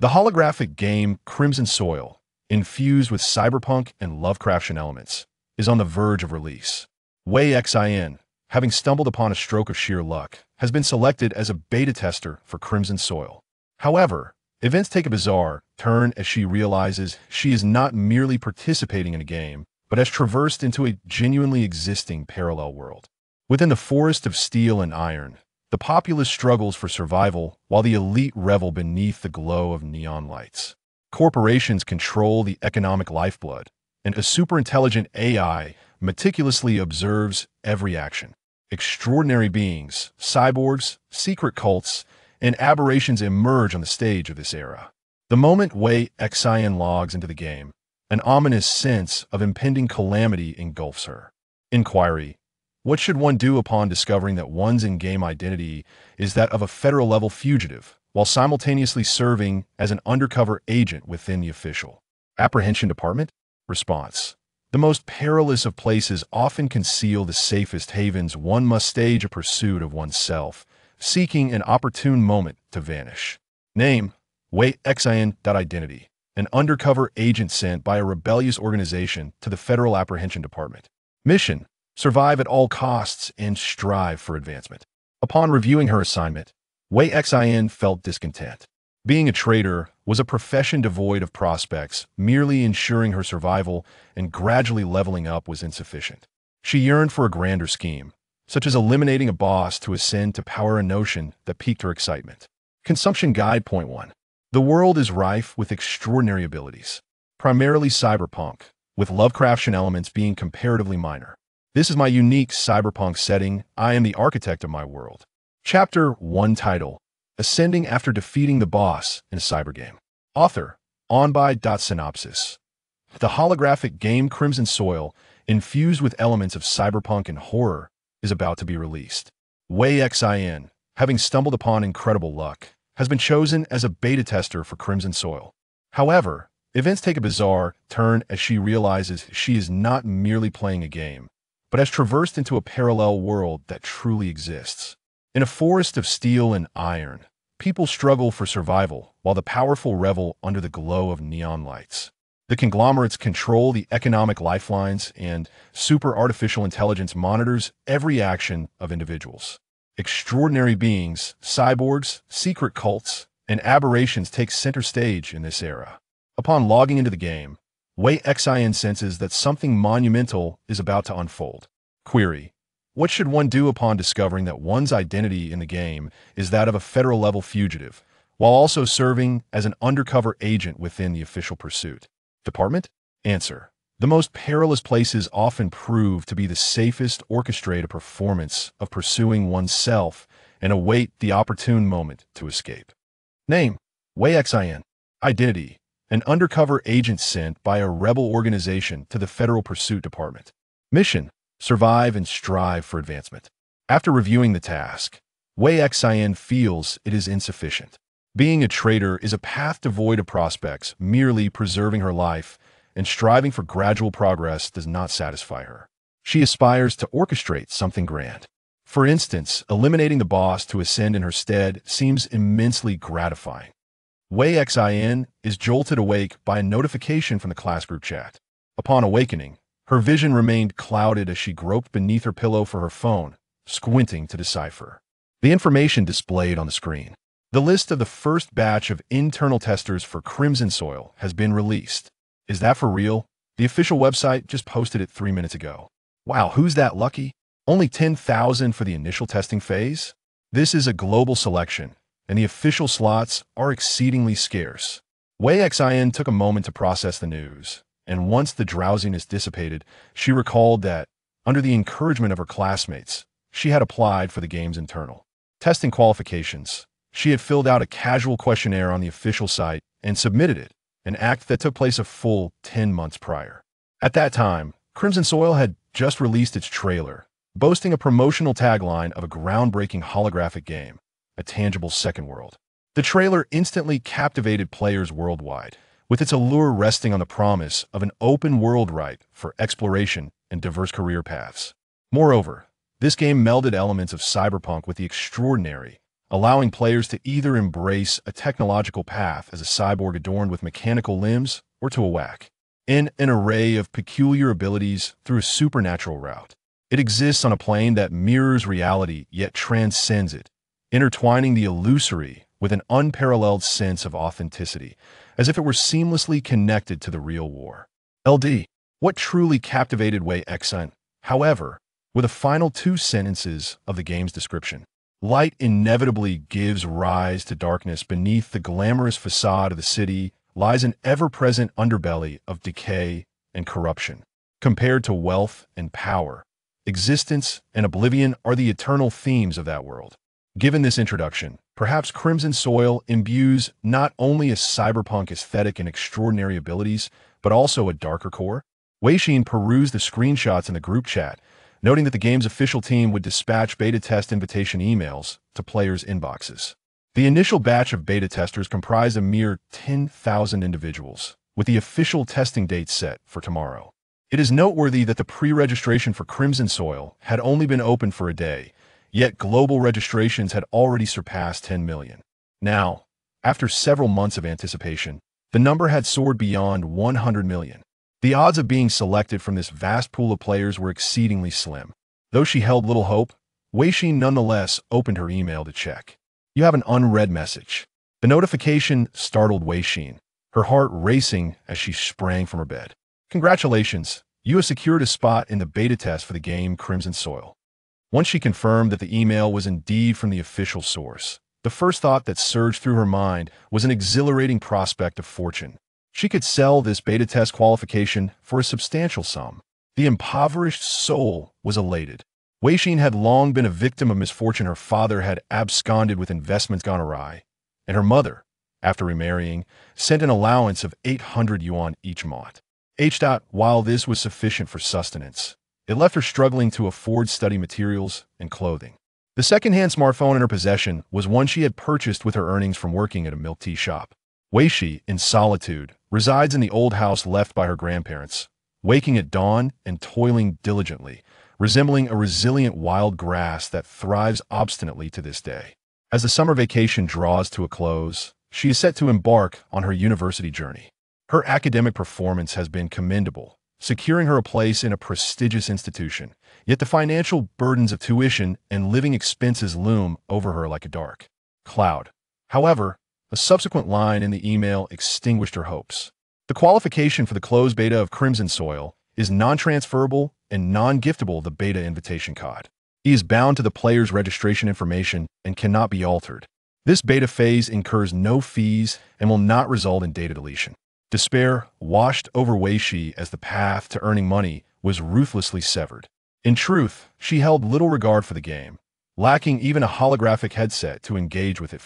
The holographic game Crimson Soil, infused with cyberpunk and Lovecraftian elements, is on the verge of release. Wei Xin, having stumbled upon a stroke of sheer luck, has been selected as a beta tester for Crimson Soil. However, events take a bizarre turn as she realizes she is not merely participating in a game, but has traversed into a genuinely existing parallel world. Within the forest of steel and iron, the populace struggles for survival while the elite revel beneath the glow of neon lights. Corporations control the economic lifeblood, and a superintelligent AI meticulously observes every action. Extraordinary beings, cyborgs, secret cults, and aberrations emerge on the stage of this era. The moment Wei Xin logs into the game, an ominous sense of impending calamity engulfs her. Inquiry: what should one do upon discovering that one's in-game identity is that of a federal-level fugitive, while simultaneously serving as an undercover agent within the official apprehension department? Response: the most perilous of places often conceal the safest havens. One must stage a pursuit of oneself, seeking an opportune moment to vanish. Name: Wei Xin. Identity: an undercover agent sent by a rebellious organization to the Federal Apprehension Department. Mission: survive at all costs and strive for advancement. Upon reviewing her assignment, Wei Xin felt discontent. Being a trader was a profession devoid of prospects. Merely ensuring her survival and gradually leveling up was insufficient. She yearned for a grander scheme, such as eliminating a boss to ascend to power, a notion that piqued her excitement. Consumption Guide. Point 1. The world is rife with extraordinary abilities, primarily cyberpunk, with Lovecraftian elements being comparatively minor. This is my unique cyberpunk setting. I am the architect of my world. Chapter 1. Title: Ascending after defeating the boss in a cyber game. Author: Ruan Bai. Synopsis: the holographic game Crimson Soil, infused with elements of cyberpunk and horror, is about to be released. Wei Xin, having stumbled upon incredible luck, has been chosen as a beta tester for Crimson Soil. However, events take a bizarre turn as she realizes she is not merely playing a game, but has traversed into a parallel world that truly exists. In a forest of steel and iron, people struggle for survival while the powerful revel under the glow of neon lights. The conglomerates control the economic lifelines, and super artificial intelligence monitors every action of individuals. Extraordinary beings, cyborgs, secret cults, and aberrations take center stage in this era. Upon logging into the game, Wei Xin senses that something monumental is about to unfold. Query: what should one do upon discovering that one's identity in the game is that of a federal-level fugitive, while also serving as an undercover agent within the official pursuit department? Answer: the most perilous places often prove to be the safest. Orchestrate a performance of pursuing oneself and await the opportune moment to escape. Name: Wei Xin. Identity: an undercover agent sent by a rebel organization to the Federal Pursuit Department. Mission: survive and strive for advancement. After reviewing the task, Wei Xin feels it is insufficient. Being a trader is a path devoid of prospects. Merely preserving her life and striving for gradual progress does not satisfy her. She aspires to orchestrate something grand. For instance, eliminating the boss to ascend in her stead seems immensely gratifying. Wei Xin is jolted awake by a notification from the class group chat. Upon awakening, her vision remained clouded as she groped beneath her pillow for her phone, squinting to decipher the information displayed on the screen. The list of the first batch of internal testers for Crimson Soil has been released. Is that for real? The official website just posted it 3 minutes ago. Wow, who's that lucky? Only 10,000 for the initial testing phase? This is a global selection, and the official slots are exceedingly scarce. Wei Xin took a moment to process the news, and once the drowsiness dissipated, she recalled that, under the encouragement of her classmates, she had applied for the game's internal testing qualifications. She had filled out a casual questionnaire on the official site and submitted it, an act that took place a full 10 months prior. At that time, Crimson Soil had just released its trailer, boasting a promotional tagline of a groundbreaking holographic game, a tangible second world. The trailer instantly captivated players worldwide, with its allure resting on the promise of an open world ripe for exploration and diverse career paths. Moreover, this game melded elements of cyberpunk with the extraordinary, allowing players to either embrace a technological path as a cyborg adorned with mechanical limbs or to awaken in an array of peculiar abilities through a supernatural route. It exists on a plane that mirrors reality yet transcends it, intertwining the illusory with an unparalleled sense of authenticity, as if it were seamlessly connected to the real war. LD. What truly captivated Wei Xun, however, were the final two sentences of the game's description. Light inevitably gives rise to darkness. Beneath the glamorous facade of the city lies an ever-present underbelly of decay and corruption. Compared to wealth and power, existence and oblivion are the eternal themes of that world. Given this introduction, perhaps Crimson Soil imbues not only a cyberpunk aesthetic and extraordinary abilities, but also a darker core. Wei Xin perused the screenshots in the group chat, noting that the game's official team would dispatch beta test invitation emails to players' inboxes. The initial batch of beta testers comprised a mere 10,000 individuals, with the official testing date set for tomorrow. It is noteworthy that the pre-registration for Crimson Soil had only been open for a day, yet global registrations had already surpassed 10 million. Now, after several months of anticipation, the number had soared beyond 100 million. The odds of being selected from this vast pool of players were exceedingly slim. Though she held little hope, Wei Xin nonetheless opened her email to check. You have an unread message. The notification startled Wei Xin, her heart racing as she sprang from her bed. Congratulations, you have secured a spot in the beta test for the game Crimson Soil. Once she confirmed that the email was indeed from the official source, the first thought that surged through her mind was an exhilarating prospect of fortune. She could sell this beta test qualification for a substantial sum. The impoverished soul was elated. Wei Xin had long been a victim of misfortune. Her father had absconded with investments gone awry, and her mother, after remarrying, sent an allowance of 800 yuan each month. While this was sufficient for sustenance, it left her struggling to afford study materials and clothing. The second-hand smartphone in her possession was one she had purchased with her earnings from working at a milk tea shop. Wei Xin, in solitude, resides in the old house left by her grandparents, waking at dawn and toiling diligently, resembling a resilient wild grass that thrives obstinately to this day. As the summer vacation draws to a close, she is set to embark on her university journey. Her academic performance has been commendable, securing her a place in a prestigious institution, yet the financial burdens of tuition and living expenses loom over her like a dark cloud. However, a subsequent line in the email extinguished her hopes. The qualification for the closed beta of Crimson Soil is non-transferable and non-giftable. The beta invitation code is bound to the player's registration information and cannot be altered. This beta phase incurs no fees and will not result in data deletion. Despair washed over Wei Xin as the path to earning money was ruthlessly severed. In truth, she held little regard for the game, lacking even a holographic headset to engage with it.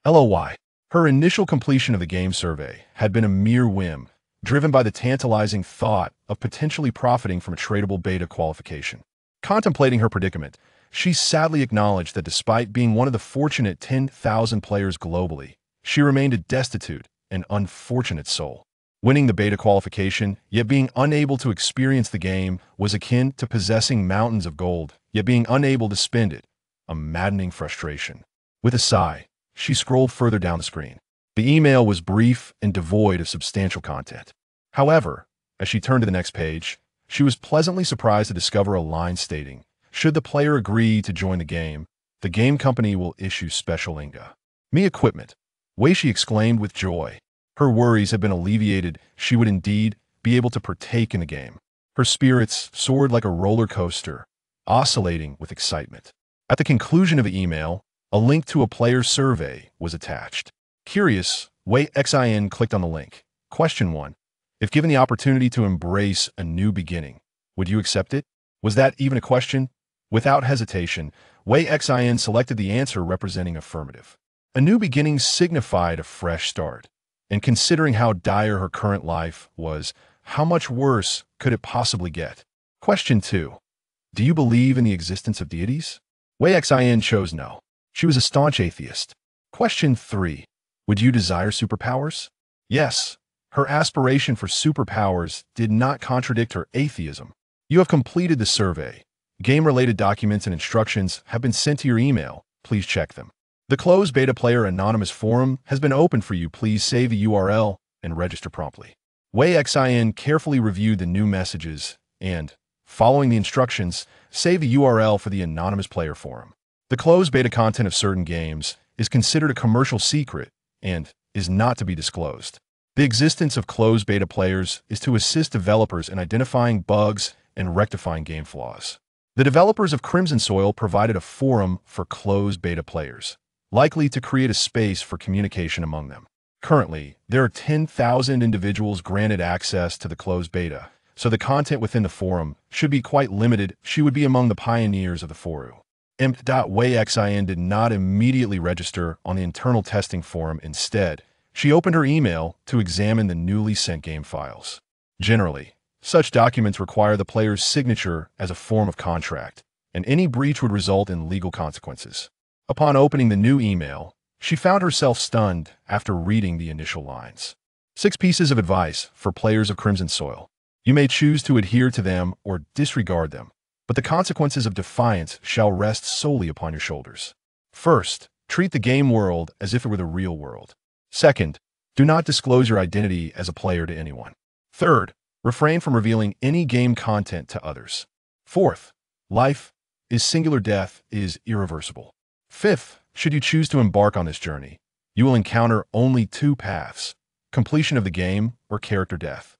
LOY. Her initial completion of the game survey had been a mere whim, driven by the tantalizing thought of potentially profiting from a tradable beta qualification. Contemplating her predicament, she sadly acknowledged that despite being one of the fortunate 10,000 players globally, she remained a destitute and unfortunate soul. Winning the beta qualification, yet being unable to experience the game, was akin to possessing mountains of gold, yet being unable to spend it, a maddening frustration. With a sigh, she scrolled further down the screen. The email was brief and devoid of substantial content. However, as she turned to the next page, she was pleasantly surprised to discover a line stating, should the player agree to join the game company will issue special Me equipment. Wei Xin exclaimed with joy. Her worries had been alleviated. She would indeed be able to partake in the game. Her spirits soared like a roller coaster, oscillating with excitement. At the conclusion of the email, a link to a player's survey was attached. Curious, Wei Xin clicked on the link. Question 1. If given the opportunity to embrace a new beginning, would you accept it? Was that even a question? Without hesitation, Wei Xin selected the answer representing affirmative. A new beginning signified a fresh start, and considering how dire her current life was, how much worse could it possibly get? Question 2. Do you believe in the existence of deities? Wei Xin chose no. She was a staunch atheist. Question 3. Would you desire superpowers? Yes. Her aspiration for superpowers did not contradict her atheism. You have completed the survey. Game-related documents and instructions have been sent to your email. Please check them. The closed beta player anonymous forum has been opened for you. Please save the URL and register promptly. Wei Xin carefully reviewed the new messages and, following the instructions, save the URL for the anonymous player forum. The closed beta content of certain games is considered a commercial secret and is not to be disclosed. The existence of closed beta players is to assist developers in identifying bugs and rectifying game flaws. The developers of Crimson Soil provided a forum for closed beta players, likely to create a space for communication among them. Currently, there are 10,000 individuals granted access to the closed beta, so the content within the forum should be quite limited. She would be among the pioneers of the forum. Wei Xin did not immediately register on the internal testing forum. Instead, she opened her email to examine the newly sent game files. Generally, such documents require the player's signature as a form of contract, and any breach would result in legal consequences. Upon opening the new email, she found herself stunned after reading the initial lines. 6 pieces of advice for players of Crimson Soil. You may choose to adhere to them or disregard them, but the consequences of defiance shall rest solely upon your shoulders. First, treat the game world as if it were the real world. Second, do not disclose your identity as a player to anyone. Third, refrain from revealing any game content to others. Fourth, life is singular, death is irreversible. Fifth, should you choose to embark on this journey, you will encounter only 2 paths: completion of the game or character death.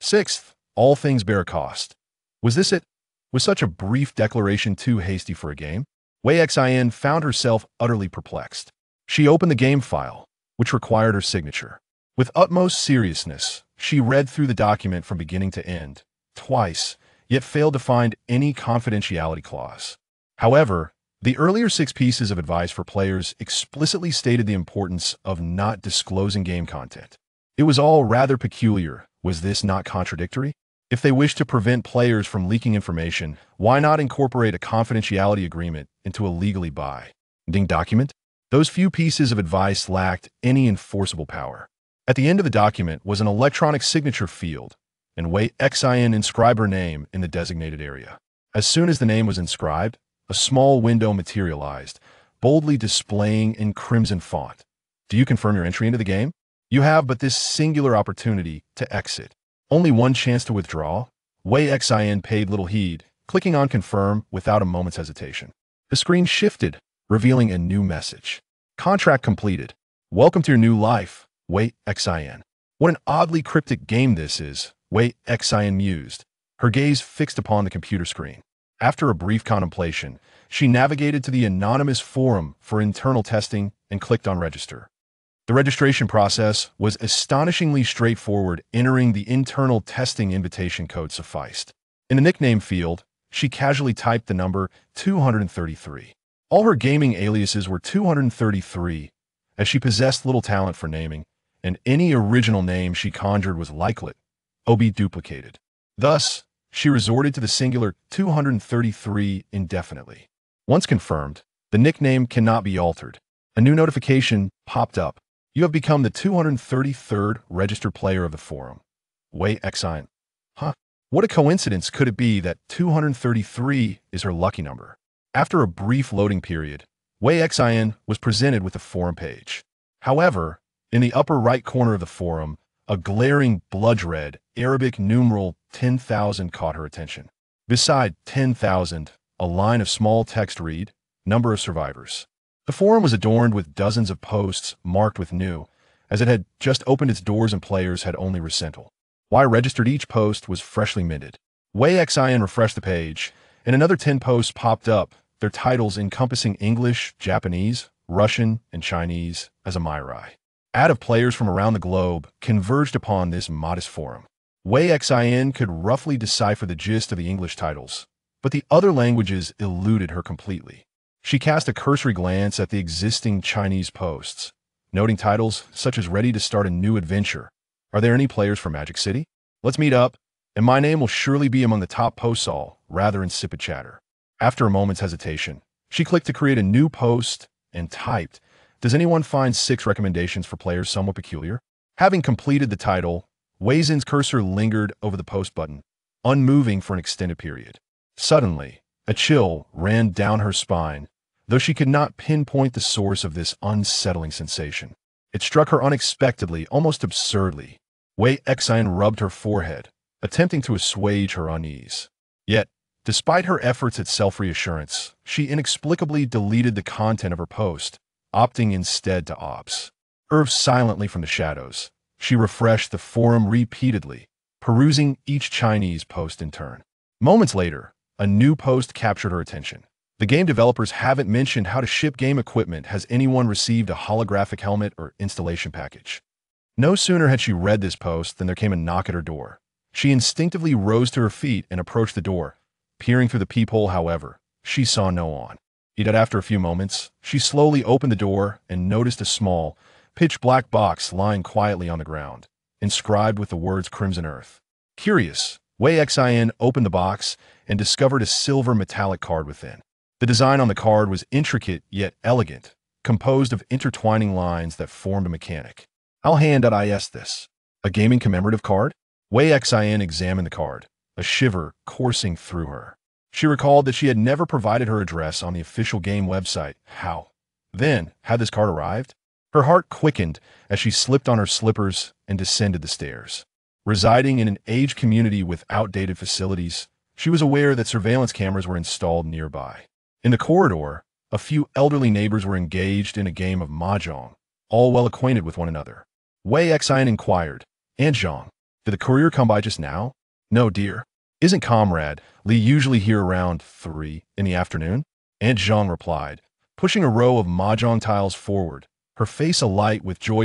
Sixth, all things bear a cost. Was this it? Was such a brief declaration too hasty for a game? Wei Xin found herself utterly perplexed. She opened the game file, which required her signature. With utmost seriousness, she read through the document from beginning to end, twice, yet failed to find any confidentiality clause. However, the earlier 6 pieces of advice for players explicitly stated the importance of not disclosing game content. It was all rather peculiar. Was this not contradictory? If they wish to prevent players from leaking information, why not incorporate a confidentiality agreement into a legally binding document? Those few pieces of advice lacked any enforceable power. At the end of the document was an electronic signature field, and Wei Xin inscribed her name in the designated area. As soon as the name was inscribed, a small window materialized, boldly displaying in crimson font. Do you confirm your entry into the game? You have but this singular opportunity to exit. Only one chance to withdraw. Wei Xin paid little heed, clicking on confirm without a moment's hesitation. The screen shifted, revealing a new message. Contract completed. Welcome to your new life, Wei Xin. What an oddly cryptic game this is, Wei Xin mused, her gaze fixed upon the computer screen. After a brief contemplation, she navigated to the anonymous forum for internal testing and clicked on register. The registration process was astonishingly straightforward. Entering the internal testing invitation code sufficed. In the nickname field, she casually typed the number 233. All her gaming aliases were 233, as she possessed little talent for naming, and any original name she conjured was likely to be duplicated. Thus, she resorted to the singular 233 indefinitely. Once confirmed, the nickname cannot be altered. A new notification popped up. You have become the 233rd registered player of the forum. Wei Xin. Huh? What a coincidence could it be that 233 is her lucky number? After a brief loading period, Wei Xin was presented with the forum page. However, in the upper right corner of the forum, a glaring blood-red Arabic numeral 10,000 caught her attention. Beside 10,000, a line of small text read, "Number of survivors." The forum was adorned with dozens of posts marked with new, as it had just opened its doors and players had only recently registered. Each post was freshly minted. Wei Xin refreshed the page, and another 10 posts popped up, their titles encompassing English, Japanese, Russian, and Chinese as a myri. Ad of players from around the globe converged upon this modest forum. Wei Xin could roughly decipher the gist of the English titles, but the other languages eluded her completely. She cast a cursory glance at the existing Chinese posts, noting titles such as "Ready to Start a New Adventure." Are there any players from Magic City? Let's meet up, and my name will surely be among the top posts. All rather insipid chatter. After a moment's hesitation, she clicked to create a new post and typed, "Does anyone find 6 recommendations for players somewhat peculiar?" Having completed the title, Wei Xin's cursor lingered over the post button, unmoving for an extended period. Suddenly, a chill ran down her spine. though she could not pinpoint the source of this unsettling sensation. It struck her unexpectedly, almost absurdly. Wei Xian rubbed her forehead, attempting to assuage her unease. Yet, despite her efforts at self-reassurance, she inexplicably deleted the content of her post, opting instead to observe silently from the shadows. She refreshed the forum repeatedly, perusing each Chinese post in turn. Moments later, a new post captured her attention. The game developers haven't mentioned how to ship game equipment. Has anyone received a holographic helmet or installation package? No sooner had she read this post than there came a knock at her door. She instinctively rose to her feet and approached the door. Peering through the peephole, however, she saw no one. Yet after a few moments, she slowly opened the door and noticed a small, pitch-black box lying quietly on the ground, inscribed with the words Crimson Earth. Curious, Wei Xian opened the box and discovered a silver metallic card within. The design on the card was intricate yet elegant, composed of intertwining lines that formed a mechanic. I'll hand.is this. A gaming commemorative card? Wei Xian examined the card, a shiver coursing through her. She recalled that she had never provided her address on the official game website. How? Then, had this card arrived? Her heart quickened as she slipped on her slippers and descended the stairs. Residing in an aged community with outdated facilities, she was aware that surveillance cameras were installed nearby. In the corridor, a few elderly neighbors were engaged in a game of mahjong, all well acquainted with one another. Wei Xian inquired, "Aunt Zhang, did the courier come by just now?" "No, dear. Isn't Comrade Li usually here around 3 in the afternoon?" Aunt Zhang replied, pushing a row of mahjong tiles forward, her face alight with joy.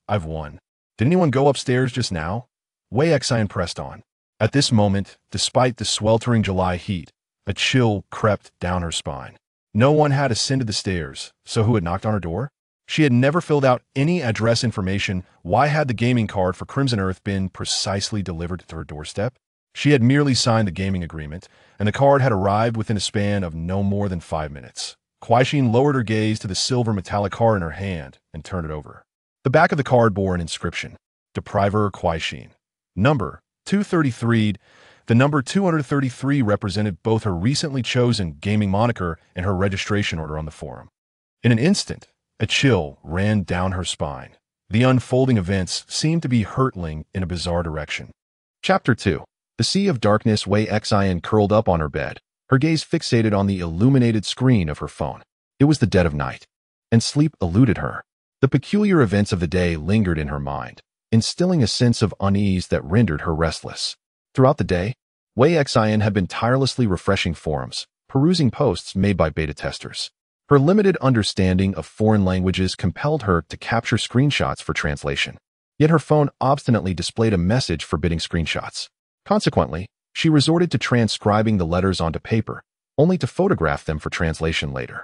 I've won. Did anyone go upstairs just now?" Wei Xian pressed on. At this moment, despite the sweltering July heat, a chill crept down her spine. No one had ascended the stairs, so who had knocked on her door? She had never filled out any address information. Why had the gaming card for Crimson Earth been precisely delivered to her doorstep? She had merely signed the gaming agreement, and the card had arrived within a span of no more than 5 minutes. Kuai-Shin lowered her gaze to the silver metallic card in her hand and turned it over. The back of the card bore an inscription, Depriver Kuai-Shin. Number 233. The number 233 represented both her recently chosen gaming moniker and her registration order on the forum. In an instant, a chill ran down her spine. The unfolding events seemed to be hurtling in a bizarre direction. Chapter 2. The Sea of Darkness. Wei Xian curled up on her bed, her gaze fixated on the illuminated screen of her phone. It was the dead of night, and sleep eluded her. The peculiar events of the day lingered in her mind, instilling a sense of unease that rendered her restless. Throughout the day, Wei Xian had been tirelessly refreshing forums, perusing posts made by beta testers. Her limited understanding of foreign languages compelled her to capture screenshots for translation. Yet her phone obstinately displayed a message forbidding screenshots. Consequently, she resorted to transcribing the letters onto paper, only to photograph them for translation later.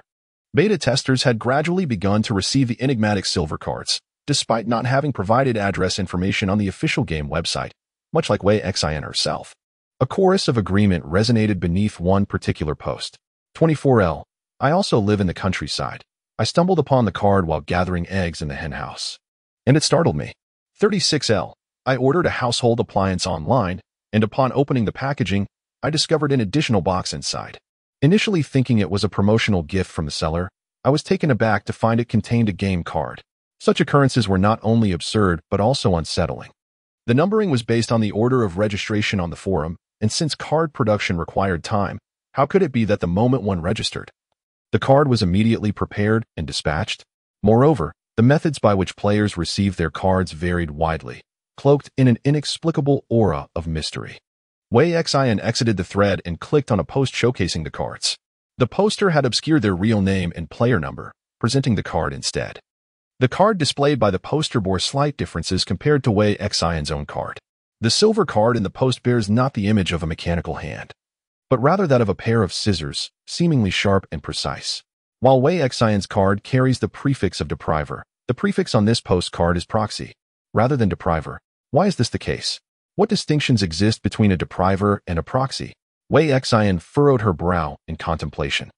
Beta testers had gradually begun to receive the enigmatic silver cards, despite not having provided address information on the official game website, much like Wei Xian herself. A chorus of agreement resonated beneath one particular post. 24L. I also live in the countryside. I stumbled upon the card while gathering eggs in the henhouse, and it startled me. 36L. I ordered a household appliance online, and upon opening the packaging, I discovered an additional box inside. Initially thinking it was a promotional gift from the seller, I was taken aback to find it contained a game card. Such occurrences were not only absurd but also unsettling. The numbering was based on the order of registration on the forum, and since card production required time, how could it be that the moment one registered, the card was immediately prepared and dispatched? Moreover, the methods by which players received their cards varied widely, cloaked in an inexplicable aura of mystery. Wei Xian exited the thread and clicked on a post showcasing the cards. The poster had obscured their real name and player number, presenting the card instead. The card displayed by the poster bore slight differences compared to Wei Xian's own card. The silver card in the post bears not the image of a mechanical hand, but rather that of a pair of scissors, seemingly sharp and precise. While Wei Xian's card carries the prefix of Depriver, the prefix on this postcard is Proxy, rather than Depriver. Why is this the case? What distinctions exist between a Depriver and a Proxy? Wei Xian furrowed her brow in contemplation.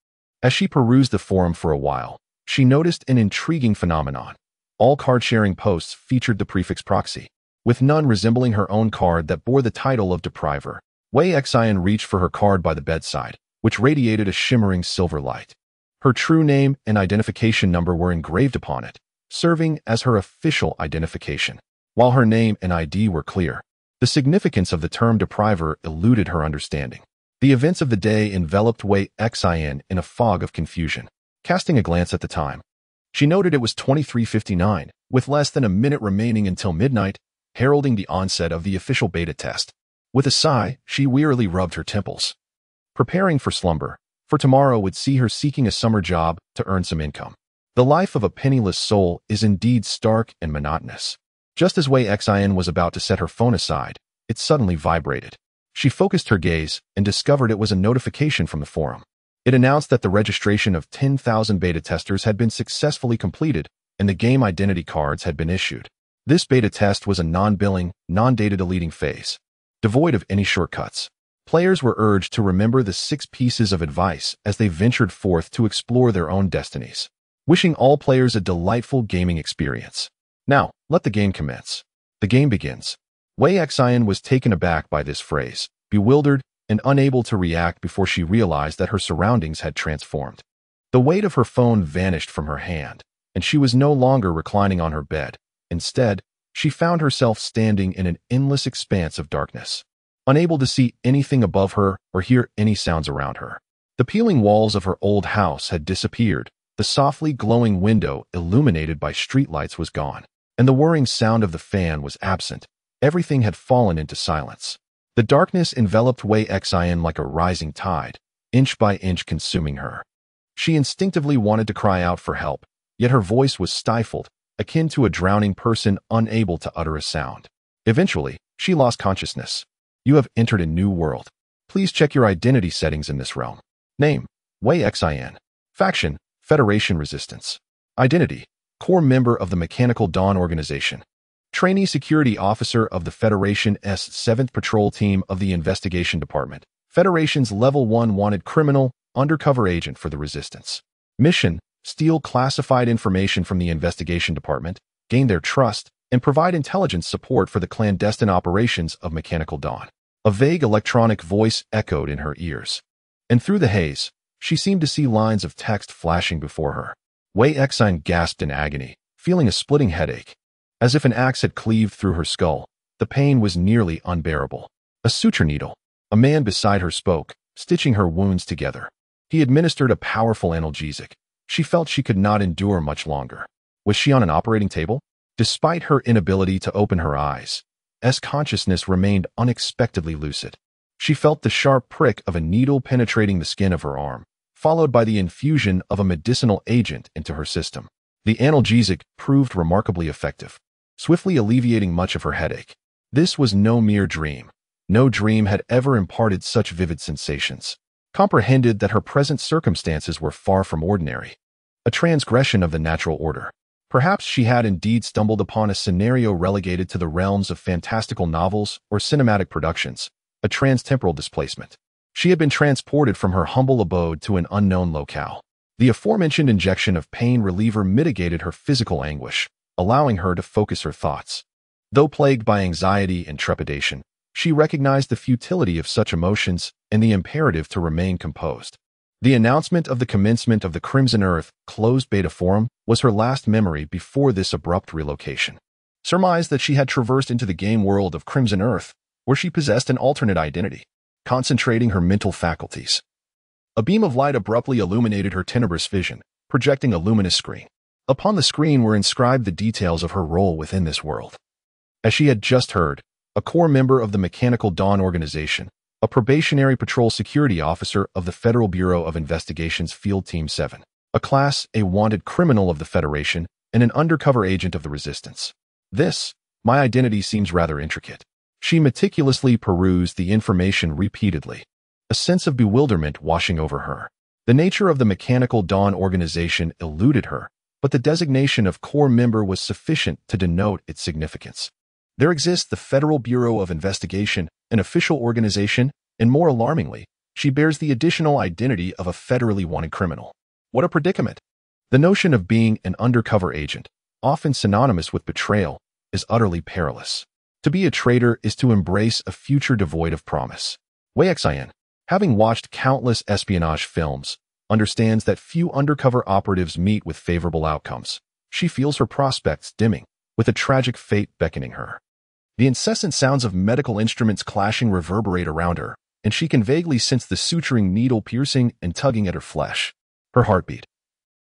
As she perused the forum for a while, she noticed an intriguing phenomenon. All card-sharing posts featured the prefix Proxy, with none resembling her own card that bore the title of Depriver. Wei Xian reached for her card by the bedside, which radiated a shimmering silver light. Her true name and identification number were engraved upon it, serving as her official identification. While her name and ID were clear, the significance of the term depriver eluded her understanding. The events of the day enveloped Wei Xin in a fog of confusion. Casting a glance at the time, she noted it was 23:59, with less than a minute remaining until midnight, heralding the onset of the official beta test. With a sigh, she wearily rubbed her temples, preparing for slumber, for tomorrow would see her seeking a summer job to earn some income. The life of a penniless soul is indeed stark and monotonous. Just as Wei Xin was about to set her phone aside, it suddenly vibrated. She focused her gaze and discovered it was a notification from the forum. It announced that the registration of 10,000 beta testers had been successfully completed and the game identity cards had been issued. This beta test was a non-billing, non-data deleting phase, devoid of any shortcuts. Players were urged to remember the 6 pieces of advice as they ventured forth to explore their own destinies. Wishing all players a delightful gaming experience. Now, let the game commence. The game begins. Wei Xin was taken aback by this phrase, bewildered and unable to react before she realized that her surroundings had transformed. The weight of her phone vanished from her hand, and she was no longer reclining on her bed. Instead, she found herself standing in an endless expanse of darkness, unable to see anything above her or hear any sounds around her. The peeling walls of her old house had disappeared, the softly glowing window illuminated by streetlights was gone, and the whirring sound of the fan was absent. Everything had fallen into silence. The darkness enveloped Wei Xin like a rising tide, inch by inch consuming her. She instinctively wanted to cry out for help, yet her voice was stifled, akin to a drowning person unable to utter a sound. Eventually, she lost consciousness. You have entered a new world. Please check your identity settings in this realm. Name: Wei Xin. Faction: Federation Resistance. Identity: core member of the Mechanical Dawn Organization. Trainee Security Officer of the Federation's 7th Patrol Team of the Investigation Department. Federation's Level 1 Wanted Criminal, Undercover Agent for the Resistance. Mission: steal classified information from the Investigation Department, gain their trust, and provide intelligence support for the clandestine operations of Mechanical Dawn. A vague electronic voice echoed in her ears, and through the haze, she seemed to see lines of text flashing before her. Wei Xin gasped in agony, feeling a splitting headache. As if an axe had cleaved through her skull, the pain was nearly unbearable. A suture needle. A man beside her spoke, stitching her wounds together. He administered a powerful analgesic. She felt she could not endure much longer. Was she on an operating table? Despite her inability to open her eyes, consciousness remained unexpectedly lucid. She felt the sharp prick of a needle penetrating the skin of her arm, followed by the infusion of a medicinal agent into her system. The analgesic proved remarkably effective, swiftly alleviating much of her headache. This was no mere dream. No dream had ever imparted such vivid sensations. Comprehended that her present circumstances were far from ordinary, a transgression of the natural order. Perhaps she had indeed stumbled upon a scenario relegated to the realms of fantastical novels or cinematic productions, a transtemporal displacement. She had been transported from her humble abode to an unknown locale. The aforementioned injection of pain reliever mitigated her physical anguish, allowing her to focus her thoughts. Though plagued by anxiety and trepidation, she recognized the futility of such emotions and the imperative to remain composed. The announcement of the commencement of the Crimson Earth closed beta forum was her last memory before this abrupt relocation. Surmised that she had traversed into the game world of Crimson Earth, where she possessed an alternate identity, concentrating her mental faculties. A beam of light abruptly illuminated her tenebrous vision, projecting a luminous screen. Upon the screen were inscribed the details of her role within this world. As she had just heard, a core member of the Mechanical Dawn Organization, a probationary patrol security officer of the Federal Bureau of Investigation's Field Team 7, a Class A wanted criminal of the Federation, and an undercover agent of the Resistance. My identity seems rather intricate. She meticulously perused the information repeatedly, a sense of bewilderment washing over her. The nature of the Mechanical Dawn Organization eluded her, but the designation of core member was sufficient to denote its significance. There exists the Federal Bureau of Investigation, an official organization, and more alarmingly, she bears the additional identity of a federally wanted criminal. What a predicament! The notion of being an undercover agent, often synonymous with betrayal, is utterly perilous. To be a traitor is to embrace a future devoid of promise. Wei Xin, having watched countless espionage films, understands that few undercover operatives meet with favorable outcomes. She feels her prospects dimming, with a tragic fate beckoning her. The incessant sounds of medical instruments clashing reverberate around her, and she can vaguely sense the suturing needle piercing and tugging at her flesh. Her heartbeat,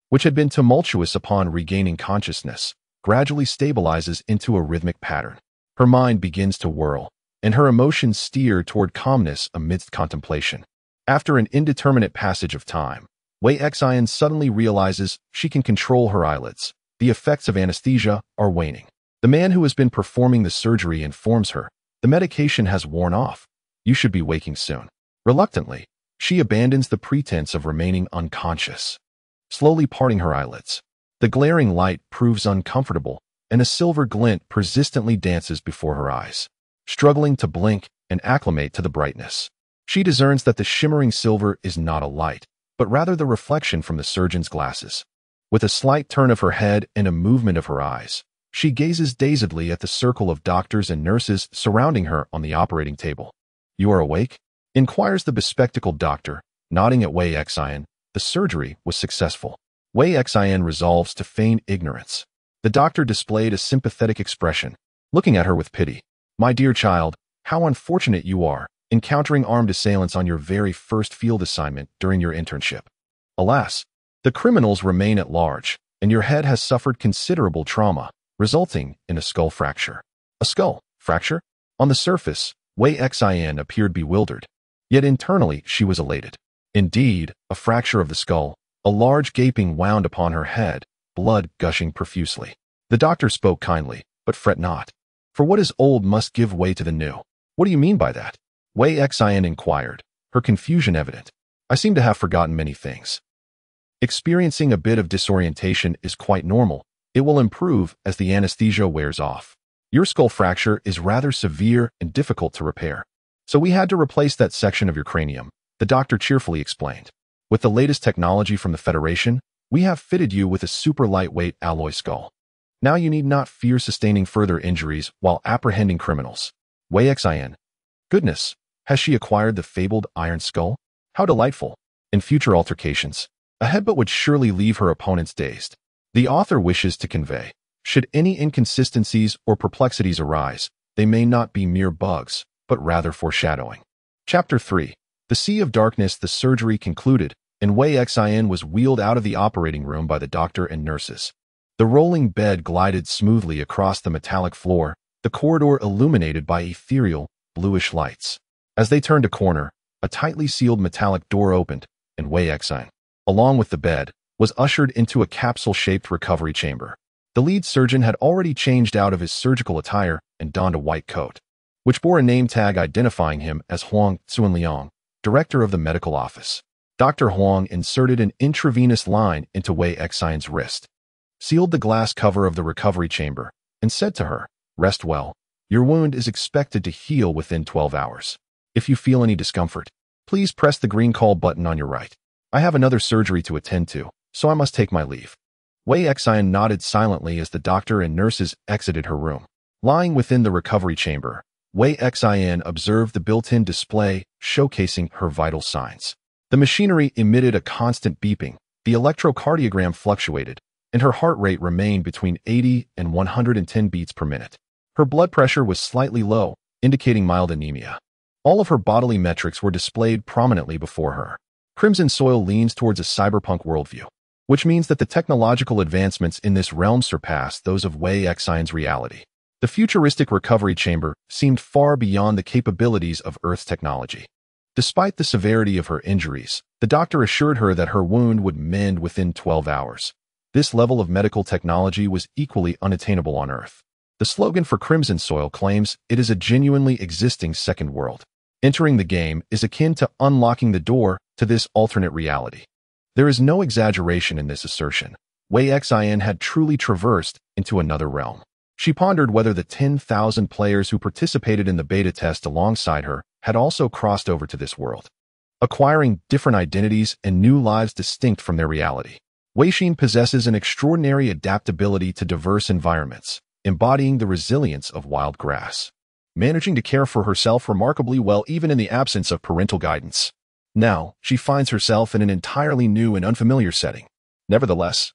which had been tumultuous upon regaining consciousness, gradually stabilizes into a rhythmic pattern. Her mind begins to whirl, and her emotions steer toward calmness amidst contemplation. After an indeterminate passage of time, Wei Xian suddenly realizes she can control her eyelids. The effects of anesthesia are waning. The man who has been performing the surgery informs her, the medication has worn off. You should be waking soon. Reluctantly, she abandons the pretense of remaining unconscious, slowly parting her eyelids. The glaring light proves uncomfortable, and a silver glint persistently dances before her eyes. Struggling to blink and acclimate to the brightness, she discerns that the shimmering silver is not a light, but rather the reflection from the surgeon's glasses. With a slight turn of her head and a movement of her eyes, she gazes dazedly at the circle of doctors and nurses surrounding her on the operating table. You are awake? Inquires the bespectacled doctor, nodding at Wei Xian. The surgery was successful. Wei Xian resolves to feign ignorance. The doctor displayed a sympathetic expression, looking at her with pity. My dear child, how unfortunate you are, encountering armed assailants on your very first field assignment during your internship. Alas, the criminals remain at large, and your head has suffered considerable trauma, resulting in a skull fracture. A skull fracture? On the surface, Wei Xian appeared bewildered, yet internally she was elated. Indeed, a fracture of the skull, a large gaping wound upon her head, blood gushing profusely. The doctor spoke kindly, but fret not, for what is old must give way to the new. What do you mean by that? Wei Xian inquired, her confusion evident. I seem to have forgotten many things. Experiencing a bit of disorientation is quite normal. It will improve as the anesthesia wears off. Your skull fracture is rather severe and difficult to repair, so we had to replace that section of your cranium, the doctor cheerfully explained. With the latest technology from the Federation, we have fitted you with a super lightweight alloy skull. Now you need not fear sustaining further injuries while apprehending criminals. Wei Xian. Goodness, has she acquired the fabled iron skull? How delightful. In future altercations, a headbutt would surely leave her opponents dazed. The author wishes to convey, should any inconsistencies or perplexities arise, they may not be mere bugs, but rather foreshadowing. Chapter 3. The Sea of Darkness. The surgery concluded, and Wei Xian was wheeled out of the operating room by the doctor and nurses. The rolling bed glided smoothly across the metallic floor, the corridor illuminated by ethereal, bluish lights. As they turned a corner, a tightly sealed metallic door opened, and Wei Xian, along with the bed, was ushered into a capsule-shaped recovery chamber. The lead surgeon had already changed out of his surgical attire and donned a white coat, which bore a name tag identifying him as Huang Zunliang, director of the medical office. Dr. Huang inserted an intravenous line into Wei Xian's wrist, sealed the glass cover of the recovery chamber, and said to her, "Rest well. Your wound is expected to heal within 12 hours. If you feel any discomfort, please press the green call button on your right. I have another surgery to attend to, so I must take my leave." Wei Xian nodded silently as the doctor and nurses exited her room. Lying within the recovery chamber, Wei Xian observed the built-in display showcasing her vital signs. The machinery emitted a constant beeping, the electrocardiogram fluctuated, and her heart rate remained between 80 and 110 beats per minute. Her blood pressure was slightly low, indicating mild anemia. All of her bodily metrics were displayed prominently before her. Crimson Soil leans towards a cyberpunk worldview, which means that the technological advancements in this realm surpass those of Wei Xian's reality. The futuristic recovery chamber seemed far beyond the capabilities of Earth's technology. Despite the severity of her injuries, the doctor assured her that her wound would mend within 12 hours. This level of medical technology was equally unattainable on Earth. The slogan for Crimson Soil claims it is a genuinely existing second world. Entering the game is akin to unlocking the door to this alternate reality. There is no exaggeration in this assertion. Wei Xian had truly traversed into another realm. She pondered whether the 10,000 players who participated in the beta test alongside her had also crossed over to this world, acquiring different identities and new lives distinct from their reality. Wei Xin possesses an extraordinary adaptability to diverse environments, embodying the resilience of wild grass, managing to care for herself remarkably well even in the absence of parental guidance. Now, she finds herself in an entirely new and unfamiliar setting. Nevertheless,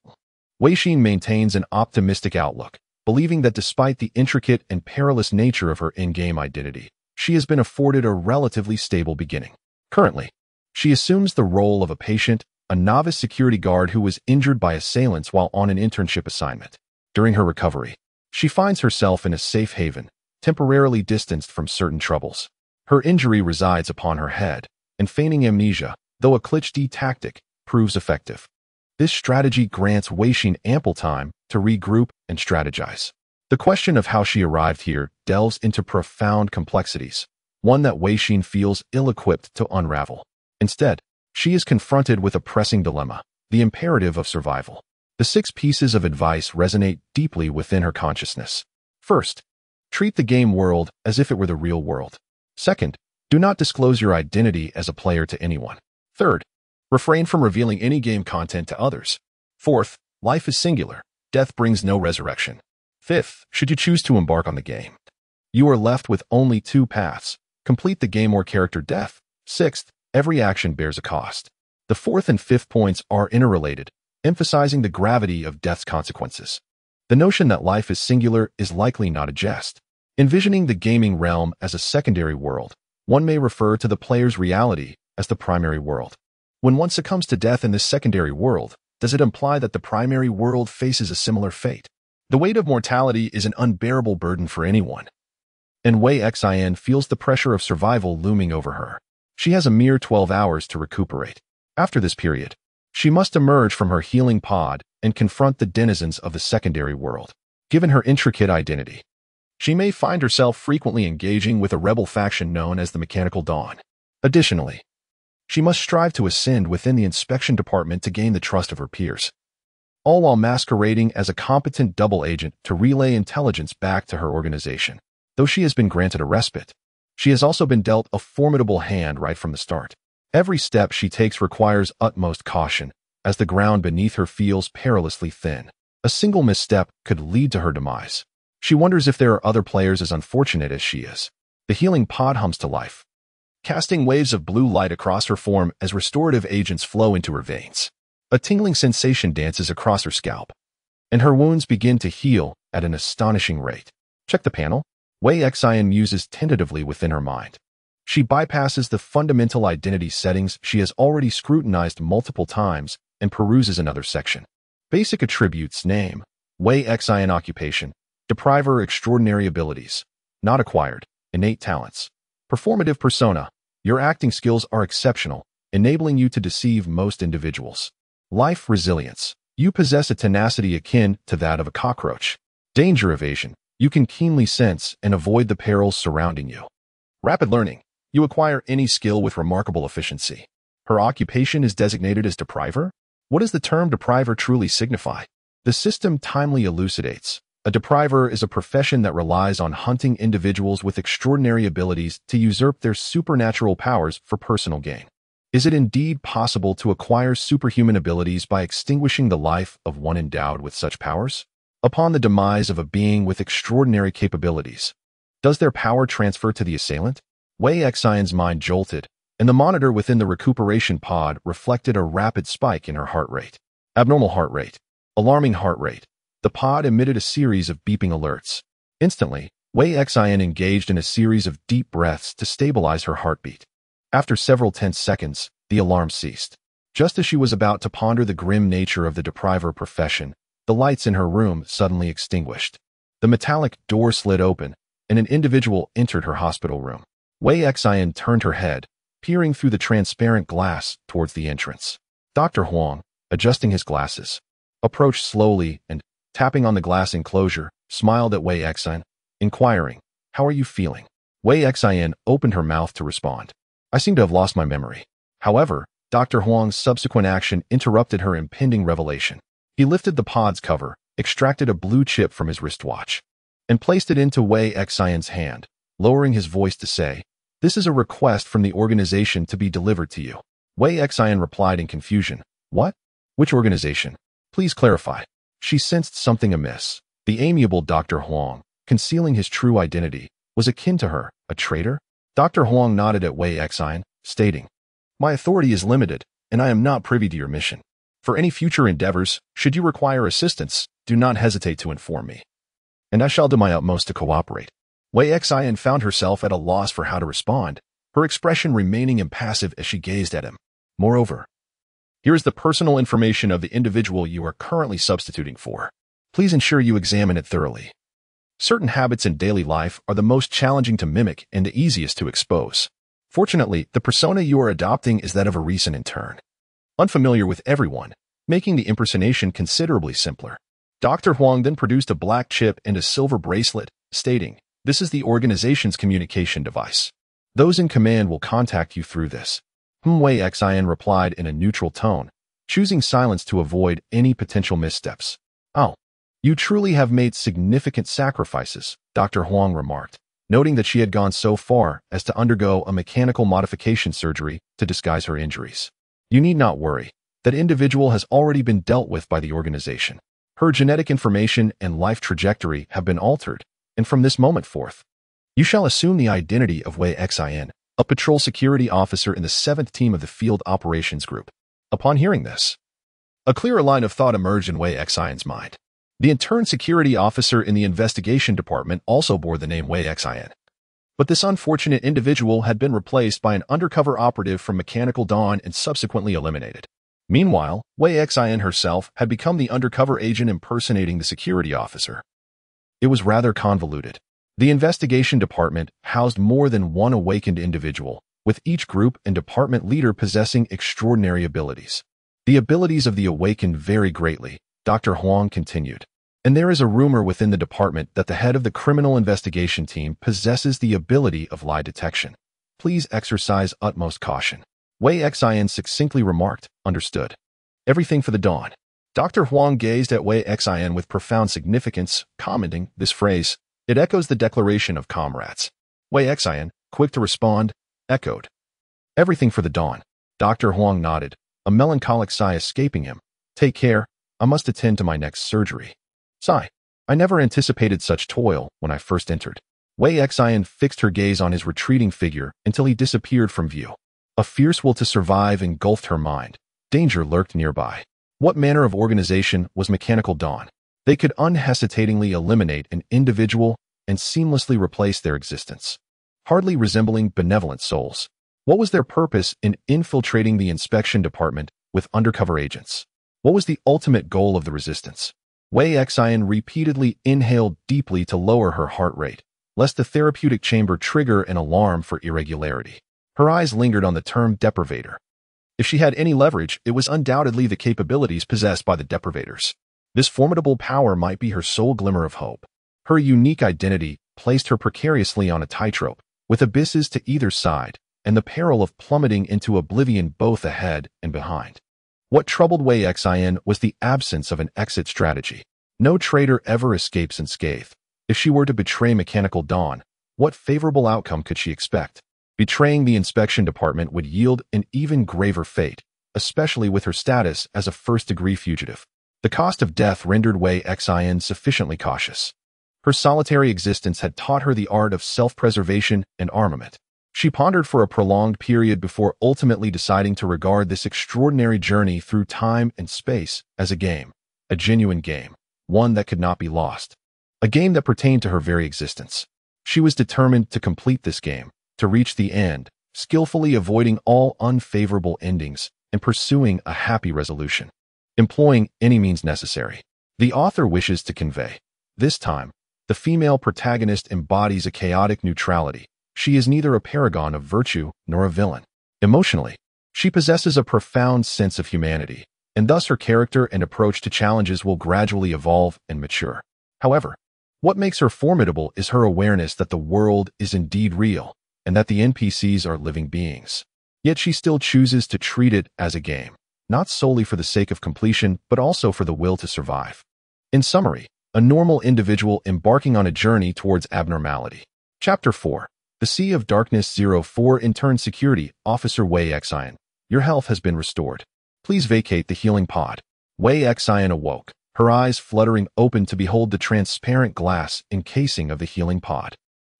Wei Xin maintains an optimistic outlook, believing that despite the intricate and perilous nature of her in-game identity, she has been afforded a relatively stable beginning. Currently, she assumes the role of a patient, a novice security guard who was injured by assailants while on an internship assignment. During her recovery, she finds herself in a safe haven, temporarily distanced from certain troubles. Her injury resides upon her head, and feigning amnesia, though a cliché tactic, proves effective. This strategy grants Wei Xin ample time to regroup and strategize. The question of how she arrived here delves into profound complexities, one that Wei Xin feels ill-equipped to unravel. Instead, she is confronted with a pressing dilemma, the imperative of survival. The 6 pieces of advice resonate deeply within her consciousness. First, treat the game world as if it were the real world. Second, do not disclose your identity as a player to anyone. Third, refrain from revealing any game content to others. Fourth, life is singular. Death brings no resurrection. Fifth, should you choose to embark on the game, you are left with only 2 paths: complete the game or character death. Sixth, every action bears a cost. The 4th and 5th points are interrelated, emphasizing the gravity of death's consequences. The notion that life is singular is likely not a jest. Envisioning the gaming realm as a secondary world, one may refer to the player's reality as the primary world. When one succumbs to death in this secondary world, does it imply that the primary world faces a similar fate? The weight of mortality is an unbearable burden for anyone, and Wei Xin feels the pressure of survival looming over her. She has a mere 12 hours to recuperate. After this period, she must emerge from her healing pod and confront the denizens of the secondary world. Given her intricate identity, she may find herself frequently engaging with a rebel faction known as the Mechanical Dawn. Additionally, she must strive to ascend within the inspection department to gain the trust of her peers, all while masquerading as a competent double agent to relay intelligence back to her organization. Though she has been granted a respite, she has also been dealt a formidable hand right from the start. Every step she takes requires utmost caution, as the ground beneath her feels perilously thin. A single misstep could lead to her demise. She wonders if there are other players as unfortunate as she is. The healing pod hums to life, casting waves of blue light across her form as restorative agents flow into her veins. A tingling sensation dances across her scalp, and her wounds begin to heal at an astonishing rate. Check the panel. Wei Xin muses tentatively within her mind. She bypasses the fundamental identity settings she has already scrutinized multiple times and peruses another section. Basic attributes: name, Wei Xin; occupation, depriver; extraordinary abilities, not acquired; innate talents, performative persona, your acting skills are exceptional, enabling you to deceive most individuals. Life resilience, you possess a tenacity akin to that of a cockroach. Danger evasion, you can keenly sense and avoid the perils surrounding you. Rapid learning, you acquire any skill with remarkable efficiency. Her occupation is designated as depriver. What does the term depriver truly signify? The system timely elucidates. A depriver is a profession that relies on hunting individuals with extraordinary abilities to usurp their supernatural powers for personal gain. Is it indeed possible to acquire superhuman abilities by extinguishing the life of one endowed with such powers? Upon the demise of a being with extraordinary capabilities, does their power transfer to the assailant? Wei Xin's mind jolted, and the monitor within the recuperation pod reflected a rapid spike in her heart rate. Abnormal heart rate. Alarming heart rate. The pod emitted a series of beeping alerts. Instantly, Wei Xin engaged in a series of deep breaths to stabilize her heartbeat. After several tense seconds, the alarm ceased. Just as she was about to ponder the grim nature of the depriver profession, the lights in her room suddenly extinguished. The metallic door slid open, and an individual entered her hospital room. Wei Xin turned her head, peering through the transparent glass towards the entrance. Dr. Huang, adjusting his glasses, approached slowly and, tapping on the glass enclosure, smiled at Wei Xin, inquiring, "How are you feeling?" Wei Xin opened her mouth to respond. "I seem to have lost my memory." However, Dr. Huang's subsequent action interrupted her impending revelation. He lifted the pod's cover, extracted a blue chip from his wristwatch, and placed it into Wei Xin's hand, lowering his voice to say, "This is a request from the organization to be delivered to you." Wei Xin replied in confusion, "What? Which organization? Please clarify." She sensed something amiss. The amiable Dr. Huang, concealing his true identity, was akin to her, a traitor? Dr. Huang nodded at Wei Xin, stating, My authority is limited, and I am not privy to your mission. For any future endeavors, should you require assistance, do not hesitate to inform me. And I shall do my utmost to cooperate. Wei Xian found herself at a loss for how to respond, her expression remaining impassive as she gazed at him. Moreover, here is the personal information of the individual you are currently substituting for. Please ensure you examine it thoroughly. Certain habits in daily life are the most challenging to mimic and the easiest to expose. Fortunately, the persona you are adopting is that of a recent intern, unfamiliar with everyone, making the impersonation considerably simpler. Dr. Huang then produced a black chip and a silver bracelet, stating, "This is the organization's communication device. Those in command will contact you through this." Wei Xian replied in a neutral tone, choosing silence to avoid any potential missteps. "Oh, you truly have made significant sacrifices," Dr. Huang remarked, noting that she had gone so far as to undergo a mechanical modification surgery to disguise her injuries. "You need not worry. That individual has already been dealt with by the organization. Her genetic information and life trajectory have been altered, and from this moment forth, you shall assume the identity of Wei Xian, a patrol security officer in the 7th team of the Field Operations Group." Upon hearing this, a clearer line of thought emerged in Wei Xian's mind. The intern security officer in the investigation department also bore the name Wei Xian. But this unfortunate individual had been replaced by an undercover operative from Mechanical Dawn and subsequently eliminated. Meanwhile, Wei Xian herself had become the undercover agent impersonating the security officer. It was rather convoluted. The investigation department housed more than one awakened individual, with each group and department leader possessing extraordinary abilities. The abilities of the awakened vary greatly, Dr. Huang continued. And there is a rumor within the department that the head of the criminal investigation team possesses the ability of lie detection. Please exercise utmost caution. Wei Xian succinctly remarked, "Understood. Everything for the dawn." Dr. Huang gazed at Wei Xian with profound significance, commenting, "This phrase, it echoes the declaration of comrades." Wei Xian, quick to respond, echoed, "Everything for the dawn." Dr. Huang nodded, a melancholic sigh escaping him. "Take care. I must attend to my next surgery." Sigh. "I never anticipated such toil when I first entered." Wei Xian fixed her gaze on his retreating figure until he disappeared from view. A fierce will to survive engulfed her mind. Danger lurked nearby. What manner of organization was Mechanical Dawn? They could unhesitatingly eliminate an individual and seamlessly replace their existence, hardly resembling benevolent souls. What was their purpose in infiltrating the inspection department with undercover agents? What was the ultimate goal of the resistance? Wei Xian repeatedly inhaled deeply to lower her heart rate, lest the therapeutic chamber trigger an alarm for irregularity. Her eyes lingered on the term deprivator. If she had any leverage, it was undoubtedly the capabilities possessed by the deprivators. This formidable power might be her sole glimmer of hope. Her unique identity placed her precariously on a tightrope, with abysses to either side, and the peril of plummeting into oblivion both ahead and behind. What troubled Wei Xian was the absence of an exit strategy. No traitor ever escapes unscathed. If she were to betray Mechanical Dawn, what favorable outcome could she expect? Betraying the inspection department would yield an even graver fate, especially with her status as a first-degree fugitive. The cost of death rendered Wei Xian sufficiently cautious. Her solitary existence had taught her the art of self-preservation and armament. She pondered for a prolonged period before ultimately deciding to regard this extraordinary journey through time and space as a game, a genuine game, one that could not be lost, a game that pertained to her very existence. She was determined to complete this game, to reach the end, skillfully avoiding all unfavorable endings and pursuing a happy resolution, employing any means necessary. The author wishes to convey. This time, the female protagonist embodies a chaotic neutrality. She is neither a paragon of virtue nor a villain. Emotionally, she possesses a profound sense of humanity, and thus her character and approach to challenges will gradually evolve and mature. However, what makes her formidable is her awareness that the world is indeed real, and that the NPCs are living beings. Yet she still chooses to treat it as a game, not solely for the sake of completion, but also for the will to survive. In summary, a normal individual embarking on a journey towards abnormality. Chapter 4. The Sea of Darkness 04 Intern Security Officer Wei Xian. Your health has been restored. Please vacate the healing pod. Wei Xian awoke, her eyes fluttering open to behold the transparent glass encasing of the healing pod.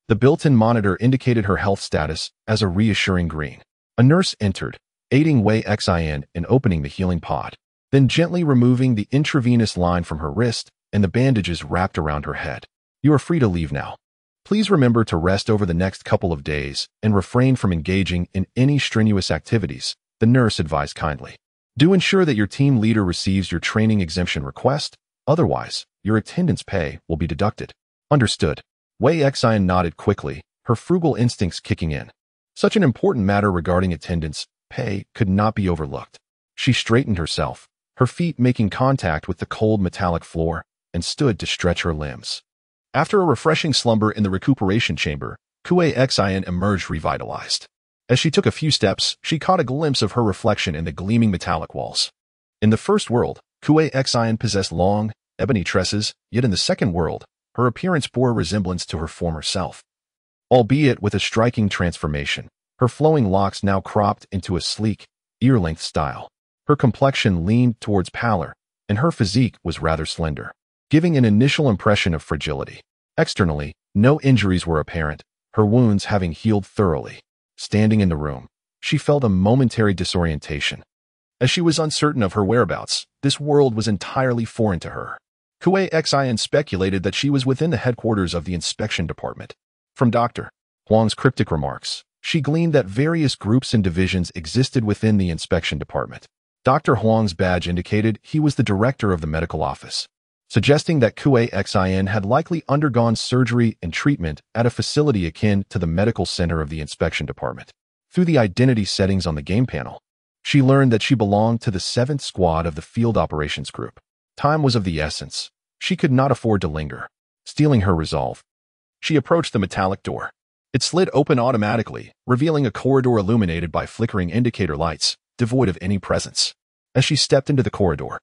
The built-in monitor indicated her health status as a reassuring green. A nurse entered, aiding Wei Xin in opening the healing pod, then gently removing the intravenous line from her wrist and the bandages wrapped around her head. You are free to leave now. Please remember to rest over the next couple of days and refrain from engaging in any strenuous activities, the nurse advised kindly. Do ensure that your team leader receives your training exemption request, otherwise, your attendance pay will be deducted. Understood. Wei Xin nodded quickly, her frugal instincts kicking in. Such an important matter regarding attendance pay could not be overlooked. She straightened herself, her feet making contact with the cold metallic floor, and stood to stretch her limbs. After a refreshing slumber in the recuperation chamber, Wei Xin emerged revitalized. As she took a few steps, she caught a glimpse of her reflection in the gleaming metallic walls. In the first world, Wei Xin possessed long, ebony tresses, yet in the second world, her appearance bore a resemblance to her former self. Albeit with a striking transformation, her flowing locks now cropped into a sleek, ear-length style. Her complexion leaned towards pallor, and her physique was rather slender, giving an initial impression of fragility. Externally, no injuries were apparent, her wounds having healed thoroughly. Standing in the room, she felt a momentary disorientation. As she was uncertain of her whereabouts, this world was entirely foreign to her. Wei Xin speculated that she was within the headquarters of the inspection department. From Dr. Huang's cryptic remarks, she gleaned that various groups and divisions existed within the inspection department. Dr. Huang's badge indicated he was the director of the medical office, suggesting that Wei Xin had likely undergone surgery and treatment at a facility akin to the medical center of the inspection department. Through the identity settings on the game panel, she learned that she belonged to the 7th Squad of the Field Operations Group. Time was of the essence. She could not afford to linger. Steeling her resolve, she approached the metallic door. It slid open automatically, revealing a corridor illuminated by flickering indicator lights, devoid of any presence. As she stepped into the corridor,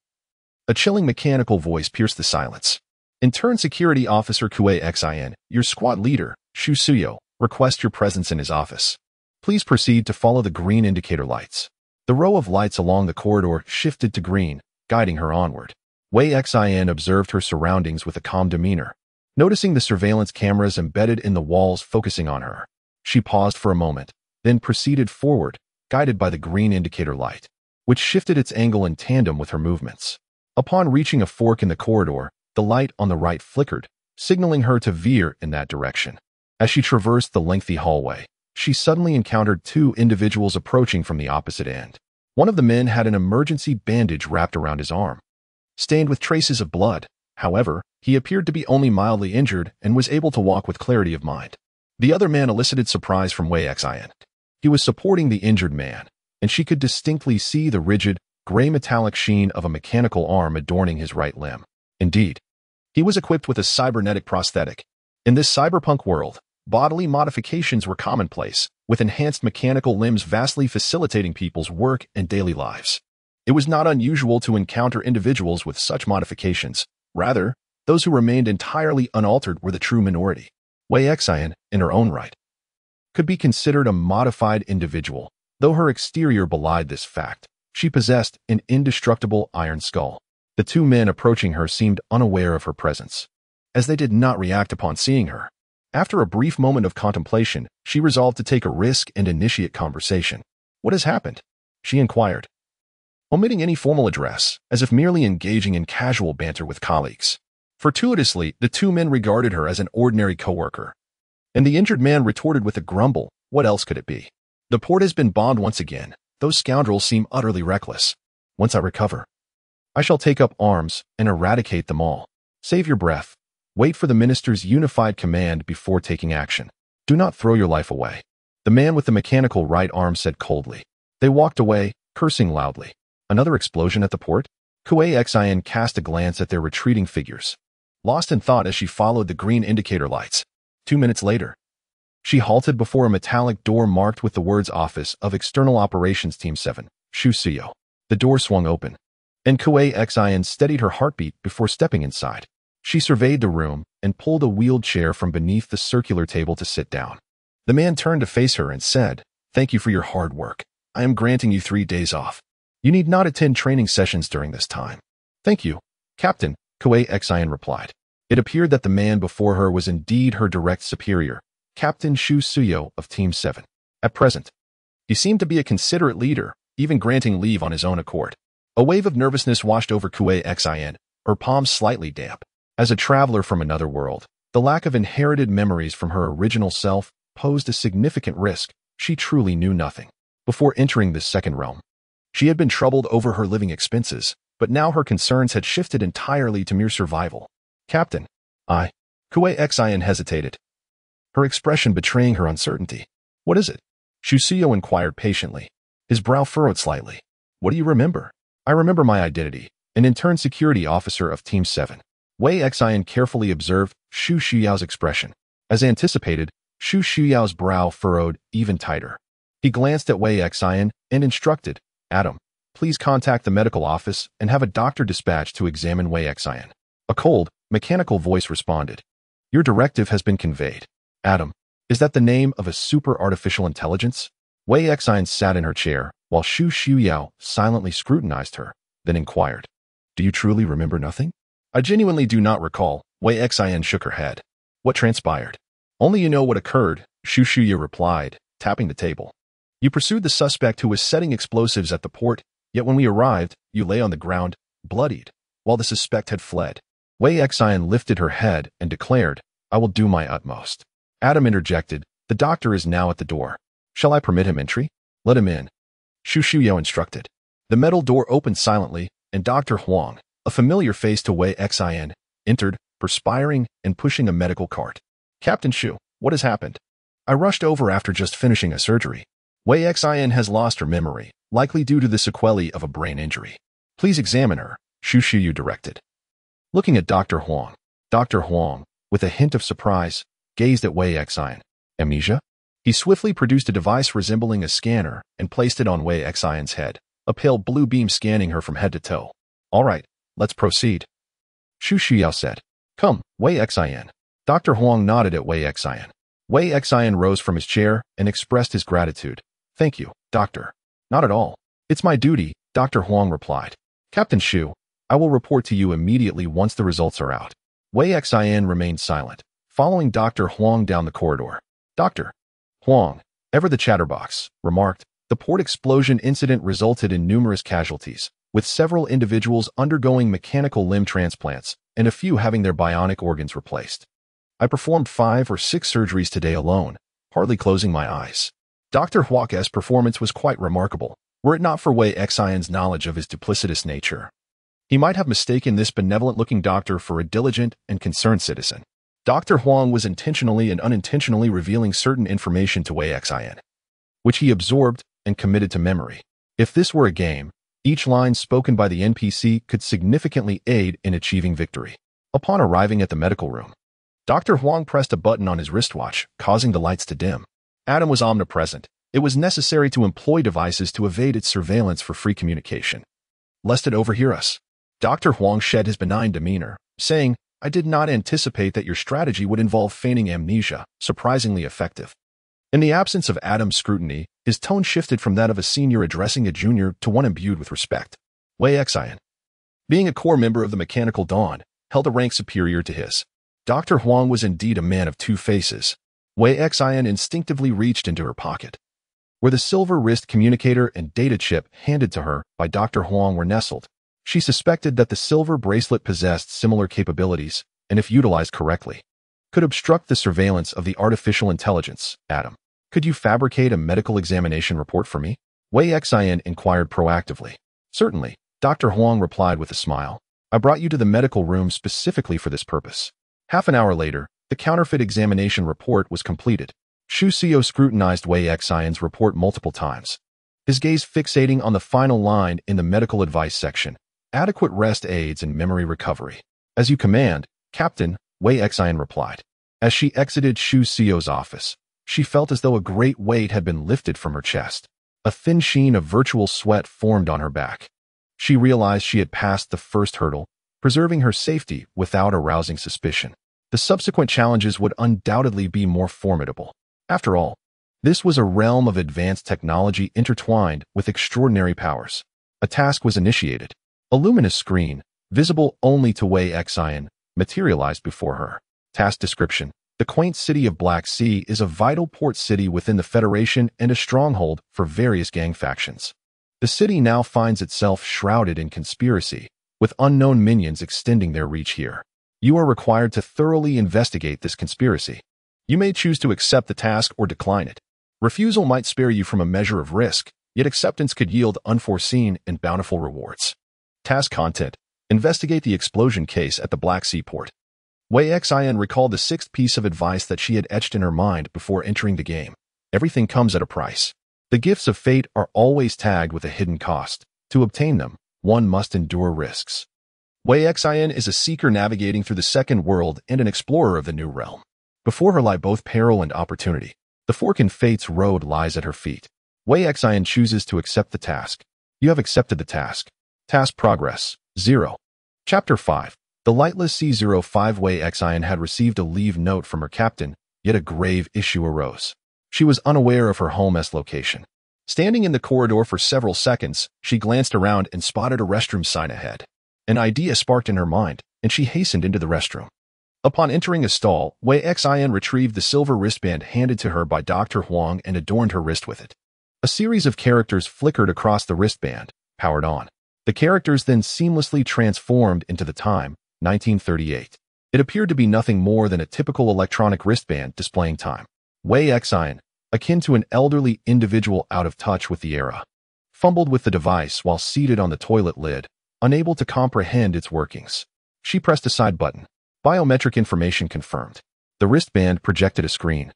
a chilling mechanical voice pierced the silence. Intern Security Officer Wei Xin, your squad leader, Shu Suyo, requests your presence in his office. Please proceed to follow the green indicator lights. The row of lights along the corridor shifted to green, guiding her onward. Wei Xin observed her surroundings with a calm demeanor, noticing the surveillance cameras embedded in the walls focusing on her. She paused for a moment, then proceeded forward, guided by the green indicator light, which shifted its angle in tandem with her movements. Upon reaching a fork in the corridor, the light on the right flickered, signaling her to veer in that direction. As she traversed the lengthy hallway, she suddenly encountered two individuals approaching from the opposite end. One of the men had an emergency bandage wrapped around his arm, stained with traces of blood. However, he appeared to be only mildly injured and was able to walk with clarity of mind. The other man elicited surprise from Wei Xin. He was supporting the injured man, and she could distinctly see the rigid, gray metallic sheen of a mechanical arm adorning his right limb. Indeed, he was equipped with a cybernetic prosthetic. In this cyberpunk world, bodily modifications were commonplace, with enhanced mechanical limbs vastly facilitating people's work and daily lives. It was not unusual to encounter individuals with such modifications. Rather, those who remained entirely unaltered were the true minority. Wei Xin, in her own right, could be considered a modified individual, though her exterior belied this fact. She possessed an indestructible iron skull. The two men approaching her seemed unaware of her presence, as they did not react upon seeing her. After a brief moment of contemplation, she resolved to take a risk and initiate conversation. What has happened? She inquired, omitting any formal address, as if merely engaging in casual banter with colleagues. Fortuitously, the two men regarded her as an ordinary coworker, and the injured man retorted with a grumble, what else could it be? The port has been bombed once again. Those scoundrels seem utterly reckless. Once I recover, I shall take up arms and eradicate them all. Save your breath. Wait for the minister's unified command before taking action. Do not throw your life away. The man with the mechanical right arm said coldly. They walked away, cursing loudly. Another explosion at the port? Wei Xin cast a glance at their retreating figures, lost in thought as she followed the green indicator lights. 2 minutes later, she halted before a metallic door marked with the words Office of External Operations Team 7, Shu Suyo. The door swung open, and Wei Xin steadied her heartbeat before stepping inside. She surveyed the room and pulled a wheeled chair from beneath the circular table to sit down. The man turned to face her and said, "Thank you for your hard work. I am granting you 3 days off. You need not attend training sessions during this time." "Thank you, Captain," Wei Xin replied. It appeared that the man before her was indeed her direct superior, Captain Shu Suyo of Team 7. At present, he seemed to be a considerate leader, even granting leave on his own accord. A wave of nervousness washed over Kuei Xin, her palms slightly damp. As a traveler from another world, the lack of inherited memories from her original self posed a significant risk. She truly knew nothing. Before entering this second realm, she had been troubled over her living expenses, but now her concerns had shifted entirely to mere survival. Captain, Kuei Xin hesitated, her expression betraying her uncertainty. What is it? Shusio inquired patiently, his brow furrowed slightly. What do you remember? I remember my identity, an intern security officer of Team 7. Wei Xin carefully observed Shu Xiao's expression. As anticipated, Shu Xiao's brow furrowed even tighter. He glanced at Wei Xin and instructed, Adam, please contact the medical office and have a doctor dispatched to examine Wei Xin. A cold, mechanical voice responded. Your directive has been conveyed. Adam, is that the name of a super artificial intelligence? Wei Xin sat in her chair, while Shu Xiao silently scrutinized her, then inquired, Do you truly remember nothing? I genuinely do not recall. Wei Xin shook her head. What transpired? Only you know what occurred, Shu Xiao replied, tapping the table. You pursued the suspect who was setting explosives at the port, yet when we arrived, you lay on the ground, bloodied, while the suspect had fled. Wei Xin lifted her head and declared, I will do my utmost. Adam interjected, the doctor is now at the door. Shall I permit him entry? Let him in. Shu Xiao instructed. The metal door opened silently, and Dr. Huang, a familiar face to Wei Xin, entered, perspiring and pushing a medical cart. Captain Shu, what has happened? I rushed over after just finishing a surgery. Wei Xin has lost her memory, likely due to the sequelae of a brain injury. Please examine her, Shu Xiao directed. Looking at Dr. Huang, with a hint of surprise, gazed at Wei Xin. Amnesia? He swiftly produced a device resembling a scanner and placed it on Wei Xin's head, a pale blue beam scanning her from head to toe. All right, let's proceed. Shu Xiao said. Come, Wei Xin. Dr. Huang nodded at Wei Xin. Wei Xin rose from his chair and expressed his gratitude. Thank you, Doctor. Not at all. It's my duty, Dr. Huang replied. Captain Shu, I will report to you immediately once the results are out. Wei Xin remained silent, following Dr. Huang down the corridor. Dr. Huang, ever the chatterbox, remarked, the port explosion incident resulted in numerous casualties, with several individuals undergoing mechanical limb transplants and a few having their bionic organs replaced. I performed 5 or 6 surgeries today alone, hardly closing my eyes. Dr. Huang's performance was quite remarkable, were it not for Wei Xin's knowledge of his duplicitous nature. He might have mistaken this benevolent-looking doctor for a diligent and concerned citizen. Dr. Huang was intentionally and unintentionally revealing certain information to Wei Xin, which he absorbed and committed to memory. If this were a game, each line spoken by the NPC could significantly aid in achieving victory. Upon arriving at the medical room, Dr. Huang pressed a button on his wristwatch, causing the lights to dim. Adam was omnipresent. It was necessary to employ devices to evade its surveillance for free communication, lest it overhear us. Dr. Huang shed his benign demeanor, saying, I did not anticipate that your strategy would involve feigning amnesia, surprisingly effective. In the absence of Adam's scrutiny, his tone shifted from that of a senior addressing a junior to one imbued with respect. Wei Xin, being a core member of the Mechanical Dawn, held a rank superior to his. Dr. Huang was indeed a man of two faces. Wei Xin instinctively reached into her pocket, where the silver wrist communicator and data chip handed to her by Dr. Huang were nestled. She suspected that the silver bracelet possessed similar capabilities, and if utilized correctly, could obstruct the surveillance of the artificial intelligence. Adam, could you fabricate a medical examination report for me? Wei Xin inquired proactively. Certainly, Dr. Huang replied with a smile. I brought you to the medical room specifically for this purpose. Half an hour later, the counterfeit examination report was completed. Shu Xiao scrutinized Wei Xin's report multiple times, his gaze fixating on the final line in the medical advice section. Adequate rest aids in memory recovery. As you command, Captain, Wei Xin replied. As she exited Shu Xiao's office, she felt as though a great weight had been lifted from her chest. A thin sheen of virtual sweat formed on her back. She realized she had passed the first hurdle, preserving her safety without arousing suspicion. The subsequent challenges would undoubtedly be more formidable. After all, this was a realm of advanced technology intertwined with extraordinary powers. A task was initiated. A luminous screen, visible only to Wei Xin, materialized before her. Task description. The quaint city of Black Sea is a vital port city within the Federation and a stronghold for various gang factions. The city now finds itself shrouded in conspiracy, with unknown minions extending their reach here. You are required to thoroughly investigate this conspiracy. You may choose to accept the task or decline it. Refusal might spare you from a measure of risk, yet acceptance could yield unforeseen and bountiful rewards. Task content: investigate the explosion case at the Black Sea port. Wei Xin recalled the sixth piece of advice that she had etched in her mind before entering the game. Everything comes at a price. The gifts of fate are always tagged with a hidden cost. To obtain them, one must endure risks. Wei Xin is a seeker navigating through the second world and an explorer of the new realm. Before her lie both peril and opportunity. The fork in fate's road lies at her feet. Wei Xin chooses to accept the task. You have accepted the task. Task progress, 0. Chapter 5. The lightless C-05 Wei Xin had received a leave note from her captain, yet a grave issue arose. She was unaware of her home's location. Standing in the corridor for several seconds, she glanced around and spotted a restroom sign ahead. An idea sparked in her mind, and she hastened into the restroom. Upon entering a stall, Wei Xin retrieved the silver wristband handed to her by Dr. Huang and adorned her wrist with it. A series of characters flickered across the wristband, powered on. The characters then seamlessly transformed into the time, 1938. It appeared to be nothing more than a typical electronic wristband displaying time. Wei Xin, akin to an elderly individual out of touch with the era, fumbled with the device while seated on the toilet lid, unable to comprehend its workings. She pressed a side button. Biometric information confirmed. The wristband projected a screen,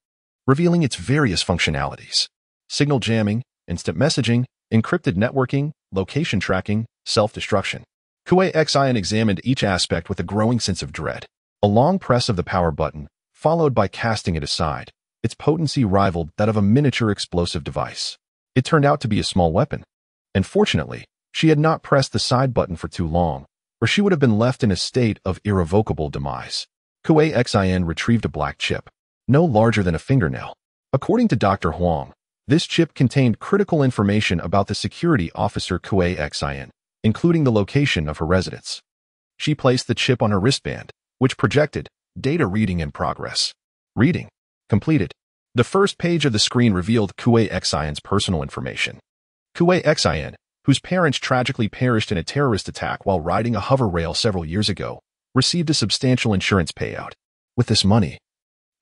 revealing its various functionalities. Signal jamming, instant messaging, encrypted networking, location tracking, self-destruction. Wei Xin examined each aspect with a growing sense of dread. A long press of the power button, followed by casting it aside. Its potency rivaled that of a miniature explosive device. It turned out to be a small weapon. And fortunately, she had not pressed the side button for too long, or she would have been left in a state of irrevocable demise. Wei Xin retrieved a black chip, no larger than a fingernail. According to Dr. Huang, this chip contained critical information about the security officer Wei Xin, including the location of her residence. She placed the chip on her wristband, which projected data reading in progress. Reading completed. The first page of the screen revealed Wei Xin's personal information. Wei Xin, whose parents tragically perished in a terrorist attack while riding a hover rail several years ago, received a substantial insurance payout. With this money,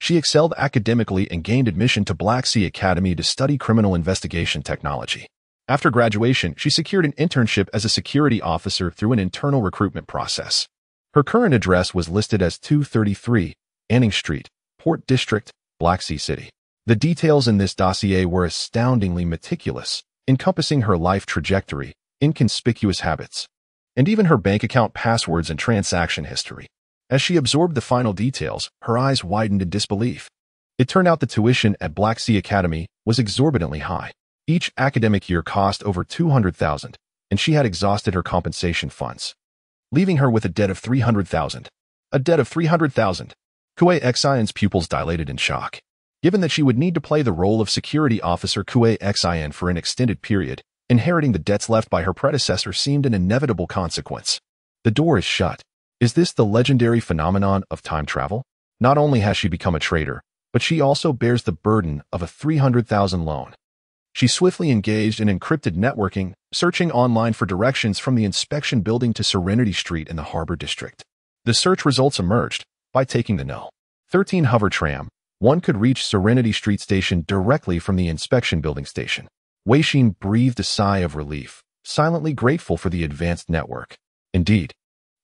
she excelled academically and gained admission to Black Sea Academy to study criminal investigation technology. After graduation, she secured an internship as a security officer through an internal recruitment process. Her current address was listed as 233 Anning Street, Port District, Black Sea City. The details in this dossier were astoundingly meticulous, encompassing her life trajectory, inconspicuous habits, and even her bank account passwords and transaction history. As she absorbed the final details, her eyes widened in disbelief. It turned out the tuition at Black Sea Academy was exorbitantly high. Each academic year cost over $200,000, and she had exhausted her compensation funds, leaving her with a debt of $300,000. A debt of $300,000. Wei Xin's pupils dilated in shock. Given that she would need to play the role of security officer Wei Xin for an extended period, inheriting the debts left by her predecessor seemed an inevitable consequence. The door is shut. Is this the legendary phenomenon of time travel? Not only has she become a traitor, but she also bears the burden of a $300,000 loan. She swiftly engaged in encrypted networking, searching online for directions from the inspection building to Serenity Street in the Harbor District. The search results emerged. By taking the No. 13 hover tram, one could reach Serenity Street Station directly from the inspection building station. Wei Xin breathed a sigh of relief, silently grateful for the advanced network. Indeed,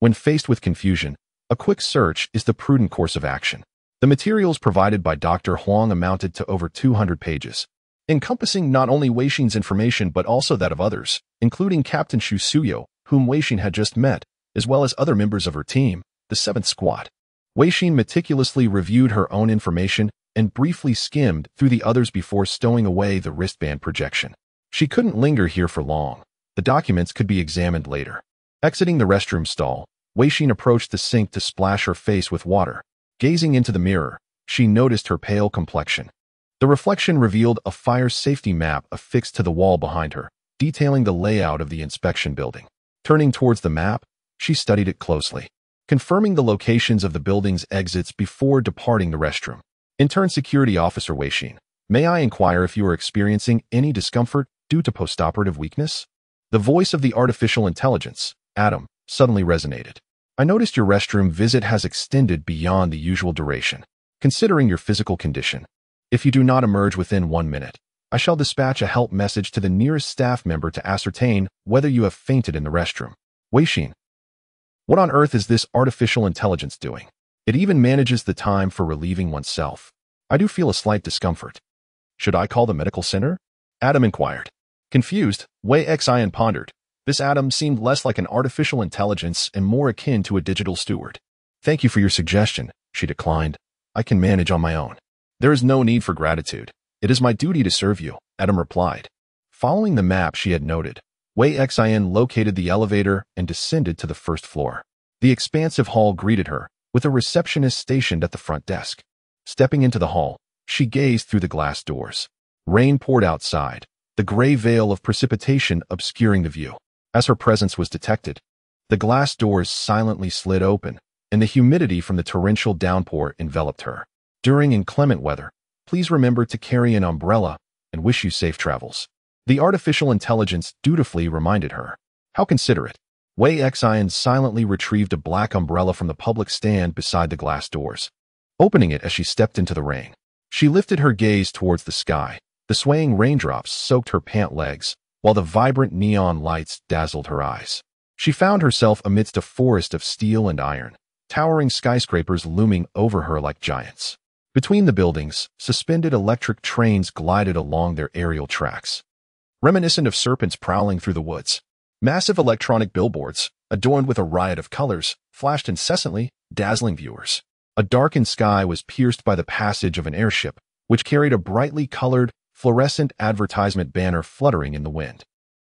when faced with confusion, a quick search is the prudent course of action. The materials provided by Dr. Huang amounted to over 200 pages, encompassing not only Wei Xin's information but also that of others, including Captain Xu Suyo, whom Wei Xin had just met, as well as other members of her team, the 7th Squad. Wei Xin meticulously reviewed her own information and briefly skimmed through the others before stowing away the wristband projection. She couldn't linger here for long. The documents could be examined later. Exiting the restroom stall, Wei Xin approached the sink to splash her face with water. Gazing into the mirror, she noticed her pale complexion. The reflection revealed a fire safety map affixed to the wall behind her, detailing the layout of the inspection building. Turning towards the map, she studied it closely, confirming the locations of the building's exits before departing the restroom. Intern Security Officer Wei Xin, may I inquire if you are experiencing any discomfort due to postoperative weakness? The voice of the artificial intelligence, Adam, suddenly resonated. I noticed your restroom visit has extended beyond the usual duration. Considering your physical condition, if you do not emerge within 1 minute, I shall dispatch a help message to the nearest staff member to ascertain whether you have fainted in the restroom. Wei Xin. What on earth is this artificial intelligence doing? It even manages the time for relieving oneself. I do feel a slight discomfort. Should I call the medical center? Adam inquired. Confused, Wei Xian pondered. This Adam seemed less like an artificial intelligence and more akin to a digital steward. Thank you for your suggestion, she declined. I can manage on my own. There is no need for gratitude. It is my duty to serve you, Adam replied. Following the map she had noted, Wei Xian located the elevator and descended to the first floor. The expansive hall greeted her, with a receptionist stationed at the front desk. Stepping into the hall, she gazed through the glass doors. Rain poured outside, the gray veil of precipitation obscuring the view. As her presence was detected, the glass doors silently slid open, and the humidity from the torrential downpour enveloped her. During inclement weather, please remember to carry an umbrella and wish you safe travels. The artificial intelligence dutifully reminded her. How considerate. Wei Xian silently retrieved a black umbrella from the public stand beside the glass doors, opening it as she stepped into the rain. She lifted her gaze towards the sky. The swaying raindrops soaked her pant legs, while the vibrant neon lights dazzled her eyes. She found herself amidst a forest of steel and iron, towering skyscrapers looming over her like giants. Between the buildings, suspended electric trains glided along their aerial tracks, reminiscent of serpents prowling through the woods. Massive electronic billboards, adorned with a riot of colors, flashed incessantly, dazzling viewers. A darkened sky was pierced by the passage of an airship, which carried a brightly colored, fluorescent advertisement banner fluttering in the wind.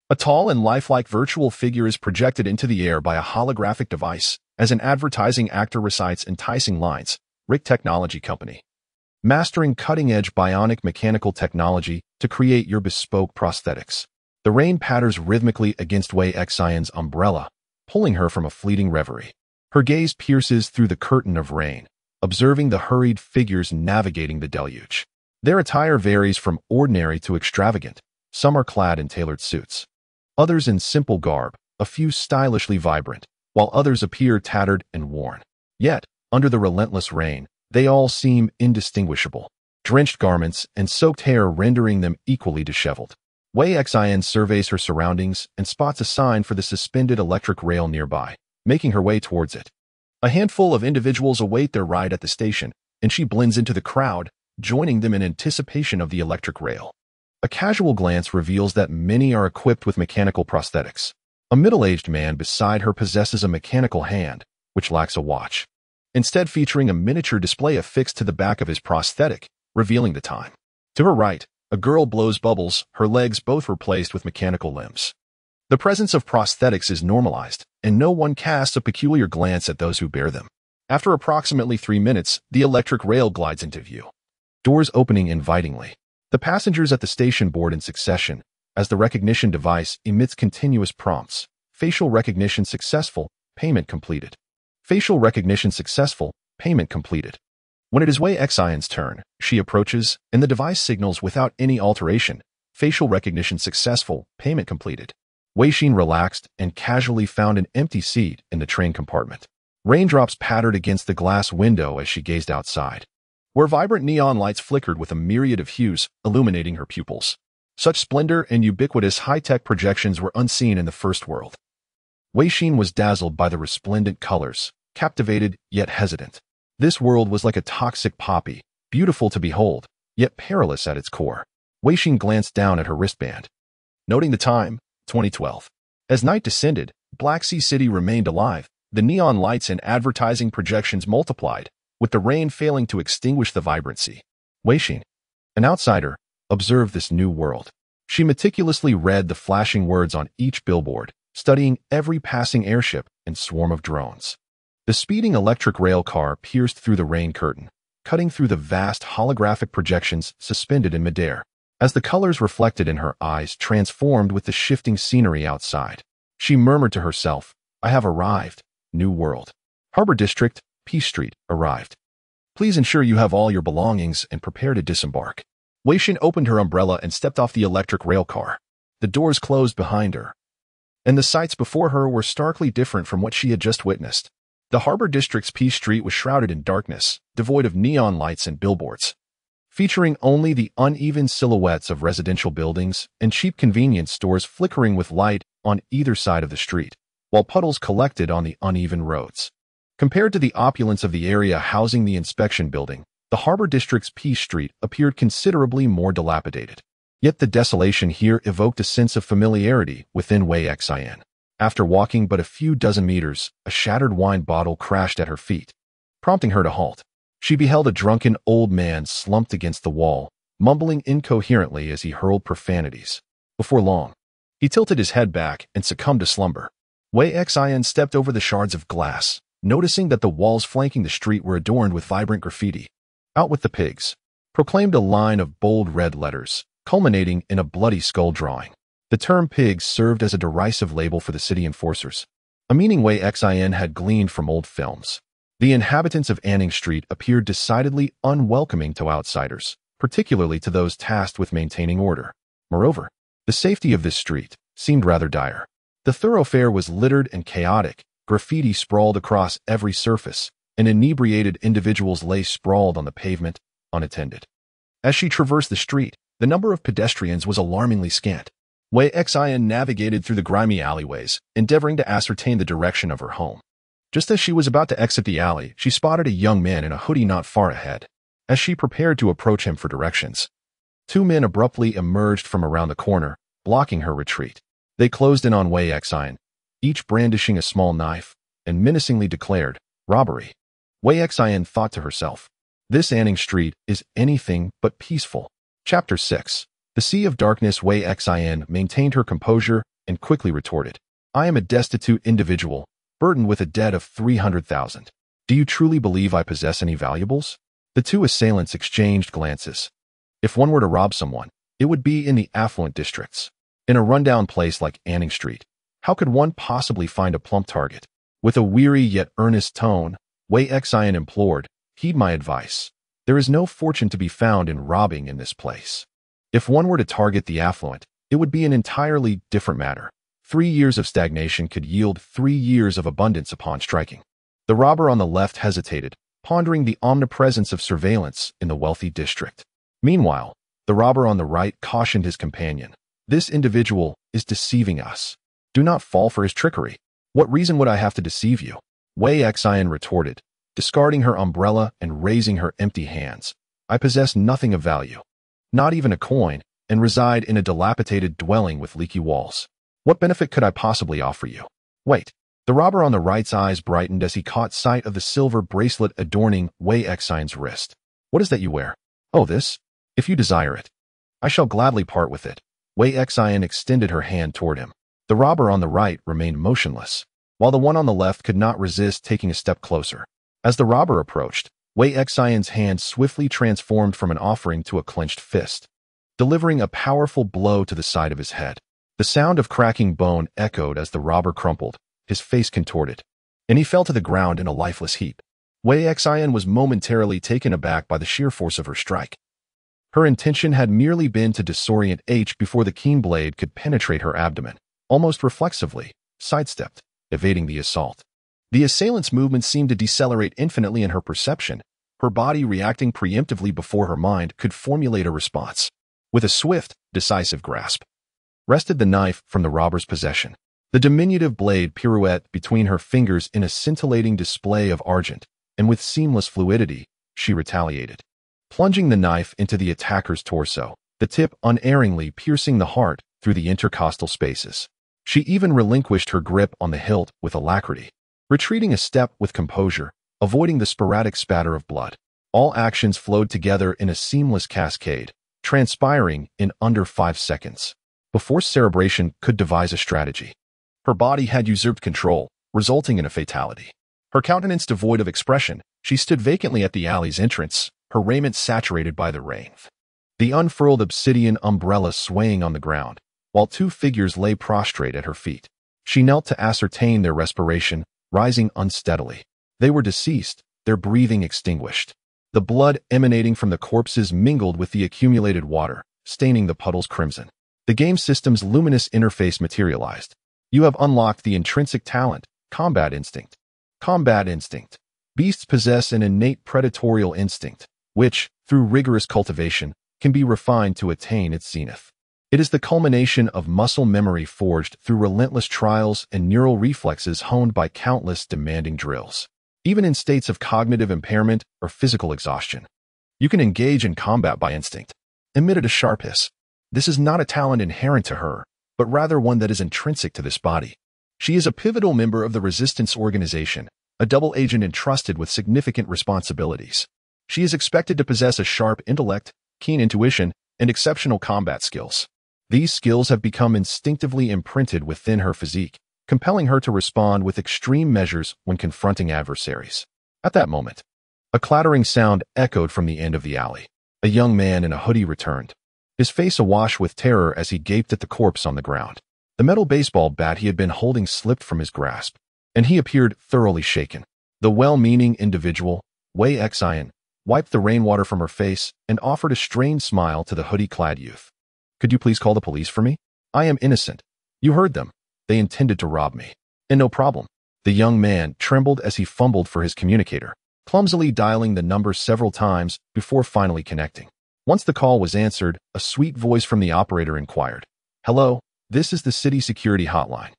A tall and lifelike virtual figure is projected into the air by a holographic device as an advertising actor recites enticing lines. Rick Technology Company. Mastering cutting-edge bionic mechanical technology to create your bespoke prosthetics. The rain patters rhythmically against Wei Xian's umbrella, pulling her from a fleeting reverie. Her gaze pierces through the curtain of rain, observing the hurried figures navigating the deluge. Their attire varies from ordinary to extravagant. Some are clad in tailored suits, others in simple garb, a few stylishly vibrant, while others appear tattered and worn. Yet, under the relentless rain, they all seem indistinguishable, drenched garments and soaked hair rendering them equally disheveled. Wei Xian surveys her surroundings and spots a sign for the suspended electric rail nearby, making her way towards it. A handful of individuals await their ride at the station, and she blends into the crowd, joining them in anticipation of the electric rail. A casual glance reveals that many are equipped with mechanical prosthetics. A middle-aged man beside her possesses a mechanical hand, which lacks a watch, instead featuring a miniature display affixed to the back of his prosthetic, revealing the time. To her right, a girl blows bubbles, her legs both replaced with mechanical limbs. The presence of prosthetics is normalized, and no one casts a peculiar glance at those who bear them. After approximately 3 minutes, the electric rail glides into view, doors opening invitingly. The passengers at the station board in succession, as the recognition device emits continuous prompts. Facial recognition successful, payment completed. Facial recognition successful, payment completed. When it is Wei Xian's turn, she approaches, and the device signals without any alteration. Facial recognition successful, payment completed. Wei Xin relaxed and casually found an empty seat in the train compartment. Raindrops pattered against the glass window as she gazed outside, where vibrant neon lights flickered with a myriad of hues, illuminating her pupils. Such splendor and ubiquitous high-tech projections were unseen in the first world. Wei Xin was dazzled by the resplendent colors, captivated yet hesitant. This world was like a toxic poppy, beautiful to behold, yet perilous at its core. Wei Xin glanced down at her wristband, noting the time, 2012. As night descended, Black Sea City remained alive. The neon lights and advertising projections multiplied, with the rain failing to extinguish the vibrancy. Wei Xin, an outsider, observed this new world. She meticulously read the flashing words on each billboard, studying every passing airship and swarm of drones. The speeding electric rail car pierced through the rain curtain, cutting through the vast holographic projections suspended in midair. As the colors reflected in her eyes transformed with the shifting scenery outside, she murmured to herself, "I have arrived. New world. Harbor District, Peace Street, arrived. Please ensure you have all your belongings and prepare to disembark." Wei Xin opened her umbrella and stepped off the electric rail car. The doors closed behind her, and the sights before her were starkly different from what she had just witnessed. The Harbor District's P Street was shrouded in darkness, devoid of neon lights and billboards, featuring only the uneven silhouettes of residential buildings and cheap convenience stores flickering with light on either side of the street, while puddles collected on the uneven roads. Compared to the opulence of the area housing the inspection building, the Harbor District's P Street appeared considerably more dilapidated. Yet the desolation here evoked a sense of familiarity within Wei Xin. After walking but a few dozen meters, a shattered wine bottle crashed at her feet, prompting her to halt. She beheld a drunken old man slumped against the wall, mumbling incoherently as he hurled profanities. Before long, he tilted his head back and succumbed to slumber. Wei Xin stepped over the shards of glass, noticing that the walls flanking the street were adorned with vibrant graffiti. "Out with the pigs," proclaimed a line of bold red letters, culminating in a bloody skull drawing. The term pigs served as a derisive label for the city enforcers, a meaning Wei Xin had gleaned from old films. The inhabitants of Anning Street appeared decidedly unwelcoming to outsiders, particularly to those tasked with maintaining order. Moreover, the safety of this street seemed rather dire. The thoroughfare was littered and chaotic, graffiti sprawled across every surface, and inebriated individuals lay sprawled on the pavement, unattended. As she traversed the street, the number of pedestrians was alarmingly scant. Wei Xin navigated through the grimy alleyways, endeavoring to ascertain the direction of her home. Just as she was about to exit the alley, she spotted a young man in a hoodie not far ahead. As she prepared to approach him for directions, two men abruptly emerged from around the corner, blocking her retreat. They closed in on Wei Xin, each brandishing a small knife, and menacingly declared, "Robbery." Wei Xin thought to herself, "This Anning Street is anything but peaceful." Chapter 6. The Sea of Darkness. Wei Xin maintained her composure and quickly retorted, "I am a destitute individual, burdened with a debt of 300,000. Do you truly believe I possess any valuables?" The two assailants exchanged glances. If one were to rob someone, it would be in the affluent districts. In a rundown place like Anning Street, how could one possibly find a plump target? With a weary yet earnest tone, Wei Xin implored, "Heed my advice. There is no fortune to be found in robbing in this place. If one were to target the affluent, it would be an entirely different matter. 3 years of stagnation could yield 3 years of abundance upon striking." The robber on the left hesitated, pondering the omnipresence of surveillance in the wealthy district. Meanwhile, the robber on the right cautioned his companion, "This individual is deceiving us. Do not fall for his trickery." "What reason would I have to deceive you?" Wei Xin retorted, discarding her umbrella and raising her empty hands. "I possess nothing of value, not even a coin, and reside in a dilapidated dwelling with leaky walls. What benefit could I possibly offer you?" "Wait." The robber on the right's eyes brightened as he caught sight of the silver bracelet adorning Wei Xin's wrist. "What is that you wear?" "Oh, this? If you desire it, I shall gladly part with it." Wei Xin extended her hand toward him. The robber on the right remained motionless, while the one on the left could not resist taking a step closer. As the robber approached, Wei Xin's hand swiftly transformed from an offering to a clenched fist, delivering a powerful blow to the side of his head. The sound of cracking bone echoed as the robber crumpled, his face contorted, and he fell to the ground in a lifeless heap. Wei Xin was momentarily taken aback by the sheer force of her strike. Her intention had merely been to disorient H before the keen blade could penetrate her abdomen. Almost reflexively, sidestepped, evading the assault. The assailant's movements seemed to decelerate infinitely in her perception, her body reacting preemptively before her mind could formulate a response. With a swift, decisive grasp, wrested the knife from the robber's possession. The diminutive blade pirouetted between her fingers in a scintillating display of argent, and with seamless fluidity, she retaliated, plunging the knife into the attacker's torso, the tip unerringly piercing the heart through the intercostal spaces. She even relinquished her grip on the hilt with alacrity, retreating a step with composure, avoiding the sporadic spatter of blood. All actions flowed together in a seamless cascade, transpiring in under 5 seconds. Before cerebration could devise a strategy, her body had usurped control, resulting in a fatality. Her countenance devoid of expression, she stood vacantly at the alley's entrance, her raiment saturated by the rain. The unfurled obsidian umbrella swaying on the ground, while 2 figures lay prostrate at her feet. She knelt to ascertain their respiration, rising unsteadily. They were deceased, their breathing extinguished. The blood emanating from the corpses mingled with the accumulated water, staining the puddles crimson. The game system's luminous interface materialized, You have unlocked the intrinsic talent, combat instinct. Combat instinct. Beasts possess an innate predatorial instinct, which, through rigorous cultivation, can be refined to attain its zenith. It is the culmination of muscle memory forged through relentless trials and neural reflexes honed by countless demanding drills. Even in states of cognitive impairment or physical exhaustion, you can engage in combat by instinct. Emitted a sharp hiss. This is not a talent inherent to her, but rather one that is intrinsic to this body. She is a pivotal member of the Resistance Organization, a double agent entrusted with significant responsibilities. She is expected to possess a sharp intellect, keen intuition, and exceptional combat skills. These skills have become instinctively imprinted within her physique, compelling her to respond with extreme measures when confronting adversaries. At that moment, a clattering sound echoed from the end of the alley. A young man in a hoodie returned, his face awash with terror as he gaped at the corpse on the ground. The metal baseball bat he had been holding slipped from his grasp, and he appeared thoroughly shaken. The well-meaning individual, Wei Xian, wiped the rainwater from her face and offered a strained smile to the hoodie-clad youth. Could you please call the police for me? I am innocent. You heard them. They intended to rob me. And no problem. The young man trembled as he fumbled for his communicator, clumsily dialing the number several times before finally connecting. Once the call was answered, a sweet voice from the operator inquired. Hello, this is the city security hotline.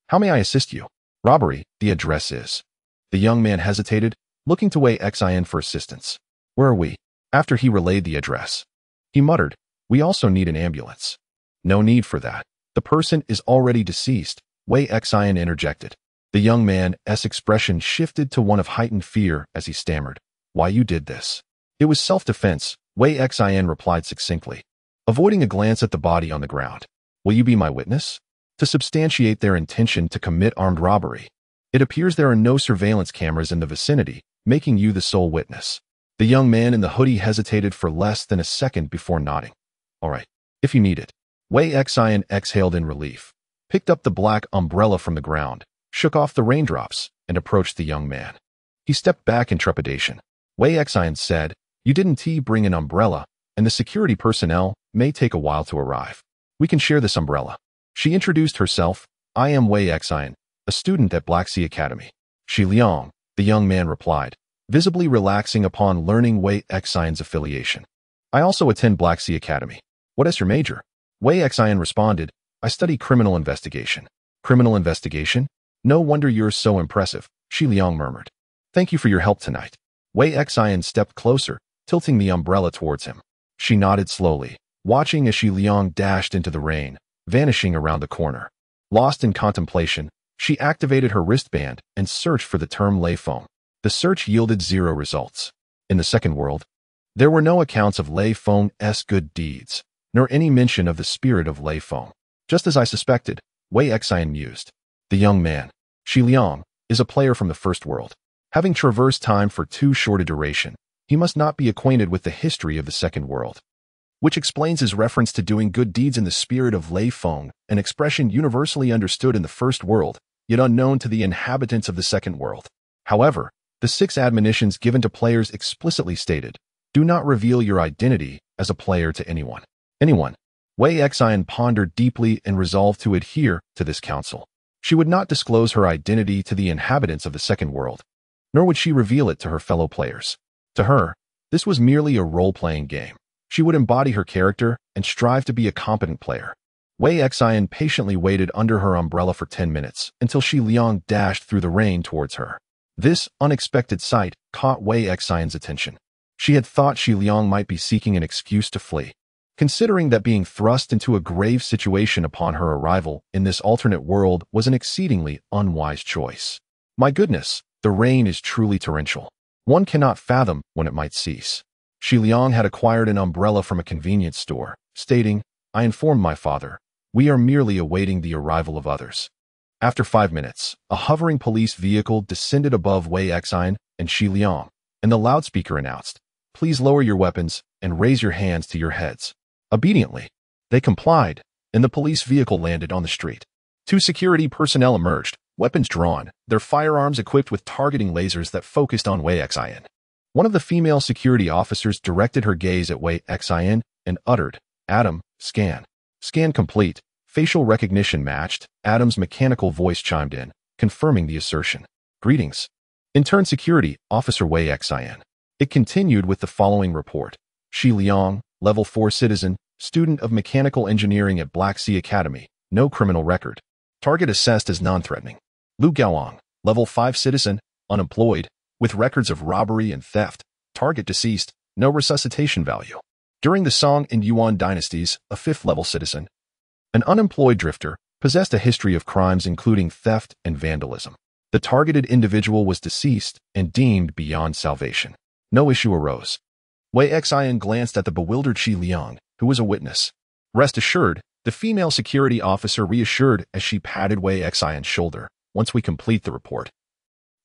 How may I assist you? Robbery, the address is. The young man hesitated, looking to Wei Xian for assistance. Where are we? After he relayed the address, he muttered, we also need an ambulance. No need for that. The person is already deceased, Wei Xian interjected. The young man's expression shifted to one of heightened fear as he stammered. Why you did this? It was self-defense, Wei Xian replied succinctly, avoiding a glance at the body on the ground. Will you be my witness? To substantiate their intention to commit armed robbery. It appears there are no surveillance cameras in the vicinity, making you the sole witness. The young man in the hoodie hesitated for less than a second before nodding. All right, if you need it. Wei Xian exhaled in relief, picked up the black umbrella from the ground, shook off the raindrops, and approached the young man. He stepped back in trepidation. Wei Xian said, you didn't bring an umbrella, and the security personnel may take a while to arrive. We can share this umbrella. She introduced herself. I am Wei Xian, a student at Black Sea Academy. Shi Liang, the young man replied, visibly relaxing upon learning Wei Xian's affiliation. I also attend Black Sea Academy. What is your major? Wei Xian responded, I study criminal investigation. Criminal investigation? No wonder you're so impressive, Shi Liang murmured. Thank you for your help tonight. Wei Xian stepped closer, tilting the umbrella towards him. She nodded slowly, watching as Shi Liang dashed into the rain, vanishing around the corner. Lost in contemplation, she activated her wristband and searched for the term Lei Feng. The search yielded 0 results. In the second world, there were no accounts of Lei Feng's good deeds, nor any mention of the spirit of Lei Feng. Just as I suspected, Wei Xian mused. The young man, Shi Liang, is a player from the first world. Having traversed time for too short a duration, he must not be acquainted with the history of the second world, which explains his reference to doing good deeds in the spirit of Lei Feng, an expression universally understood in the first world, yet unknown to the inhabitants of the second world. However, the 6 admonitions given to players explicitly stated, do not reveal your identity as a player to anyone. Wei Xian pondered deeply and resolved to adhere to this counsel. She would not disclose her identity to the inhabitants of the second world, nor would she reveal it to her fellow players. To her, this was merely a role-playing game. She would embody her character and strive to be a competent player. Wei Xian patiently waited under her umbrella for 10 minutes until Shi Liang dashed through the rain towards her. This unexpected sight caught Wei Xian's attention. She had thought Shi Liang might be seeking an excuse to flee, considering that being thrust into a grave situation upon her arrival in this alternate world was an exceedingly unwise choice. My goodness, the rain is truly torrential. One cannot fathom when it might cease. Shi Liang had acquired an umbrella from a convenience store, stating, I informed my father, we are merely awaiting the arrival of others. After 5 minutes, a hovering police vehicle descended above Wei Xian and Shi Liang, and the loudspeaker announced, please lower your weapons and raise your hands to your heads. Obediently, they complied, and the police vehicle landed on the street. 2 security personnel emerged, weapons drawn, their firearms equipped with targeting lasers that focused on Wei Xian. One of the female security officers directed her gaze at Wei Xian and uttered, Adam, scan. Scan complete. Facial recognition matched. Adam's mechanical voice chimed in, confirming the assertion. Greetings. Intern Security Officer Wei Xin. It continued with the following report. Shi Liang, Level 4 citizen, student of mechanical engineering at Black Sea Academy, no criminal record. Target assessed as non-threatening. Lu Gaoang, Level 5 citizen, unemployed, with records of robbery and theft. Target deceased, no resuscitation value. During the Song and Yuan dynasties, a 5th-level citizen, an unemployed drifter, possessed a history of crimes including theft and vandalism. The targeted individual was deceased and deemed beyond salvation. No issue arose. Wei Xin glanced at the bewildered Shi Liang, who was a witness. Rest assured, the female security officer reassured as she patted Wei Xin's shoulder. Once we complete the report,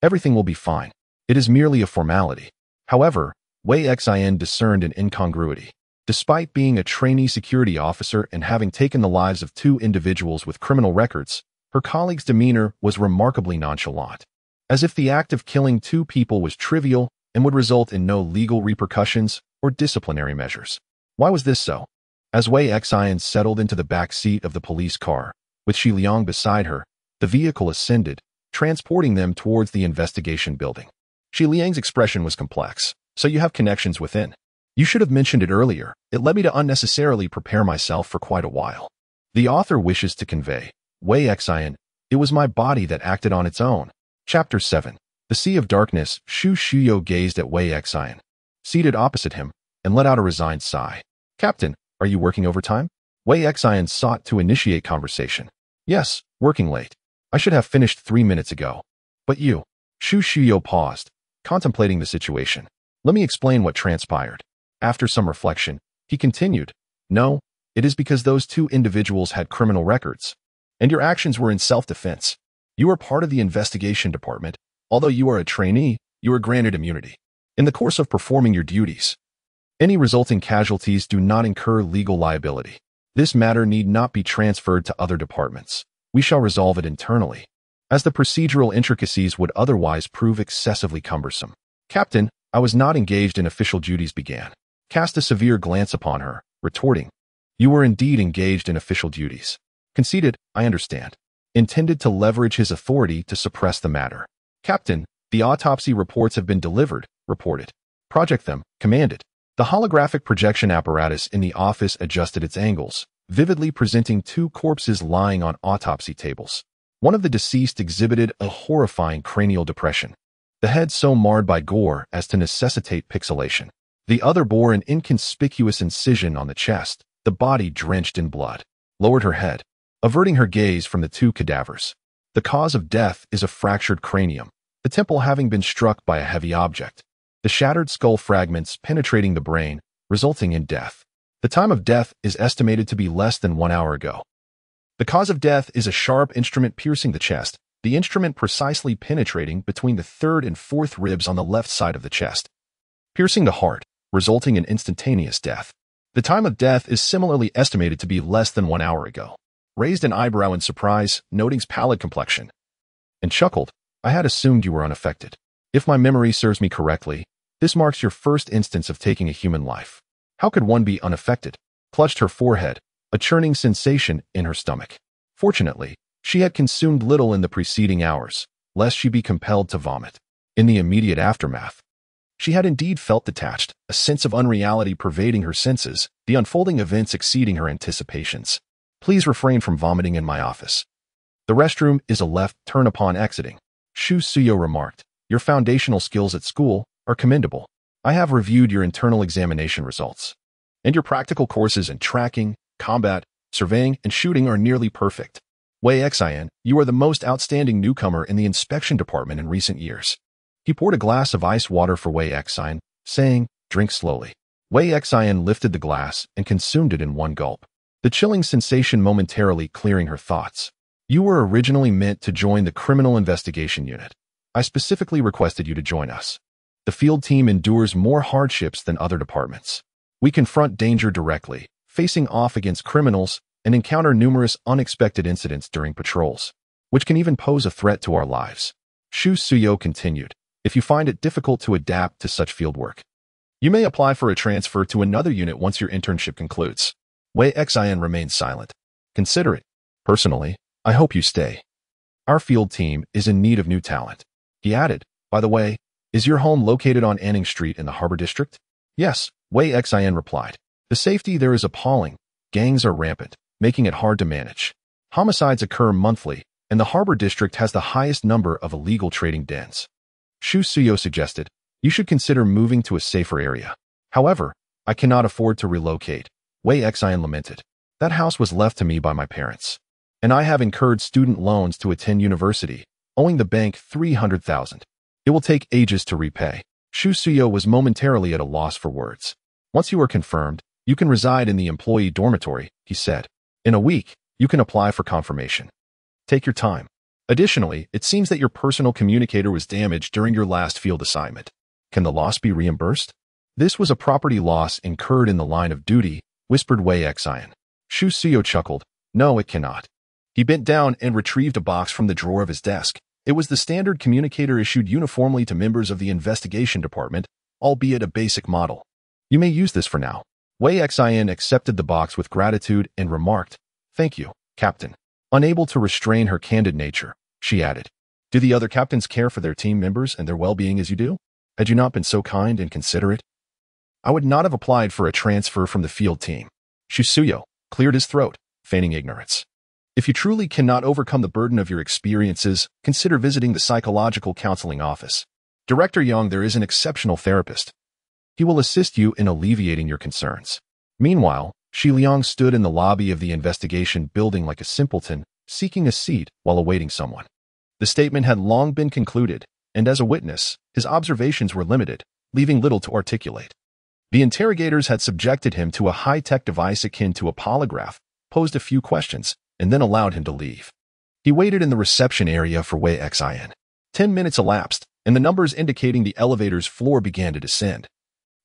everything will be fine. It is merely a formality. However, Wei Xin discerned an incongruity. Despite being a trainee security officer and having taken the lives of 2 individuals with criminal records, her colleague's demeanor was remarkably nonchalant, as if the act of killing 2 people was trivial and would result in no legal repercussions or disciplinary measures. Why was this so? As Wei Xin settled into the back seat of the police car, with Shi Liang beside her, the vehicle ascended, transporting them towards the investigation building. Shi Liang's expression was complex. So you have connections within. You should have mentioned it earlier. It led me to unnecessarily prepare myself for quite a while. The author wishes to convey, Wei Xin, it was my body that acted on its own. Chapter 7. The Sea of Darkness. Shu Shuyo gazed at Wei Xin, seated opposite him, and let out a resigned sigh. Captain, are you working overtime? Wei Xin sought to initiate conversation. Yes, working late. I should have finished 3 minutes ago. But you. Shu Shuyo paused, contemplating the situation. Let me explain what transpired. After some reflection, he continued, No, it is because those 2 individuals had criminal records, and your actions were in self-defense. You are part of the investigation department. Although you are a trainee, you are granted immunity. In the course of performing your duties, any resulting casualties do not incur legal liability. This matter need not be transferred to other departments. We shall resolve it internally, as the procedural intricacies would otherwise prove excessively cumbersome. Captain, I was not engaged in official duties began. Cast a severe glance upon her, retorting, You were indeed engaged in official duties. Conceded, I understand. Intended to leverage his authority to suppress the matter. Captain, the autopsy reports have been delivered, reported. Project them, commanded. The holographic projection apparatus in the office adjusted its angles, vividly presenting 2 corpses lying on autopsy tables. One of the deceased exhibited a horrifying cranial depression, the head so marred by gore as to necessitate pixelation. The other bore an inconspicuous incision on the chest, the body drenched in blood. Lowered her head, averting her gaze from the 2 cadavers. The cause of death is a fractured cranium, the temple having been struck by a heavy object. The shattered skull fragments penetrating the brain, resulting in death. The time of death is estimated to be less than 1 hour ago. The cause of death is a sharp instrument piercing the chest, the instrument precisely penetrating between the 3rd and 4th ribs on the left side of the chest, piercing the heart, resulting in instantaneous death. The time of death is similarly estimated to be less than 1 hour ago. Raised an eyebrow in surprise, noting pallid complexion, and chuckled, I had assumed you were unaffected. If my memory serves me correctly, this marks your first instance of taking a human life. How could one be unaffected? Clutched her forehead, a churning sensation in her stomach. Fortunately, she had consumed little in the preceding hours, lest she be compelled to vomit. In the immediate aftermath, she had indeed felt detached, a sense of unreality pervading her senses, the unfolding events exceeding her anticipations. Please refrain from vomiting in my office. The restroom is a left turn upon exiting. Shu Suyo remarked, Your foundational skills at school are commendable. I have reviewed your internal examination results, and your practical courses in tracking, combat, surveying, and shooting are nearly perfect. Wei Xin, you are the most outstanding newcomer in the inspection department in recent years. He poured a glass of ice water for Wei Xin, saying, Drink slowly. Wei Xin lifted the glass and consumed it in one gulp, the chilling sensation momentarily clearing her thoughts. You were originally meant to join the Criminal Investigation Unit. I specifically requested you to join us. The field team endures more hardships than other departments. We confront danger directly, facing off against criminals, and encounter numerous unexpected incidents during patrols, which can even pose a threat to our lives. Shu Suyo continued, If you find it difficult to adapt to such fieldwork, you may apply for a transfer to another unit once your internship concludes. Wei Xin remained silent. Consider it. Personally, I hope you stay. Our field team is in need of new talent. He added, by the way, is your home located on Anning Street in the Harbor District? Yes, Wei Xin replied. The safety there is appalling. Gangs are rampant, making it hard to manage. Homicides occur monthly, and the Harbor District has the highest number of illegal trading dens. Shu Suyo suggested, you should consider moving to a safer area. However, I cannot afford to relocate. Wei Xin lamented. That house was left to me by my parents. And I have incurred student loans to attend university, owing the bank 300,000. It will take ages to repay. Shu Suyo was momentarily at a loss for words. Once you are confirmed, you can reside in the employee dormitory, he said. In a week, you can apply for confirmation. Take your time. Additionally, it seems that your personal communicator was damaged during your last field assignment. Can the loss be reimbursed? This was a property loss incurred in the line of duty, whispered Wei Xin. Shu Suyo chuckled. No, it cannot. He bent down and retrieved a box from the drawer of his desk. It was the standard communicator issued uniformly to members of the investigation department, albeit a basic model. You may use this for now. Wei Xin accepted the box with gratitude and remarked, Thank you, Captain. Unable to restrain her candid nature, she added, Do the other captains care for their team members and their well-being as you do? Had you not been so kind and considerate? I would not have applied for a transfer from the field team. Shu Suyo cleared his throat, feigning ignorance. If you truly cannot overcome the burden of your experiences, consider visiting the psychological counseling office. Director Young there is an exceptional therapist. He will assist you in alleviating your concerns. Meanwhile, Shi Liang stood in the lobby of the investigation building like a simpleton, seeking a seat while awaiting someone. The statement had long been concluded, and as a witness, his observations were limited, leaving little to articulate. The interrogators had subjected him to a high-tech device akin to a polygraph, posed a few questions, and then allowed him to leave. He waited in the reception area for Wei Xin. 10 minutes elapsed, and the numbers indicating the elevator's floor began to descend,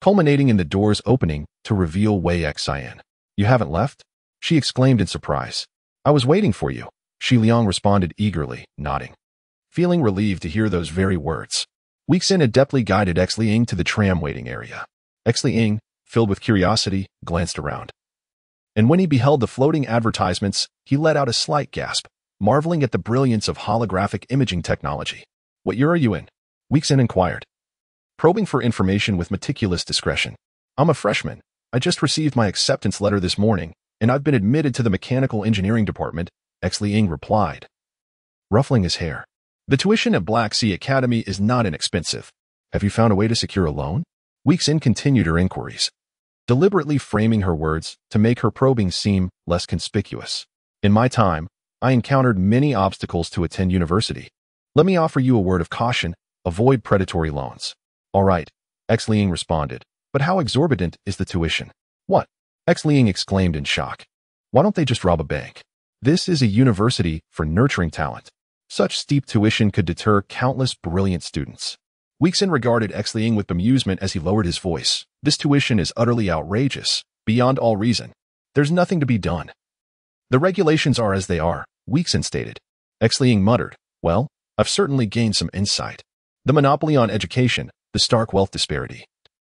culminating in the doors opening to reveal Wei Xin. You haven't left? She exclaimed in surprise. I was waiting for you, Shi Liang responded eagerly, nodding. Feeling relieved to hear those very words, Weixin adeptly guided Xliang to the tram waiting area. Xliang, filled with curiosity, glanced around. And when he beheld the floating advertisements, he let out a slight gasp, marveling at the brilliance of holographic imaging technology. What year are you in? Weixin inquired, probing for information with meticulous discretion. I'm a freshman. I just received my acceptance letter this morning, and I've been admitted to the mechanical engineering department, Xliang replied, ruffling his hair. The tuition at Black Sea Academy is not inexpensive. Have you found a way to secure a loan? Weixin continued her inquiries, deliberately framing her words to make her probing seem less conspicuous. In my time, I encountered many obstacles to attend university. Let me offer you a word of caution, avoid predatory loans. All right, Xliang responded, but how exorbitant is the tuition? What? Xliang exclaimed in shock. Why don't they just rob a bank? This is a university for nurturing talent. Such steep tuition could deter countless brilliant students. Weixin regarded Xliang with bemusement as he lowered his voice. This tuition is utterly outrageous, beyond all reason. There's nothing to be done. The regulations are as they are, Weixin stated. Xliang muttered, well, I've certainly gained some insight. The monopoly on education, the stark wealth disparity,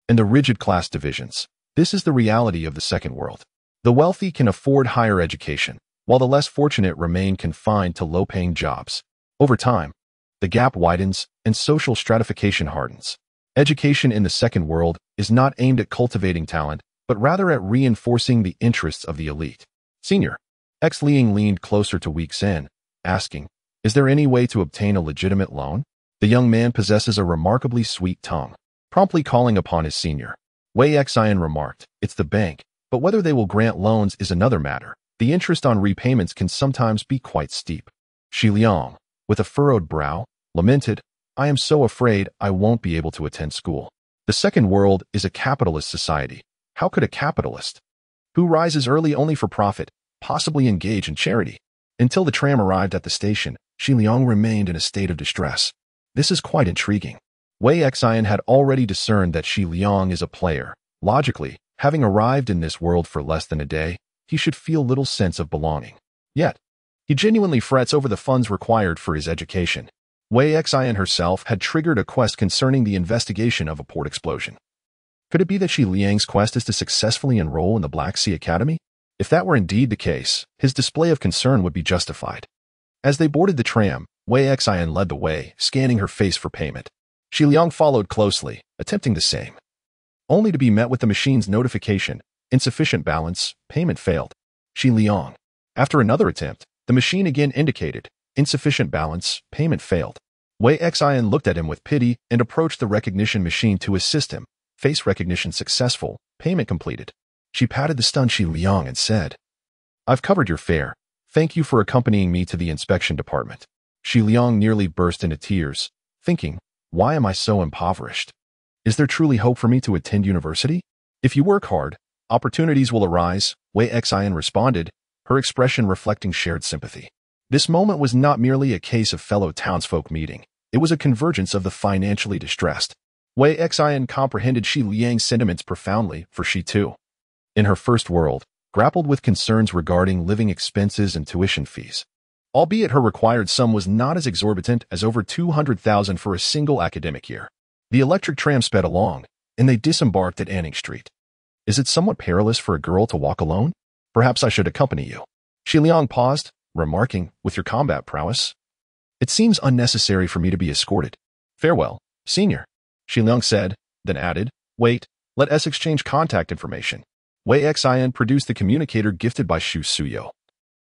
and the rigid class divisions. This is the reality of the second world. The wealthy can afford higher education, while the less fortunate remain confined to low-paying jobs. Over time, the gap widens and social stratification hardens. Education in the second world is not aimed at cultivating talent, but rather at reinforcing the interests of the elite. Senior, Xliang leaned closer to Weixin, asking, is there any way to obtain a legitimate loan? The young man possesses a remarkably sweet tongue, promptly calling upon his senior. Wei Xin remarked, it's the bank, but whether they will grant loans is another matter. The interest on repayments can sometimes be quite steep. Shi Liang, with a furrowed brow, lamented, I am so afraid I won't be able to attend school. The second world is a capitalist society. How could a capitalist, who rises early only for profit, possibly engage in charity? Until the tram arrived at the station, Shi Liang remained in a state of distress. This is quite intriguing. Wei Xin had already discerned that Shi Liang is a player. Logically, having arrived in this world for less than a day, he should feel little sense of belonging. Yet, he genuinely frets over the funds required for his education. Wei Xin herself had triggered a quest concerning the investigation of a port explosion. Could it be that Shi Liang's quest is to successfully enroll in the Black Sea Academy? If that were indeed the case, his display of concern would be justified. As they boarded the tram, Wei Xian led the way, scanning her face for payment. Shi Liang followed closely, attempting the same, only to be met with the machine's notification, insufficient balance, payment failed. Shi Liang. After another attempt, the machine again indicated, insufficient balance, payment failed. Wei Xian looked at him with pity and approached the recognition machine to assist him. Face recognition successful, payment completed. She patted the stunned Shi Liang and said, "I've covered your fare. Thank you for accompanying me to the inspection department." Shi Liang nearly burst into tears, thinking, why am I so impoverished? Is there truly hope for me to attend university? If you work hard, opportunities will arise, Wei Xian responded, her expression reflecting shared sympathy. This moment was not merely a case of fellow townsfolk meeting. It was a convergence of the financially distressed. Wei Xian comprehended Shi Liang's sentiments profoundly, for she too, in her first world, grappled with concerns regarding living expenses and tuition fees. Albeit her required sum was not as exorbitant as over 200,000 for a single academic year. The electric tram sped along, and they disembarked at Anning Street. Is it somewhat perilous for a girl to walk alone? Perhaps I should accompany you. Shi Liang paused, remarking, with your combat prowess, it seems unnecessary for me to be escorted. Farewell, senior, Shi Liang said, then added, wait, let us exchange contact information. Wei Xian produced the communicator gifted by Shu Suyo.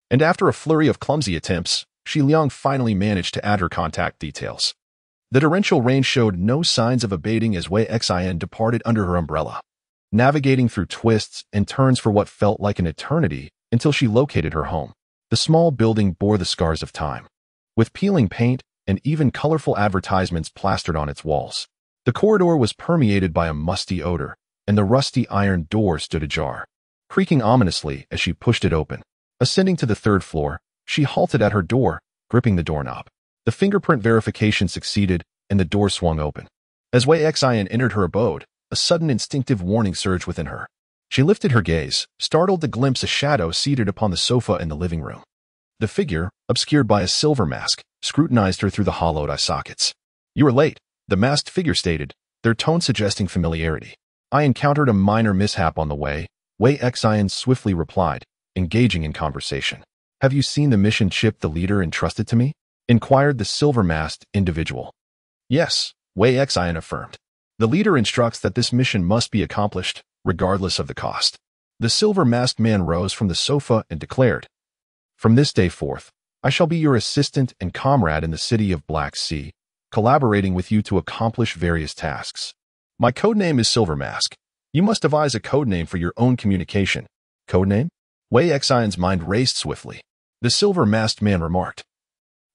And after a flurry of clumsy attempts, Shi Liang finally managed to add her contact details. The torrential rain showed no signs of abating as Wei Xian departed under her umbrella, navigating through twists and turns for what felt like an eternity until she located her home. The small building bore the scars of time, with peeling paint and even colorful advertisements plastered on its walls. The corridor was permeated by a musty odor, and the rusty iron door stood ajar, creaking ominously as she pushed it open. Ascending to the third floor, she halted at her door, gripping the doorknob. The fingerprint verification succeeded, and the door swung open. As Wei Xian entered her abode, a sudden instinctive warning surged within her. She lifted her gaze, startled to glimpse a shadow seated upon the sofa in the living room. The figure, obscured by a silver mask, scrutinized her through the hollowed eye sockets. You are late, the masked figure stated, their tone suggesting familiarity. I encountered a minor mishap on the way, Wei Xian swiftly replied, engaging in conversation. Have you seen the mission chip the leader entrusted to me? Inquired the silver-masked individual. Yes, Wei Xian affirmed. The leader instructs that this mission must be accomplished, regardless of the cost. The silver-masked man rose from the sofa and declared, from this day forth, I shall be your assistant and comrade in the city of Black Sea, collaborating with you to accomplish various tasks. My codename is Silver Mask. You must devise a codename for your own communication. Codename? Wei Xian's mind raced swiftly. The silver-masked man remarked,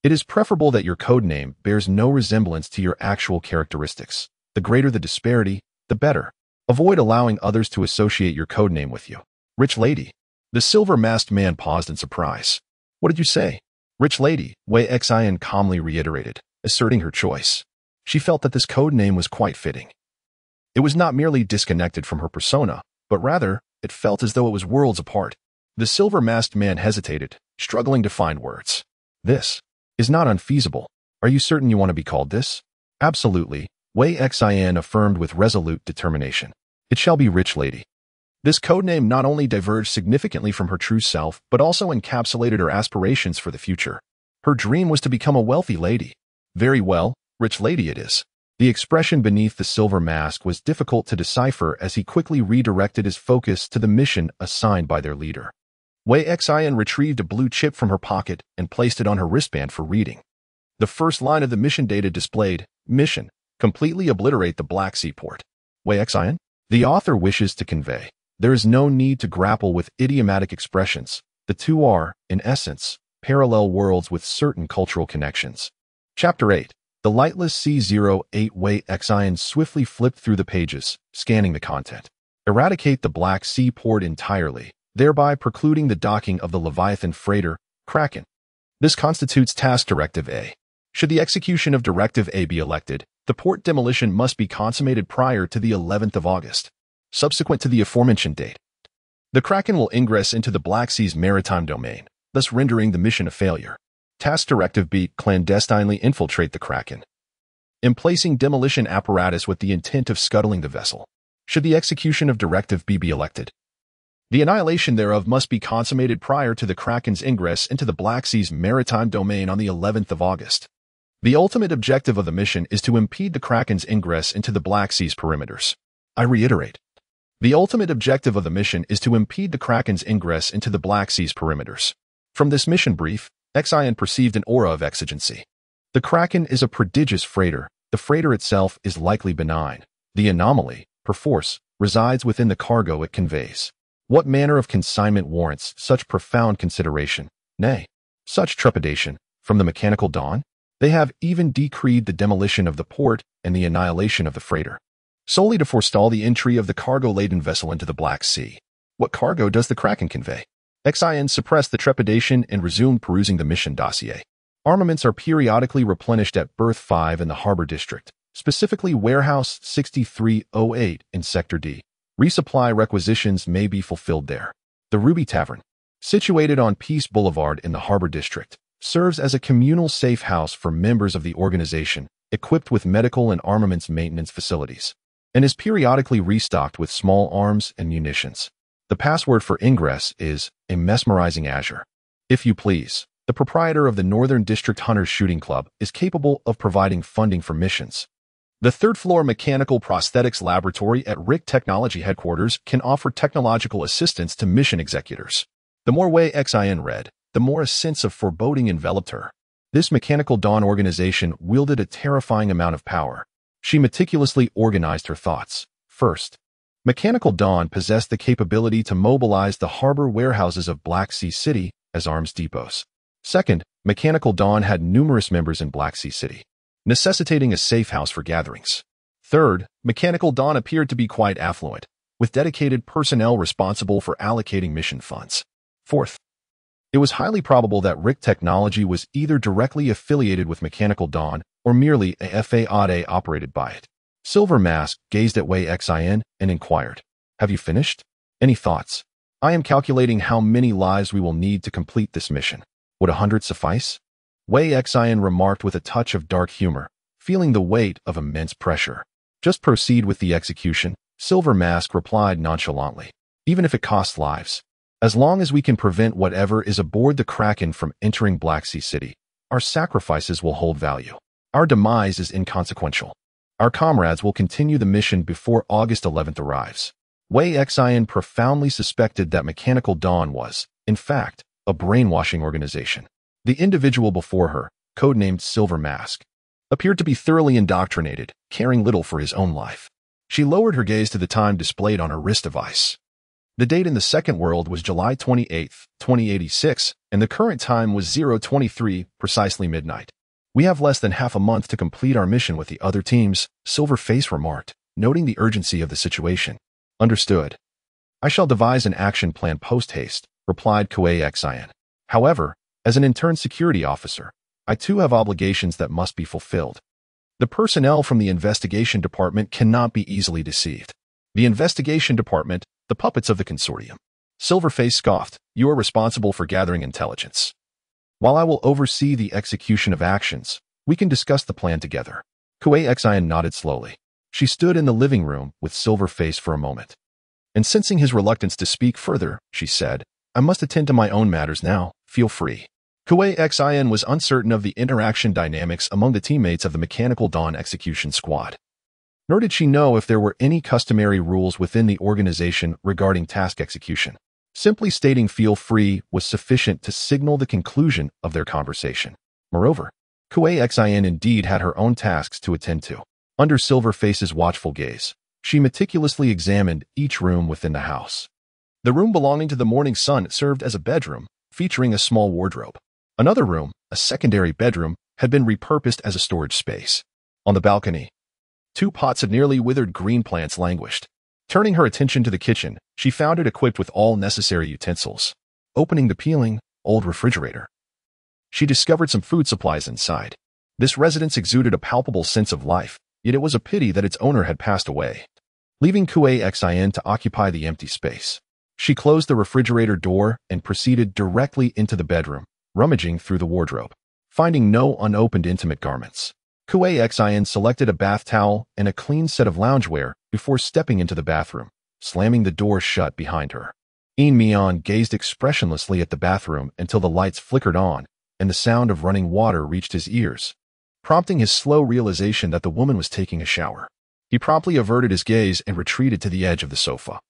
it is preferable that your codename bears no resemblance to your actual characteristics. The greater the disparity, the better. Avoid allowing others to associate your codename with you. Rich lady. The silver-masked man paused in surprise. What did you say? Rich lady, Wei Xian calmly reiterated, asserting her choice. She felt that this codename was quite fitting. It was not merely disconnected from her persona, but rather, it felt as though it was worlds apart. The silver-masked man hesitated, struggling to find words. This is not unfeasible. Are you certain you want to be called this? Absolutely, Wei Xian affirmed with resolute determination. It shall be Rich Lady. This codename not only diverged significantly from her true self, but also encapsulated her aspirations for the future. Her dream was to become a wealthy lady. Very well, Rich Lady it is. The expression beneath the silver mask was difficult to decipher as he quickly redirected his focus to the mission assigned by their leader. Wei Xian retrieved a blue chip from her pocket and placed it on her wristband for reading. The first line of the mission data displayed, mission, completely obliterate the Black Sea port. Wei Xian? The author wishes to convey, there is no need to grapple with idiomatic expressions. The two are, in essence, parallel worlds with certain cultural connections. Chapter 8. The Lightless C-08 Wei Xian swiftly flipped through the pages, scanning the content. Eradicate the Black Sea port entirely, thereby precluding the docking of the Leviathan freighter, Kraken. This constitutes Task Directive A. Should the execution of Directive A be elected, the port demolition must be consummated prior to the 11th of August, subsequent to the aforementioned date. The Kraken will ingress into the Black Sea's maritime domain, thus rendering the mission a failure. Task Directive B. Clandestinely infiltrate the Kraken, emplacing demolition apparatus with the intent of scuttling the vessel. Should the execution of Directive B be elected, The annihilation thereof must be consummated prior to the Kraken's ingress into the Black Sea's maritime domain on the 11th of August. The ultimate objective of the mission is to impede the Kraken's ingress into the Black Sea's perimeters. I reiterate. The ultimate objective of the mission is to impede the Kraken's ingress into the Black Sea's perimeters. From this mission brief, Xian perceived an aura of exigency. The Kraken is a prodigious freighter. The freighter itself is likely benign. The anomaly, perforce, resides within the cargo it conveys. What manner of consignment warrants such profound consideration, nay, such trepidation, from the mechanical dawn? They have even decreed the demolition of the port and the annihilation of the freighter, solely to forestall the entry of the cargo-laden vessel into the Black Sea. What cargo does the Kraken convey? Xian suppressed the trepidation and resumed perusing the mission dossier. Armaments are periodically replenished at Berth 5 in the Harbor District, specifically Warehouse 6308 in Sector D. Resupply requisitions may be fulfilled there. The Ruby Tavern, situated on Peace Boulevard in the Harbor District, serves as a communal safe house for members of the organization, equipped with medical and armaments maintenance facilities, and is periodically restocked with small arms and munitions. The password for ingress is a mesmerizing azure. If you please, the proprietor of the Northern District Hunters Shooting Club is capable of providing funding for missions. The third-floor mechanical prosthetics laboratory at RIC Technology Headquarters can offer technological assistance to mission executors. The more Wei Xian read, the more a sense of foreboding enveloped her. This Mechanical Dawn organization wielded a terrifying amount of power. She meticulously organized her thoughts. First, Mechanical Dawn possessed the capability to mobilize the harbor warehouses of Black Sea City as arms depots. Second, Mechanical Dawn had numerous members in Black Sea City, necessitating a safe house for gatherings. Third, Mechanical Dawn appeared to be quite affluent, with dedicated personnel responsible for allocating mission funds. Fourth, it was highly probable that RIC Technology was either directly affiliated with Mechanical Dawn or merely a FAAD operated by it. Silver Mask gazed at Wei Xian and inquired, "Have you finished? Any thoughts? I am calculating how many lives we will need to complete this mission. Would 100 suffice?" Wei Xian remarked with a touch of dark humor, feeling the weight of immense pressure. "Just proceed with the execution," Silver Mask replied nonchalantly. "Even if it costs lives. As long as we can prevent whatever is aboard the Kraken from entering Black Sea City, our sacrifices will hold value. Our demise is inconsequential. Our comrades will continue the mission before August 11th arrives." Wei Xian profoundly suspected that Mechanical Dawn was, in fact, a brainwashing organization. The individual before her, codenamed Silver Mask, appeared to be thoroughly indoctrinated, caring little for his own life. She lowered her gaze to the time displayed on her wrist device. The date in the second world was July 28th, 2086, and the current time was 0:23, precisely midnight. "We have less than half a month to complete our mission with the other teams," Silverface remarked, noting the urgency of the situation. "Understood. I shall devise an action plan post-haste," replied Wei Xian. "However, as an intern security officer, I too have obligations that must be fulfilled. The personnel from the investigation department cannot be easily deceived." "The investigation department, the puppets of the consortium." Silverface scoffed. "You are responsible for gathering intelligence. While I will oversee the execution of actions, we can discuss the plan together." Wei Xian nodded slowly. She stood in the living room with Silverface for a moment, and sensing his reluctance to speak further, she said, "I must attend to my own matters now. Feel free." Wei Xian was uncertain of the interaction dynamics among the teammates of the Mechanical Dawn execution squad. Nor did she know if there were any customary rules within the organization regarding task execution. Simply stating "feel free" was sufficient to signal the conclusion of their conversation. Moreover, Wei Xian indeed had her own tasks to attend to. Under Silverface's watchful gaze, she meticulously examined each room within the house. The room belonging to the Morning Sun served as a bedroom, featuring a small wardrobe. Another room, a secondary bedroom, had been repurposed as a storage space. On the balcony, 2 pots of nearly withered green plants languished. Turning her attention to the kitchen, she found it equipped with all necessary utensils. Opening the peeling, old refrigerator, she discovered some food supplies inside. This residence exuded a palpable sense of life, yet it was a pity that its owner had passed away. Leaving Wei Xian to occupy the empty space, she closed the refrigerator door and proceeded directly into the bedroom, rummaging through the wardrobe. Finding no unopened intimate garments, Wei Xian selected a bath towel and a clean set of loungewear before stepping into the bathroom, slamming the door shut behind her. Mian gazed expressionlessly at the bathroom until the lights flickered on and the sound of running water reached his ears, prompting his slow realization that the woman was taking a shower. He promptly averted his gaze and retreated to the edge of the sofa,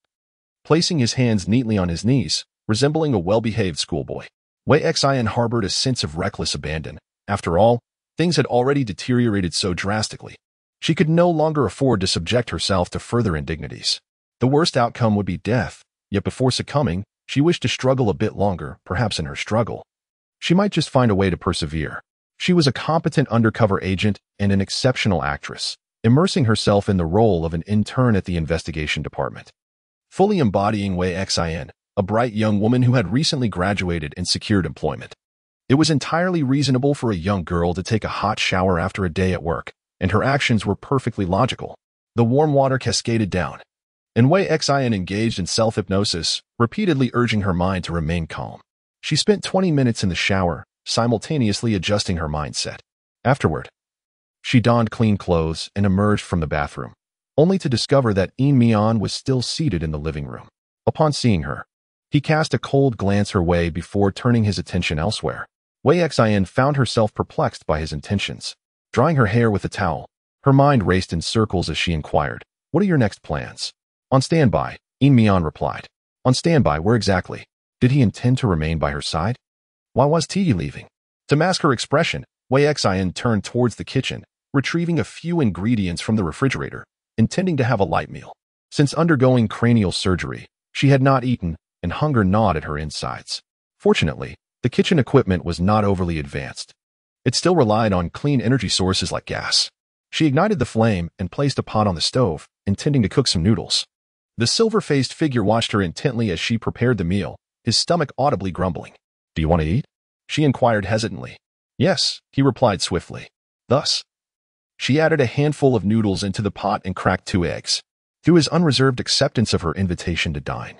placing his hands neatly on his knees, resembling a well-behaved schoolboy. Wei Xian harbored a sense of reckless abandon. After all, things had already deteriorated so drastically. She could no longer afford to subject herself to further indignities. The worst outcome would be death, yet before succumbing, she wished to struggle a bit longer. Perhaps in her struggle, she might just find a way to persevere. She was a competent undercover agent and an exceptional actress, immersing herself in the role of an intern at the investigation department, fully embodying Wei Xian, a bright young woman who had recently graduated and secured employment. It was entirely reasonable for a young girl to take a hot shower after a day at work, and her actions were perfectly logical. The warm water cascaded down, and Wei Xian engaged in self-hypnosis, repeatedly urging her mind to remain calm. She spent 20 minutes in the shower, simultaneously adjusting her mindset. Afterward, she donned clean clothes and emerged from the bathroom, only to discover that Mian was still seated in the living room. Upon seeing her, he cast a cold glance her way before turning his attention elsewhere. Wei Xian found herself perplexed by his intentions. Drying her hair with a towel, her mind raced in circles as she inquired, "What are your next plans?" "On standby," Mian replied. "On standby, where exactly?" Did he intend to remain by her side? Why was Ti leaving? To mask her expression, Wei Xian turned towards the kitchen, retrieving a few ingredients from the refrigerator, intending to have a light meal. Since undergoing cranial surgery, she had not eaten, and hunger gnawed at her insides. Fortunately, the kitchen equipment was not overly advanced. It still relied on clean energy sources like gas. She ignited the flame and placed a pot on the stove, intending to cook some noodles. The silver-faced figure watched her intently as she prepared the meal, his stomach audibly grumbling. "Do you want to eat?" she inquired hesitantly. "Yes," he replied swiftly. Thus, she added a handful of noodles into the pot and cracked 2 eggs. Through his unreserved acceptance of her invitation to dine,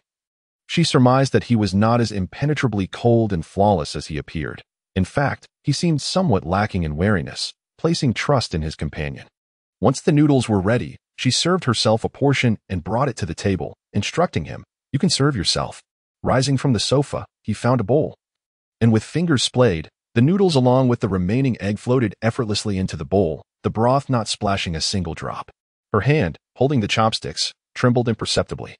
she surmised that he was not as impenetrably cold and flawless as he appeared. In fact, he seemed somewhat lacking in wariness, placing trust in his companion. Once the noodles were ready, she served herself a portion and brought it to the table, instructing him, "You can serve yourself." Rising from the sofa, he found a bowl, and with fingers splayed, the noodles along with the remaining egg floated effortlessly into the bowl, the broth not splashing a single drop. Her hand, holding the chopsticks, trembled imperceptibly.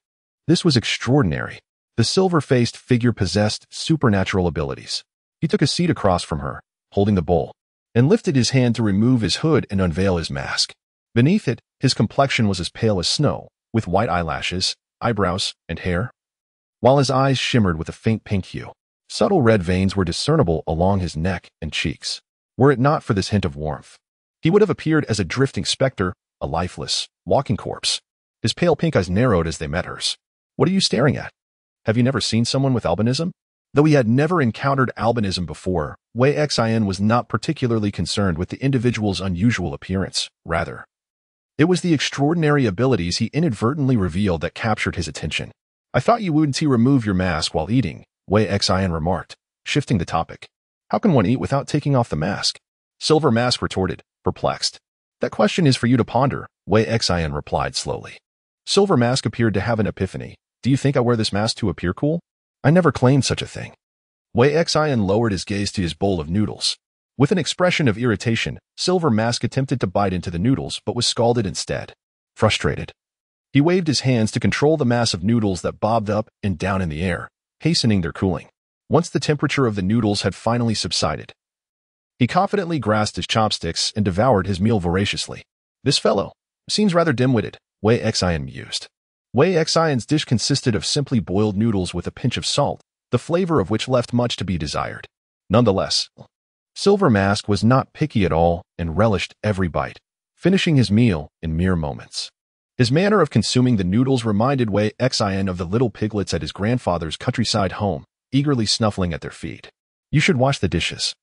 This was extraordinary. The silver-faced figure possessed supernatural abilities. He took a seat across from her, holding the bowl, and lifted his hand to remove his hood and unveil his mask. Beneath it, his complexion was as pale as snow, with white eyelashes, eyebrows, and hair, while his eyes shimmered with a faint pink hue. Subtle red veins were discernible along his neck and cheeks. Were it not for this hint of warmth, he would have appeared as a drifting specter, a lifeless, walking corpse. His pale pink eyes narrowed as they met hers. "What are you staring at? Have you never seen someone with albinism?" Though he had never encountered albinism before, Wei Xian was not particularly concerned with the individual's unusual appearance. Rather, it was the extraordinary abilities he inadvertently revealed that captured his attention. "I thought you wouldn't remove your mask while eating," Wei Xian remarked, shifting the topic. "How can one eat without taking off the mask?" Silver Mask retorted, perplexed. "That question is for you to ponder," Wei Xian replied slowly. Silver Mask appeared to have an epiphany. "Do you think I wear this mask to appear cool? I never claimed such a thing." Wei Xian lowered his gaze to his bowl of noodles. With an expression of irritation, Silver Mask attempted to bite into the noodles but was scalded instead. Frustrated, he waved his hands to control the mass of noodles that bobbed up and down in the air, hastening their cooling. Once the temperature of the noodles had finally subsided, he confidently grasped his chopsticks and devoured his meal voraciously. "This fellow seems rather dim-witted," Wei Xian mused. Wei Xian's dish consisted of simply boiled noodles with a pinch of salt, the flavor of which left much to be desired. Nonetheless, Silver Mask was not picky at all and relished every bite, finishing his meal in mere moments. His manner of consuming the noodles reminded Wei Xian of the little piglets at his grandfather's countryside home, eagerly snuffling at their feet. "You should wash the dishes,"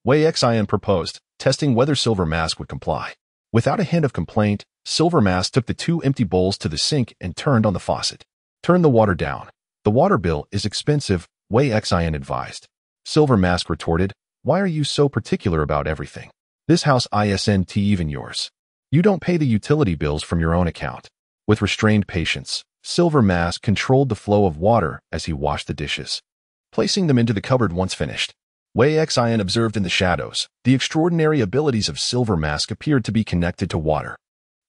Wei Xian proposed, testing whether Silver Mask would comply. Without a hint of complaint, Silver Mask took the 2 empty bowls to the sink and turned on the faucet. "Turn the water down. The water bill is expensive," Wei Xian advised. Silver Mask retorted, "Why are you so particular about everything? This house isn't even yours. You don't pay the utility bills from your own account." With restrained patience, Silver Mask controlled the flow of water as he washed the dishes, placing them into the cupboard once finished. Wei Xian observed in the shadows. The extraordinary abilities of Silver Mask appeared to be connected to water.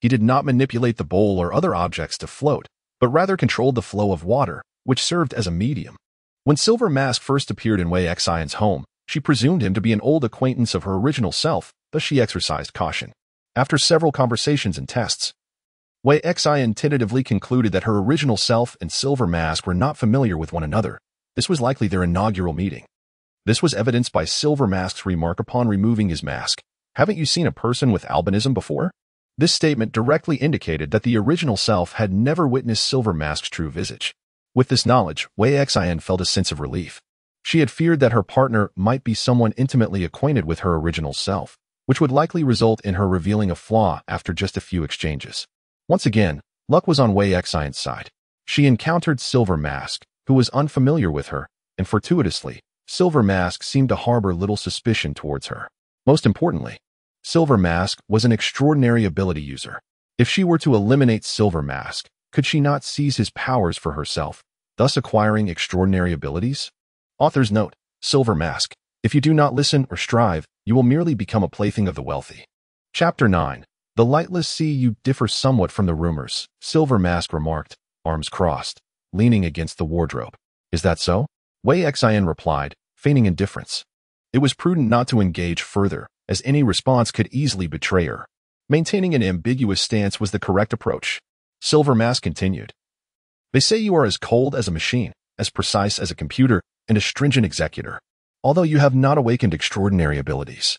He did not manipulate the bowl or other objects to float, but rather controlled the flow of water, which served as a medium. When Silver Mask first appeared in Wei Xian's home, she presumed him to be an old acquaintance of her original self, thus she exercised caution. After several conversations and tests, Wei Xian tentatively concluded that her original self and Silver Mask were not familiar with one another. This was likely their inaugural meeting. This was evidenced by Silver Mask's remark upon removing his mask. "Haven't you seen a person with albinism before?" This statement directly indicated that the original self had never witnessed Silver Mask's true visage. With this knowledge, Wei Xian felt a sense of relief. She had feared that her partner might be someone intimately acquainted with her original self, which would likely result in her revealing a flaw after just a few exchanges. Once again, luck was on Wei Xian's side. She encountered Silver Mask, who was unfamiliar with her, and fortuitously, Silver Mask seemed to harbor little suspicion towards her. Most importantly, Silver Mask was an extraordinary ability user. If she were to eliminate Silver Mask, could she not seize his powers for herself, thus acquiring extraordinary abilities? Author's note: Silver Mask. If you do not listen or strive, you will merely become a plaything of the wealthy. Chapter 9. The lightless sea. You differ somewhat from the rumors, Silver Mask remarked, arms crossed, leaning against the wardrobe. Is that so? Wei Xian replied, feigning indifference. It was prudent not to engage further, as any response could easily betray her. Maintaining an ambiguous stance was the correct approach. Silver Mask continued. They say you are as cold as a machine, as precise as a computer, and a stringent executor. Although you have not awakened extraordinary abilities,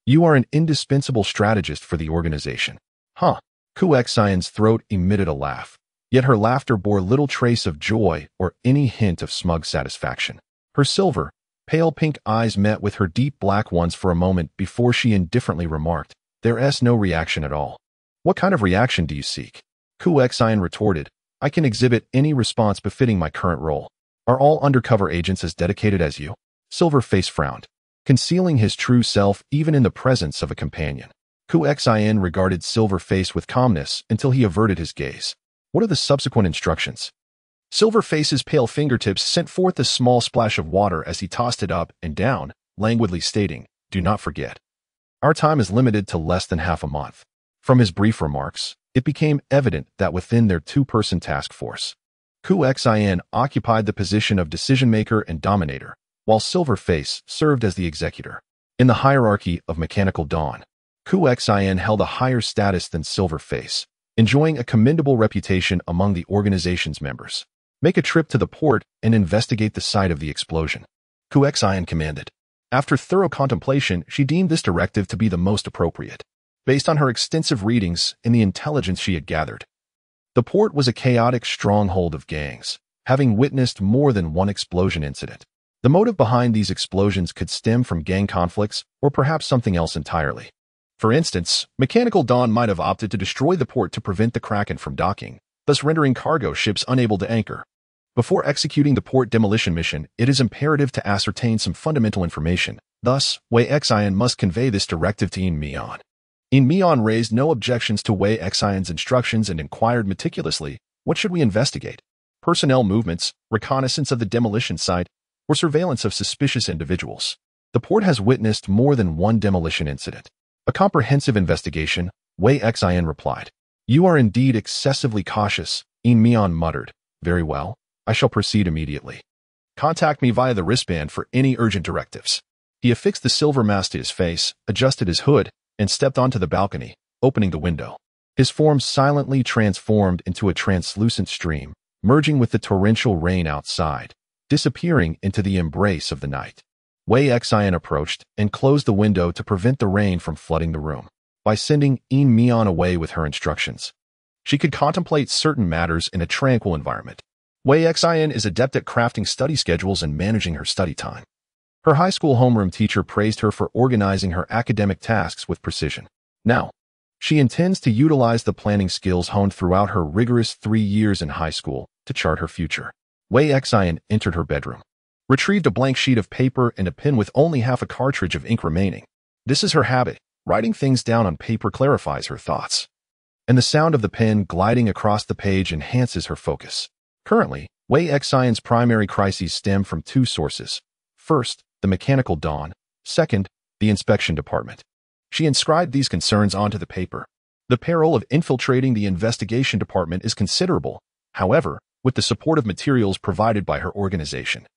you are an indispensable strategist for the organization. Huh. Ku Xian's throat emitted a laugh, yet her laughter bore little trace of joy or any hint of smug satisfaction. Her silver, pale pink eyes met with her deep black ones for a moment before she indifferently remarked, "There's no reaction at all." "What kind of reaction do you seek?" Ku Xian retorted, "I can exhibit any response befitting my current role. Are all undercover agents as dedicated as you?" Silver Face frowned, concealing his true self even in the presence of a companion. Ku Xian regarded Silver Face with calmness until he averted his gaze. "What are the subsequent instructions?" Silver Face's pale fingertips sent forth a small splash of water as he tossed it up and down, languidly stating, "Do not forget. Our time is limited to less than half a month." From his brief remarks, it became evident that within their two-person task force, Ku Xian occupied the position of decision-maker and dominator, while Silver Face served as the executor. In the hierarchy of Mechanical Dawn, Ku Xian held a higher status than Silver Face, enjoying a commendable reputation among the organization's members. "Make a trip to the port and investigate the site of the explosion," Ku Xian commanded. After thorough contemplation, she deemed this directive to be the most appropriate, based on her extensive readings and the intelligence she had gathered. The port was a chaotic stronghold of gangs, having witnessed more than one explosion incident. The motive behind these explosions could stem from gang conflicts or perhaps something else entirely. For instance, Mechanical Dawn might have opted to destroy the port to prevent the Kraken from docking, thus rendering cargo ships unable to anchor. Before executing the port demolition mission, it is imperative to ascertain some fundamental information. Thus, Wei Xian must convey this directive to In Mian. In Mian raised no objections to Wei Xian's instructions and inquired meticulously, "What should we investigate? Personnel movements, reconnaissance of the demolition site, or surveillance of suspicious individuals?" "The port has witnessed more than one demolition incident. A comprehensive investigation," Wei Xian replied. "You are indeed excessively cautious," In Mian muttered. "Very well, I shall proceed immediately. Contact me via the wristband for any urgent directives." He affixed the silver mask to his face, adjusted his hood, and stepped onto the balcony, opening the window. His form silently transformed into a translucent stream, merging with the torrential rain outside, disappearing into the embrace of the night. Wei Xian approached and closed the window to prevent the rain from flooding the room. By sending In Mian away with her instructions, she could contemplate certain matters in a tranquil environment. Wei Xian is adept at crafting study schedules and managing her study time. Her high school homeroom teacher praised her for organizing her academic tasks with precision. Now, she intends to utilize the planning skills honed throughout her rigorous 3 years in high school to chart her future. Wei Xian entered her bedroom, retrieved a blank sheet of paper and a pen with only half a cartridge of ink remaining. This is her habit. Writing things down on paper clarifies her thoughts. and the sound of the pen gliding across the page enhances her focus. Currently, Wei Xian's primary crises stem from two sources. First, the mechanical dawn. Second, the inspection department. She inscribed these concerns onto the paper. The peril of infiltrating the investigation department is considerable, however, with the supportive materials provided by her organization.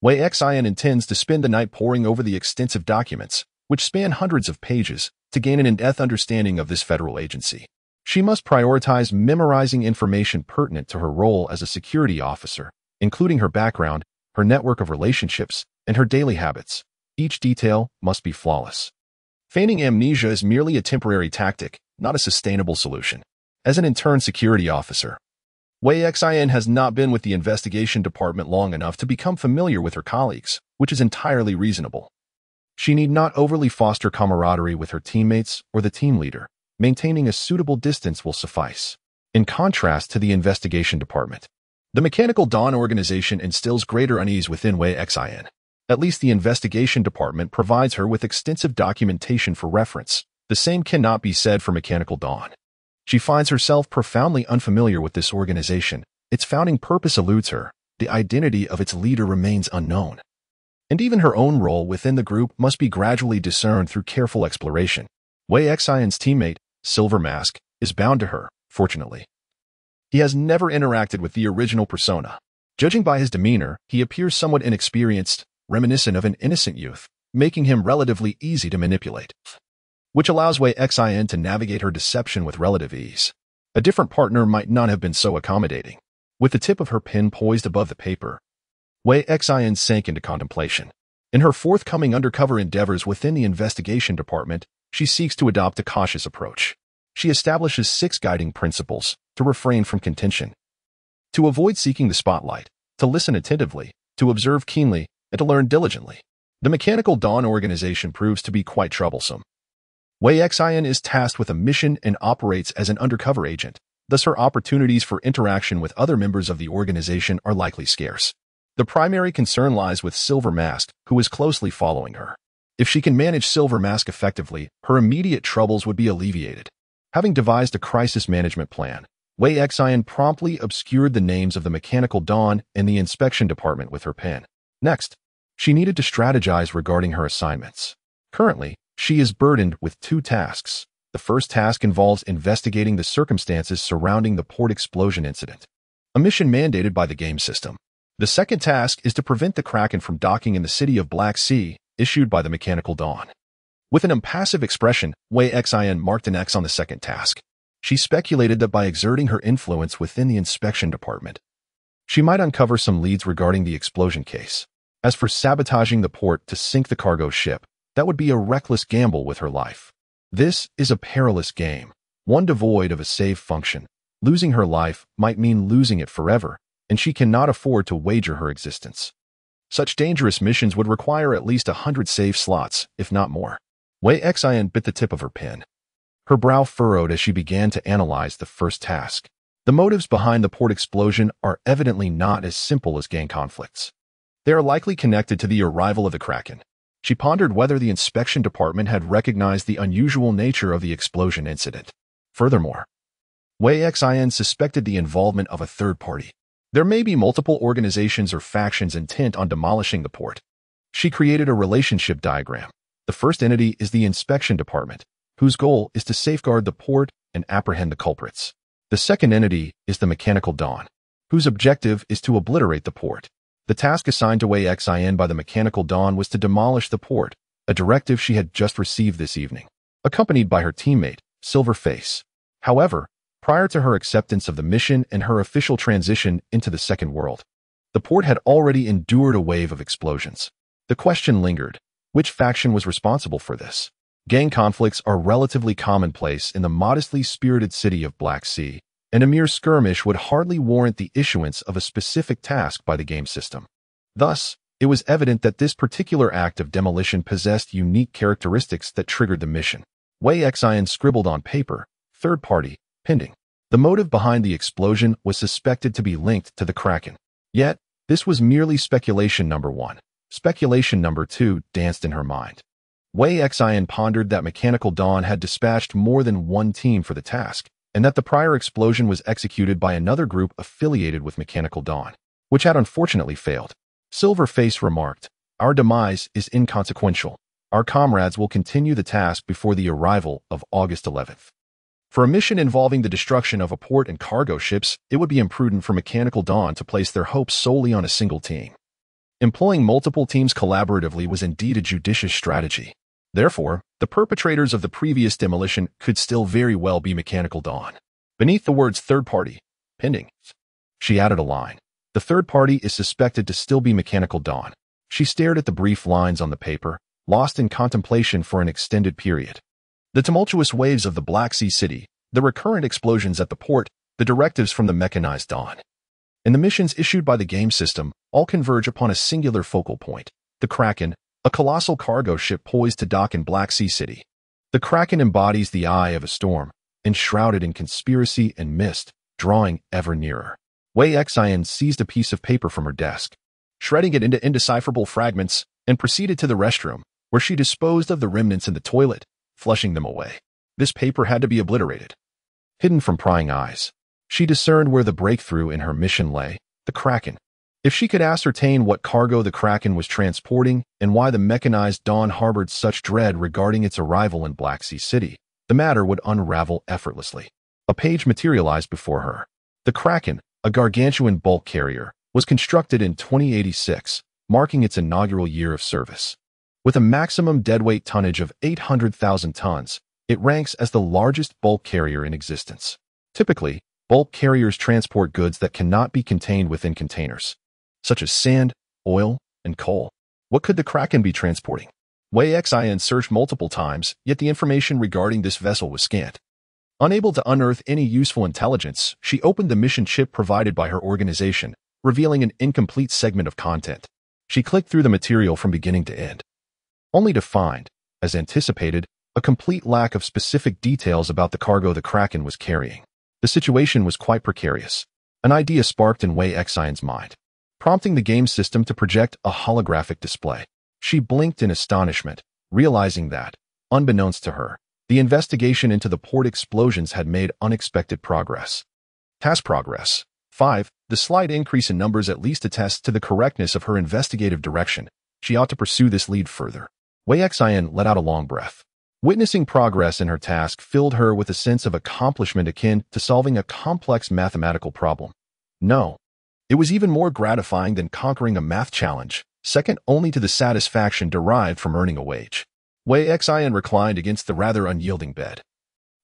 Wei Xian intends to spend the night poring over the extensive documents, which span hundreds of pages, to gain an in-depth understanding of this federal agency. She must prioritize memorizing information pertinent to her role as a security officer, including her background, her network of relationships, and her daily habits. Each detail must be flawless. Feigning amnesia is merely a temporary tactic, not a sustainable solution. As an intern security officer, Wei Xian has not been with the investigation department long enough to become familiar with her colleagues, which is entirely reasonable. She need not overly foster camaraderie with her teammates or the team leader. Maintaining a suitable distance will suffice. In contrast to the investigation department, the Mechanical Dawn organization instills greater unease within Wei Xian. At least the investigation department provides her with extensive documentation for reference. The same cannot be said for Mechanical Dawn. She finds herself profoundly unfamiliar with this organization. Its founding purpose eludes her. The identity of its leader remains unknown. And even her own role within the group must be gradually discerned through careful exploration. Wei Xian's teammate, Silver Mask, is bound to her, fortunately. He has never interacted with the original persona. Judging by his demeanor, he appears somewhat inexperienced, reminiscent of an innocent youth, making him relatively easy to manipulate, which allows Wei Xian to navigate her deception with relative ease. A different partner might not have been so accommodating. With the tip of her pen poised above the paper, Wei Xian sank into contemplation. In her forthcoming undercover endeavors within the investigation department, she seeks to adopt a cautious approach. She establishes 6 guiding principles: to refrain from contention, to avoid seeking the spotlight, to listen attentively, to observe keenly, and to learn diligently. The Mechanical Dawn organization proves to be quite troublesome. Wei Xian is tasked with a mission and operates as an undercover agent, thus her opportunities for interaction with other members of the organization are likely scarce. The primary concern lies with Silver Mask, who is closely following her. If she can manage Silver Mask effectively, her immediate troubles would be alleviated. Having devised a crisis management plan, Wei Xian promptly obscured the names of the Mechanical Dawn and the inspection department with her pen. Next, she needed to strategize regarding her assignments. Currently, she is burdened with 2 tasks. The first task involves investigating the circumstances surrounding the port explosion incident, a mission mandated by the game system. The second task is to prevent the Kraken from docking in the city of Black Sea, issued by the Mechanical Dawn. With an impassive expression, Wei Xian marked an X on the second task. She speculated that by exerting her influence within the inspection department, she might uncover some leads regarding the explosion case. As for sabotaging the port to sink the cargo ship, that would be a reckless gamble with her life. This is a perilous game, one devoid of a save function. Losing her life might mean losing it forever, and she cannot afford to wager her existence. Such dangerous missions would require at least 100 save slots, if not more. Wei Xian bit the tip of her pen. Her brow furrowed as she began to analyze the first task. The motives behind the port explosion are evidently not as simple as gang conflicts. They are likely connected to the arrival of the Kraken. She pondered whether the inspection department had recognized the unusual nature of the explosion incident. Furthermore, Wei Xian suspected the involvement of a third party. There may be multiple organizations or factions intent on demolishing the port. She created a relationship diagram. The first entity is the inspection department, whose goal is to safeguard the port and apprehend the culprits. The second entity is the Mechanical Dawn, whose objective is to obliterate the port. The task assigned to Wei Xian by the Mechanical Dawn was to demolish the port, a directive she had just received this evening, accompanied by her teammate, Silverface. However, prior to her acceptance of the mission and her official transition into the second world, the port had already endured a wave of explosions. The question lingered: which faction was responsible for this? Gang conflicts are relatively commonplace in the modestly spirited city of Black Sea, and a mere skirmish would hardly warrant the issuance of a specific task by the game system. Thus, it was evident that this particular act of demolition possessed unique characteristics that triggered the mission. Wei Xian scribbled on paper, third party, pending. The motive behind the explosion was suspected to be linked to the Kraken. Yet, this was merely speculation number 1. Speculation number 2 danced in her mind. Wei Xian pondered that Mechanical Dawn had dispatched more than one team for the task. and that the prior explosion was executed by another group affiliated with Mechanical Dawn, which had unfortunately failed. Silverface remarked, "Our demise is inconsequential. Our comrades will continue the task before the arrival of August 11th. For a mission involving the destruction of a port and cargo ships, it would be imprudent for Mechanical Dawn to place their hopes solely on a single team. Employing multiple teams collaboratively was indeed a judicious strategy. Therefore, the perpetrators of the previous demolition could still very well be Mechanical Dawn." Beneath the words third party, pending, she added a line. "The third party is suspected to still be Mechanical Dawn." She stared at the brief lines on the paper, lost in contemplation for an extended period. The tumultuous waves of the Black Sea City, the recurrent explosions at the port, the directives from the mechanized Dawn, and the missions issued by the game system all converge upon a singular focal point: the Kraken, a colossal cargo ship poised to dock in Black Sea City. The Kraken embodies the eye of a storm, enshrouded in conspiracy and mist, drawing ever nearer. Wei Xian seized a piece of paper from her desk, shredding it into indecipherable fragments, and proceeded to the restroom, where she disposed of the remnants in the toilet, flushing them away. This paper had to be obliterated. Hidden from prying eyes, she discerned where the breakthrough in her mission lay: the Kraken. If she could ascertain what cargo the Kraken was transporting and why the mechanized Dawn harbored such dread regarding its arrival in Black Sea City, the matter would unravel effortlessly. A page materialized before her. The Kraken, a gargantuan bulk carrier, was constructed in 2086, marking its inaugural year of service. With a maximum deadweight tonnage of 800,000 tons, it ranks as the largest bulk carrier in existence. Typically, bulk carriers transport goods that cannot be contained within containers, such as sand, oil, and coal. What could the Kraken be transporting? Wei Xian searched multiple times, yet the information regarding this vessel was scant. Unable to unearth any useful intelligence, she opened the mission chip provided by her organization, revealing an incomplete segment of content. She clicked through the material from beginning to end, only to find, as anticipated, a complete lack of specific details about the cargo the Kraken was carrying. The situation was quite precarious. An idea sparked in Wei Xian's mind, prompting the game system to project a holographic display. She blinked in astonishment, realizing that, unbeknownst to her, the investigation into the port explosions had made unexpected progress. Task progress. 5. The slight increase in numbers at least attests to the correctness of her investigative direction. She ought to pursue this lead further. Wei Xian let out a long breath. Witnessing progress in her task filled her with a sense of accomplishment akin to solving a complex mathematical problem. No, it was even more gratifying than conquering a math challenge, second only to the satisfaction derived from earning a wage. Wei Xian reclined against the rather unyielding bed,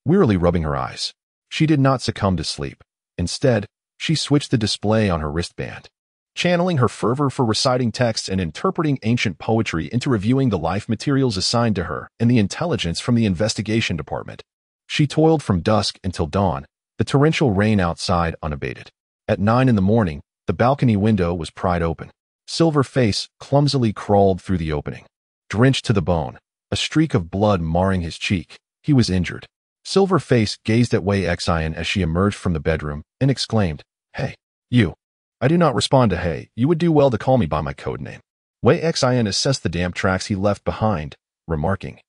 wearily rubbing her eyes. She did not succumb to sleep. Instead, she switched the display on her wristband, channeling her fervor for reciting texts and interpreting ancient poetry into reviewing the life materials assigned to her and the intelligence from the investigation department. She toiled from dusk until dawn, the torrential rain outside unabated. At 9 in the morning, the balcony window was pried open. Silverface clumsily crawled through the opening. Drenched to the bone, a streak of blood marring his cheek, he was injured. Silverface gazed at Wei Xian as she emerged from the bedroom and exclaimed, "Hey, you." "I do not respond to hey, you would do well to call me by my code name." Wei Xian assessed the damp tracks he left behind, remarking,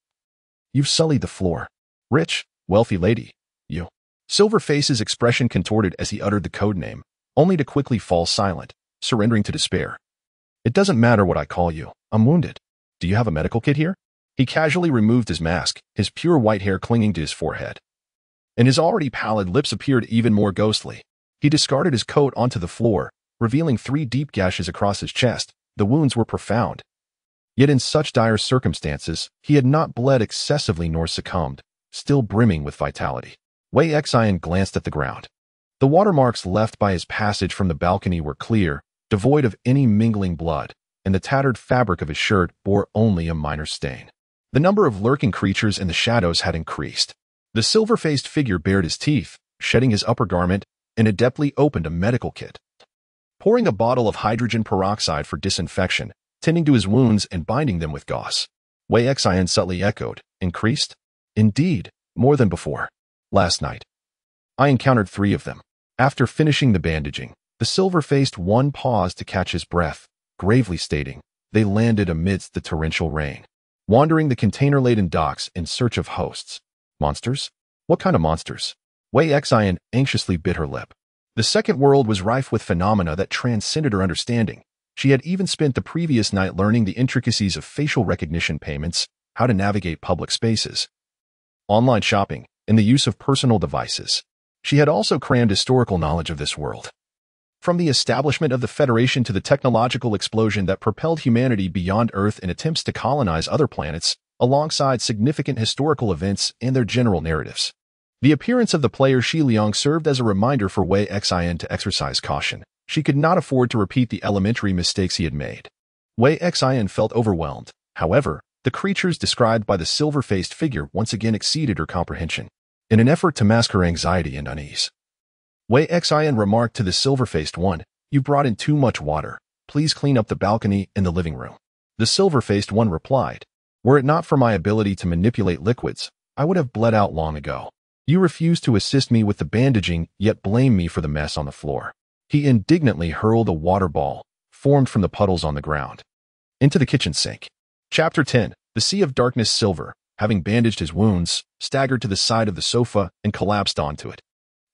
"You've sullied the floor. Rich, wealthy lady, you." Silverface's expression contorted as he uttered the code name, only to quickly fall silent, surrendering to despair. "It doesn't matter what I call you. I'm wounded. Do you have a medical kit here?" He casually removed his mask, his pure white hair clinging to his forehead, and his already pallid lips appeared even more ghostly. He discarded his coat onto the floor, revealing 3 deep gashes across his chest. The wounds were profound. Yet in such dire circumstances, he had not bled excessively nor succumbed, still brimming with vitality. Wei Xian glanced at the ground. The watermarks left by his passage from the balcony were clear, devoid of any mingling blood, and the tattered fabric of his shirt bore only a minor stain. The number of lurking creatures in the shadows had increased. The silver-faced figure bared his teeth, shedding his upper garment, and adeptly opened a medical kit. Pouring a bottle of hydrogen peroxide for disinfection, tending to his wounds and binding them with gauze. Wei Xian subtly echoed, "Increased?" "Indeed, more than before. Last night, I encountered 3 of them." After finishing the bandaging, the silver-faced one paused to catch his breath, gravely stating, "They landed amidst the torrential rain, wandering the container-laden docks in search of hosts." "Monsters? What kind of monsters?" Wei Xian anxiously bit her lip. The second world was rife with phenomena that transcended her understanding. She had even spent the previous night learning the intricacies of facial recognition payments, how to navigate public spaces, online shopping, and the use of personal devices. She had also crammed historical knowledge of this world. From the establishment of the Federation to the technological explosion that propelled humanity beyond Earth in attempts to colonize other planets, alongside significant historical events and their general narratives. The appearance of the player Shi Liang served as a reminder for Wei Xian to exercise caution. She could not afford to repeat the elementary mistakes he had made. Wei Xian felt overwhelmed. However, the creatures described by the silver-faced figure once again exceeded her comprehension. In an effort to mask her anxiety and unease, Wei Xian remarked to the silver-faced one, "You brought in too much water. Please clean up the balcony in the living room." The silver-faced one replied, "Were it not for my ability to manipulate liquids, I would have bled out long ago. You refuse to assist me with the bandaging, yet blame me for the mess on the floor." He indignantly hurled a water ball, formed from the puddles on the ground, into the kitchen sink. Chapter 10. The Sea of Darkness. Silver, having bandaged his wounds, staggered to the side of the sofa and collapsed onto it.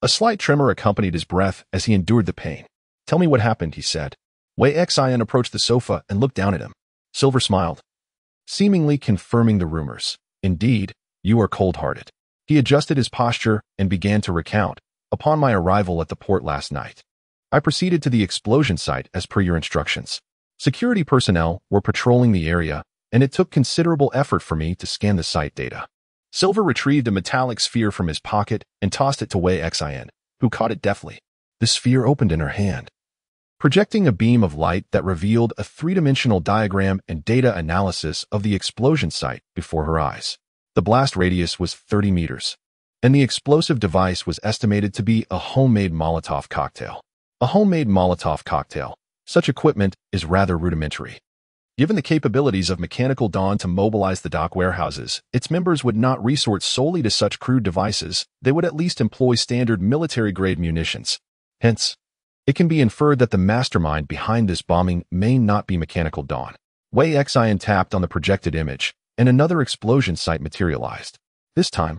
A slight tremor accompanied his breath as he endured the pain. "Tell me what happened," he said. Wei Xian approached the sofa and looked down at him. Silver smiled, seemingly confirming the rumors. "Indeed, you are cold-hearted." He adjusted his posture and began to recount. "Upon my arrival at the port last night, I proceeded to the explosion site as per your instructions. Security personnel were patrolling the area, and it took considerable effort for me to scan the site data." Silver retrieved a metallic sphere from his pocket and tossed it to Wei Xian, who caught it deftly. The sphere opened in her hand, projecting a beam of light that revealed a three-dimensional diagram and data analysis of the explosion site before her eyes. The blast radius was 30 meters, and the explosive device was estimated to be a homemade Molotov cocktail. A homemade Molotov cocktail. Such equipment is rather rudimentary. Given the capabilities of Mechanical Dawn to mobilize the dock warehouses, its members would not resort solely to such crude devices. They would at least employ standard military-grade munitions. Hence, it can be inferred that the mastermind behind this bombing may not be Mechanical Dawn. Wei Xian tapped on the projected image, and another explosion site materialized. This time,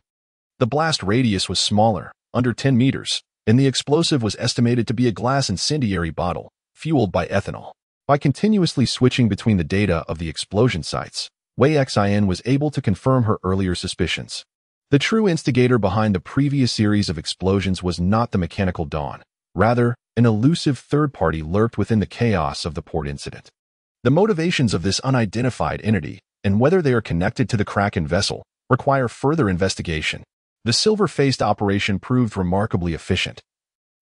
the blast radius was smaller, under 10 meters, and the explosive was estimated to be a glass incendiary bottle, fueled by ethanol. By continuously switching between the data of the explosion sites, Wei Xian was able to confirm her earlier suspicions. The true instigator behind the previous series of explosions was not the Mechanical Dawn. Rather, an elusive third party lurked within the chaos of the port incident. The motivations of this unidentified entity, and whether they are connected to the Kraken vessel, require further investigation. The silver-faced operation proved remarkably efficient,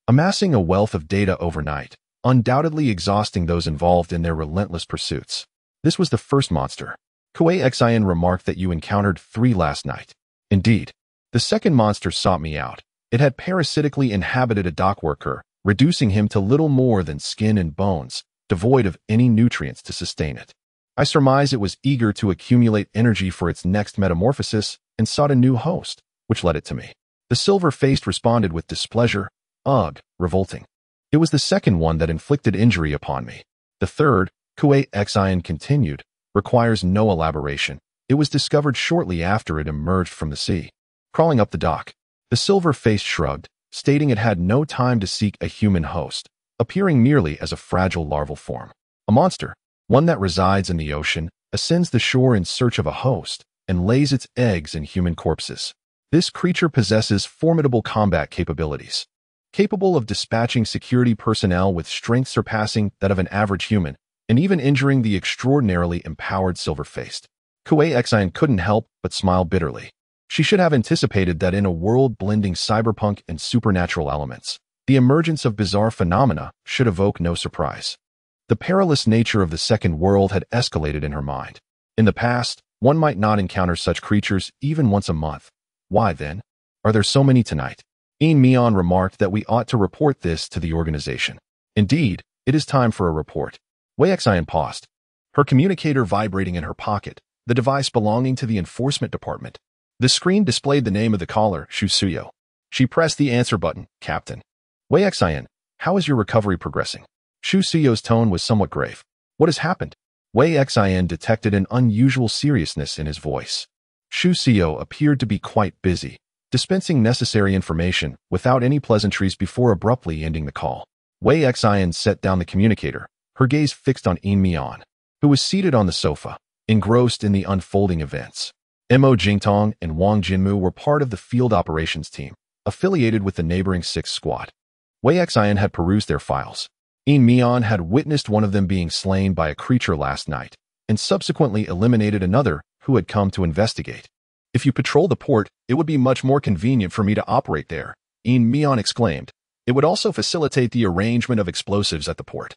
amassing a wealth of data overnight, undoubtedly exhausting those involved in their relentless pursuits. This was the first monster. Wei Xian remarked that you encountered 3 last night. Indeed, the second monster sought me out. It had parasitically inhabited a dock worker, reducing him to little more than skin and bones, devoid of any nutrients to sustain it. I surmise it was eager to accumulate energy for its next metamorphosis and sought a new host, which led it to me. The silver-faced responded with displeasure. Ugh, revolting. It was the second one that inflicted injury upon me. The third, Wei Xian continued, requires no elaboration. It was discovered shortly after it emerged from the sea. Crawling up the dock, the silver-faced shrugged, stating it had no time to seek a human host, appearing merely as a fragile larval form. A monster, one that resides in the ocean, ascends the shore in search of a host, and lays its eggs in human corpses. This creature possesses formidable combat capabilities, capable of dispatching security personnel with strength surpassing that of an average human, and even injuring the extraordinarily empowered silver-faced. Wei Xian couldn't help but smile bitterly. She should have anticipated that in a world blending cyberpunk and supernatural elements, the emergence of bizarre phenomena should evoke no surprise. The perilous nature of the second world had escalated in her mind. In the past, one might not encounter such creatures even once a month. Why, then, are there so many tonight? Mian remarked that we ought to report this to the organization. Indeed, it is time for a report. Wei Xian paused, her communicator vibrating in her pocket, the device belonging to the enforcement department. The screen displayed the name of the caller, Shu Suyo. She pressed the answer button. Captain. Wei Xian, how is your recovery progressing? Shu Suyo's tone was somewhat grave. What has happened? Wei Xian detected an unusual seriousness in his voice. Shu Suyo appeared to be quite busy, dispensing necessary information without any pleasantries before abruptly ending the call. Wei Xian set down the communicator, her gaze fixed on Yin Mian, who was seated on the sofa, engrossed in the unfolding events. Mo Jingtong and Wang Jinmu were part of the field operations team, affiliated with the neighboring 6th Squad. Wei Xian had perused their files. Yin Mian had witnessed one of them being slain by a creature last night, and subsequently eliminated another who had come to investigate. If you patrol the port, it would be much more convenient for me to operate there, Yin Mian exclaimed. It would also facilitate the arrangement of explosives at the port.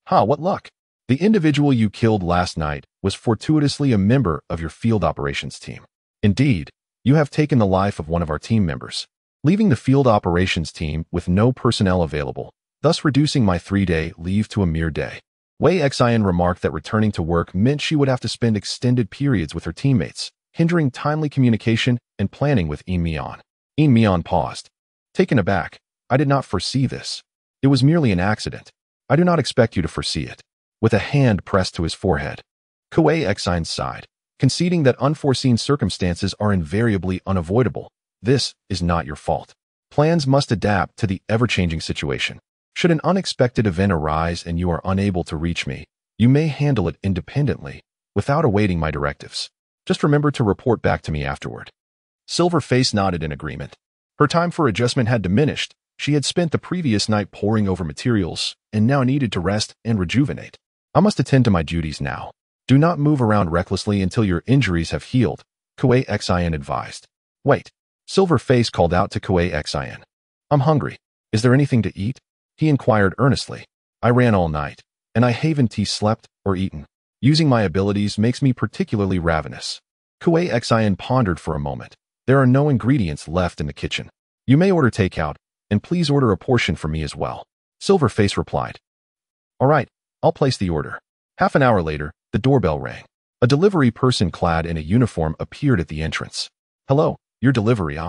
What luck! The individual you killed last night was fortuitously a member of your field operations team. Indeed, you have taken the life of one of our team members, leaving the field operations team with no personnel available, thus reducing my 3-day leave to a mere day. Wei Xian remarked that returning to work meant she would have to spend extended periods with her teammates, hindering timely communication and planning with Yin Mian. Yin Mian paused. Taken aback, I did not foresee this. It was merely an accident. I do not expect you to foresee it. With a hand pressed to his forehead, Wei Xian sighed, conceding that unforeseen circumstances are invariably unavoidable. This is not your fault. Plans must adapt to the ever-changing situation. Should an unexpected event arise and you are unable to reach me, you may handle it independently, without awaiting my directives. Just remember to report back to me afterward. Silverface nodded in agreement. Her time for adjustment had diminished. She had spent the previous night poring over materials, and now needed to rest and rejuvenate. I must attend to my duties now. Do not move around recklessly until your injuries have healed, Wei Xian advised. Wait. Silverface called out to Wei Xian. I'm hungry. Is there anything to eat? He inquired earnestly. I ran all night, and I haven't slept or eaten. Using my abilities makes me particularly ravenous. Wei Xian pondered for a moment. There are no ingredients left in the kitchen. You may order takeout, and please order a portion for me as well. Silverface replied. All right, I'll place the order. Half an hour later, the doorbell rang. A delivery person clad in a uniform appeared at the entrance. Hello, your delivery,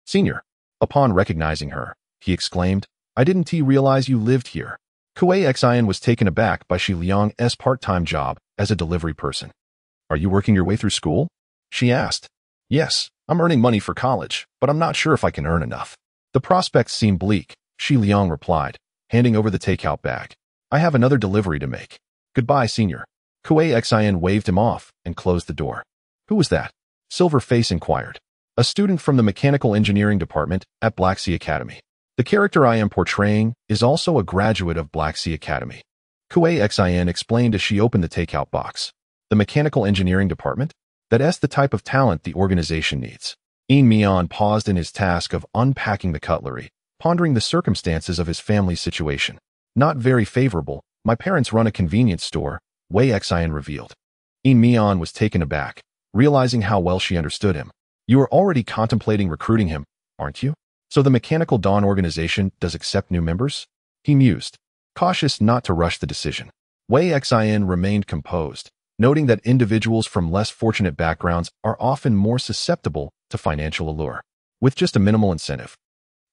Senior. Upon recognizing her, he exclaimed, I didn't realize you lived here. Wei Xian was taken aback by Shi Liang's part-time job as a delivery person. Are you working your way through school? She asked. Yes, I'm earning money for college, but I'm not sure if I can earn enough. The prospects seem bleak, Shi Liang replied, handing over the takeout bag. I have another delivery to make. Goodbye, Senior. Wei Xian waved him off and closed the door. Who was that? Silverface inquired. A student from the mechanical engineering department at Black Sea Academy. The character I am portraying is also a graduate of Black Sea Academy. Wei Xian explained as she opened the takeout box. The mechanical engineering department? That's the type of talent the organization needs. Yin Mian paused in his task of unpacking the cutlery, pondering the circumstances of his family's situation. Not very favorable. My parents run a convenience store, Wei Xian revealed. Yin Mian was taken aback, realizing how well she understood him. You are already contemplating recruiting him, aren't you? So the Mechanical Dawn organization does accept new members? He mused, cautious not to rush the decision. Wei Xian remained composed, noting that individuals from less fortunate backgrounds are often more susceptible to financial allure. With just a minimal incentive,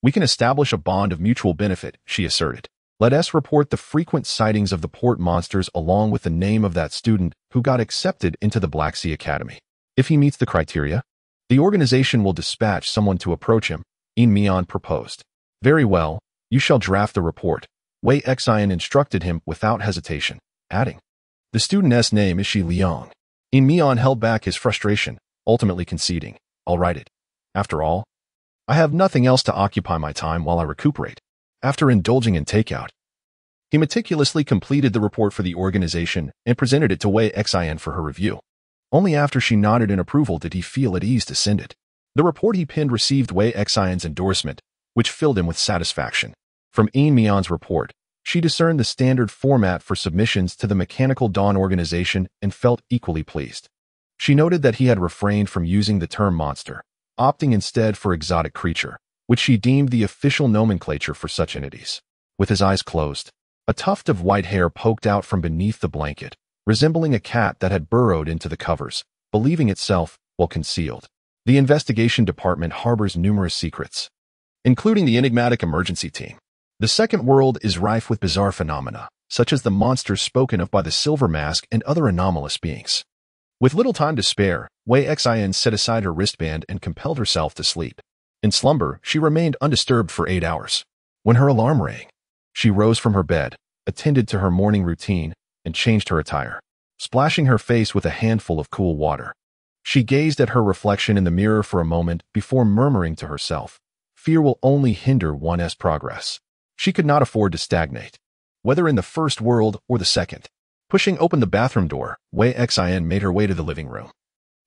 we can establish a bond of mutual benefit, she asserted. Let us report the frequent sightings of the port monsters along with the name of that student who got accepted into the Black Sea Academy. If he meets the criteria, the organization will dispatch someone to approach him, Yin Mian proposed. Very well, you shall draft the report, Wei Xian instructed him without hesitation, adding. The student's name is Shi Liang. Yin Mian held back his frustration, ultimately conceding. I'll write it. After all, I have nothing else to occupy my time while I recuperate. After indulging in takeout, he meticulously completed the report for the organization and presented it to Wei Xian for her review. Only after she nodded in approval did he feel at ease to send it. The report he penned received Wei Xian's endorsement, which filled him with satisfaction. From Yin Mian's report, she discerned the standard format for submissions to the Mechanical Dawn organization and felt equally pleased. She noted that he had refrained from using the term monster, opting instead for exotic creature, which she deemed the official nomenclature for such entities. With his eyes closed, a tuft of white hair poked out from beneath the blanket, resembling a cat that had burrowed into the covers, believing itself well concealed. The investigation department harbors numerous secrets, including the enigmatic emergency team. The second world is rife with bizarre phenomena, such as the monsters spoken of by the Silver Mask and other anomalous beings. With little time to spare, Wei Xian set aside her wristband and compelled herself to sleep. In slumber, she remained undisturbed for 8 hours. When her alarm rang, she rose from her bed, attended to her morning routine, and changed her attire, splashing her face with a handful of cool water. She gazed at her reflection in the mirror for a moment before murmuring to herself, "Fear will only hinder one's progress." She could not afford to stagnate, whether in the first world or the second. Pushing open the bathroom door, Wei Xin made her way to the living room,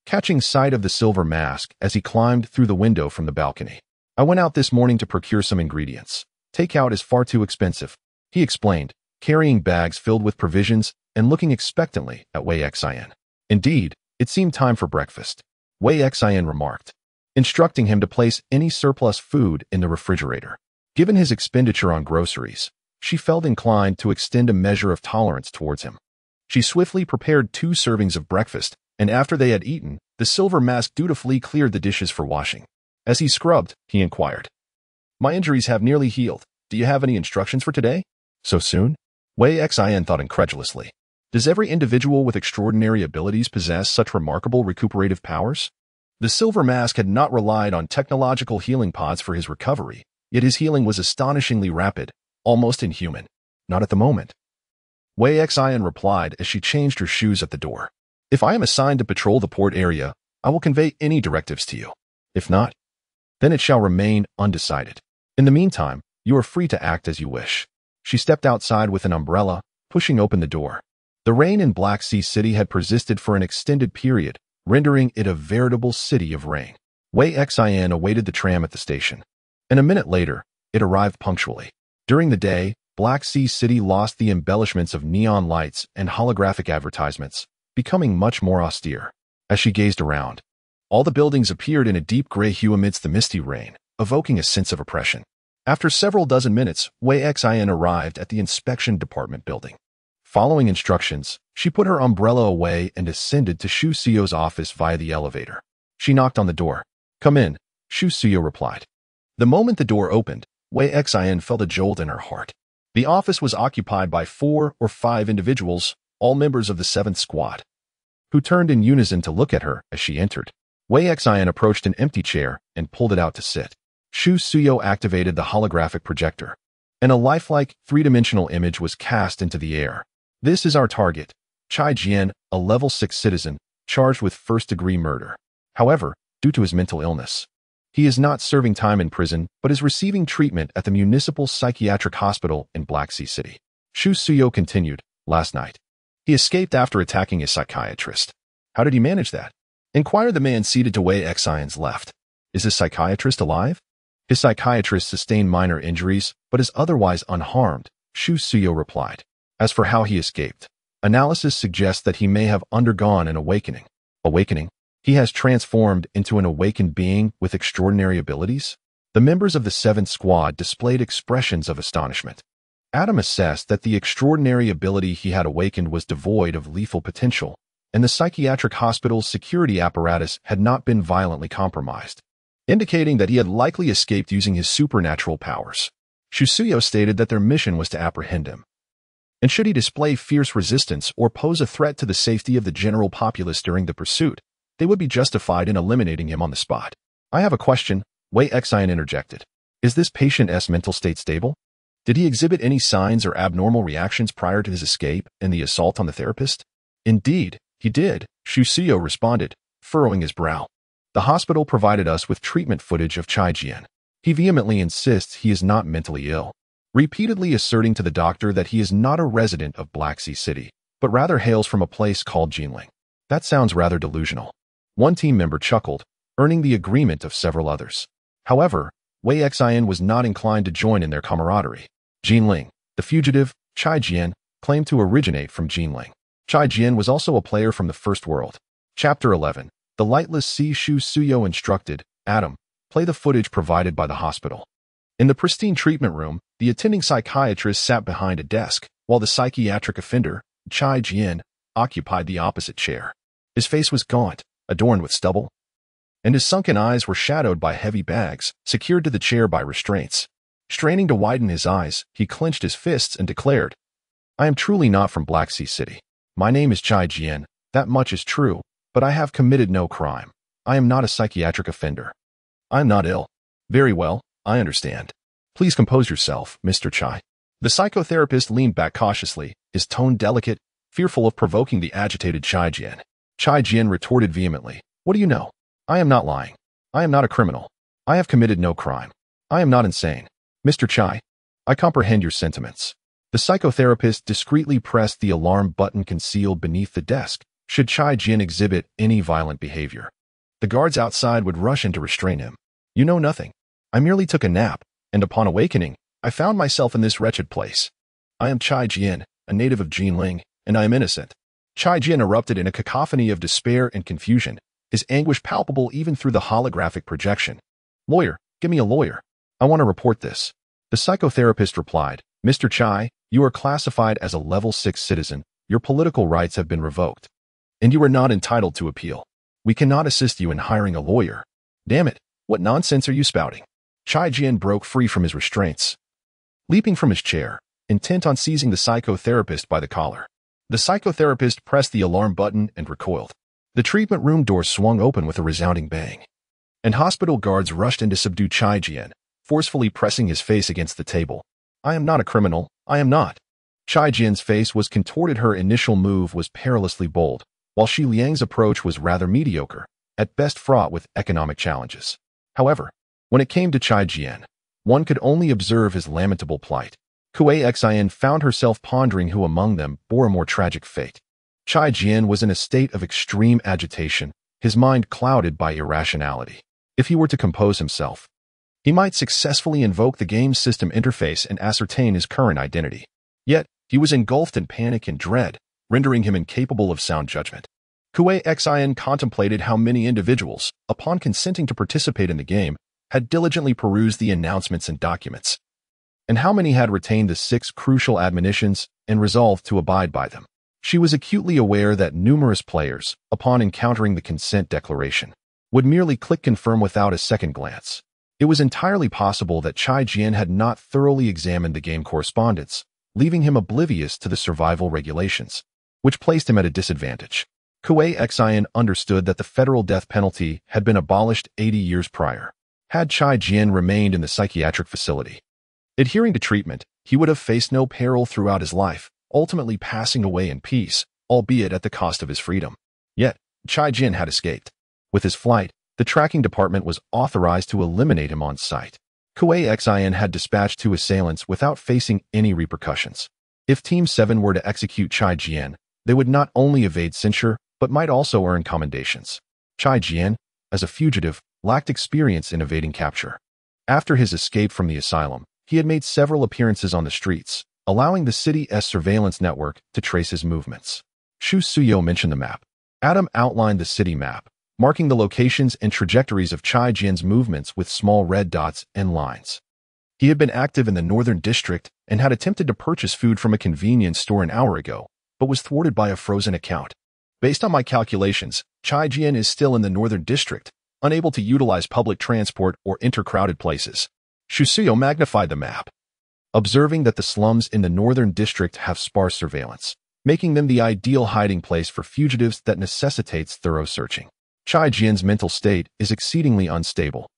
catching sight of the silver mask as he climbed through the window from the balcony. "I went out this morning to procure some ingredients. Takeout is far too expensive," he explained, carrying bags filled with provisions and looking expectantly at Wei Xin. "Indeed, it seemed time for breakfast," Wei Xin remarked, instructing him to place any surplus food in the refrigerator. Given his expenditure on groceries, she felt inclined to extend a measure of tolerance towards him. She swiftly prepared 2 servings of breakfast, and after they had eaten, the silver mask dutifully cleared the dishes for washing. As he scrubbed, he inquired, "My injuries have nearly healed. Do you have any instructions for today?" "So soon?" Wei Xin thought incredulously. Does every individual with extraordinary abilities possess such remarkable recuperative powers? The silver mask had not relied on technological healing pods for his recovery, yet his healing was astonishingly rapid, almost inhuman. "Not at the moment," Wei Xin replied as she changed her shoes at the door. "If I am assigned to patrol the port area, I will convey any directives to you. If not, then it shall remain undecided. In the meantime, you are free to act as you wish." She stepped outside with an umbrella, pushing open the door. The rain in Black Sea City had persisted for an extended period, rendering it a veritable city of rain. Wei Xin awaited the tram at the station, and a minute later, it arrived punctually. During the day, Black Sea City lost the embellishments of neon lights and holographic advertisements, becoming much more austere. As she gazed around, all the buildings appeared in a deep gray hue amidst the misty rain, evoking a sense of oppression. After several dozen minutes, Wei Xin arrived at the inspection department building. Following instructions, she put her umbrella away and ascended to Shu Suyo's office via the elevator. She knocked on the door. "Come in," Shu Suyo replied. The moment the door opened, Wei Xin felt a jolt in her heart. The office was occupied by 4 or 5 individuals, all members of the 7th Squad, who turned in unison to look at her as she entered. Wei Xin approached an empty chair and pulled it out to sit. Shu Suyo activated the holographic projector, and a lifelike 3-dimensional image was cast into the air. "This is our target, Chai Jian, a level 6 citizen, charged with first-degree murder. However, due to his mental illness, he is not serving time in prison, but is receiving treatment at the Municipal Psychiatric Hospital in Black Sea City." Shu Suyo continued, "Last night, he escaped after attacking a psychiatrist." "How did he manage that?" inquired the man seated to Wei Xion's left. "Is his psychiatrist alive?" "His psychiatrist sustained minor injuries, but is otherwise unharmed," Shu Suyo replied. "As for how he escaped, analysis suggests that he may have undergone an awakening." "Awakening? He has transformed into an awakened being with extraordinary abilities?" The members of the 7th Squad displayed expressions of astonishment. Adam assessed that the extraordinary ability he had awakened was devoid of lethal potential, and the psychiatric hospital's security apparatus had not been violently compromised, indicating that he had likely escaped using his supernatural powers. Shusuyo stated that their mission was to apprehend him, and should he display fierce resistance or pose a threat to the safety of the general populace during the pursuit, they would be justified in eliminating him on the spot. "I have a question," Wei Xian interjected. "Is this patient's mental state stable? Did he exhibit any signs or abnormal reactions prior to his escape and the assault on the therapist?" "Indeed, he did," Shusuyo responded, furrowing his brow. "The hospital provided us with treatment footage of Chai Jian. He vehemently insists he is not mentally ill, repeatedly asserting to the doctor that he is not a resident of Black Sea City, but rather hails from a place called Jinling. That sounds rather delusional." One team member chuckled, earning the agreement of several others. However, Wei Xian was not inclined to join in their camaraderie. Jinling, the fugitive, Chai Jian, claimed to originate from Jinling. Chai Jian was also a player from the First World. Chapter 11. The Lightless Sea. Shu Suyo instructed, "Adam, play the footage provided by the hospital." In the pristine treatment room, the attending psychiatrist sat behind a desk, while the psychiatric offender, Chai Jian, occupied the opposite chair. His face was gaunt, adorned with stubble, and his sunken eyes were shadowed by heavy bags, secured to the chair by restraints. Straining to widen his eyes, he clenched his fists and declared, "I am truly not from Black Sea City. My name is Chai Jian, that much is true, but I have committed no crime. I am not a psychiatric offender. I am not ill." Very well, I understand. Please compose yourself, Mr. Chai. The psychotherapist leaned back cautiously, his tone delicate, fearful of provoking the agitated Chai Jian. Chai Jian retorted vehemently, "What do you know? I am not lying. I am not a criminal. I have committed no crime. I am not insane. Mr. Chai, I comprehend your sentiments." The psychotherapist discreetly pressed the alarm button concealed beneath the desk, should Chai Jian exhibit any violent behavior. The guards outside would rush in to restrain him. "You know nothing. I merely took a nap, and upon awakening, I found myself in this wretched place. I am Chai Jian, a native of Jinling, and I am innocent." Chai Jian erupted in a cacophony of despair and confusion, his anguish palpable even through the holographic projection. "Lawyer, give me a lawyer. I want to report this." The psychotherapist replied, "Mr. Chai, you are classified as a level 6 citizen. Your political rights have been revoked, and you are not entitled to appeal. We cannot assist you in hiring a lawyer." "Damn it, what nonsense are you spouting?" Chai Jian broke free from his restraints, leaping from his chair, intent on seizing the psychotherapist by the collar. The psychotherapist pressed the alarm button and recoiled. The treatment room door swung open with a resounding bang, and hospital guards rushed in to subdue Chai Jian, forcefully pressing his face against the table. "I am not a criminal. I am not." Chai Jian's face was contorted. Her initial move was perilously bold, while Shi Liang's approach was rather mediocre, at best fraught with economic challenges. However, when it came to Chai Jian, one could only observe his lamentable plight. Kuei Xian found herself pondering who among them bore a more tragic fate. Chai Jian was in a state of extreme agitation, his mind clouded by irrationality. If he were to compose himself, he might successfully invoke the game's system interface and ascertain his current identity. Yet, he was engulfed in panic and dread, rendering him incapable of sound judgment. Kuei Xian contemplated how many individuals, upon consenting to participate in the game, had diligently perused the announcements and documents, and how many had retained the 6 crucial admonitions and resolved to abide by them. She was acutely aware that numerous players, upon encountering the consent declaration, would merely click confirm without a second glance. It was entirely possible that Chai Jian had not thoroughly examined the game correspondence, leaving him oblivious to the survival regulations, which placed him at a disadvantage. Kuei Xian understood that the federal death penalty had been abolished 80 years prior. Had Chai Jian remained in the psychiatric facility, adhering to treatment, he would have faced no peril throughout his life, ultimately passing away in peace, albeit at the cost of his freedom. Yet, Chai Jian had escaped. With his flight, the tracking department was authorized to eliminate him on sight. Kuei Xian had dispatched 2 assailants without facing any repercussions. If Team 7 were to execute Chai Jian, they would not only evade censure, but might also earn commendations. Chai Jian, as a fugitive, lacked experience in evading capture. After his escape from the asylum, he had made several appearances on the streets, allowing the city's surveillance network to trace his movements. Shu Suyo mentioned the map. Adam outlined the city map, marking the locations and trajectories of Chai Jian's movements with small red dots and lines. He had been active in the northern district and had attempted to purchase food from a convenience store an hour ago, but was thwarted by a frozen account. Based on my calculations, Chai Jian is still in the northern district, unable to utilize public transport or enter crowded places. Shusuyo magnified the map, observing that the slums in the northern district have sparse surveillance, making them the ideal hiding place for fugitives that necessitates thorough searching. Chai Jian's mental state is exceedingly unstable.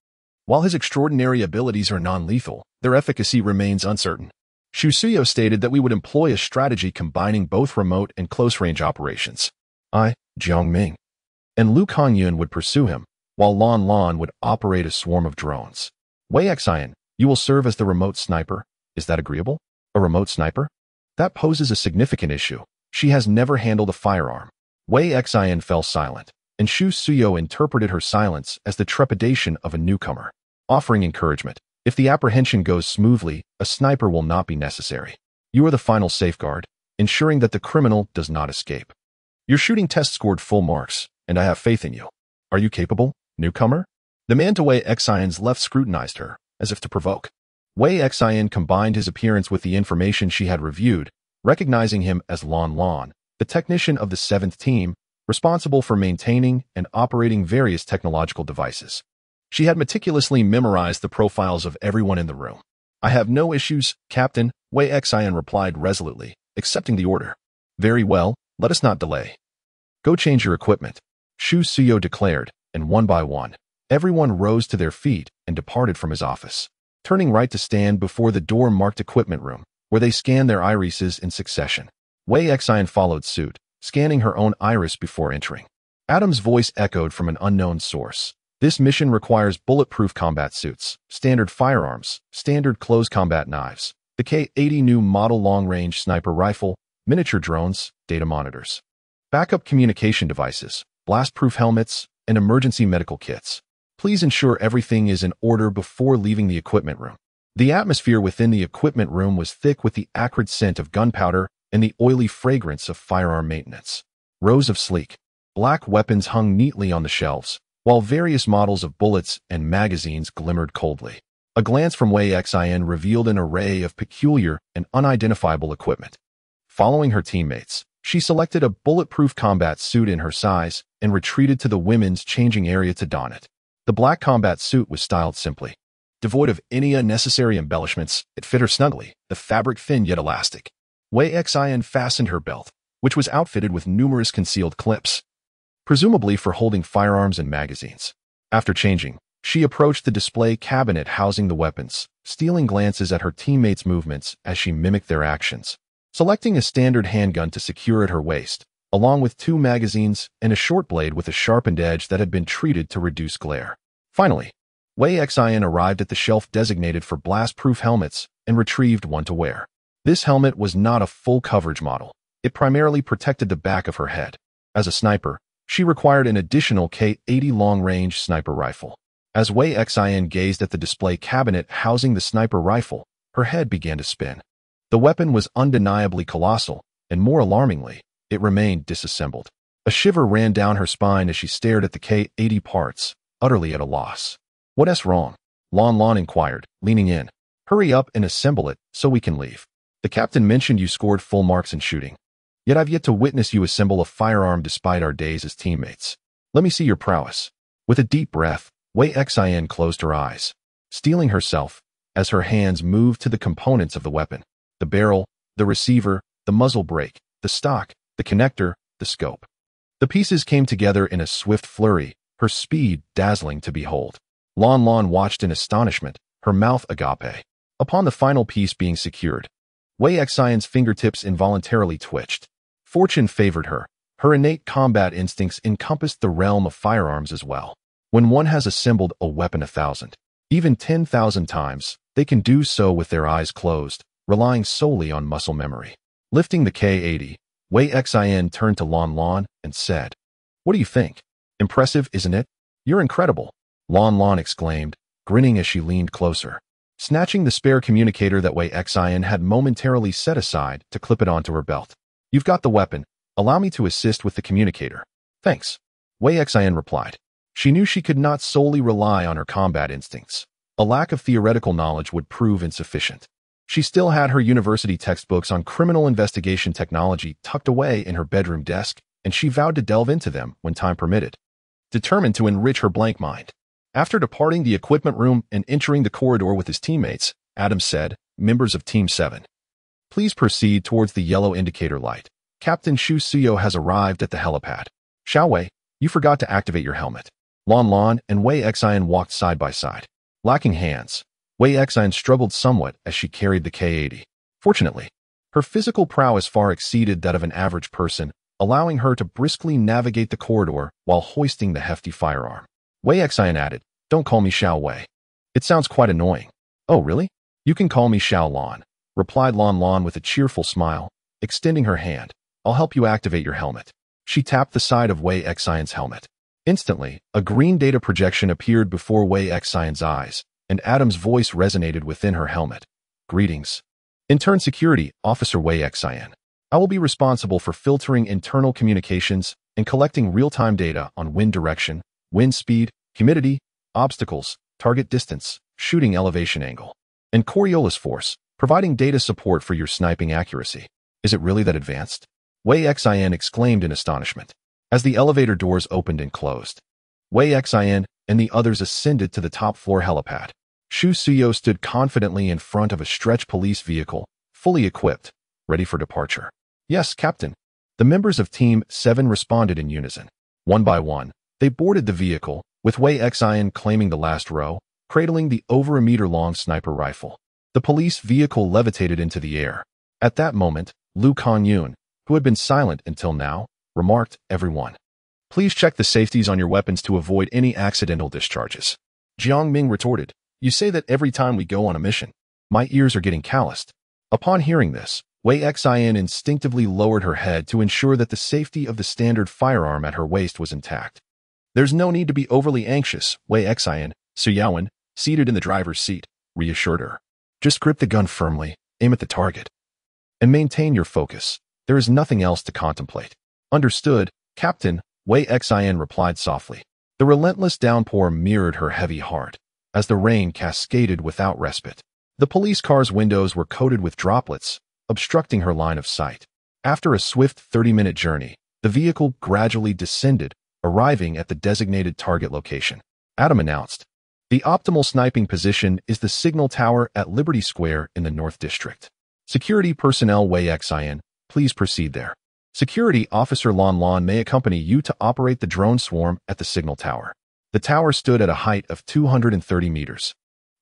While his extraordinary abilities are non-lethal, their efficacy remains uncertain. Shusuyo stated that we would employ a strategy combining both remote and close-range operations. I, Jiang Ming, and Lu Kangyun would pursue him, while Lan Lan would operate a swarm of drones. Wei Xian, you will serve as the remote sniper. Is that agreeable? A remote sniper? That poses a significant issue. She has never handled a firearm. Wei Xian fell silent, and Shu Suyo interpreted her silence as the trepidation of a newcomer, offering encouragement. If the apprehension goes smoothly, a sniper will not be necessary. You are the final safeguard, ensuring that the criminal does not escape. Your shooting test scored full marks, and I have faith in you. Are you capable, newcomer? The man to Wei Xian's left scrutinized her, as if to provoke. Wei Xian combined his appearance with the information she had reviewed, recognizing him as Lan Lan, the technician of the 7th team, responsible for maintaining and operating various technological devices. She had meticulously memorized the profiles of everyone in the room. I have no issues, Captain, Wei Xian replied resolutely, accepting the order. Very well, let us not delay. Go change your equipment, Shu Suyo declared, and one by one, Everyone rose to their feet and departed from his office, turning right to stand before the door marked equipment room, where they scanned their irises in succession. Wei Xian followed suit, scanning her own iris before entering. Adam's voice echoed from an unknown source. This mission requires bulletproof combat suits, standard firearms, standard close combat knives, the K-80 new model long-range sniper rifle, miniature drones, data monitors, backup communication devices, blast-proof helmets, and emergency medical kits. Please ensure everything is in order before leaving the equipment room. The atmosphere within the equipment room was thick with the acrid scent of gunpowder and the oily fragrance of firearm maintenance. Rows of sleek, black weapons hung neatly on the shelves, while various models of bullets and magazines glimmered coldly. A glance from Wei Xian revealed an array of peculiar and unidentifiable equipment. Following her teammates, she selected a bulletproof combat suit in her size and retreated to the women's changing area to don it. The black combat suit was styled simply. Devoid of any unnecessary embellishments, it fit her snugly, the fabric thin yet elastic. Wei Xian fastened her belt, which was outfitted with numerous concealed clips, presumably for holding firearms and magazines. After changing, she approached the display cabinet housing the weapons, stealing glances at her teammates' movements as she mimicked their actions. Selecting a standard handgun to secure at her waist, along with 2 magazines and a short blade with a sharpened edge that had been treated to reduce glare. Finally, Wei Xian arrived at the shelf designated for blast-proof helmets and retrieved one to wear. This helmet was not a full-coverage model. It primarily protected the back of her head. As a sniper, she required an additional K-80 long-range sniper rifle. As Wei Xian gazed at the display cabinet housing the sniper rifle, her head began to spin. The weapon was undeniably colossal, and more alarmingly, it remained disassembled. A shiver ran down her spine as she stared at the K-80 parts, utterly at a loss. "What's wrong?" Lan inquired, leaning in. "Hurry up and assemble it so we can leave. The captain mentioned you scored full marks in shooting. Yet I've yet to witness you assemble a firearm despite our days as teammates. Let me see your prowess." With a deep breath, Wei Xian closed her eyes, steeling herself as her hands moved to the components of the weapon. The barrel, the receiver, the muzzle brake, the stock, the connector, the scope. The pieces came together in a swift flurry, her speed dazzling to behold. Lan watched in astonishment, her mouth agape. Upon the final piece being secured, Wei Xian's fingertips involuntarily twitched. Fortune favored her. Her innate combat instincts encompassed the realm of firearms as well. When one has assembled a weapon 1,000, even 10,000 times, they can do so with their eyes closed, relying solely on muscle memory. Lifting the K-80, Wei Xian turned to Lan and said, "What do you think? Impressive, isn't it?" "You're incredible," Lan exclaimed, grinning as she leaned closer, snatching the spare communicator that Wei Xian had momentarily set aside to clip it onto her belt. "You've got the weapon. Allow me to assist with the communicator." "Thanks," Wei Xian replied. She knew she could not solely rely on her combat instincts. A lack of theoretical knowledge would prove insufficient. She still had her university textbooks on criminal investigation technology tucked away in her bedroom desk, and she vowed to delve into them when time permitted, determined to enrich her blank mind. After departing the equipment room and entering the corridor with his teammates, Adam said, "Members of Team 7, please proceed towards the yellow indicator light. Captain Shu Suyo has arrived at the helipad. Xiaowei, you forgot to activate your helmet." Lan and Wei Xian walked side by side. Lacking hands, Wei Xian struggled somewhat as she carried the K-80. Fortunately, her physical prowess far exceeded that of an average person, allowing her to briskly navigate the corridor while hoisting the hefty firearm. Wei Xian added, "Don't call me Xiao Wei. It sounds quite annoying." "Oh, really? You can call me Xiao Lan," replied Lan with a cheerful smile, extending her hand. "I'll help you activate your helmet." She tapped the side of Wei Xian's helmet. Instantly, a green data projection appeared before Wei Xian's eyes, and Adam's voice resonated within her helmet. "Greetings. Intern Security Officer Wei Xian. I will be responsible for filtering internal communications and collecting real-time data on wind direction, wind speed, humidity, obstacles, target distance, shooting elevation angle, and Coriolis force, providing data support for your sniping accuracy." "Is it really that advanced?" Wei Xian exclaimed in astonishment. As the elevator doors opened and closed, Wei Xian and the others ascended to the top-floor helipad. Shu Suyo stood confidently in front of a stretch police vehicle, fully equipped, ready for departure. "Yes, Captain." The members of Team 7 responded in unison. One by one, They boarded the vehicle, with Wei Xian claiming the last row, cradling the over a meter-long sniper rifle. The police vehicle levitated into the air. At that moment, Lu Kanyun, who had been silent until now, remarked, "Everyone, please check the safeties on your weapons to avoid any accidental discharges." Jiang Ming retorted, "You say that every time we go on a mission. My ears are getting calloused." Upon hearing this, Wei Xian instinctively lowered her head to ensure that the safety of the standard firearm at her waist was intact. "There's no need to be overly anxious," Wei Xian, Su Yaowen, seated in the driver's seat, reassured her. "Just grip the gun firmly, aim at the target, and maintain your focus. There is nothing else to contemplate." "Understood, Captain," Wei Xian replied softly. The relentless downpour mirrored her heavy heart, as the rain cascaded without respite. The police car's windows were coated with droplets, obstructing her line of sight. After a swift 30-minute journey, the vehicle gradually descended, arriving at the designated target location. Adam announced, "The optimal sniping position is the signal tower at Liberty Square in the North District. Security personnel Wei Xian, please proceed there. Security Officer Lan Lan may accompany you to operate the drone swarm at the signal tower." The tower stood at a height of 230 meters,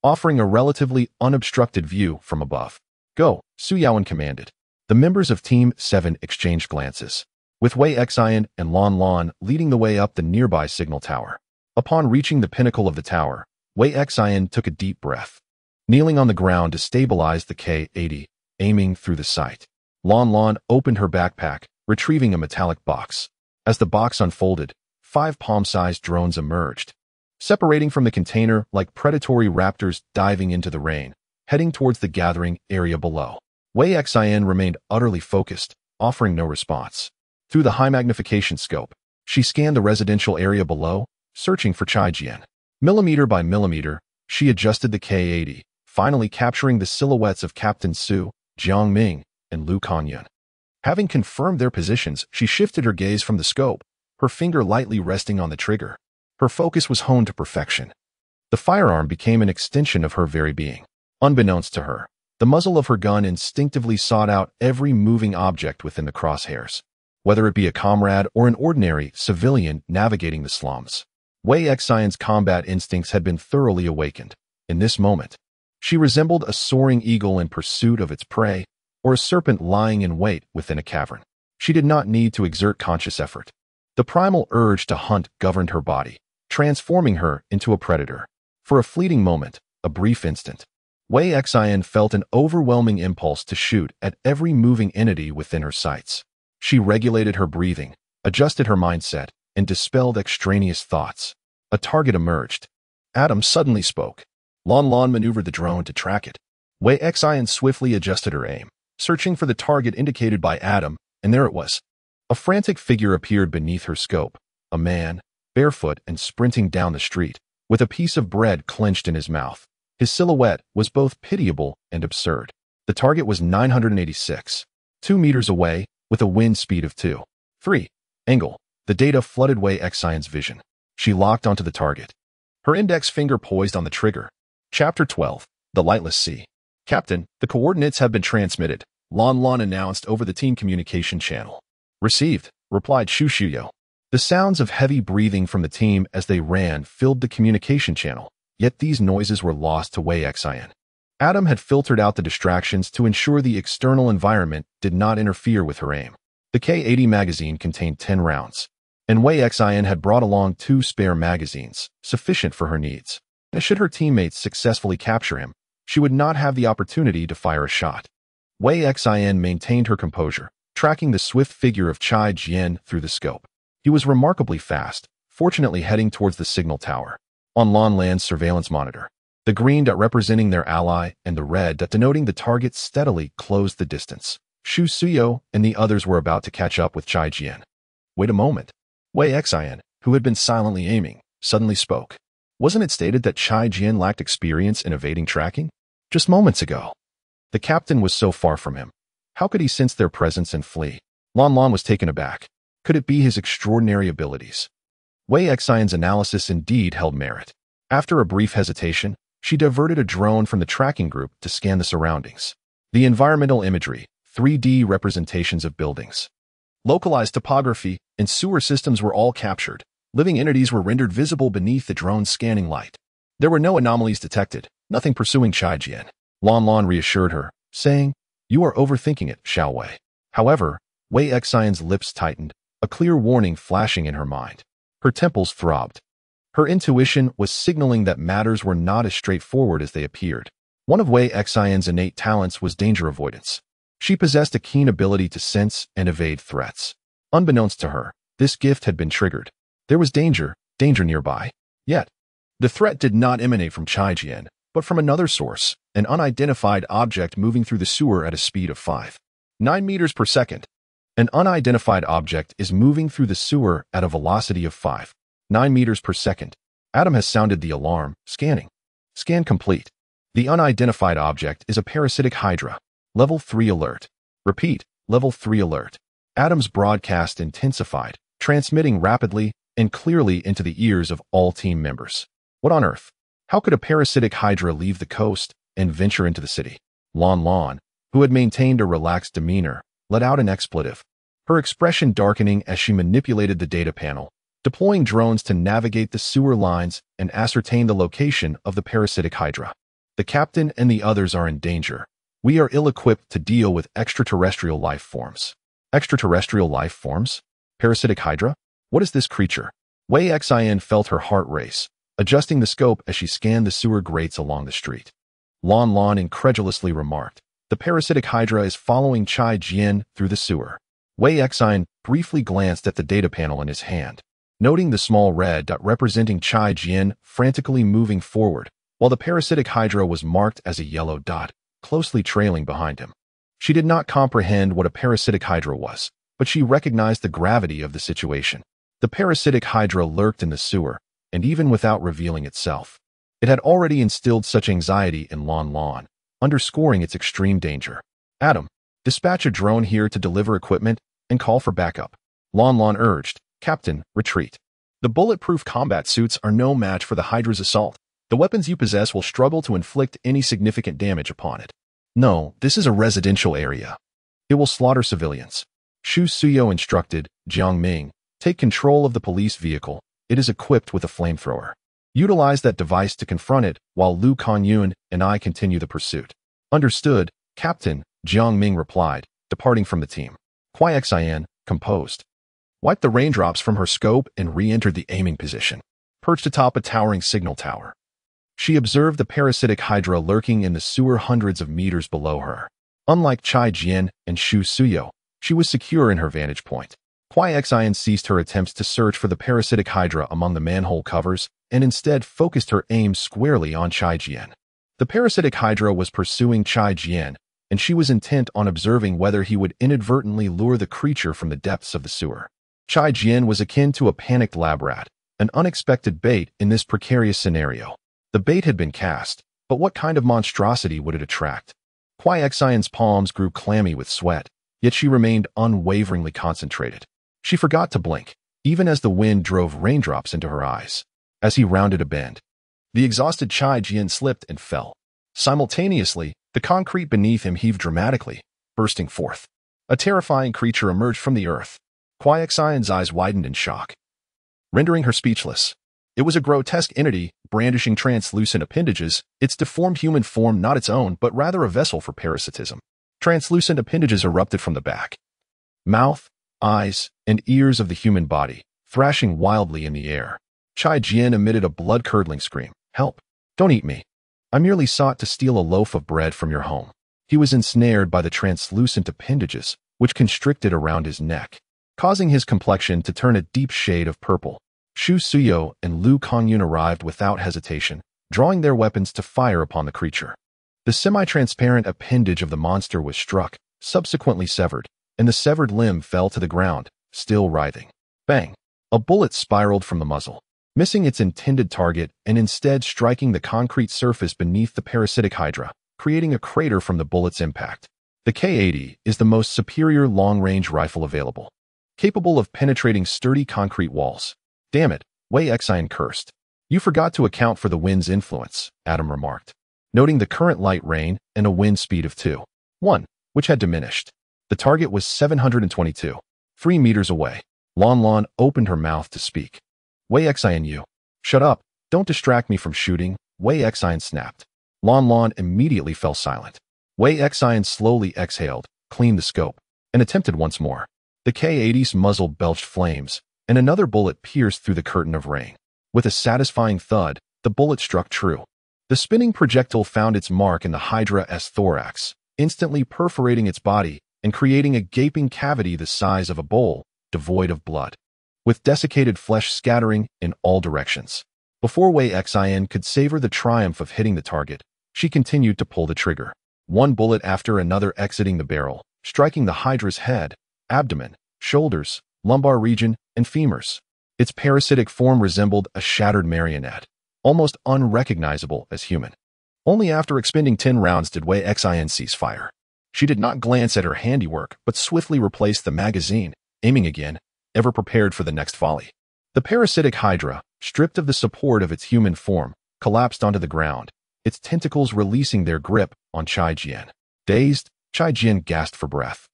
offering a relatively unobstructed view from above. "Go," Su Yaowen commanded. The members of Team 7 exchanged glances, with Wei Xian and Lan Lan leading the way up the nearby signal tower. Upon reaching the pinnacle of the tower, Wei Xian took a deep breath, kneeling on the ground to stabilize the K-80, aiming through the sight. Lan Lan opened her backpack, retrieving a metallic box. As the box unfolded, 5 palm-sized drones emerged, separating from the container like predatory raptors diving into the rain, heading towards the gathering area below. Wei Xian remained utterly focused, offering no response. Through the high-magnification scope, she scanned the residential area below, searching for Chai Jian. Millimeter by millimeter, she adjusted the K-80, finally capturing the silhouettes of Captain Su, Jiang Ming, and Lu Kanyun. Having confirmed their positions, she shifted her gaze from the scope, her finger lightly resting on the trigger. Her focus was honed to perfection. The firearm became an extension of her very being. Unbeknownst to her, the muzzle of her gun instinctively sought out every moving object within the crosshairs, whether it be a comrade or an ordinary civilian navigating the slums. Wei Xian's combat instincts had been thoroughly awakened. In this moment, she resembled a soaring eagle in pursuit of its prey, or a serpent lying in wait within a cavern. She did not need to exert conscious effort. The primal urge to hunt governed her body, transforming her into a predator. For a fleeting moment, a brief instant, Wei Xian felt an overwhelming impulse to shoot at every moving entity within her sights. She regulated her breathing, adjusted her mindset, and dispelled extraneous thoughts. A target emerged. Adam suddenly spoke. Lan Lan maneuvered the drone to track it. Wei Xian swiftly adjusted her aim, searching for the target indicated by Adam, and there it was. A frantic figure appeared beneath her scope, a man, barefoot and sprinting down the street, with a piece of bread clenched in his mouth. His silhouette was both pitiable and absurd. The target was 986, 2 meters away, with a wind speed of 2.3. Angle. The data flooded Wei Xian's vision. She locked onto the target, her index finger poised on the trigger. Chapter 12. The Lightless Sea. "Captain, the coordinates have been transmitted," Lan Lan announced over the team communication channel. "Received," replied Shu Shuyo. The sounds of heavy breathing from the team as they ran filled the communication channel, yet these noises were lost to Wei Xian. Adam had filtered out the distractions to ensure the external environment did not interfere with her aim. The K-80 magazine contained 10 rounds, and Wei Xian had brought along 2 spare magazines, sufficient for her needs. Should her teammates successfully capture him, she would not have the opportunity to fire a shot. Wei Xian maintained her composure, tracking the swift figure of Chai Jian through the scope. He was remarkably fast, fortunately heading towards the signal tower. On Lan Lan's surveillance monitor, the green dot representing their ally and the red dot denoting the target steadily closed the distance. Shu Suyo and the others were about to catch up with Chai Jian. "Wait a moment." Wei Xian, who had been silently aiming, suddenly spoke. "Wasn't it stated that Chai Jian lacked experience in evading tracking? Just moments ago." The captain was so far from him. How could he sense their presence and flee? Lan Lan was taken aback. Could it be his extraordinary abilities? Wei Xian's analysis indeed held merit. After a brief hesitation, she diverted a drone from the tracking group to scan the surroundings. The environmental imagery, 3D representations of buildings, localized topography, and sewer systems were all captured. Living entities were rendered visible beneath the drone's scanning light. There were no anomalies detected, nothing pursuing Chai Jian. Lan Lan reassured her, saying, "You are overthinking it, Xiao Wei." However, Wei Xian's lips tightened, a clear warning flashing in her mind. Her temples throbbed. Her intuition was signaling that matters were not as straightforward as they appeared. One of Wei Xian's innate talents was danger avoidance. She possessed a keen ability to sense and evade threats. Unbeknownst to her, this gift had been triggered. There was danger nearby. Yet, the threat did not emanate from Chai Jian, but from another source, an unidentified object moving through the sewer at a speed of 5.9 meters per second. An unidentified object is moving through the sewer at a velocity of 5.9 meters per second. Adam has sounded the alarm. Scanning. Scan complete. The unidentified object is a parasitic hydra. Level 3 alert. Repeat, level 3 alert. Adam's broadcast intensified, transmitting rapidly and clearly into the ears of all team members. What on earth? How could a parasitic hydra leave the coast and venture into the city? Lan Lan, who had maintained a relaxed demeanor, let out an expletive, her expression darkening as she manipulated the data panel, deploying drones to navigate the sewer lines and ascertain the location of the parasitic hydra. The captain and the others are in danger. We are ill-equipped to deal with extraterrestrial life forms. Extraterrestrial life forms? Parasitic hydra? What is this creature? Wei Xian felt her heart race, adjusting the scope as she scanned the sewer grates along the street. Lan Lan incredulously remarked, "The parasitic hydra is following Chai Jian through the sewer." Wei Xian briefly glanced at the data panel in his hand, noting the small red dot representing Chai Jian frantically moving forward, while the parasitic hydra was marked as a yellow dot, closely trailing behind him. She did not comprehend what a parasitic hydra was, but she recognized the gravity of the situation. The parasitic hydra lurked in the sewer, and even without revealing itself, it had already instilled such anxiety in Lan Lan, underscoring its extreme danger. "Adam, dispatch a drone here to deliver equipment and call for backup," Lan Lan urged. "Captain, retreat. The bulletproof combat suits are no match for the Hydra's assault. The weapons you possess will struggle to inflict any significant damage upon it." "No, this is a residential area. It will slaughter civilians." Shu Suyo instructed. "Jiang Ming, take control of the police vehicle. It is equipped with a flamethrower. Utilize that device to confront it while Lu Kanyun and I continue the pursuit." "Understood, Captain," Jiang Ming replied, departing from the team. Kuai Xian, composed, wiped the raindrops from her scope and re-entered the aiming position, perched atop a towering signal tower. She observed the parasitic hydra lurking in the sewer hundreds of meters below her. Unlike Chai Jian and Shu Suyo, she was secure in her vantage point. Kuai Xian ceased her attempts to search for the parasitic hydra among the manhole covers and instead focused her aim squarely on Chai Jian. The parasitic hydra was pursuing Chai Jian, and she was intent on observing whether he would inadvertently lure the creature from the depths of the sewer. Chai Jian was akin to a panicked lab rat, an unexpected bait in this precarious scenario. The bait had been cast, but what kind of monstrosity would it attract? Kuai Xian's palms grew clammy with sweat, yet she remained unwaveringly concentrated. She forgot to blink, even as the wind drove raindrops into her eyes. As he rounded a bend, the exhausted Chai Jian slipped and fell. Simultaneously, the concrete beneath him heaved dramatically, bursting forth. A terrifying creature emerged from the earth. Kuai Xian's eyes widened in shock, rendering her speechless. It was a grotesque entity, brandishing translucent appendages, its deformed human form not its own, but rather a vessel for parasitism. Translucent appendages erupted from the back, mouth, eyes, and ears of the human body, thrashing wildly in the air. Chai Jian emitted a blood-curdling scream. "Help! Don't eat me. I merely sought to steal a loaf of bread from your home." He was ensnared by the translucent appendages, which constricted around his neck, causing his complexion to turn a deep shade of purple. Shu Suyo and Lu Kanyun arrived without hesitation, drawing their weapons to fire upon the creature. The semi-transparent appendage of the monster was struck, subsequently severed, and the severed limb fell to the ground, still writhing. Bang! A bullet spiraled from the muzzle, missing its intended target and instead striking the concrete surface beneath the parasitic hydra, creating a crater from the bullet's impact. The K-80 is the most superior long-range rifle available, capable of penetrating sturdy concrete walls. "Damn it," Wei Xian cursed. "You forgot to account for the wind's influence," Adam remarked, noting the current light rain and a wind speed of 2.1, which had diminished. The target was 722, 3 meters away. Lan Lan opened her mouth to speak, Wei Xian you. Shut up. Don't distract me from shooting, Wei Xian snapped. Lon Lon immediately fell silent. Wei Xian slowly exhaled, cleaned the scope, and attempted once more. The K-80's muzzle belched flames, and another bullet pierced through the curtain of rain. With a satisfying thud, the bullet struck true. The spinning projectile found its mark in the Hydra's thorax, instantly perforating its body and creating a gaping cavity the size of a bowl, devoid of blood, with desiccated flesh scattering in all directions. Before Wei Xian could savor the triumph of hitting the target, she continued to pull the trigger, one bullet after another exiting the barrel, striking the Hydra's head, abdomen, shoulders, lumbar region, and femurs. Its parasitic form resembled a shattered marionette, almost unrecognizable as human. Only after expending 10 rounds did Wei Xian cease fire. She did not glance at her handiwork, but swiftly replaced the magazine, aiming again, ever prepared for the next volley. The parasitic Hydra, stripped of the support of its human form, collapsed onto the ground, its tentacles releasing their grip on Chai Jian. Dazed, Chai Jian gasped for breath,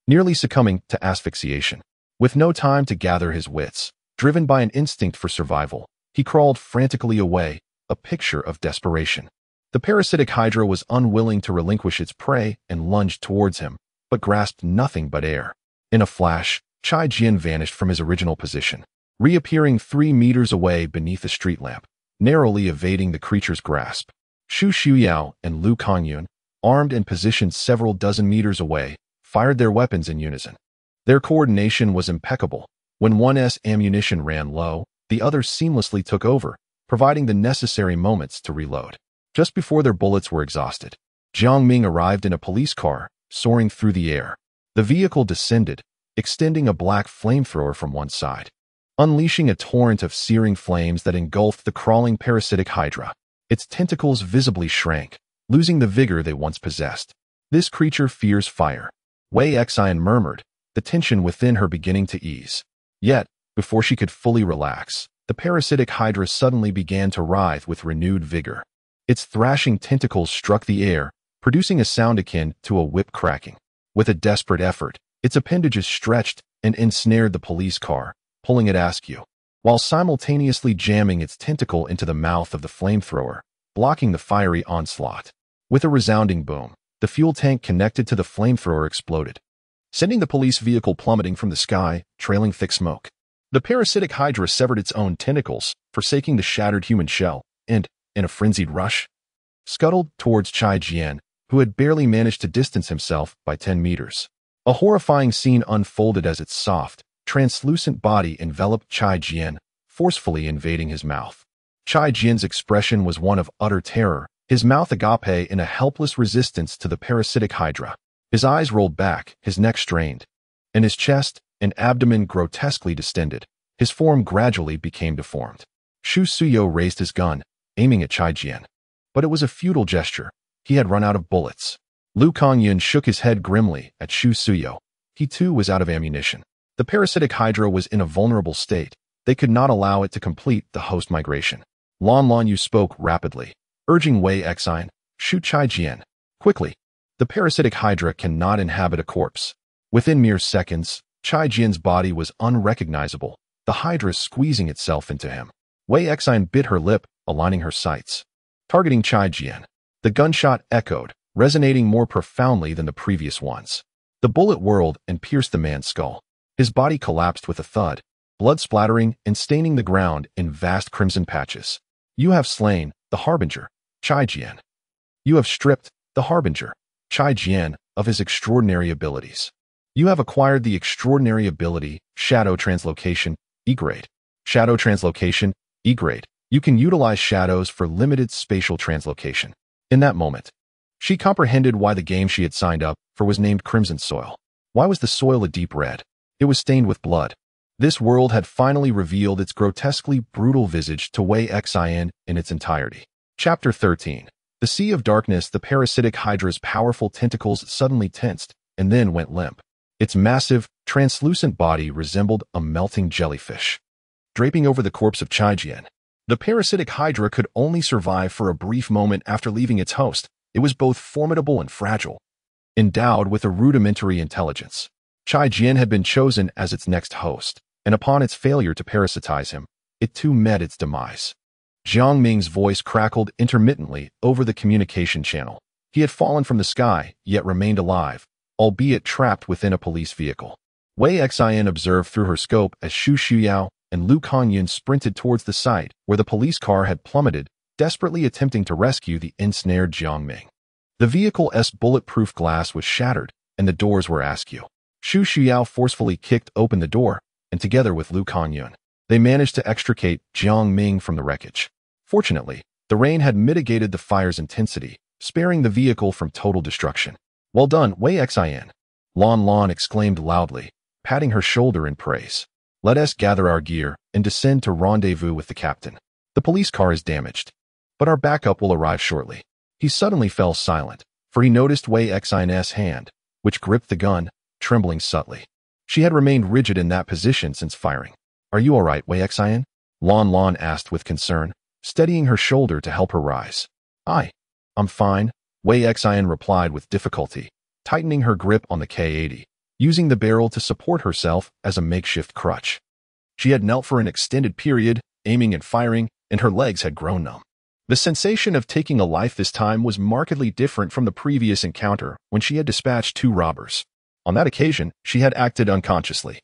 nearly succumbing to asphyxiation. With no time to gather his wits, driven by an instinct for survival, he crawled frantically away, a picture of desperation. The parasitic Hydra was unwilling to relinquish its prey and lunged towards him, but grasped nothing but air. In a flash, Chai Jian vanished from his original position, reappearing 3 meters away beneath a street lamp, narrowly evading the creature's grasp. Xu Shuyao and Lu Kongyun, armed and positioned several dozen meters away, fired their weapons in unison. Their coordination was impeccable. When one's ammunition ran low, the other seamlessly took over, providing the necessary moments to reload. Just before their bullets were exhausted, Jiang Ming arrived in a police car, soaring through the air. The vehicle descended, extending a black flamethrower from one side, unleashing a torrent of searing flames that engulfed the crawling parasitic Hydra. Its tentacles visibly shrank, losing the vigor they once possessed. This creature fears fire, Wei Xian murmured, the tension within her beginning to ease. Yet, before she could fully relax, the parasitic Hydra suddenly began to writhe with renewed vigor. Its thrashing tentacles struck the air, producing a sound akin to a whip cracking. With a desperate effort, its appendages stretched and ensnared the police car, pulling it askew, while simultaneously jamming its tentacle into the mouth of the flamethrower, blocking the fiery onslaught. With a resounding boom, the fuel tank connected to the flamethrower exploded, sending the police vehicle plummeting from the sky, trailing thick smoke. The parasitic Hydra severed its own tentacles, forsaking the shattered human shell, and, in a frenzied rush, scuttled towards Chai Jian, who had barely managed to distance himself by 10 meters. A horrifying scene unfolded as its soft, translucent body enveloped Chai Jian, forcefully invading his mouth. Chai Jian's expression was one of utter terror, his mouth agape in a helpless resistance to the parasitic Hydra. His eyes rolled back, his neck strained, and his chest and abdomen grotesquely distended. His form gradually became deformed. Xu Suyo raised his gun, aiming at Chai Jian. But it was a futile gesture. He had run out of bullets. Lu Kongyun shook his head grimly at Xu Suyo. He too was out of ammunition. The parasitic Hydra was in a vulnerable state. They could not allow it to complete the host migration. Lon Lon Yu spoke rapidly, urging Wei Xian, shoot Chai Jian. Quickly. The parasitic Hydra cannot inhabit a corpse. Within mere seconds, Chai Jian's body was unrecognizable, the Hydra squeezing itself into him. Wei Xian bit her lip, aligning her sights, targeting Chai Jian. The gunshot echoed, resonating more profoundly than the previous ones. The bullet whirled and pierced the man's skull. His body collapsed with a thud, blood splattering and staining the ground in vast crimson patches. You have slain the Harbinger, Chai Jian. You have stripped the Harbinger, Chai Jian, of his extraordinary abilities. You have acquired the extraordinary ability, Shadow Translocation, E-Grade. Shadow Translocation, E-Grade. You can utilize shadows for limited spatial translocation. In that moment, she comprehended why the game she had signed up for was named Crimson Soil. Why was the soil a deep red? It was stained with blood. This world had finally revealed its grotesquely brutal visage to Wei Xian in its entirety. Chapter 13. The Sea of Darkness. The parasitic Hydra's powerful tentacles suddenly tensed and then went limp. Its massive, translucent body resembled a melting jellyfish, draping over the corpse of Chai Jian. The parasitic Hydra could only survive for a brief moment after leaving its host. It was both formidable and fragile, endowed with a rudimentary intelligence. Chai Jian had been chosen as its next host, and upon its failure to parasitize him, it too met its demise. Jiang Ming's voice crackled intermittently over the communication channel. He had fallen from the sky, yet remained alive, albeit trapped within a police vehicle. Wei Xian observed through her scope as Xu Shuyao and Lu Kanyun sprinted towards the site where the police car had plummeted, desperately attempting to rescue the ensnared Jiang Ming. The vehicle's bulletproof glass was shattered, and the doors were askew. Xu Shuyao forcefully kicked open the door, and together with Lu Kanyun, they managed to extricate Jiang Ming from the wreckage. Fortunately, the rain had mitigated the fire's intensity, sparing the vehicle from total destruction. "Well done, Wei Xian," Lan Lan exclaimed loudly, patting her shoulder in praise. "Let us gather our gear and descend to rendezvous with the captain. The police car is damaged, but our backup will arrive shortly." He suddenly fell silent, for he noticed Wei Xian's hand, which gripped the gun, trembling subtly. She had remained rigid in that position since firing. "Are you all right, Wei Xian?" Lan Lan asked with concern, steadying her shoulder to help her rise. I'm fine," Wei Xian replied with difficulty, tightening her grip on the K-80, using the barrel to support herself as a makeshift crutch. She had knelt for an extended period, aiming and firing, and her legs had grown numb. The sensation of taking a life this time was markedly different from the previous encounter when she had dispatched 2 robbers. On that occasion, she had acted unconsciously.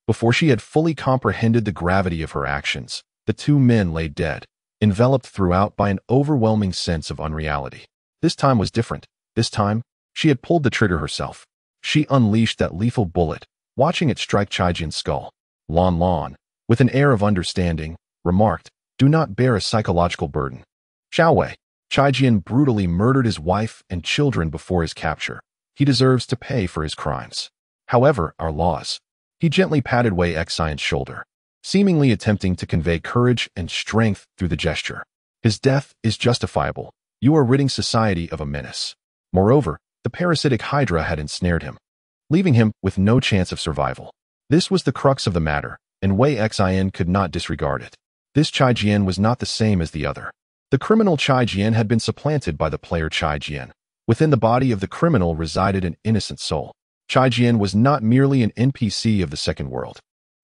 Before she had fully comprehended the gravity of her actions, the 2 men lay dead, enveloped throughout by an overwhelming sense of unreality. This time was different. This time, she had pulled the trigger herself. She unleashed that lethal bullet, watching it strike Chaijin's skull. Lan Lan, with an air of understanding, remarked, "Do not bear a psychological burden. Xiaowei, Chaijin brutally murdered his wife and children before his capture. He deserves to pay for his crimes. However, our laws." He gently patted Wei Xian's shoulder, seemingly attempting to convey courage and strength through the gesture. "His death is justifiable. You are ridding society of a menace. Moreover, the parasitic hydra had ensnared him, leaving him with no chance of survival." This was the crux of the matter, and Wei Xian could not disregard it. This Chai Jian was not the same as the other. The criminal Chai Jian had been supplanted by the player Chai Jian. Within the body of the criminal resided an innocent soul. Chai Jian was not merely an NPC of the second world.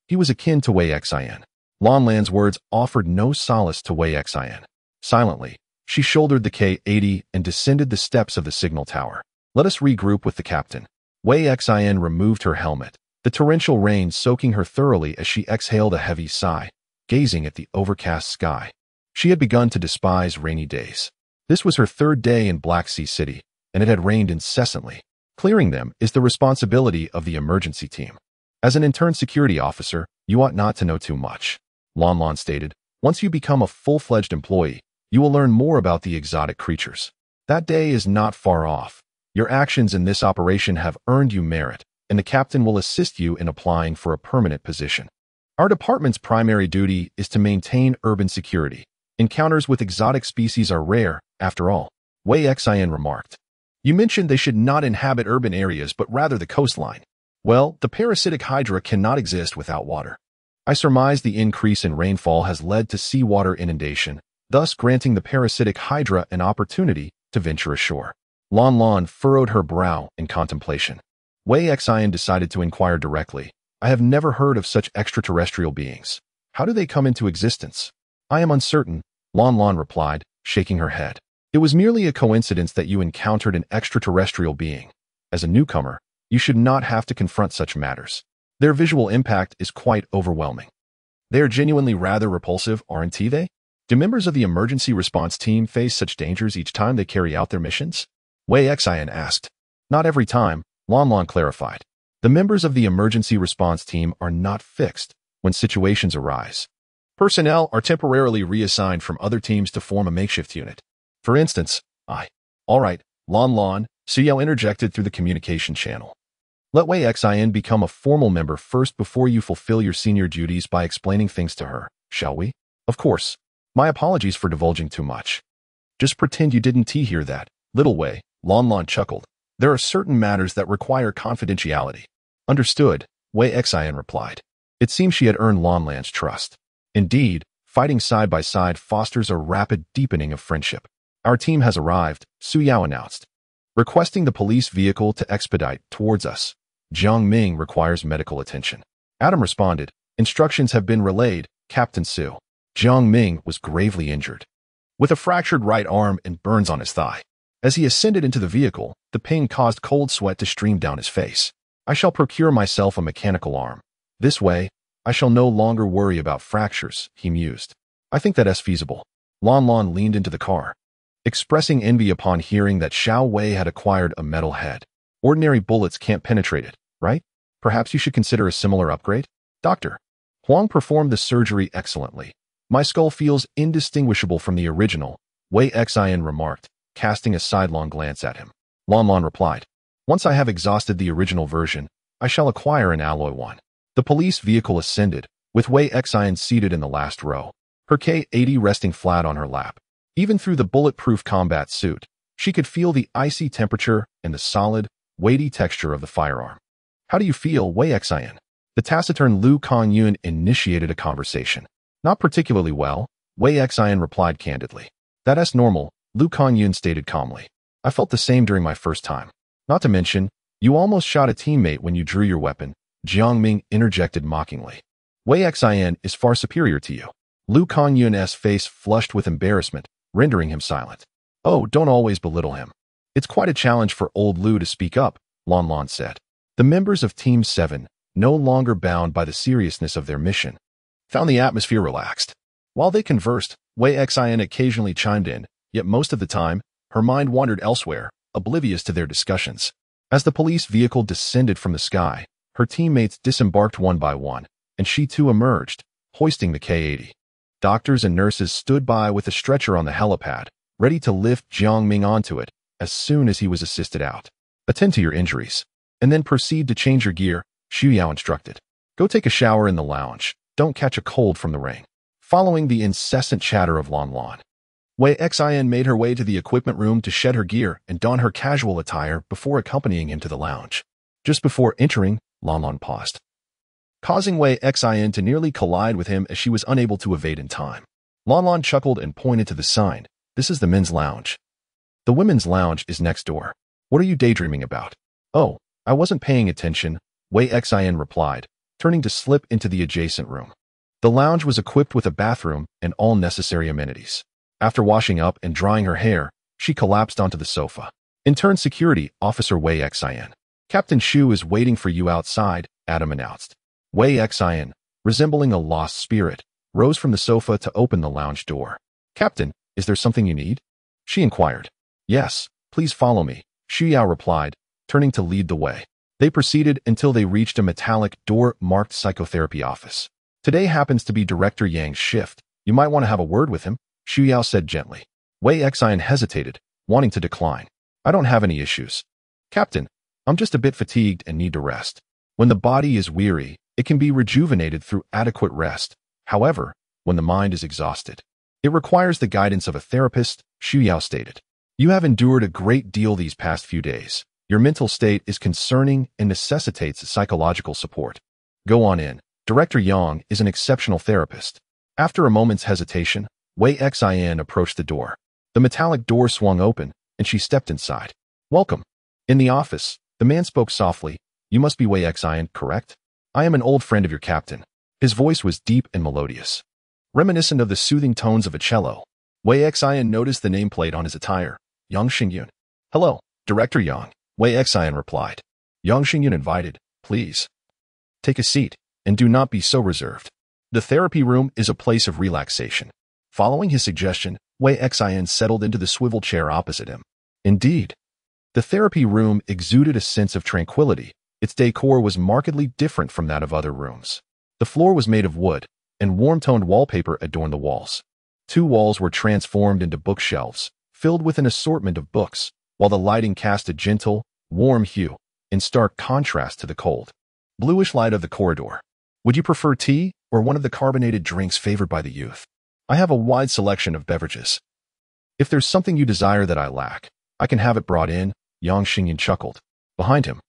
He was akin to Wei Xian. Lan Lan's words offered no solace to Wei Xian. Silently, she shouldered the K-80 and descended the steps of the signal tower. "Let us regroup with the captain." Wei Xian removed her helmet, the torrential rain soaking her thoroughly as she exhaled a heavy sigh, gazing at the overcast sky. She had begun to despise rainy days. This was her 3rd day in Black Sea City, and it had rained incessantly. Clearing them is the responsibility of the emergency team. As an intern security officer, you ought not to know too much, Lan Lan stated. "Once you become a full-fledged employee, you will learn more about the exotic creatures. That day is not far off. Your actions in this operation have earned you merit, and the captain will assist you in applying for a permanent position. Our department's primary duty is to maintain urban security. Encounters with exotic species are rare, after all," Wei Xian remarked. "You mentioned they should not inhabit urban areas but rather the coastline. Well, the parasitic hydra cannot exist without water. I surmise the increase in rainfall has led to seawater inundation, thus granting the parasitic hydra an opportunity to venture ashore." Lan Lan furrowed her brow in contemplation. Wei Xian decided to inquire directly. "I have never heard of such extraterrestrial beings. How do they come into existence?" "I am uncertain," Lan Lan replied, shaking her head. "It was merely a coincidence that you encountered an extraterrestrial being. As a newcomer, you should not have to confront such matters. Their visual impact is quite overwhelming. They are genuinely rather repulsive, aren't they? Do members of the emergency response team face such dangers each time they carry out their missions?" Wei Xian asked. "Not every time," Lan Lan clarified. "The members of the emergency response team are not fixed when situations arise. Personnel are temporarily reassigned from other teams to form a makeshift unit. For instance, I." "All right, Lan Lan," Suyao interjected through the communication channel. "Let Wei Xian become a formal member first before you fulfill your senior duties by explaining things to her, shall we?" "Of course. My apologies for divulging too much. Just pretend you didn't hear that, little Wei," Lan Lan chuckled. "There are certain matters that require confidentiality." "Understood," Wei Xian replied. It seemed she had earned Lan Lan's trust. Indeed, fighting side by side fosters a rapid deepening of friendship. "Our team has arrived," Suyao announced, requesting the police vehicle to expedite towards us. "Jiang Ming requires medical attention." Adam responded, "Instructions have been relayed, Captain Su." Jiang Ming was gravely injured, with a fractured right arm and burns on his thigh. As he ascended into the vehicle, the pain caused cold sweat to stream down his face. I shall procure myself a mechanical arm. This way, I shall no longer worry about fractures, he mused. I think that is feasible. Lan Lan leaned into the car, expressing envy upon hearing that Xiao Wei had acquired a metal head. Ordinary bullets can't penetrate it, right? Perhaps you should consider a similar upgrade? Doctor, Huang performed the surgery excellently. My skull feels indistinguishable from the original, Wei Xian remarked, casting a sidelong glance at him. Lan Lan replied, once I have exhausted the original version, I shall acquire an alloy one. The police vehicle ascended, with Wei Xian seated in the last row, her K-80 resting flat on her lap. Even through the bulletproof combat suit, she could feel the icy temperature and the solid, weighty texture of the firearm. How do you feel, Wei Xian? The taciturn Lu Kanyun initiated a conversation. Not particularly well, Wei Xian replied candidly. That's normal, Lu Kanyun stated calmly. I felt the same during my first time. Not to mention, you almost shot a teammate when you drew your weapon, Jiang Ming interjected mockingly. Wei Xian is far superior to you. Lu Kanyun's face flushed with embarrassment, rendering him silent. Oh, don't always belittle him. It's quite a challenge for old Lu to speak up, Lan Lan said. The members of Team 7, no longer bound by the seriousness of their mission, found the atmosphere relaxed. While they conversed, Wei Xian occasionally chimed in, yet most of the time, her mind wandered elsewhere, oblivious to their discussions. As the police vehicle descended from the sky, her teammates disembarked one by one, and she too emerged, hoisting the K-80. Doctors and nurses stood by with a stretcher on the helipad, ready to lift Jiang Ming onto it as soon as he was assisted out. Attend to your injuries, and then proceed to change your gear, Xu Yao instructed. Go take a shower in the lounge. Don't catch a cold from the rain. Following the incessant chatter of Lan Lan, Wei Xian made her way to the equipment room to shed her gear and don her casual attire before accompanying him to the lounge. Just before entering, Lan Lan paused, causing Wei Xian to nearly collide with him as she was unable to evade in time. Lan Lan chuckled and pointed to the sign. This is the men's lounge. The women's lounge is next door. What are you daydreaming about? Oh, I wasn't paying attention, Wei Xian replied, turning to slip into the adjacent room. The lounge was equipped with a bathroom and all necessary amenities. After washing up and drying her hair, she collapsed onto the sofa. Intern Security Officer Wei Xian. Captain Shu is waiting for you outside, Adam announced. Wei Xian, resembling a lost spirit, rose from the sofa to open the lounge door. Captain, is there something you need? She inquired. Yes, please follow me, Xu Yao replied, turning to lead the way. They proceeded until they reached a metallic door marked psychotherapy office. Today happens to be Director Yang's shift. You might want to have a word with him, Xu Yao said gently. Wei Xian hesitated, wanting to decline. I don't have any issues. Captain, I'm just a bit fatigued and need to rest. When the body is weary, it can be rejuvenated through adequate rest. However, when the mind is exhausted, it requires the guidance of a therapist, Xu Yao stated. You have endured a great deal these past few days. Your mental state is concerning and necessitates psychological support. Go on in. Director Yang is an exceptional therapist. After a moment's hesitation, Wei Xian approached the door. The metallic door swung open, and she stepped inside. Welcome. In the office, the man spoke softly. You must be Wei Xian, correct? I am an old friend of your captain. His voice was deep and melodious, reminiscent of the soothing tones of a cello. Wei Xian noticed the nameplate on his attire. Yang Xingyun. Hello, Director Yang, Wei Xian replied. Yang Xingyun invited. Please. Take a seat, and do not be so reserved. The therapy room is a place of relaxation. Following his suggestion, Wei Xian settled into the swivel chair opposite him. Indeed, the therapy room exuded a sense of tranquility. Its decor was markedly different from that of other rooms. The floor was made of wood, and warm-toned wallpaper adorned the walls. Two walls were transformed into bookshelves, filled with an assortment of books, while the lighting cast a gentle, warm hue, in stark contrast to the cold, bluish light of the corridor. Would you prefer tea or one of the carbonated drinks favored by the youth? I have a wide selection of beverages. If there's something you desire that I lack, I can have it brought in, Yang Xingyun chuckled. Behind him,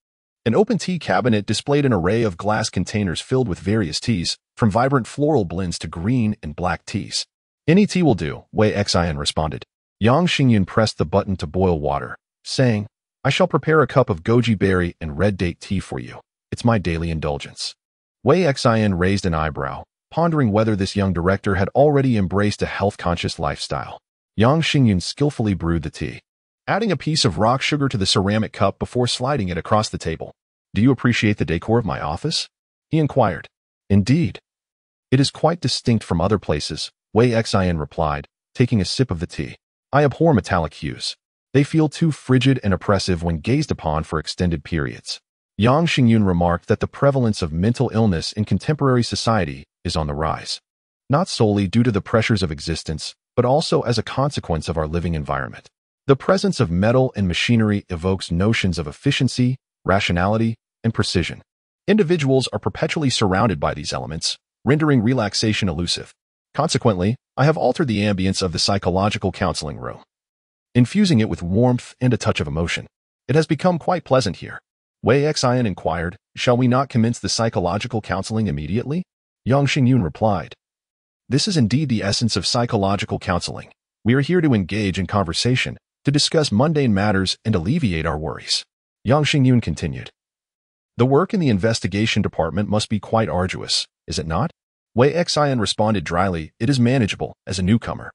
an open tea cabinet displayed an array of glass containers filled with various teas, from vibrant floral blends to green and black teas. Any tea will do, Wei Xian responded. Yang Xingyun pressed the button to boil water, saying, I shall prepare a cup of goji berry and red date tea for you. It's my daily indulgence. Wei Xian raised an eyebrow, pondering whether this young director had already embraced a health-conscious lifestyle. Yang Xingyun skillfully brewed the tea, adding a piece of rock sugar to the ceramic cup before sliding it across the table. "Do you appreciate the decor of my office?" he inquired. "Indeed. It is quite distinct from other places," Wei Xian replied, taking a sip of the tea. "I abhor metallic hues. They feel too frigid and oppressive when gazed upon for extended periods." Yang Xingyun remarked that the prevalence of mental illness in contemporary society is on the rise, not solely due to the pressures of existence, but also as a consequence of our living environment. The presence of metal and machinery evokes notions of efficiency, rationality, and precision. Individuals are perpetually surrounded by these elements, rendering relaxation elusive. Consequently, I have altered the ambience of the psychological counseling room, infusing it with warmth and a touch of emotion. It has become quite pleasant here. Wei Xian inquired, "Shall we not commence the psychological counseling immediately?" Yang Xingyun replied, "This is indeed the essence of psychological counseling. We are here to engage in conversation, to discuss mundane matters and alleviate our worries." Yang Xingyun continued, "The work in the investigation department must be quite arduous, is it not?" Wei Xian responded dryly, "It is manageable, as a newcomer.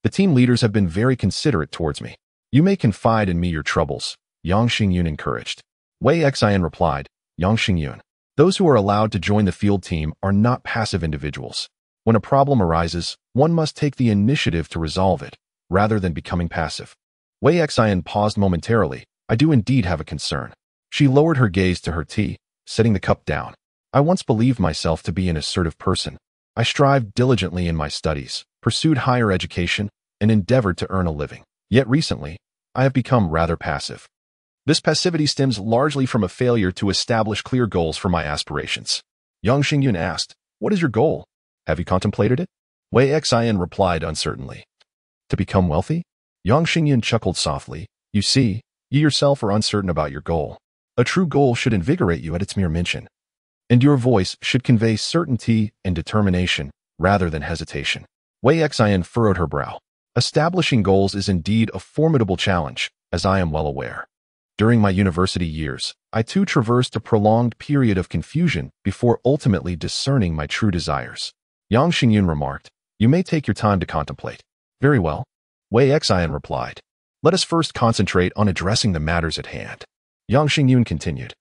The team leaders have been very considerate towards me. You may confide in me your troubles," Yang Xingyun encouraged. Wei Xian replied, "Yang Xingyun, those who are allowed to join the field team are not passive individuals. When a problem arises, one must take the initiative to resolve it, rather than becoming passive." Wei Xian paused momentarily. "I do indeed have a concern." She lowered her gaze to her tea, setting the cup down. "I once believed myself to be an assertive person. I strived diligently in my studies, pursued higher education, and endeavored to earn a living. Yet recently, I have become rather passive. This passivity stems largely from a failure to establish clear goals for my aspirations." Yang Xingyun asked, "What is your goal? Have you contemplated it?" Wei Xian replied uncertainly, "To become wealthy?" Yang Xingyun chuckled softly. "You see, you yourself are uncertain about your goal. A true goal should invigorate you at its mere mention, and your voice should convey certainty and determination rather than hesitation." Wei Xian furrowed her brow. "Establishing goals is indeed a formidable challenge, as I am well aware. During my university years, I too traversed a prolonged period of confusion before ultimately discerning my true desires." Yang Xingyun remarked, "You may take your time to contemplate." "Very well," Wei Xian replied. "Let us first concentrate on addressing the matters at hand." Yang Xingyun continued,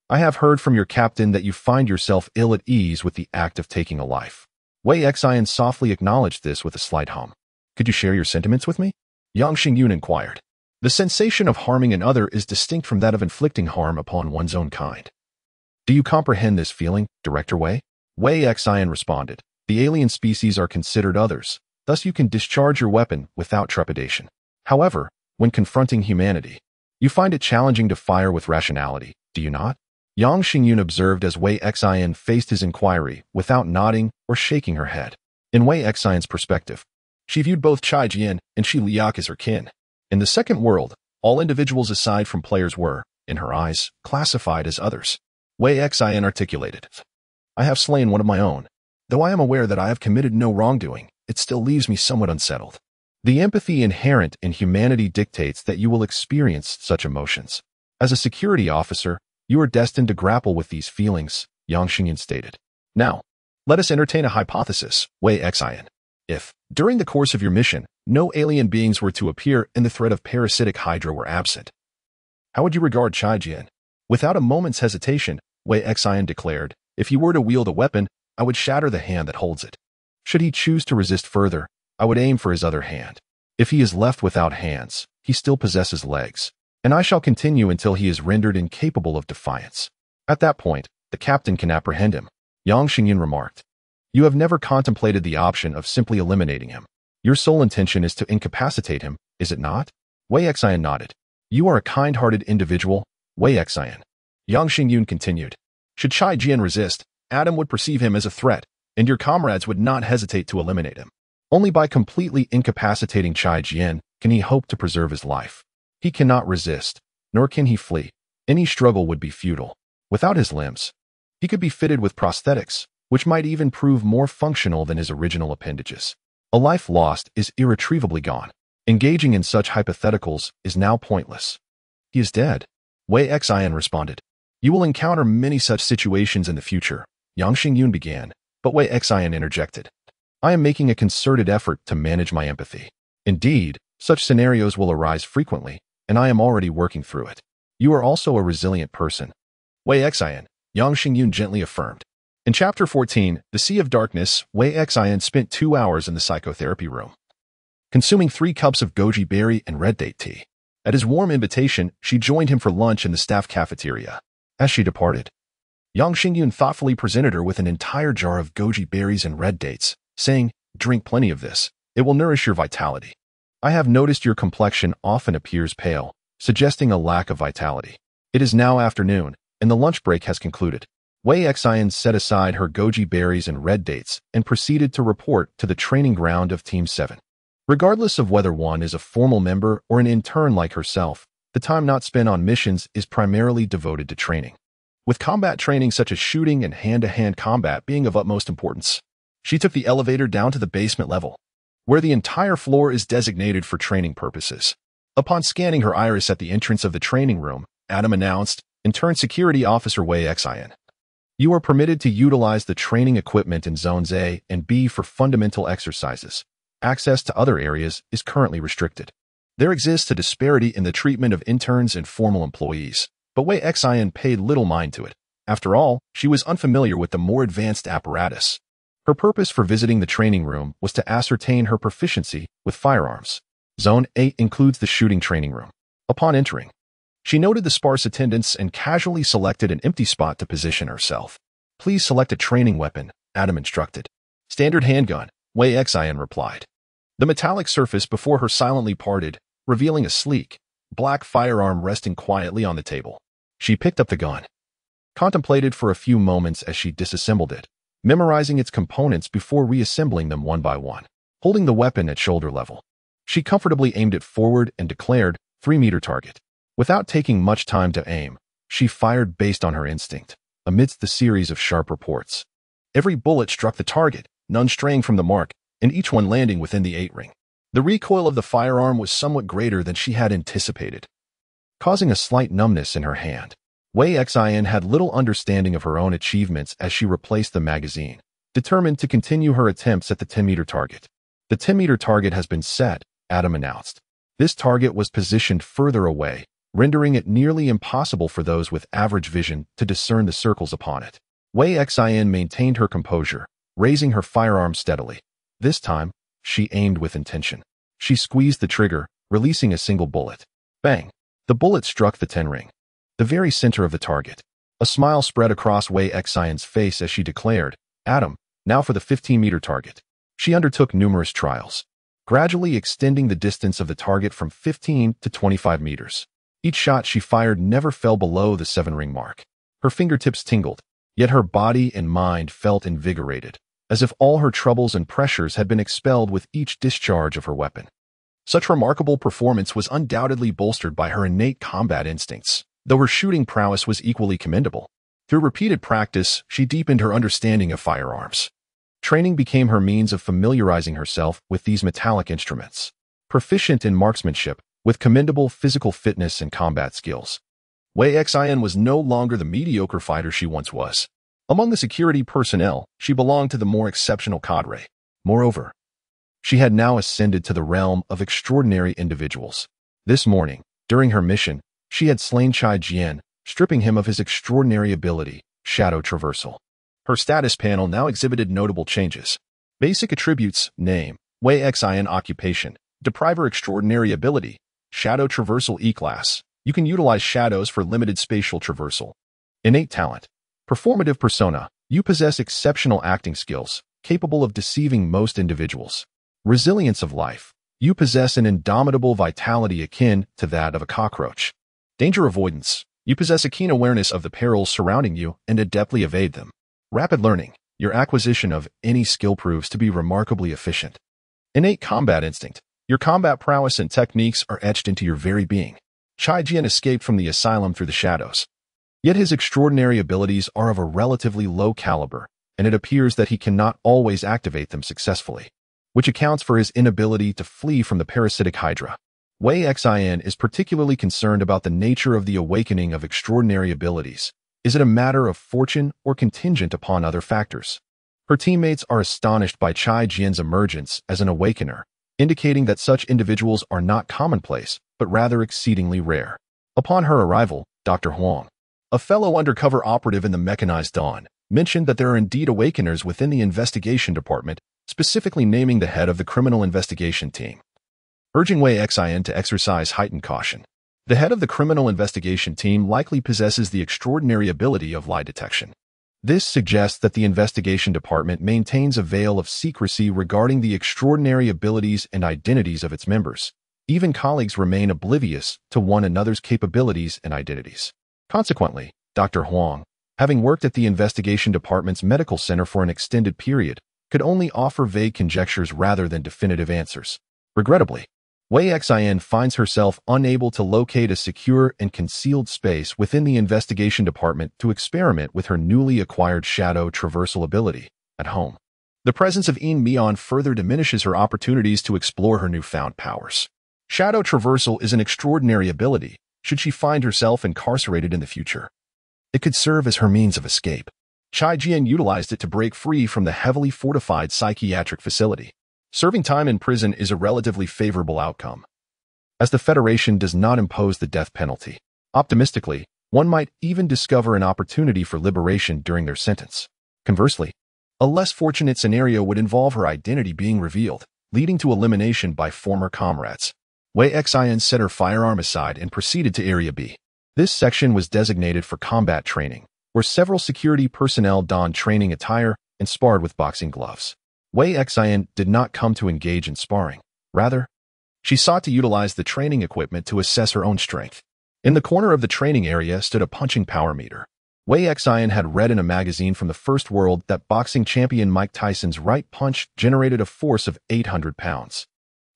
"I have heard from your captain that you find yourself ill at ease with the act of taking a life." Wei Xian softly acknowledged this with a slight hum. "Could you share your sentiments with me?" Yang Xingyun inquired. "The sensation of harming another is distinct from that of inflicting harm upon one's own kind. Do you comprehend this feeling, Director Wei?" Wei Xian responded, "The alien species are considered others, thus you can discharge your weapon without trepidation. However, when confronting humanity, you find it challenging to fire with rationality, do you not?" Yang Xingyun observed as Wei Xian faced his inquiry without nodding or shaking her head. In Wei Xian's perspective, she viewed both Chai Jian and Shi Liak as her kin. In the second world, all individuals aside from players were, in her eyes, classified as others. Wei Xian articulated, "I have slain one of my own. Though I am aware that I have committed no wrongdoing, it still leaves me somewhat unsettled. The empathy inherent in humanity dictates that you will experience such emotions. As a security officer, you are destined to grapple with these feelings," Yang Xingyun stated. "Now, let us entertain a hypothesis, Wei Xian. If, during the course of your mission, no alien beings were to appear and the threat of parasitic hydra were absent, how would you regard Chai Jian?" Without a moment's hesitation, Wei Xian declared, "If he were to wield a weapon, I would shatter the hand that holds it. Should he choose to resist further, I would aim for his other hand. If he is left without hands, he still possesses legs, and I shall continue until he is rendered incapable of defiance. At that point, the captain can apprehend him." Yang Xingyun remarked, "You have never contemplated the option of simply eliminating him. Your sole intention is to incapacitate him, is it not?" Wei Xian nodded. "You are a kind-hearted individual, Wei Xian." Yang Xingyun continued, "Should Chai Jian resist, Adam would perceive him as a threat, and your comrades would not hesitate to eliminate him. Only by completely incapacitating Chai Jian can he hope to preserve his life. He cannot resist, nor can he flee. Any struggle would be futile. Without his limbs, he could be fitted with prosthetics, which might even prove more functional than his original appendages. A life lost is irretrievably gone. Engaging in such hypotheticals is now pointless." "He is dead," Wei Xian responded. "You will encounter many such situations in the future," Yang Xingyun began, But Wei Xian interjected. I am making a concerted effort to manage my empathy. Indeed, such scenarios will arise frequently, and I am already working through it. You are also a resilient person. Wei Xian, Yang Xingyun gently affirmed. In Chapter 14, The Sea of Darkness, Wei Xian spent 2 hours in the psychotherapy room, consuming 3 cups of goji berry and red date tea. At his warm invitation, she joined him for lunch in the staff cafeteria. As she departed, Yang Xingyun thoughtfully presented her with an entire jar of goji berries and red dates, saying, drink plenty of this. It will nourish your vitality. I have noticed your complexion often appears pale, suggesting a lack of vitality. It is now afternoon, and the lunch break has concluded. Wei Xian set aside her goji berries and red dates and proceeded to report to the training ground of Team 7. Regardless of whether one is a formal member or an intern like herself, the time not spent on missions is primarily devoted to training. With combat training such as shooting and hand-to-hand combat being of utmost importance, she took the elevator down to the basement level, where the entire floor is designated for training purposes. Upon scanning her iris at the entrance of the training room, Adam announced, Intern Security Officer Wei Xian. You are permitted to utilize the training equipment in Zones A and B for fundamental exercises. Access to other areas is currently restricted. There exists a disparity in the treatment of interns and formal employees, but Wei Xian paid little mind to it. After all, she was unfamiliar with the more advanced apparatus. Her purpose for visiting the training room was to ascertain her proficiency with firearms. Zone 8 includes the shooting training room. Upon entering, she noted the sparse attendance and casually selected an empty spot to position herself. Please select a training weapon, Adam instructed. Standard handgun, Wei Xian replied. The metallic surface before her silently parted, revealing a sleek, black firearm resting quietly on the table. She picked up the gun, contemplated for a few moments as she disassembled it, memorizing its components before reassembling them one by one. Holding the weapon at shoulder level, she comfortably aimed it forward and declared, 3-meter target. Without taking much time to aim, she fired based on her instinct, amidst the series of sharp reports. Every bullet struck the target, none straying from the mark, and each one landing within the 8-ring. The recoil of the firearm was somewhat greater than she had anticipated, causing a slight numbness in her hand. Wei Xian had little understanding of her own achievements as she replaced the magazine, determined to continue her attempts at the 10-meter target. The 10-meter target has been set, Adam announced. This target was positioned further away, rendering it nearly impossible for those with average vision to discern the circles upon it. Wei Xian maintained her composure, raising her firearm steadily. This time, she aimed with intention. She squeezed the trigger, releasing a single bullet. Bang! The bullet struck the 10-ring, the very center of the target. A smile spread across Wei Xian's face as she declared, Adam, now for the 15-meter target. She undertook numerous trials, gradually extending the distance of the target from 15 to 25 meters. Each shot she fired never fell below the 7-ring mark. Her fingertips tingled, yet her body and mind felt invigorated, as if all her troubles and pressures had been expelled with each discharge of her weapon. Such remarkable performance was undoubtedly bolstered by her innate combat instincts, though her shooting prowess was equally commendable. Through repeated practice, she deepened her understanding of firearms. Training became her means of familiarizing herself with these metallic instruments. Proficient in marksmanship, with commendable physical fitness and combat skills, Wei Xian was no longer the mediocre fighter she once was. Among the security personnel, she belonged to the more exceptional cadre. Moreover, she had now ascended to the realm of extraordinary individuals. This morning, during her mission, she had slain Chai Jian, stripping him of his extraordinary ability, shadow traversal. Her status panel now exhibited notable changes. Basic attributes, name, Wei Xian occupation, depriver extraordinary ability, shadow traversal E-class. You can utilize shadows for limited spatial traversal. Innate talent, performative persona. You possess exceptional acting skills, capable of deceiving most individuals. Resilience of life. You possess an indomitable vitality akin to that of a cockroach. Danger avoidance. You possess a keen awareness of the perils surrounding you and adeptly evade them. Rapid learning. Your acquisition of any skill proves to be remarkably efficient. Innate combat instinct. Your combat prowess and techniques are etched into your very being. Chai Jian escaped from the asylum through the shadows. Yet his extraordinary abilities are of a relatively low caliber, and it appears that he cannot always activate them successfully, which accounts for his inability to flee from the parasitic hydra. Wei Xian is particularly concerned about the nature of the awakening of extraordinary abilities. Is it a matter of fortune or contingent upon other factors? Her teammates are astonished by Chai Jian's emergence as an awakener, indicating that such individuals are not commonplace, but rather exceedingly rare. Upon her arrival, Dr. Huang, a fellow undercover operative in the Mechanized Dawn, mentioned that there are indeed awakeners within the investigation department, specifically naming the head of the criminal investigation team, urging Wei Xin to exercise heightened caution. The head of the criminal investigation team likely possesses the extraordinary ability of lie detection. This suggests that the investigation department maintains a veil of secrecy regarding the extraordinary abilities and identities of its members. Even colleagues remain oblivious to one another's capabilities and identities. Consequently, Dr. Huang, having worked at the investigation department's medical center for an extended period, could only offer vague conjectures rather than definitive answers. Regrettably, Wei Xin finds herself unable to locate a secure and concealed space within the investigation department to experiment with her newly acquired shadow traversal ability at home. The presence of Yin Mian further diminishes her opportunities to explore her newfound powers. Shadow traversal is an extraordinary ability should she find herself incarcerated in the future. It could serve as her means of escape. Chai Jian utilized it to break free from the heavily fortified psychiatric facility. Serving time in prison is a relatively favorable outcome, as the Federation does not impose the death penalty. Optimistically, one might even discover an opportunity for liberation during their sentence. Conversely, a less fortunate scenario would involve her identity being revealed, leading to elimination by former comrades. Wei Xin set her firearm aside and proceeded to Area B. This section was designated for combat training, where several security personnel donned training attire and sparred with boxing gloves. Wei Xin did not come to engage in sparring. Rather, she sought to utilize the training equipment to assess her own strength. In the corner of the training area stood a punching power meter. Wei Xin had read in a magazine from the First World that boxing champion Mike Tyson's right punch generated a force of 800 pounds,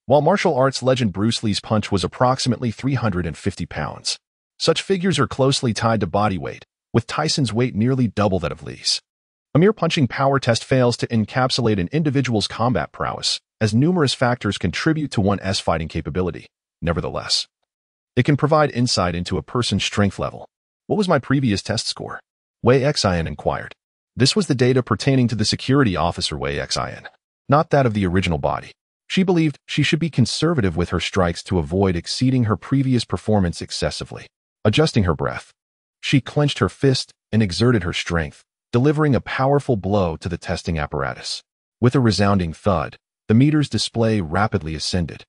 while martial arts legend Bruce Lee's punch was approximately 350 pounds. Such figures are closely tied to body weight, with Tyson's weight nearly double that of Lee's. A mere punching power test fails to encapsulate an individual's combat prowess, as numerous factors contribute to one's fighting capability. Nevertheless, it can provide insight into a person's strength level. What was my previous test score? Wei Xin inquired. This was the data pertaining to the security officer Wei Xin, not that of the original body. She believed she should be conservative with her strikes to avoid exceeding her previous performance excessively. Adjusting her breath, she clenched her fist and exerted her strength, delivering a powerful blow to the testing apparatus. With a resounding thud, the meter's display rapidly ascended,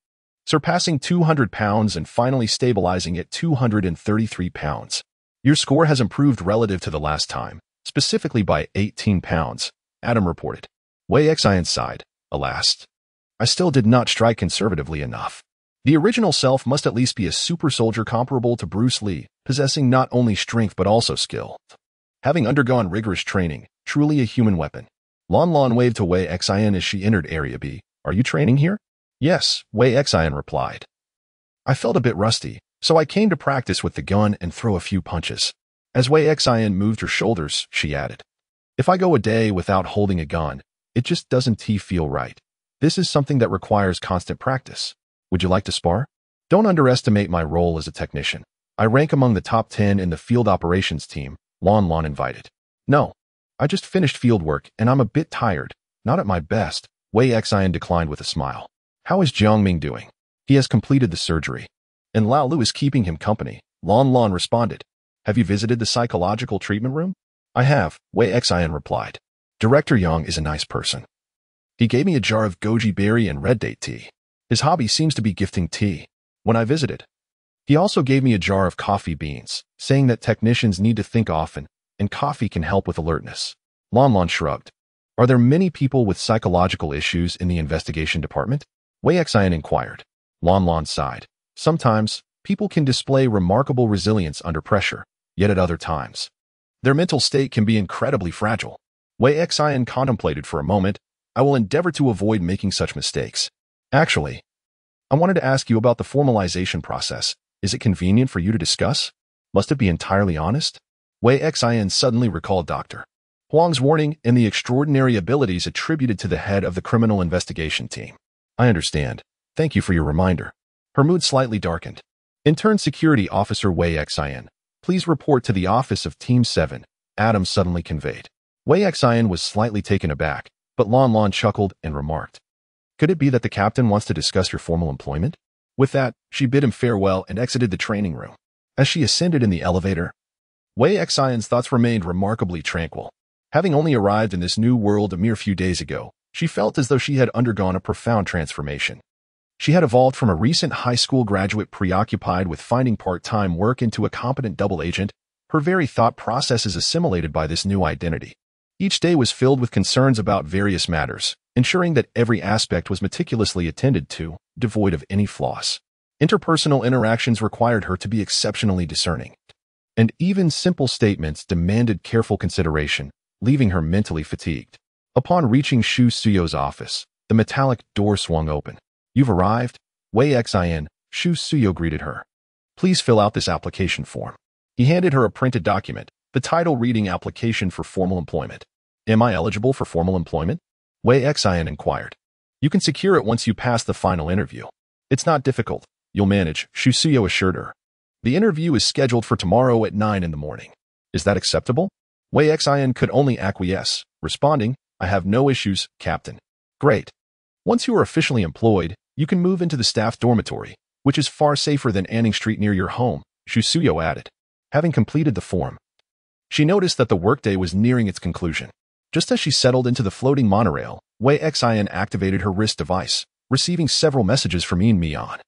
surpassing 200 pounds and finally stabilizing at 233 pounds. Your score has improved relative to the last time, specifically by 18 pounds, Adam reported. Wei Xin sighed. Alas, I still did not strike conservatively enough. The original self must at least be a super soldier comparable to Bruce Lee, possessing not only strength but also skill. Having undergone rigorous training, truly a human weapon. Lon Lon waved to Wei Xin as she entered Area B. Are you training here? Yes, Wei Xin replied. I felt a bit rusty, so I came to practice with the gun and throw a few punches. As Wei Xin moved her shoulders, she added, If I go a day without holding a gun, it just doesn't feel right. This is something that requires constant practice. Would you like to spar? Don't underestimate my role as a technician. I rank among the top 10 in the field operations team, Lon Lon invited. No, I just finished field work and I'm a bit tired, not at my best, Wei Xin declined with a smile. How is Jiangming doing? He has completed the surgery, and Lao Lu is keeping him company, Lon Lon responded. Have you visited the psychological treatment room? I have, Wei Xin replied. Director Yang is a nice person. He gave me a jar of goji berry and red date tea. His hobby seems to be gifting tea. When I visited, he also gave me a jar of coffee beans, saying that technicians need to think often, and coffee can help with alertness. Lon Lon shrugged. Are there many people with psychological issues in the investigation department? Wei Xin inquired. Lon Lon sighed. Sometimes, people can display remarkable resilience under pressure, yet at other times, their mental state can be incredibly fragile. Wei Xin contemplated for a moment. I will endeavor to avoid making such mistakes. Actually, I wanted to ask you about the formalization process. Is it convenient for you to discuss? Must it be entirely honest? Wei Xin suddenly recalled Dr. Huang's warning and the extraordinary abilities attributed to the head of the criminal investigation team. I understand. Thank you for your reminder. Her mood slightly darkened. Intern Security Officer Wei Xin, please report to the office of Team 7, Adam suddenly conveyed. Wei Xian was slightly taken aback, but Lon Lon chuckled and remarked, "Could it be that the captain wants to discuss your formal employment?" With that, she bid him farewell and exited the training room. As she ascended in the elevator, Wei Xian's thoughts remained remarkably tranquil. Having only arrived in this new world a mere few days ago, she felt as though she had undergone a profound transformation. She had evolved from a recent high school graduate preoccupied with finding part-time work into a competent double agent. Her very thought process is assimilated by this new identity. Each day was filled with concerns about various matters, ensuring that every aspect was meticulously attended to, devoid of any flaws. Interpersonal interactions required her to be exceptionally discerning, and even simple statements demanded careful consideration, leaving her mentally fatigued. Upon reaching Shu Suyo's office, the metallic door swung open. "You've arrived?" Wei Xian, Shu Suyo greeted her. "Please fill out this application form." He handed her a printed document, the title reading Application for Formal Employment. "Am I eligible for formal employment?" Wei Xian inquired. "You can secure it once you pass the final interview. It's not difficult. You'll manage," Shu Suyo assured her. "The interview is scheduled for tomorrow at 9 in the morning. Is that acceptable?" Wei Xian could only acquiesce, responding, "I have no issues, Captain." "Great. Once you are officially employed, you can move into the staff dormitory, which is far safer than Anning Street near your home," Shu Suyo added. Having completed the form, she noticed that the workday was nearing its conclusion. Just as she settled into the floating monorail, Wei Xian activated her wrist device, receiving several messages from Yin Mian.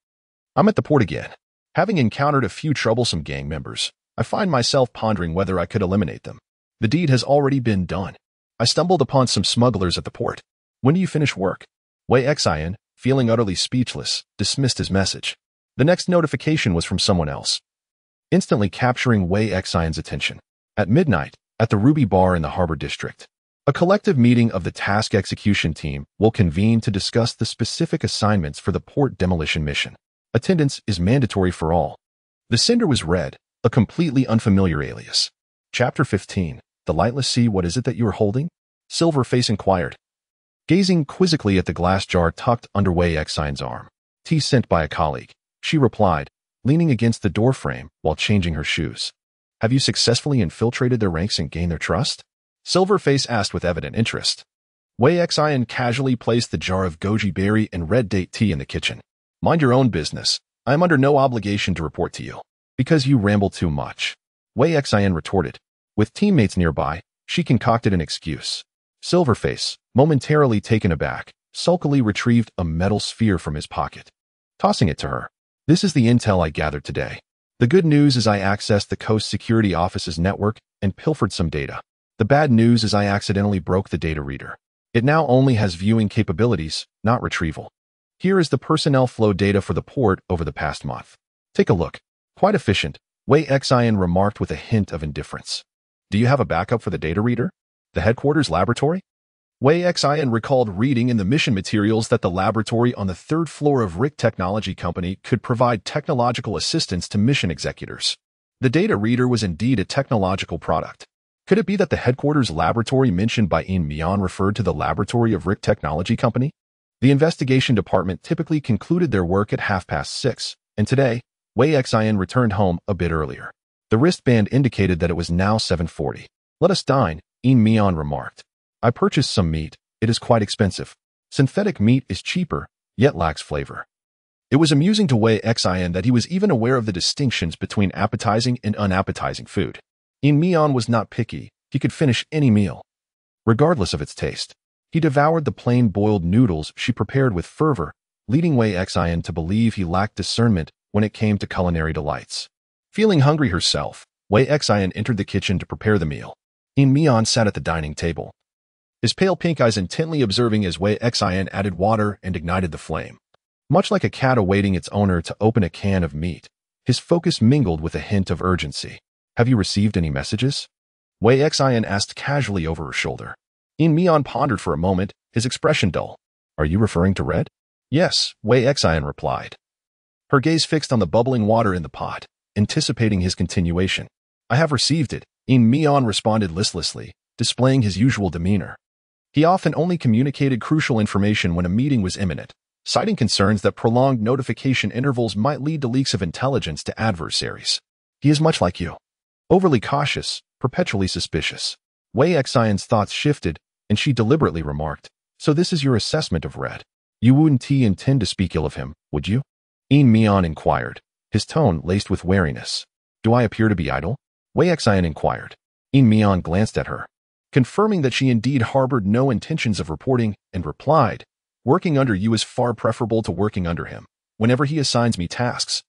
"I'm at the port again. Having encountered a few troublesome gang members, I find myself pondering whether I could eliminate them. The deed has already been done. I stumbled upon some smugglers at the port. When do you finish work?" Wei Xian, feeling utterly speechless, dismissed his message. The next notification was from someone else, instantly capturing Wei Xian's attention. At midnight, at the Ruby Bar in the Harbor District, a collective meeting of the task execution team will convene to discuss the specific assignments for the port demolition mission. Attendance is mandatory for all. The sender was read, a completely unfamiliar alias. Chapter 15, The Lightless Sea. "What is it that you are holding?" Silverface inquired, gazing quizzically at the glass jar tucked under Wei Xian's arm. "Tea sent by a colleague," she replied, leaning against the doorframe while changing her shoes. "Have you successfully infiltrated their ranks and gained their trust?" Silverface asked with evident interest. Wei Xian casually placed the jar of goji berry and red date tea in the kitchen. "Mind your own business. I am under no obligation to report to you, because you ramble too much," Wei Xian retorted. With teammates nearby, she concocted an excuse. Silverface, momentarily taken aback, sulkily retrieved a metal sphere from his pocket, tossing it to her. "This is the intel I gathered today. The good news is I accessed the Coast Security Office's network and pilfered some data. The bad news is I accidentally broke the data reader. It now only has viewing capabilities, not retrieval. Here is the personnel flow data for the port over the past month. Take a look. Quite efficient," Wei Xian remarked with a hint of indifference. "Do you have a backup for the data reader? The headquarters laboratory?" Wei Xian recalled reading in the mission materials that the laboratory on the third floor of Rick Technology Company could provide technological assistance to mission executors. The data reader was indeed a technological product. Could it be that the headquarters laboratory mentioned by Yin Mian referred to the laboratory of Rick Technology Company? The investigation department typically concluded their work at 6:30, and today, Wei Xian returned home a bit earlier. The wristband indicated that it was now 7:40. "Let us dine," Yin Mian remarked. "I purchased some meat. It is quite expensive. Synthetic meat is cheaper, yet lacks flavor." It was amusing to Wei Xian that he was even aware of the distinctions between appetizing and unappetizing food. Yin Mian was not picky. He could finish any meal, regardless of its taste. He devoured the plain boiled noodles she prepared with fervor, leading Wei Xian to believe he lacked discernment when it came to culinary delights. Feeling hungry herself, Wei Xian entered the kitchen to prepare the meal. Yin Mian sat at the dining table, his pale pink eyes intently observing as Wei Xian added water and ignited the flame. Much like a cat awaiting its owner to open a can of meat, his focus mingled with a hint of urgency. "Have you received any messages?" Wei Xian asked casually over her shoulder. Yin Mian pondered for a moment, his expression dull. "Are you referring to Red?" "Yes," Wei Xian replied, her gaze fixed on the bubbling water in the pot, anticipating his continuation. "I have received it," Yin Mian responded listlessly, displaying his usual demeanor. He often only communicated crucial information when a meeting was imminent, citing concerns that prolonged notification intervals might lead to leaks of intelligence to adversaries. "He is much like you. Overly cautious, perpetually suspicious." Wei Xian's thoughts shifted, and she deliberately remarked, "So this is your assessment of Red. You wouldn't intend to speak ill of him, would you?" Yin Mian inquired, his tone laced with wariness. "Do I appear to be idle?" Wei Xian inquired. Yin Mian glanced at her, confirming that she indeed harbored no intentions of reporting, and replied, "Working under you is far preferable to working under him. Whenever he assigns me tasks,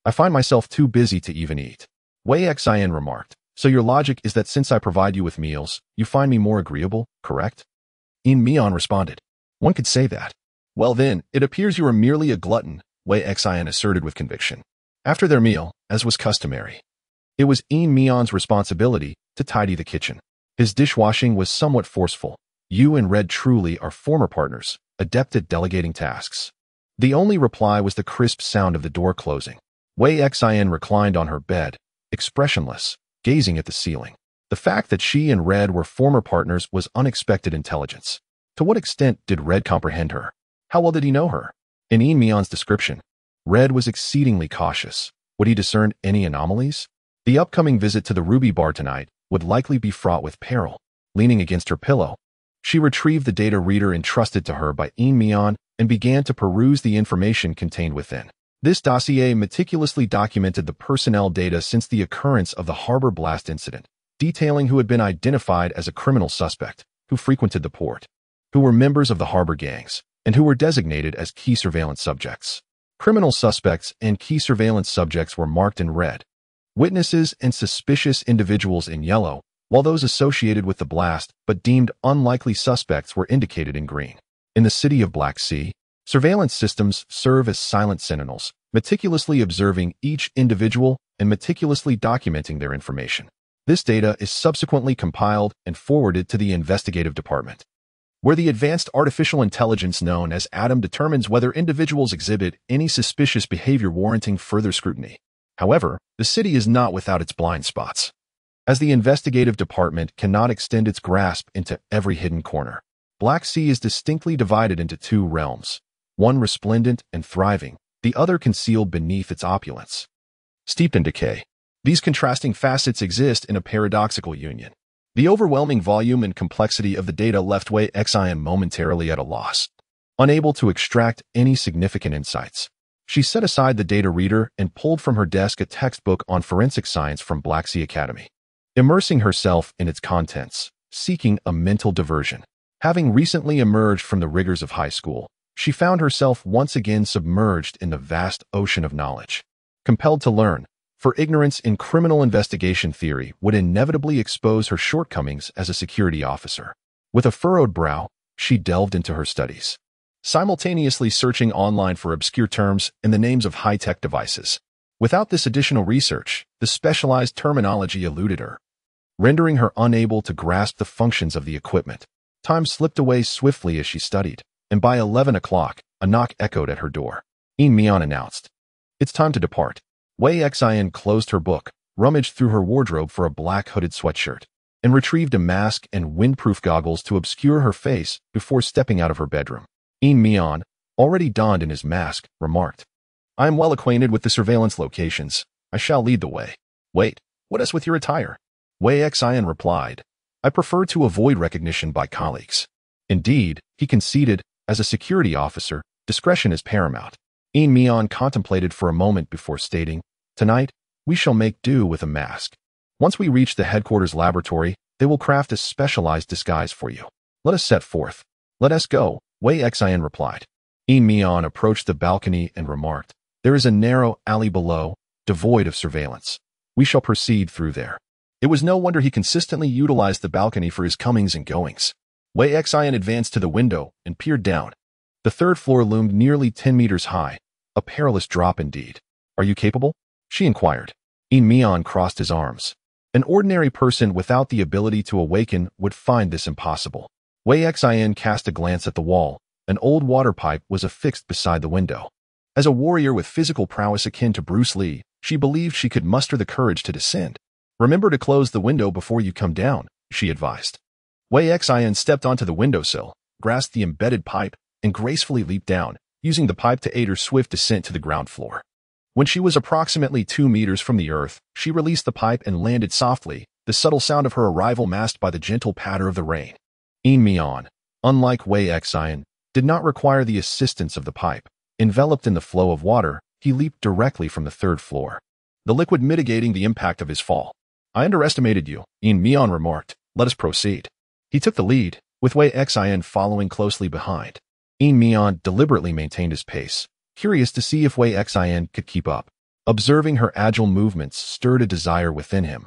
I find myself too busy to even eat." Wei Xian remarked, "So your logic is that since I provide you with meals, you find me more agreeable, correct?" Yin Mian responded, "One could say that." "Well then, it appears you are merely a glutton," Wei Xian asserted with conviction. After their meal, as was customary, it was Yin Mian's responsibility to tidy the kitchen. His dishwashing was somewhat forceful. "You and Red truly are former partners, adept at delegating tasks." The only reply was the crisp sound of the door closing. Wei Xian reclined on her bed, expressionless, gazing at the ceiling. The fact that she and Red were former partners was unexpected intelligence. To what extent did Red comprehend her? How well did he know her? In Yin Mian's description, Red was exceedingly cautious. Would he discern any anomalies? The upcoming visit to the Ruby Bar tonight would likely be fraught with peril. Leaning against her pillow, she retrieved the data reader entrusted to her by Yin Mian and began to peruse the information contained within. This dossier meticulously documented the personnel data since the occurrence of the harbor blast incident, detailing who had been identified as a criminal suspect, who frequented the port, who were members of the harbor gangs, and who were designated as key surveillance subjects. Criminal suspects and key surveillance subjects were marked in red, witnesses and suspicious individuals in yellow, while those associated with the blast but deemed unlikely suspects were indicated in green. In the city of Black Sea, surveillance systems serve as silent sentinels, meticulously observing each individual and meticulously documenting their information. This data is subsequently compiled and forwarded to the investigative department, where the advanced artificial intelligence known as Atom determines whether individuals exhibit any suspicious behavior warranting further scrutiny. However, the city is not without its blind spots, as the investigative department cannot extend its grasp into every hidden corner. Black Sea is distinctly divided into two realms, one resplendent and thriving, the other concealed beneath its opulence, steeped in decay. These contrasting facets exist in a paradoxical union. The overwhelming volume and complexity of the data left Wei Xian momentarily at a loss, unable to extract any significant insights. She set aside the data reader and pulled from her desk a textbook on forensic science from Black Sea Academy, immersing herself in its contents, seeking a mental diversion. Having recently emerged from the rigors of high school, she found herself once again submerged in the vast ocean of knowledge, compelled to learn, for ignorance in criminal investigation theory would inevitably expose her shortcomings as a security officer. With a furrowed brow, she delved into her studies, simultaneously searching online for obscure terms and the names of high-tech devices. Without this additional research, the specialized terminology eluded her, rendering her unable to grasp the functions of the equipment. Time slipped away swiftly as she studied, and by 11 o'clock, a knock echoed at her door. Yin Mian announced, "It's time to depart." Wei Xian closed her book, rummaged through her wardrobe for a black hooded sweatshirt, and retrieved a mask and windproof goggles to obscure her face before stepping out of her bedroom. Yin Mian, already donned in his mask, remarked, "I am well acquainted with the surveillance locations. I shall lead the way." "Wait, what is with your attire?" Wei Xian replied, "I prefer to avoid recognition by colleagues." Indeed, he conceded, as a security officer, discretion is paramount. Yin Mian contemplated for a moment before stating, "Tonight, we shall make do with a mask. Once we reach the headquarters laboratory, they will craft a specialized disguise for you. Let us set forth." "Let us go," Wei Xian replied. Yin Mian approached the balcony and remarked, "There is a narrow alley below, devoid of surveillance. We shall proceed through there." It was no wonder he consistently utilized the balcony for his comings and goings. Wei Xian advanced to the window and peered down. The third floor loomed nearly 10 meters high, a perilous drop indeed. "Are you capable?" she inquired. Yin Mian crossed his arms. An ordinary person without the ability to awaken would find this impossible. Wei Xian cast a glance at the wall. An old water pipe was affixed beside the window. As a warrior with physical prowess akin to Bruce Lee, she believed she could muster the courage to descend. "Remember to close the window before you come down," she advised. Wei Xian stepped onto the windowsill, grasped the embedded pipe, and gracefully leaped down, using the pipe to aid her swift descent to the ground floor. When she was approximately 2 meters from the earth, she released the pipe and landed softly, the subtle sound of her arrival masked by the gentle patter of the rain. Mian, unlike Wei Xian, did not require the assistance of the pipe. Enveloped in the flow of water, he leaped directly from the third floor, the liquid mitigating the impact of his fall. I underestimated you, Mian remarked. Let us proceed. He took the lead, with Wei Xian following closely behind. Mian deliberately maintained his pace, curious to see if Wei Xian could keep up. Observing her agile movements stirred a desire within him,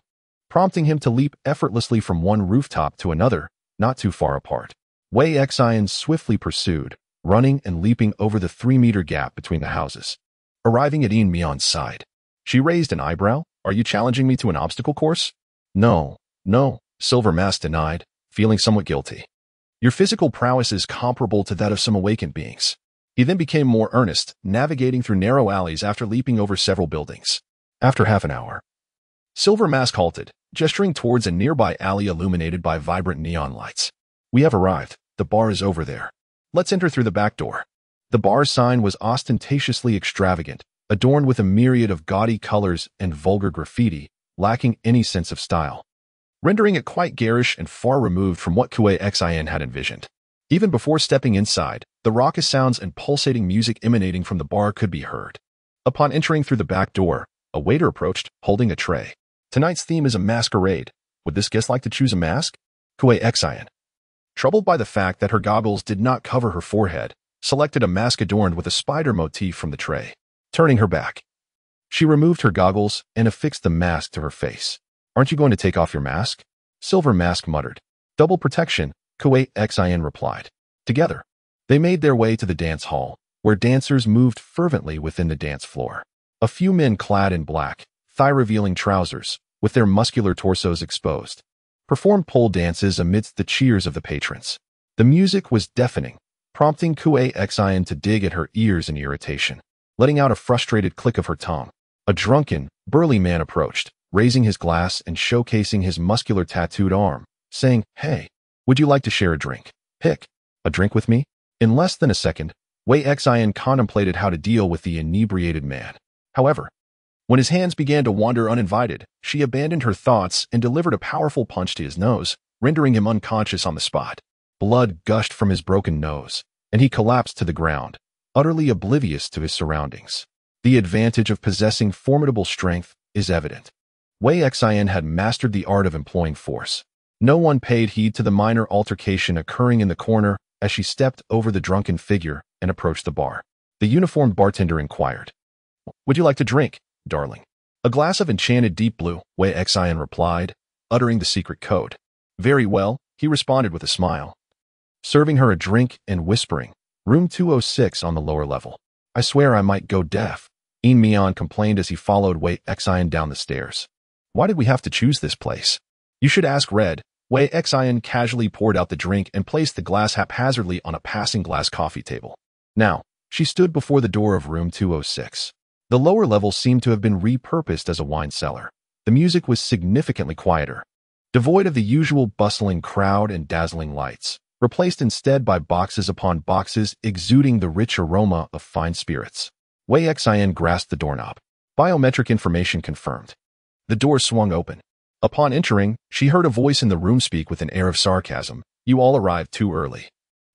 prompting him to leap effortlessly from one rooftop to another, not too far apart. Wei Xian swiftly pursued, running and leaping over the 3-meter gap between the houses. Arriving at Mian's side, she raised an eyebrow. Are you challenging me to an obstacle course? No, Silver Mask denied, feeling somewhat guilty. Your physical prowess is comparable to that of some awakened beings. He then became more earnest, navigating through narrow alleys after leaping over several buildings. After half an hour, Silver Mask halted, gesturing towards a nearby alley illuminated by vibrant neon lights. We have arrived. The bar is over there. Let's enter through the back door. The bar's sign was ostentatiously extravagant, adorned with a myriad of gaudy colors and vulgar graffiti, lacking any sense of style, rendering it quite garish and far removed from what Wei Xian had envisioned. Even before stepping inside, the raucous sounds and pulsating music emanating from the bar could be heard. Upon entering through the back door, a waiter approached, holding a tray. Tonight's theme is a masquerade. Would this guest like to choose a mask? Wei Xian, troubled by the fact that her goggles did not cover her forehead, selected a mask adorned with a spider motif from the tray. Turning her back, she removed her goggles and affixed the mask to her face. Aren't you going to take off your mask? Silver Mask muttered. Double protection, Wei Xian replied. Together, they made their way to the dance hall, where dancers moved fervently within the dance floor. A few men clad in black, thigh-revealing trousers, with their muscular torsos exposed, performed pole dances amidst the cheers of the patrons. The music was deafening, prompting Wei Xian to dig at her ears in irritation, letting out a frustrated click of her tongue. A drunken, burly man approached, raising his glass and showcasing his muscular tattooed arm, saying, "Hey, would you like to share a drink? Pick a drink with me?" In less than a second, Wei Xian contemplated how to deal with the inebriated man. However, when his hands began to wander uninvited, she abandoned her thoughts and delivered a powerful punch to his nose, rendering him unconscious on the spot. Blood gushed from his broken nose, and he collapsed to the ground, utterly oblivious to his surroundings. The advantage of possessing formidable strength is evident. Wei Xian had mastered the art of employing force. No one paid heed to the minor altercation occurring in the corner as she stepped over the drunken figure and approached the bar. The uniformed bartender inquired, "Would you like to drink, darling?" "A glass of enchanted deep blue," Wei Xian replied, uttering the secret code. "Very well," he responded with a smile, serving her a drink and whispering, "Room 206 on the lower level." "I swear I might go deaf," Mian complained as he followed Wei Xian down the stairs. "Why did we have to choose this place?" "You should ask Red." Wei Xian casually poured out the drink and placed the glass haphazardly on a passing glass coffee table. Now, she stood before the door of room 206. The lower level seemed to have been repurposed as a wine cellar. The music was significantly quieter, devoid of the usual bustling crowd and dazzling lights, replaced instead by boxes upon boxes exuding the rich aroma of fine spirits. Wei Xian grasped the doorknob. Biometric information confirmed. The door swung open. Upon entering, she heard a voice in the room speak with an air of sarcasm. "You all arrived too early.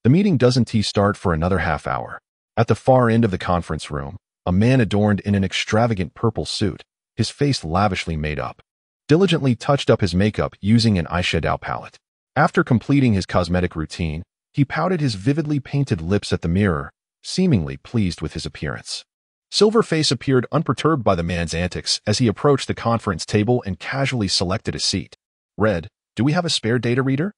The meeting doesn't start for another half hour." At the far end of the conference room, a man adorned in an extravagant purple suit, his face lavishly made up, diligently touched up his makeup using an eyeshadow palette. After completing his cosmetic routine, he pouted his vividly painted lips at the mirror, seemingly pleased with his appearance. Silverface appeared unperturbed by the man's antics as he approached the conference table and casually selected a seat. "Red, do we have a spare data reader?"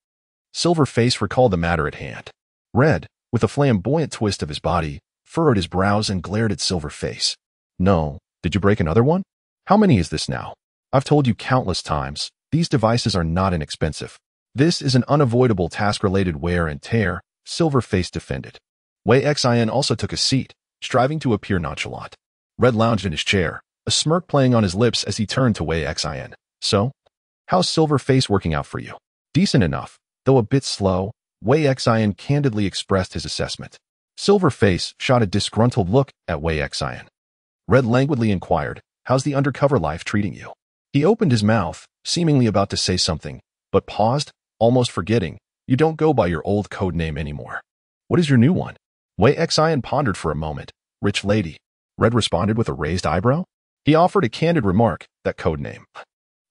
Silverface recalled the matter at hand. Red, with a flamboyant twist of his body, furrowed his brows and glared at Silverface. "No. Did you break another one? How many is this now? I've told you countless times, these devices are not inexpensive. This is an unavoidable task-related wear and tear," Silverface defended. Wei Xian also took a seat, striving to appear nonchalant. Red lounged in his chair, a smirk playing on his lips as he turned to Wei Xian. "So, how's Silverface working out for you?" "Decent enough, though a bit slow," Wei Xian candidly expressed his assessment. Silverface shot a disgruntled look at Wei Xian. Red languidly inquired, "How's the undercover life treating you?" He opened his mouth, seemingly about to say something, but paused, almost forgetting. You don't go by your old code name anymore. What is your new one? Wei Xian pondered for a moment. Rich lady. Red responded with a raised eyebrow. He offered a candid remark, that code name,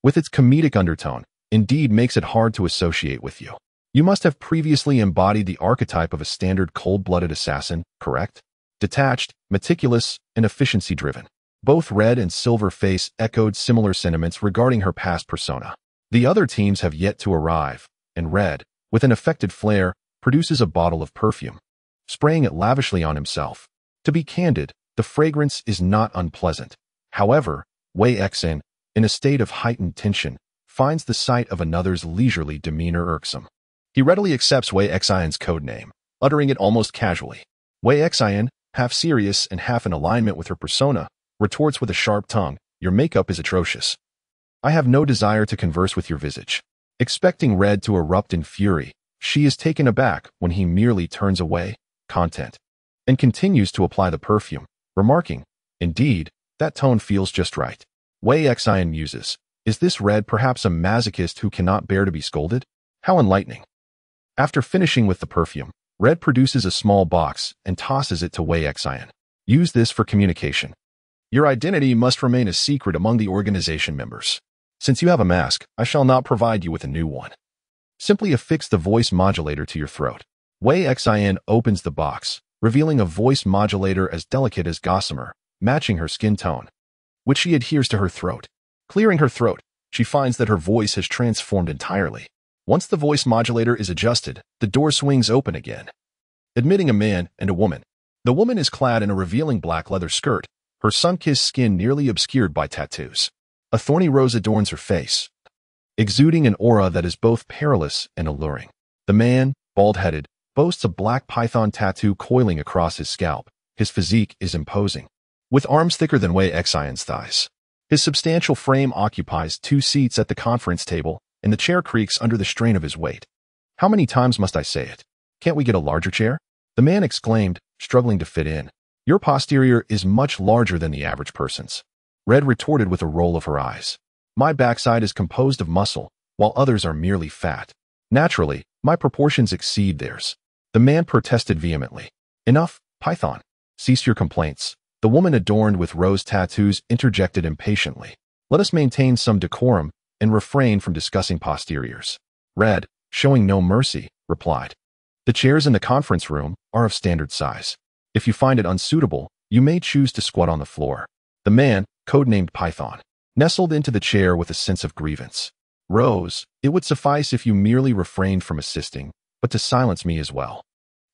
with its comedic undertone, indeed makes it hard to associate with you. You must have previously embodied the archetype of a standard cold-blooded assassin, correct? Detached, meticulous, and efficiency-driven. Both Red and Silver Face echoed similar sentiments regarding her past persona. The other teams have yet to arrive, and Red, with an affected flair, produces a bottle of perfume, spraying it lavishly on himself. To be candid, the fragrance is not unpleasant. However, Wei Xian, in a state of heightened tension, finds the sight of another's leisurely demeanor irksome. He readily accepts Wei Xian's code name, uttering it almost casually. Wei Xian, half serious and half in alignment with her persona, retorts with a sharp tongue, your makeup is atrocious. I have no desire to converse with your visage. Expecting Red to erupt in fury, she is taken aback when he merely turns away, content, and continues to apply the perfume, remarking, indeed, that tone feels just right. Wei Xian muses, is this Red perhaps a masochist who cannot bear to be scolded? How enlightening. After finishing with the perfume, Red produces a small box and tosses it to Wei Xian. Use this for communication. Your identity must remain a secret among the organization members. Since you have a mask, I shall not provide you with a new one. Simply affix the voice modulator to your throat. Wei Xian opens the box, revealing a voice modulator as delicate as gossamer, matching her skin tone, which she adheres to her throat. Clearing her throat, she finds that her voice has transformed entirely. Once the voice modulator is adjusted, the door swings open again, admitting a man and a woman. The woman is clad in a revealing black leather skirt, her sun-kissed skin nearly obscured by tattoos. A thorny rose adorns her face, exuding an aura that is both perilous and alluring. The man, bald-headed, boasts a black python tattoo coiling across his scalp. His physique is imposing, with arms thicker than Wei Xian's thighs. His substantial frame occupies 2 seats at the conference table, and the chair creaks under the strain of his weight. How many times must I say it? Can't we get a larger chair? The man exclaimed, struggling to fit in. Your posterior is much larger than the average person's. Red retorted with a roll of her eyes. My backside is composed of muscle, while others are merely fat. Naturally, my proportions exceed theirs. The man protested vehemently. Enough, Python. Cease your complaints. The woman adorned with rose tattoos interjected impatiently. Let us maintain some decorum and refrain from discussing posteriors. Red, showing no mercy, replied. The chairs in the conference room are of standard size. If you find it unsuitable, you may choose to squat on the floor. The man, codenamed Python, nestled into the chair with a sense of grievance. Rose, it would suffice if you merely refrained from assisting, but to silence me as well.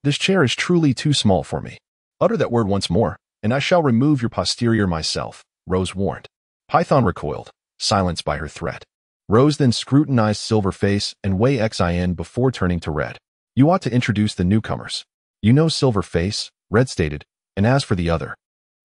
This chair is truly too small for me. Utter that word once more, and I shall remove your posterior myself, Rose warned. Python recoiled, silenced by her threat. Rose then scrutinized Silver Face and Wei Xian before turning to Red. You ought to introduce the newcomers. You know Silver Face, Red stated, and as for the other,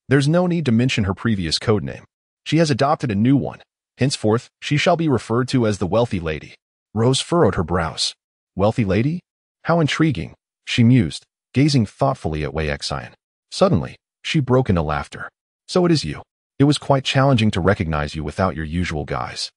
there's no need to mention her previous codename. She has adopted a new one. Henceforth, she shall be referred to as the Wealthy Lady. Rose furrowed her brows. Wealthy Lady? How intriguing, she mused, gazing thoughtfully at Wei Xian. Suddenly, she broke into laughter. So it is you. It was quite challenging to recognize you without your usual guise.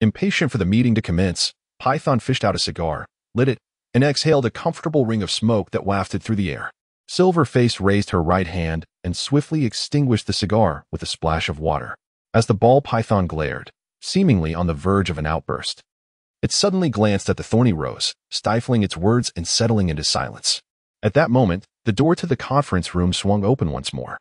Impatient for the meeting to commence, Python fished out a cigar, lit it, and exhaled a comfortable ring of smoke that wafted through the air. Silver Face raised her right hand and swiftly extinguished the cigar with a splash of water. As the ball python glared, seemingly on the verge of an outburst, it suddenly glanced at the thorny rose, stifling its words and settling into silence. At that moment, the door to the conference room swung open once more,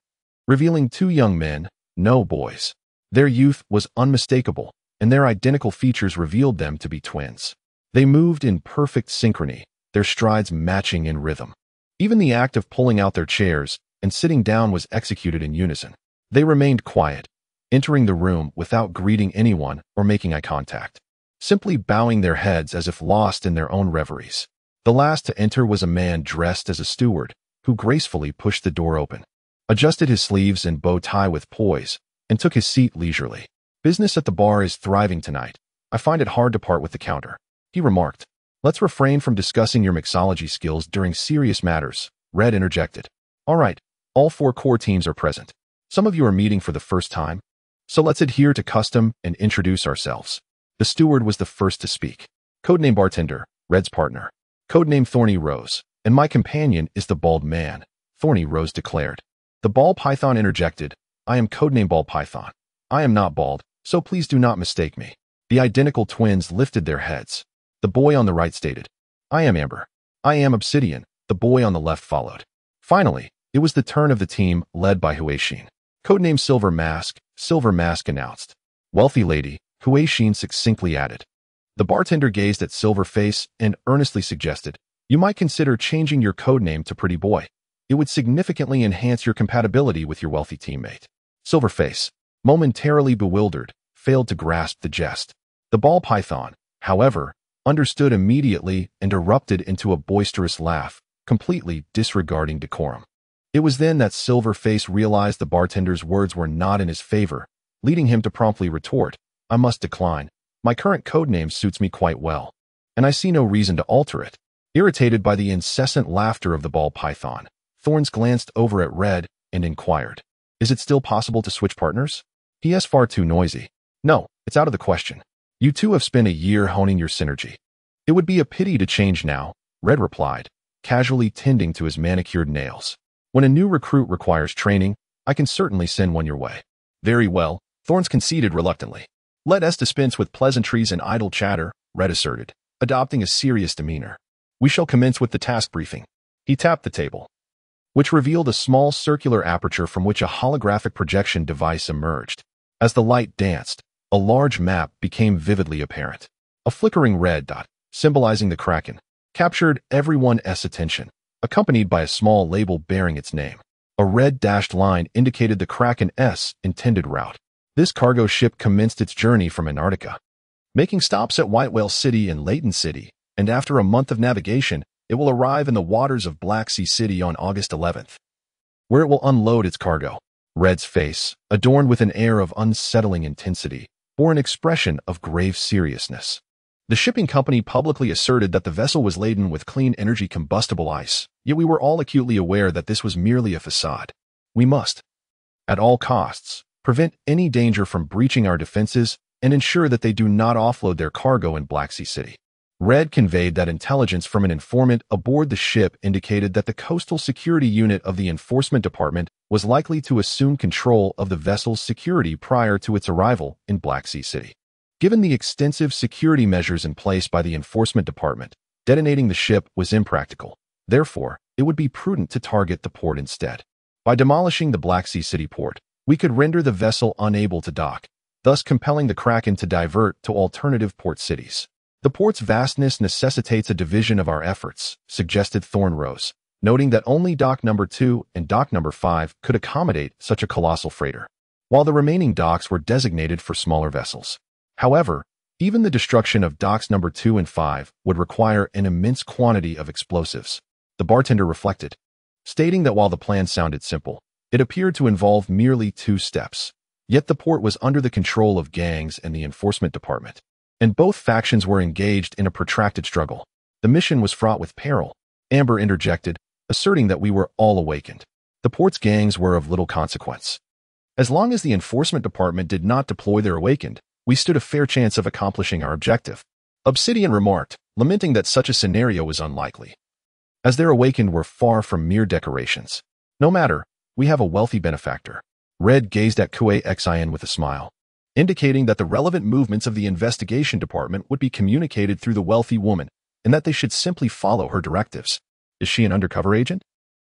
revealing 2 young men, no boys. Their youth was unmistakable, and their identical features revealed them to be twins. They moved in perfect synchrony, their strides matching in rhythm. Even the act of pulling out their chairs and sitting down was executed in unison. They remained quiet, entering the room without greeting anyone or making eye contact, simply bowing their heads as if lost in their own reveries. The last to enter was a man dressed as a steward, who gracefully pushed the door open, adjusted his sleeves and bow tie with poise, and took his seat leisurely. Business at the bar is thriving tonight. I find it hard to part with the counter, he remarked. Let's refrain from discussing your mixology skills during serious matters, Red interjected. All right, all 4 core teams are present. Some of you are meeting for the first time. So let's adhere to custom and introduce ourselves. The steward was the first to speak. Codename Bartender, Red's partner. Codename Thorny Rose. And my companion is the Bald Man, Thorny Rose declared. The Ball Python interjected, I am codename Ball Python. I am not bald, so please do not mistake me. The identical twins lifted their heads. The boy on the right stated, I am Amber. I am Obsidian. The boy on the left followed. Finally, it was the turn of the team led by Huaxin. Codename Silver Mask announced. Wealthy lady, Huaxin succinctly added. The bartender gazed at Silverface and earnestly suggested, you might consider changing your codename to Pretty Boy. It would significantly enhance your compatibility with your wealthy teammate. Silverface, momentarily bewildered, failed to grasp the jest. The ball python, however, understood immediately and erupted into a boisterous laugh, completely disregarding decorum. It was then that Silverface realized the bartender's words were not in his favor, leading him to promptly retort, I must decline. My current codename suits me quite well, and I see no reason to alter it. Irritated by the incessant laughter of the ball python, Thorns glanced over at Red and inquired, is it still possible to switch partners? P.S. Far too noisy. No, it's out of the question. You two have spent a year honing your synergy. It would be a pity to change now, Red replied, casually tending to his manicured nails. When a new recruit requires training, I can certainly send one your way. Very well, Thorns conceded reluctantly. Let us dispense with pleasantries and idle chatter, Red asserted, adopting a serious demeanor. We shall commence with the task briefing. He tapped the table, which revealed a small circular aperture from which a holographic projection device emerged. As the light danced, a large map became vividly apparent. A flickering red dot, symbolizing the Kraken, captured everyone's attention, accompanied by a small label bearing its name. A red dashed line indicated the Kraken's intended route. This cargo ship commenced its journey from Antarctica, making stops at White Whale City and Layton City, and after a month of navigation, it will arrive in the waters of Black Sea City on August 11th, where it will unload its cargo. Red's face, adorned with an air of unsettling intensity, bore an expression of grave seriousness. The shipping company publicly asserted that the vessel was laden with clean energy combustible ice, yet we were all acutely aware that this was merely a facade. We must, at all costs, prevent any danger from breaching our defenses and ensure that they do not offload their cargo in Black Sea City. Red conveyed that intelligence from an informant aboard the ship indicated that the Coastal Security Unit of the Enforcement Department was likely to assume control of the vessel's security prior to its arrival in Black Sea City. Given the extensive security measures in place by the Enforcement Department, detonating the ship was impractical. Therefore, it would be prudent to target the port instead. By demolishing the Black Sea City port, we could render the vessel unable to dock, thus compelling the Kraken to divert to alternative port cities. The port's vastness necessitates a division of our efforts, suggested Thornrose, noting that only Dock Number 2 and Dock Number 5 could accommodate such a colossal freighter, while the remaining docks were designated for smaller vessels. However, even the destruction of Docks Number 2 and 5 would require an immense quantity of explosives. The bartender reflected, stating that while the plan sounded simple, it appeared to involve merely 2 steps. Yet the port was under the control of gangs and the Enforcement Department, and both factions were engaged in a protracted struggle. The mission was fraught with peril, Amber interjected, asserting that we were all awakened. The port's gangs were of little consequence. As long as the Enforcement Department did not deploy their awakened, we stood a fair chance of accomplishing our objective. Obsidian remarked, lamenting that such a scenario was unlikely, as their awakened were far from mere decorations. No matter, we have a wealthy benefactor. Red gazed at Kuei-Xin with a smile, indicating that the relevant movements of the investigation department would be communicated through the wealthy woman, and that they should simply follow her directives. Is she an undercover agent?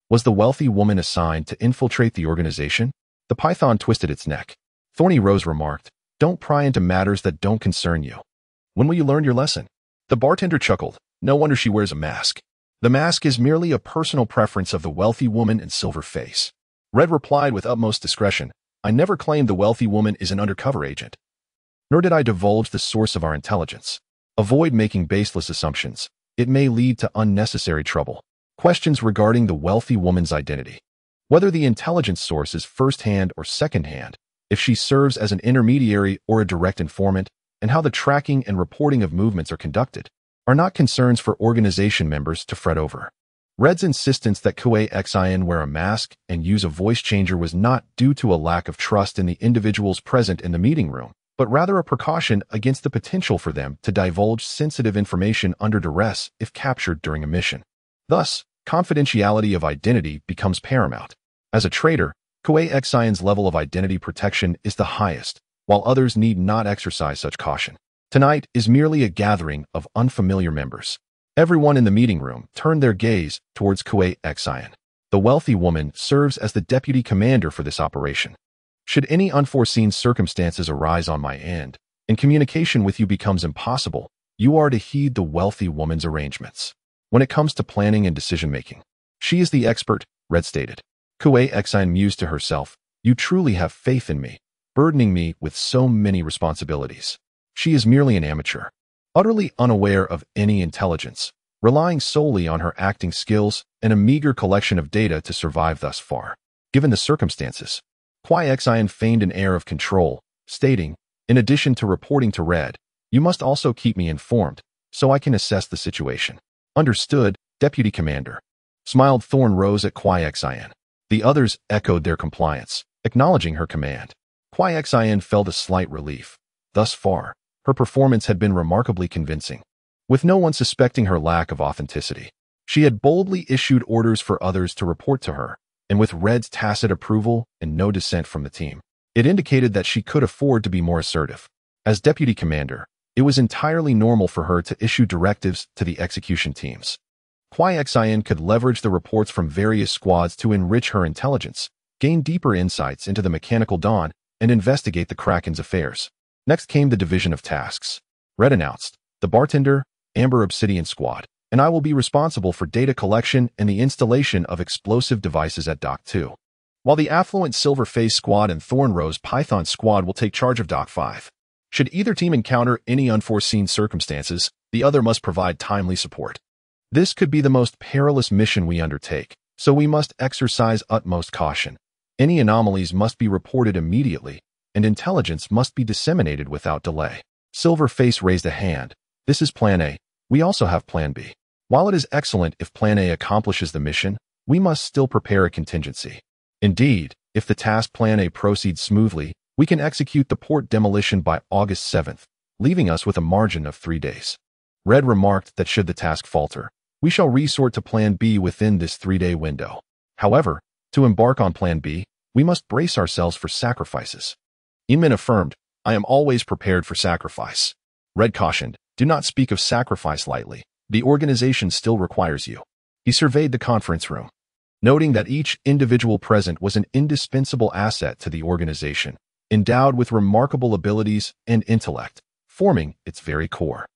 Was the wealthy woman assigned to infiltrate the organization? The python twisted its neck. Thorny Rose remarked, don't pry into matters that don't concern you. When will you learn your lesson? The bartender chuckled. No wonder she wears a mask. The mask is merely a personal preference of the wealthy woman and Silverface. Red replied with utmost discretion, I never claimed the wealthy woman is an undercover agent. Nor did I divulge the source of our intelligence. Avoid making baseless assumptions. It may lead to unnecessary trouble. Questions regarding the wealthy woman's identity. Whether the intelligence source is first-hand or second-hand, if she serves as an intermediary or a direct informant, and how the tracking and reporting of movements are conducted, are not concerns for organization members to fret over. Red's insistence that Kuei Xin wear a mask and use a voice changer was not due to a lack of trust in the individuals present in the meeting room, but rather a precaution against the potential for them to divulge sensitive information under duress if captured during a mission. Thus, confidentiality of identity becomes paramount. As a traitor, Kuei Xion's level of identity protection is the highest, while others need not exercise such caution. Tonight is merely a gathering of unfamiliar members. Everyone in the meeting room turned their gaze towards Kuei Xion. The wealthy woman serves as the deputy commander for this operation. Should any unforeseen circumstances arise on my end, and communication with you becomes impossible, you are to heed the wealthy woman's arrangements. When it comes to planning and decision-making, she is the expert, Red stated. Kuei Xion mused to herself, you truly have faith in me, burdening me with so many responsibilities. She is merely an amateur, utterly unaware of any intelligence, relying solely on her acting skills and a meager collection of data to survive thus far. Given the circumstances, Kuei Xion feigned an air of control, stating, in addition to reporting to Red, you must also keep me informed, so I can assess the situation. Understood, Deputy Commander. Smiled Thorn Rose at Kuei Xion. The others echoed their compliance, acknowledging her command. Kuei Xion felt a slight relief. Thus far, her performance had been remarkably convincing, with no one suspecting her lack of authenticity. She had boldly issued orders for others to report to her, and with Red's tacit approval and no dissent from the team, it indicated that she could afford to be more assertive. As deputy commander, it was entirely normal for her to issue directives to the execution teams. Kuei Xion could leverage the reports from various squads to enrich her intelligence, gain deeper insights into the Mechanical Dawn, and investigate the Kraken's affairs. Next came the division of tasks. Red announced, the Bartender, Amber Obsidian Squad, and I will be responsible for data collection and the installation of explosive devices at Dock 2, while the affluent Silverface Squad and Thornrose Python Squad will take charge of Dock 5. Should either team encounter any unforeseen circumstances, the other must provide timely support. This could be the most perilous mission we undertake, so we must exercise utmost caution. Any anomalies must be reported immediately, and intelligence must be disseminated without delay. Silverface raised a hand. This is Plan A. We also have Plan B. While it is excellent if Plan A accomplishes the mission, we must still prepare a contingency. Indeed, if the task Plan A proceeds smoothly, we can execute the port demolition by August 7th, leaving us with a margin of 3 days. Red remarked that should the task falter, we shall resort to Plan B within this 3-day window. However, to embark on Plan B, we must brace ourselves for sacrifices. Inman affirmed, I am always prepared for sacrifice. Red cautioned, do not speak of sacrifice lightly. The organization still requires you. He surveyed the conference room, noting that each individual present was an indispensable asset to the organization, endowed with remarkable abilities and intellect, forming its very core.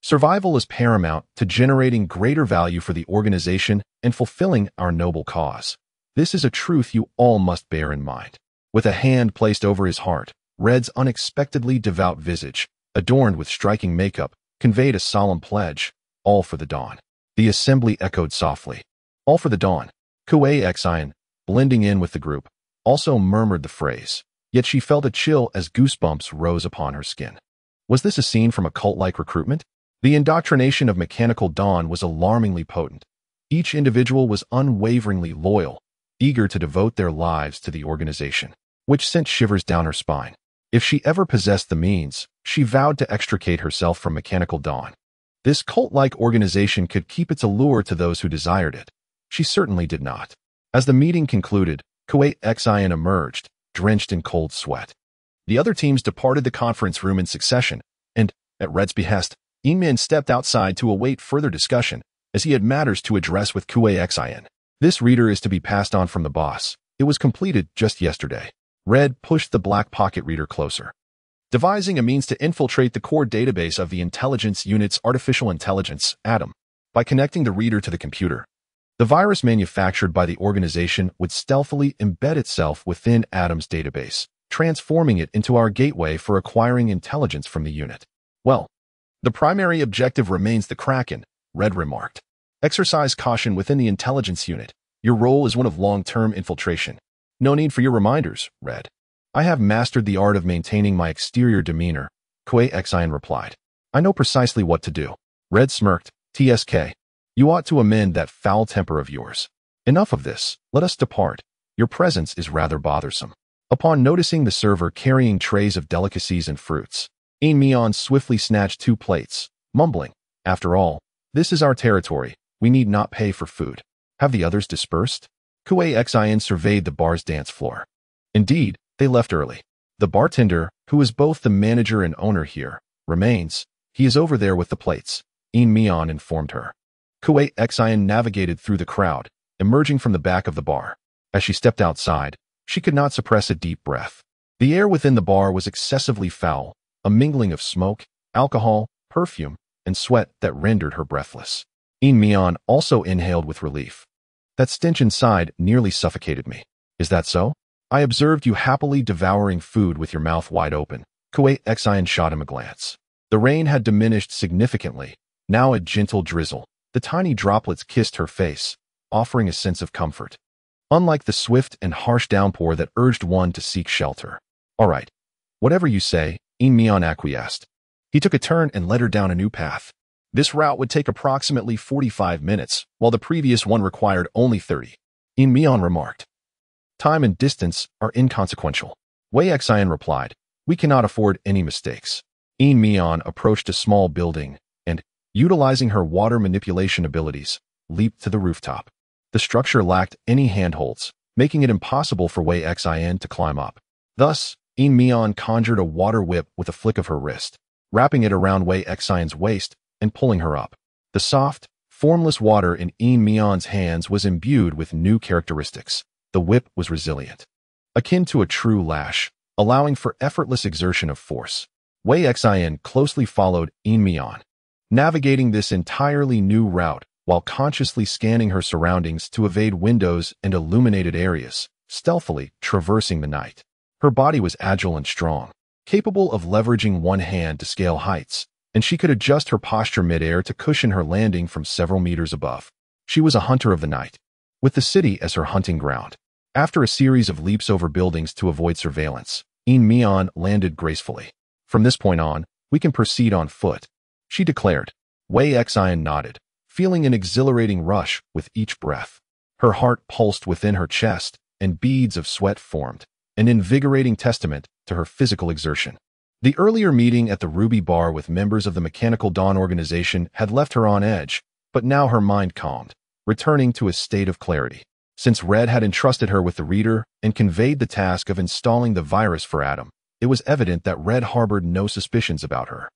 Survival is paramount to generating greater value for the organization and fulfilling our noble cause. This is a truth you all must bear in mind. With a hand placed over his heart, Red's unexpectedly devout visage, adorned with striking makeup, conveyed a solemn pledge, all for the dawn. The assembly echoed softly. All for the dawn. Kuei Xion, blending in with the group, also murmured the phrase, yet she felt a chill as goosebumps rose upon her skin. Was this a scene from a cult-like recruitment? The indoctrination of Mechanical Dawn was alarmingly potent. Each individual was unwaveringly loyal, eager to devote their lives to the organization, which sent shivers down her spine. If she ever possessed the means, she vowed to extricate herself from Mechanical Dawn. This cult-like organization could keep its allure to those who desired it. She certainly did not. As the meeting concluded, Kuei Xion emerged, drenched in cold sweat. The other teams departed the conference room in succession, and, at Red's behest, Inman stepped outside to await further discussion, as he had matters to address with Kuei Xion. This reader is to be passed on from the boss. It was completed just yesterday. Red pushed the black pocket reader closer. Devising a means to infiltrate the core database of the intelligence unit's artificial intelligence, Atom, by connecting the reader to the computer. The virus manufactured by the organization would stealthily embed itself within Atom's database, transforming it into our gateway for acquiring intelligence from the unit. Well, the primary objective remains the Kraken, Red remarked. Exercise caution within the intelligence unit. Your role is one of long-term infiltration. No need for your reminders, Red. I have mastered the art of maintaining my exterior demeanor, Kuei Xion replied. I know precisely what to do. Red smirked, TSK. You ought to amend that foul temper of yours. Enough of this. Let us depart. Your presence is rather bothersome." Upon noticing the server carrying trays of delicacies and fruits, Mian swiftly snatched 2 plates, mumbling, "After all, this is our territory. We need not pay for food. Have the others dispersed?" Kuei Xin surveyed the bar's dance floor. Indeed, they left early. "The bartender, who is both the manager and owner here, remains. He is over there with the plates," Mian informed her. Kuei Xin navigated through the crowd, emerging from the back of the bar. As she stepped outside, she could not suppress a deep breath. The air within the bar was excessively foul, a mingling of smoke, alcohol, perfume, and sweat that rendered her breathless. Mian also inhaled with relief. "That stench inside nearly suffocated me. Is that so? I observed you happily devouring food with your mouth wide open." Kuei Xin shot him a glance. The rain had diminished significantly, now a gentle drizzle. The tiny droplets kissed her face, offering a sense of comfort, unlike the swift and harsh downpour that urged one to seek shelter. "All right. Whatever you say," Mian acquiesced. He took a turn and led her down a new path. This route would take approximately 45 minutes, while the previous one required only 30. Mian remarked. "Time and distance are inconsequential." Wei Xian replied, "We cannot afford any mistakes." Mian approached a small building and, utilizing her water manipulation abilities, leaped to the rooftop. The structure lacked any handholds, making it impossible for Wei Xian to climb up. Thus, Mian conjured a water whip with a flick of her wrist, wrapping it around Wei Xian's waist and pulling her up. The soft, formless water in Mian's hands was imbued with new characteristics. The whip was resilient, akin to a true lash, allowing for effortless exertion of force. Wei Xian closely followed Mian, navigating this entirely new route while consciously scanning her surroundings to evade windows and illuminated areas, stealthily traversing the night. Her body was agile and strong, capable of leveraging one hand to scale heights, and she could adjust her posture midair to cushion her landing from several meters above. She was a hunter of the night, with the city as her hunting ground. After a series of leaps over buildings to avoid surveillance, Mian landed gracefully. "From this point on, we can proceed on foot," she declared. Wei Xian nodded, feeling an exhilarating rush with each breath. Her heart pulsed within her chest, and beads of sweat formed, an invigorating testament to her physical exertion. The earlier meeting at the Ruby Bar with members of the Mechanical Dawn organization had left her on edge, but now her mind calmed, returning to a state of clarity. Since Red had entrusted her with the reader and conveyed the task of installing the virus for Adam, it was evident that Red harbored no suspicions about her.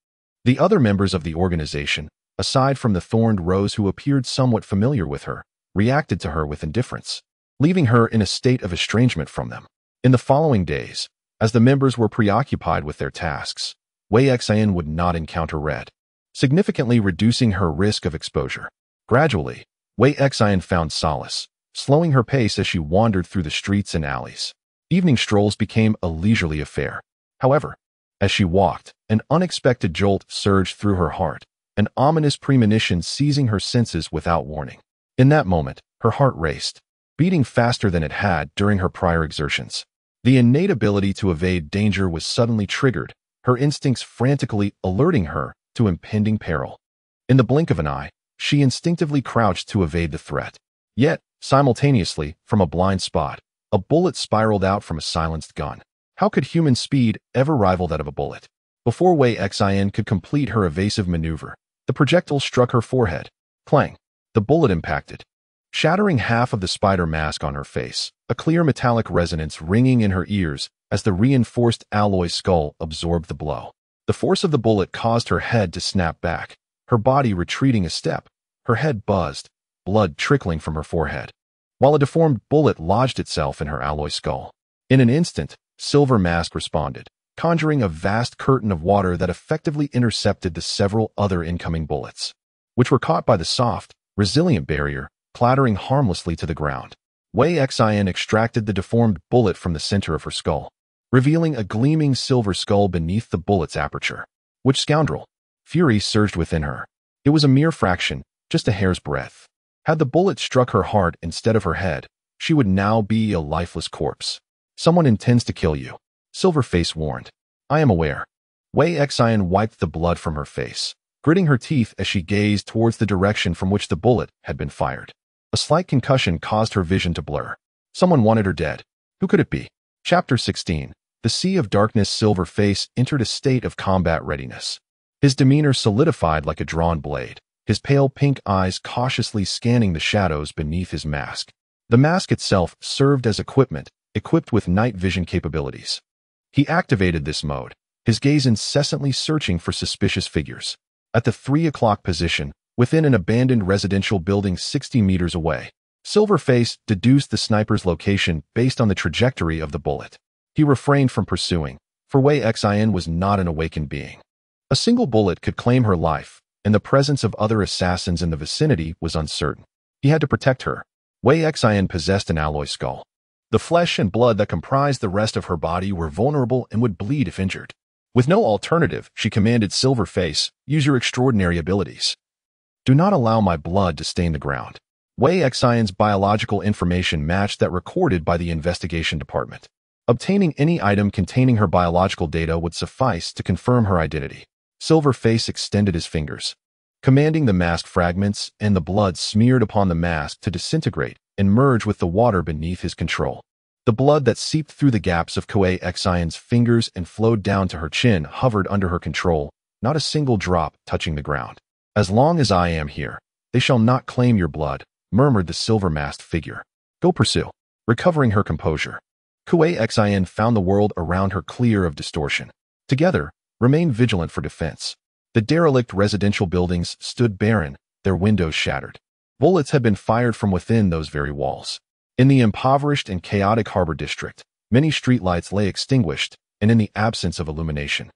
The other members of the organization, aside from the Thorned Rose who appeared somewhat familiar with her, reacted to her with indifference, leaving her in a state of estrangement from them. In the following days, as the members were preoccupied with their tasks, Wei Xian would not encounter Red, significantly reducing her risk of exposure. Gradually, Wei Xian found solace, slowing her pace as she wandered through the streets and alleys. Evening strolls became a leisurely affair. However, as she walked, an unexpected jolt surged through her heart, an ominous premonition seizing her senses without warning. In that moment, her heart raced, beating faster than it had during her prior exertions. The innate ability to evade danger was suddenly triggered, her instincts frantically alerting her to impending peril. In the blink of an eye, she instinctively crouched to evade the threat. Yet, simultaneously, from a blind spot, a bullet spiraled out from a silenced gun. How could human speed ever rival that of a bullet? Before Wei Xian could complete her evasive maneuver, the projectile struck her forehead. Clang! The bullet impacted, shattering half of the spider mask on her face, a clear metallic resonance ringing in her ears as the reinforced alloy skull absorbed the blow. The force of the bullet caused her head to snap back, her body retreating a step. Her head buzzed, blood trickling from her forehead, while a deformed bullet lodged itself in her alloy skull. In an instant, Silver Mask responded, conjuring a vast curtain of water that effectively intercepted the several other incoming bullets, which were caught by the soft, resilient barrier, clattering harmlessly to the ground. Wei Xian extracted the deformed bullet from the center of her skull, revealing a gleaming silver skull beneath the bullet's aperture. Which scoundrel? Fury surged within her. It was a mere fraction, just a hair's breadth. Had the bullet struck her heart instead of her head, she would now be a lifeless corpse. Someone intends to kill you, Silverface warned. I am aware. Wei Xian wiped the blood from her face, gritting her teeth as she gazed towards the direction from which the bullet had been fired. A slight concussion caused her vision to blur. Someone wanted her dead. Who could it be? Chapter 16. The Sea of Darkness. Silverface entered a state of combat readiness. His demeanor solidified like a drawn blade, his pale pink eyes cautiously scanning the shadows beneath his mask. The mask itself served as equipment, equipped with night vision capabilities. He activated this mode, his gaze incessantly searching for suspicious figures. At the 3 o'clock position, within an abandoned residential building 60 meters away, Silverface deduced the sniper's location based on the trajectory of the bullet. He refrained from pursuing, for Wei Xin was not an awakened being. A single bullet could claim her life, and the presence of other assassins in the vicinity was uncertain. He had to protect her. Wei Xin possessed an alloy skull. The flesh and blood that comprised the rest of her body were vulnerable and would bleed if injured. With no alternative, she commanded Silverface, "Use your extraordinary abilities. Do not allow my blood to stain the ground." Wei Xin's biological information matched that recorded by the investigation department. Obtaining any item containing her biological data would suffice to confirm her identity. Silverface extended his fingers, commanding the mask fragments and the blood smeared upon the mask to disintegrate and merge with the water beneath his control. The blood that seeped through the gaps of Wei Xin's fingers and flowed down to her chin hovered under her control, not a single drop touching the ground. "As long as I am here, they shall not claim your blood," murmured the silver-masked figure. "Go pursue." Recovering her composure, Wei Xin found the world around her clear of distortion. Together, remain vigilant for defense. The derelict residential buildings stood barren, their windows shattered. Bullets had been fired from within those very walls. In the impoverished and chaotic harbor district, many streetlights lay extinguished, and in the absence of illumination,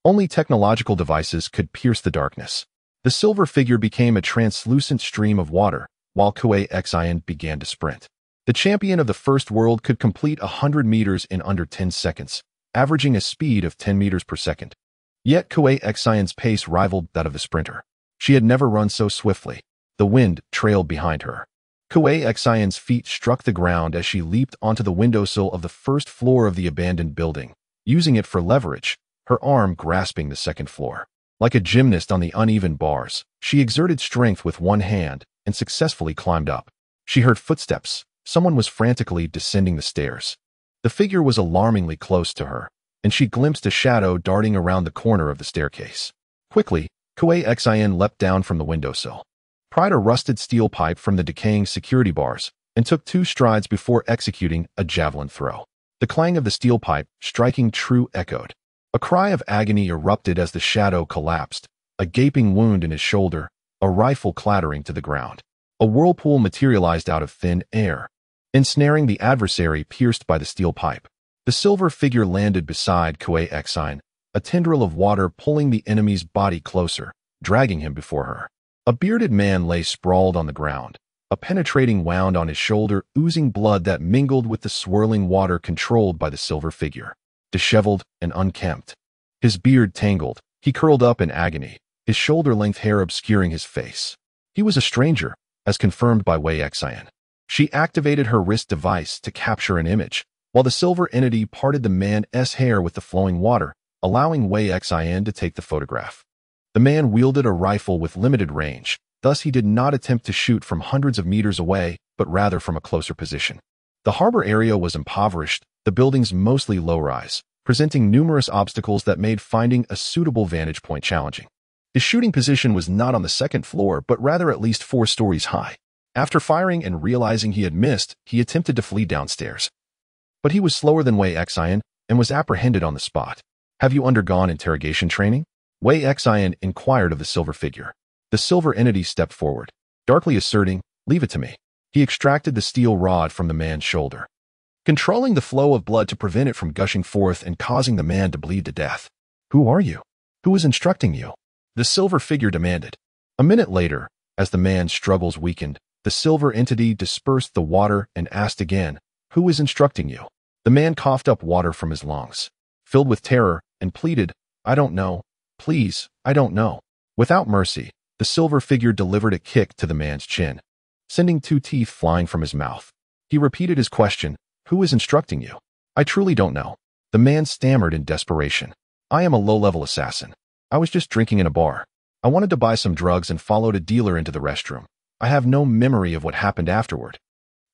only technological devices could pierce the darkness. The silver figure became a translucent stream of water, while Wei Xin began to sprint. The champion of the first world could complete 100 meters in under 10 seconds, averaging a speed of 10 meters per second. Yet Wei Xin's pace rivaled that of the sprinter. She had never run so swiftly. The wind trailed behind her. Wei Xin's feet struck the ground as she leaped onto the windowsill of the first floor of the abandoned building, using it for leverage, her arm grasping the second floor. Like a gymnast on the uneven bars, she exerted strength with one hand and successfully climbed up. She heard footsteps. Someone was frantically descending the stairs. The figure was alarmingly close to her, and she glimpsed a shadow darting around the corner of the staircase. Quickly, Wei Xin leapt down from the windowsill, pried a rusted steel pipe from the decaying security bars, and took 2 strides before executing a javelin throw. The clang of the steel pipe, striking true, echoed. A cry of agony erupted as the shadow collapsed, a gaping wound in his shoulder, a rifle clattering to the ground. A whirlpool materialized out of thin air, ensnaring the adversary pierced by the steel pipe. The silver figure landed beside Wei Xin, a tendril of water pulling the enemy's body closer, dragging him before her. A bearded man lay sprawled on the ground, a penetrating wound on his shoulder oozing blood that mingled with the swirling water controlled by the silver figure. Disheveled and unkempt, his beard tangled, he curled up in agony, his shoulder-length hair obscuring his face. He was a stranger, as confirmed by Wei Xin. She activated her wrist device to capture an image, while the silver entity parted the man's hair with the flowing water, allowing Wei Xin to take the photograph. The man wielded a rifle with limited range, thus he did not attempt to shoot from hundreds of meters away, but rather from a closer position. The harbor area was impoverished, the buildings mostly low-rise, presenting numerous obstacles that made finding a suitable vantage point challenging. His shooting position was not on the second floor, but rather at least 4 stories high. After firing and realizing he had missed, he attempted to flee downstairs. But he was slower than Wei Xin and was apprehended on the spot. "Have you undergone interrogation training?" Wei Xin inquired of the silver figure. The silver entity stepped forward, darkly asserting, "Leave it to me." He extracted the steel rod from the man's shoulder, controlling the flow of blood to prevent it from gushing forth and causing the man to bleed to death. "Who are you? Who is instructing you?" the silver figure demanded. A minute later, as the man's struggles weakened, the silver entity dispersed the water and asked again, "Who is instructing you?" The man coughed up water from his lungs, filled with terror, and pleaded, "I don't know. Please, I don't know." Without mercy, the silver figure delivered a kick to the man's chin, sending 2 teeth flying from his mouth. He repeated his question, "Who is instructing you?" "I truly don't know." The man stammered in desperation. "I am a low-level assassin. I was just drinking in a bar. I wanted to buy some drugs and followed a dealer into the restroom. I have no memory of what happened afterward.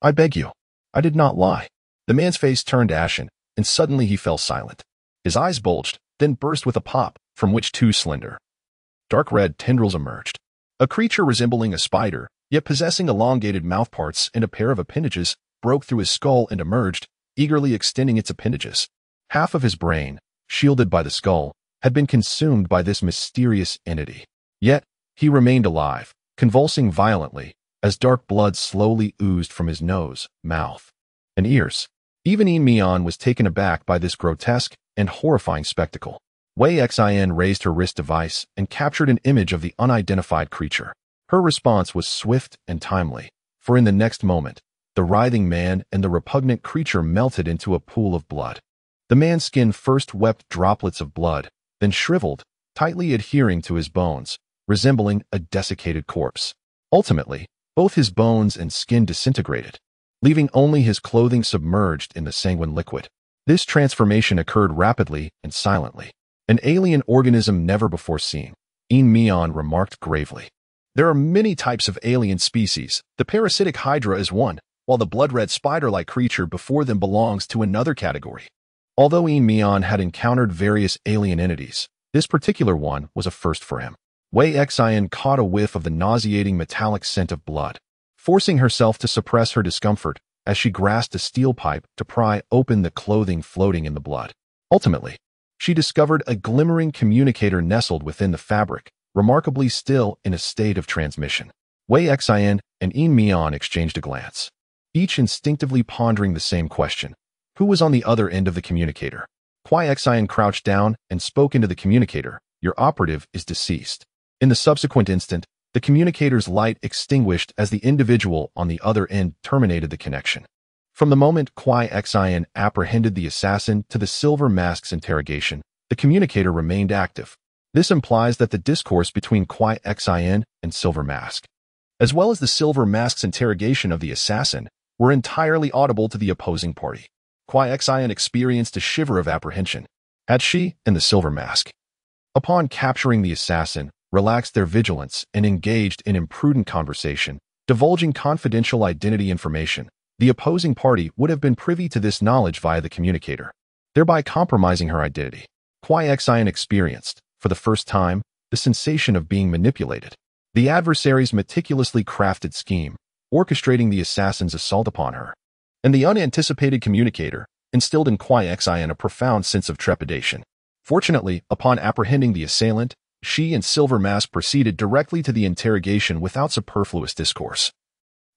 I beg you. I did not lie. The man's face turned ashen, and suddenly he fell silent. His eyes bulged, then burst with a pop, from which two slender, dark red tendrils emerged. A creature resembling a spider, yet possessing elongated mouthparts and a pair of appendages, broke through his skull and emerged, eagerly extending its appendages. Half of his brain, shielded by the skull, had been consumed by this mysterious entity. Yet, he remained alive, convulsing violently, as dark blood slowly oozed from his nose, mouth, and ears. Even Mian was taken aback by this grotesque and horrifying spectacle. Wei Xin raised her wrist device and captured an image of the unidentified creature. Her response was swift and timely, for in the next moment, the writhing man and the repugnant creature melted into a pool of blood. The man's skin first wept droplets of blood, then shriveled, tightly adhering to his bones, resembling a desiccated corpse. Ultimately, both his bones and skin disintegrated, leaving only his clothing submerged in the sanguine liquid. This transformation occurred rapidly and silently. An alien organism never before seen, Mian remarked gravely. There are many types of alien species. The parasitic hydra is one, while the blood-red spider-like creature before them belongs to another category. Although Mian had encountered various alien entities, this particular one was a first for him. Wei Xin caught a whiff of the nauseating metallic scent of blood, forcing herself to suppress her discomfort as she grasped a steel pipe to pry open the clothing floating in the blood. Ultimately, she discovered a glimmering communicator nestled within the fabric, remarkably still in a state of transmission. Wei Xin and Mian exchanged a glance, each instinctively pondering the same question. Who was on the other end of the communicator? Wei Xin crouched down and spoke into the communicator. Your operative is deceased. In the subsequent instant, the communicator's light extinguished as the individual on the other end terminated the connection. From the moment Wei Xin apprehended the assassin to the Silver Mask's interrogation, the communicator remained active. This implies that the discourse between Wei Xin and Silver Mask, as well as the Silver Mask's interrogation of the assassin, were entirely audible to the opposing party. Wei Xin experienced a shiver of apprehension. Had she and the Silver Mask, upon capturing the assassin, relaxed their vigilance and engaged in imprudent conversation, divulging confidential identity information, the opposing party would have been privy to this knowledge via the communicator, thereby compromising her identity. Wei Xin experienced, for the first time, the sensation of being manipulated. The adversary's meticulously crafted scheme, orchestrating the assassin's assault upon her, and the unanticipated communicator instilled in Wei Xin a profound sense of trepidation. Fortunately, upon apprehending the assailant, she and Silver Mask proceeded directly to the interrogation without superfluous discourse,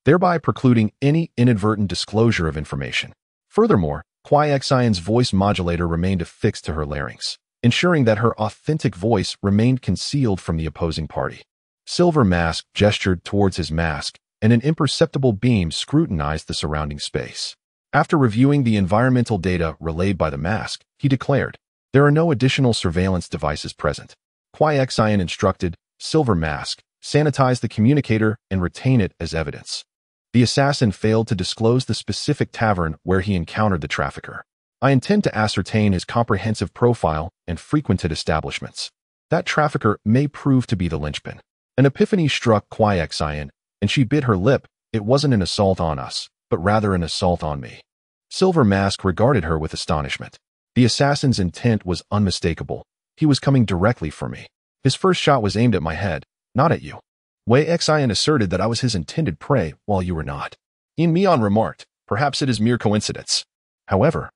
thereby precluding any inadvertent disclosure of information. Furthermore, Wei Xion's voice modulator remained affixed to her larynx, ensuring that her authentic voice remained concealed from the opposing party. Silver Mask gestured towards his mask, and an imperceptible beam scrutinized the surrounding space. After reviewing the environmental data relayed by the mask, he declared, "There are no additional surveillance devices present." Wei Xin instructed, Silver Mask, sanitize the communicator and retain it as evidence. The assassin failed to disclose the specific tavern where he encountered the trafficker. I intend to ascertain his comprehensive profile and frequented establishments. That trafficker may prove to be the linchpin. An epiphany struck Wei Xin, and she bit her lip. It wasn't an assault on us, but rather an assault on me. Silver Mask regarded her with astonishment. The assassin's intent was unmistakable. He was coming directly for me. His first shot was aimed at my head, not at you. Wei Xin asserted that I was his intended prey, while you were not. Mian remarked, perhaps it is mere coincidence. However,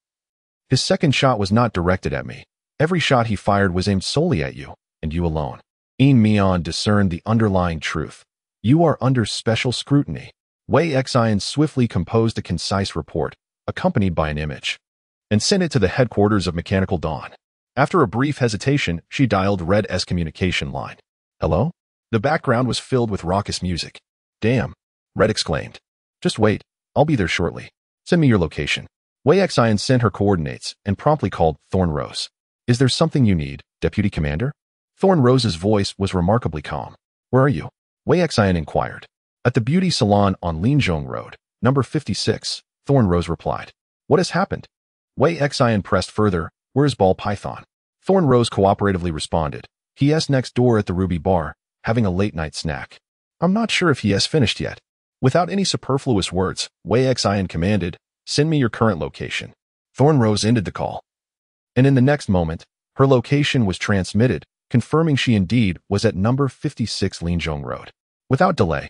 his second shot was not directed at me. Every shot he fired was aimed solely at you, and you alone. Mian discerned the underlying truth. You are under special scrutiny. Wei Xin swiftly composed a concise report, accompanied by an image, and sent it to the headquarters of Mechanical Dawn. After a brief hesitation, she dialed Red's communication line. Hello? The background was filled with raucous music. Damn, Red exclaimed. Just wait, I'll be there shortly. Send me your location. Wei Xin sent her coordinates and promptly called Thorn Rose. Is there something you need, Deputy Commander? Thorn Rose's voice was remarkably calm. Where are you? Wei Xin inquired. At the beauty salon on Linzhong Road, number 56, Thorn Rose replied. What has happened? Wei Xin pressed further. Where's Ball Python? Thorn Rose cooperatively responded. He is next door at the Ruby Bar. having a late-night snack. I'm not sure if he has finished yet. Without any superfluous words, Wei Xian commanded, "Send me your current location." Thorn Rose ended the call. And in the next moment, her location was transmitted, confirming she indeed was at number 56 Linzhong Road. Without delay,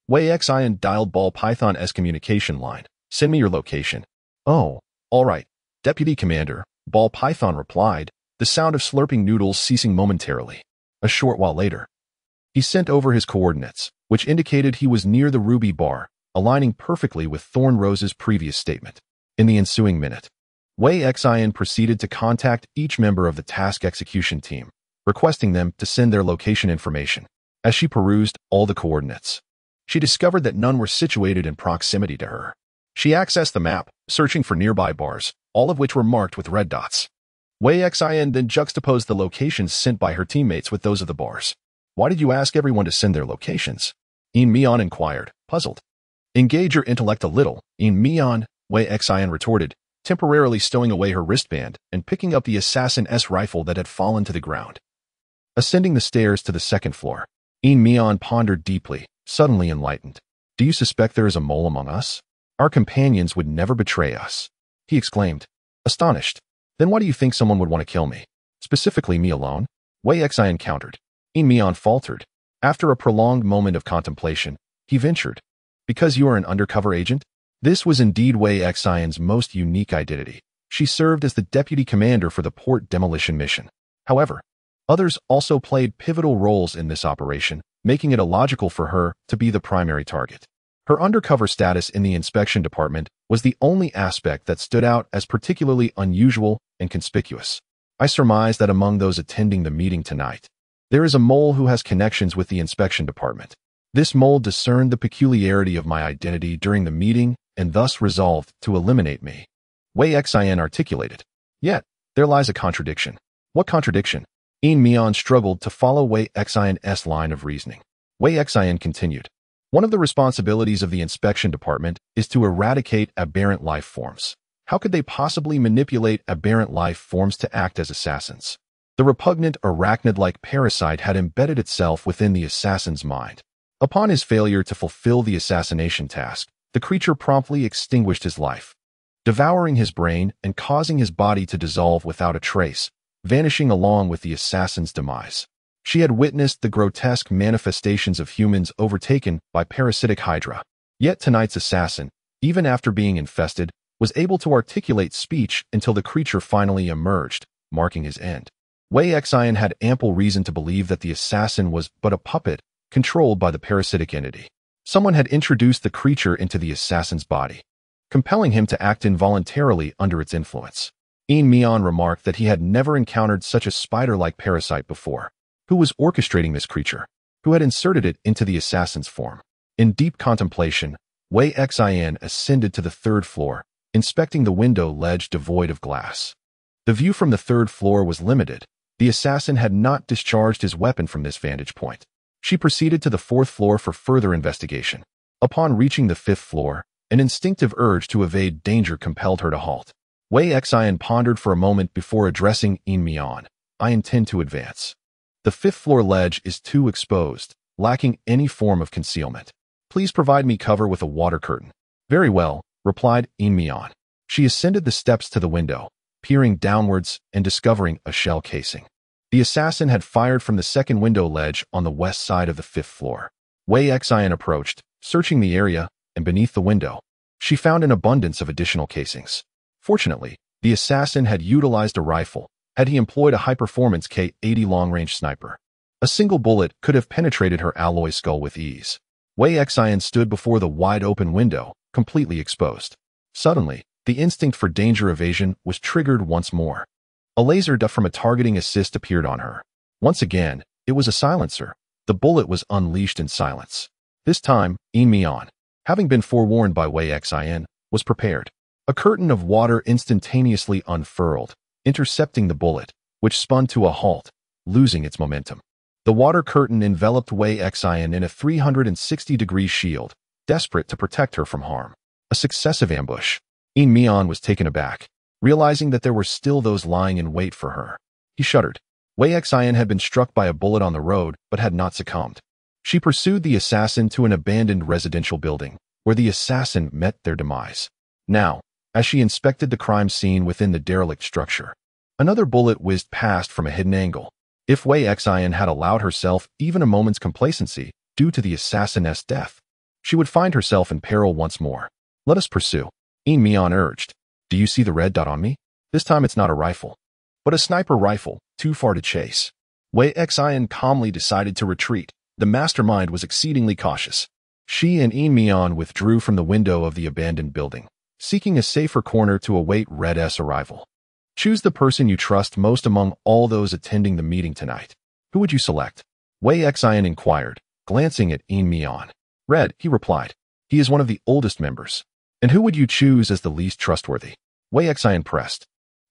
Wei Xian dialed Ball Python's communication line. "Send me your location." "Oh, all right, Deputy Commander," Ball Python replied, the sound of slurping noodles ceasing momentarily. A short while later, he sent over his coordinates, which indicated he was near the Ruby Bar, aligning perfectly with Thorn Rose's previous statement. In the ensuing minute, Wei Xian proceeded to contact each member of the task execution team, requesting them to send their location information. As she perused all the coordinates, she discovered that none were situated in proximity to her. She accessed the map, searching for nearby bars, all of which were marked with red dots. Wei Xian then juxtaposed the locations sent by her teammates with those of the bars. "Why did you ask everyone to send their locations?" In Mian inquired, puzzled. "Engage your intellect a little, In Mian," Wei Xian retorted, temporarily stowing away her wristband and picking up the assassin's rifle that had fallen to the ground. Ascending the stairs to the second floor, In Mian pondered deeply, suddenly enlightened. "Do you suspect there is a mole among us? Our companions would never betray us," he exclaimed, astonished. "Then why do you think someone would want to kill me? Specifically me alone?" Wei Xian countered. In Mian faltered. After a prolonged moment of contemplation, he ventured, "Because you are an undercover agent?" This was indeed Wei Xian's most unique identity. She served as the deputy commander for the port demolition mission. However, others also played pivotal roles in this operation, making it illogical for her to be the primary target. Her undercover status in the inspection department was the only aspect that stood out as particularly unusual and conspicuous. "I surmise that among those attending the meeting tonight, there is a mole who has connections with the inspection department. This mole discerned the peculiarity of my identity during the meeting and thus resolved to eliminate me," Wei Xian articulated. "Yet, there lies a contradiction." "What contradiction?" In Mian struggled to follow Wei Xian's line of reasoning. Wei Xian continued. "One of the responsibilities of the inspection department is to eradicate aberrant life forms. How could they possibly manipulate aberrant life forms to act as assassins? The repugnant arachnid-like parasite had embedded itself within the assassin's mind. Upon his failure to fulfill the assassination task, the creature promptly extinguished his life, devouring his brain and causing his body to dissolve without a trace, vanishing along with the assassin's demise. She had witnessed the grotesque manifestations of humans overtaken by parasitic hydra. Yet tonight's assassin, even after being infested, was able to articulate speech until the creature finally emerged, marking his end. Wei Xian had ample reason to believe that the assassin was but a puppet controlled by the parasitic entity. Someone had introduced the creature into the assassin's body, compelling him to act involuntarily under its influence. In Mian remarked that he had never encountered such a spider-like parasite before. Who was orchestrating this creature? Who had inserted it into the assassin's form? In deep contemplation, Wei Xian ascended to the third floor, inspecting the window ledge devoid of glass. The view from the third floor was limited. The assassin had not discharged his weapon from this vantage point. She proceeded to the fourth floor for further investigation. Upon reaching the fifth floor, an instinctive urge to evade danger compelled her to halt. Wei Xian pondered for a moment before addressing In Mian. "I intend to advance. The fifth floor ledge is too exposed, lacking any form of concealment. Please provide me cover with a water curtain." "Very well," replied In Mian. She ascended the steps to the window, peering downwards and discovering a shell casing. The assassin had fired from the second window ledge on the west side of the fifth floor. Wei Xian approached, searching the area, and beneath the window, she found an abundance of additional casings. Fortunately, the assassin had utilized a rifle. Had he employed a high-performance K-80 long-range sniper, a single bullet could have penetrated her alloy skull with ease. Wei Xian stood before the wide-open window, completely exposed. Suddenly, the instinct for danger evasion was triggered once more. A laser dart from a targeting assist appeared on her. Once again, it was a silencer. The bullet was unleashed in silence. This time, In Mian, having been forewarned by Wei Xian, was prepared. A curtain of water instantaneously unfurled, intercepting the bullet, which spun to a halt, losing its momentum. The water curtain enveloped Wei Xian in a 360-degree shield, desperate to protect her from harm. A successive ambush. In Mian was taken aback, realizing that there were still those lying in wait for her. He shuddered. Wei Xian had been struck by a bullet on the road, but had not succumbed. She pursued the assassin to an abandoned residential building, where the assassin met their demise. Now, as she inspected the crime scene within the derelict structure, another bullet whizzed past from a hidden angle. If Wei Xian had allowed herself even a moment's complacency due to the assassin's death, she would find herself in peril once more. Let us pursue, Yin Mian urged. Do you see the red dot on me? This time it's not a rifle, but a sniper rifle, too far to chase. Wei Xian calmly decided to retreat. The mastermind was exceedingly cautious. She and Yin Mian withdrew from the window of the abandoned building, seeking a safer corner to await Red's arrival. Choose the person you trust most among all those attending the meeting tonight. Who would you select? Wei Xian inquired, glancing at Yin Mian. Red, he replied. He is one of the oldest members. And who would you choose as the least trustworthy? Wei Xian pressed.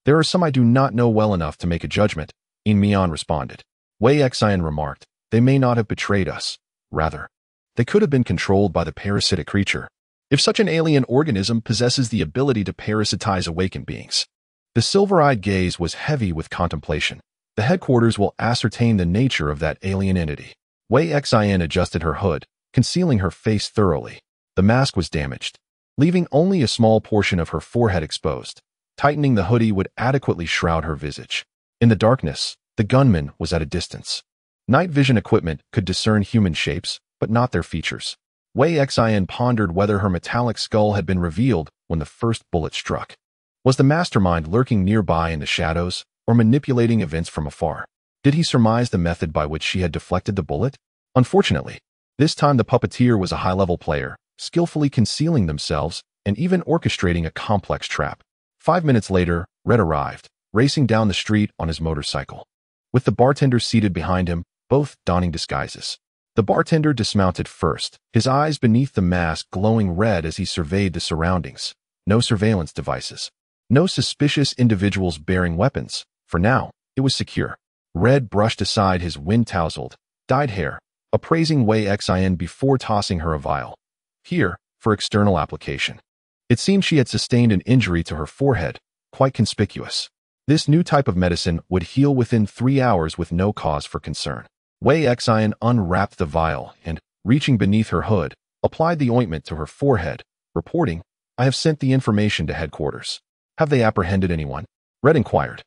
There are some I do not know well enough to make a judgment, Yin Mian responded. Wei Xian remarked. They may not have betrayed us. Rather, they could have been controlled by the parasitic creature. If such an alien organism possesses the ability to parasitize awakened beings. The silver-eyed gaze was heavy with contemplation. The headquarters will ascertain the nature of that alien entity. Wei Xian adjusted her hood, concealing her face thoroughly. The mask was damaged, leaving only a small portion of her forehead exposed. Tightening the hoodie would adequately shroud her visage. In the darkness, the gunman was at a distance. Night vision equipment could discern human shapes, but not their features. Wei Xian pondered whether her metallic skull had been revealed when the first bullet struck. Was the mastermind lurking nearby in the shadows, or manipulating events from afar? Did he surmise the method by which she had deflected the bullet? Unfortunately, this time the puppeteer was a high-level player, skillfully concealing themselves and even orchestrating a complex trap. 5 minutes later, Red arrived, racing down the street on his motorcycle. With the bartender seated behind him, both donning disguises. The bartender dismounted first, his eyes beneath the mask glowing red as he surveyed the surroundings. No surveillance devices. No suspicious individuals bearing weapons. For now, it was secure. Red brushed aside his wind-tousled, dyed hair, appraising Wei Xian before tossing her a vial. Here, for external application. It seemed she had sustained an injury to her forehead, quite conspicuous. This new type of medicine would heal within 3 hours with no cause for concern. Wei Xian unwrapped the vial and, reaching beneath her hood, applied the ointment to her forehead, reporting, I have sent the information to headquarters. Have they apprehended anyone? Red inquired.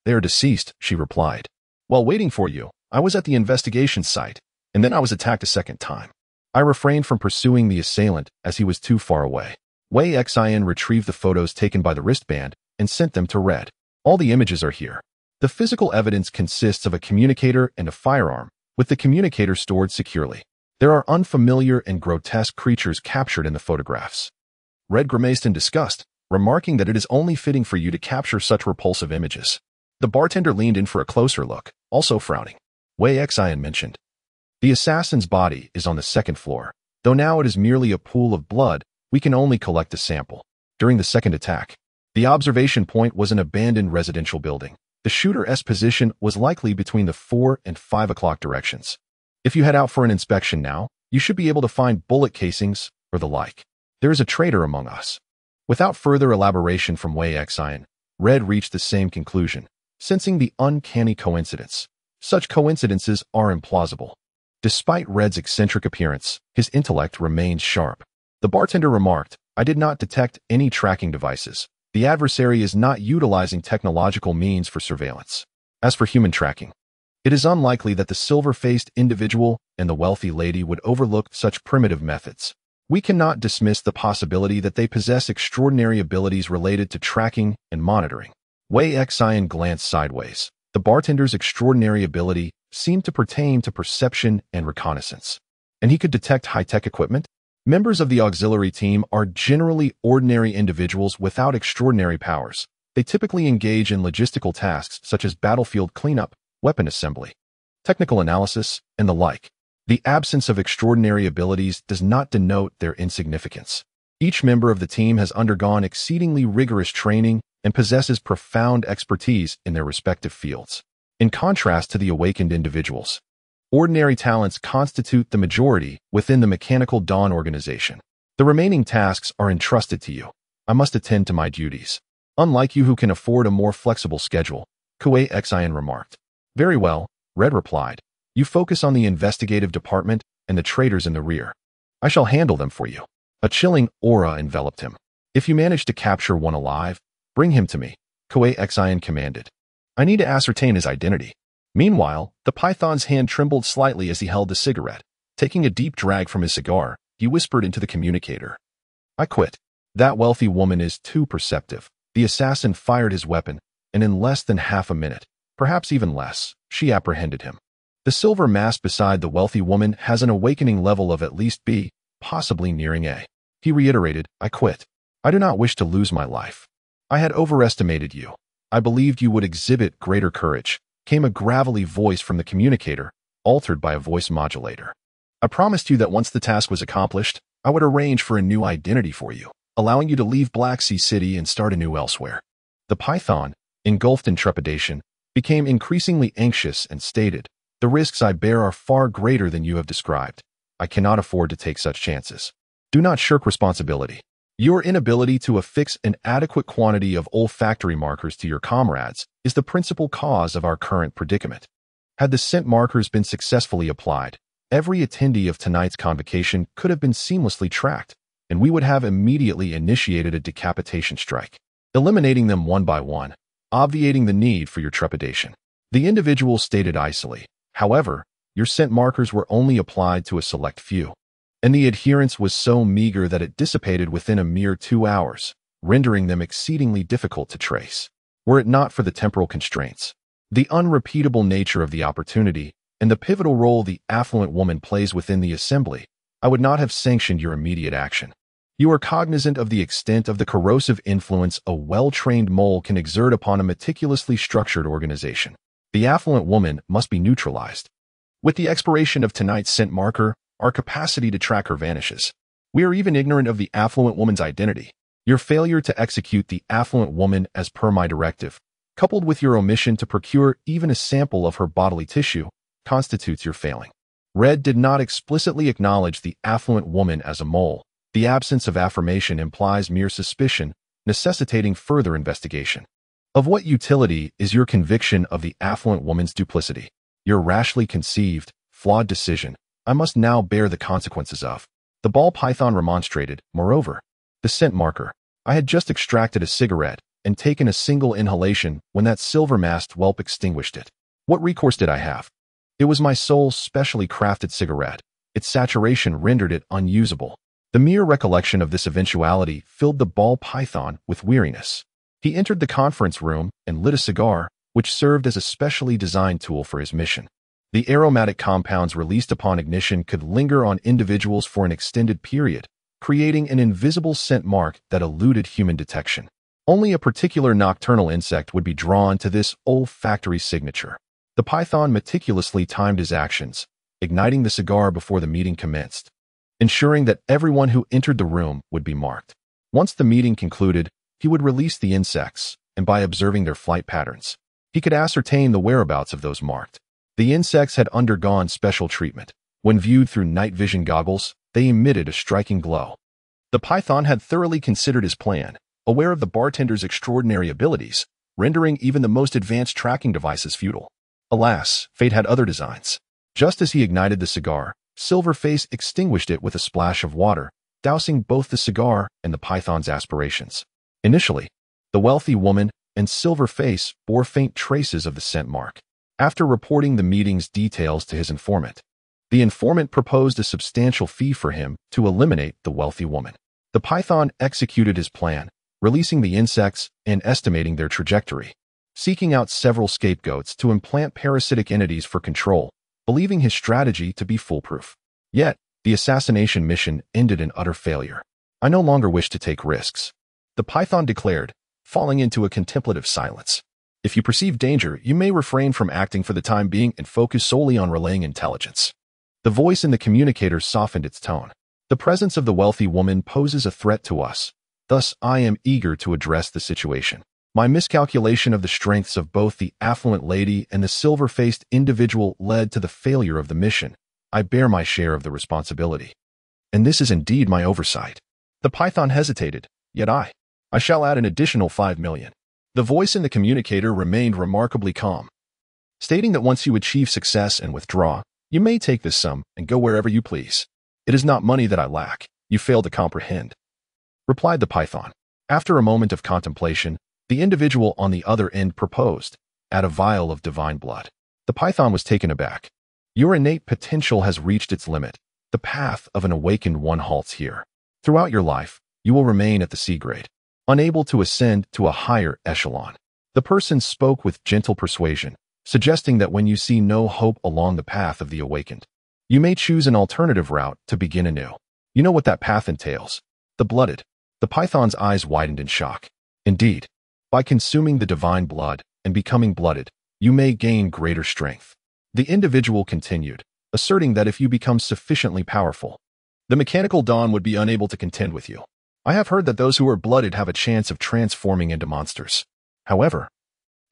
They are deceased, she replied. While waiting for you, I was at the investigation site, and then I was attacked a second time. I refrained from pursuing the assailant as he was too far away. Wei Xian retrieved the photos taken by the wristband and sent them to Red. All the images are here. The physical evidence consists of a communicator and a firearm, with the communicator stored securely. There are unfamiliar and grotesque creatures captured in the photographs. Red grimaced in disgust, remarking that it is only fitting for you to capture such repulsive images. The bartender leaned in for a closer look, also frowning. Wei Xian mentioned. The assassin's body is on the 2nd floor. Though now it is merely a pool of blood, we can only collect a sample. During the second attack, the observation point was an abandoned residential building. The shooter's position was likely between the 4 and 5 o'clock directions. If you head out for an inspection now, you should be able to find bullet casings or the like. There is a traitor among us. Without further elaboration from Wei Xian, Red reached the same conclusion, sensing the uncanny coincidence. Such coincidences are implausible. Despite Red's eccentric appearance, his intellect remained sharp. The bartender remarked, I did not detect any tracking devices. The adversary is not utilizing technological means for surveillance. As for human tracking, it is unlikely that the silver-faced individual and the wealthy lady would overlook such primitive methods. We cannot dismiss the possibility that they possess extraordinary abilities related to tracking and monitoring. Wei Xian glanced sideways. The bartender's extraordinary ability seemed to pertain to perception and reconnaissance. And he could detect high-tech equipment? Members of the auxiliary team are generally ordinary individuals without extraordinary powers. They typically engage in logistical tasks such as battlefield cleanup, weapon assembly, technical analysis, and the like. The absence of extraordinary abilities does not denote their insignificance. Each member of the team has undergone exceedingly rigorous training and possesses profound expertise in their respective fields. In contrast to the awakened individuals, ordinary talents constitute the majority within the Mechanical Dawn organization. The remaining tasks are entrusted to you. I must attend to my duties. Unlike you who can afford a more flexible schedule, Wei Xian remarked. Very well, Red replied. You focus on the investigative department and the traitors in the rear. I shall handle them for you. A chilling aura enveloped him. If you manage to capture one alive, bring him to me, Koei Xian commanded. I need to ascertain his identity. Meanwhile, the python's hand trembled slightly as he held the cigarette. Taking a deep drag from his cigar, he whispered into the communicator. I quit. That wealthy woman is too perceptive. The assassin fired his weapon, and in less than half a minute, perhaps even less, she apprehended him. The silver mask beside the wealthy woman has an awakening level of at least B, possibly nearing A. He reiterated, I quit. I do not wish to lose my life. I had overestimated you. I believed you would exhibit greater courage, came a gravelly voice from the communicator, altered by a voice modulator. I promised you that once the task was accomplished, I would arrange for a new identity for you, allowing you to leave Black Sea City and start anew elsewhere. The python, engulfed in trepidation, became increasingly anxious and stated, The risks I bear are far greater than you have described. I cannot afford to take such chances. Do not shirk responsibility. Your inability to affix an adequate quantity of olfactory markers to your comrades is the principal cause of our current predicament. Had the scent markers been successfully applied, every attendee of tonight's convocation could have been seamlessly tracked, and we would have immediately initiated a decapitation strike, eliminating them one by one, obviating the need for your trepidation. The individual stated icily, however, your scent markers were only applied to a select few, and the adherence was so meager that it dissipated within a mere 2 hours, rendering them exceedingly difficult to trace. Were it not for the temporal constraints, the unrepeatable nature of the opportunity, and the pivotal role the affluent woman plays within the assembly, I would not have sanctioned your immediate action. You are cognizant of the extent of the corrosive influence a well-trained mole can exert upon a meticulously structured organization. The affluent woman must be neutralized. With the expiration of tonight's scent marker, our capacity to track her vanishes. We are even ignorant of the affluent woman's identity. Your failure to execute the affluent woman as per my directive, coupled with your omission to procure even a sample of her bodily tissue, constitutes your failing. Red did not explicitly acknowledge the affluent woman as a mole. The absence of affirmation implies mere suspicion, necessitating further investigation. Of what utility is your conviction of the affluent woman's duplicity? Your rashly conceived, flawed decision, I must now bear the consequences of. The ball python remonstrated. Moreover, the scent marker. I had just extracted a cigarette and taken a single inhalation when that silver-masked whelp extinguished it. What recourse did I have? It was my soul specially crafted cigarette. Its saturation rendered it unusable. The mere recollection of this eventuality filled the ball python with weariness. He entered the conference room and lit a cigar, which served as a specially designed tool for his mission. The aromatic compounds released upon ignition could linger on individuals for an extended period, creating an invisible scent mark that eluded human detection. Only a particular nocturnal insect would be drawn to this olfactory signature. The python meticulously timed his actions, igniting the cigar before the meeting commenced, ensuring that everyone who entered the room would be marked. Once the meeting concluded, he would release the insects, and by observing their flight patterns, he could ascertain the whereabouts of those marked. The insects had undergone special treatment. When viewed through night vision goggles, they emitted a striking glow. The python had thoroughly considered his plan, aware of the bartender's extraordinary abilities, rendering even the most advanced tracking devices futile. Alas, fate had other designs. Just as he ignited the cigar, Silverface extinguished it with a splash of water, dousing both the cigar and the python's aspirations. Initially, the wealthy woman and Silverface bore faint traces of the scent mark. After reporting the meeting's details to his informant, the informant proposed a substantial fee for him to eliminate the wealthy woman. The python executed his plan, releasing the insects and estimating their trajectory, seeking out several scapegoats to implant parasitic entities for control, believing his strategy to be foolproof. Yet, the assassination mission ended in utter failure. I no longer wish to take risks, the python declared, falling into a contemplative silence. If you perceive danger, you may refrain from acting for the time being and focus solely on relaying intelligence. The voice in the communicator softened its tone. The presence of the wealthy woman poses a threat to us. Thus, I am eager to address the situation. My miscalculation of the strengths of both the affluent lady and the silver-faced individual led to the failure of the mission. I bear my share of the responsibility. And this is indeed my oversight. The python hesitated, yet I shall add an additional 5 million. The voice in the communicator remained remarkably calm. stating that once you achieve success and withdraw, you may take this sum and go wherever you please. It is not money that I lack. You fail to comprehend, replied the python. After a moment of contemplation, the individual on the other end proposed, add a vial of divine blood. The python was taken aback. Your innate potential has reached its limit. The path of an awakened one halts here. Throughout your life, you will remain at the C grade, unable to ascend to a higher echelon. The person spoke with gentle persuasion, suggesting that when you see no hope along the path of the awakened, you may choose an alternative route to begin anew. You know what that path entails. The blooded. The python's eyes widened in shock. Indeed, by consuming the divine blood and becoming blooded, you may gain greater strength. The individual continued, asserting that if you become sufficiently powerful, the mechanical dawn would be unable to contend with you. I have heard that those who are blooded have a chance of transforming into monsters. However,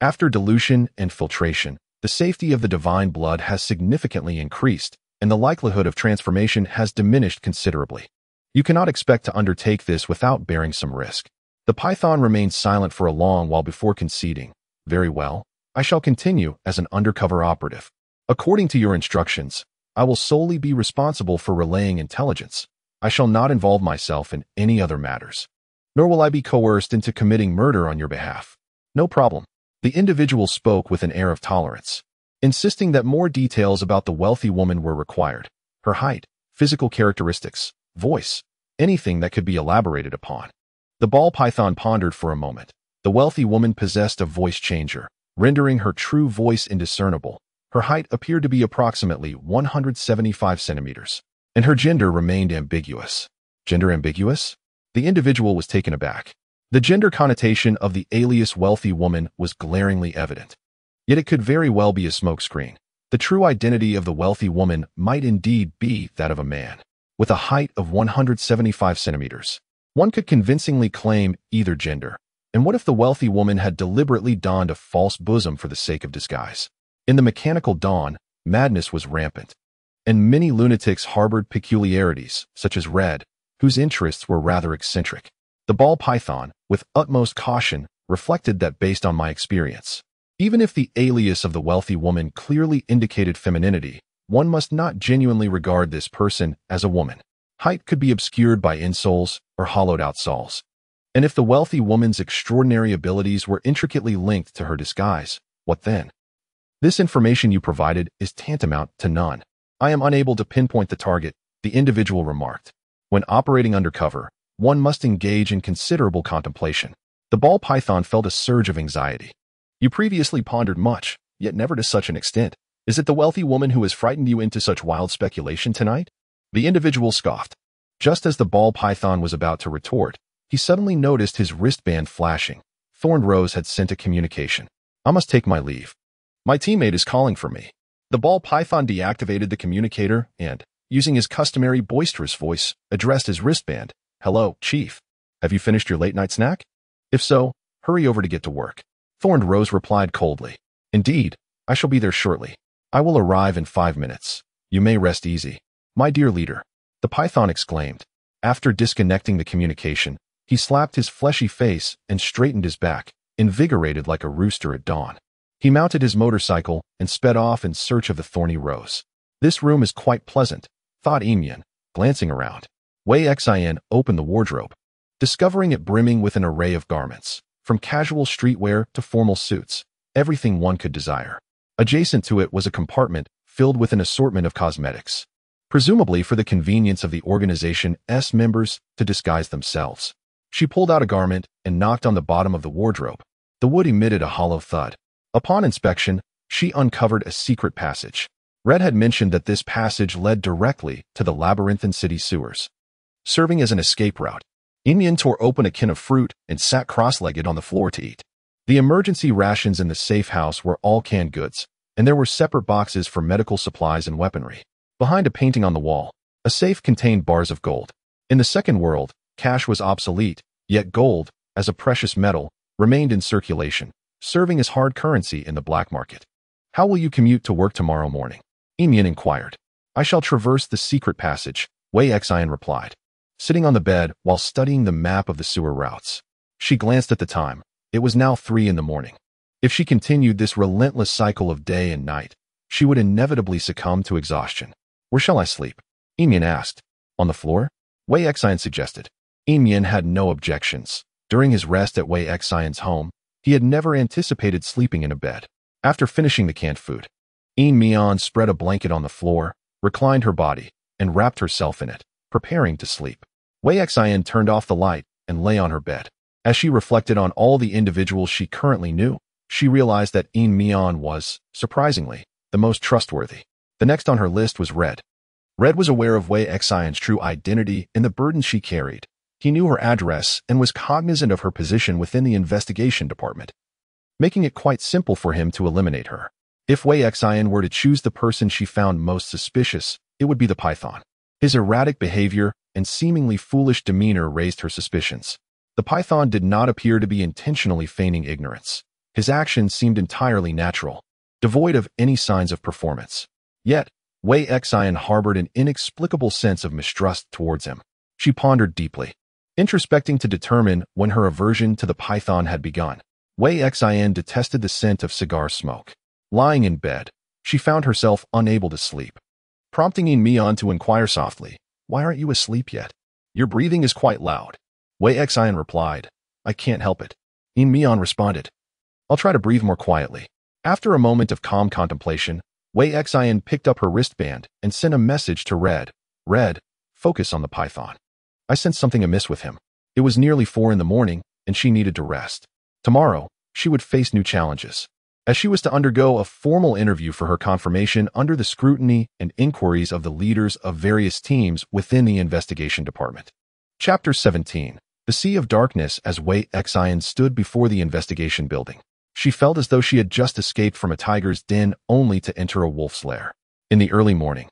after dilution and filtration, the safety of the divine blood has significantly increased, and the likelihood of transformation has diminished considerably. You cannot expect to undertake this without bearing some risk. The python remained silent for a long while before conceding. Very well, I shall continue as an undercover operative. According to your instructions, I will solely be responsible for relaying intelligence. I shall not involve myself in any other matters, nor will I be coerced into committing murder on your behalf. No problem. The individual spoke with an air of tolerance, insisting that more details about the wealthy woman were required. Her height, physical characteristics, voice, anything that could be elaborated upon. The ball python pondered for a moment. The wealthy woman possessed a voice changer, rendering her true voice indiscernible. Her height appeared to be approximately 175 centimeters, and her gender remained ambiguous. Gender ambiguous? The individual was taken aback. The gender connotation of the alias wealthy woman was glaringly evident. Yet it could very well be a smokescreen. The true identity of the wealthy woman might indeed be that of a man, with a height of 175 centimeters. One could convincingly claim either gender. And what if the wealthy woman had deliberately donned a false bosom for the sake of disguise? In the mechanical dawn, madness was rampant, and many lunatics harbored peculiarities, such as red, whose interests were rather eccentric. The ball python, with utmost caution, reflected that based on my experience, even if the alias of the wealthy woman clearly indicated femininity, one must not genuinely regard this person as a woman. Height could be obscured by insoles or hollowed-out soles. And if the wealthy woman's extraordinary abilities were intricately linked to her disguise, what then? This information you provided is tantamount to none. I am unable to pinpoint the target, the individual remarked. When operating undercover, one must engage in considerable contemplation. The ball python felt a surge of anxiety. You previously pondered much, yet never to such an extent. Is it the wealthy woman who has frightened you into such wild speculation tonight? The individual scoffed. Just as the ball python was about to retort, he suddenly noticed his wristband flashing. Thorned Rose had sent a communication. I must take my leave. My teammate is calling for me. The ball python deactivated the communicator and, using his customary boisterous voice, addressed his wristband. Hello, Chief. Have you finished your late-night snack? If so, hurry over to get to work. Thorned Rose replied coldly. Indeed, I shall be there shortly. I will arrive in 5 minutes. You may rest easy. My dear leader, the python exclaimed. After disconnecting the communication, he slapped his fleshy face and straightened his back, invigorated like a rooster at dawn. He mounted his motorcycle and sped off in search of the thorny rose. This room is quite pleasant, thought Emian, glancing around. Wei Xin opened the wardrobe, discovering it brimming with an array of garments, from casual streetwear to formal suits, everything one could desire. Adjacent to it was a compartment filled with an assortment of cosmetics, presumably for the convenience of the organization's members to disguise themselves. She pulled out a garment and knocked on the bottom of the wardrobe. The wood emitted a hollow thud. Upon inspection, she uncovered a secret passage. Red had mentioned that this passage led directly to the labyrinthine city sewers, serving as an escape route. Emian tore open a can of fruit and sat cross-legged on the floor to eat. The emergency rations in the safe house were all canned goods, and there were separate boxes for medical supplies and weaponry. Behind a painting on the wall, a safe contained bars of gold. In the second world, cash was obsolete, yet gold, as a precious metal, remained in circulation, serving as hard currency in the black market. How will you commute to work tomorrow morning? Emian inquired. I shall traverse the secret passage, Wei Xin replied, sitting on the bed while studying the map of the sewer routes. She glanced at the time. It was now 3 in the morning. If she continued this relentless cycle of day and night, she would inevitably succumb to exhaustion. Where shall I sleep? Emian asked. On the floor? Wei Xian suggested. Emian had no objections. During his rest at Wei Xian's home, he had never anticipated sleeping in a bed. After finishing the canned food, Emian spread a blanket on the floor, reclined her body, and wrapped herself in it, preparing to sleep. Wei Xian turned off the light and lay on her bed. As she reflected on all the individuals she currently knew, she realized that Emian was, surprisingly, the most trustworthy. The next on her list was Red. Red was aware of Wei Xian's true identity and the burden she carried. He knew her address and was cognizant of her position within the investigation department, making it quite simple for him to eliminate her. If Wei Xian were to choose the person she found most suspicious, it would be the Python. His erratic behavior and seemingly foolish demeanor raised her suspicions. The Python did not appear to be intentionally feigning ignorance. His actions seemed entirely natural, devoid of any signs of performance. Yet, Wei Xian harbored an inexplicable sense of mistrust towards him. She pondered deeply, introspecting to determine when her aversion to the Python had begun. Wei Xian detested the scent of cigar smoke. Lying in bed, she found herself unable to sleep, prompting Emian to inquire softly, "Why aren't you asleep yet? Your breathing is quite loud." Wei Xian replied, "I can't help it." Emian responded, "I'll try to breathe more quietly." After a moment of calm contemplation, Wei Xian picked up her wristband and sent a message to Red. "Red, focus on the Python. I sensed something amiss with him." It was nearly 4 in the morning, and she needed to rest. Tomorrow, she would face new challenges, as she was to undergo a formal interview for her confirmation under the scrutiny and inquiries of the leaders of various teams within the investigation department. Chapter 17. The Sea of Darkness. As Wei Xian stood before the investigation building, she felt as though she had just escaped from a tiger's den only to enter a wolf's lair. In the early morning,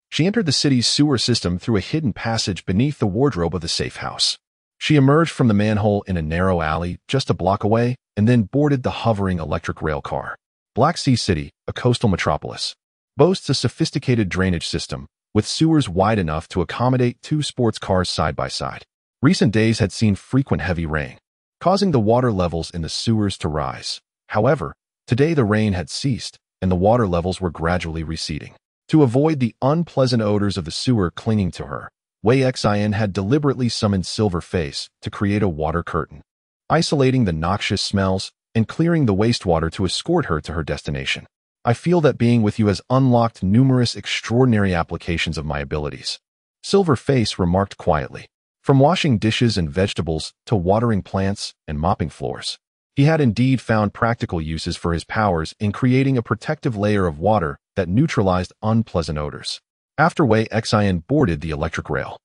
she entered the city's sewer system through a hidden passage beneath the wardrobe of the safe house. She emerged from the manhole in a narrow alley just a block away and then boarded the hovering electric rail car. Black Sea City, a coastal metropolis, boasts a sophisticated drainage system with sewers wide enough to accommodate 2 sports cars side by side. Recent days had seen frequent heavy rain, causing the water levels in the sewers to rise. However, today the rain had ceased and the water levels were gradually receding. To avoid the unpleasant odors of the sewer clinging to her, Wei Xian had deliberately summoned Silver Face to create a water curtain, isolating the noxious smells and clearing the wastewater to escort her to her destination. "I feel that being with you has unlocked numerous extraordinary applications of my abilities," Silver Face remarked quietly. From washing dishes and vegetables to watering plants and mopping floors, he had indeed found practical uses for his powers in creating a protective layer of water that neutralized unpleasant odors. After Wei Xian boarded the electric rail,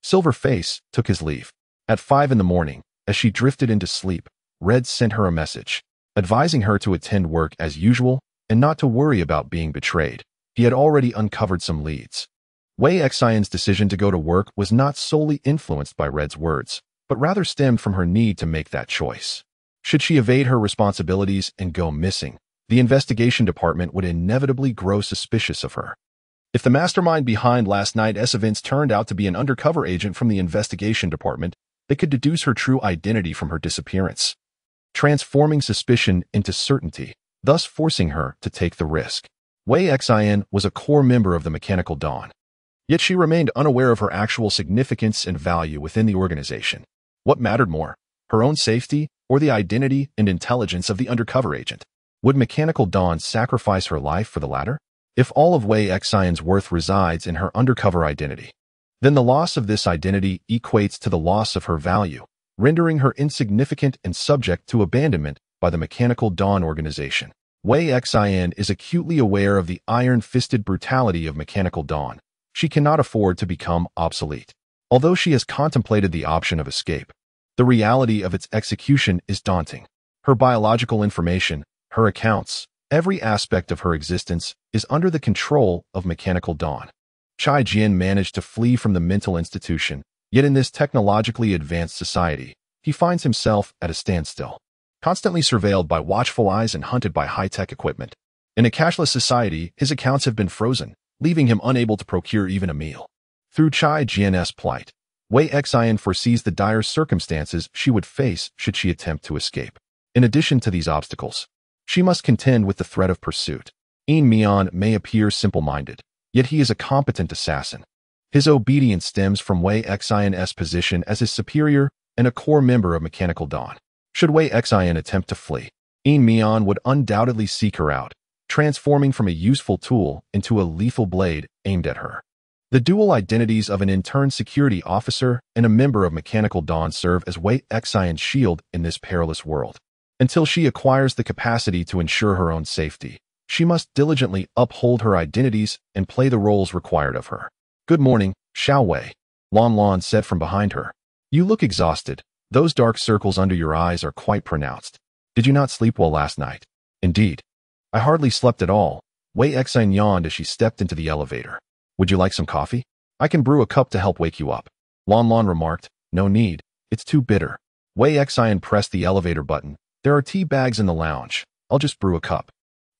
Silver Face took his leave. At 5 in the morning, as she drifted into sleep, Red sent her a message, advising her to attend work as usual and not to worry about being betrayed. He had already uncovered some leads. Wei Xian's decision to go to work was not solely influenced by Red's words, but rather stemmed from her need to make that choice. Should she evade her responsibilities and go missing, the investigation department would inevitably grow suspicious of her. If the mastermind behind last night's events turned out to be an undercover agent from the investigation department, they could deduce her true identity from her disappearance, transforming suspicion into certainty, thus forcing her to take the risk. Wei Xian was a core member of the Mechanical Dawn, yet she remained unaware of her actual significance and value within the organization. What mattered more, her own safety or the identity and intelligence of the undercover agent? Would Mechanical Dawn sacrifice her life for the latter? If all of Wei Xian's worth resides in her undercover identity, then the loss of this identity equates to the loss of her value, rendering her insignificant and subject to abandonment by the Mechanical Dawn organization. Wei Xian is acutely aware of the iron-fisted brutality of Mechanical Dawn. She cannot afford to become obsolete. Although she has contemplated the option of escape, the reality of its execution is daunting. Her biological information, her accounts, every aspect of her existence is under the control of Mechanical Dawn. Chai Jian managed to flee from the mental institution, yet in this technologically advanced society, he finds himself at a standstill, constantly surveilled by watchful eyes and hunted by high-tech equipment. In a cashless society, his accounts have been frozen, leaving him unable to procure even a meal. Through Chai Jian's plight, Wei Xian foresees the dire circumstances she would face should she attempt to escape. In addition to these obstacles, She must contend with the threat of pursuit. Mian may appear simple-minded, yet he is a competent assassin. His obedience stems from Wei Xin's position as his superior and a core member of Mechanical Dawn. Should Wei Xin attempt to flee, Mian would undoubtedly seek her out, transforming from a useful tool into a lethal blade aimed at her. The dual identities of an intern security officer and a member of Mechanical Dawn serve as Wei Xin's shield in this perilous world. Until she acquires the capacity to ensure her own safety, she must diligently uphold her identities and play the roles required of her. "Good morning, Xiao Wei," Lan said from behind her. "You look exhausted. Those dark circles under your eyes are quite pronounced. Did you not sleep well last night?" "Indeed. I hardly slept at all," Wei Xin yawned as she stepped into the elevator. "Would you like some coffee? I can brew a cup to help wake you up." Lan remarked. "No need. It's too bitter." Wei Xin pressed the elevator button. "There are tea bags in the lounge. I'll just brew a cup."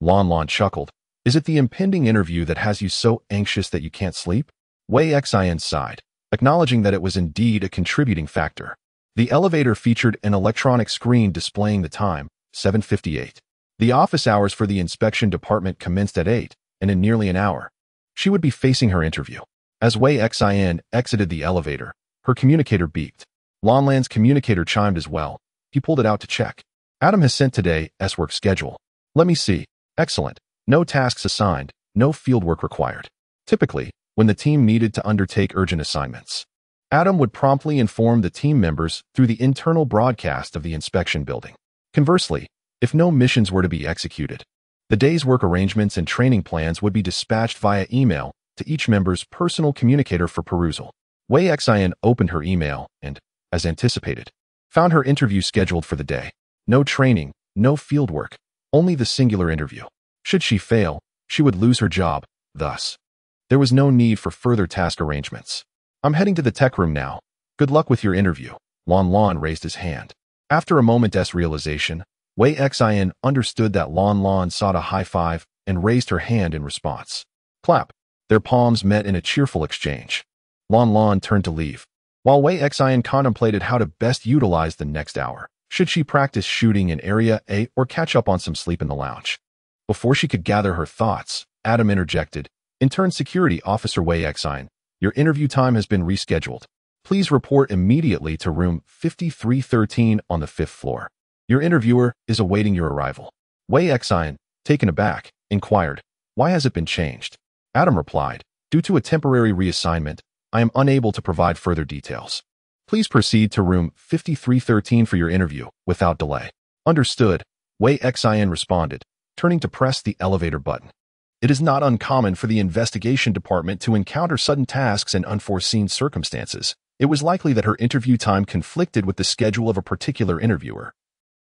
Lan chuckled. "Is it the impending interview that has you so anxious that you can't sleep?" Wei Xin sighed, acknowledging that it was indeed a contributing factor. The elevator featured an electronic screen displaying the time, 7:58. The office hours for the inspection department commenced at 8, and in nearly an hour, she would be facing her interview. As Wei Xin exited the elevator, her communicator beeped. Lan's communicator chimed as well. He pulled it out to check. "Adam has sent today's work schedule. Let me see. Excellent. No tasks assigned, no fieldwork required." Typically, when the team needed to undertake urgent assignments, Adam would promptly inform the team members through the internal broadcast of the inspection building. Conversely, if no missions were to be executed, the day's work arrangements and training plans would be dispatched via email to each member's personal communicator for perusal. Wei Xin opened her email and, as anticipated, found her interview scheduled for the day. No training, no fieldwork, only the singular interview. Should she fail, she would lose her job, thus. There was no need for further task arrangements. "I'm heading to the tech room now. Good luck with your interview." Lan raised his hand. After a moment's realization, Wei Xin understood that Lan sought a high five and raised her hand in response. Clap. Their palms met in a cheerful exchange. Lan turned to leave, while Wei Xin contemplated how to best utilize the next hour. Should she practice shooting in Area A or catch up on some sleep in the lounge? Before she could gather her thoughts, Adam interjected. "Intern Security Officer Wei Xin, your interview time has been rescheduled. Please report immediately to room 5313 on the 5th floor. Your interviewer is awaiting your arrival." Wei Xin, taken aback, inquired, "Why has it been changed?" Adam replied, "Due to a temporary reassignment, I am unable to provide further details. Please proceed to room 5313 for your interview, without delay." "Understood," Wei Xin responded, turning to press the elevator button. It is not uncommon for the investigation department to encounter sudden tasks and unforeseen circumstances. It was likely that her interview time conflicted with the schedule of a particular interviewer,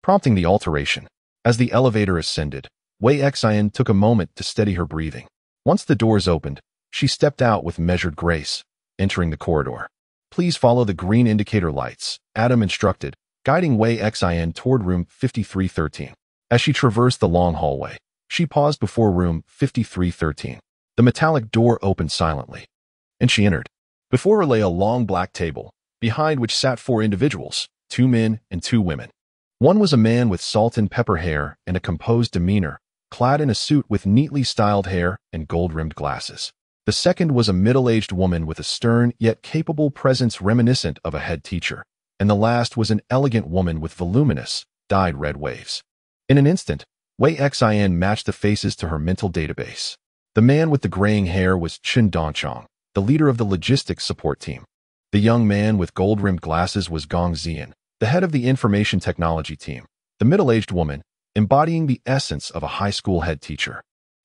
prompting the alteration. As the elevator ascended, Wei Xin took a moment to steady her breathing. Once the doors opened, she stepped out with measured grace, entering the corridor. "Please follow the green indicator lights," Adam instructed, guiding Wei Xin toward room 5313. As she traversed the long hallway, she paused before room 5313. The metallic door opened silently, and she entered. Before her lay a long black table, behind which sat 4 individuals, 2 men and 2 women. One was a man with salt and pepper hair and a composed demeanor, clad in a suit with neatly styled hair and gold-rimmed glasses. The second was a middle-aged woman with a stern yet capable presence reminiscent of a head teacher, and the last was an elegant woman with voluminous, dyed red waves. In an instant, Wei Xin matched the faces to her mental database. The man with the graying hair was Chen Dongchong, the leader of the logistics support team. The young man with gold-rimmed glasses was Gong Zian, the head of the information technology team. The middle-aged woman, embodying the essence of a high school head teacher,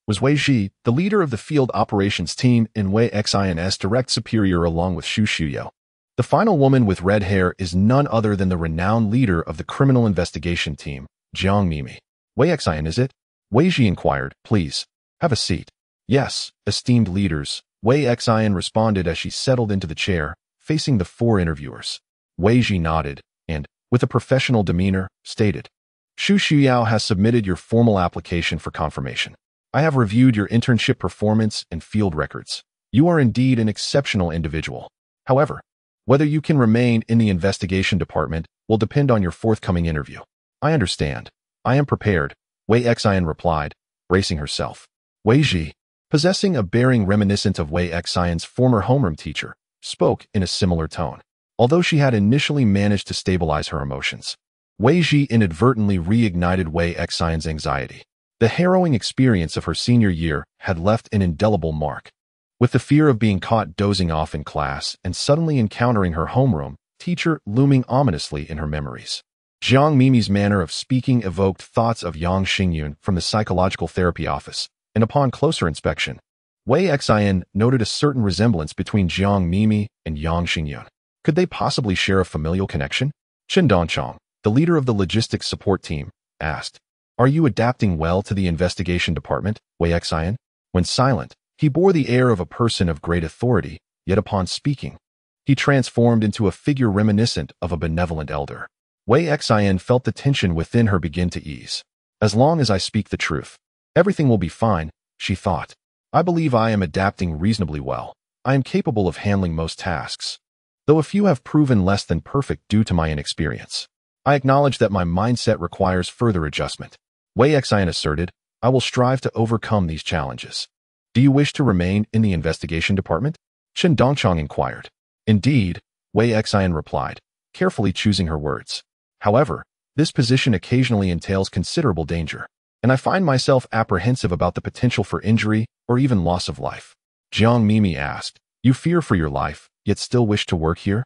was Wei Ji, the leader of the field operations team and Wei Xin's direct superior along with Xu Shuyao. The final woman with red hair is none other than the renowned leader of the criminal investigation team, Jiang Mimi. "Wei Xin, is it?" Wei Ji inquired. "Please, have a seat." "Yes, esteemed leaders," Wei Xin responded as she settled into the chair, facing the 4 interviewers. Wei Ji nodded and, with a professional demeanor, stated, "Xu Shuyao has submitted your formal application for confirmation. I have reviewed your internship performance and field records. You are indeed an exceptional individual. However, whether you can remain in the investigation department will depend on your forthcoming interview." "I understand. I am prepared," Wei Xian replied, bracing herself. Wei Ji, possessing a bearing reminiscent of Wei Xian's former homeroom teacher, spoke in a similar tone. Although she had initially managed to stabilize her emotions, Wei Ji inadvertently reignited Wei Xian's anxiety. The harrowing experience of her senior year had left an indelible mark. With the fear of being caught dozing off in class and suddenly encountering her homeroom teacher looming ominously in her memories, Jiang Mimi's manner of speaking evoked thoughts of Yang Xingyun from the psychological therapy office, and upon closer inspection, Wei Xian noted a certain resemblance between Jiang Mimi and Yang Xingyun. Could they possibly share a familial connection? Chen Dongchong, the leader of the logistics support team, asked, Are you adapting well to the investigation department, Wei Xian? When silent, he bore the air of a person of great authority, yet upon speaking, he transformed into a figure reminiscent of a benevolent elder. Wei Xian felt the tension within her begin to ease. As long as I speak the truth, everything will be fine, she thought. I believe I am adapting reasonably well. I am capable of handling most tasks, though a few have proven less than perfect due to my inexperience. I acknowledge that my mindset requires further adjustment. Wei Xian asserted, I will strive to overcome these challenges. Do you wish to remain in the investigation department? Chen Dongchong inquired. Indeed, Wei Xian replied, carefully choosing her words. However, this position occasionally entails considerable danger, and I find myself apprehensive about the potential for injury or even loss of life. Jiang Mimi asked, You fear for your life, yet still wish to work here?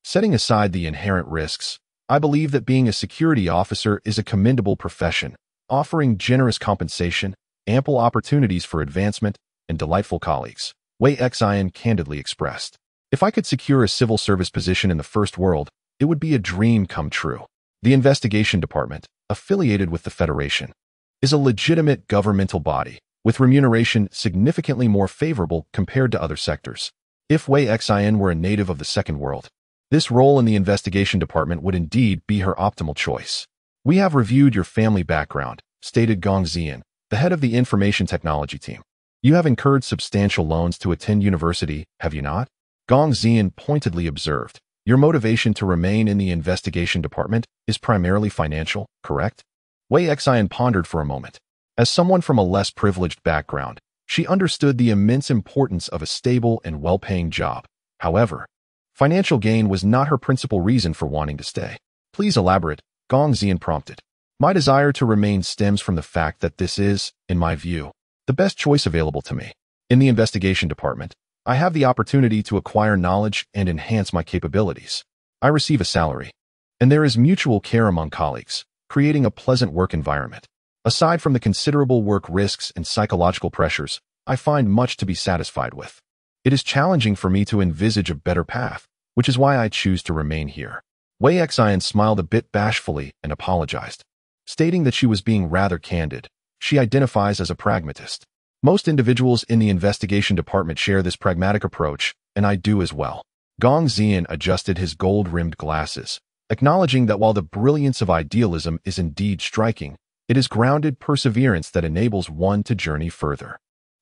Setting aside the inherent risks, I believe that being a security officer is a commendable profession, offering generous compensation, ample opportunities for advancement, and delightful colleagues, Wei Xian candidly expressed. If I could secure a civil service position in the first world, it would be a dream come true. The investigation department, affiliated with the Federation, is a legitimate governmental body, with remuneration significantly more favorable compared to other sectors. If Wei Xian were a native of the second world, this role in the investigation department would indeed be her optimal choice. We have reviewed your family background, stated Gong Zian, the head of the information technology team. You have incurred substantial loans to attend university, have you not? Gong Zian pointedly observed. Your motivation to remain in the investigation department is primarily financial, correct? Wei Xian pondered for a moment. As someone from a less privileged background, she understood the immense importance of a stable and well-paying job. However, financial gain was not her principal reason for wanting to stay. Please elaborate, Gong Zian prompted. My desire to remain stems from the fact that this is, in my view, the best choice available to me. In the investigation department, I have the opportunity to acquire knowledge and enhance my capabilities. I receive a salary, and there is mutual care among colleagues, creating a pleasant work environment. Aside from the considerable work risks and psychological pressures, I find much to be satisfied with. It is challenging for me to envisage a better path, which is why I choose to remain here. Wei Xian smiled a bit bashfully and apologized. Stating that she was being rather candid, she identifies as a pragmatist. Most individuals in the investigation department share this pragmatic approach, and I do as well. Gong Zian adjusted his gold-rimmed glasses, acknowledging that while the brilliance of idealism is indeed striking, it is grounded perseverance that enables one to journey further.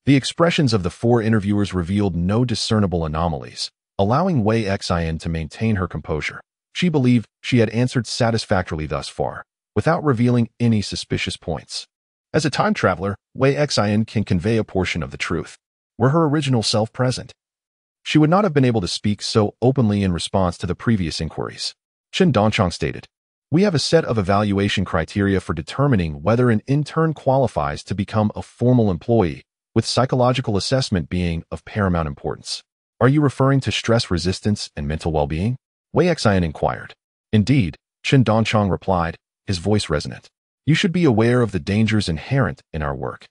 The expressions of the four interviewers revealed no discernible anomalies, allowing Wei Xian to maintain her composure. She believed she had answered satisfactorily thus far, without revealing any suspicious points. As a time traveler, Wei Xian can convey a portion of the truth. Were her original self present, she would not have been able to speak so openly in response to the previous inquiries. Chen Dongchong stated, We have a set of evaluation criteria for determining whether an intern qualifies to become a formal employee, with psychological assessment being of paramount importance. Are you referring to stress resistance and mental well-being? Wei Xian inquired. Indeed, Chen Dongchong replied, his voice resonant. You should be aware of the dangers inherent in our work.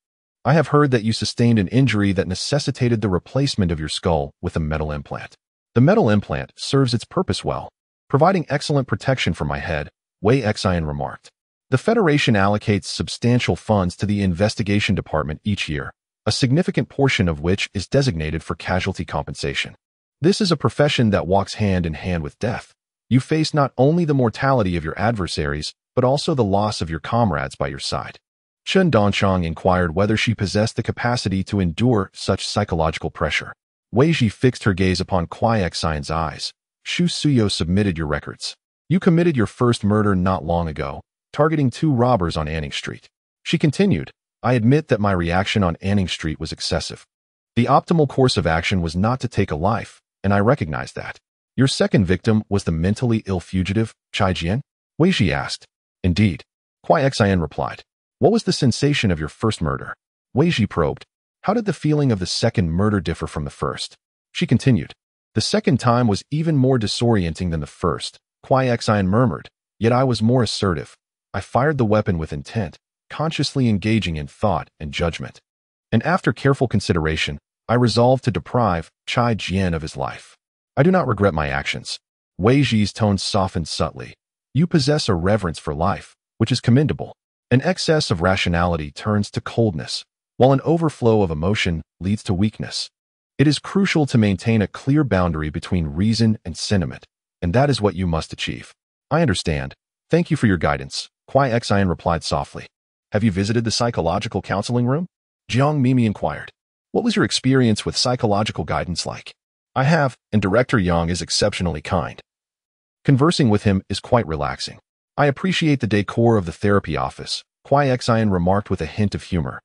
I have heard that you sustained an injury that necessitated the replacement of your skull with a metal implant. The metal implant serves its purpose well, providing excellent protection for my head, Wei Xian remarked. The Federation allocates substantial funds to the investigation department each year, a significant portion of which is designated for casualty compensation. This is a profession that walks hand in hand with death. You face not only the mortality of your adversaries, but also the loss of your comrades by your side. Chen Dongchong inquired whether she possessed the capacity to endure such psychological pressure. Wei Ji fixed her gaze upon Wei Xian's eyes. Shu Suyo submitted your records. You committed your first murder not long ago, targeting 2 robbers on Anning Street. She continued, I admit that my reaction on Anning Street was excessive. The optimal course of action was not to take a life, and I recognize that. Your second victim was the mentally ill fugitive, Chai Jian? Wei Ji asked. Indeed. Kuai Xian replied. What was the sensation of your first murder? Wei Ji probed. How did the feeling of the second murder differ from the first? She continued. The second time was even more disorienting than the first, Kuai Xian murmured, yet I was more assertive. I fired the weapon with intent, consciously engaging in thought and judgment. And after careful consideration, I resolved to deprive Chai Jian of his life. I do not regret my actions. Wei Ji's tone softened subtly. You possess a reverence for life, which is commendable. An excess of rationality turns to coldness, while an overflow of emotion leads to weakness. It is crucial to maintain a clear boundary between reason and sentiment, and that is what you must achieve. I understand. Thank you for your guidance, Kuai Xian replied softly. Have you visited the psychological counseling room? Jiang Mimi inquired. What was your experience with psychological guidance like? I have, and Director Yang is exceptionally kind. Conversing with him is quite relaxing. I appreciate the decor of the therapy office, Kuai Xian remarked with a hint of humor.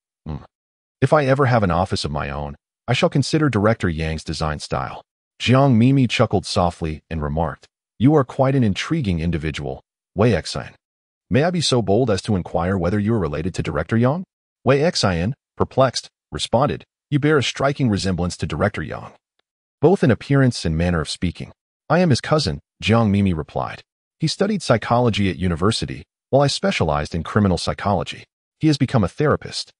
If I ever have an office of my own, I shall consider Director Yang's design style. Jiang Mimi chuckled softly and remarked, You are quite an intriguing individual, Wei Xian. May I be so bold as to inquire whether you are related to Director Yang? Wei Xian, perplexed, responded, You bear a striking resemblance to Director Yang, both in appearance and manner of speaking. I am his cousin, Jiang Mimi replied. He studied psychology at university, while I specialized in criminal psychology. He has become a therapist,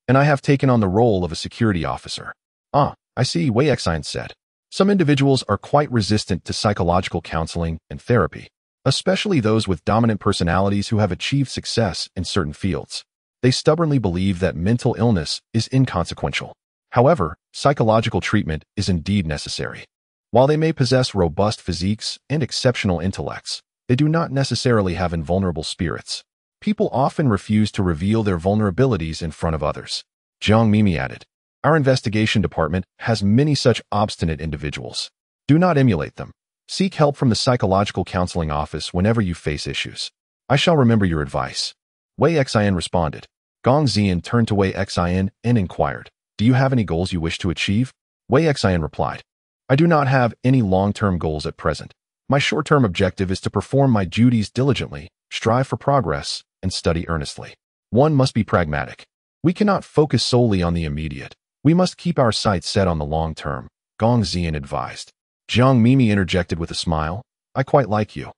and I have taken on the role of a security officer. Ah, I see, Wei Xian said. Some individuals are quite resistant to psychological counseling and therapy, especially those with dominant personalities who have achieved success in certain fields. They stubbornly believe that mental illness is inconsequential. However, psychological treatment is indeed necessary. While they may possess robust physiques and exceptional intellects, they do not necessarily have invulnerable spirits. People often refuse to reveal their vulnerabilities in front of others. Jiang Mimi added, Our investigation department has many such obstinate individuals. Do not emulate them. Seek help from the psychological counseling office whenever you face issues. I shall remember your advice. Wei Xian responded. Gong Xian turned to Wei Xian and inquired, Do you have any goals you wish to achieve? Wei Xian replied, I do not have any long-term goals at present. My short-term objective is to perform my duties diligently, strive for progress, and study earnestly. One must be pragmatic. We cannot focus solely on the immediate. We must keep our sights set on the long term, Gong Xian advised. Jiang Mimi interjected with a smile. I quite like you.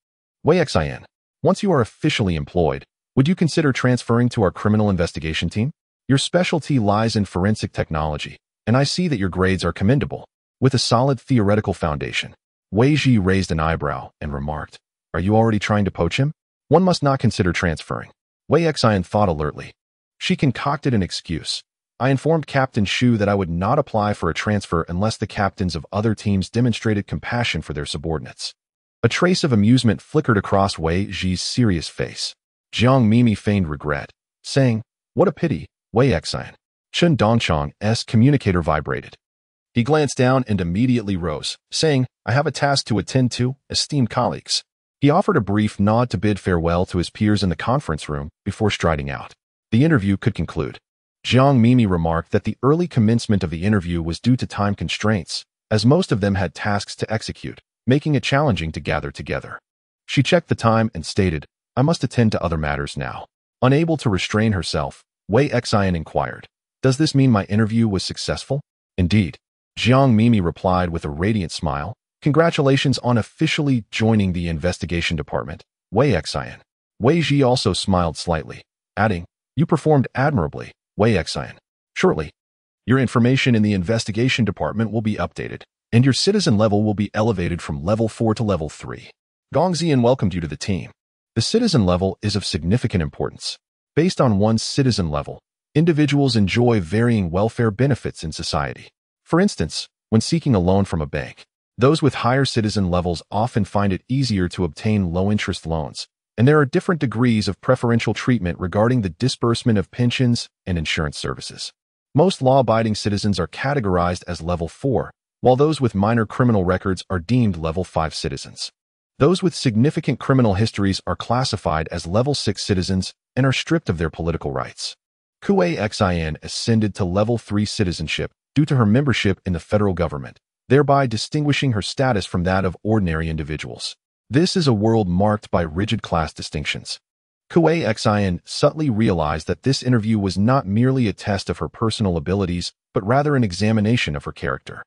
Wei Xian, once you are officially employed, would you consider transferring to our criminal investigation team? Your specialty lies in forensic technology, and I see that your grades are commendable, with a solid theoretical foundation. Wei Ji raised an eyebrow and remarked, Are you already trying to poach him? One must not consider transferring. Wei Xian thought alertly. She concocted an excuse. I informed Captain Shu that I would not apply for a transfer unless the captains of other teams demonstrated compassion for their subordinates. A trace of amusement flickered across Wei Ji's serious face. Jiang Mimi feigned regret, saying, What a pity, Wei Xian. Chen Dongchang's communicator vibrated. He glanced down and immediately rose, saying, I have a task to attend to, esteemed colleagues. He offered a brief nod to bid farewell to his peers in the conference room before striding out. The interview could conclude. Jiang Mimi remarked that the early commencement of the interview was due to time constraints, as most of them had tasks to execute, making it challenging to gather together. She checked the time and stated, I must attend to other matters now. Unable to restrain herself, Wei Xian inquired, Does this mean my interview was successful? Indeed. Jiang Mimi replied with a radiant smile, Congratulations on officially joining the investigation department, Wei Xian. Wei Ji also smiled slightly, adding, You performed admirably, Wei Xian. Shortly, your information in the investigation department will be updated, and your citizen level will be elevated from level 4 to level 3. Gong Xian welcomed you to the team. The citizen level is of significant importance. Based on one's citizen level, individuals enjoy varying welfare benefits in society. For instance, when seeking a loan from a bank, those with higher citizen levels often find it easier to obtain low-interest loans, and there are different degrees of preferential treatment regarding the disbursement of pensions and insurance services. Most law-abiding citizens are categorized as level 4, while those with minor criminal records are deemed level 5 citizens. Those with significant criminal histories are classified as level 6 citizens and are stripped of their political rights. Kuei Xin ascended to level 3 citizenship due to her membership in the federal government, thereby distinguishing her status from that of ordinary individuals. This is a world marked by rigid class distinctions. Kuei Xin subtly realized that this interview was not merely a test of her personal abilities, but rather an examination of her character.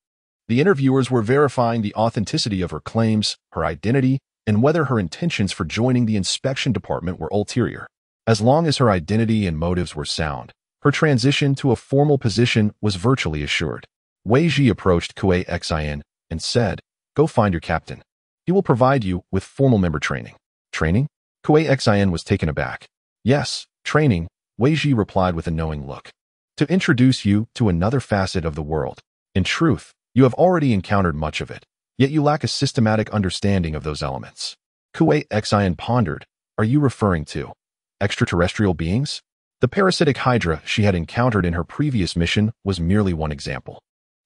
The interviewers were verifying the authenticity of her claims, her identity, and whether her intentions for joining the inspection department were ulterior. As long as her identity and motives were sound, her transition to a formal position was virtually assured. Wei Ji approached Kuei Xin and said, "Go find your captain. He will provide you with formal member training." Training? Kuei Xin was taken aback. "Yes, training," Wei Ji replied with a knowing look. "To introduce you to another facet of the world. In truth, you have already encountered much of it, yet you lack a systematic understanding of those elements." Kuei Xin pondered. "Are you referring to extraterrestrial beings?" The parasitic hydra she had encountered in her previous mission was merely one example.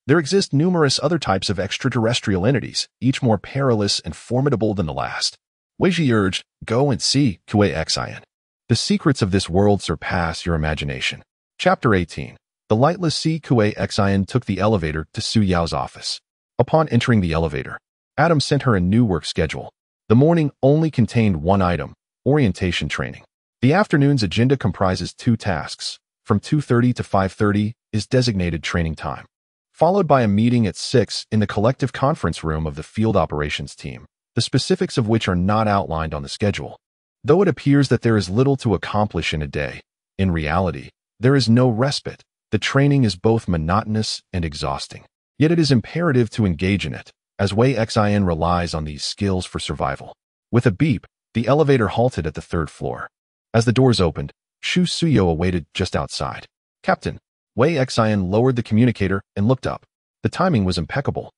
There exist numerous other types of extraterrestrial entities, each more perilous and formidable than the last. Wei Ji urged, "Go and see, Kuei Xin. The secrets of this world surpass your imagination." Chapter 18. The lightless sea. Kuei Xin took the elevator to Su Yao's office. Upon entering the elevator, Adam sent her a new work schedule. The morning only contained one item, orientation training. The afternoon's agenda comprises 2 tasks. From 2:30 to 5:30 is designated training time, followed by a meeting at 6 in the collective conference room of the field operations team, the specifics of which are not outlined on the schedule. Though it appears that there is little to accomplish in a day, in reality, there is no respite. The training is both monotonous and exhausting. Yet it is imperative to engage in it, as Wei Xin relies on these skills for survival. With a beep, the elevator halted at the 3rd floor. As the doors opened, Shu Suyo awaited just outside. "Captain." Wei Xin lowered the communicator and looked up. The timing was impeccable.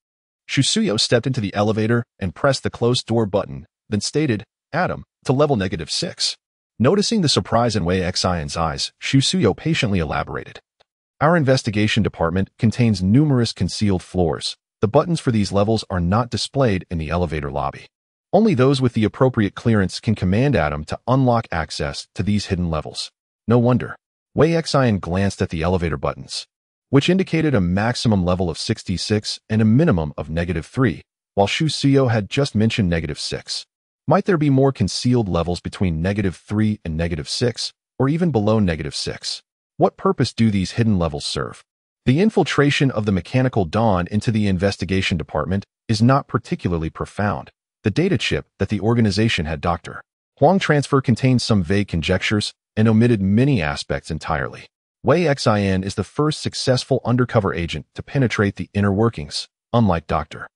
Shu Suyo stepped into the elevator and pressed the closed door button, then stated, "Adam, to level -6. Noticing the surprise in Wei Xin's eyes, Shu Suyo patiently elaborated. "Our investigation department contains numerous concealed floors. The buttons for these levels are not displayed in the elevator lobby. Only those with the appropriate clearance can command Adam to unlock access to these hidden levels." No wonder. Wei Xin glanced at the elevator buttons, which indicated a maximum level of 66 and a minimum of -3, while Shu Suyo had just mentioned -6. Might there be more concealed levels between -3 and -6, or even below -6? What purpose do these hidden levels serve? The infiltration of the mechanical dawn into the investigation department is not particularly profound. The data chip that the organization had Dr. Huang transfer contains some vague conjectures and omitted many aspects entirely. Wei Xin is the first successful undercover agent to penetrate the inner workings, unlike Dr.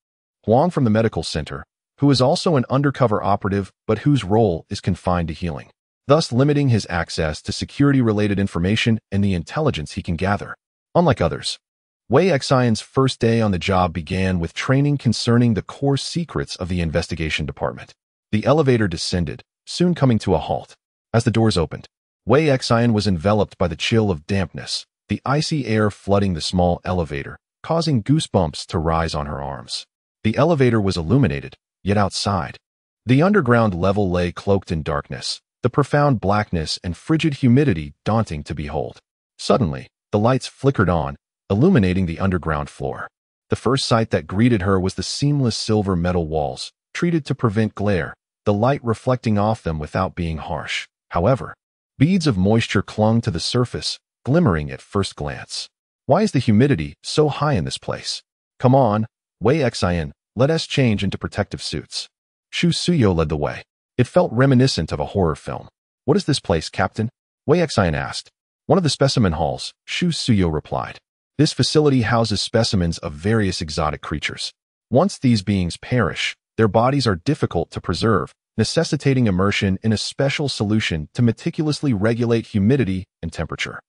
Huang from the medical center, who is also an undercover operative but whose role is confined to healing, thus limiting his access to security-related information and the intelligence he can gather. Unlike others, Wei Xin's first day on the job began with training concerning the core secrets of the investigation department. The elevator descended, soon coming to a halt. As the doors opened, Wei Xin was enveloped by the chill of dampness, the icy air flooding the small elevator, causing goosebumps to rise on her arms. The elevator was illuminated, yet outside, the underground level lay cloaked in darkness, the profound blackness and frigid humidity daunting to behold. Suddenly, the lights flickered on, illuminating the underground floor. The first sight that greeted her was the seamless silver metal walls, treated to prevent glare, the light reflecting off them without being harsh. However, beads of moisture clung to the surface, glimmering at first glance. Why is the humidity so high in this place? Come on, Wei Xin, let us change into protective suits. Shu Suyo led the way. It felt reminiscent of a horror film. What is this place, Captain? Wei Xin asked. One of the specimen halls, Shu Suyo replied. This facility houses specimens of various exotic creatures. Once these beings perish, their bodies are difficult to preserve, necessitating immersion in a special solution to meticulously regulate humidity and temperature.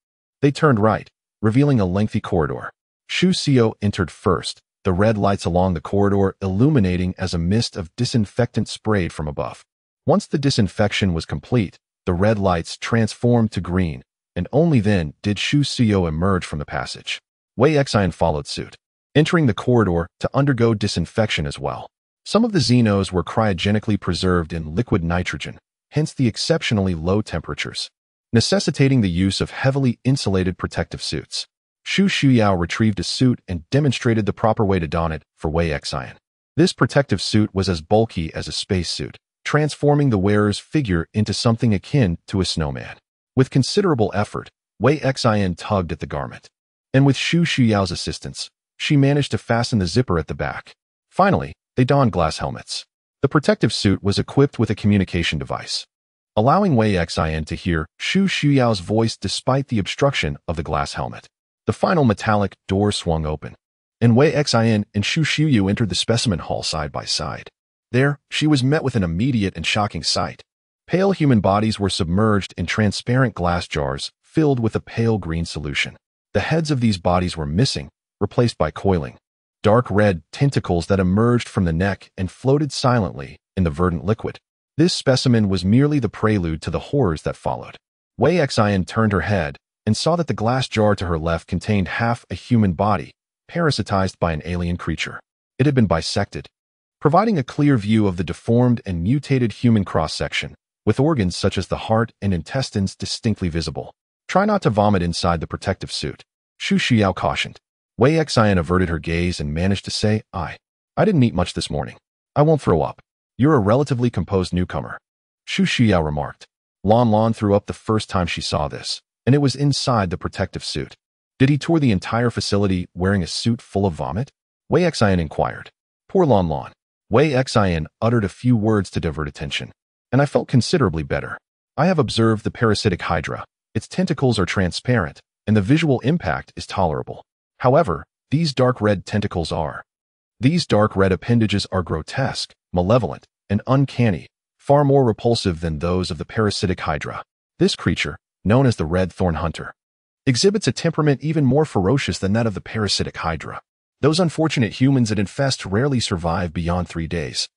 They turned right, revealing a lengthy corridor. Shu Suyo entered first, the red lights along the corridor illuminating as a mist of disinfectant sprayed from above. Once the disinfection was complete, the red lights transformed to green, and only then did Shu Suyo emerge from the passage. Wei Xin followed suit, entering the corridor to undergo disinfection as well. Some of the xenos were cryogenically preserved in liquid nitrogen, hence the exceptionally low temperatures. necessitating the use of heavily insulated protective suits. Xu Shuyao retrieved a suit and demonstrated the proper way to don it for Wei Xian. This protective suit was as bulky as a spacesuit, transforming the wearer's figure into something akin to a snowman. With considerable effort, Wei Xian tugged at the garment. And with Xu Shuyao's assistance, she managed to fasten the zipper at the back. Finally, they donned glass helmets. The protective suit was equipped with a communication device, allowing Wei Xian to hear Xu Shuyao's voice despite the obstruction of the glass helmet. The final metallic door swung open, and Wei Xian and Xu Shuyu entered the specimen hall side by side. There, she was met with an immediate and shocking sight. Pale human bodies were submerged in transparent glass jars filled with a pale green solution. The heads of these bodies were missing, replaced by coiling, dark red tentacles that emerged from the neck and floated silently in the verdant liquid. This specimen was merely the prelude to the horrors that followed. Wei Xian turned her head and saw that the glass jar to her left contained half a human body, parasitized by an alien creature. It had been bisected, providing a clear view of the deformed and mutated human cross-section, with organs such as the heart and intestines distinctly visible. Try not to vomit inside the protective suit, Xu Xiao cautioned. Wei Xian averted her gaze and managed to say, I didn't eat much this morning. I won't throw up. You're a relatively composed newcomer, Xu Xiao remarked. Lan Lan threw up the first time she saw this, and it was inside the protective suit. Did he tour the entire facility wearing a suit full of vomit? Wei Xian inquired. Poor Lan Lan. Wei Xian uttered a few words to divert attention, and I felt considerably better. I have observed the parasitic hydra. Its tentacles are transparent, and the visual impact is tolerable. However, these dark red appendages are grotesque, malevolent, and uncanny, far more repulsive than those of the parasitic hydra. This creature, known as the red thorn hunter, exhibits a temperament even more ferocious than that of the parasitic hydra. Those unfortunate humans it infests rarely survive beyond 3 days,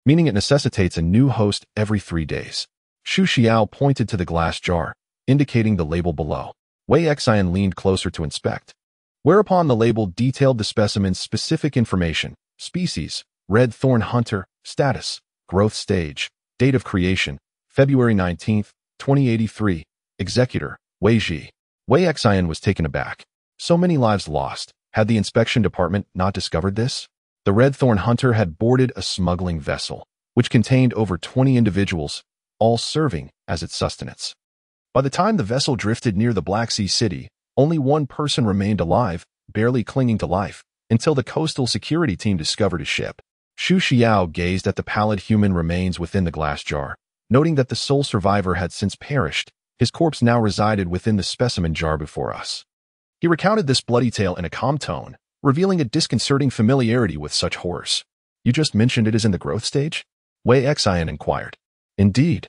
meaning it necessitates a new host every 3 days. Xu Xiao pointed to the glass jar, indicating the label below. Wei Xian leaned closer to inspect, whereupon the label detailed the specimen's specific information: species, red thorn hunter, status, growth stage, date of creation, February 19, 2083, executor, Wei Ji. Wei Xian was taken aback. So many lives lost. Had the inspection department not discovered this? The red thorn hunter had boarded a smuggling vessel, which contained over 20 individuals, all serving as its sustenance. By the time the vessel drifted near the Black Sea city, only one person remained alive, barely clinging to life, until the coastal security team discovered his ship. Xu Xiao gazed at the pallid human remains within the glass jar, noting that the sole survivor had since perished. His corpse now resided within the specimen jar before us. He recounted this bloody tale in a calm tone, revealing a disconcerting familiarity with such horrors. You just mentioned it is in the growth stage? Wei Xian inquired. Indeed.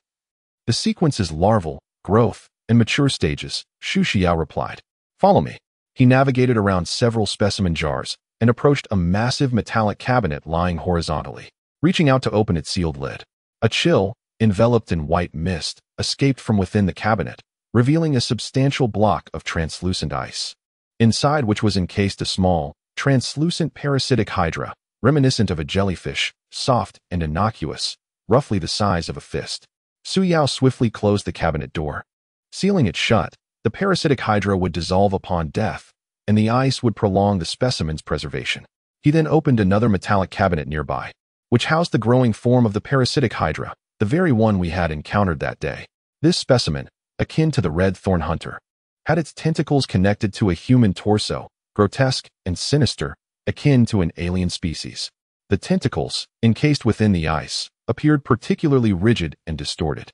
The sequence is larval, growth, and mature stages, Xu Xiao replied. Follow me. He navigated around several specimen jars and approached a massive metallic cabinet lying horizontally, reaching out to open its sealed lid. A chill, enveloped in white mist, escaped from within the cabinet, revealing a substantial block of translucent ice, inside which was encased a small, translucent parasitic hydra, reminiscent of a jellyfish, soft and innocuous, roughly the size of a fist. Su Yao swiftly closed the cabinet door. Sealing it shut, the parasitic hydra would dissolve upon death, and the ice would prolong the specimen's preservation. He then opened another metallic cabinet nearby, which housed the growing form of the parasitic hydra, the very one we had encountered that day. This specimen, akin to the red thorn hunter, had its tentacles connected to a human torso, grotesque and sinister, akin to an alien species. The tentacles, encased within the ice, appeared particularly rigid and distorted.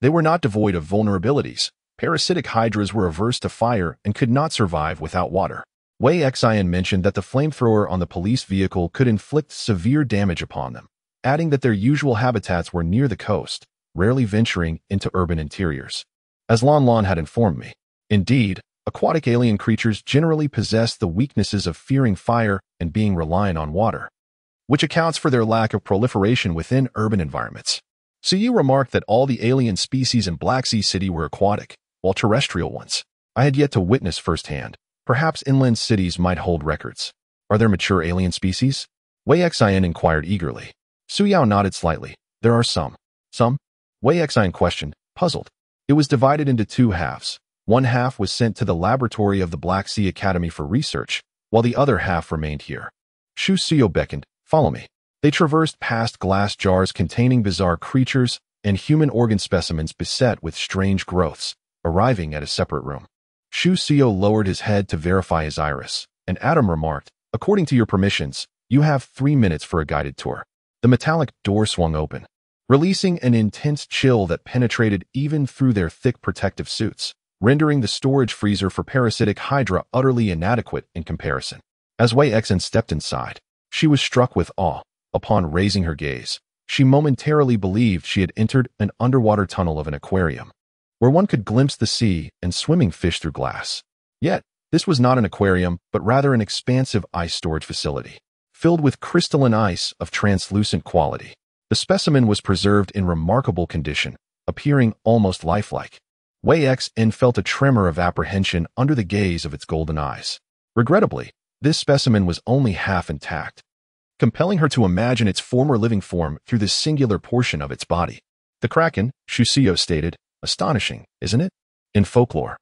They were not devoid of vulnerabilities. Parasitic hydras were averse to fire and could not survive without water. Wei Xian mentioned that the flamethrower on the police vehicle could inflict severe damage upon them, adding that their usual habitats were near the coast, rarely venturing into urban interiors. As Lan Lan had informed me, indeed, aquatic alien creatures generally possess the weaknesses of fearing fire and being reliant on water, which accounts for their lack of proliferation within urban environments. So you remarked that all the alien species in Black Sea City were aquatic, while terrestrial ones I had yet to witness firsthand. Perhaps inland cities might hold records. Are there mature alien species? Wei Xian inquired eagerly. Su Yao nodded slightly. There are some. Some? Wei Xian questioned, puzzled. It was divided into two halves. One half was sent to the laboratory of the Black Sea Academy for research, while the other half remained here. Shu Suyo beckoned, "Follow me." They traversed past glass jars containing bizarre creatures and human organ specimens beset with strange growths, arriving at a separate room. Shu Suyo lowered his head to verify his iris, and Adam remarked, "According to your permissions, you have 3 minutes for a guided tour." The metallic door swung open, releasing an intense chill that penetrated even through their thick protective suits, rendering the storage freezer for parasitic Hydra utterly inadequate in comparison. As Wei Xan stepped inside, she was struck with awe. Upon raising her gaze, she momentarily believed she had entered an underwater tunnel of an aquarium, where one could glimpse the sea and swimming fish through glass. Yet, this was not an aquarium, but rather an expansive ice storage facility, filled with crystalline ice of translucent quality. The specimen was preserved in remarkable condition, appearing almost lifelike. Wei Xan felt a tremor of apprehension under the gaze of its golden eyes. Regrettably, this specimen was only half intact, compelling her to imagine its former living form through this singular portion of its body. The Kraken, Shu Suyo stated, "Astonishing, isn't it?" In folklore,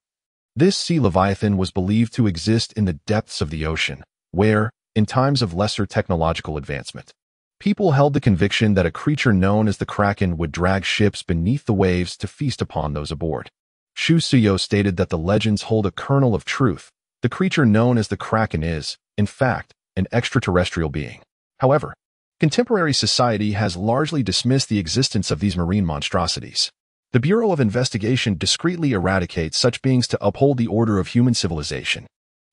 this sea leviathan was believed to exist in the depths of the ocean, where, in times of lesser technological advancement, people held the conviction that a creature known as the Kraken would drag ships beneath the waves to feast upon those aboard. Shu Suyo stated that the legends hold a kernel of truth. The creature known as the Kraken is, in fact, an extraterrestrial being. However, contemporary society has largely dismissed the existence of these marine monstrosities. The Bureau of Investigation discreetly eradicates such beings to uphold the order of human civilization.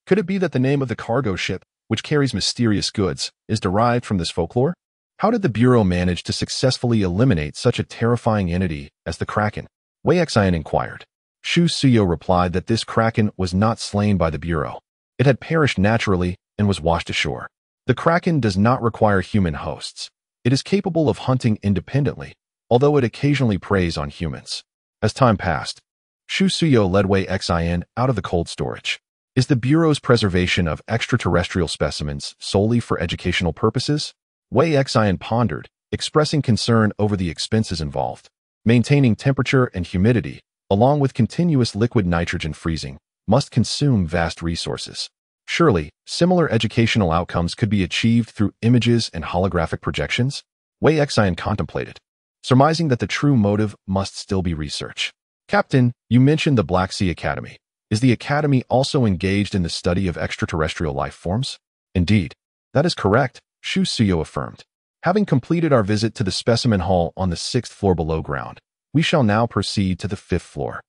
Could it be that the name of the cargo ship, which carries mysterious goods, is derived from this folklore? How did the Bureau manage to successfully eliminate such a terrifying entity as the Kraken? Wei Xan inquired. Shu Suyo replied that this Kraken was not slain by the Bureau. It had perished naturally and was washed ashore. The Kraken does not require human hosts. It is capable of hunting independently, although it occasionally preys on humans. As time passed, Shu Suyo led Wei Xan out of the cold storage. Is the Bureau's preservation of extraterrestrial specimens solely for educational purposes? Wei Xan pondered, expressing concern over the expenses involved. Maintaining temperature and humidity, along with continuous liquid nitrogen freezing, must consume vast resources. Surely, similar educational outcomes could be achieved through images and holographic projections? Wei Xan contemplated, surmising that the true motive must still be research. "Captain, you mentioned the Black Sea Academy. Is the Academy also engaged in the study of extraterrestrial life forms?" "Indeed, that is correct," Shu Suyo affirmed. "Having completed our visit to the specimen hall on the 6th floor below ground, we shall now proceed to the 5th floor,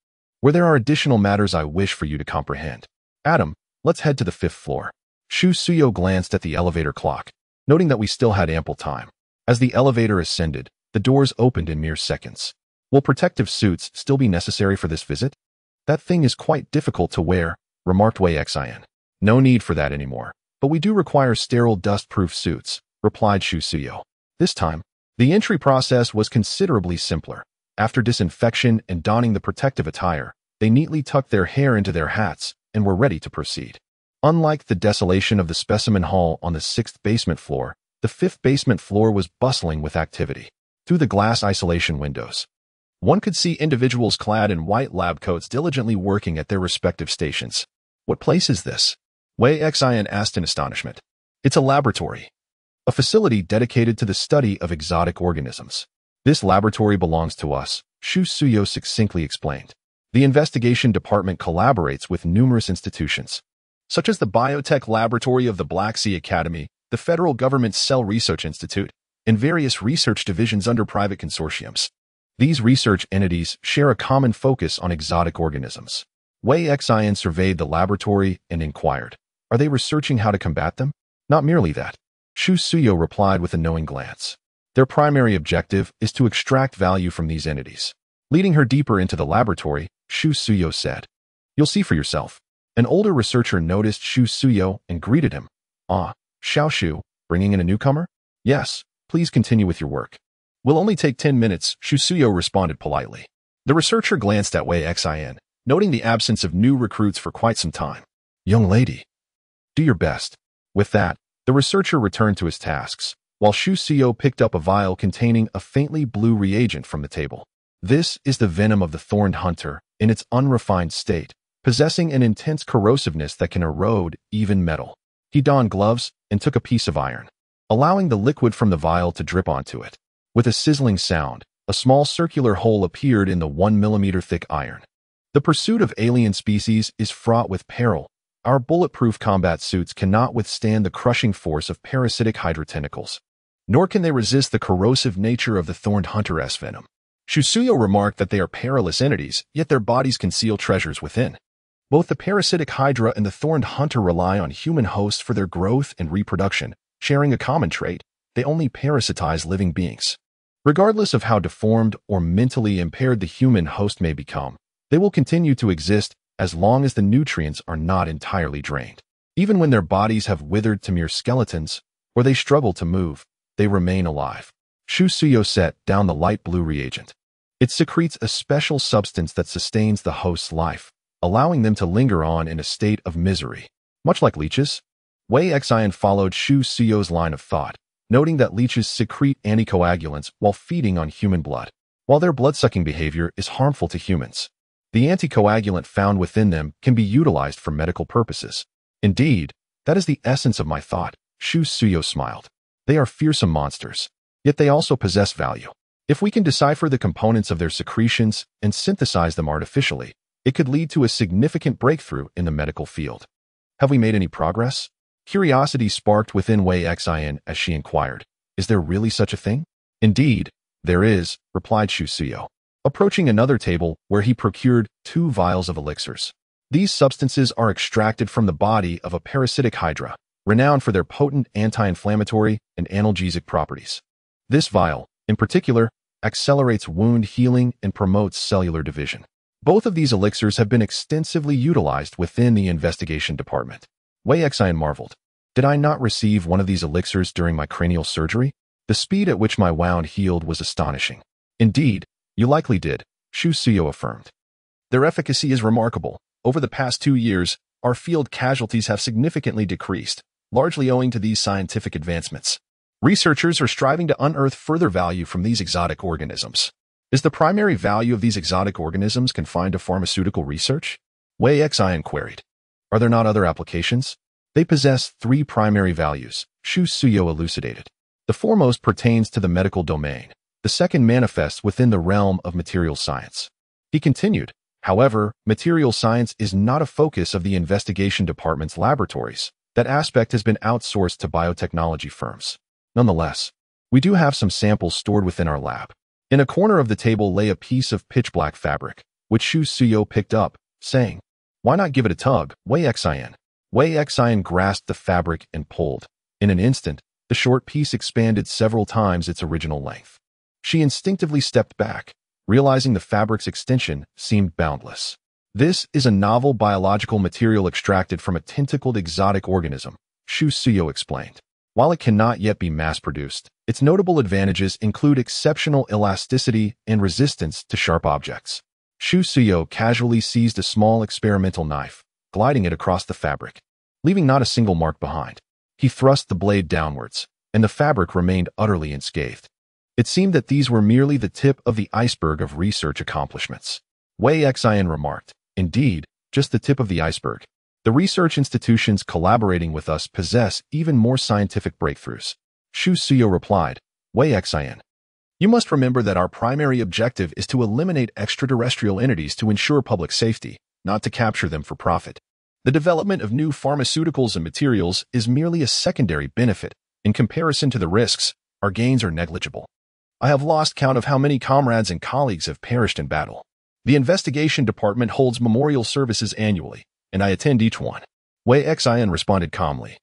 where there are additional matters I wish for you to comprehend. Adam, let's head to the 5th floor." Shu Suyo glanced at the elevator clock, noting that we still had ample time. As the elevator ascended, the doors opened in mere seconds. "Will protective suits still be necessary for this visit?" "That thing is quite difficult to wear," remarked Wei Xan. "No need for that anymore, but we do require sterile dust-proof suits," replied Shu Suyo. This time, the entry process was considerably simpler. After disinfection and donning the protective attire, they neatly tucked their hair into their hats and were ready to proceed. Unlike the desolation of the specimen hall on the 6th basement floor, the 5th basement floor was bustling with activity. Through the glass isolation windows, one could see individuals clad in white lab coats diligently working at their respective stations. "What place is this?" Wei Xan asked in astonishment. "It's a laboratory, a facility dedicated to the study of exotic organisms. This laboratory belongs to us," Shu Suyo succinctly explained. "The investigation department collaborates with numerous institutions, such as the Biotech Laboratory of the Black Sea Academy, the Federal Government's Cell Research Institute, and various research divisions under private consortiums. These research entities share a common focus on exotic organisms." Wei Xan surveyed the laboratory and inquired, "Are they researching how to combat them?" "Not merely that," Shu Suyo replied with a knowing glance. "Their primary objective is to extract value from these entities." Leading her deeper into the laboratory, Shu Suyo said, "You'll see for yourself." An older researcher noticed Shu Suyo and greeted him. "Ah, Xiao Shu, bringing in a newcomer?" "Yes, please continue with your work." "Will only take 10 minutes, Shu Suyo responded politely. The researcher glanced at Wei Xan, noting the absence of new recruits for quite some time. "Young lady, do your best." With that, the researcher returned to his tasks, while Shu Suyo picked up a vial containing a faintly blue reagent from the table. This is the venom of the thorned hunter in its unrefined state, possessing an intense corrosiveness that can erode even metal. He donned gloves and took a piece of iron, allowing the liquid from the vial to drip onto it. With a sizzling sound, a small circular hole appeared in the 1 mm thick iron. The pursuit of alien species is fraught with peril. Our bulletproof combat suits cannot withstand the crushing force of parasitic hydra tentacles, nor can they resist the corrosive nature of the thorned hunter's venom. Shusuyo remarked that they are perilous entities, yet their bodies conceal treasures within. Both the parasitic hydra and the thorned hunter rely on human hosts for their growth and reproduction. Sharing a common trait, they only parasitize living beings. Regardless of how deformed or mentally impaired the human host may become, they will continue to exist as long as the nutrients are not entirely drained. Even when their bodies have withered to mere skeletons, or they struggle to move, they remain alive. Shusuyo set down the light blue reagent. It secretes a special substance that sustains the host's life, allowing them to linger on in a state of misery. Much like leeches, Wei Xian followed Shusuyo's line of thought, noting that leeches secrete anticoagulants while feeding on human blood. While their blood-sucking behavior is harmful to humans, the anticoagulant found within them can be utilized for medical purposes. Indeed, that is the essence of my thought, Shusuyo smiled. They are fearsome monsters, yet they also possess value. If we can decipher the components of their secretions and synthesize them artificially, it could lead to a significant breakthrough in the medical field. Have we made any progress? Curiosity sparked within Wei Xian as she inquired, "Is there really such a thing?" "Indeed, there is," replied Shusuyo, approaching another table where he procured 2 vials of elixirs. These substances are extracted from the body of a parasitic hydra, renowned for their potent anti-inflammatory and analgesic properties. This vial, in particular, accelerates wound healing and promotes cellular division. Both of these elixirs have been extensively utilized within the investigation department. Wei Xian marveled. Did I not receive one of these elixirs during my cranial surgery? The speed at which my wound healed was astonishing. Indeed, you likely did, Shusuyo affirmed. Their efficacy is remarkable. Over the past 2 years, our field casualties have significantly decreased, largely owing to these scientific advancements. Researchers are striving to unearth further value from these exotic organisms. Is the primary value of these exotic organisms confined to pharmaceutical research? Wei Xian queried. Are there not other applications? They possess 3 primary values, Shusuyo elucidated. The foremost pertains to the medical domain. The second manifests within the realm of material science. He continued, however, material science is not a focus of the investigation department's laboratories. That aspect has been outsourced to biotechnology firms. Nonetheless, we do have some samples stored within our lab. In a corner of the table lay a piece of pitch-black fabric, which Shusuyo picked up, saying, "Why not give it a tug, Wei Xian?" Wei Xian grasped the fabric and pulled. In an instant, the short piece expanded several times its original length. She instinctively stepped back, realizing the fabric's extension seemed boundless. This is a novel biological material extracted from a tentacled exotic organism, Shusuyo explained. While it cannot yet be mass-produced, its notable advantages include exceptional elasticity and resistance to sharp objects. Shusuyo casually seized a small experimental knife, gliding it across the fabric, leaving not a single mark behind. He thrust the blade downwards, and the fabric remained utterly unscathed. It seemed that these were merely the tip of the iceberg of research accomplishments. Wei Xian remarked, "Indeed, just the tip of the iceberg. The research institutions collaborating with us possess even more scientific breakthroughs." Shusuyo replied, "Wei Xian, you must remember that our primary objective is to eliminate extraterrestrial entities to ensure public safety, not to capture them for profit. The development of new pharmaceuticals and materials is merely a secondary benefit. In comparison to the risks, our gains are negligible. I have lost count of how many comrades and colleagues have perished in battle. The investigation department holds memorial services annually, and I attend each one." Wei Xian responded calmly.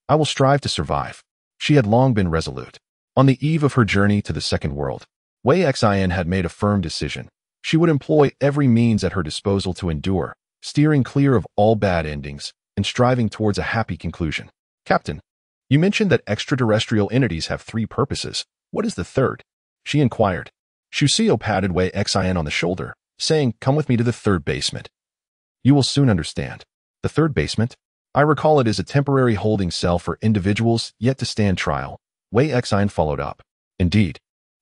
"I will strive to survive." She had long been resolute. On the eve of her journey to the second world, Wei Xian had made a firm decision. She would employ every means at her disposal to endure, steering clear of all bad endings and striving towards a happy conclusion. "Captain, you mentioned that extraterrestrial entities have 3 purposes. What is the third?" she inquired. Shusuyo patted Wei Xian on the shoulder, saying, "Come with me to the 3rd basement. You will soon understand." "The 3rd basement? I recall it is a temporary holding cell for individuals yet to stand trial." Wei Xian followed up. "Indeed,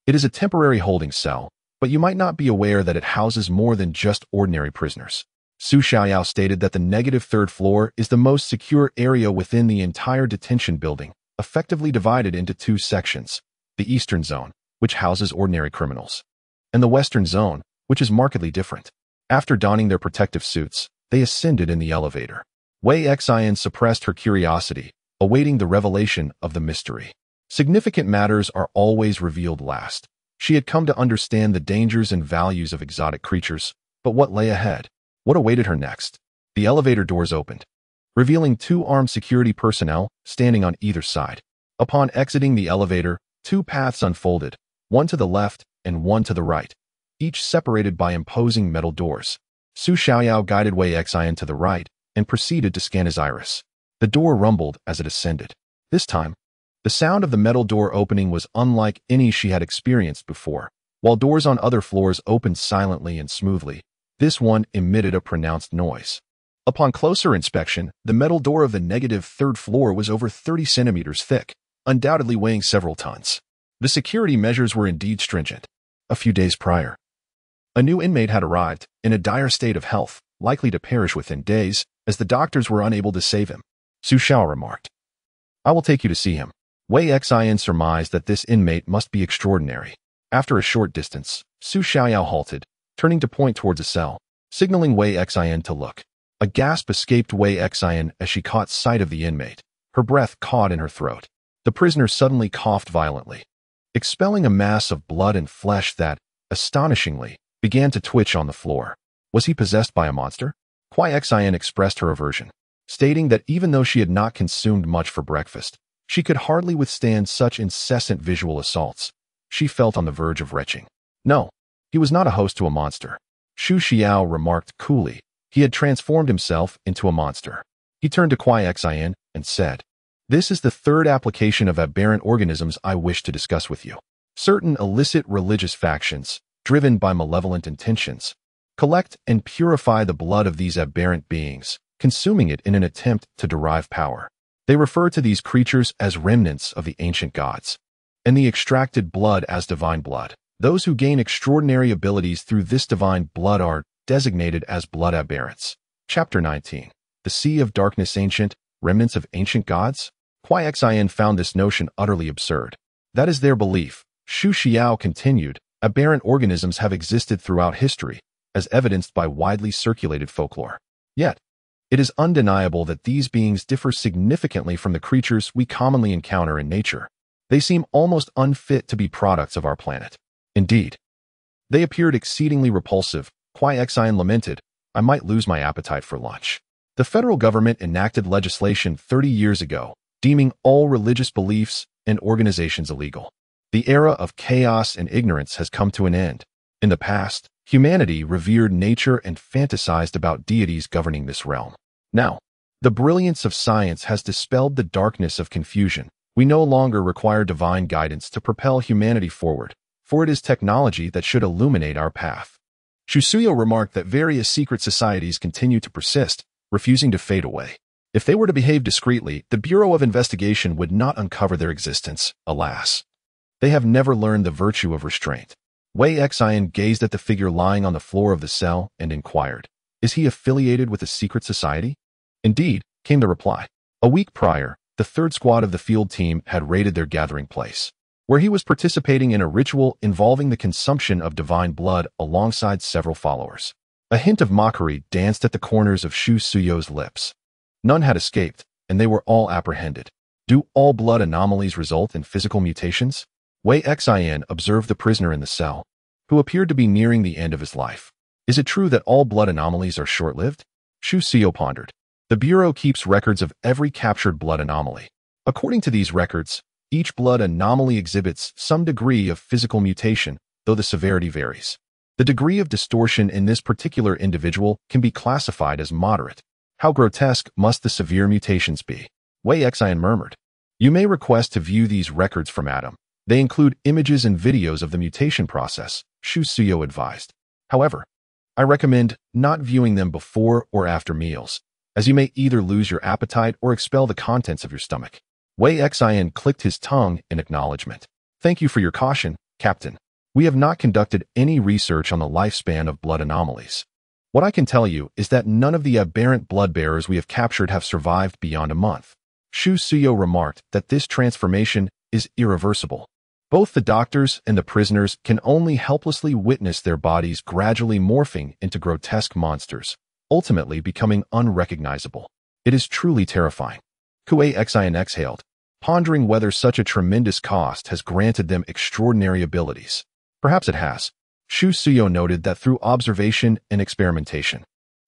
it is a temporary holding cell, but you might not be aware that it houses more than just ordinary prisoners. Su Xiaoyao stated that the negative third floor is the most secure area within the entire detention building, effectively divided into two sections: the Eastern Zone, which houses ordinary criminals, and the Western Zone, which is markedly different. After donning their protective suits, they ascended in the elevator. Wei Xian suppressed her curiosity, awaiting the revelation of the mystery. Significant matters are always revealed last. She had come to understand the dangers and values of exotic creatures, but what lay ahead? What awaited her next? The elevator doors opened, revealing two armed security personnel standing on either side. Upon exiting the elevator, two paths unfolded, one to the left and one to the right, each separated by imposing metal doors. Su Xiaoyao guided Wei Xian to the right and proceeded to scan his iris. The door rumbled as it ascended. This time, the sound of the metal door opening was unlike any she had experienced before. While doors on other floors opened silently and smoothly, this one emitted a pronounced noise. Upon closer inspection, the metal door of the negative third floor was over 30 centimeters thick, undoubtedly weighing several tons. The security measures were indeed stringent. A few days prior, a new inmate had arrived, in a dire state of health, likely to perish within days, as the doctors were unable to save him. Su Xiao remarked, "I will take you to see him." Wei Xian surmised that this inmate must be extraordinary. After a short distance, Su Xiaoyao halted, turning to point towards a cell, signaling Wei Xian to look. A gasp escaped Wei Xian as she caught sight of the inmate, her breath caught in her throat. The prisoner suddenly coughed violently, expelling a mass of blood and flesh that, astonishingly, began to twitch on the floor. Was he possessed by a monster? Wei Xian expressed her aversion, stating that even though she had not consumed much for breakfast, she could hardly withstand such incessant visual assaults. She felt on the verge of retching. No, he was not a host to a monster. Shu Xiao remarked coolly. He had transformed himself into a monster. He turned to Wei Xian and said, "This is the third application of aberrant organisms I wish to discuss with you. Certain illicit religious factions, driven by malevolent intentions, collect and purify the blood of these aberrant beings, consuming it in an attempt to derive power. They refer to these creatures as remnants of the ancient gods, and the extracted blood as divine blood. Those who gain extraordinary abilities through this divine blood are designated as blood aberrants." Chapter 19. The Sea of Darkness. Ancient, remnants of ancient gods? Wei Xian found this notion utterly absurd. That is their belief. Shu Xiao continued, aberrant organisms have existed throughout history, as evidenced by widely circulated folklore. Yet, it is undeniable that these beings differ significantly from the creatures we commonly encounter in nature. They seem almost unfit to be products of our planet. Indeed, they appeared exceedingly repulsive. Wei Xian lamented, "I might lose my appetite for lunch." The federal government enacted legislation 30 years ago, deeming all religious beliefs and organizations illegal. The era of chaos and ignorance has come to an end. In the past, humanity revered nature and fantasized about deities governing this realm. Now, the brilliance of science has dispelled the darkness of confusion. We no longer require divine guidance to propel humanity forward, for it is technology that should illuminate our path. Shusuyo remarked that various secret societies continue to persist, refusing to fade away. If they were to behave discreetly, the Bureau of Investigation would not uncover their existence, alas. They have never learned the virtue of restraint. Wei Xian gazed at the figure lying on the floor of the cell and inquired, "Is he affiliated with a secret society?" "Indeed," came the reply. A week prior, the third squad of the field team had raided their gathering place, where he was participating in a ritual involving the consumption of divine blood alongside several followers. A hint of mockery danced at the corners of Shu Suyo's lips. None had escaped, and they were all apprehended. Do all blood anomalies result in physical mutations? Wei Xian observed the prisoner in the cell, who appeared to be nearing the end of his life. Is it true that all blood anomalies are short-lived? Shu Suyo pondered. The Bureau keeps records of every captured blood anomaly. According to these records, each blood anomaly exhibits some degree of physical mutation, though the severity varies. The degree of distortion in this particular individual can be classified as moderate. How grotesque must the severe mutations be? Wei Xian murmured. You may request to view these records from Adam. They include images and videos of the mutation process, Shu Suyo advised. However, I recommend not viewing them before or after meals, as you may either lose your appetite or expel the contents of your stomach. Wei Xian clicked his tongue in acknowledgement. Thank you for your caution, Captain. We have not conducted any research on the lifespan of blood anomalies. What I can tell you is that none of the aberrant blood-bearers we have captured have survived beyond a month. Shu Suyo remarked that this transformation is irreversible. Both the doctors and the prisoners can only helplessly witness their bodies gradually morphing into grotesque monsters, ultimately becoming unrecognizable. It is truly terrifying. Kuei Xian exhaled, pondering whether such a tremendous cost has granted them extraordinary abilities. Perhaps it has. Shu Suyo noted that through observation and experimentation,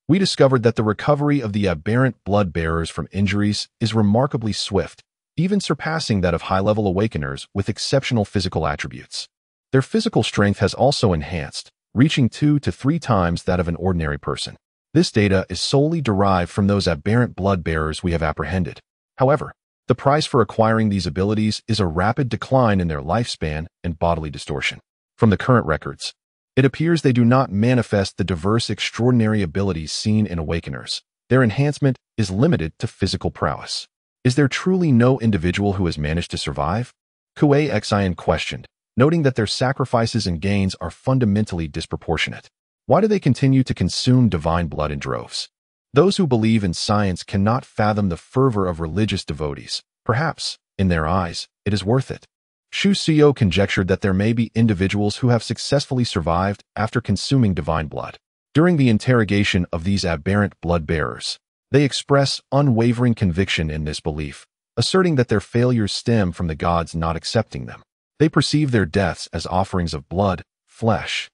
we discovered that the recovery of the aberrant blood-bearers from injuries is remarkably swift, even surpassing that of high-level awakeners with exceptional physical attributes. Their physical strength has also enhanced, reaching 2 to 3 times that of an ordinary person. This data is solely derived from those aberrant blood-bearers we have apprehended. However, the price for acquiring these abilities is a rapid decline in their lifespan and bodily distortion. From the current records, it appears they do not manifest the diverse extraordinary abilities seen in awakeners. Their enhancement is limited to physical prowess. Is there truly no individual who has managed to survive? Kuei Xian questioned, noting that their sacrifices and gains are fundamentally disproportionate. Why do they continue to consume divine blood in droves? Those who believe in science cannot fathom the fervor of religious devotees. Perhaps, in their eyes, it is worth it. Shu Suyo conjectured that there may be individuals who have successfully survived after consuming divine blood. During the interrogation of these aberrant blood-bearers, they express unwavering conviction in this belief, asserting that their failures stem from the gods not accepting them. They perceive their deaths as offerings of blood, flesh,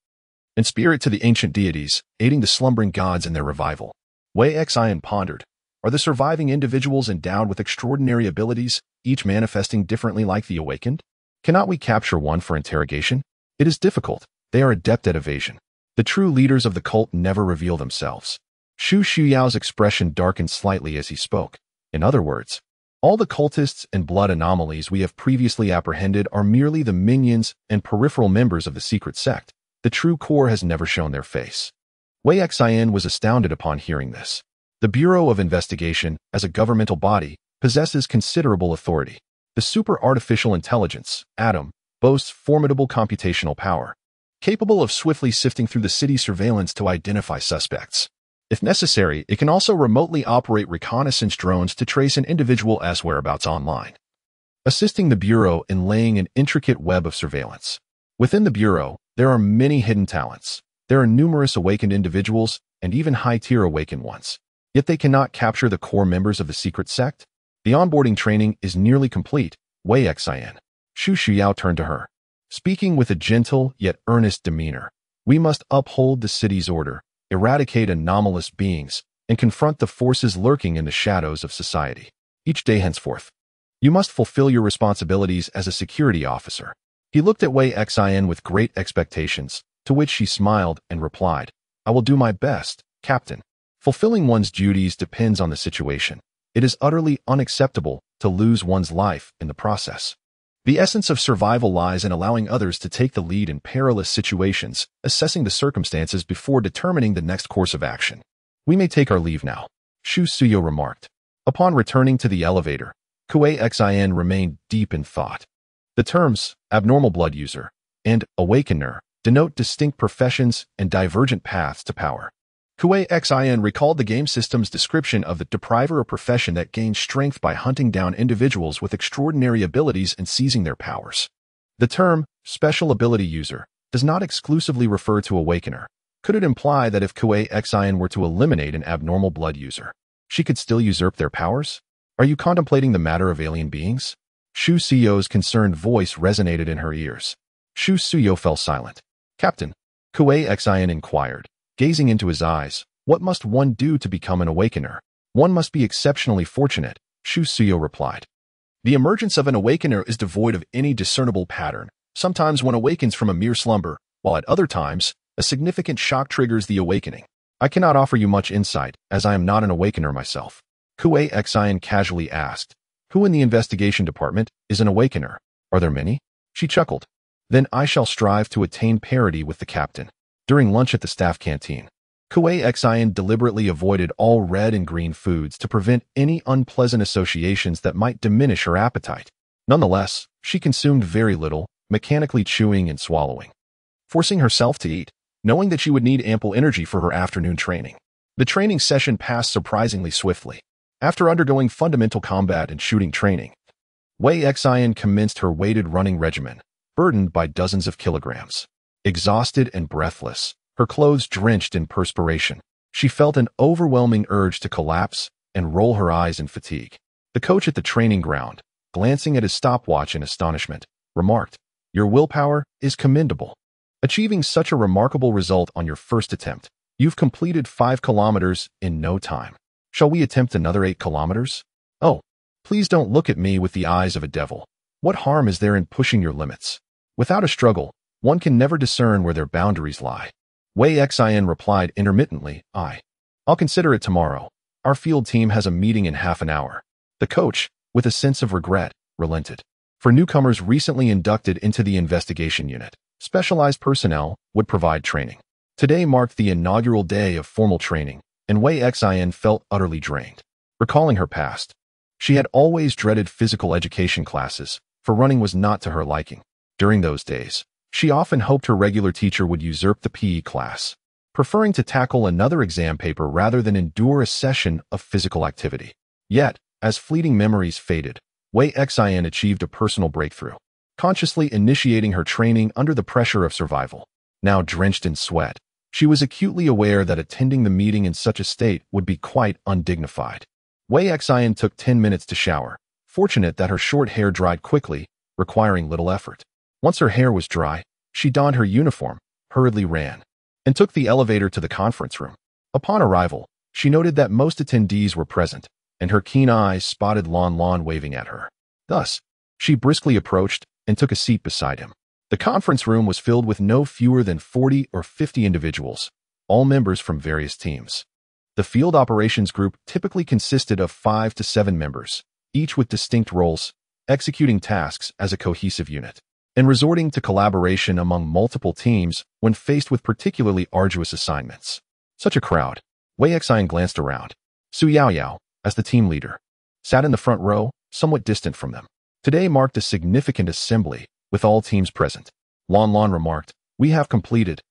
and spirit to the ancient deities, aiding the slumbering gods in their revival. Wei Xian pondered, are the surviving individuals endowed with extraordinary abilities, each manifesting differently like the awakened? Cannot we capture one for interrogation? It is difficult. They are adept at evasion. The true leaders of the cult never reveal themselves. Shu Xuyao's expression darkened slightly as he spoke. In other words, all the cultists and blood anomalies we have previously apprehended are merely the minions and peripheral members of the secret sect. The true core has never shown their face. Wei Xian was astounded upon hearing this. The Bureau of Investigation, as a governmental body, possesses considerable authority. The super-artificial intelligence, Atom, boasts formidable computational power, capable of swiftly sifting through the city's surveillance to identify suspects. If necessary, it can also remotely operate reconnaissance drones to trace an individual's whereabouts online, assisting the Bureau in laying an intricate web of surveillance. Within the Bureau, there are many hidden talents. There are numerous awakened individuals and even high-tier awakened ones. Yet they cannot capture the core members of the secret sect. The onboarding training is nearly complete, Wei Xian. Shu Shuyao turned to her, speaking with a gentle yet earnest demeanor. We must uphold the city's order, eradicate anomalous beings, and confront the forces lurking in the shadows of society. Each day henceforth, you must fulfill your responsibilities as a security officer. He looked at Wei Xian with great expectations, to which she smiled and replied, I will do my best, Captain. Fulfilling one's duties depends on the situation. It is utterly unacceptable to lose one's life in the process. The essence of survival lies in allowing others to take the lead in perilous situations, assessing the circumstances before determining the next course of action. We may take our leave now, Shu Suyo remarked. Upon returning to the elevator, Kuei Xian remained deep in thought. The terms abnormal blood user and awakener denote distinct professions and divergent paths to power. Kuei Xian recalled the game system's description of the depriver, a profession that gains strength by hunting down individuals with extraordinary abilities and seizing their powers. The term special ability user does not exclusively refer to awakener. Could it imply that if Kuei Xian were to eliminate an abnormal blood user, she could still usurp their powers? Are you contemplating the matter of alien beings? Shu Suyo's concerned voice resonated in her ears. Shu Suyo fell silent. Captain, Kuei Xian inquired, gazing into his eyes, what must one do to become an awakener? One must be exceptionally fortunate, Shu Suyo replied. The emergence of an awakener is devoid of any discernible pattern. Sometimes one awakens from a mere slumber, while at other times, a significant shock triggers the awakening. I cannot offer you much insight, as I am not an awakener myself. Kuei Xian casually asked, who in the investigation department is an awakener? Are there many? She chuckled. Then I shall strive to attain parity with the captain. During lunch at the staff canteen, Kuei Xian deliberately avoided all red and green foods to prevent any unpleasant associations that might diminish her appetite. Nonetheless, she consumed very little, mechanically chewing and swallowing. forcing herself to eat, knowing that she would need ample energy for her afternoon training. The training session passed surprisingly swiftly. After undergoing fundamental combat and shooting training, Wei Xian commenced her weighted running regimen, burdened by dozens of kilograms. Exhausted and breathless, her clothes drenched in perspiration, she felt an overwhelming urge to collapse and roll her eyes in fatigue. The coach at the training ground, glancing at his stopwatch in astonishment, remarked, "Your willpower is commendable. Achieving such a remarkable result on your first attempt, you've completed 5 kilometers in no time. Shall we attempt another 8 kilometers? Oh, please don't look at me with the eyes of a devil. What harm is there in pushing your limits? Without a struggle, one can never discern where their boundaries lie." Wei Xian replied intermittently, "I'll consider it tomorrow. Our field team has a meeting in half an hour." The coach, with a sense of regret, relented. For newcomers recently inducted into the investigation unit, specialized personnel would provide training. Today marked the inaugural day of formal training, and Wei Xian felt utterly drained. Recalling her past, she had always dreaded physical education classes, for running was not to her liking. During those days, she often hoped her regular teacher would usurp the PE class, preferring to tackle another exam paper rather than endure a session of physical activity. Yet, as fleeting memories faded, Wei Xian achieved a personal breakthrough, consciously initiating her training under the pressure of survival. Now drenched in sweat, she was acutely aware that attending the meeting in such a state would be quite undignified. Wei Xian took 10 minutes to shower, fortunate that her short hair dried quickly, requiring little effort. Once her hair was dry, she donned her uniform, hurriedly ran, and took the elevator to the conference room. Upon arrival, she noted that most attendees were present, and her keen eyes spotted Lan waving at her. Thus, she briskly approached and took a seat beside him. The conference room was filled with no fewer than 40 or 50 individuals, all members from various teams. The field operations group typically consisted of 5 to 7 members, each with distinct roles, executing tasks as a cohesive unit, and resorting to collaboration among multiple teams when faced with particularly arduous assignments. Such a crowd. Wei Xian glanced around. Su Yaoyao, as the team leader, sat in the front row, somewhat distant from them. Today marked a significant assembly, with all teams present. Lan remarked, "We have completed,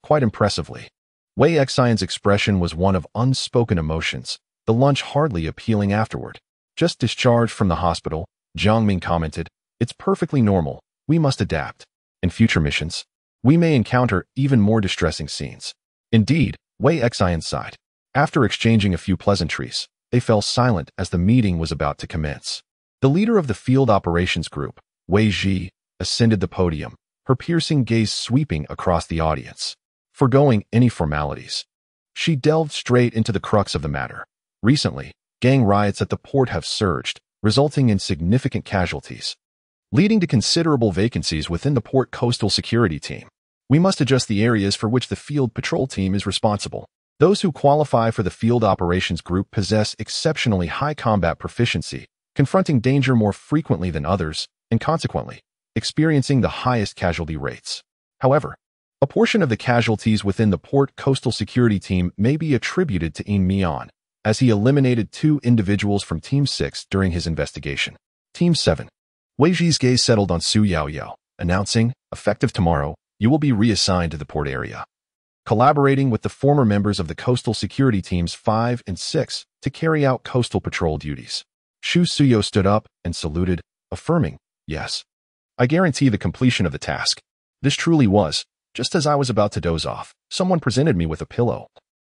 quite impressively." Wei Xian's expression was one of unspoken emotions, the lunch hardly appealing afterward. Just discharged from the hospital, Jiang Ming commented, "It's perfectly normal. We must adapt. In future missions, we may encounter even more distressing scenes." Indeed, Wei Xian sighed. After exchanging a few pleasantries, they fell silent as the meeting was about to commence. The leader of the field operations group, Wei Ji, ascended the podium, her piercing gaze sweeping across the audience. Forgoing any formalities, she delved straight into the crux of the matter. Recently, gang riots at the port have surged, resulting in significant casualties, leading to considerable vacancies within the port coastal security team. We must adjust the areas for which the field patrol team is responsible. Those who qualify for the field operations group possess exceptionally high combat proficiency, confronting danger more frequently than others, and consequently, experiencing the highest casualty rates. However, a portion of the casualties within the port coastal security team may be attributed to Yin Mian, as he eliminated 2 individuals from Team 6 during his investigation. Team 7. Wei Ji's gaze settled on Su Yaoyao, announcing, "Effective tomorrow, you will be reassigned to the port area, collaborating with the former members of the coastal security teams 5 and 6 to carry out coastal patrol duties." Shu Suyo stood up and saluted, affirming, "Yes. I guarantee the completion of the task." This truly was, just as I was about to doze off, someone presented me with a pillow.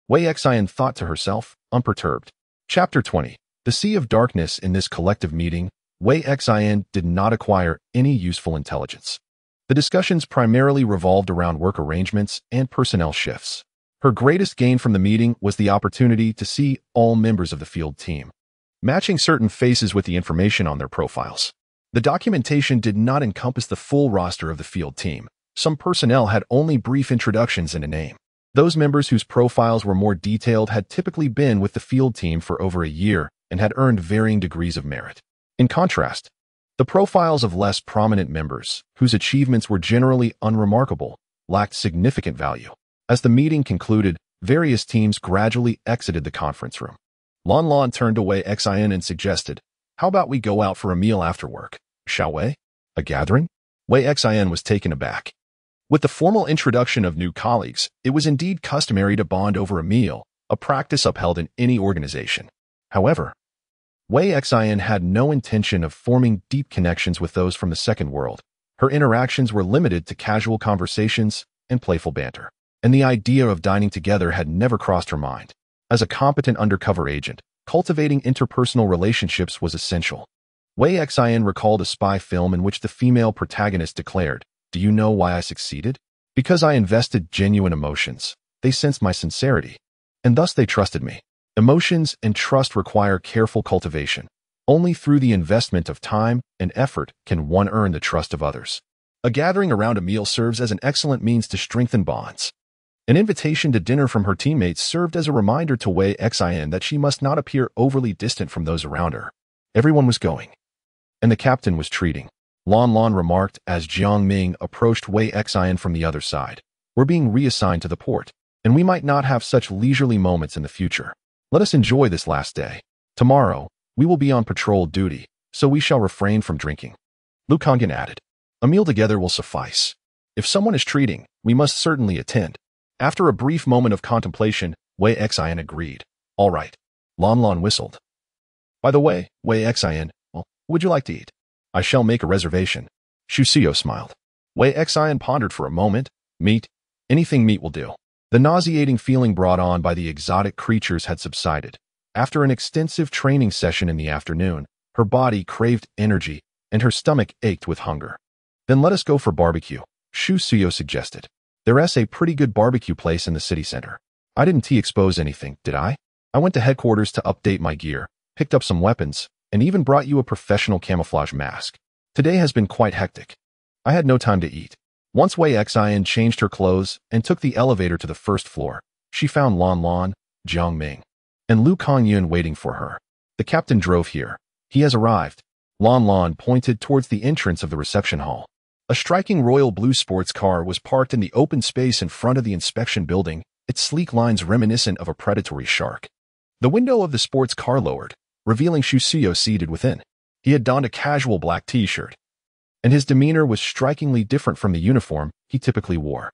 Wei Xian thought to herself, unperturbed. Chapter 20. The Sea of Darkness. In this collective meeting, Wei Xian did not acquire any useful intelligence. The discussions primarily revolved around work arrangements and personnel shifts. Her greatest gain from the meeting was the opportunity to see all members of the field team, matching certain faces with the information on their profiles. The documentation did not encompass the full roster of the field team. Some personnel had only brief introductions and a name. Those members whose profiles were more detailed had typically been with the field team for over a year and had earned varying degrees of merit. In contrast, the profiles of less prominent members, whose achievements were generally unremarkable, lacked significant value. As the meeting concluded, various teams gradually exited the conference room. Lan turned to Wei Xian and suggested, "How about we go out for a meal after work, shall we? A gathering?" Wei Xian was taken aback. With the formal introduction of new colleagues, it was indeed customary to bond over a meal, a practice upheld in any organization. However, Wei Xin had no intention of forming deep connections with those from the second world. Her interactions were limited to casual conversations and playful banter, and the idea of dining together had never crossed her mind. As a competent undercover agent, cultivating interpersonal relationships was essential. Wei Xin recalled a spy film in which the female protagonist declared, "Do you know why I succeeded? Because I invested genuine emotions. They sensed my sincerity, and thus they trusted me." Emotions and trust require careful cultivation. Only through the investment of time and effort can one earn the trust of others. A gathering around a meal serves as an excellent means to strengthen bonds. An invitation to dinner from her teammates served as a reminder to Wei Xin that she must not appear overly distant from those around her. Everyone was going, and the captain was treating. Lan remarked as Jiang Ming approached Wei Xin from the other side. "We're being reassigned to the port, and we might not have such leisurely moments in the future. Let us enjoy this last day. Tomorrow, we will be on patrol duty, so we shall refrain from drinking." Lu Kangyan added, "A meal together will suffice. If someone is treating, we must certainly attend." After a brief moment of contemplation, Wei Xin agreed. "All right." Lan whistled. "By the way, Wei Xin, would you like to eat?" "I shall make a reservation." Shusio smiled. Wei Xin pondered for a moment. "Meat? Anything meat will do." The nauseating feeling brought on by the exotic creatures had subsided. After an extensive training session in the afternoon, her body craved energy and her stomach ached with hunger. "Then let us go for barbecue," Shusio suggested. "There's a pretty good barbecue place in the city center." "I didn't expose anything, did I? I went to headquarters to update my gear, picked up some weapons, and even brought you a professional camouflage mask. Today has been quite hectic. I had no time to eat." Once Wei Xin changed her clothes and took the elevator to the first floor, she found Lan, Jiang Ming, and Lu Kangyan waiting for her. "The captain drove here. He has arrived." Lan pointed towards the entrance of the reception hall. A striking royal blue sports car was parked in the open space in front of the inspection building, its sleek lines reminiscent of a predatory shark. The window of the sports car lowered, revealing Shusio seated within. He had donned a casual black t-shirt, and his demeanor was strikingly different from the uniform he typically wore.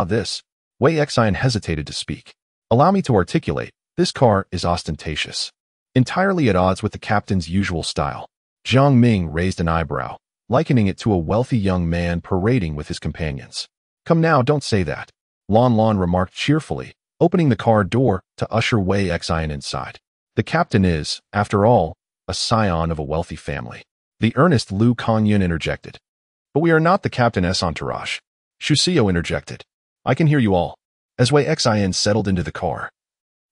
This. Wei Xin hesitated to speak. "Allow me to articulate. This car is ostentatious. Entirely at odds with the captain's usual style." Jiang Ming raised an eyebrow, likening it to a wealthy young man parading with his companions. "Come now, don't say that," Lan remarked cheerfully, opening the car door to usher Wei Xin inside. "The captain is, after all, a scion of a wealthy family." The earnest Lu Kangyan interjected. "But we are not the captain's entourage," Shusio interjected. "I can hear you all." As Wei Xin settled into the car,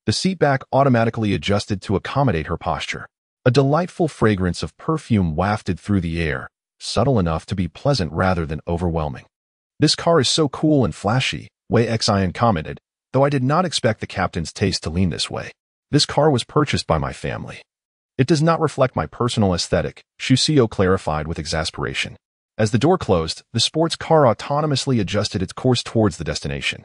the seatback automatically adjusted to accommodate her posture. A delightful fragrance of perfume wafted through the air, subtle enough to be pleasant rather than overwhelming. "This car is so cool and flashy," Wei Xin commented, "though I did not expect the captain's taste to lean this way. This car was purchased by my family. It does not reflect my personal aesthetic," Shusio clarified with exasperation. As the door closed, the sports car autonomously adjusted its course towards the destination,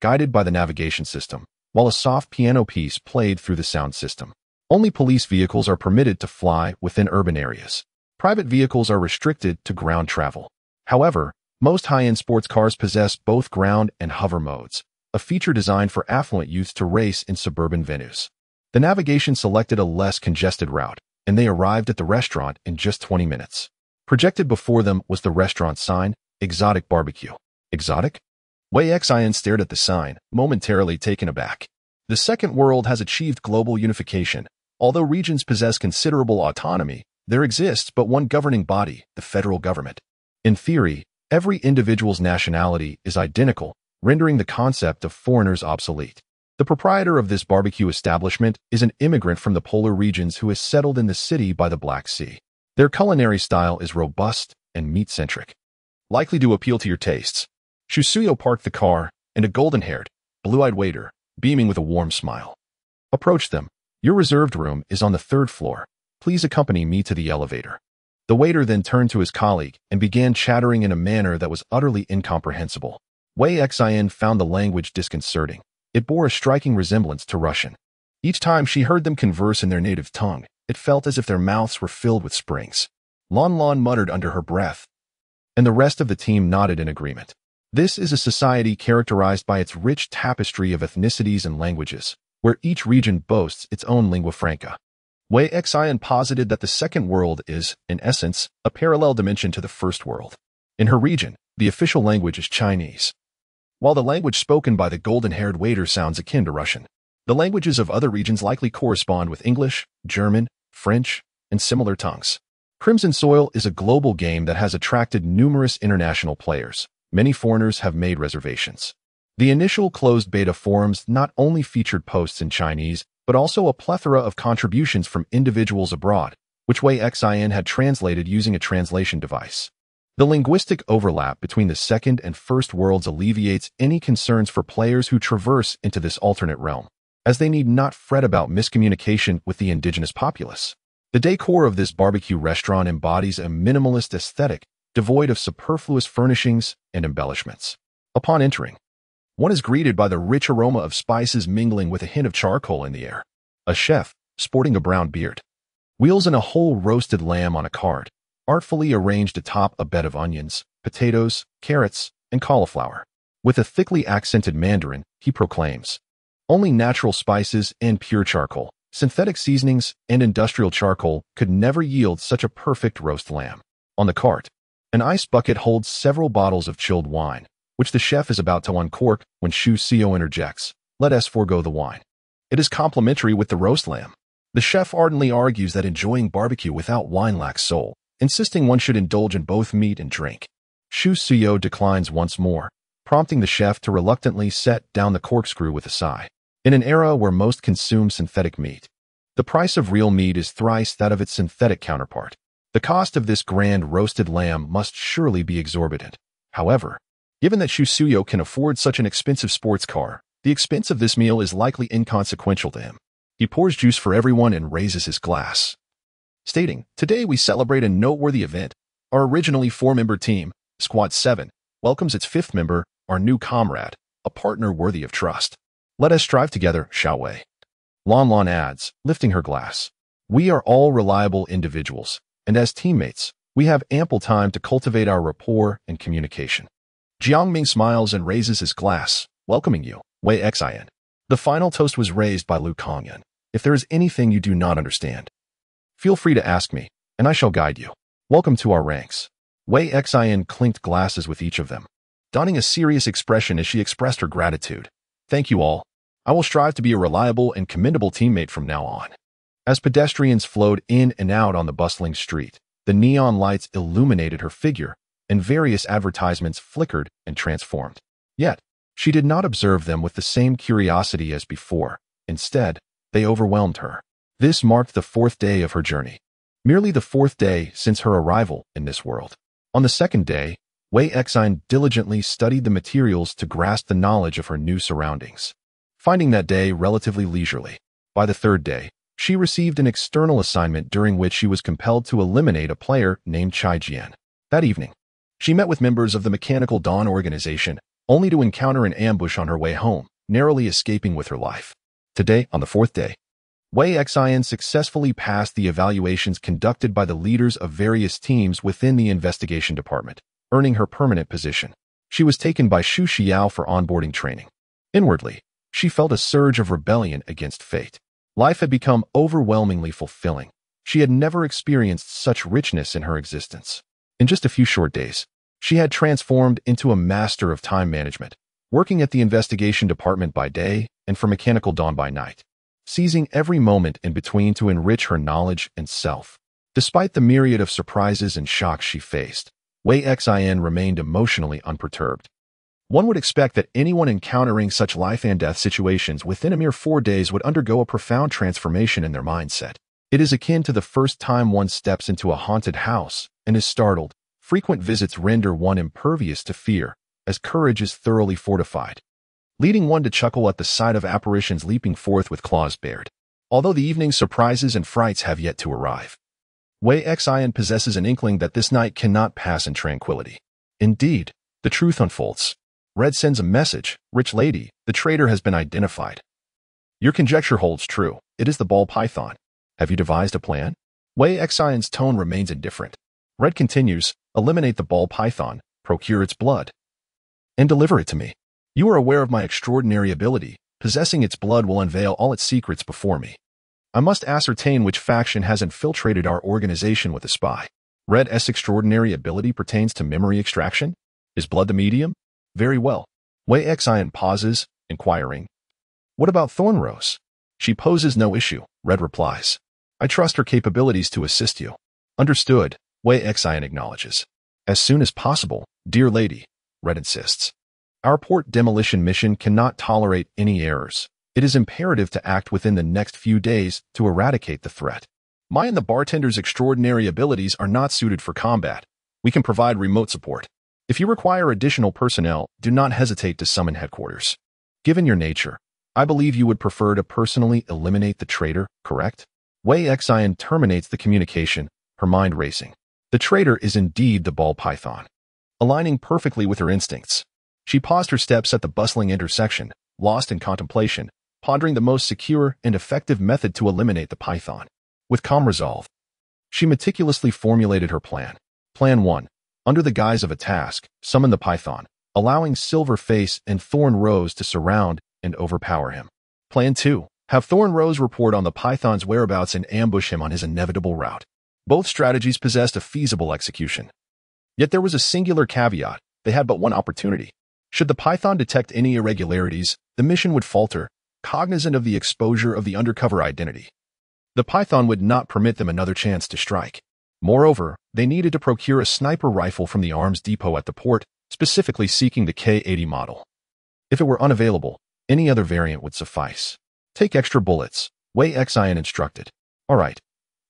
guided by the navigation system, while a soft piano piece played through the sound system. Only police vehicles are permitted to fly within urban areas. Private vehicles are restricted to ground travel. However, most high-end sports cars possess both ground and hover modes, a feature designed for affluent youth to race in suburban venues. The navigation selected a less congested route, and they arrived at the restaurant in just 20 minutes. Projected before them was the restaurant sign, "Exotic Barbecue." Exotic? Wei Xin stared at the sign, momentarily taken aback. The second world has achieved global unification. Although regions possess considerable autonomy, there exists but one governing body, the federal government. In theory, every individual's nationality is identical, rendering the concept of foreigners obsolete. The proprietor of this barbecue establishment is an immigrant from the polar regions who has settled in the city by the Black Sea. Their culinary style is robust and meat-centric, likely to appeal to your tastes. Shusio parked the car, and a golden-haired, blue-eyed waiter, beaming with a warm smile, approached them. "Your reserved room is on the 3rd floor. Please accompany me to the elevator." The waiter then turned to his colleague and began chattering in a manner that was utterly incomprehensible. Wei Xin found the language disconcerting. It bore a striking resemblance to Russian. Each time she heard them converse in their native tongue, it felt as if their mouths were filled with springs. Lan muttered under her breath, and the rest of the team nodded in agreement. This is a society characterized by its rich tapestry of ethnicities and languages, where each region boasts its own lingua franca. Wei Xian posited that the second world is, in essence, a parallel dimension to the first world. In her region, the official language is Chinese, while the language spoken by the golden-haired waiter sounds akin to Russian. The languages of other regions likely correspond with English, German, French, and similar tongues. Crimson Soil is a global game that has attracted numerous international players. Many foreigners have made reservations. The initial closed beta forums not only featured posts in Chinese, but also a plethora of contributions from individuals abroad, which Wei Xian had translated using a translation device. The linguistic overlap between the second and first worlds alleviates any concerns for players who traverse into this alternate realm, as they need not fret about miscommunication with the indigenous populace. The decor of this barbecue restaurant embodies a minimalist aesthetic, devoid of superfluous furnishings and embellishments. Upon entering, one is greeted by the rich aroma of spices mingling with a hint of charcoal in the air. A chef, sporting a brown beard, wheels in a whole roasted lamb on a cart, artfully arranged atop a bed of onions, potatoes, carrots, and cauliflower. With a thickly accented Mandarin, he proclaims, "Only natural spices and pure charcoal. Synthetic seasonings and industrial charcoal could never yield such a perfect roast lamb." On the cart, an ice bucket holds several bottles of chilled wine, which the chef is about to uncork when Shu Xiao interjects, "Let us forego the wine. It is complementary with the roast lamb." The chef ardently argues that enjoying barbecue without wine lacks soul, insisting one should indulge in both meat and drink. Shu Xiao declines once more, prompting the chef to reluctantly set down the corkscrew with a sigh. In an era where most consume synthetic meat, the price of real meat is thrice that of its synthetic counterpart. The cost of this grand roasted lamb must surely be exorbitant. However, given that Shu Xiao can afford such an expensive sports car, the expense of this meal is likely inconsequential to him. He pours juice for everyone and raises his glass, stating, "Today we celebrate a noteworthy event. Our originally 4-member team, Squad 7, welcomes its 5th member, our new comrade, a partner worthy of trust. Let us strive together, shall we?" Lon Lon adds, lifting her glass, "We are all reliable individuals, and as teammates, we have ample time to cultivate our rapport and communication." Jiang Ming smiles and raises his glass, welcoming you, Wei Xian. The final toast was raised by Lu Kongyan. "If there is anything you do not understand, feel free to ask me, and I shall guide you. Welcome to our ranks." Wei Xian clinked glasses with each of them, donning a serious expression as she expressed her gratitude. "Thank you all. I will strive to be a reliable and commendable teammate from now on." As pedestrians flowed in and out on the bustling street, the neon lights illuminated her figure, and various advertisements flickered and transformed. Yet, she did not observe them with the same curiosity as before. Instead, they overwhelmed her. This marked the 4th day of her journey, merely the 4th day since her arrival in this world. On the 2nd day, Wei Xian diligently studied the materials to grasp the knowledge of her new surroundings, finding that day relatively leisurely. By the 3rd day, she received an external assignment during which she was compelled to eliminate a player named Chai Jian. That evening, she met with members of the Mechanical Dawn organization, only to encounter an ambush on her way home, narrowly escaping with her life. Today, on the 4th day, Wei Xian successfully passed the evaluations conducted by the leaders of various teams within the investigation department, earning her permanent position. She was taken by Shu Xiao for onboarding training. Inwardly, she felt a surge of rebellion against fate. Life had become overwhelmingly fulfilling. She had never experienced such richness in her existence. In just a few short days, she had transformed into a master of time management, working at the investigation department by day and for Mechanical Dawn by night, seizing every moment in between to enrich her knowledge and self. Despite the myriad of surprises and shocks she faced, Wei Xian remained emotionally unperturbed. One would expect that anyone encountering such life and death situations within a mere 4 days would undergo a profound transformation in their mindset. It is akin to the first time one steps into a haunted house and is startled. Frequent visits render one impervious to fear, as courage is thoroughly fortified, leading one to chuckle at the sight of apparitions leaping forth with claws bared. Although the evening's surprises and frights have yet to arrive, Wei Xian possesses an inkling that this night cannot pass in tranquility. Indeed, the truth unfolds. Red sends a message, "Rich lady, the traitor has been identified. Your conjecture holds true. It is the ball python. Have you devised a plan?" Wei Xian's tone remains indifferent. Red continues, "Eliminate the ball python, procure its blood." and deliver it to me. You are aware of my extraordinary ability. Possessing its blood will unveil all its secrets before me. I must ascertain which faction has infiltrated our organization with a spy. Red S extraordinary ability pertains to memory extraction? Is blood the medium? Very well. Wei Xian pauses, inquiring. What about Thornrose? She poses no issue, Red replies. I trust her capabilities to assist you. Understood, Wei Xian acknowledges. As soon as possible, dear lady, Red insists. Our port demolition mission cannot tolerate any errors. It is imperative to act within the next few days to eradicate the threat. My and the bartender's extraordinary abilities are not suited for combat. We can provide remote support. If you require additional personnel, do not hesitate to summon headquarters. Given your nature, I believe you would prefer to personally eliminate the traitor, correct? Wei Xian terminates the communication, her mind racing. The traitor is indeed the ball python. Aligning perfectly with her instincts, she paused her steps at the bustling intersection, lost in contemplation, pondering the most secure and effective method to eliminate the python. With calm resolve, she meticulously formulated her plan. Plan 1. Under the guise of a task, summon the python, allowing Silverface and Thorn Rose to surround and overpower him. Plan 2. Have Thorn Rose report on the python's whereabouts and ambush him on his inevitable route. Both strategies possessed a feasible execution. Yet there was a singular caveat. They had but one opportunity. Should the python detect any irregularities, the mission would falter, cognizant of the exposure of the undercover identity. The python would not permit them another chance to strike. Moreover, they needed to procure a sniper rifle from the arms depot at the port, specifically seeking the K-80 model. If it were unavailable, any other variant would suffice. Take extra bullets, Wei Xian instructed. All right.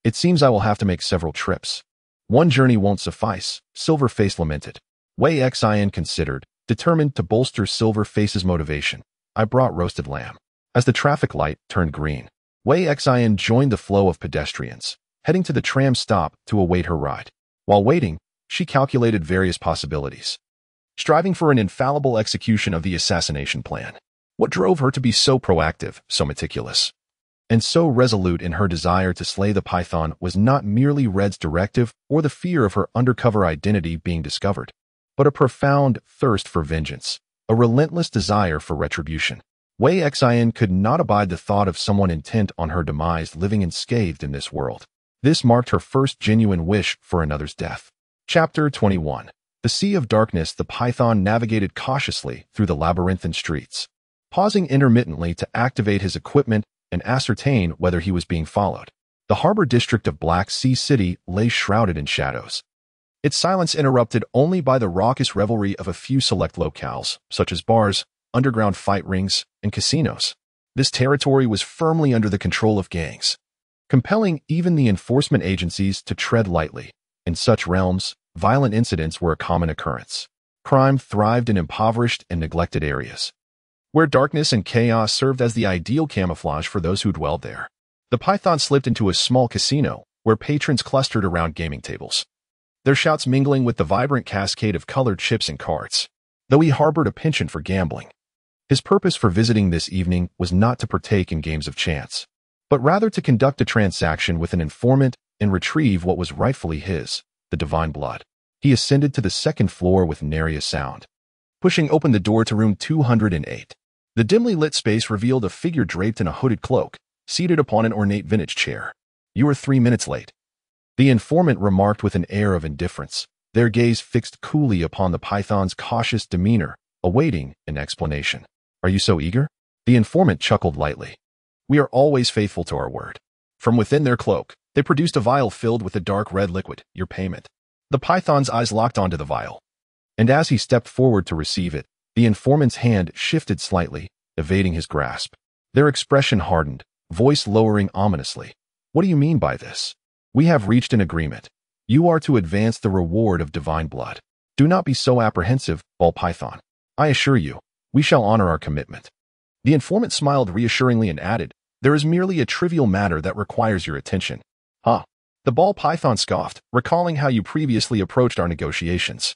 It seems I will have to make several trips. One journey won't suffice, Silverface lamented. Wei Xian considered, determined to bolster Silverface's motivation. I brought roasted lamb. As the traffic light turned green, Wei Xian joined the flow of pedestrians, heading to the tram stop to await her ride. While waiting, she calculated various possibilities, striving for an infallible execution of the assassination plan. What drove her to be so proactive, so meticulous, and so resolute in her desire to slay the python was not merely Red's directive or the fear of her undercover identity being discovered, but a profound thirst for vengeance, a relentless desire for retribution. Wei Xian could not abide the thought of someone intent on her demise living unscathed in this world. This marked her first genuine wish for another's death. Chapter 21. The Sea of Darkness. The python navigated cautiously through the labyrinthine streets, pausing intermittently to activate his equipment and ascertain whether he was being followed. The harbor district of Black Sea City lay shrouded in shadows, its silence interrupted only by the raucous revelry of a few select locales, such as bars, underground fight rings, and casinos. This territory was firmly under the control of gangs, compelling even the enforcement agencies to tread lightly. In such realms, violent incidents were a common occurrence. Crime thrived in impoverished and neglected areas, where darkness and chaos served as the ideal camouflage for those who dwelled there. The python slipped into a small casino, where patrons clustered around gaming tables, their shouts mingling with the vibrant cascade of colored chips and cards. Though he harbored a penchant for gambling, his purpose for visiting this evening was not to partake in games of chance, but rather to conduct a transaction with an informant and retrieve what was rightfully his, the divine blood. He ascended to the second floor with nary a sound, pushing open the door to room 208. The dimly lit space revealed a figure draped in a hooded cloak, seated upon an ornate vintage chair. You are 3 minutes late, the informant remarked with an air of indifference, their gaze fixed coolly upon the python's cautious demeanor, awaiting an explanation. Are you so eager? The informant chuckled lightly. We are always faithful to our word. From within their cloak, they produced a vial filled with a dark red liquid, your payment. The python's eyes locked onto the vial, and as he stepped forward to receive it, the informant's hand shifted slightly, evading his grasp. Their expression hardened, voice lowering ominously. What do you mean by this? We have reached an agreement. You are to advance the reward of divine blood. Do not be so apprehensive, ball python. I assure you, we shall honor our commitment. The informant smiled reassuringly and added, there is merely a trivial matter that requires your attention. Huh? The ball python scoffed, recalling how you previously approached our negotiations.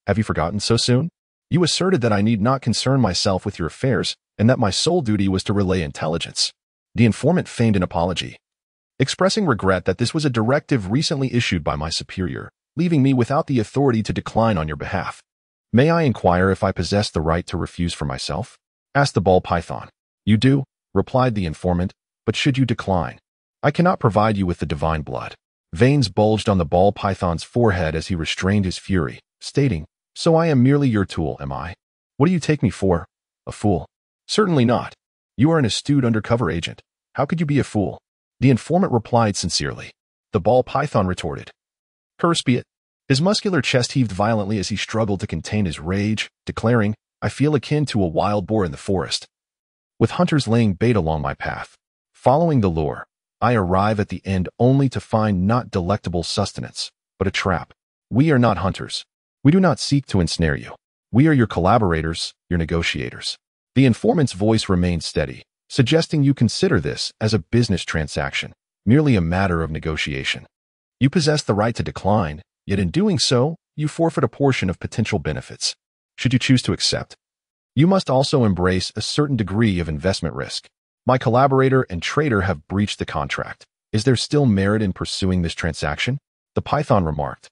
Have you forgotten so soon? You asserted that I need not concern myself with your affairs, and that my sole duty was to relay intelligence. The informant feigned an apology, expressing regret that this was a directive recently issued by my superior, leaving me without the authority to decline on your behalf. May I inquire if I possess the right to refuse for myself? Asked the ball python. You do, replied the informant, but should you decline? I cannot provide you with the divine blood. Veins bulged on the ball python's forehead as he restrained his fury, stating, So I am merely your tool, am I? What do you take me for? A fool? Certainly not. You are an astute undercover agent. How could you be a fool? The informant replied sincerely. The ball python retorted. Curse be it. His muscular chest heaved violently as he struggled to contain his rage, declaring, I feel akin to a wild boar in the forest, with hunters laying bait along my path. Following the lure, I arrive at the end only to find not delectable sustenance, but a trap. We are not hunters. We do not seek to ensnare you. We are your collaborators, your negotiators. The informant's voice remained steady, suggesting you consider this as a business transaction, merely a matter of negotiation. You possess the right to decline, yet in doing so, you forfeit a portion of potential benefits. Should you choose to accept, you must also embrace a certain degree of investment risk. My collaborator and trader have breached the contract. Is there still merit in pursuing this transaction? The python remarked,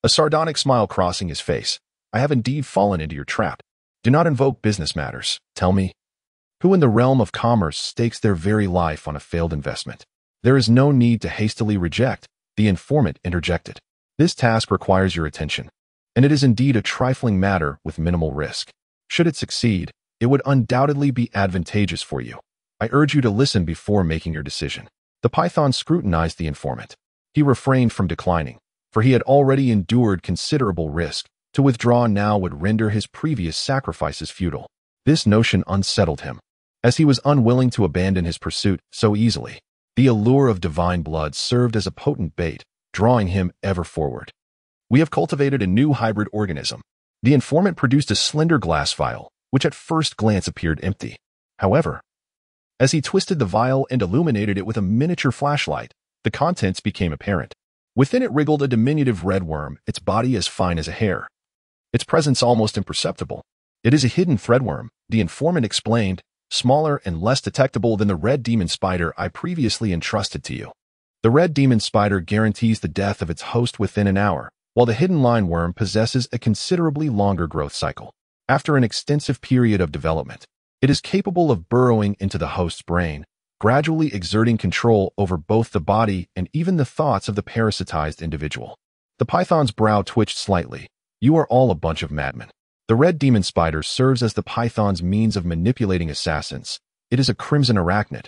a sardonic smile crossing his face. I have indeed fallen into your trap. Do not invoke business matters. Tell me, who in the realm of commerce stakes their very life on a failed investment? There is no need to hastily reject, the informant interjected. This task requires your attention, and it is indeed a trifling matter with minimal risk. Should it succeed, it would undoubtedly be advantageous for you. I urge you to listen before making your decision. The python scrutinized the informant. He refrained from declining, for he had already endured considerable risk. To withdraw now would render his previous sacrifices futile. This notion unsettled him, as he was unwilling to abandon his pursuit so easily. The allure of divine blood served as a potent bait, drawing him ever forward. We have cultivated a new hybrid organism. The informant produced a slender glass vial, which at first glance appeared empty. However, as he twisted the vial and illuminated it with a miniature flashlight, the contents became apparent. Within it wriggled a diminutive red worm, its body as fine as a hair. Its presence almost imperceptible. It is a hidden threadworm, the informant explained, smaller and less detectable than the red demon spider I previously entrusted to you. The red demon spider guarantees the death of its host within an hour, while the hidden line worm possesses a considerably longer growth cycle. After an extensive period of development, it is capable of burrowing into the host's brain, gradually exerting control over both the body and even the thoughts of the parasitized individual. The python's brow twitched slightly. You are all a bunch of madmen. The red demon spider serves as the python's means of manipulating assassins. It is a crimson arachnid,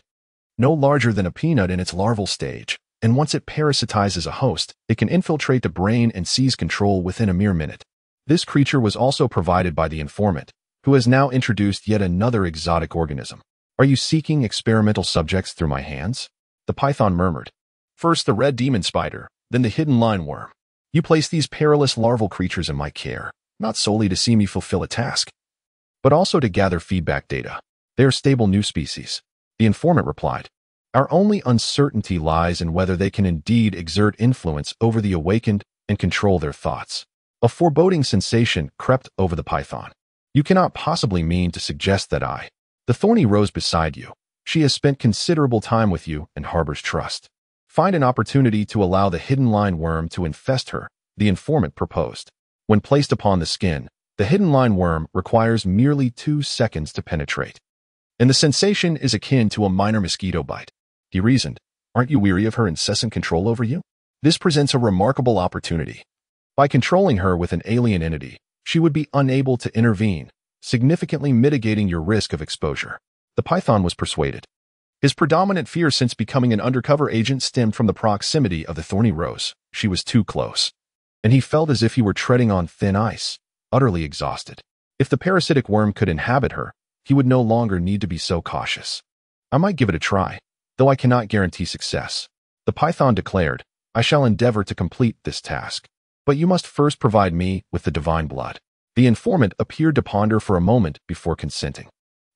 no larger than a peanut in its larval stage, and once it parasitizes a host, it can infiltrate the brain and seize control within a mere minute. This creature was also provided by the informant, who has now introduced yet another exotic organism. Are you seeking experimental subjects through my hands? The python murmured. First the red demon spider, then the hidden line worm. You place these perilous larval creatures in my care, not solely to see me fulfill a task, but also to gather feedback data. They are stable new species. The informant replied. Our only uncertainty lies in whether they can indeed exert influence over the awakened and control their thoughts. A foreboding sensation crept over the python. You cannot possibly mean to suggest that the thorny rose beside you. She has spent considerable time with you and harbors trust. Find an opportunity to allow the hidden line worm to infest her, the informant proposed. When placed upon the skin, the hidden line worm requires merely 2 seconds to penetrate, and the sensation is akin to a minor mosquito bite. He reasoned, aren't you weary of her incessant control over you? This presents a remarkable opportunity. By controlling her with an alien entity, she would be unable to intervene, significantly mitigating your risk of exposure. The python was persuaded. His predominant fear since becoming an undercover agent stemmed from the proximity of the thorny rose. She was too close, and he felt as if he were treading on thin ice, utterly exhausted. If the parasitic worm could inhabit her, he would no longer need to be so cautious. I might give it a try, though I cannot guarantee success. The python declared, I shall endeavor to complete this task, but you must first provide me with the divine blood. The informant appeared to ponder for a moment before consenting.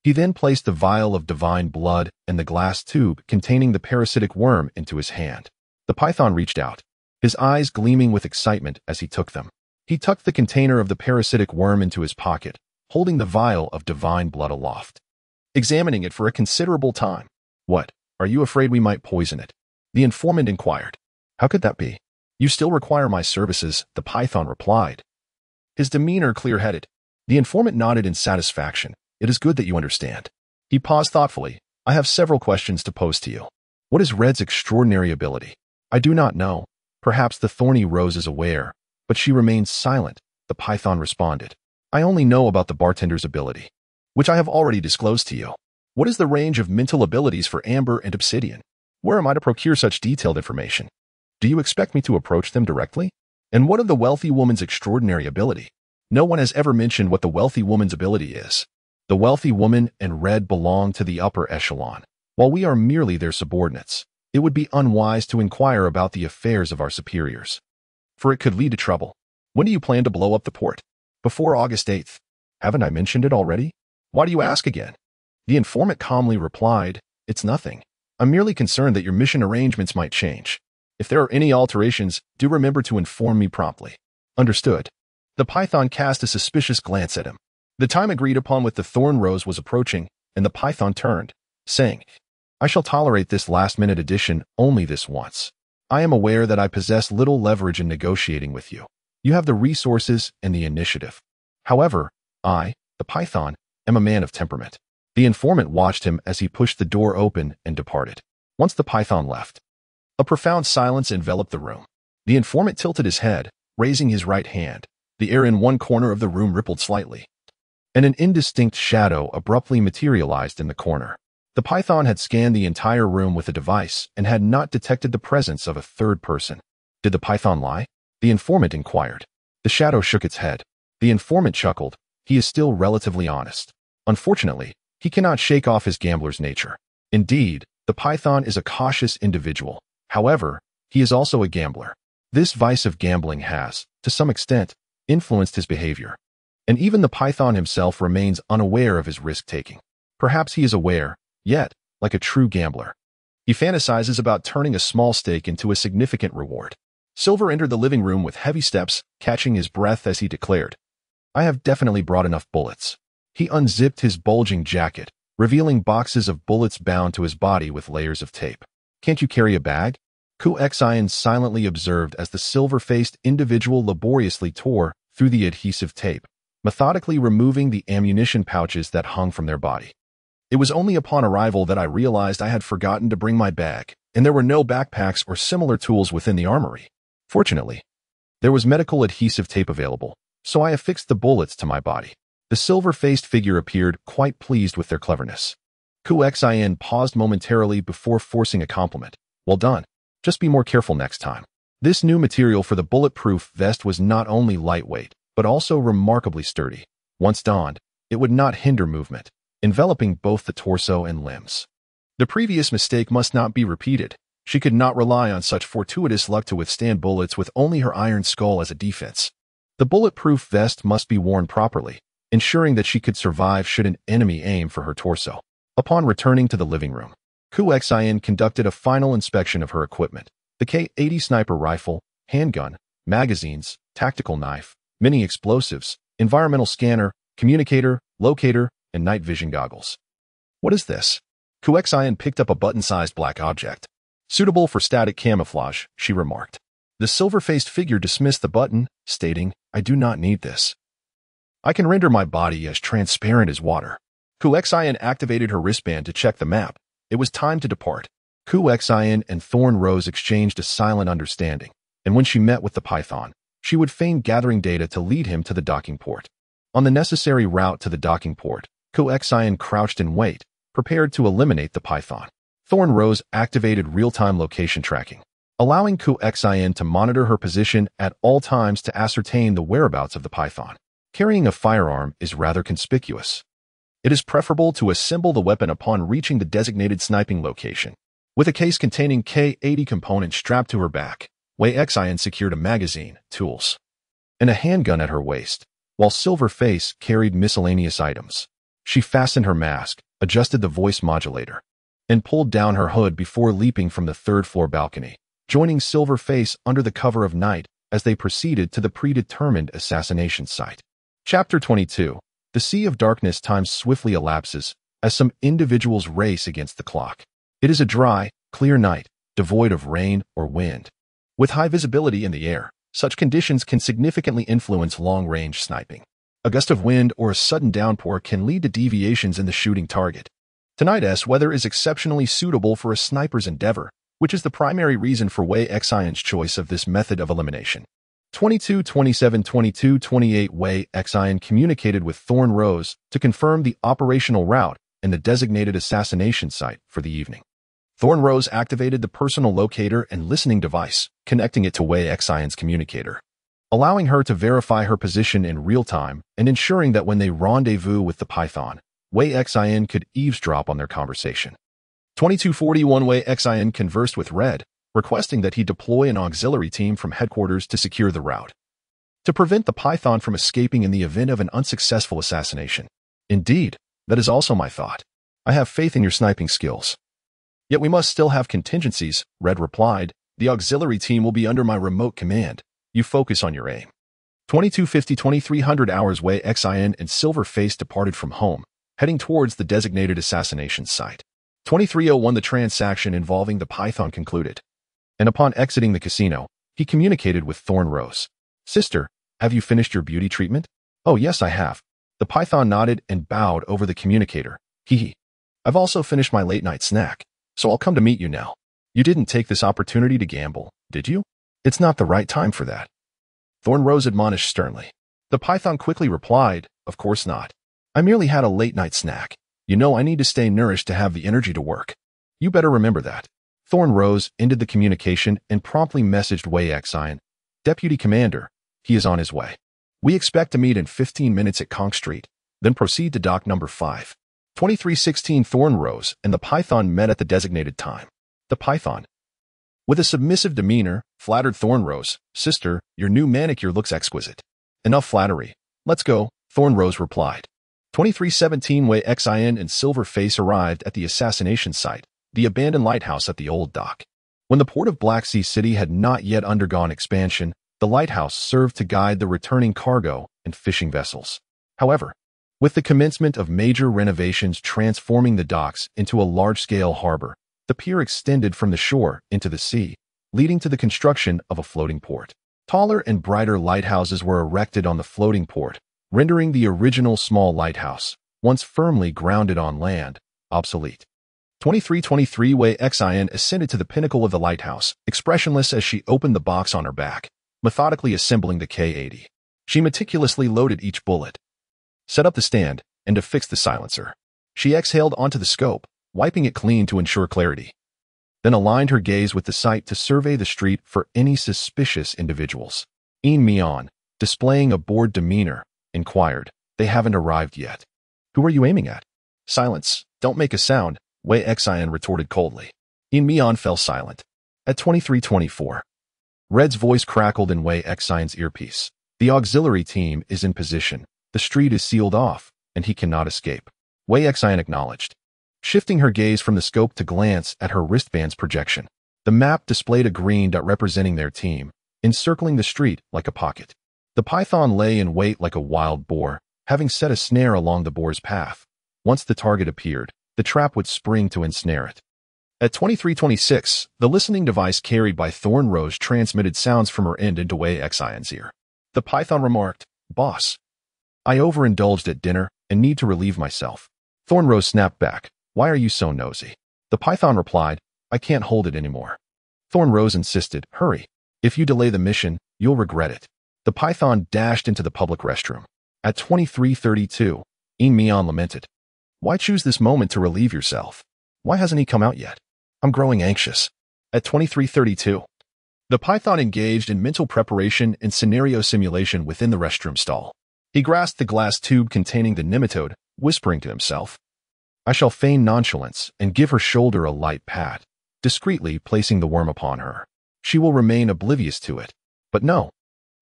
He then placed the vial of divine blood and the glass tube containing the parasitic worm into his hand. The python reached out, his eyes gleaming with excitement as he took them. He tucked the container of the parasitic worm into his pocket, holding the vial of divine blood aloft, examining it for a considerable time. What, are you afraid we might poison it? The informant inquired. How could that be? You still require my services, the python replied, his demeanor clear-headed. The informant nodded in satisfaction. It is good that you understand. He paused thoughtfully. I have several questions to pose to you. What is Red's extraordinary ability? I do not know. Perhaps the thorny rose is aware, but she remains silent, the python responded. I only know about the bartender's ability, which I have already disclosed to you. What is the range of mental abilities for amber and obsidian? Where am I to procure such detailed information? Do you expect me to approach them directly? And what of the wealthy woman's extraordinary ability? No one has ever mentioned what the wealthy woman's ability is. The wealthy woman and Red belong to the upper echelon, while we are merely their subordinates. It would be unwise to inquire about the affairs of our superiors, for it could lead to trouble. When do you plan to blow up the port? Before August 8th. Haven't I mentioned it already? Why do you ask again? The informant calmly replied, It's nothing. I'm merely concerned that your mission arrangements might change. If there are any alterations, do remember to inform me promptly. Understood. The python cast a suspicious glance at him. The time agreed upon with the thorn rose was approaching, and the python turned, saying, I shall tolerate this last-minute addition only this once. I am aware that I possess little leverage in negotiating with you. You have the resources and the initiative. However, I, the python, am a man of temperament. The informant watched him as he pushed the door open and departed. Once the python left, a profound silence enveloped the room. The informant tilted his head, raising his right hand. The air in one corner of the room rippled slightly, and an indistinct shadow abruptly materialized in the corner. The python had scanned the entire room with a device and had not detected the presence of a third person. Did the python lie? The informant inquired. The shadow shook its head. The informant chuckled. He is still relatively honest. Unfortunately, he cannot shake off his gambler's nature. Indeed, the python is a cautious individual. However, he is also a gambler. This vice of gambling has, to some extent, influenced his behavior. And even the python himself remains unaware of his risk-taking. Perhaps he is aware, yet, like a true gambler, he fantasizes about turning a small stake into a significant reward. Silver entered the living room with heavy steps, catching his breath as he declared, I have definitely brought enough bullets. He unzipped his bulging jacket, revealing boxes of bullets bound to his body with layers of tape. Can't you carry a bag? Ku Xian silently observed as the silver-faced individual laboriously tore through the adhesive tape, methodically removing the ammunition pouches that hung from their body. It was only upon arrival that I realized I had forgotten to bring my bag, and there were no backpacks or similar tools within the armory. Fortunately, there was medical adhesive tape available, so I affixed the bullets to my body. The silver-faced figure appeared quite pleased with their cleverness. Ku Xian paused momentarily before forcing a compliment. Well done. Just be more careful next time. This new material for the bulletproof vest was not only lightweight, but also remarkably sturdy. Once donned, it would not hinder movement, enveloping both the torso and limbs. The previous mistake must not be repeated. She could not rely on such fortuitous luck to withstand bullets with only her iron skull as a defense. The bulletproof vest must be worn properly, ensuring that she could survive should an enemy aim for her torso. Upon returning to the living room, Ku Xian conducted a final inspection of her equipment. The K-80 sniper rifle, handgun, magazines, tactical knife, mini explosives, environmental scanner, communicator, locator, and night vision goggles. What is this? Ku Xian picked up a button-sized black object. Suitable for static camouflage, she remarked. The silver-faced figure dismissed the button, stating, I do not need this. I can render my body as transparent as water. Ku Xian activated her wristband to check the map. It was time to depart. Ku Xian and Thorn Rose exchanged a silent understanding, and when she met with the python, she would feign gathering data to lead him to the docking port. On the necessary route to the docking port, Ku Xian crouched in wait, prepared to eliminate the python. Thorn Rose activated real-time location tracking, allowing Ku Xian to monitor her position at all times to ascertain the whereabouts of the python. Carrying a firearm is rather conspicuous. It is preferable to assemble the weapon upon reaching the designated sniping location. With a case containing K-80 components strapped to her back, Wei Xian secured a magazine, tools, and a handgun at her waist, while Silver Face carried miscellaneous items. She fastened her mask, adjusted the voice modulator, and pulled down her hood before leaping from the third-floor balcony, joining Silver Face under the cover of night as they proceeded to the predetermined assassination site. Chapter 22. The Sea of Darkness. Time swiftly elapses as some individuals race against the clock. It is a dry, clear night, devoid of rain or wind. With high visibility in the air, such conditions can significantly influence long-range sniping. A gust of wind or a sudden downpour can lead to deviations in the shooting target. Tonight's weather is exceptionally suitable for a sniper's endeavor, which is the primary reason for Wei Xian's choice of this method of elimination. 22-27-22-28 Wei Xian communicated with Thorn Rose to confirm the operational route and the designated assassination site for the evening. Thorn Rose activated the personal locator and listening device, connecting it to Wei Xian's communicator, allowing her to verify her position in real time and ensuring that when they rendezvous with the Python, Wei Xian could eavesdrop on their conversation. 2241 Wei Xian conversed with Red, requesting that he deploy an auxiliary team from headquarters to secure the route, to prevent the Python from escaping in the event of an unsuccessful assassination. Indeed, that is also my thought. I have faith in your sniping skills. Yet we must still have contingencies, Red replied. The auxiliary team will be under my remote command. You focus on your aim. 2250-2300 hours Wei Xian and Silverface departed from home, heading towards the designated assassination site. 2301 The transaction involving the Python concluded, and upon exiting the casino, he communicated with Thorn Rose. Sister, have you finished your beauty treatment? Oh yes, I have. The Python nodded and bowed over the communicator. Hee. I've also finished my late-night snack, so I'll come to meet you now. You didn't take this opportunity to gamble, did you? It's not the right time for that. Thorn Rose admonished sternly. The Python quickly replied, Of course not. I merely had a late-night snack. You know I need to stay nourished to have the energy to work. You better remember that. Thorn Rose ended the communication and promptly messaged Wei Xian. Deputy Commander, he is on his way. We expect to meet in 15 minutes at Conch Street, then proceed to dock number 5. 2316 Thorn Rose and the Python met at the designated time. The Python, with a submissive demeanor, flattered Thorn Rose. Sister, your new manicure looks exquisite. Enough flattery. Let's go, Thorn Rose replied. 2317 Wei Xian and Silverface arrived at the assassination site, the abandoned lighthouse at the old dock. When the port of Black Sea City had not yet undergone expansion, the lighthouse served to guide the returning cargo and fishing vessels. However, with the commencement of major renovations transforming the docks into a large-scale harbor, the pier extended from the shore into the sea, leading to the construction of a floating port. Taller and brighter lighthouses were erected on the floating port, rendering the original small lighthouse, once firmly grounded on land, obsolete. 2323 Wei Xian ascended to the pinnacle of the lighthouse, expressionless as she opened the box on her back, methodically assembling the K-80. She meticulously loaded each bullet, set up the stand, and affixed the silencer. She exhaled onto the scope, wiping it clean to ensure clarity, then aligned her gaze with the sight to survey the street for any suspicious individuals. Een Mian, displaying a bored demeanor, inquired, They haven't arrived yet. Who are you aiming at? Silence. Don't make a sound, Wei Xian retorted coldly. Een Mian fell silent. At 2324, Red's voice crackled in Wei Xian's earpiece. The auxiliary team is in position. The street is sealed off, and he cannot escape. Wei Xian acknowledged, shifting her gaze from the scope to glance at her wristband's projection. The map displayed a green dot representing their team, encircling the street like a pocket. The Python lay in wait like a wild boar, having set a snare along the boar's path. Once the target appeared, the trap would spring to ensnare it. At 2326, the listening device carried by Thorn Rose transmitted sounds from her end into Wei Xian's ear. The Python remarked, Boss, I overindulged at dinner and need to relieve myself. Thorn Rose snapped back, Why are you so nosy? The Python replied, I can't hold it anymore. Thorn Rose insisted, Hurry. If you delay the mission, you'll regret it. The Python dashed into the public restroom. At 2332, Een Mian lamented, Why choose this moment to relieve yourself? Why hasn't he come out yet? I'm growing anxious. At 2332, the Python engaged in mental preparation and scenario simulation within the restroom stall. He grasped the glass tube containing the nematode, whispering to himself, I shall feign nonchalance and give her shoulder a light pat, discreetly placing the worm upon her. She will remain oblivious to it. But no,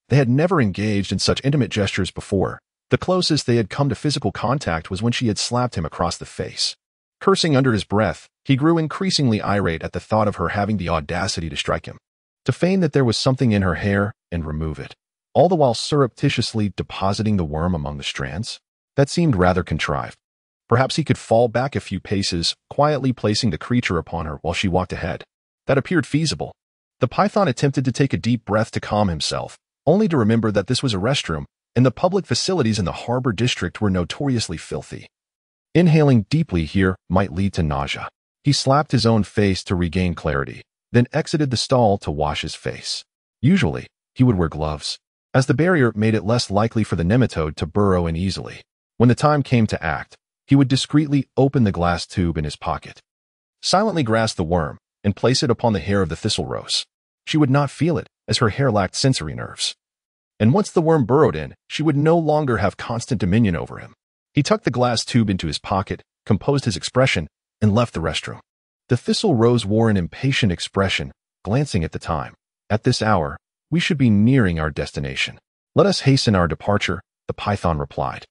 they had never engaged in such intimate gestures before. The closest they had come to physical contact was when she had slapped him across the face. Cursing under his breath, he grew increasingly irate at the thought of her having the audacity to strike him, to feign that there was something in her hair and remove it, all the while surreptitiously depositing the worm among the strands. That seemed rather contrived. Perhaps he could fall back a few paces, quietly placing the creature upon her while she walked ahead. That appeared feasible. The Python attempted to take a deep breath to calm himself, only to remember that this was a restroom, and the public facilities in the harbor district were notoriously filthy. Inhaling deeply here might lead to nausea. He slapped his own face to regain clarity, then exited the stall to wash his face. Usually, he would wear gloves, as the barrier made it less likely for the nematode to burrow in easily. When the time came to act, he would discreetly open the glass tube in his pocket, silently grasp the worm, and place it upon the hair of the thistle rose. She would not feel it, as her hair lacked sensory nerves. And once the worm burrowed in, she would no longer have constant dominion over him. He tucked the glass tube into his pocket, composed his expression, and left the restroom. The thistle rose wore an impatient expression, glancing at the time. At this hour, we should be nearing our destination. Let us hasten our departure, the python replied,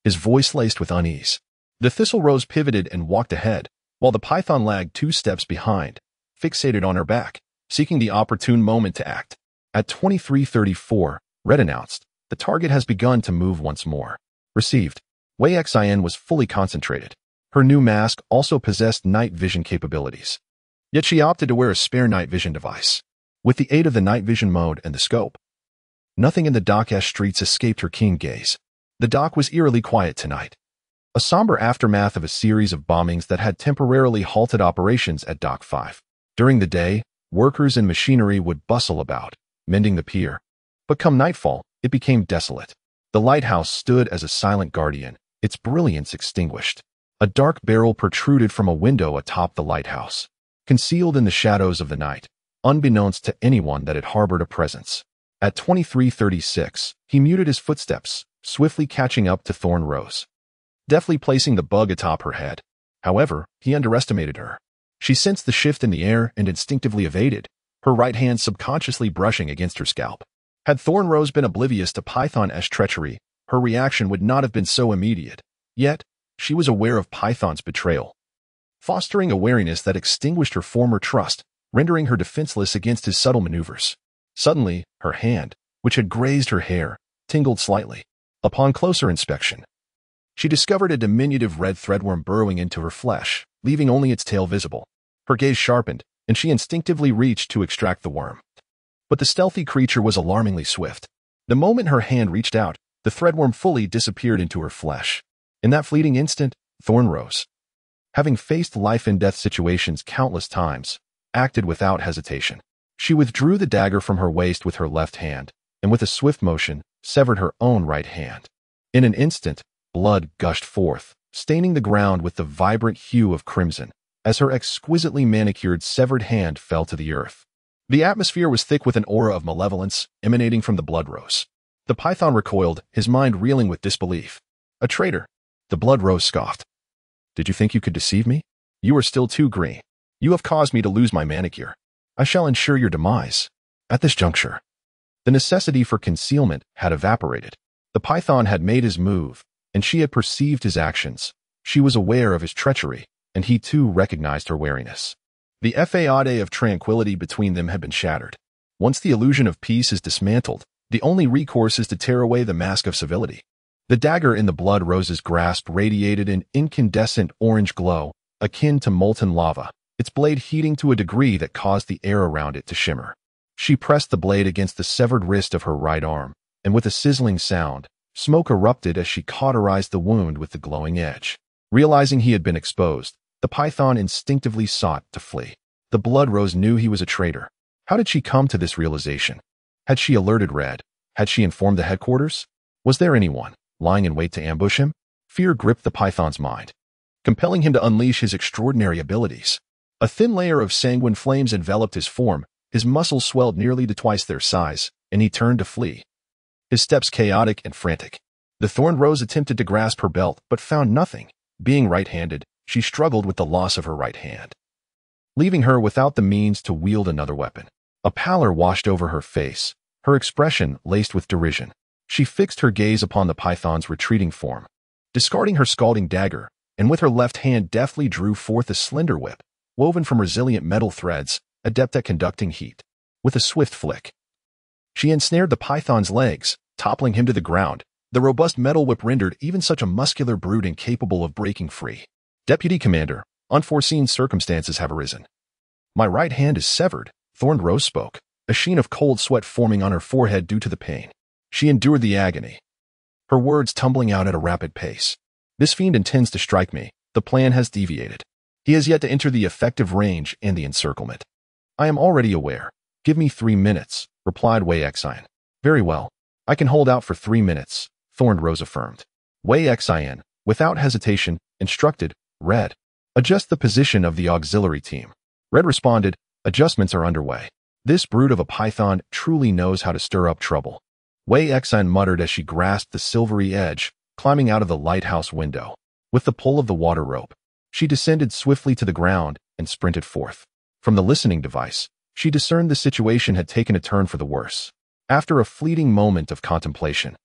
his voice laced with unease. The thistle rose pivoted and walked ahead, while the python lagged 2 steps behind, fixated on her back, seeking the opportune moment to act. At 23:34, Red announced, the target has begun to move once more. Received. Wei Xin was fully concentrated. Her new mask also possessed night vision capabilities. Yet she opted to wear a spare night vision device. With the aid of the night vision mode and the scope, nothing in the dock-ash streets escaped her keen gaze. The dock was eerily quiet tonight, a somber aftermath of a series of bombings that had temporarily halted operations at Dock 5. During the day, workers and machinery would bustle about, mending the pier. But come nightfall, it became desolate. The lighthouse stood as a silent guardian, its brilliance extinguished. A dark barrel protruded from a window atop the lighthouse, concealed in the shadows of the night, unbeknownst to anyone that it harbored a presence. At 23:36, he muted his footsteps, swiftly catching up to Thorn Rose, deftly placing the bug atop her head. However, he underestimated her. She sensed the shift in the air and instinctively evaded, her right hand subconsciously brushing against her scalp. Had Thorn Rose been oblivious to Python-esque treachery, her reaction would not have been so immediate. Yet, she was aware of Python's betrayal, fostering a wariness that extinguished her former trust, rendering her defenseless against his subtle maneuvers. Suddenly, her hand, which had grazed her hair, tingled slightly. Upon closer inspection, she discovered a diminutive red threadworm burrowing into her flesh, leaving only its tail visible. Her gaze sharpened, and she instinctively reached to extract the worm. But the stealthy creature was alarmingly swift. The moment her hand reached out, the threadworm fully disappeared into her flesh. In that fleeting instant, Thorn Rose, having faced life-and-death situations countless times, acted without hesitation. She withdrew the dagger from her waist with her left hand, and with a swift motion, severed her own right hand. In an instant, blood gushed forth, staining the ground with the vibrant hue of crimson, as her exquisitely manicured severed hand fell to the earth. The atmosphere was thick with an aura of malevolence emanating from the blood rose. The python recoiled, his mind reeling with disbelief. A traitor, the blood rose scoffed. Did you think you could deceive me? You are still too green. You have caused me to lose my manicure. I shall ensure your demise. At this juncture, the necessity for concealment had evaporated. The python had made his move, and she had perceived his actions. She was aware of his treachery, and he too recognized her wariness. The facade of tranquility between them had been shattered. Once the illusion of peace is dismantled, the only recourse is to tear away the mask of civility. The dagger in the blood rose's grasp radiated an incandescent orange glow, akin to molten lava, its blade heating to a degree that caused the air around it to shimmer. She pressed the blade against the severed wrist of her right arm, and with a sizzling sound, smoke erupted as she cauterized the wound with the glowing edge. Realizing he had been exposed, the python instinctively sought to flee. The blood rose knew he was a traitor. How did she come to this realization? Had she alerted Red? Had she informed the headquarters? Was there anyone lying in wait to ambush him? Fear gripped the python's mind, compelling him to unleash his extraordinary abilities. A thin layer of sanguine flames enveloped his form, his muscles swelled nearly to twice their size, and he turned to flee, his steps chaotic and frantic. The Thorn Rose attempted to grasp her belt, but found nothing. Being right-handed, she struggled with the loss of her right hand, leaving her without the means to wield another weapon. A pallor washed over her face, her expression laced with derision. She fixed her gaze upon the python's retreating form, discarding her scalding dagger, and with her left hand deftly drew forth a slender whip, woven from resilient metal threads, adept at conducting heat. With a swift flick, she ensnared the python's legs, toppling him to the ground. The robust metal whip rendered even such a muscular brute incapable of breaking free. Deputy Commander, unforeseen circumstances have arisen. My right hand is severed, Thorn Rose spoke, a sheen of cold sweat forming on her forehead due to the pain. She endured the agony, her words tumbling out at a rapid pace. This fiend intends to strike me. The plan has deviated. He has yet to enter the effective range and the encirclement. I am already aware. Give me 3 minutes, replied Wei Xian. Very well. I can hold out for 3 minutes, Thorn Rose affirmed. Wei Xian, without hesitation, instructed, Red. Adjust the position of the auxiliary team. Red responded, adjustments are underway. This brute of a python truly knows how to stir up trouble. Wei Xian muttered as she grasped the silvery edge, climbing out of the lighthouse window. With the pull of the water rope, she descended swiftly to the ground and sprinted forth. From the listening device, she discerned the situation had taken a turn for the worse. After a fleeting moment of contemplation,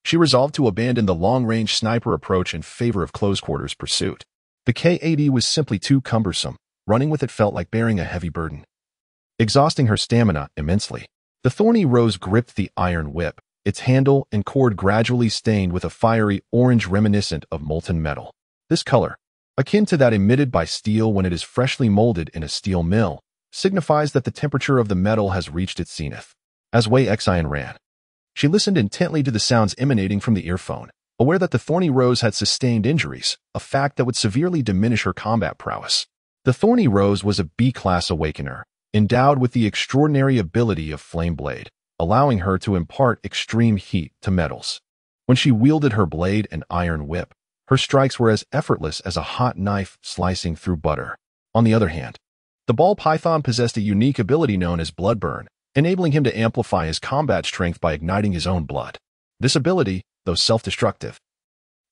she resolved to abandon the long-range sniper approach in favor of close-quarters pursuit. The K-80 was simply too cumbersome. Running with it felt like bearing a heavy burden. Exhausting her stamina immensely, the thorny rose gripped the iron whip, its handle and cord gradually stained with a fiery orange reminiscent of molten metal. This color, akin to that emitted by steel when it is freshly molded in a steel mill, signifies that the temperature of the metal has reached its zenith. As Wei Xian ran, she listened intently to the sounds emanating from the earphone, aware that the thorny rose had sustained injuries, a fact that would severely diminish her combat prowess. The thorny rose was a B-class awakener, endowed with the extraordinary ability of Flame Blade, allowing her to impart extreme heat to metals. When she wielded her blade and iron whip, her strikes were as effortless as a hot knife slicing through butter. On the other hand, the ball python possessed a unique ability known as Bloodburn, enabling him to amplify his combat strength by igniting his own blood. This ability, though self-destructive,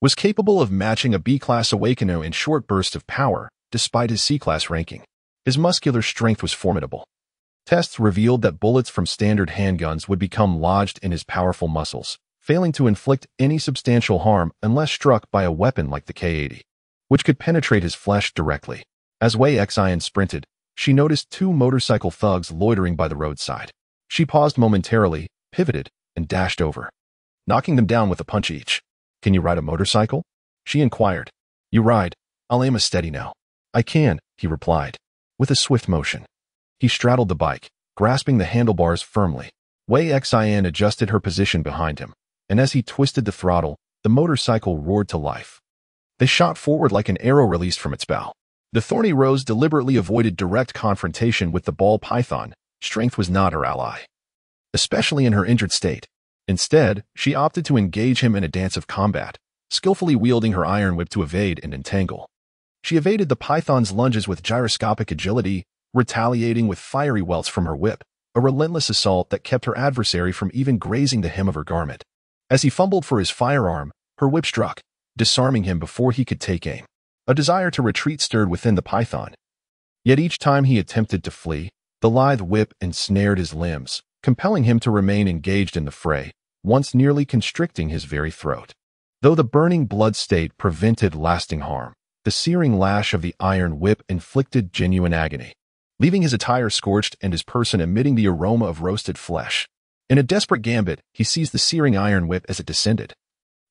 was capable of matching a B-class awakener in short bursts of power, despite his C-class ranking. His muscular strength was formidable. Tests revealed that bullets from standard handguns would become lodged in his powerful muscles, failing to inflict any substantial harm unless struck by a weapon like the K-80, which could penetrate his flesh directly. As Wei Xian sprinted, she noticed 2 motorcycle thugs loitering by the roadside. She paused momentarily, pivoted, and dashed over, knocking them down with a punch each. Can you ride a motorcycle? She inquired. You ride. I'll aim a steady now. I can, he replied, with a swift motion. He straddled the bike, grasping the handlebars firmly. Wei Xian adjusted her position behind him, and as he twisted the throttle, the motorcycle roared to life. They shot forward like an arrow released from its bow. The thorny rose deliberately avoided direct confrontation with the ball python. Strength was not her ally, especially in her injured state. Instead, she opted to engage him in a dance of combat, skillfully wielding her iron whip to evade and entangle. She evaded the python's lunges with gyroscopic agility, retaliating with fiery welts from her whip, a relentless assault that kept her adversary from even grazing the hem of her garment. As he fumbled for his firearm, her whip struck, disarming him before he could take aim. A desire to retreat stirred within the python. Yet each time he attempted to flee, the lithe whip ensnared his limbs, compelling him to remain engaged in the fray, once nearly constricting his very throat. Though the burning blood state prevented lasting harm, the searing lash of the iron whip inflicted genuine agony, leaving his attire scorched and his person emitting the aroma of roasted flesh. In a desperate gambit, he seized the searing iron whip as it descended,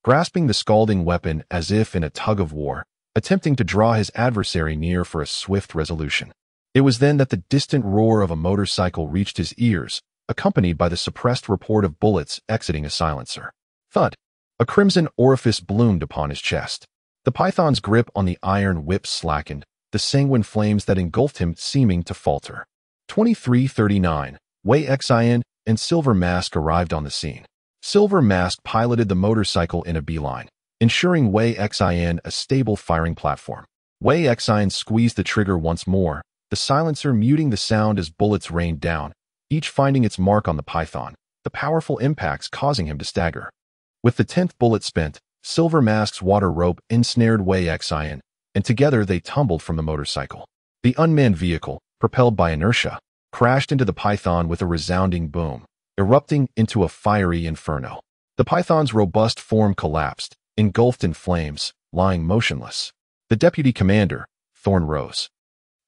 grasping the scalding weapon as if in a tug of war, attempting to draw his adversary near for a swift resolution. It was then that the distant roar of a motorcycle reached his ears, accompanied by the suppressed report of bullets exiting a silencer. Thud! A crimson orifice bloomed upon his chest. The python's grip on the iron whip slackened, the sanguine flames that engulfed him seeming to falter. 2339. Wei Xian and Silver Mask arrived on the scene. Silver Mask piloted the motorcycle in a beeline, ensuring Wei Xian a stable firing platform. Wei Xian squeezed the trigger once more, the silencer muting the sound as bullets rained down, each finding its mark on the python, the powerful impacts causing him to stagger. With the 10th bullet spent, Silver Mask's water rope ensnared Wei Xian, and together they tumbled from the motorcycle. The unmanned vehicle, propelled by inertia, crashed into the python with a resounding boom, erupting into a fiery inferno. The python's robust form collapsed, engulfed in flames, lying motionless. The deputy commander, Thorn Rose,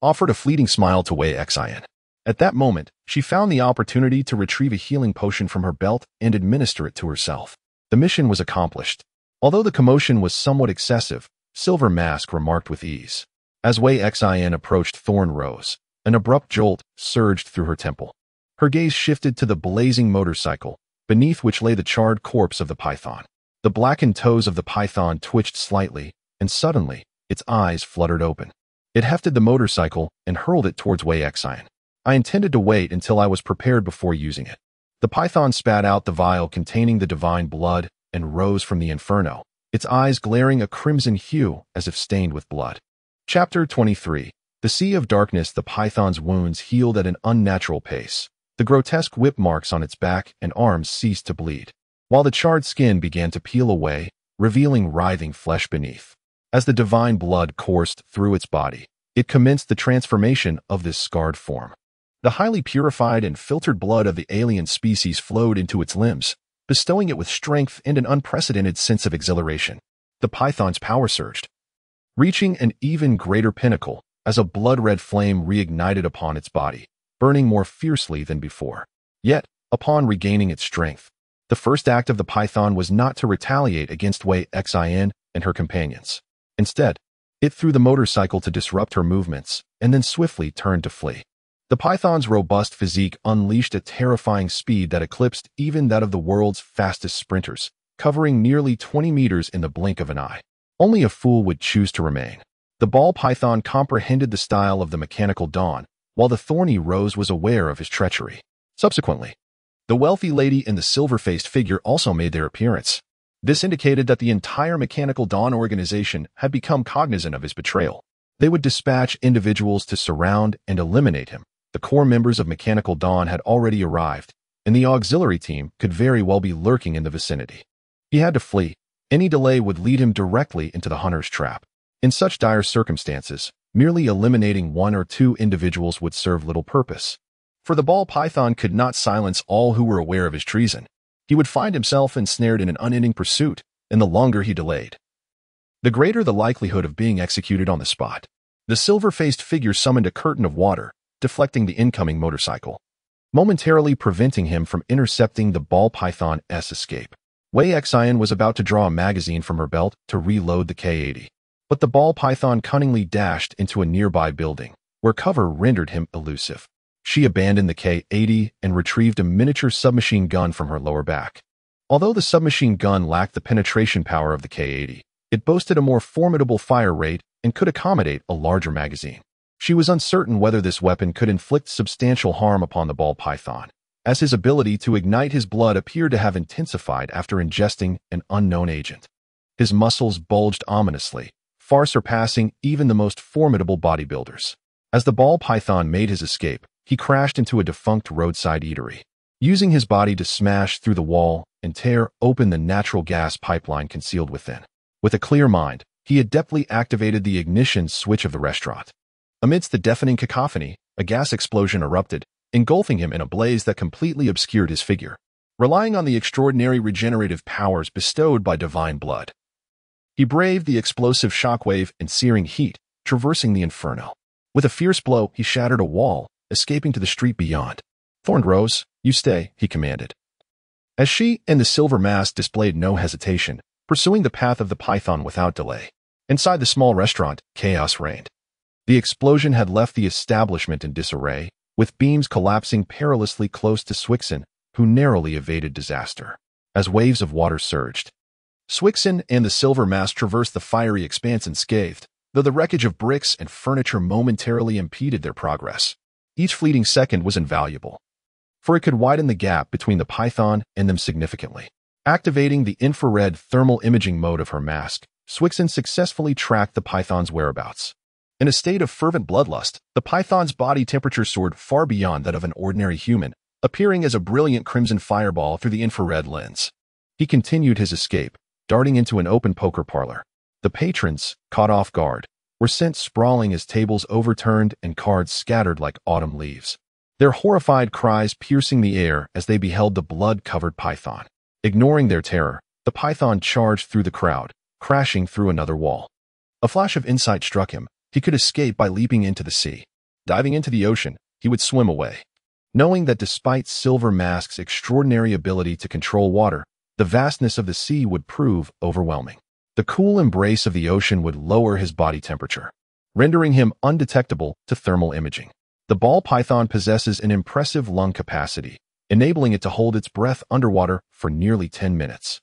offered a fleeting smile to Wei Xian. At that moment, she found the opportunity to retrieve a healing potion from her belt and administer it to herself. The mission was accomplished. Although the commotion was somewhat excessive, Silver Mask remarked with ease. As Wei Xian approached Thorn Rose, an abrupt jolt surged through her temple. Her gaze shifted to the blazing motorcycle, beneath which lay the charred corpse of the python. The blackened toes of the python twitched slightly, and suddenly, its eyes fluttered open. It hefted the motorcycle and hurled it towards Wei Xian. I intended to wait until I was prepared before using it. The python spat out the vial containing the divine blood and rose from the inferno, its eyes glaring a crimson hue as if stained with blood. Chapter 23. The Sea of Darkness. The python's wounds healed at an unnatural pace. The grotesque whip marks on its back and arms ceased to bleed, while the charred skin began to peel away, revealing writhing flesh beneath. As the divine blood coursed through its body, it commenced the transformation of this scarred form. The highly purified and filtered blood of the alien species flowed into its limbs, bestowing it with strength and an unprecedented sense of exhilaration. The python's power surged, reaching an even greater pinnacle as a blood-red flame reignited upon its body, burning more fiercely than before. Yet, upon regaining its strength, the first act of the python was not to retaliate against Wei Xian and her companions. Instead, it threw the motorcycle to disrupt her movements and then swiftly turned to flee. The python's robust physique unleashed a terrifying speed that eclipsed even that of the world's fastest sprinters, covering nearly 20 meters in the blink of an eye. Only a fool would choose to remain. The ball python comprehended the style of the mechanical dawn, while the thorny rose was aware of his treachery. Subsequently, the wealthy lady and the silver-faced figure also made their appearance. This indicated that the entire Mechanical Dawn organization had become cognizant of his betrayal. They would dispatch individuals to surround and eliminate him. The core members of Mechanical Dawn had already arrived, and the auxiliary team could very well be lurking in the vicinity. He had to flee. Any delay would lead him directly into the hunter's trap. In such dire circumstances, merely eliminating one or two individuals would serve little purpose. For the ball python could not silence all who were aware of his treason. He would find himself ensnared in an unending pursuit, and the longer he delayed, the greater the likelihood of being executed on the spot. The silver-faced figure summoned a curtain of water, deflecting the incoming motorcycle, momentarily preventing him from intercepting the ball python's escape. Wei Xian was about to draw a magazine from her belt to reload the K-80, but the ball python cunningly dashed into a nearby building, where cover rendered him elusive. She abandoned the K-80 and retrieved a miniature submachine gun from her lower back. Although the submachine gun lacked the penetration power of the K-80, it boasted a more formidable fire rate and could accommodate a larger magazine. She was uncertain whether this weapon could inflict substantial harm upon the ball python, as his ability to ignite his blood appeared to have intensified after ingesting an unknown agent. His muscles bulged ominously, far surpassing even the most formidable bodybuilders. As the ball python made his escape, he crashed into a defunct roadside eatery, using his body to smash through the wall and tear open the natural gas pipeline concealed within. With a clear mind, he adeptly activated the ignition switch of the restaurant. Amidst the deafening cacophony, a gas explosion erupted, engulfing him in a blaze that completely obscured his figure. Relying on the extraordinary regenerative powers bestowed by divine blood, he braved the explosive shockwave and searing heat, traversing the inferno. With a fierce blow, he shattered a wall, escaping to the street beyond. "Thorned Rose, you stay," he commanded. As she and the silver mask displayed no hesitation, pursuing the path of the python without delay. Inside the small restaurant, chaos reigned. The explosion had left the establishment in disarray, with beams collapsing perilously close to Swixen, who narrowly evaded disaster. As waves of water surged, Swixen and the silver mask traversed the fiery expanse unscathed, though the wreckage of bricks and furniture momentarily impeded their progress. Each fleeting second was invaluable, for it could widen the gap between the python and them significantly. Activating the infrared thermal imaging mode of her mask, Swixen successfully tracked the python's whereabouts. In a state of fervent bloodlust, the python's body temperature soared far beyond that of an ordinary human, appearing as a brilliant crimson fireball through the infrared lens. He continued his escape, darting into an open poker parlor. The patrons, caught off guard, were sent sprawling as tables overturned and cards scattered like autumn leaves, their horrified cries piercing the air as they beheld the blood-covered python. Ignoring their terror, the python charged through the crowd, crashing through another wall. A flash of insight struck him. He could escape by leaping into the sea. Diving into the ocean, he would swim away, knowing that despite Silver Mask's extraordinary ability to control water, the vastness of the sea would prove overwhelming. The cool embrace of the ocean would lower his body temperature, rendering him undetectable to thermal imaging. The ball python possesses an impressive lung capacity, enabling it to hold its breath underwater for nearly 10 minutes.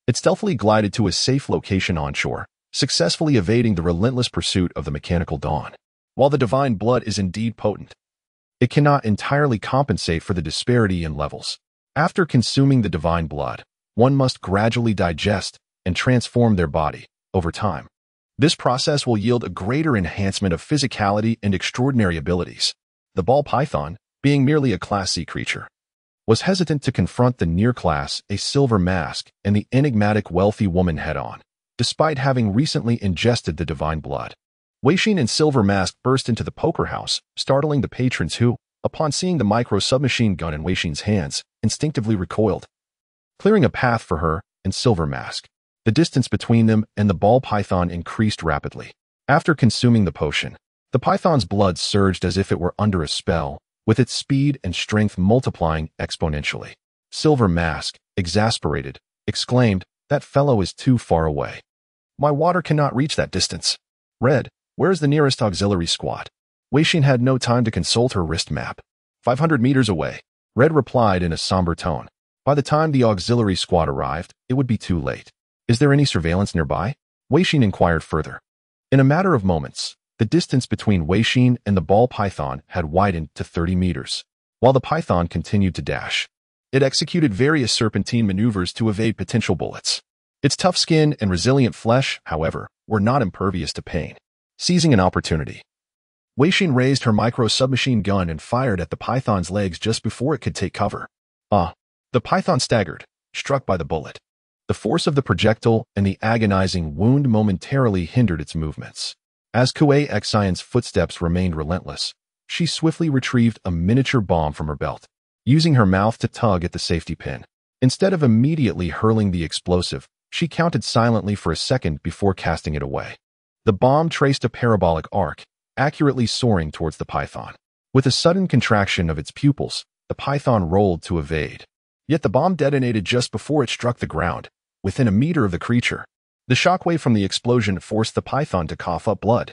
It stealthily glided to a safe location onshore, successfully evading the relentless pursuit of the mechanical dawn. While the divine blood is indeed potent, it cannot entirely compensate for the disparity in levels. After consuming the divine blood, one must gradually digest and transform their body over time. This process will yield a greater enhancement of physicality and extraordinary abilities. The ball python, being merely a Class C creature, was hesitant to confront the near-class, a silver mask, and the enigmatic wealthy woman head-on, despite having recently ingested the divine blood. Wei Xin and Silver Mask burst into the poker house, startling the patrons who, upon seeing the micro-submachine gun in Wei Xin's hands, instinctively recoiled, clearing a path for her and Silver Mask. The distance between them and the ball python increased rapidly. After consuming the potion, the python's blood surged as if it were under a spell, with its speed and strength multiplying exponentially. Silver Mask, exasperated, exclaimed, "That fellow is too far away. My water cannot reach that distance. Red, where is the nearest auxiliary squad?" Wei Xin had no time to consult her wrist map. 500 meters away, Red replied in a somber tone. By the time the auxiliary squad arrived, it would be too late. "Is there any surveillance nearby?" Wei Xin inquired further. In a matter of moments, the distance between Wei Xin and the ball python had widened to 30 meters. While the python continued to dash, it executed various serpentine maneuvers to evade potential bullets. Its tough skin and resilient flesh, however, were not impervious to pain. Seizing an opportunity, Wei Xin raised her micro-submachine gun and fired at the python's legs just before it could take cover. The python staggered, struck by the bullet. The force of the projectile and the agonizing wound momentarily hindered its movements. As Kuei Xian's footsteps remained relentless, she swiftly retrieved a miniature bomb from her belt, using her mouth to tug at the safety pin. Instead of immediately hurling the explosive, she counted silently for a second before casting it away. The bomb traced a parabolic arc, accurately soaring towards the python. With a sudden contraction of its pupils, the python rolled to evade. Yet the bomb detonated just before it struck the ground, within a meter of the creature. The shockwave from the explosion forced the python to cough up blood,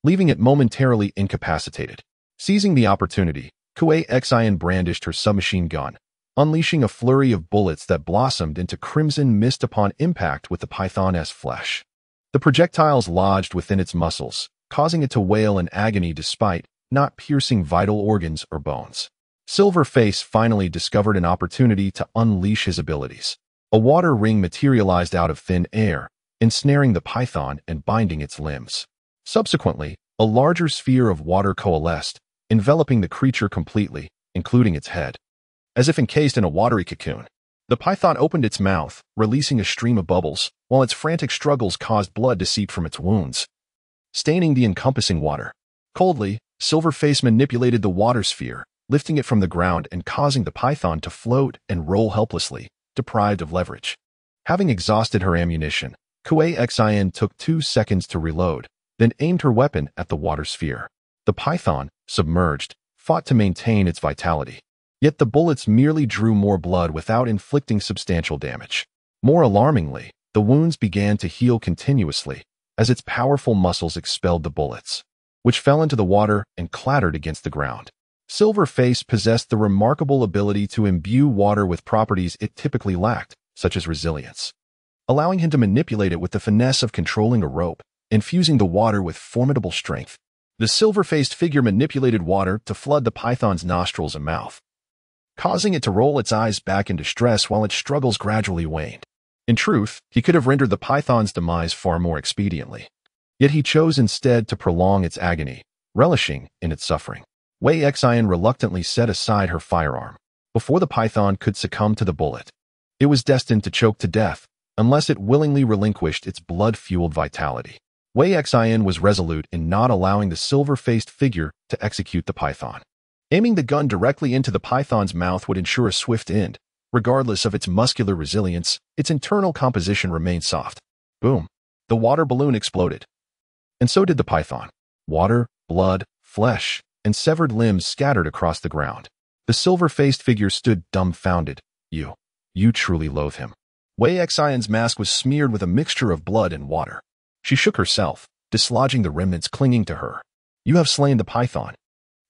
leaving it momentarily incapacitated. Seizing the opportunity, Kuei Xian brandished her submachine gun, unleashing a flurry of bullets that blossomed into crimson mist upon impact with the python's flesh. The projectiles lodged within its muscles, causing it to wail in agony despite not piercing vital organs or bones. Silverface finally discovered an opportunity to unleash his abilities. A water ring materialized out of thin air, ensnaring the python and binding its limbs. Subsequently, a larger sphere of water coalesced, enveloping the creature completely, including its head. As if encased in a watery cocoon, the python opened its mouth, releasing a stream of bubbles, while its frantic struggles caused blood to seep from its wounds, staining the encompassing water. Coldly, Silverface manipulated the water sphere, lifting it from the ground and causing the python to float and roll helplessly, deprived of leverage. Having exhausted her ammunition, Kuei Xian took 2 seconds to reload, then aimed her weapon at the water sphere. The python, submerged, fought to maintain its vitality. Yet the bullets merely drew more blood without inflicting substantial damage. More alarmingly, the wounds began to heal continuously as its powerful muscles expelled the bullets, which fell into the water and clattered against the ground. Silverface possessed the remarkable ability to imbue water with properties it typically lacked, such as resilience, allowing him to manipulate it with the finesse of controlling a rope, infusing the water with formidable strength. The silver-faced figure manipulated water to flood the python's nostrils and mouth, causing it to roll its eyes back in distress while its struggles gradually waned. In truth, he could have rendered the python's demise far more expediently. Yet he chose instead to prolong its agony, relishing in its suffering. Wei Xian reluctantly set aside her firearm. Before the python could succumb to the bullet, it was destined to choke to death, unless it willingly relinquished its blood-fueled vitality. Wei Xian was resolute in not allowing the silver-faced figure to execute the python. Aiming the gun directly into the python's mouth would ensure a swift end. Regardless of its muscular resilience, its internal composition remained soft. Boom! The water balloon exploded. And so did the python. Water, blood, flesh, and severed limbs scattered across the ground. The silver-faced figure stood dumbfounded. You truly loathe him. Wei Xian's mask was smeared with a mixture of blood and water. She shook herself, dislodging the remnants clinging to her. You have slain the python.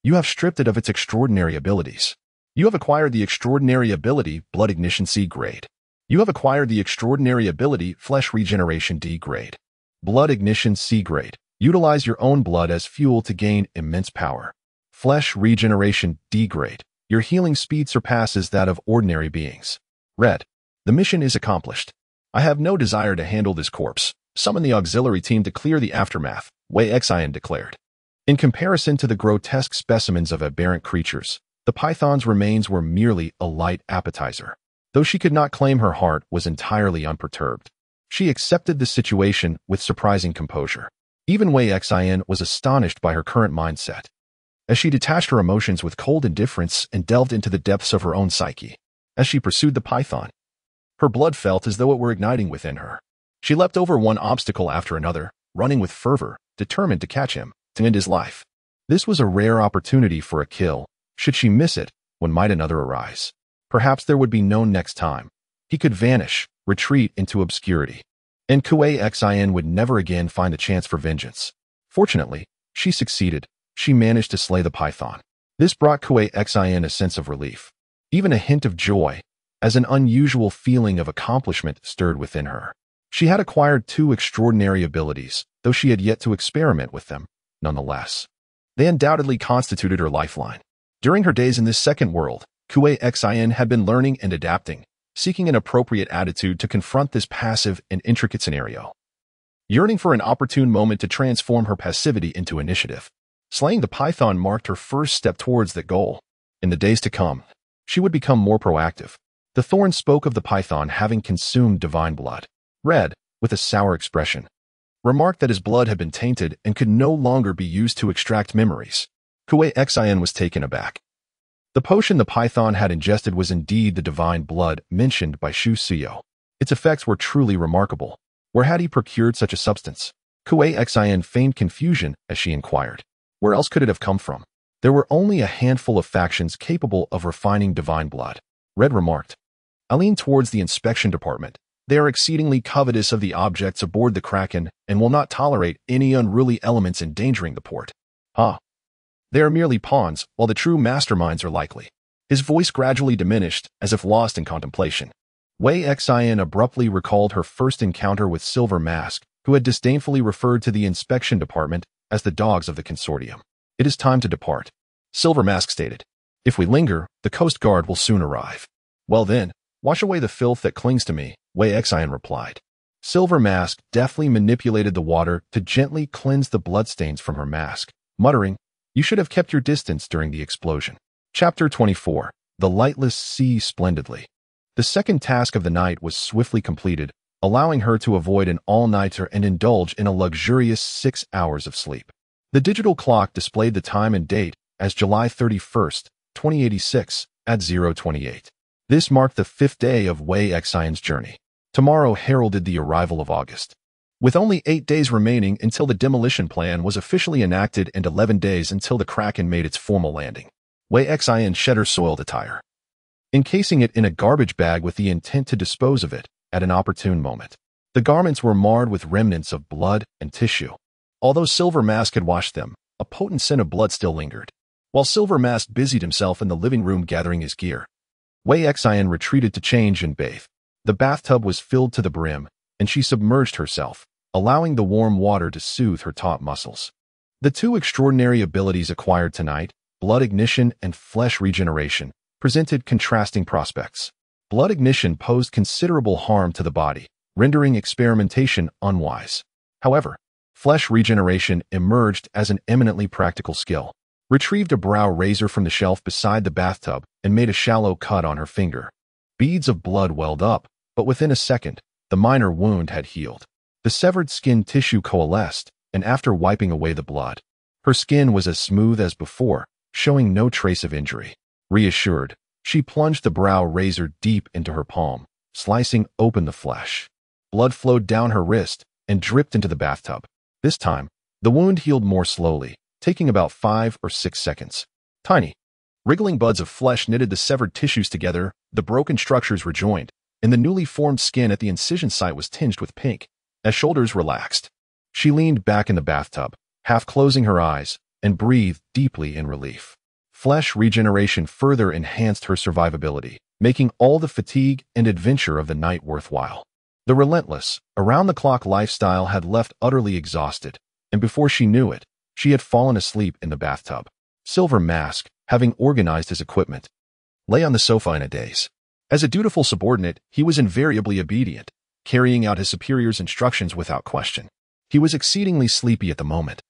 You have stripped it of its extraordinary abilities. You have acquired the extraordinary ability Blood Ignition C grade. You have acquired the extraordinary ability Flesh Regeneration D grade. Blood Ignition C grade. Utilize your own blood as fuel to gain immense power. Flesh Regeneration D grade. Your healing speed surpasses that of ordinary beings. Red. The mission is accomplished. I have no desire to handle this corpse. Summon the auxiliary team to clear the aftermath, Wei Xian declared. In comparison to the grotesque specimens of aberrant creatures, the python's remains were merely a light appetizer. Though she could not claim her heart was entirely unperturbed. She accepted the situation with surprising composure. Even Wei Xian was astonished by her current mindset, as she detached her emotions with cold indifference and delved into the depths of her own psyche. As she pursued the python, her blood felt as though it were igniting within her. She leapt over one obstacle after another, running with fervor, determined to catch him, to end his life. This was a rare opportunity for a kill. Should she miss it, when might another arise? Perhaps there would be no next time. He could vanish, retreat into obscurity, and Wei Xian would never again find a chance for vengeance. Fortunately, she succeeded. She managed to slay the python. This brought Wei Xian a sense of relief, even a hint of joy, as an unusual feeling of accomplishment stirred within her. She had acquired 2 extraordinary abilities, though she had yet to experiment with them. Nonetheless, they undoubtedly constituted her lifeline. During her days in this second world, Wei Xian had been learning and adapting, seeking an appropriate attitude to confront this passive and intricate scenario. Yearning for an opportune moment to transform her passivity into initiative, slaying the python marked her first step towards that goal. In the days to come, she would become more proactive. The thorn spoke of the python having consumed divine blood. Red, with a sour expression, remarked that his blood had been tainted and could no longer be used to extract memories. Wei Xian was taken aback. The potion the python had ingested was indeed the divine blood mentioned by Shu Xiao. Its effects were truly remarkable. Where had he procured such a substance? Wei Xian feigned confusion as she inquired. Where else could it have come from? There were only a handful of factions capable of refining divine blood. Red remarked. I leaned towards the inspection department. They are exceedingly covetous of the objects aboard the Kraken and will not tolerate any unruly elements endangering the port. They are merely pawns, while the true masterminds are likely. His voice gradually diminished, as if lost in contemplation. Wei Xian abruptly recalled her first encounter with Silver Mask, who had disdainfully referred to the inspection department as the dogs of the consortium. It is time to depart, Silver Mask stated. If we linger, the Coast Guard will soon arrive. Well then, wash away the filth that clings to me, Wei Xian replied. Silver Mask deftly manipulated the water to gently cleanse the bloodstains from her mask, muttering, You should have kept your distance during the explosion. Chapter 24. The Lightless Sea Splendidly. The second task of the night was swiftly completed, allowing her to avoid an all-nighter and indulge in a luxurious 6 hours of sleep. The digital clock displayed the time and date as July 31st, 2086, at 0:28. This marked the 5th day of Wei Xian's journey. Tomorrow heralded the arrival of August. With only 8 days remaining until the demolition plan was officially enacted and 11 days until the Kraken made its formal landing, Wei Xian shed her soiled attire, encasing it in a garbage bag with the intent to dispose of it at an opportune moment. The garments were marred with remnants of blood and tissue. Although Silver Mask had washed them, a potent scent of blood still lingered. While Silver Mask busied himself in the living room gathering his gear, Wei Xian retreated to change and bathe. The bathtub was filled to the brim, and she submerged herself, allowing the warm water to soothe her taut muscles. The 2 extraordinary abilities acquired tonight, Blood Ignition and Flesh Regeneration, presented contrasting prospects. Blood Ignition posed considerable harm to the body, rendering experimentation unwise. However, Flesh Regeneration emerged as an eminently practical skill. Retrieved a brow razor from the shelf beside the bathtub and made a shallow cut on her finger. Beads of blood welled up, but within a second, the minor wound had healed. The severed skin tissue coalesced, and after wiping away the blood, her skin was as smooth as before, showing no trace of injury. Reassured, she plunged the brow razor deep into her palm, slicing open the flesh. Blood flowed down her wrist and dripped into the bathtub. This time, the wound healed more slowly, taking about 5 or 6 seconds. Tiny, wriggling buds of flesh knitted the severed tissues together, the broken structures rejoined, and the newly formed skin at the incision site was tinged with pink. As shoulders relaxed, she leaned back in the bathtub, half closing her eyes, and breathed deeply in relief. Flesh Regeneration further enhanced her survivability, making all the fatigue and adventure of the night worthwhile. The relentless, around-the-clock lifestyle had left utterly exhausted, and before she knew it, she had fallen asleep in the bathtub. Silver Mask, having organized his equipment, lay on the sofa in a daze. As a dutiful subordinate, he was invariably obedient, carrying out his superior's instructions without question. He was exceedingly sleepy at the moment,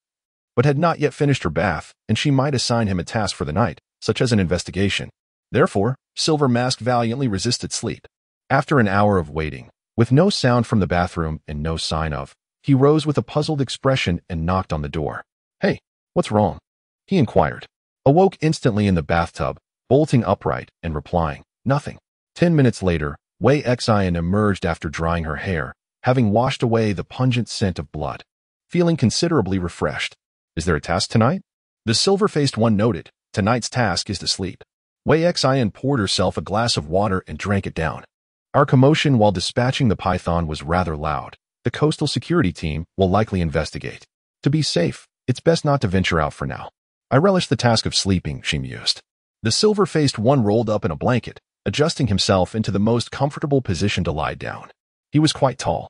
but had not yet finished her bath, and she might assign him a task for the night, such as an investigation. Therefore, Silver Mask valiantly resisted sleep. After an hour of waiting, with no sound from the bathroom and no sign of, he rose with a puzzled expression and knocked on the door. "Hey, what's wrong?" he inquired. Awoke instantly in the bathtub, bolting upright and replying, "Nothing." 10 minutes later, Wei Xian emerged after drying her hair, having washed away the pungent scent of blood. Feeling considerably refreshed. "Is there a task tonight?" The silver-faced one noted. "Tonight's task is to sleep." Wei Xian poured herself a glass of water and drank it down. "Our commotion while dispatching the python was rather loud. The coastal security team will likely investigate. To be safe, it's best not to venture out for now. I relish the task of sleeping," she mused. The silver-faced one rolled up in a blanket, adjusting himself into the most comfortable position to lie down. He was quite tall,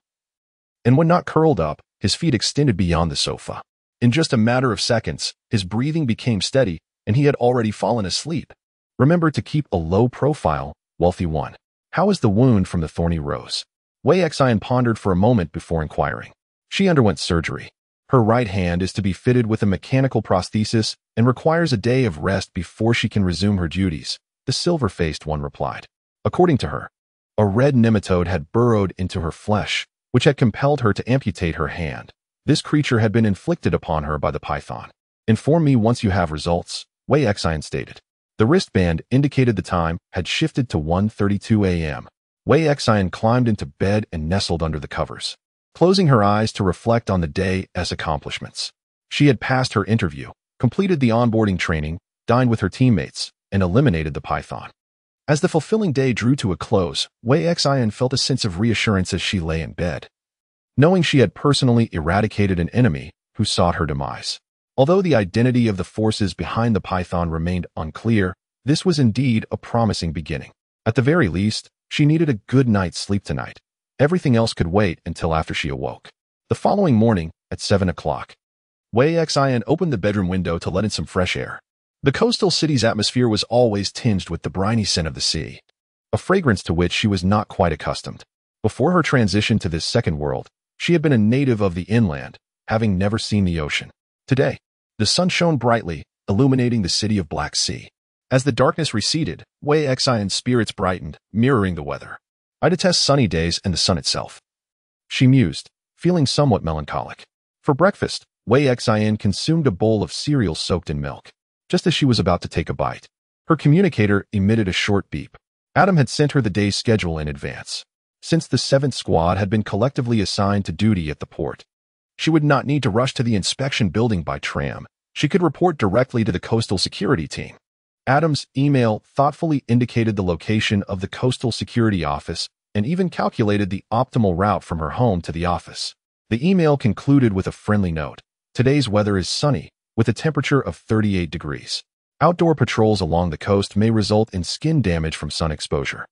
and when not curled up, his feet extended beyond the sofa. In just a matter of seconds, his breathing became steady, and he had already fallen asleep. "Remember to keep a low profile, wealthy one. How is the wound from the thorny rose?" Wei Xian pondered for a moment before inquiring. "She underwent surgery. Her right hand is to be fitted with a mechanical prosthesis and requires a day of rest before she can resume her duties," the silver-faced one replied. According to her, a red nematode had burrowed into her flesh, which had compelled her to amputate her hand. This creature had been inflicted upon her by the python. "Inform me once you have results," Wei Xian stated. The wristband indicated the time had shifted to 1:32 a.m. Wei Xian climbed into bed and nestled under the covers, closing her eyes to reflect on the day's accomplishments. She had passed her interview, completed the onboarding training, dined with her teammates, and eliminated the python. As the fulfilling day drew to a close, Wei Xian felt a sense of reassurance as she lay in bed, knowing she had personally eradicated an enemy who sought her demise. Although the identity of the forces behind the python remained unclear, this was indeed a promising beginning. At the very least, she needed a good night's sleep tonight. Everything else could wait until after she awoke. The following morning, at 7 o'clock, Wei Xian opened the bedroom window to let in some fresh air. The coastal city's atmosphere was always tinged with the briny scent of the sea, a fragrance to which she was not quite accustomed. Before her transition to this second world, she had been a native of the inland, having never seen the ocean. Today, the sun shone brightly, illuminating the city of Black Sea. As the darkness receded, Wei Xian's spirits brightened, mirroring the weather. "I detest sunny days and the sun itself," she mused, feeling somewhat melancholic. For breakfast, Wei Xian consumed a bowl of cereal soaked in milk. Just as she was about to take a bite, her communicator emitted a short beep. Adam had sent her the day's schedule in advance. Since the 7th Squad had been collectively assigned to duty at the port, she would not need to rush to the inspection building by tram. She could report directly to the coastal security team. Adam's email thoughtfully indicated the location of the coastal security office and even calculated the optimal route from her home to the office. The email concluded with a friendly note. "Today's weather is sunny, with a temperature of 38 degrees. Outdoor patrols along the coast may result in skin damage from sun exposure.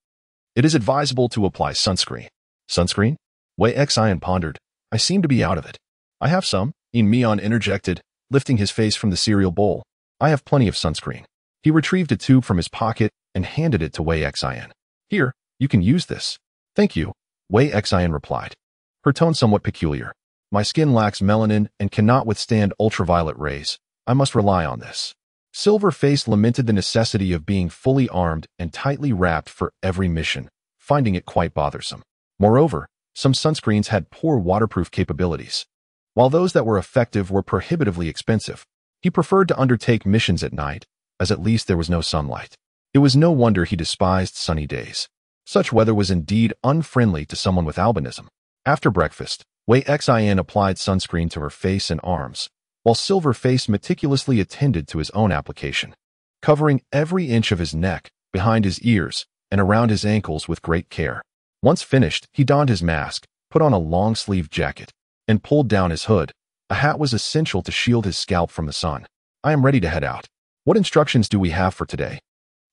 It is advisable to apply sunscreen." "Sunscreen?" Wei Xian pondered. "I seem to be out of it." "I have some," Mion interjected, lifting his face from the cereal bowl. "I have plenty of sunscreen." He retrieved a tube from his pocket and handed it to Wei Xian. "Here, you can use this." "Thank you," Wei Xian replied, her tone somewhat peculiar. "My skin lacks melanin and cannot withstand ultraviolet rays. I must rely on this." Silver-Face lamented the necessity of being fully armed and tightly wrapped for every mission, finding it quite bothersome. Moreover, some sunscreens had poor waterproof capabilities, while those that were effective were prohibitively expensive. He preferred to undertake missions at night, as at least there was no sunlight. It was no wonder he despised sunny days. Such weather was indeed unfriendly to someone with albinism. After breakfast, Wei Xian applied sunscreen to her face and arms, while Silver-Face meticulously attended to his own application, covering every inch of his neck, behind his ears, and around his ankles with great care. Once finished, he donned his mask, put on a long-sleeved jacket, and pulled down his hood. A hat was essential to shield his scalp from the sun. "I am ready to head out. What instructions do we have for today?"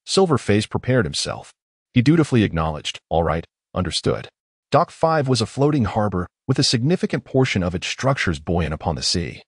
Silver-Face prepared himself. He dutifully acknowledged, "All right, understood." Dock 5 was a floating harbor with a significant portion of its structures buoyant upon the sea,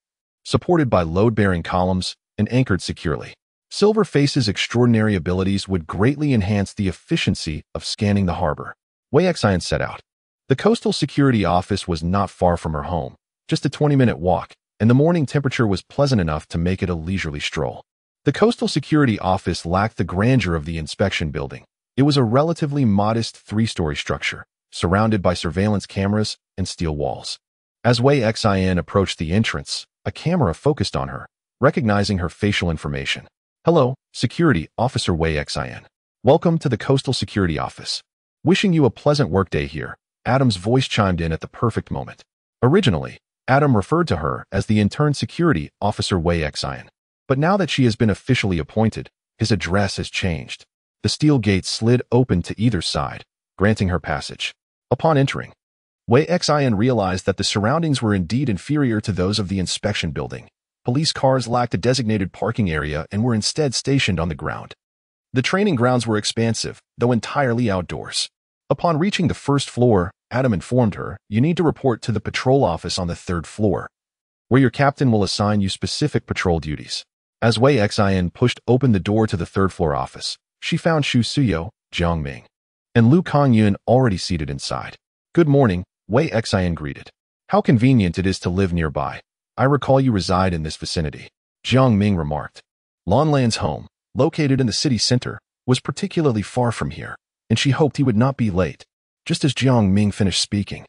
supported by load-bearing columns and anchored securely. Silverface's extraordinary abilities would greatly enhance the efficiency of scanning the harbor. Wei Xian set out. The Coastal Security Office was not far from her home, just a 20-minute walk, and the morning temperature was pleasant enough to make it a leisurely stroll. The Coastal Security Office lacked the grandeur of the inspection building. It was a relatively modest 3-story structure, surrounded by surveillance cameras and steel walls. As Wei Xian approached the entrance, a camera focused on her, recognizing her facial information. "Hello, Security Officer Wei Xian. Welcome to the Coastal Security Office. Wishing you a pleasant workday here." Adam's voice chimed in at the perfect moment. Originally, Adam referred to her as the intern Security Officer Wei Xian. But now that she has been officially appointed, his address has changed. The steel gates slid open to either side, granting her passage. Upon entering, Wei Xian realized that the surroundings were indeed inferior to those of the inspection building. Police cars lacked a designated parking area and were instead stationed on the ground. The training grounds were expansive, though entirely outdoors. Upon reaching the first floor, Adam informed her, "You need to report to the patrol office on the 3rd floor, where your captain will assign you specific patrol duties." As Wei Xian pushed open the door to the 3rd floor office, she found Xu Suyo, Jiang Ming, and Lu Kongyun already seated inside. "Good morning," Wei Xian greeted. "How convenient it is to live nearby. I recall you reside in this vicinity," Jiang Ming remarked. Lan Lan's home, located in the city center, was particularly far from here, and she hoped he would not be late. Just as Jiang Ming finished speaking,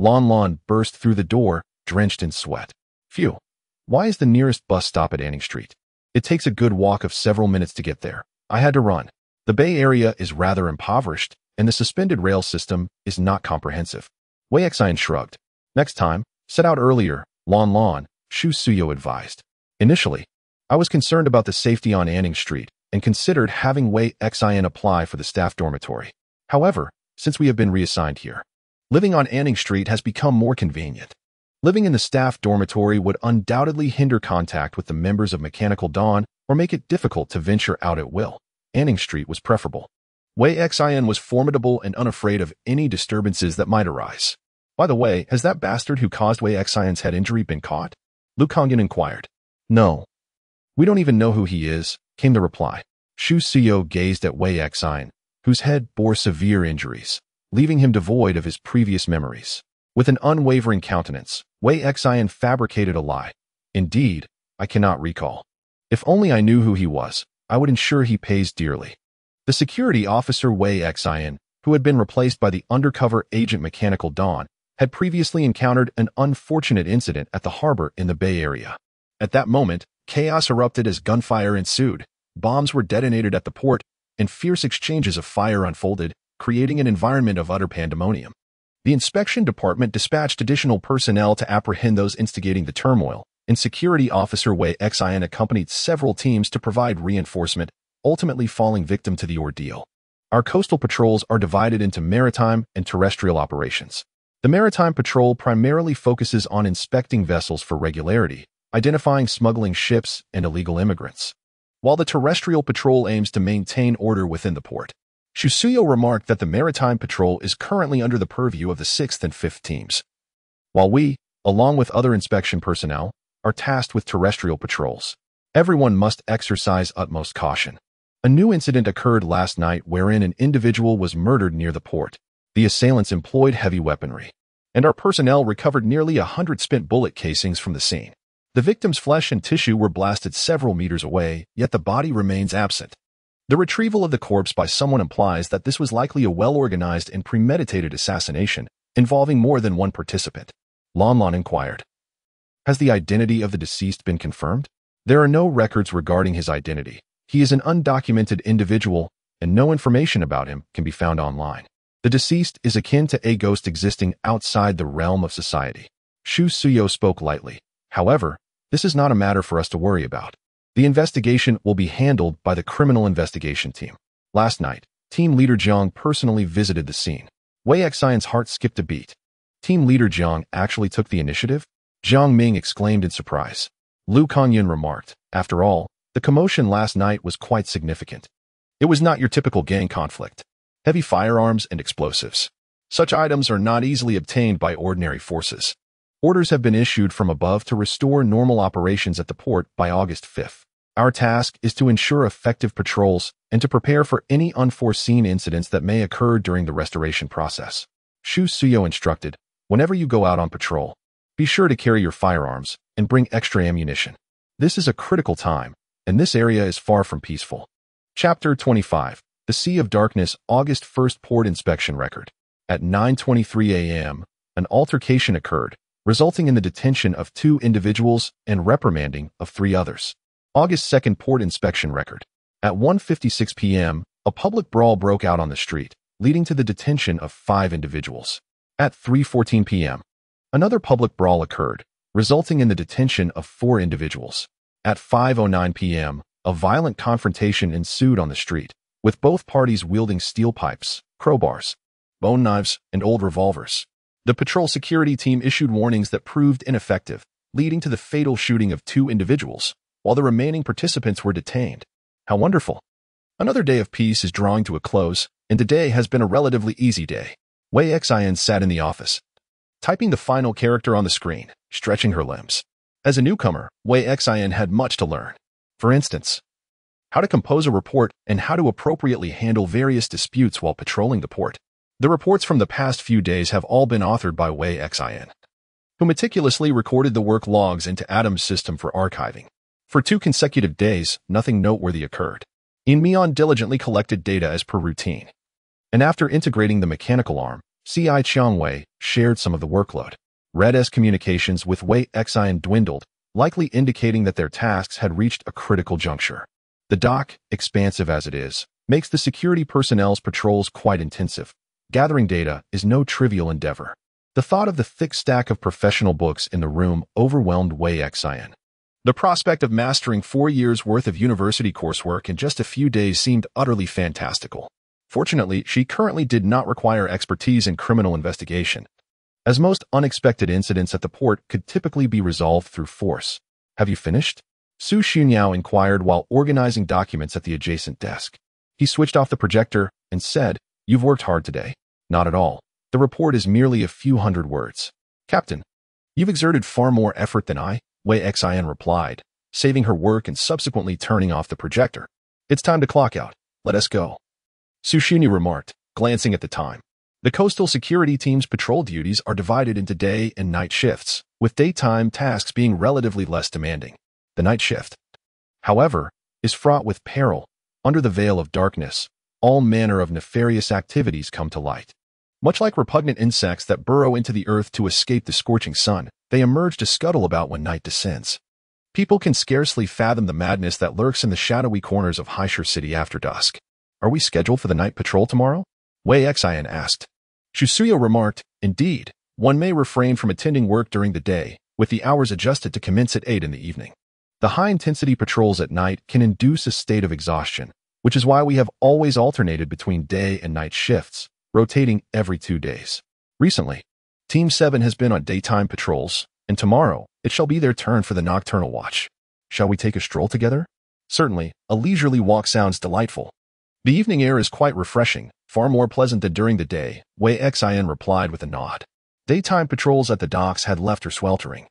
Lan burst through the door, drenched in sweat. "Phew. Why is the nearest bus stop at Anning Street? It takes a good walk of several minutes to get there. I had to run. The Bay Area is rather impoverished, and the suspended rail system is not comprehensive." Wei Xian shrugged. "Next time, set out earlier, Lan, Xu Suyo advised. "Initially, I was concerned about the safety on Anning Street and considered having Wei Xian apply for the staff dormitory. However, since we have been reassigned here, living on Anning Street has become more convenient. Living in the staff dormitory would undoubtedly hinder contact with the members of Mechanical Dawn or make it difficult to venture out at will. Anning Street was preferable." Wei Xian was formidable and unafraid of any disturbances that might arise. "By the way, has that bastard who caused Wei Xian's head injury been caught?" Lu Kongyun inquired. "No. We don't even know who he is," came the reply. Xu Suyo gazed at Wei Xian, whose head bore severe injuries, leaving him devoid of his previous memories. With an unwavering countenance, Wei Xian fabricated a lie. "Indeed, I cannot recall. If only I knew who he was, I would ensure he pays dearly." The security officer Wei Xian, who had been replaced by the undercover agent Mechanical Dawn, had previously encountered an unfortunate incident at the harbor in the Bay Area. At that moment, chaos erupted as gunfire ensued. Bombs were detonated at the port, and fierce exchanges of fire unfolded, creating an environment of utter pandemonium. The inspection department dispatched additional personnel to apprehend those instigating the turmoil, and security officer Wei Xian accompanied several teams to provide reinforcement, ultimately falling victim to the ordeal. Our coastal patrols are divided into maritime and terrestrial operations. The Maritime Patrol primarily focuses on inspecting vessels for regularity, identifying smuggling ships and illegal immigrants, while the Terrestrial Patrol aims to maintain order within the port. Shusuyo remarked that the Maritime Patrol is currently under the purview of the 6th and 5th teams, while we, along with other inspection personnel, are tasked with terrestrial patrols. Everyone must exercise utmost caution. A new incident occurred last night wherein an individual was murdered near the port. The assailants employed heavy weaponry, and our personnel recovered nearly 100 spent bullet casings from the scene. The victim's flesh and tissue were blasted several meters away, yet the body remains absent. The retrieval of the corpse by someone implies that this was likely a well-organized and premeditated assassination involving more than one participant. Lan inquired. Has the identity of the deceased been confirmed? There are no records regarding his identity. He is an undocumented individual, and no information about him can be found online. The deceased is akin to a ghost existing outside the realm of society. Xu Suyo spoke lightly. However, this is not a matter for us to worry about. The investigation will be handled by the Criminal Investigation Team. Last night, Team Leader Jiang personally visited the scene. Wei Xian's heart skipped a beat. Team Leader Jiang actually took the initiative? Jiang Ming exclaimed in surprise. Lu Kongyun remarked, after all, the commotion last night was quite significant. It was not your typical gang conflict. heavy firearms, and explosives. Such items are not easily obtained by ordinary forces. Orders have been issued from above to restore normal operations at the port by August 5th. Our task is to ensure effective patrols and to prepare for any unforeseen incidents that may occur during the restoration process. Shu Suyo instructed, whenever you go out on patrol, be sure to carry your firearms and bring extra ammunition. This is a critical time, and this area is far from peaceful. Chapter 25. The Sea of Darkness, August 1st Port Inspection Record. At 9:23 a.m., an altercation occurred, resulting in the detention of 2 individuals and reprimanding of 3 others. August 2nd Port Inspection Record. At 1:56 p.m., a public brawl broke out on the street, leading to the detention of 5 individuals. At 3:14 p.m., another public brawl occurred, resulting in the detention of 4 individuals. At 5:09 p.m., a violent confrontation ensued on the street, with both parties wielding steel pipes, crowbars, bone knives, and old revolvers. The patrol security team issued warnings that proved ineffective, leading to the fatal shooting of 2 individuals, while the remaining participants were detained. How wonderful! Another day of peace is drawing to a close, and today has been a relatively easy day. Wei Xian sat in the office, typing the final character on the screen, stretching her limbs. As a newcomer, Wei Xian had much to learn. For instance, how to compose a report and how to appropriately handle various disputes while patrolling the port. The reports from the past few days have all been authored by Wei Xian, who meticulously recorded the work logs into Adam's system for archiving. For 2 consecutive days, nothing noteworthy occurred. Inmion diligently collected data as per routine. And after integrating the mechanical arm, C.I. Qiangwei shared some of the workload. Red-S communications with Wei Xian dwindled, likely indicating that their tasks had reached a critical juncture. The dock, expansive as it is, makes the security personnel's patrols quite intensive. Gathering data is no trivial endeavor. The thought of the thick stack of professional books in the room overwhelmed Wei Xian. The prospect of mastering 4 years' worth of university coursework in just a few days seemed utterly fantastical. Fortunately, she currently did not require expertise in criminal investigation, as most unexpected incidents at the port could typically be resolved through force. Have you finished? Su Xunyao inquired while organizing documents at the adjacent desk. He switched off the projector and said, "You've worked hard today." "Not at all. The report is merely a few hundred words." "Captain, you've exerted far more effort than I," Wei Xian replied, saving her work and subsequently turning off the projector. "It's time to clock out. Let us go," Su Xunyao remarked, glancing at the time. The coastal security team's patrol duties are divided into day and night shifts, with daytime tasks being relatively less demanding. The night shift, however, is fraught with peril. Under the veil of darkness, all manner of nefarious activities come to light. Much like repugnant insects that burrow into the earth to escape the scorching sun, they emerge to scuttle about when night descends. People can scarcely fathom the madness that lurks in the shadowy corners of Haishur City after dusk. "Are we scheduled for the night patrol tomorrow?" Wei Xian asked. Shusuyo remarked, "Indeed, one may refrain from attending work during the day, with the hours adjusted to commence at 8 in the evening. The high-intensity patrols at night can induce a state of exhaustion, which is why we have always alternated between day and night shifts, rotating every 2 days. Recently, Team 7 has been on daytime patrols, and tomorrow it shall be their turn for the nocturnal watch. Shall we take a stroll together?" "Certainly, a leisurely walk sounds delightful. The evening air is quite refreshing, far more pleasant than during the day," Wei Xian replied with a nod. Daytime patrols at the docks had left her sweltering,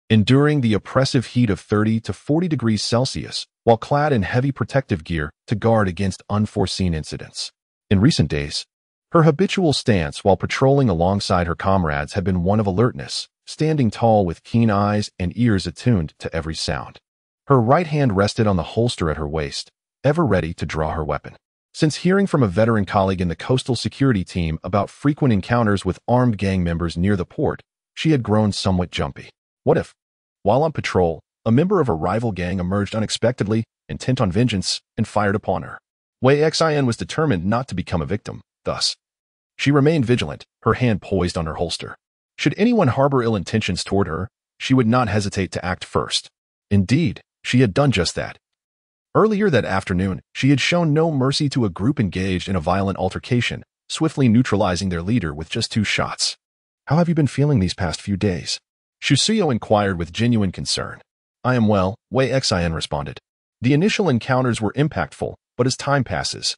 enduring the oppressive heat of 30 to 40 degrees Celsius, while clad in heavy protective gear to guard against unforeseen incidents. In recent days, her habitual stance while patrolling alongside her comrades had been one of alertness, standing tall with keen eyes and ears attuned to every sound. Her right hand rested on the holster at her waist, ever ready to draw her weapon. Since hearing from a veteran colleague in the coastal security team about frequent encounters with armed gang members near the port, she had grown somewhat jumpy. What if, while on patrol, a member of a rival gang emerged unexpectedly, intent on vengeance, and fired upon her? Wei Xian was determined not to become a victim, thus, she remained vigilant, her hand poised on her holster. Should anyone harbor ill intentions toward her, she would not hesitate to act first. Indeed, she had done just that. Earlier that afternoon, she had shown no mercy to a group engaged in a violent altercation, swiftly neutralizing their leader with just 2 shots. "How have you been feeling these past few days?" Shusuyo inquired with genuine concern. "I am well," Wei Xian responded. "The initial encounters were impactful, but as time passes,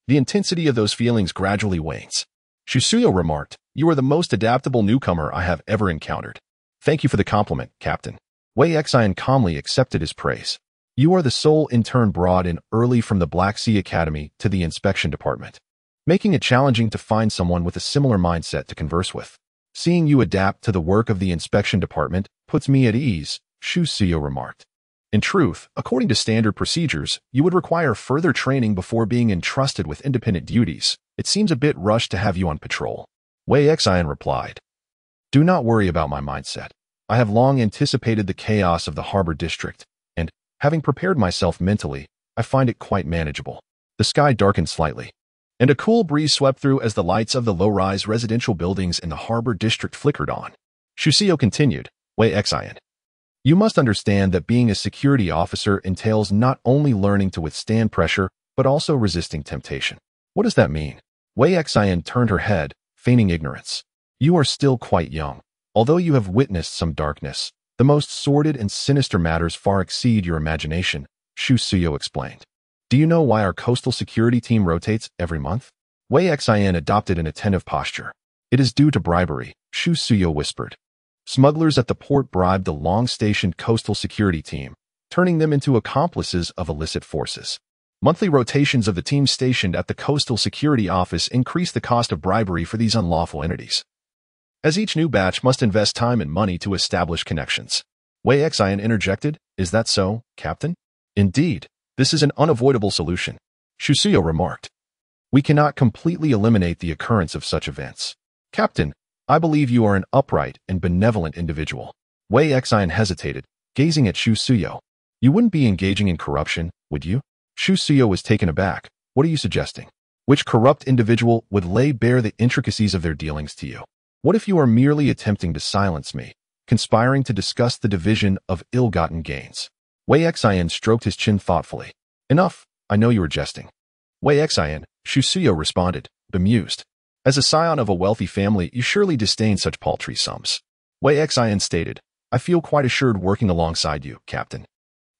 The intensity of those feelings gradually wanes. Shusuyo remarked, "You are the most adaptable newcomer I have ever encountered." "Thank you for the compliment, Captain." Wei Xian calmly accepted his praise. "You are the sole intern brought in early from the Black Sea Academy to the inspection department, making it challenging to find someone with a similar mindset to converse with. Seeing you adapt to the work of the inspection department puts me at ease," Shusuyo remarked. "In truth, according to standard procedures, you would require further training before being entrusted with independent duties. It seems a bit rushed to have you on patrol." Wei Xian replied, "Do not worry about my mindset. I have long anticipated the chaos of the harbor district, and, having prepared myself mentally, I find it quite manageable." The sky darkened slightly, and a cool breeze swept through as the lights of the low-rise residential buildings in the harbor district flickered on. Shusuyo continued, "Wei Xian, you must understand that being a security officer entails not only learning to withstand pressure, but also resisting temptation." "What does that mean?" Wei Xian turned her head, feigning ignorance. "You are still quite young. Although you have witnessed some darkness, the most sordid and sinister matters far exceed your imagination," Shusuyo explained. "Do you know why our coastal security team rotates every month?" Wei Xian adopted an attentive posture. "It is due to bribery," Shusuyo whispered. "Smugglers at the port bribed the long-stationed coastal security team, turning them into accomplices of illicit forces. Monthly rotations of the team stationed at the coastal security office increase the cost of bribery for these unlawful entities, as each new batch must invest time and money to establish connections." Wei Xian interjected, "Is that so, Captain?" "Indeed, this is an unavoidable solution," Shusuyo remarked. "We cannot completely eliminate the occurrence of such events. Captain, I believe you are an upright and benevolent individual." Wei Xian hesitated, gazing at Shusuyo. "You wouldn't be engaging in corruption, would you?" Shusuyo was taken aback. "What are you suggesting? Which corrupt individual would lay bare the intricacies of their dealings to you? What if you are merely attempting to silence me, conspiring to discuss the division of ill-gotten gains?" Wei Xian stroked his chin thoughtfully. "Enough, I know you are jesting." "Wei Xian," Shusuyo responded, bemused. "As a scion of a wealthy family, you surely disdain such paltry sums." Wei Xian stated, "I feel quite assured working alongside you, Captain."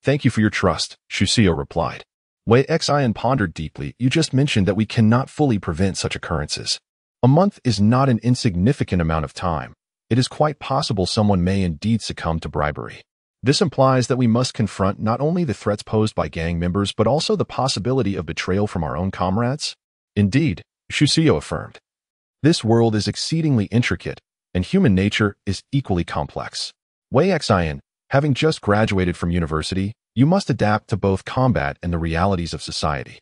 "Thank you for your trust," Shusuyo replied. Wei Xian pondered deeply. "You just mentioned that we cannot fully prevent such occurrences. A month is not an insignificant amount of time. It is quite possible someone may indeed succumb to bribery. This implies that we must confront not only the threats posed by gang members but also the possibility of betrayal from our own comrades." "Indeed," Shusuyo affirmed. "This world is exceedingly intricate, and human nature is equally complex. Wei Xian, having just graduated from university, you must adapt to both combat and the realities of society.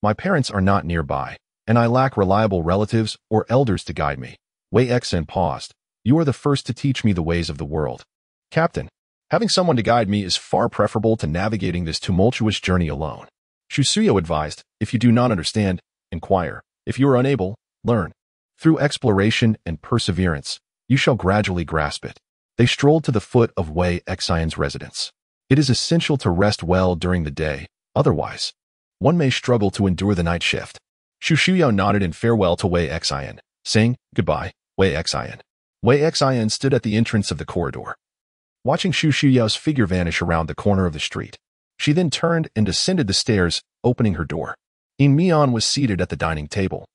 My parents are not nearby, and I lack reliable relatives or elders to guide me." Wei Xian paused. "You are the first to teach me the ways of the world. Captain, having someone to guide me is far preferable to navigating this tumultuous journey alone." Shusuyo advised, "If you do not understand, inquire. If you are unable, learn. Through exploration and perseverance, you shall gradually grasp it." They strolled to the foot of Wei Xian's residence. "It is essential to rest well during the day, otherwise, one may struggle to endure the night shift." Shusuyo nodded in farewell to Wei Xian, saying, "Goodbye, Wei Xian." Wei Xian stood at the entrance of the corridor, watching Shusuyo's figure vanish around the corner of the street. She then turned and descended the stairs, opening her door. Mian was seated at the dining table,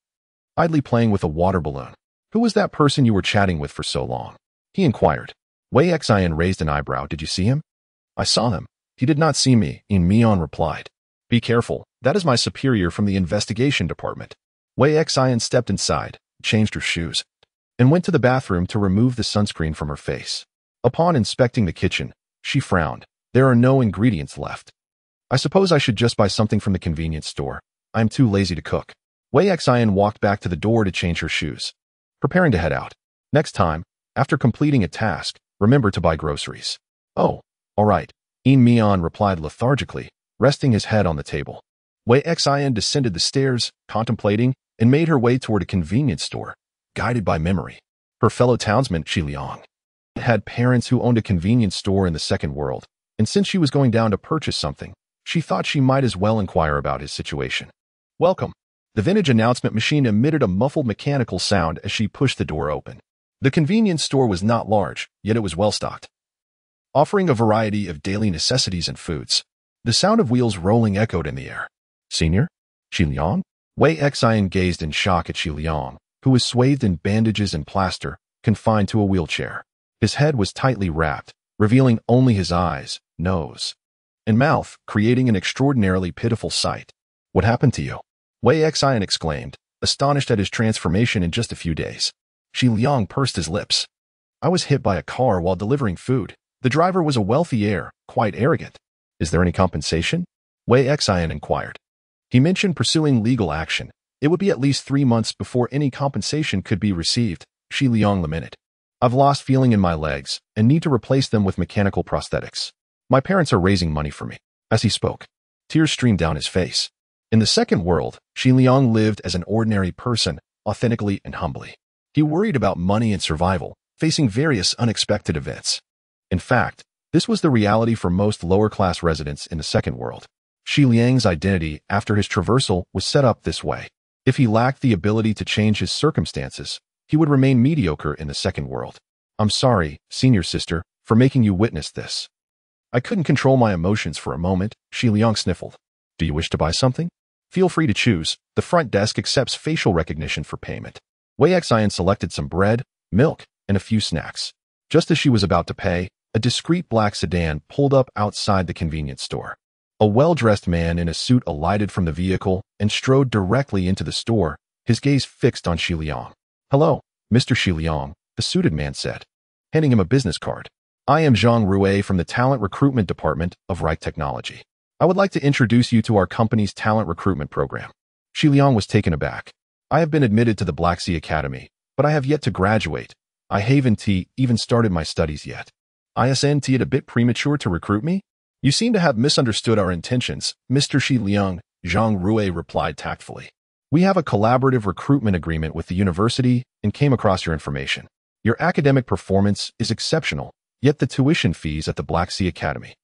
idly playing with a water balloon. "Who was that person you were chatting with for so long?" he inquired. Wei Xian raised an eyebrow. "Did you see him?" "I saw him. He did not see me," Mian replied. "Be careful. That is my superior from the investigation department." Wei Xian stepped inside, changed her shoes, and went to the bathroom to remove the sunscreen from her face. Upon inspecting the kitchen, she frowned. There are no ingredients left. "I suppose I should just buy something from the convenience store. I am too lazy to cook." Wei Xian walked back to the door to change her shoes, preparing to head out. "Next time, after completing a task, remember to buy groceries." "Oh, all right," Mian replied lethargically, resting his head on the table. Wei Xian descended the stairs, contemplating, and made her way toward a convenience store, guided by memory. Her fellow townsman, Shi Liang, had parents who owned a convenience store in the second world, and since she was going down to purchase something, she thought she might as well inquire about his situation. "Welcome." The vintage announcement machine emitted a muffled mechanical sound as she pushed the door open. The convenience store was not large, yet it was well-stocked, offering a variety of daily necessities and foods. The sound of wheels rolling echoed in the air. "Senior? Shi Liang?" Wei Xian gazed in shock at Xi Liang, who was swathed in bandages and plaster, confined to a wheelchair. His head was tightly wrapped, revealing only his eyes, nose, and mouth, creating an extraordinarily pitiful sight. "What happened to you?" Wei Xian exclaimed, astonished at his transformation in just a few days. Xi Liang pursed his lips. "I was hit by a car while delivering food. The driver was a wealthy heir, quite arrogant." "Is there any compensation?" Wei Xian inquired. He mentioned pursuing legal action. It would be at least 3 months before any compensation could be received, Xi Liang lamented. "I've lost feeling in my legs and need to replace them with mechanical prosthetics. My parents are raising money for me." As he spoke, tears streamed down his face. In the second world, Xi Liang lived as an ordinary person, authentically and humbly. He worried about money and survival, facing various unexpected events. In fact, this was the reality for most lower-class residents in the second world. Xi Liang's identity after his traversal was set up this way. If he lacked the ability to change his circumstances, he would remain mediocre in the second world. "I'm sorry, senior sister, for making you witness this. I couldn't control my emotions for a moment," Xi Liang sniffled. "Do you wish to buy something? Feel free to choose. The front desk accepts facial recognition for payment." Wei Xian selected some bread, milk, and a few snacks. Just as she was about to pay, a discreet black sedan pulled up outside the convenience store. A well-dressed man in a suit alighted from the vehicle and strode directly into the store, his gaze fixed on Xi Liang. "Hello, Mr. Xi Liang," the suited man said, handing him a business card. "I am Zhang Rue from the Talent Recruitment Department of Rife Technology. I would like to introduce you to our company's talent recruitment program." Xi Liang was taken aback. "I have been admitted to the Black Sea Academy, but I have yet to graduate. I haven't even started my studies yet. Isn't it a bit premature to recruit me?" "You seem to have misunderstood our intentions, Mr. Xi Liang," Zhang Rue replied tactfully. "We have a collaborative recruitment agreement with the university and came across your information. Your academic performance is exceptional, yet the tuition fees at the Black Sea Academy.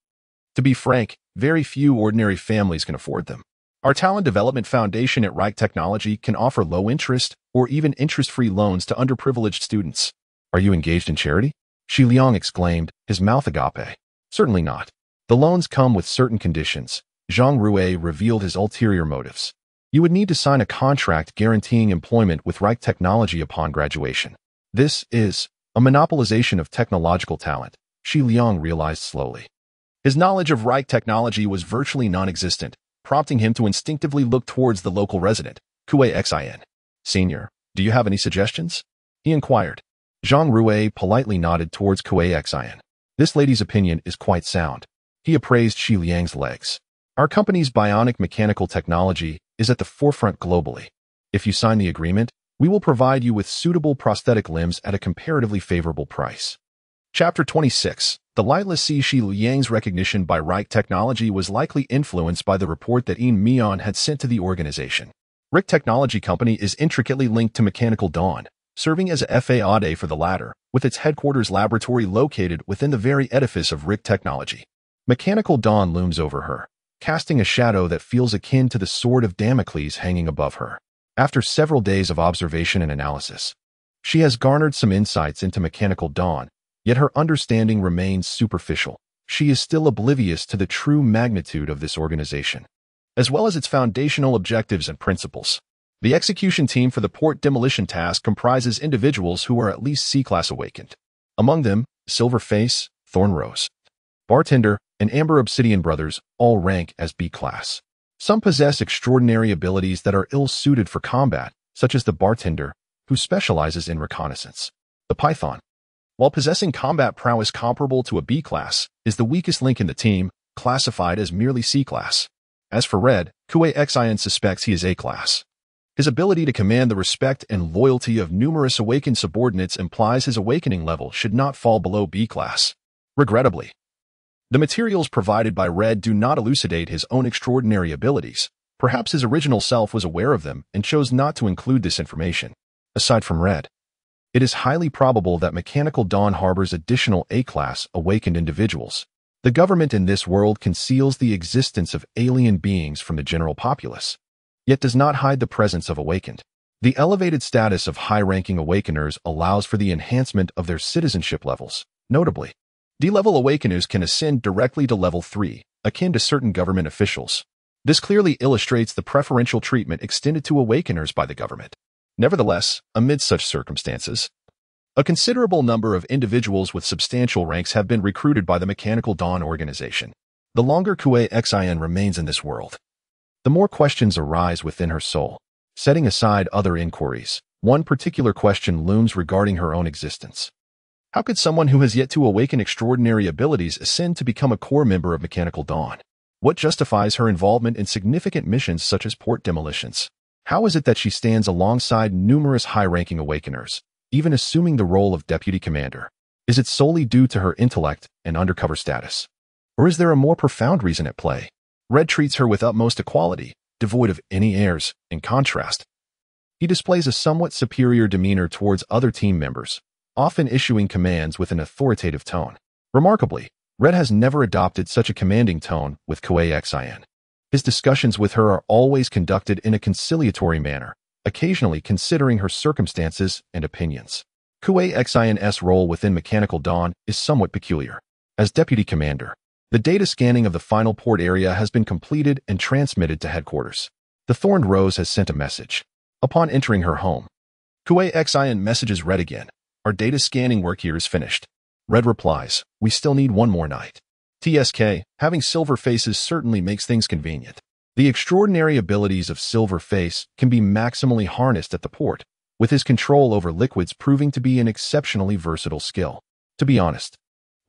To be frank, very few ordinary families can afford them. Our Talent Development Foundation at Reich Technology can offer low-interest or even interest-free loans to underprivileged students." "Are you engaged in charity?" Xi Liang exclaimed, his mouth agape. "Certainly not. The loans come with certain conditions." Zhang Rue revealed his ulterior motives. "You would need to sign a contract guaranteeing employment with Reich Technology upon graduation. This is a monopolization of technological talent," Xi Liang realized slowly. His knowledge of Reich Technology was virtually non-existent, prompting him to instinctively look towards the local resident, Wei Xian. "Senior, do you have any suggestions?" he inquired. Zhang Rue politely nodded towards Wei Xian. "This lady's opinion is quite sound." He appraised Xi Liang's legs. "Our company's bionic mechanical technology is at the forefront globally. If you sign the agreement, we will provide you with suitable prosthetic limbs at a comparatively favorable price." Chapter 26. The lightless Xi Liang's recognition by Reich Technology was likely influenced by the report that Yin Mian had sent to the organization. Reich Technology Company is intricately linked to Mechanical Dawn, serving as a FAAD for the latter, with its headquarters laboratory located within the very edifice of Reich Technology. Mechanical Dawn looms over her, casting a shadow that feels akin to the sword of Damocles hanging above her. After several days of observation and analysis, she has garnered some insights into Mechanical Dawn, yet her understanding remains superficial. She is still oblivious to the true magnitude of this organization, as well as its foundational objectives and principles. The execution team for the port demolition task comprises individuals who are at least C-class awakened. Among them, Silverface, Thornrose, Bartender, and Amber Obsidian Brothers all rank as B-class. Some possess extraordinary abilities that are ill-suited for combat, such as the Bartender, who specializes in reconnaissance. The Python, while possessing combat prowess comparable to a B-class, is the weakest link in the team, classified as merely C-class. As for Red, Wei Xian suspects he is A-class. His ability to command the respect and loyalty of numerous awakened subordinates implies his awakening level should not fall below B-class. Regrettably, the materials provided by Red do not elucidate his own extraordinary abilities. Perhaps his original self was aware of them and chose not to include this information. Aside from Red, it is highly probable that Mechanical Dawn harbors additional A-class awakened individuals. The government in this world conceals the existence of alien beings from the general populace, yet does not hide the presence of awakened. The elevated status of high-ranking awakeners allows for the enhancement of their citizenship levels. Notably, D-level awakeners can ascend directly to level 3, akin to certain government officials. This clearly illustrates the preferential treatment extended to awakeners by the government. Nevertheless, amid such circumstances, a considerable number of individuals with substantial ranks have been recruited by the Mechanical Dawn organization. The longer Kuei Xin remains in this world, the more questions arise within her soul. Setting aside other inquiries, one particular question looms regarding her own existence. How could someone who has yet to awaken extraordinary abilities ascend to become a core member of Mechanical Dawn? What justifies her involvement in significant missions such as port demolitions? How is it that she stands alongside numerous high-ranking awakeners, even assuming the role of deputy commander? Is it solely due to her intellect and undercover status? Or is there a more profound reason at play? Red treats her with utmost equality, devoid of any airs. In contrast, he displays a somewhat superior demeanor towards other team members, often issuing commands with an authoritative tone. Remarkably, Red has never adopted such a commanding tone with Kuei Xin. His discussions with her are always conducted in a conciliatory manner, occasionally considering her circumstances and opinions. Kuei Xin's role within Mechanical Dawn is somewhat peculiar. As deputy commander, the data scanning of the final port area has been completed and transmitted to headquarters. The Thorned Rose has sent a message. Upon entering her home, Kuei Xin messages Red again. Our data scanning work here is finished. Red replies, we still need one more night. TSK, having Silver Faces certainly makes things convenient. The extraordinary abilities of Silver Face can be maximally harnessed at the port, with his control over liquids proving to be an exceptionally versatile skill. To be honest,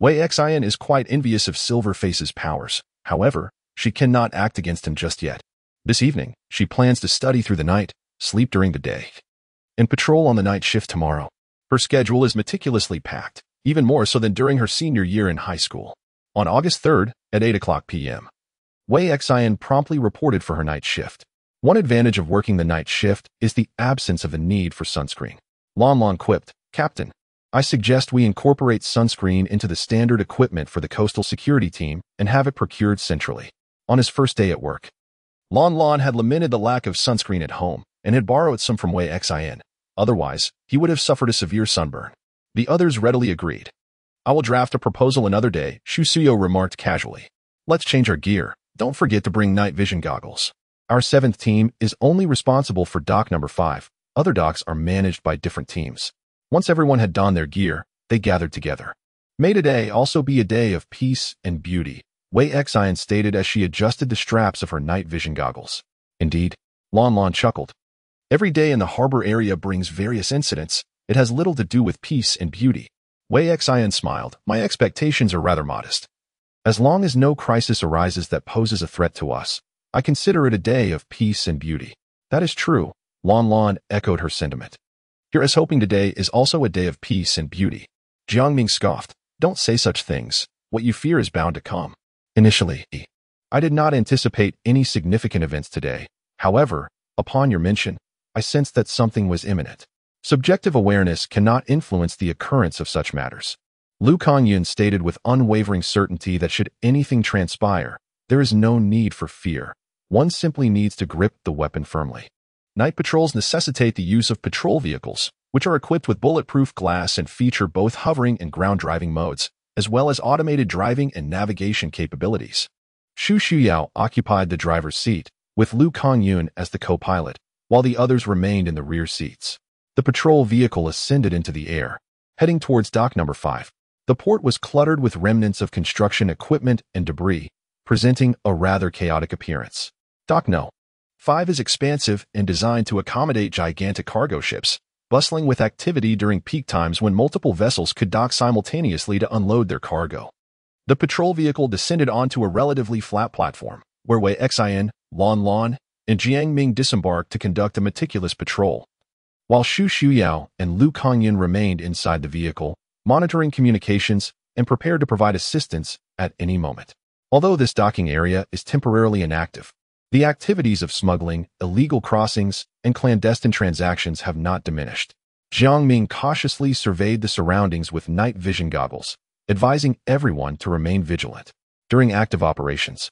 Wei Xin is quite envious of Silver Face's powers. However, she cannot act against him just yet. This evening, she plans to study through the night, sleep during the day, and patrol on the night shift tomorrow. Her schedule is meticulously packed, even more so than during her senior year in high school. On August 3rd, at 8:00 p.m., Wei Xin promptly reported for her night shift. One advantage of working the night shift is the absence of a need for sunscreen. Lon quipped, Captain, I suggest we incorporate sunscreen into the standard equipment for the coastal security team and have it procured centrally. On his first day at work, Lon had lamented the lack of sunscreen at home and had borrowed some from Wei Xin. Otherwise, he would have suffered a severe sunburn. The others readily agreed. I will draft a proposal another day, Shu Suyo remarked casually. Let's change our gear. Don't forget to bring night vision goggles. Our 7th team is only responsible for dock number 5. Other docks are managed by different teams. Once everyone had donned their gear, they gathered together. May today also be a day of peace and beauty, Wei Xin stated as she adjusted the straps of her night vision goggles. Indeed, Lon chuckled. Every day in the harbor area brings various incidents. It has little to do with peace and beauty. Wei Xin smiled. My expectations are rather modest. As long as no crisis arises that poses a threat to us, I consider it a day of peace and beauty. That is true, Lon echoed her sentiment. Here is hoping today is also a day of peace and beauty. Jiangming scoffed. Don't say such things. What you fear is bound to come. Initially, I did not anticipate any significant events today. However, upon your mention, I sensed that something was imminent. Subjective awareness cannot influence the occurrence of such matters. Lu Kongyun stated with unwavering certainty that should anything transpire, there is no need for fear. One simply needs to grip the weapon firmly. Night patrols necessitate the use of patrol vehicles, which are equipped with bulletproof glass and feature both hovering and ground-driving modes, as well as automated driving and navigation capabilities. Shu Shuyao occupied the driver's seat, with Lu Kongyun as the co-pilot, while the others remained in the rear seats. The patrol vehicle ascended into the air, heading towards dock number 5. The port was cluttered with remnants of construction equipment and debris, presenting a rather chaotic appearance. Dock No. 5 is expansive and designed to accommodate gigantic cargo ships, bustling with activity during peak times when multiple vessels could dock simultaneously to unload their cargo. The patrol vehicle descended onto a relatively flat platform, where Wei Xin, Lon, and Jiangming disembarked to conduct a meticulous patrol, while Shu Shuyao and Lu Kongyun remained inside the vehicle, monitoring communications and prepared to provide assistance at any moment. Although this docking area is temporarily inactive, the activities of smuggling, illegal crossings, and clandestine transactions have not diminished. Jiangming cautiously surveyed the surroundings with night vision goggles, advising everyone to remain vigilant. During active operations,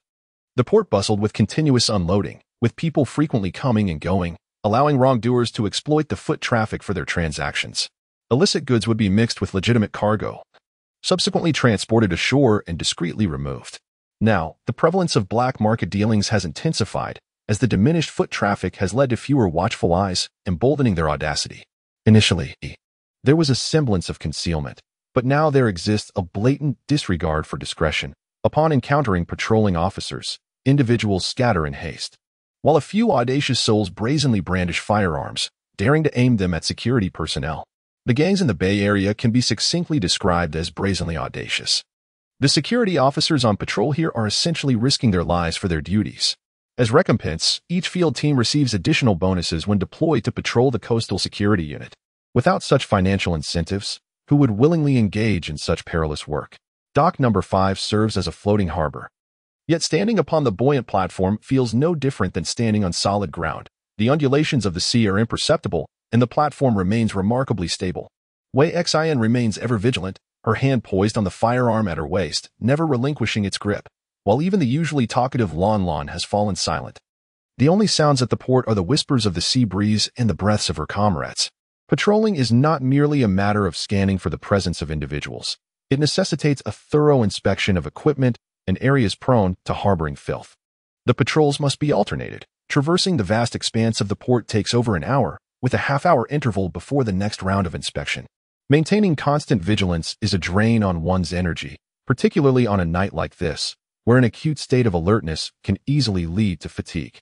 the port bustled with continuous unloading, with people frequently coming and going, allowing wrongdoers to exploit the foot traffic for their transactions. Illicit goods would be mixed with legitimate cargo, subsequently transported ashore and discreetly removed. Now, the prevalence of black market dealings has intensified, as the diminished foot traffic has led to fewer watchful eyes, emboldening their audacity. Initially, there was a semblance of concealment, but now there exists a blatant disregard for discretion. Upon encountering patrolling officers, individuals scatter in haste, while a few audacious souls brazenly brandish firearms, daring to aim them at security personnel. The gangs in the Bay Area can be succinctly described as brazenly audacious. The security officers on patrol here are essentially risking their lives for their duties. As recompense, each field team receives additional bonuses when deployed to patrol the coastal security unit. Without such financial incentives, who would willingly engage in such perilous work? Dock number 5 serves as a floating harbor. Yet standing upon the buoyant platform feels no different than standing on solid ground. The undulations of the sea are imperceptible, and the platform remains remarkably stable. Wei Xin remains ever vigilant, her hand poised on the firearm at her waist, never relinquishing its grip, while even the usually talkative Lan has fallen silent. The only sounds at the port are the whispers of the sea breeze and the breaths of her comrades. Patrolling is not merely a matter of scanning for the presence of individuals. It necessitates a thorough inspection of equipment and areas prone to harboring filth. The patrols must be alternated. Traversing the vast expanse of the port takes over an hour, with a half-hour interval before the next round of inspection. Maintaining constant vigilance is a drain on one's energy, particularly on a night like this, where an acute state of alertness can easily lead to fatigue.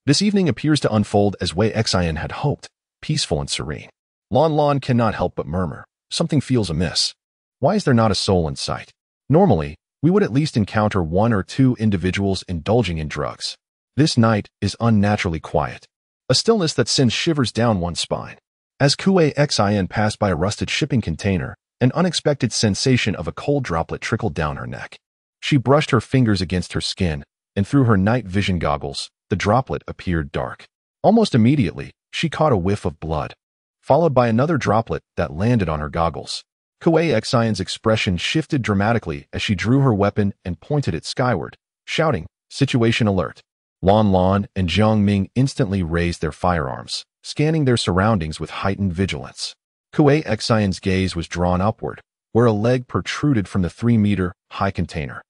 This evening appears to unfold as Wei Xin had hoped, peaceful and serene. Lan cannot help but murmur, something feels amiss. Why is there not a soul in sight? Normally, we would at least encounter 1 or 2 individuals indulging in drugs. This night is unnaturally quiet, a stillness that sends shivers down one's spine. As Wei Xin passed by a rusted shipping container, an unexpected sensation of a cold droplet trickled down her neck. She brushed her fingers against her skin, and through her night vision goggles, the droplet appeared dark. Almost immediately, she caught a whiff of blood, followed by another droplet that landed on her goggles. Wei Xion's expression shifted dramatically as she drew her weapon and pointed it skyward, shouting, "Situation alert." Lan and Jiang Ming instantly raised their firearms, scanning their surroundings with heightened vigilance. Wei Xion's gaze was drawn upward, where a leg protruded from the 3-meter-high container.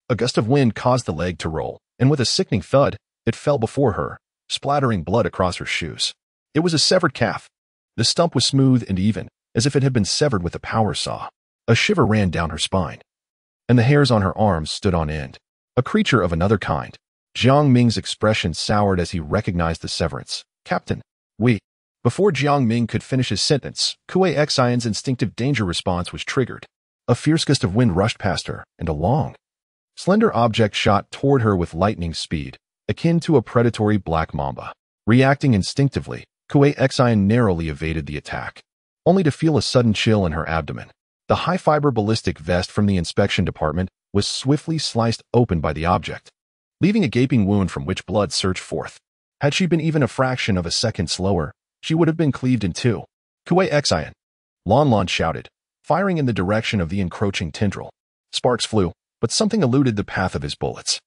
A gust of wind caused the leg to roll, and with a sickening thud, it fell before her, splattering blood across her shoes. It was a severed calf. The stump was smooth and even, as if it had been severed with a power saw. A shiver ran down her spine, and the hairs on her arms stood on end. A creature of another kind. Jiang Ming's expression soured as he recognized the severance. "Captain, we..." Before Jiang Ming could finish his sentence, Wei Xion's instinctive danger response was triggered. A fierce gust of wind rushed past her, and a long, slender object shot toward her with lightning speed, akin to a predatory black mamba. Reacting instinctively, Wei Xion narrowly evaded the attack, only to feel a sudden chill in her abdomen. The high-fiber ballistic vest from the inspection department was swiftly sliced open by the object, leaving a gaping wound from which blood surged forth. Had she been even a fraction of a second slower, she would have been cleaved in two. "Wei Xion!" Lan shouted, firing in the direction of the encroaching tendril. Sparks flew, but something eluded the path of his bullets.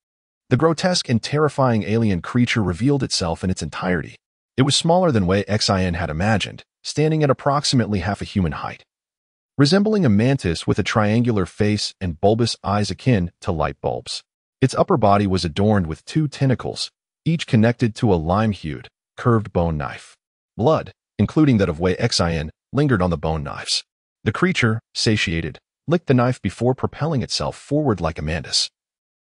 The grotesque and terrifying alien creature revealed itself in its entirety. It was smaller than Wei Xion had imagined, standing at approximately half a human height. Resembling a mantis with a triangular face and bulbous eyes akin to light bulbs. Its upper body was adorned with 2 tentacles, each connected to a lime-hued, curved bone knife. Blood, including that of Wei Xion, lingered on the bone knives. The creature, satiated, licked the knife before propelling itself forward like a mantis,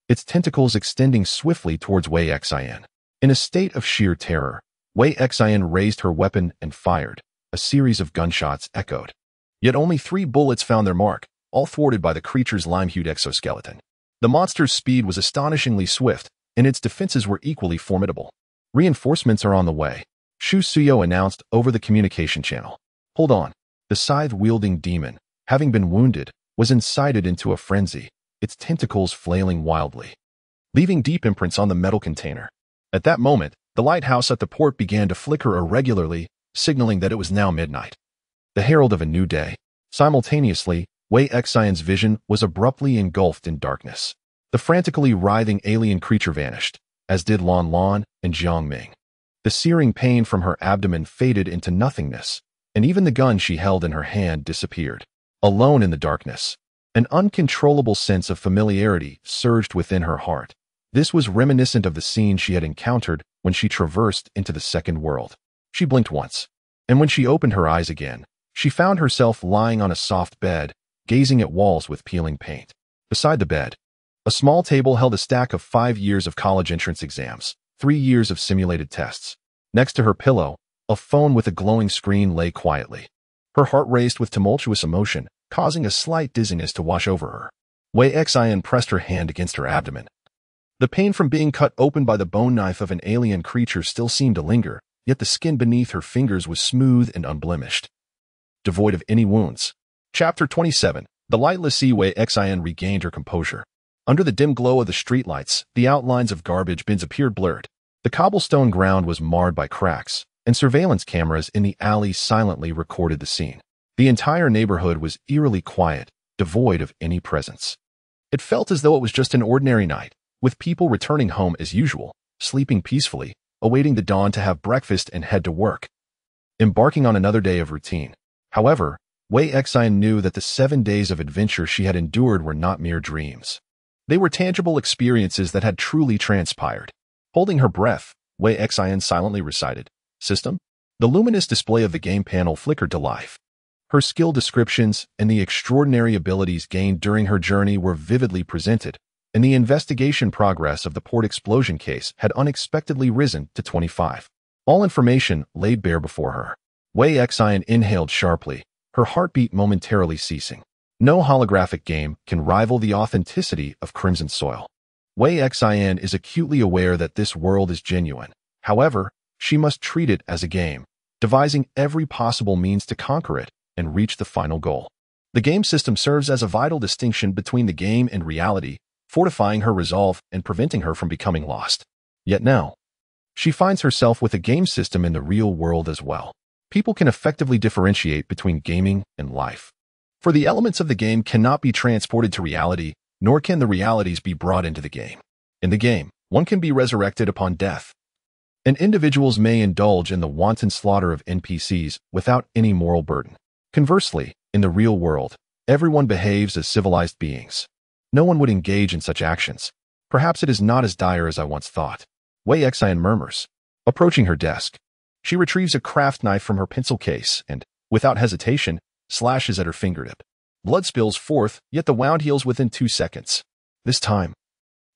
its tentacles extending swiftly towards Wei Xion. In a state of sheer terror, Wei Xion raised her weapon and fired. A series of gunshots echoed. Yet only 3 bullets found their mark, all thwarted by the creature's lime-hued exoskeleton. The monster's speed was astonishingly swift, and its defenses were equally formidable. "Reinforcements are on the way," Shu Suyo announced over the communication channel. "Hold on." The scythe-wielding demon, having been wounded, was incited into a frenzy, its tentacles flailing wildly, leaving deep imprints on the metal container. At that moment, the lighthouse at the port began to flicker irregularly, signaling that it was now midnight. The herald of a new day. Simultaneously, Wei Xion's vision was abruptly engulfed in darkness. The frantically writhing alien creature vanished, as did Lan and Jiang Ming. The searing pain from her abdomen faded into nothingness, and even the gun she held in her hand disappeared. Alone in the darkness, An uncontrollable sense of familiarity surged within her heart. This was reminiscent of the scene she had encountered when she traversed into the second world. She blinked once, and when she opened her eyes again, she found herself lying on a soft bed, gazing at walls with peeling paint. Beside the bed, a small table held a stack of 5 years of college entrance exams, 3 years of simulated tests. Next to her pillow, a phone with a glowing screen lay quietly. Her heart raced with tumultuous emotion, causing a slight dizziness to wash over her. Wei Xian pressed her hand against her abdomen. The pain from being cut open by the bone knife of an alien creature still seemed to linger, yet the skin beneath her fingers was smooth and unblemished, devoid of any wounds. Chapter 27. The lightless sea. Wei Xian regained her composure. Under the dim glow of the streetlights, the outlines of garbage bins appeared blurred. The cobblestone ground was marred by cracks, and surveillance cameras in the alley silently recorded the scene. The entire neighborhood was eerily quiet, devoid of any presence. It felt as though it was just an ordinary night, with people returning home as usual, sleeping peacefully, awaiting the dawn to have breakfast and head to work, embarking on another day of routine. However, Wei Xian knew that the 7 days of adventure she had endured were not mere dreams. They were tangible experiences that had truly transpired. Holding her breath, Wei Xian silently recited, "System?" The luminous display of the game panel flickered to life. Her skill descriptions and the extraordinary abilities gained during her journey were vividly presented, and the investigation progress of the port explosion case had unexpectedly risen to 25. All information laid bare before her. Wei Xian inhaled sharply, her heartbeat momentarily ceasing. No holographic game can rival the authenticity of Crimson Soil. Wei Xian is acutely aware that this world is genuine. However, she must treat it as a game, devising every possible means to conquer it and reach the final goal. The game system serves as a vital distinction between the game and reality, fortifying her resolve and preventing her from becoming lost. Yet now, she finds herself with a game system in the real world as well. People can effectively differentiate between gaming and life. For the elements of the game cannot be transported to reality, nor can the realities be brought into the game. In the game, one can be resurrected upon death, and individuals may indulge in the wanton slaughter of NPCs without any moral burden. Conversely, in the real world, everyone behaves as civilized beings. No one would engage in such actions. Perhaps it is not as dire as I once thought. Wei Xian murmurs. Approaching her desk, she retrieves a craft knife from her pencil case and, without hesitation, slashes at her fingertip. Blood spills forth, yet the wound heals within 2 seconds. This time,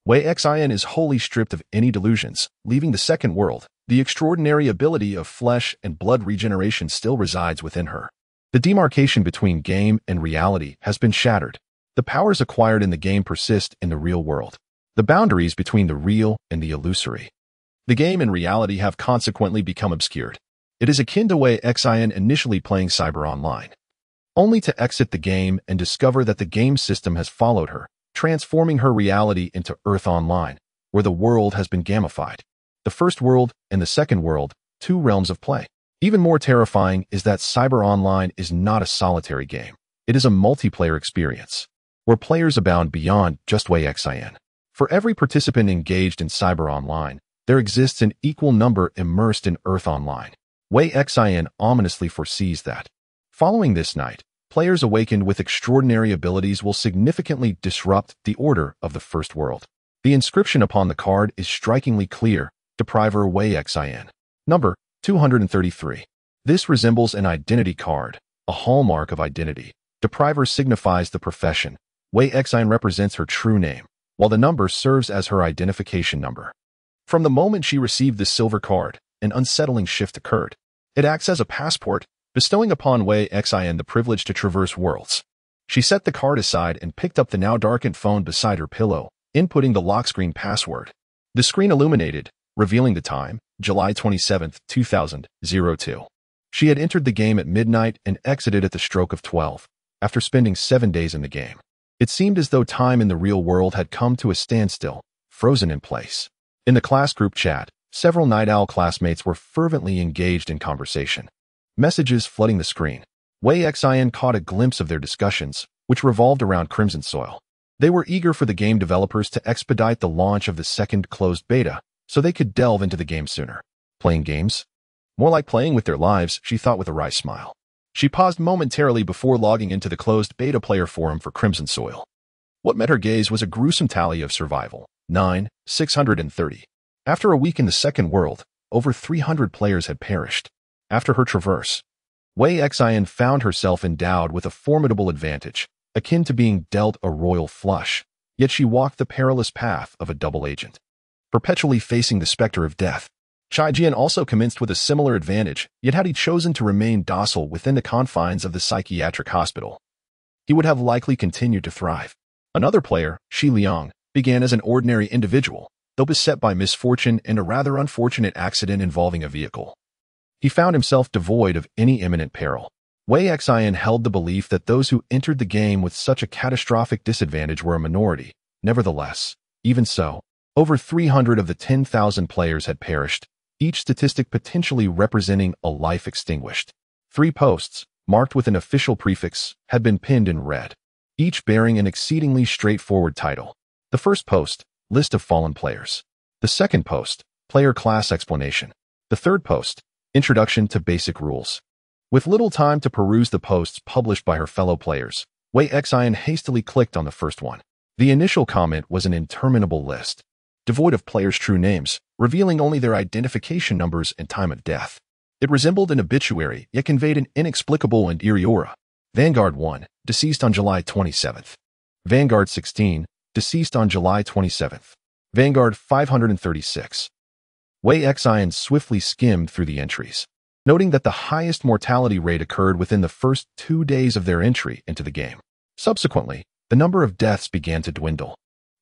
Wei Xian is wholly stripped of any delusions, leaving the second world. The extraordinary ability of flesh and blood regeneration still resides within her. The demarcation between game and reality has been shattered. The powers acquired in the game persist in the real world. The boundaries between the real and the illusory. The game and reality have consequently become obscured. It is akin to Wei Xian initially playing Cyber Online, only to exit the game and discover that the game system has followed her, transforming her reality into Earth Online, where the world has been gamified. The first world and the second world, 2 realms of play. Even more terrifying is that Cyber Online is not a solitary game. It is a multiplayer experience, where players abound beyond just Wei Xian. For every participant engaged in Cyber Online, there exists an equal number immersed in Earth Online. Wei Xian ominously foresees that, following this night, players awakened with extraordinary abilities will significantly disrupt the order of the first world. The inscription upon the card is strikingly clear: Depriver Wei Xian. Number 233. This resembles an identity card, a hallmark of identity. Depriver signifies the profession. Wei Xian represents her true name, while the number serves as her identification number. From the moment she received the silver card, an unsettling shift occurred. It acts as a passport, bestowing upon Wei Xian the privilege to traverse worlds. She set the card aside and picked up the now darkened phone beside her pillow, inputting the lock screen password. The screen illuminated, revealing the time, July 27, 2002. She had entered the game at midnight and exited at the stroke of 12, after spending 7 days in the game. It seemed as though time in the real world had come to a standstill, frozen in place. In the class group chat, several Night Owl classmates were fervently engaged in conversation. Messages flooding the screen. Wei Xian caught a glimpse of their discussions, which revolved around Crimson Soil. They were eager for the game developers to expedite the launch of the second closed beta, so they could delve into the game sooner. Playing games? More like playing with their lives, she thought with a wry smile. She paused momentarily before logging into the closed beta player forum for Crimson Soil. What met her gaze was a gruesome tally of survival. 630. After a week in the second world, over 300 players had perished. After her traverse, Wei Xian found herself endowed with a formidable advantage, akin to being dealt a royal flush, yet she walked the perilous path of a double agent, perpetually facing the specter of death. Chai Jian also commenced with a similar advantage, yet had he chosen to remain docile within the confines of the psychiatric hospital, he would have likely continued to thrive. Another player, Shi Liang, began as an ordinary individual, though beset by misfortune and a rather unfortunate accident involving a vehicle. He found himself devoid of any imminent peril. Wei Xian held the belief that those who entered the game with such a catastrophic disadvantage were a minority. Nevertheless, even so, over 300 of the 10,000 players had perished, each statistic potentially representing a life extinguished. 3 posts, marked with an official prefix, had been pinned in red, each bearing an exceedingly straightforward title. The first post, List of Fallen Players. The second post, Player Class Explanation. The third post, Introduction to Basic Rules. With little time to peruse the posts published by her fellow players, Wei Xian hastily clicked on the first one. The initial comment was an interminable list, devoid of players' true names, revealing only their identification numbers and time of death. It resembled an obituary, yet conveyed an inexplicable and eerie aura. Vanguard 1, deceased on July 27th. Vanguard 16, deceased on July 27th. Vanguard 536. Wei Xian swiftly skimmed through the entries, noting that the highest mortality rate occurred within the first 2 days of their entry into the game. Subsequently, the number of deaths began to dwindle,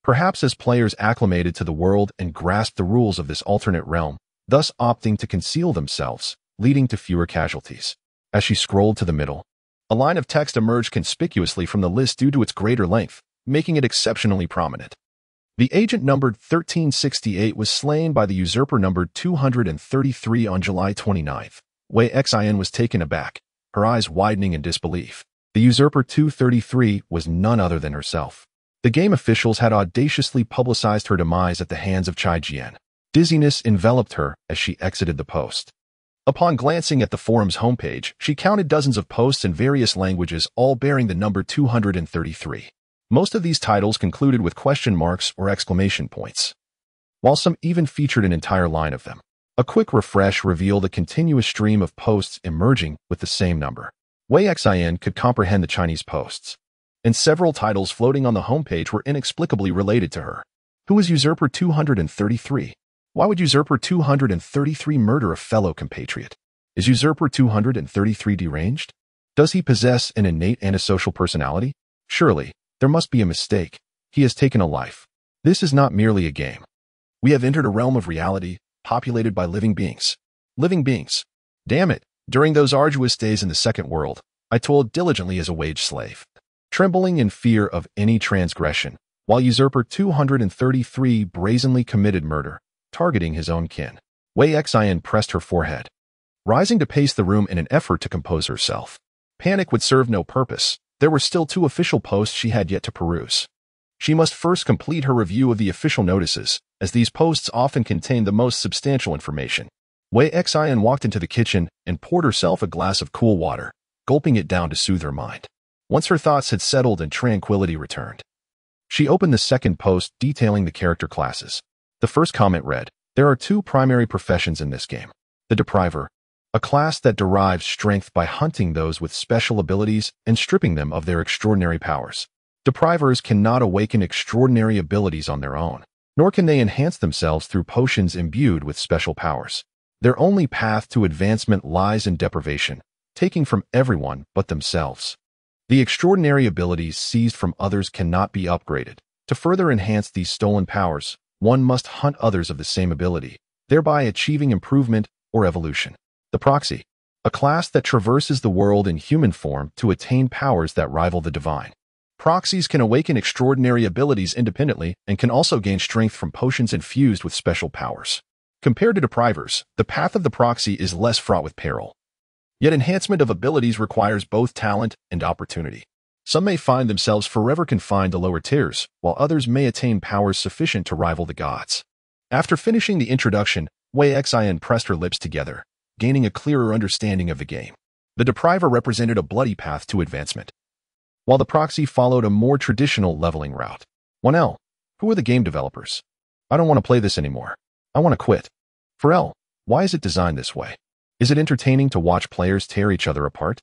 perhaps as players acclimated to the world and grasped the rules of this alternate realm, thus opting to conceal themselves, leading to fewer casualties. As she scrolled to the middle, a line of text emerged conspicuously from the list due to its greater length, making it exceptionally prominent. The agent numbered 1368 was slain by the usurper numbered 233 on July 29th. Wei Xian was taken aback, her eyes widening in disbelief. The usurper 233 was none other than herself. The game officials had audaciously publicized her demise at the hands of Chai Jian. Dizziness enveloped her as she exited the post. Upon glancing at the forum's homepage, she counted dozens of posts in various languages, all bearing the number 233. Most of these titles concluded with question marks or exclamation points, while some even featured an entire line of them. A quick refresh revealed a continuous stream of posts emerging with the same number. Wei Xian could comprehend the Chinese posts, and several titles floating on the homepage were inexplicably related to her. Who is Usurper 233? Why would Usurper 233 murder a fellow compatriot? Is Usurper 233 deranged? Does he possess an innate antisocial personality? Surely, there must be a mistake. He has taken a life. This is not merely a game. We have entered a realm of reality, populated by living beings. Living beings. Damn it, during those arduous days in the second world, I toiled diligently as a wage slave, trembling in fear of any transgression, while Usurper 233 brazenly committed murder, targeting his own kin. Wei Xian pressed her forehead, rising to pace the room in an effort to compose herself. Panic would serve no purpose. There were still 2 official posts she had yet to peruse. She must first complete her review of the official notices, as these posts often contain the most substantial information. Wei Xian walked into the kitchen and poured herself a glass of cool water, gulping it down to soothe her mind. Once her thoughts had settled and tranquility returned, she opened the second post detailing the character classes. The first comment read, "There are 2 primary professions in this game. The Depriver, a class that derives strength by hunting those with special abilities and stripping them of their extraordinary powers. Deprivers cannot awaken extraordinary abilities on their own, nor can they enhance themselves through potions imbued with special powers. Their only path to advancement lies in deprivation, taking from everyone but themselves. The extraordinary abilities seized from others cannot be upgraded. To further enhance these stolen powers, one must hunt others of the same ability, thereby achieving improvement or evolution. The Proxy, a class that traverses the world in human form to attain powers that rival the divine. Proxies can awaken extraordinary abilities independently and can also gain strength from potions infused with special powers. Compared to Deprivers, the path of the Proxy is less fraught with peril. Yet enhancement of abilities requires both talent and opportunity. Some may find themselves forever confined to lower tiers, while others may attain powers sufficient to rival the gods." After finishing the introduction, Wei Xian pressed her lips together, gaining a clearer understanding of the game. The depriver represented a bloody path to advancement, while the proxy followed a more traditional leveling route. 1L. Who are the game developers? I don't want to play this anymore. I want to quit. 4L. Why is it designed this way? Is it entertaining to watch players tear each other apart?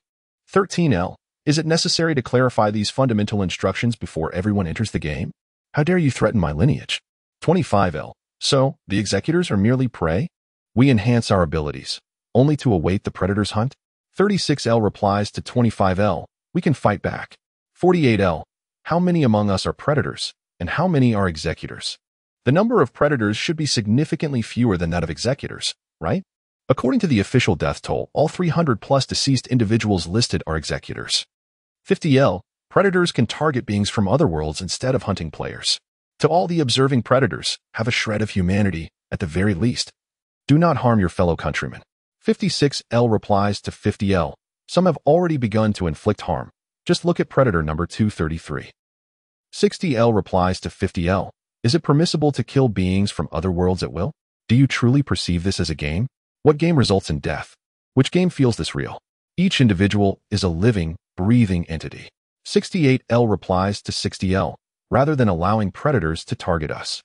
13L. Is it necessary to clarify these fundamental instructions before everyone enters the game? How dare you threaten my lineage? 25L. So, the executors are merely prey? We enhance our abilities, only to await the predator's hunt? 36L replies to 25L. We can fight back. 48L. How many among us are predators, and how many are executors? The number of predators should be significantly fewer than that of executors, right? According to the official death toll, all 300+ deceased individuals listed are executors. 50L. Predators can target beings from other worlds instead of hunting players. To all the observing predators, have a shred of humanity, at the very least. Do not harm your fellow countrymen. 56L replies to 50L. Some have already begun to inflict harm. Just look at predator number 233. 60L replies to 50L. Is it permissible to kill beings from other worlds at will? Do you truly perceive this as a game? What game results in death? Which game feels this real? Each individual is a living, breathing entity. 68L replies to 60L. Rather than allowing predators to target us,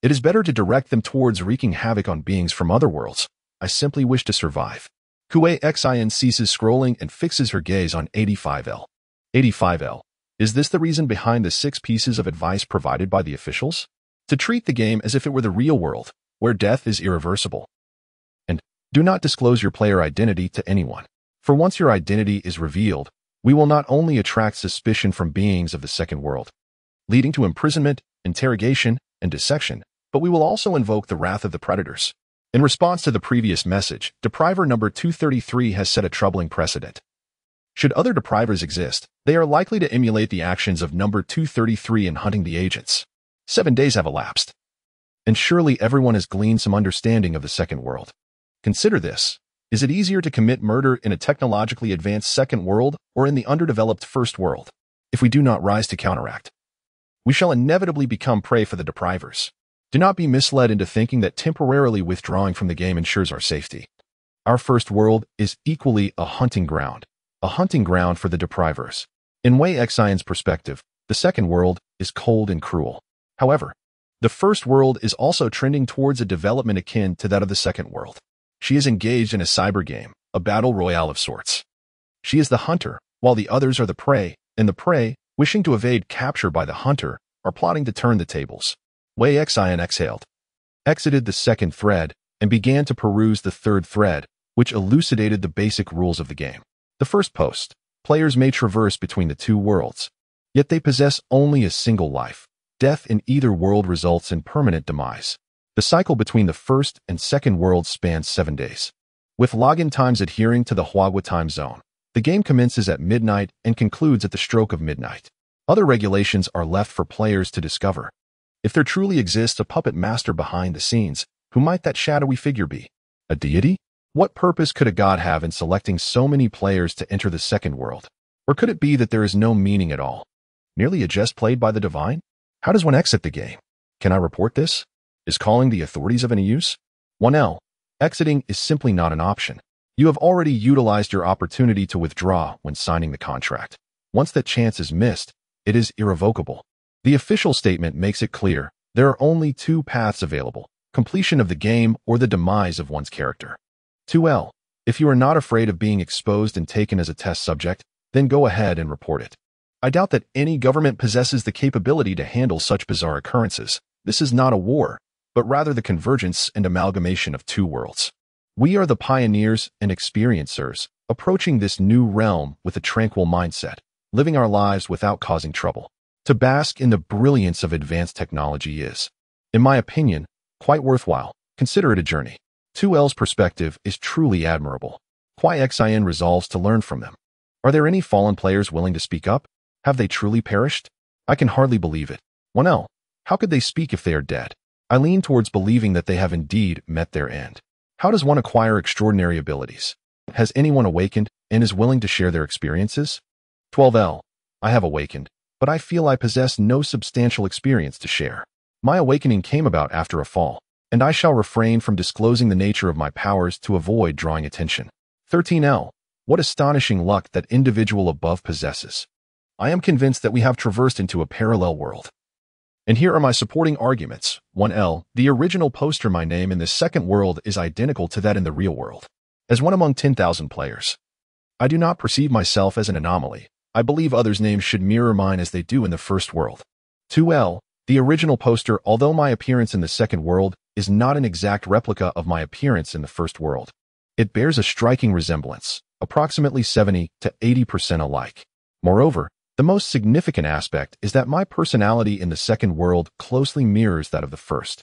it is better to direct them towards wreaking havoc on beings from other worlds. I simply wish to survive. Xin ceases scrolling and fixes her gaze on 85L. 85L. Is this the reason behind the 6 pieces of advice provided by the officials? To treat the game as if it were the real world, where death is irreversible. And do not disclose your player identity to anyone. For once your identity is revealed, we will not only attract suspicion from beings of the second world, leading to imprisonment, interrogation, and dissection, but we will also invoke the wrath of the predators. In response to the previous message, depriver number 233 has set a troubling precedent. Should other deprivers exist, they are likely to emulate the actions of number 233 in hunting the agents. 7 days have elapsed, and surely everyone has gleaned some understanding of the second world. Consider this. Is it easier to commit murder in a technologically advanced second world or in the underdeveloped first world? If we do not rise to counteract, we shall inevitably become prey for the deprivers. Do not be misled into thinking that temporarily withdrawing from the game ensures our safety. Our first world is equally a hunting ground for the deprivers. In Wei Xian's perspective, the second world is cold and cruel. However, the first world is also trending towards a development akin to that of the second world. She is engaged in a cyber game, a battle royale of sorts. She is the hunter, while the others are the prey, and the prey, wishing to evade capture by the hunter, are plotting to turn the tables. Wei Xian exhaled, exited the second thread, and began to peruse the third thread, which elucidated the basic rules of the game. The first post: players may traverse between the two worlds, yet they possess only a single life. Death in either world results in permanent demise. The cycle between the first and second worlds spans 7 days. With login times adhering to the Huagua time zone, the game commences at midnight and concludes at the stroke of midnight. Other regulations are left for players to discover. If there truly exists a puppet master behind the scenes, who might that shadowy figure be? A deity? What purpose could a god have in selecting so many players to enter the second world? Or could it be that there is no meaning at all? Merely a jest played by the divine? How does one exit the game? Can I report this? Is calling the authorities of any use? 1L. Exiting is simply not an option. You have already utilized your opportunity to withdraw when signing the contract. Once that chance is missed, it is irrevocable. The official statement makes it clear there are only 2 paths available: completion of the game or the demise of one's character. 2L. If you are not afraid of being exposed and taken as a test subject, then go ahead and report it. I doubt that any government possesses the capability to handle such bizarre occurrences. This is not a war, but rather the convergence and amalgamation of 2 worlds. We are the pioneers and experiencers, approaching this new realm with a tranquil mindset, living our lives without causing trouble. To bask in the brilliance of advanced technology is, in my opinion, quite worthwhile. Consider it a journey. 2L's perspective is truly admirable. Kwai Xian resolves to learn from them. Are there any fallen players willing to speak up? Have they truly perished? I can hardly believe it. 1L. How could they speak if they are dead? I lean towards believing that they have indeed met their end. How does one acquire extraordinary abilities? Has anyone awakened and is willing to share their experiences? 12L. I have awakened, but I feel I possess no substantial experience to share. My awakening came about after a fall, and I shall refrain from disclosing the nature of my powers to avoid drawing attention. 13L. What astonishing luck that individual above possesses. I am convinced that we have traversed into a parallel world. And here are my supporting arguments. 1L. The original poster my name in the second world is identical to that in the real world. As one among 10,000 players, I do not perceive myself as an anomaly. I believe others' names should mirror mine as they do in the first world. 2L. The original poster, although my appearance in the second world is not an exact replica of my appearance in the first world, it bears a striking resemblance, approximately 70 to 80% alike. Moreover, the most significant aspect is that my personality in the second world closely mirrors that of the first,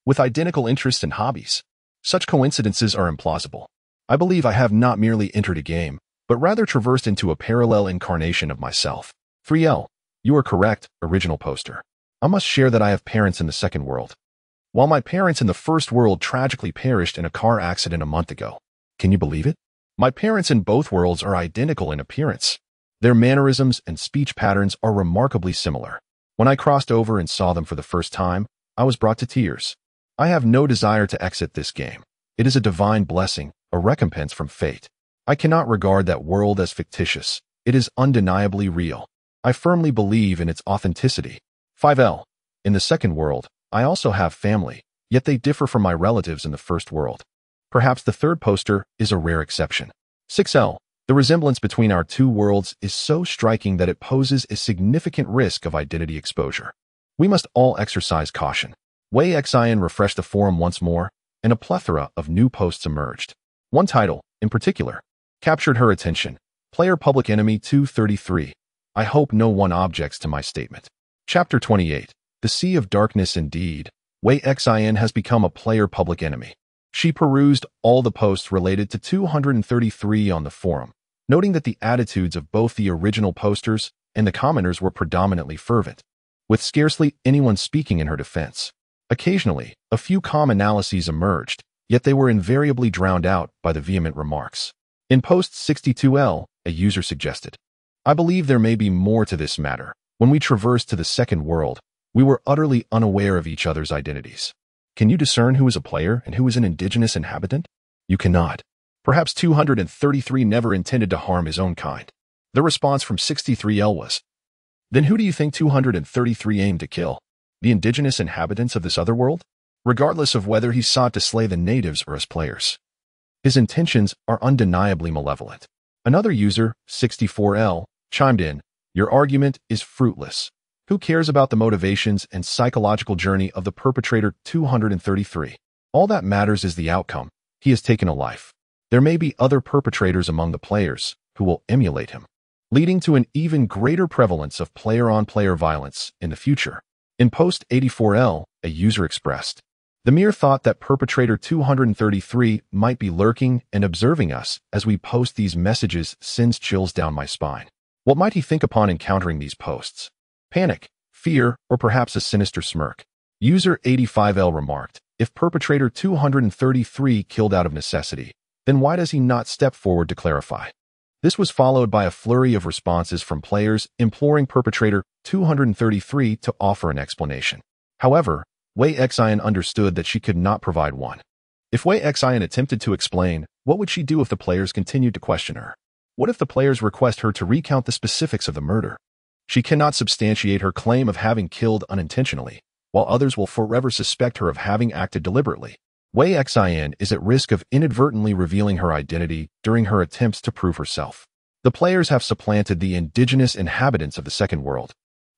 with identical interests and hobbies. Such coincidences are implausible. I believe I have not merely entered a game, but rather traversed into a parallel incarnation of myself. 3L. You are correct, original poster. I must share that I have parents in the second world, while my parents in the first world tragically perished in a car accident a month ago. Can you believe it? My parents in both worlds are identical in appearance. Their mannerisms and speech patterns are remarkably similar. When I crossed over and saw them for the first time, I was brought to tears. I have no desire to exit this game. It is a divine blessing, a recompense from fate. I cannot regard that world as fictitious. It is undeniably real. I firmly believe in its authenticity. 5L. In the second world, I also have family, yet they differ from my relatives in the first world. Perhaps the third poster is a rare exception. 6L. The resemblance between our two worlds is so striking that it poses a significant risk of identity exposure. We must all exercise caution. WeiXIN refreshed the forum once more, and a plethora of new posts emerged. One title, in particular, captured her attention. Player Public Enemy 233. I hope no one objects to my statement. Chapter 28. The Sea of Darkness. Indeed, WeiXIN has become a player public enemy. She perused all the posts related to 233 on the forum, noting that the attitudes of both the original posters and the commenters were predominantly fervent, with scarcely anyone speaking in her defense. Occasionally, a few calm analyses emerged, yet they were invariably drowned out by the vehement remarks. In post 62L, a user suggested, I believe there may be more to this matter. When we traversed to the second world, we were utterly unaware of each other's identities. Can you discern who is a player and who is an indigenous inhabitant? You cannot. Perhaps 233 never intended to harm his own kind. The response from 63L was, then who do you think 233 aimed to kill? The indigenous inhabitants of this other world? Regardless of whether he sought to slay the natives or us players, his intentions are undeniably malevolent. Another user, 64L, chimed in, your argument is fruitless. Who cares about the motivations and psychological journey of the perpetrator 233? All that matters is the outcome. He has taken a life. There may be other perpetrators among the players who will emulate him, leading to an even greater prevalence of player-on-player violence in the future. In post 84L, a user expressed, the mere thought that perpetrator 233 might be lurking and observing us as we post these messages sends chills down my spine. What might he think upon encountering these posts? Panic, fear, or perhaps a sinister smirk? User 85L remarked, if perpetrator 233 killed out of necessity, then why does he not step forward to clarify? This was followed by a flurry of responses from players imploring perpetrator 233 to offer an explanation. However, WeiXIN understood that she could not provide one. If WeiXIN attempted to explain, what would she do if the players continued to question her? What if the players request her to recount the specifics of the murder? She cannot substantiate her claim of having killed unintentionally, while others will forever suspect her of having acted deliberately. WeiXIN is at risk of inadvertently revealing her identity during her attempts to prove herself. The players have supplanted the indigenous inhabitants of the second world,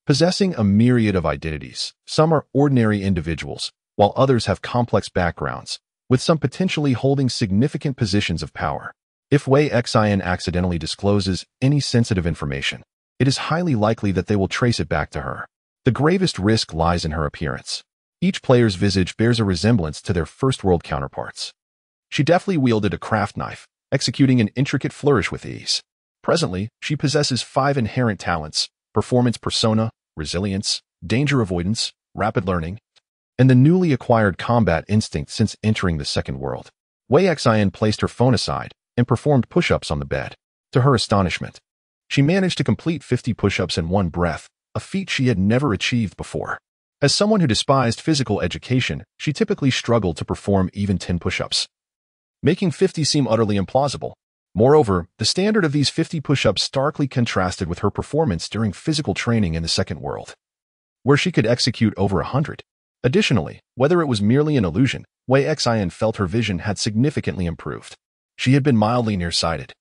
possessing a myriad of identities. Some are ordinary individuals, while others have complex backgrounds, with some potentially holding significant positions of power. If WeiXIN accidentally discloses any sensitive information, it is highly likely that they will trace it back to her. The gravest risk lies in her appearance. Each player's visage bears a resemblance to their first-world counterparts. She deftly wielded a craft knife, executing an intricate flourish with ease. Presently, she possesses 5 inherent talents: performance persona, resilience, danger avoidance, rapid learning, and the newly acquired combat instinct since entering the second world. WeiXIN placed her phone aside and performed push-ups on the bed. To her astonishment, she managed to complete 50 push-ups in one breath, a feat she had never achieved before. As someone who despised physical education, she typically struggled to perform even 10 push-ups, making 50 seem utterly implausible. Moreover, the standard of these 50 push-ups starkly contrasted with her performance during physical training in the second world, where she could execute over 100. Additionally, whether it was merely an illusion, Wei Xin felt her vision had significantly improved. She had been mildly nearsighted,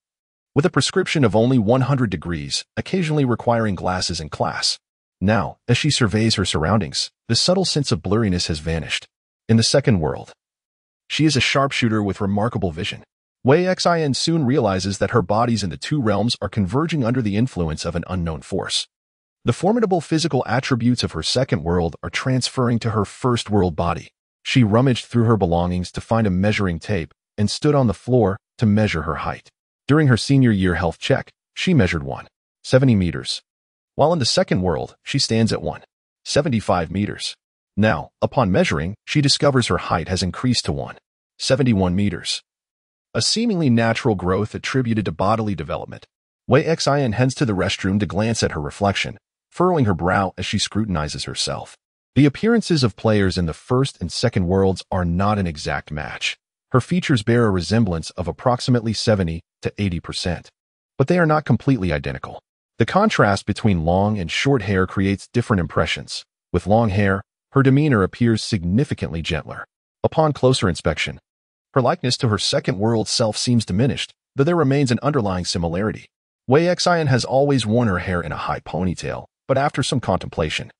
with a prescription of only 100 degrees, occasionally requiring glasses in class. Now, as she surveys her surroundings, the subtle sense of blurriness has vanished. In the second world, she is a sharpshooter with remarkable vision. Wei Xin soon realizes that her bodies in the two realms are converging under the influence of an unknown force. The formidable physical attributes of her second world are transferring to her first world body. She rummaged through her belongings to find a measuring tape and stood on the floor to measure her height. During her senior year health check, she measured 170 meters, while in the second world, she stands at 175 meters. Now, upon measuring, she discovers her height has increased to 171 meters. A seemingly natural growth attributed to bodily development. Wei Xin heads to the restroom to glance at her reflection, furrowing her brow as she scrutinizes herself. The appearances of players in the first and second worlds are not an exact match. Her features bear a resemblance of approximately 70 to 80%, but they are not completely identical. The contrast between long and short hair creates different impressions. With long hair, her demeanor appears significantly gentler. Upon closer inspection, her likeness to her second world self seems diminished, though there remains an underlying similarity. Wei Xin has always worn her hair in a high ponytail, but after some contemplation,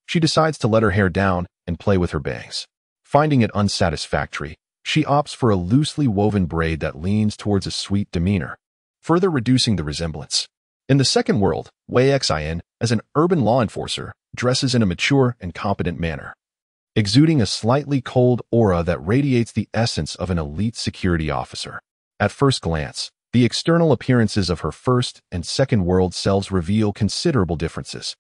she decides to let her hair down and play with her bangs. Finding it unsatisfactory, she opts for a loosely woven braid that leans towards a sweet demeanor, further reducing the resemblance. In the second world, Wei Xin, as an urban law enforcer, dresses in a mature and competent manner, exuding a slightly cold aura that radiates the essence of an elite security officer. At first glance, the external appearances of her first and second world selves reveal considerable differences.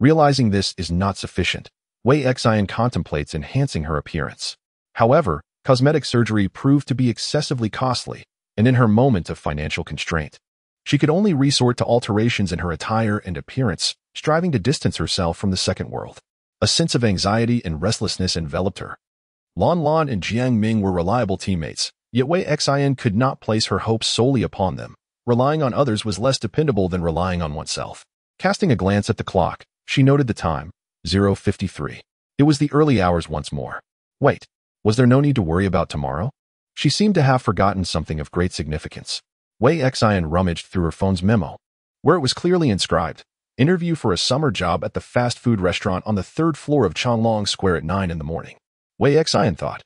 Realizing this is not sufficient, Wei Xin contemplates enhancing her appearance. However, cosmetic surgery proved to be excessively costly, and in her moment of financial constraint, she could only resort to alterations in her attire and appearance, striving to distance herself from the second world. A sense of anxiety and restlessness enveloped her. Lan Lan and Jiang Ming were reliable teammates, yet Wei Xin could not place her hopes solely upon them. Relying on others was less dependable than relying on oneself. Casting a glance at the clock, she noted the time, 0:53. It was the early hours once more. Wait, was there no need to worry about tomorrow? She seemed to have forgotten something of great significance. Wei Xin rummaged through her phone's memo, where it was clearly inscribed, interview for a summer job at the fast food restaurant on the third floor of Changlong Square at 9 in the morning. Wei Xin thought,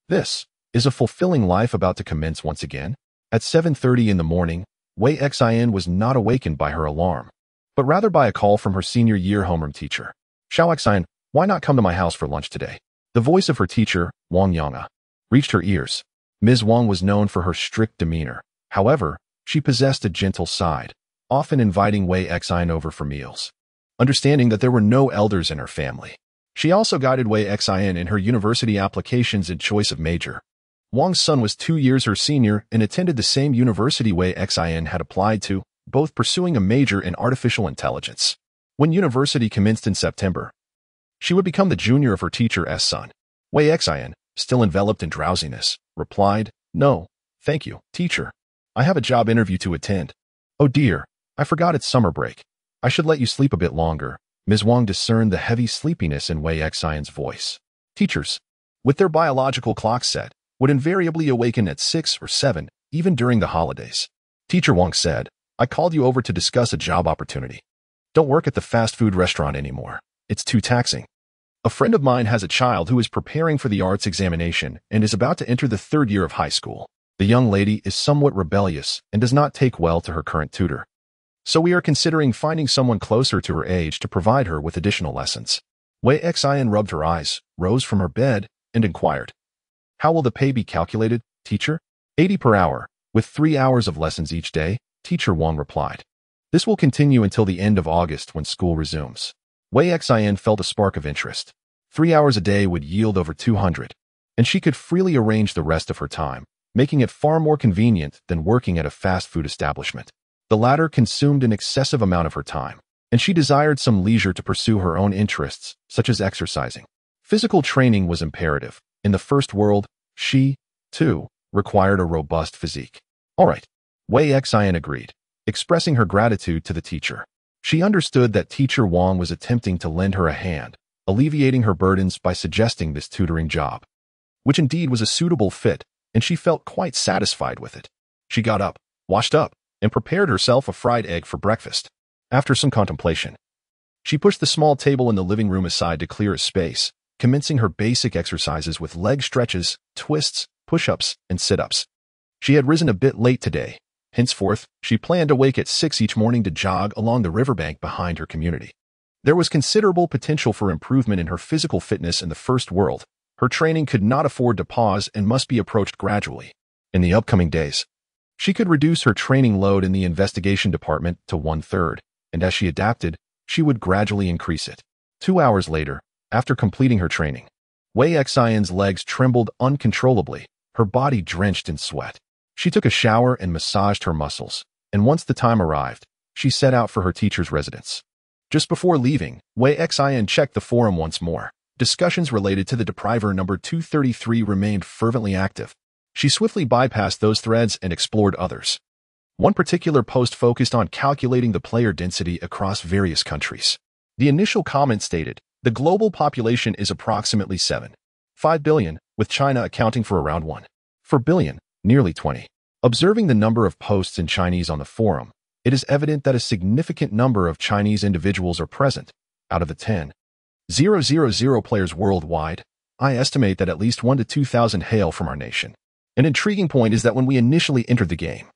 this is a fulfilling life about to commence once again. At 7:30 in the morning, Wei Xin was not awakened by her alarm, but rather by a call from her senior year homeroom teacher. Xiao Xin, why not come to my house for lunch today? The voice of her teacher, Wang Yang'a, reached her ears. Ms. Wang was known for her strict demeanor. However, she possessed a gentle side, often inviting Wei Xin over for meals. Understanding that there were no elders in her family, she also guided Wei Xin in her university applications and choice of major. Wang's son was 2 years her senior and attended the same university Wei Xin had applied to, both pursuing a major in artificial intelligence. When university commenced in September, she would become the junior of her teacher's son. Wei Xin, still enveloped in drowsiness, replied, "No, thank you, teacher. I have a job interview to attend." "Oh dear, I forgot it's summer break. I should let you sleep a bit longer." Ms. Wang discerned the heavy sleepiness in Wei Xion's voice. Teachers, with their biological clock set, would invariably awaken at 6 or 7, even during the holidays. Teacher Wang said, "I called you over to discuss a job opportunity. Don't work at the fast food restaurant anymore. It's too taxing. A friend of mine has a child who is preparing for the arts examination and is about to enter the 3rd year of high school. The young lady is somewhat rebellious and does not take well to her current tutor. So we are considering finding someone closer to her age to provide her with additional lessons." Wei Xian rubbed her eyes, rose from her bed, and inquired, "How will the pay be calculated, teacher?" 80 per hour, with 3 hours of lessons each day, Teacher Wang replied. This will continue until the end of August when school resumes. Wei Xian felt a spark of interest. 3 hours a day would yield over 200, and she could freely arrange the rest of her time, making it far more convenient than working at a fast food establishment. The latter consumed an excessive amount of her time, and she desired some leisure to pursue her own interests, such as exercising. Physical training was imperative. In the first world, she, too, required a robust physique. All right, Wei Xian agreed, expressing her gratitude to the teacher. She understood that teacher Wang was attempting to lend her a hand, alleviating her burdens by suggesting this tutoring job, which indeed was a suitable fit, and she felt quite satisfied with it. She got up, washed up, and prepared herself a fried egg for breakfast. After some contemplation, she pushed the small table in the living room aside to clear a space, commencing her basic exercises with leg stretches, twists, push-ups, and sit-ups. She had risen a bit late today. Henceforth, she planned to wake at 6 each morning to jog along the riverbank behind her community. There was considerable potential for improvement in her physical fitness in the first world. Her training could not afford to pause and must be approached gradually. In the upcoming days, she could reduce her training load in the investigation department to 1/3, and as she adapted, she would gradually increase it. 2 hours later, after completing her training, Wei Xian's legs trembled uncontrollably, her body drenched in sweat. She took a shower and massaged her muscles, and once the time arrived, she set out for her teacher's residence. Just before leaving, Wei Xian checked the forum once more. Discussions related to the depriver number 233 remained fervently active. She swiftly bypassed those threads and explored others. One particular post focused on calculating the player density across various countries. The initial comment stated, the global population is approximately 7.5 billion, with China accounting for around 1.4 billion, nearly 20. Observing the number of posts in Chinese on the forum, it is evident that a significant number of Chinese individuals are present. Out of the 10,000 players worldwide, I estimate that at least 1 to 2,000 hail from our nation. An intriguing point is that when we initially entered the game,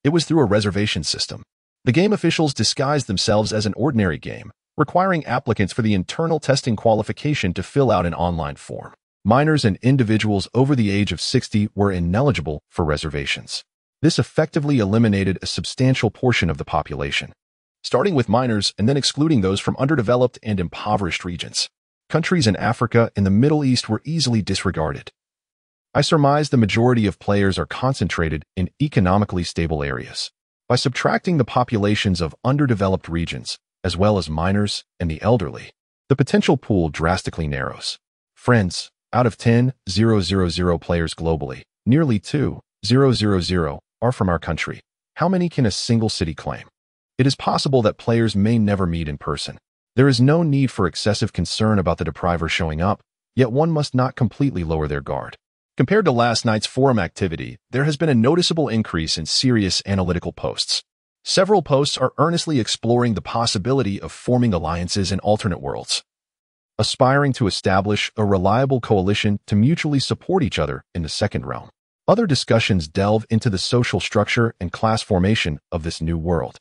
it was through a reservation system. The game officials disguised themselves as an ordinary game, requiring applicants for the internal testing qualification to fill out an online form. Minors and individuals over the age of 60 were ineligible for reservations. This effectively eliminated a substantial portion of the population, starting with minors and then excluding those from underdeveloped and impoverished regions. Countries in Africa and the Middle East were easily disregarded. I surmise the majority of players are concentrated in economically stable areas. By subtracting the populations of underdeveloped regions, as well as minors and the elderly, the potential pool drastically narrows. Friends, out of 10,000 players globally, nearly 2,000 are from our country. How many can a single city claim? It is possible that players may never meet in person. There is no need for excessive concern about the depriver showing up, yet one must not completely lower their guard. Compared to last night's forum activity, there has been a noticeable increase in serious analytical posts. Several posts are earnestly exploring the possibility of forming alliances in alternate worlds, aspiring to establish a reliable coalition to mutually support each other in the second realm. Other discussions delve into the social structure and class formation of this new world.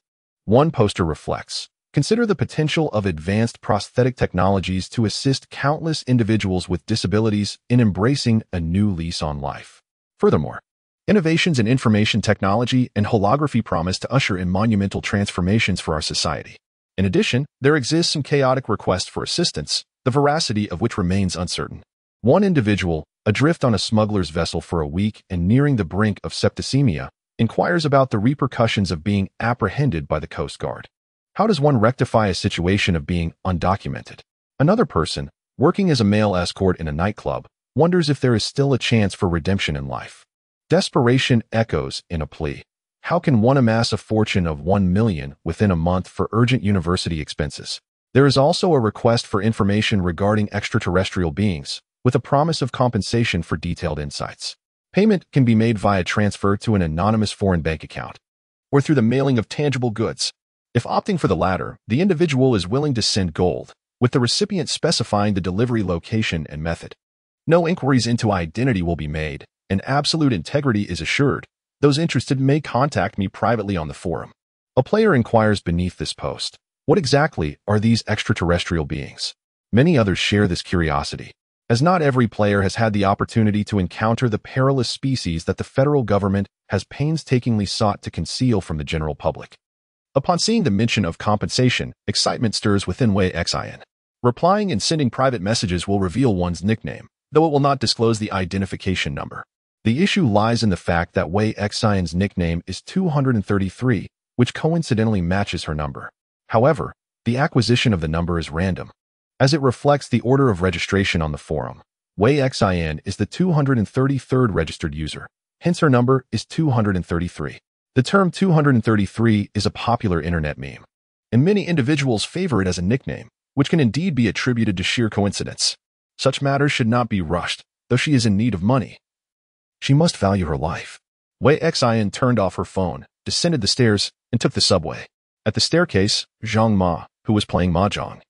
One poster reflects, consider the potential of advanced prosthetic technologies to assist countless individuals with disabilities in embracing a new lease on life. Furthermore, innovations in information technology and holography promise to usher in monumental transformations for our society. In addition, there exists some chaotic requests for assistance, the veracity of which remains uncertain. One individual, adrift on a smuggler's vessel for a week and nearing the brink of septicemia, inquires about the repercussions of being apprehended by the Coast Guard. How does one rectify a situation of being undocumented? Another person, working as a male escort in a nightclub, wonders if there is still a chance for redemption in life. Desperation echoes in a plea. How can one amass a fortune of 1 million within a month for urgent university expenses? There is also a request for information regarding extraterrestrial beings, with a promise of compensation for detailed insights. Payment can be made via transfer to an anonymous foreign bank account, or through the mailing of tangible goods. If opting for the latter, the individual is willing to send gold, with the recipient specifying the delivery location and method. No inquiries into identity will be made, and absolute integrity is assured. Those interested may contact me privately on the forum. A player inquires beneath this post, what exactly are these extraterrestrial beings? Many others share this curiosity, as not every player has had the opportunity to encounter the perilous species that the federal government has painstakingly sought to conceal from the general public. Upon seeing the mention of compensation, excitement stirs within Wei Xian. Replying and sending private messages will reveal one's nickname, though it will not disclose the identification number. The issue lies in the fact that Wei Xian's nickname is 233, which coincidentally matches her number. However, the acquisition of the number is random, as it reflects the order of registration on the forum. Wei Xian is the 233rd registered user, hence her number is 233. The term 233 is a popular internet meme, and many individuals favor it as a nickname, which can indeed be attributed to sheer coincidence. Such matters should not be rushed, though she is in need of money. She must value her life. Wei Xian turned off her phone, descended the stairs, and took the subway. At the staircase, Zhang Ma, who was playing mahjong,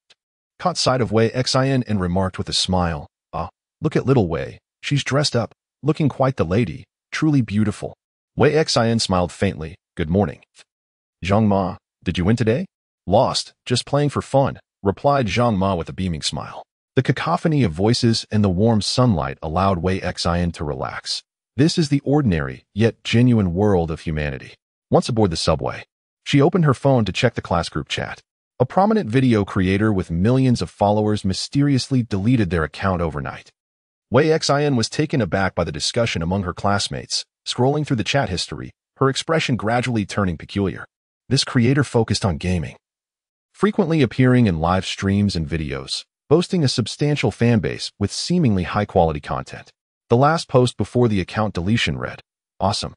caught sight of Wei Xian and remarked with a smile, "Ah, look at little Wei. She's dressed up, looking quite the lady, truly beautiful." Wei Xian smiled faintly. "Good morning." "Zhang Ma, did you win today?" "Lost, just playing for fun," replied Zhang Ma with a beaming smile. The cacophony of voices and the warm sunlight allowed Wei Xian to relax. This is the ordinary, yet genuine world of humanity. Once aboard the subway, she opened her phone to check the class group chat. A prominent video creator with millions of followers mysteriously deleted their account overnight. Wei Xian was taken aback by the discussion among her classmates. Scrolling through the chat history, her expression gradually turning peculiar. This creator focused on gaming, frequently appearing in live streams and videos, boasting a substantial fan base with seemingly high-quality content. The last post before the account deletion read, "Awesome.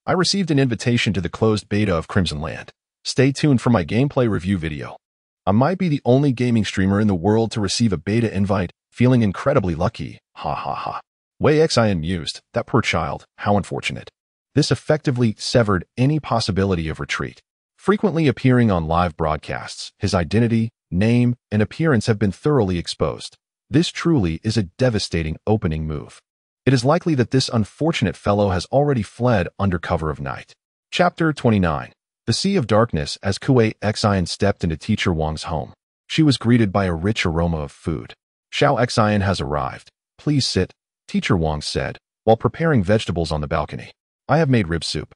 I received an invitation to the closed beta of Crimson Land. Stay tuned for my gameplay review video. I might be the only gaming streamer in the world to receive a beta invite, feeling incredibly lucky. Ha ha ha." Wei Xian mused, "That poor child, how unfortunate." This effectively severed any possibility of retreat. Frequently appearing on live broadcasts, his identity, name, and appearance have been thoroughly exposed. This truly is a devastating opening move. It is likely that this unfortunate fellow has already fled under cover of night. Chapter 29. The Sea of Darkness. As Wei Xian stepped into Teacher Wang's home, she was greeted by a rich aroma of food. "Xiao Xian has arrived. Please sit," Teacher Wang said, while preparing vegetables on the balcony. "I have made rib soup,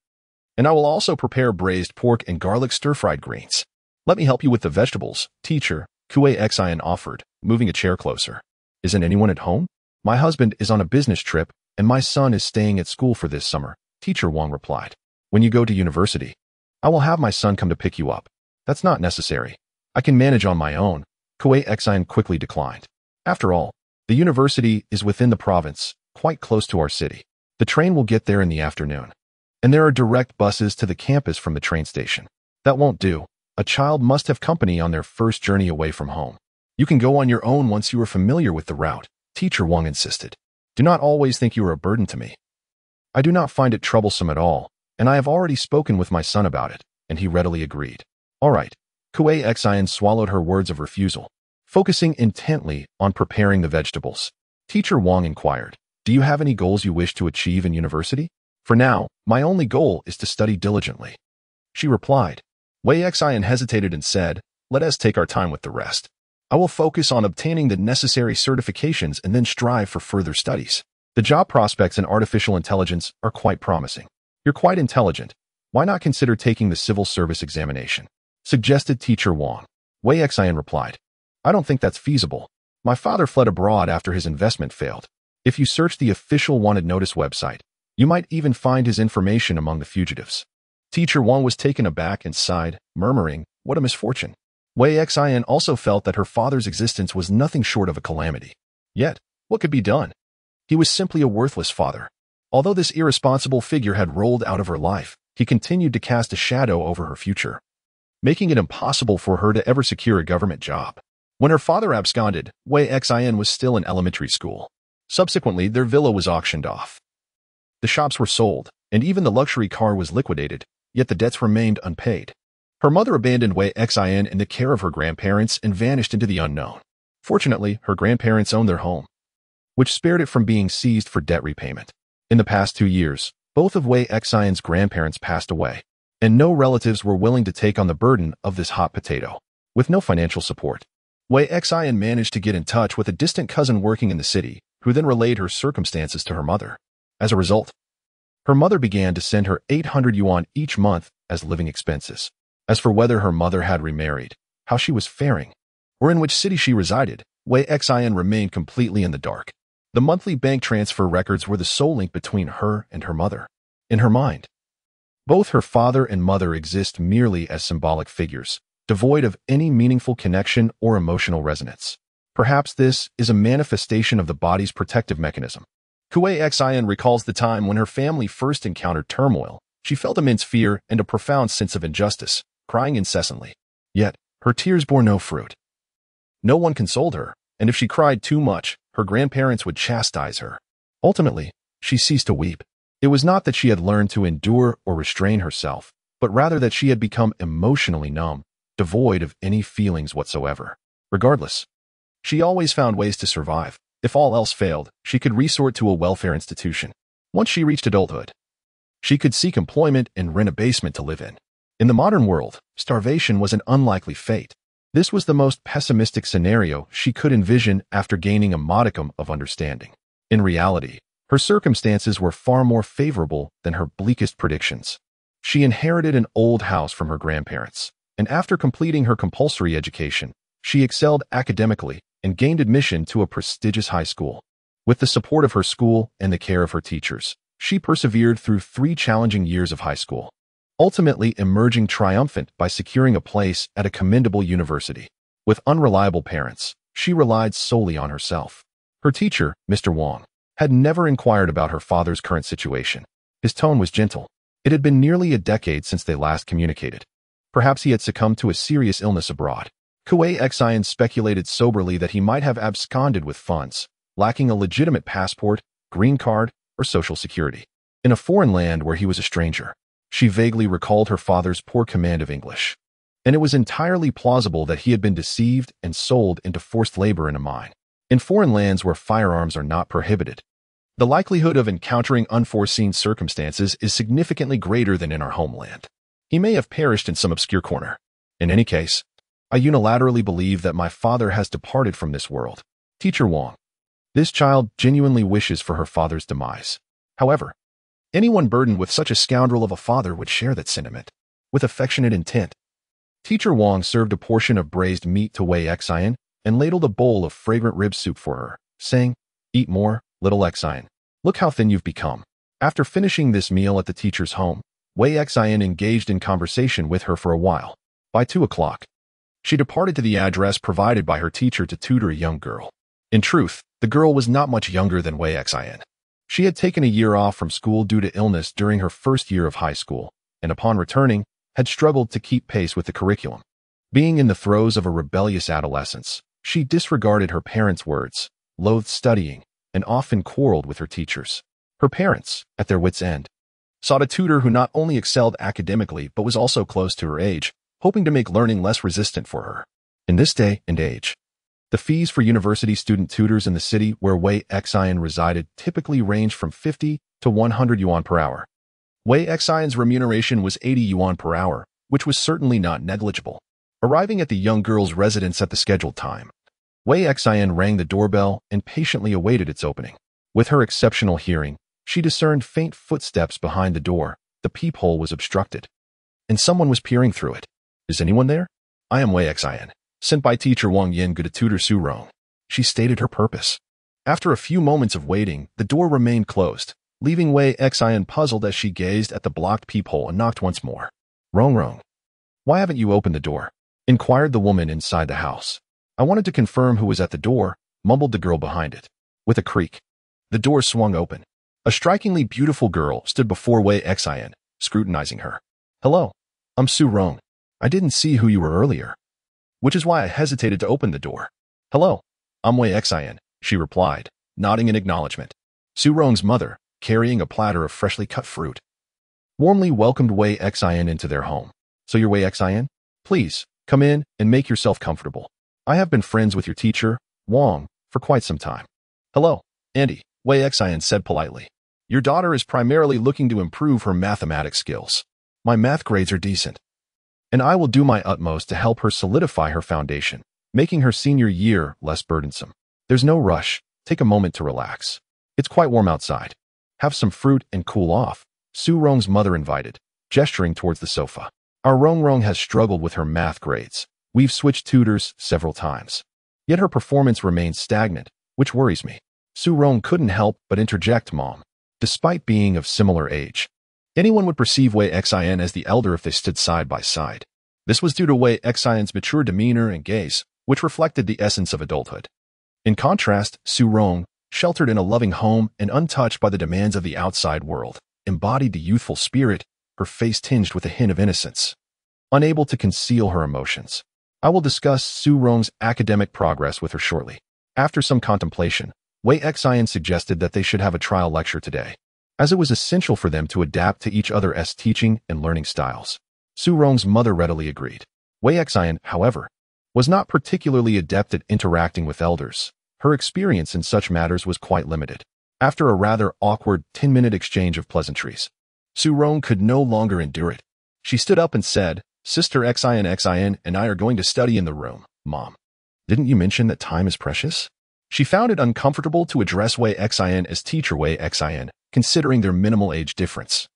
and I will also prepare braised pork and garlic stir-fried greens." "Let me help you with the vegetables, teacher," Wei Xian offered, moving a chair closer. "Isn't anyone at home?" "My husband is on a business trip, and my son is staying at school for this summer," Teacher Wang replied. "When you go to university, I will have my son come to pick you up." "That's not necessary. I can manage on my own," Wei Xian quickly declined. "After all, the university is within the province, quite close to our city. The train will get there in the afternoon, and there are direct buses to the campus from the train station." "That won't do. A child must have company on their first journey away from home." "You can go on your own once you are familiar with the route," Teacher Wang insisted. "Do not always think you are a burden to me." "I do not find it troublesome at all, and I have already spoken with my son about it," and he readily agreed. "All right." Wei Xian swallowed her words of refusal. Focusing intently on preparing the vegetables, Teacher Wang inquired, "Do you have any goals you wish to achieve in university?" "For now, my only goal is to study diligently," she replied. Wei Xian hesitated and said, "Let us take our time with the rest. I will focus on obtaining the necessary certifications and then strive for further studies. The job prospects in artificial intelligence are quite promising." "You're quite intelligent. Why not consider taking the civil service examination?" suggested Teacher Wang. Wei Xian replied, "I don't think that's feasible. My father fled abroad after his investment failed. If you search the official wanted notice website, you might even find his information among the fugitives." Teacher Wang was taken aback and sighed, murmuring, "What a misfortune." Wei Xian also felt that her father's existence was nothing short of a calamity. Yet, what could be done? He was simply a worthless father. Although this irresponsible figure had rolled out of her life, he continued to cast a shadow over her future, making it impossible for her to ever secure a government job. When her father absconded, Wei Xian was still in elementary school. Subsequently, their villa was auctioned off. The shops were sold, and even the luxury car was liquidated, yet the debts remained unpaid. Her mother abandoned Wei Xian in the care of her grandparents and vanished into the unknown. Fortunately, her grandparents owned their home, which spared it from being seized for debt repayment. In the past 2 years, both of Wei Xian's grandparents passed away, and no relatives were willing to take on the burden of this hot potato. With no financial support, Wei Xian managed to get in touch with a distant cousin working in the city, who then relayed her circumstances to her mother. As a result, her mother began to send her 800 yuan each month as living expenses. As for whether her mother had remarried, how she was faring, or in which city she resided, Wei Xian remained completely in the dark. The monthly bank transfer records were the sole link between her and her mother. In her mind, both her father and mother exist merely as symbolic figures, devoid of any meaningful connection or emotional resonance. Perhaps this is a manifestation of the body's protective mechanism. Wei Xian recalls the time when her family first encountered turmoil, She felt immense fear and a profound sense of injustice, crying incessantly. Yet, her tears bore no fruit. No one consoled her, and if she cried too much, her grandparents would chastise her. Ultimately, she ceased to weep. It was not that she had learned to endure or restrain herself, but rather that she had become emotionally numb, devoid of any feelings whatsoever. Regardless, she always found ways to survive. If all else failed, she could resort to a welfare institution. Once she reached adulthood, she could seek employment and rent a basement to live in. In the modern world, starvation was an unlikely fate. This was the most pessimistic scenario she could envision after gaining a modicum of understanding. In reality, her circumstances were far more favorable than her bleakest predictions. She inherited an old house from her grandparents, and after completing her compulsory education, she excelled academically and gained admission to a prestigious high school. With the support of her school and the care of her teachers, she persevered through 3 challenging years of high school, ultimately emerging triumphant by securing a place at a commendable university. With unreliable parents, she relied solely on herself. Her teacher, Mr. Wang, had never inquired about her father's current situation. His tone was gentle. It had been nearly a decade since they last communicated. Perhaps he had succumbed to a serious illness abroad. Kuei Xian speculated soberly that he might have absconded with funds, lacking a legitimate passport, green card, or social security. In a foreign land where he was a stranger, she vaguely recalled her father's poor command of English. And it was entirely plausible that he had been deceived and sold into forced labor in a mine. In foreign lands where firearms are not prohibited, the likelihood of encountering unforeseen circumstances is significantly greater than in our homeland. He may have perished in some obscure corner. In any case, I unilaterally believe that my father has departed from this world. Teacher Wang. This child genuinely wishes for her father's demise. However, anyone burdened with such a scoundrel of a father would share that sentiment. With affectionate intent, Teacher Wang served a portion of braised meat to Wei Xian and ladled a bowl of fragrant rib soup for her, saying, "Eat more, little Xian. Look how thin you've become." After finishing this meal at the teacher's home, Wei Xian engaged in conversation with her for a while. By 2 o'clock, she departed to the address provided by her teacher to tutor a young girl. In truth, the girl was not much younger than Wei Xian. She had taken a year off from school due to illness during her first year of high school, and upon returning, had struggled to keep pace with the curriculum. Being in the throes of a rebellious adolescence, she disregarded her parents' words, loathed studying, and often quarreled with her teachers. Her parents, at their wits' end, sought a tutor who not only excelled academically but was also close to her age, hoping to make learning less resistant for her. In this day and age, the fees for university student tutors in the city where Wei Xian resided typically ranged from 50 to 100 yuan per hour. Wei Xian's remuneration was 80 yuan per hour, which was certainly not negligible. Arriving at the young girl's residence at the scheduled time, Wei Xian rang the doorbell and patiently awaited its opening. With her exceptional hearing, she discerned faint footsteps behind the door. The peephole was obstructed, and someone was peering through it. "Is anyone there?" "I am Wei Xian, sent by teacher Wang Yin to tutor Su Rong." She stated her purpose. After a few moments of waiting, the door remained closed, leaving Wei Xian puzzled as she gazed at the blocked peephole and knocked once more. Rong, why haven't you opened the door?" inquired the woman inside the house. "I wanted to confirm who was at the door," mumbled the girl behind it. With a creak, the door swung open. A strikingly beautiful girl stood before Wei Xian, scrutinizing her. "Hello, I'm Su Rong. I didn't see who you were earlier, which is why I hesitated to open the door." "Hello, I'm Wei Xian," she replied, nodding in acknowledgement. Su Rong's mother, carrying a platter of freshly cut fruit, warmly welcomed Wei Xian into their home. "So you're Wei Xian? Please, come in and make yourself comfortable. I have been friends with your teacher, Wang, for quite some time." "Hello, Andy," Wei Xian said politely. "Your daughter is primarily looking to improve her mathematics skills. My math grades are decent, and I will do my utmost to help her solidify her foundation, making her senior year less burdensome. There's no rush. Take a moment to relax. It's quite warm outside. Have some fruit and cool off," Su Rong's mother invited, gesturing towards the sofa. "Our Rong has struggled with her math grades. We've switched tutors several times, yet her performance remains stagnant, which worries me." Su Rong couldn't help but interject, "Mom. Despite being of similar age, anyone would perceive Wei Xian as the elder if they stood side by side." This was due to Wei Xian's mature demeanor and gaze, which reflected the essence of adulthood. In contrast, Su Rong, sheltered in a loving home and untouched by the demands of the outside world, embodied the youthful spirit her face tinged with a hint of innocence. Unable to conceal her emotions, I will discuss Su Rong's academic progress with her shortly. After some contemplation, Wei Xian suggested that they should have a trial lecture today, as it was essential for them to adapt to each other's teaching and learning styles. Su Rong's mother readily agreed. Wei Xian, however, was not particularly adept at interacting with elders. Her experience in such matters was quite limited. After a rather awkward 10-minute exchange of pleasantries, Su Rong could no longer endure it. She stood up and said, "Sister Xin and I are going to study in the room, Mom. Didn't you mention that time is precious?" She found it uncomfortable to address Wei Xian as Teacher Wei Xian, considering their minimal age difference.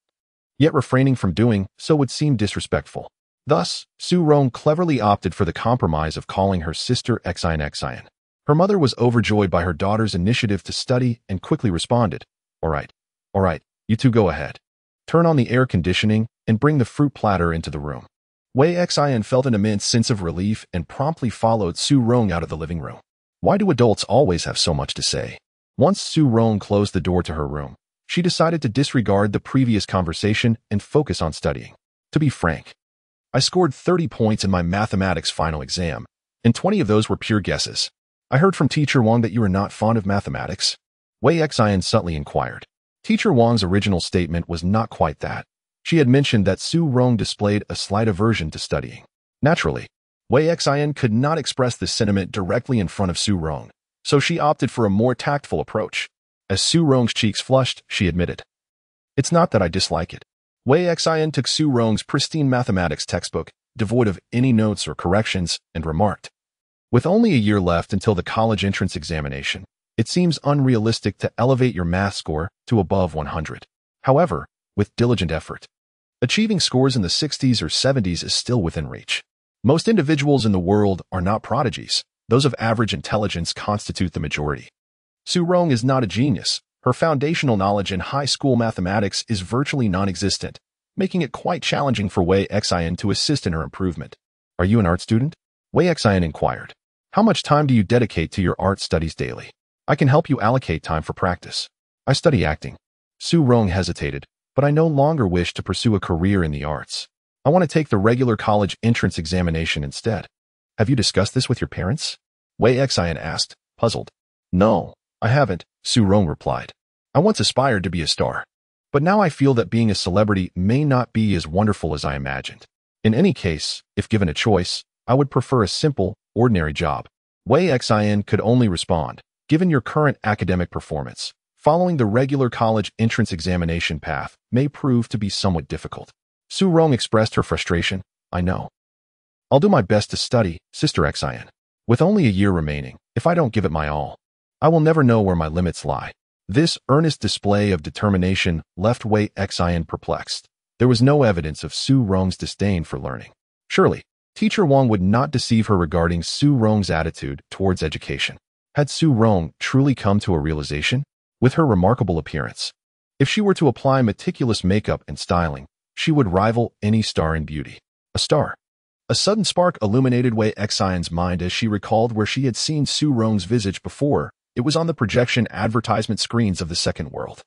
Yet refraining from doing so would seem disrespectful. Thus, Su Rong cleverly opted for the compromise of calling her Sister Xin. Her mother was overjoyed by her daughter's initiative to study and quickly responded, all right, you two go ahead. Turn on the air conditioning and bring the fruit platter into the room." Wei Xian felt an immense sense of relief and promptly followed Su Rong out of the living room. Why do adults always have so much to say? Once Su Rong closed the door to her room, she decided to disregard the previous conversation and focus on studying. To be frank, I scored 30 points in my mathematics final exam, and 20 of those were pure guesses. I heard from Teacher Wang that you are not fond of mathematics. Wei Xian subtly inquired. Teacher Wang's original statement was not quite that. She had mentioned that Su Rong displayed a slight aversion to studying. Naturally, Wei Xian could not express this sentiment directly in front of Su Rong, so she opted for a more tactful approach. As Su Rong's cheeks flushed, she admitted, "It's not that I dislike it." Wei Xian took Su Rong's pristine mathematics textbook, devoid of any notes or corrections, and remarked, "With only a year left until the college entrance examination, it seems unrealistic to elevate your math score to above 100. However, with diligent effort, achieving scores in the 60s or 70s is still within reach. Most individuals in the world are not prodigies. Those of average intelligence constitute the majority. Su Rong is not a genius. Her foundational knowledge in high school mathematics is virtually non-existent, making it quite challenging for Wei Xian to assist in her improvement." "Are you an art student?" Wei Xian inquired. "How much time do you dedicate to your art studies daily? I can help you allocate time for practice." "I study acting." Su Rong hesitated, "But I no longer wish to pursue a career in the arts. I want to take the regular college entrance examination instead." "Have you discussed this with your parents?" Wei Xian asked, puzzled. "No, I haven't," Su Rong replied. "I once aspired to be a star, but now I feel that being a celebrity may not be as wonderful as I imagined. In any case, if given a choice, I would prefer a simple, ordinary job." Wei Xian could only respond, "Given your current academic performance, following the regular college entrance examination path may prove to be somewhat difficult." Su Rong expressed her frustration. "I know. I'll do my best to study, Sister Xian. With only a year remaining, if I don't give it my all, I will never know where my limits lie." This earnest display of determination left Wei Xian perplexed. There was no evidence of Su Rong's disdain for learning. Surely, Teacher Wang would not deceive her regarding Su Rong's attitude towards education. Had Su Rong truly come to a realization? With her remarkable appearance, if she were to apply meticulous makeup and styling, she would rival any star in beauty. A star. A sudden spark illuminated Wei Xian's mind as she recalled where she had seen Su Rong's visage before. It was on the projection advertisement screens of the second world.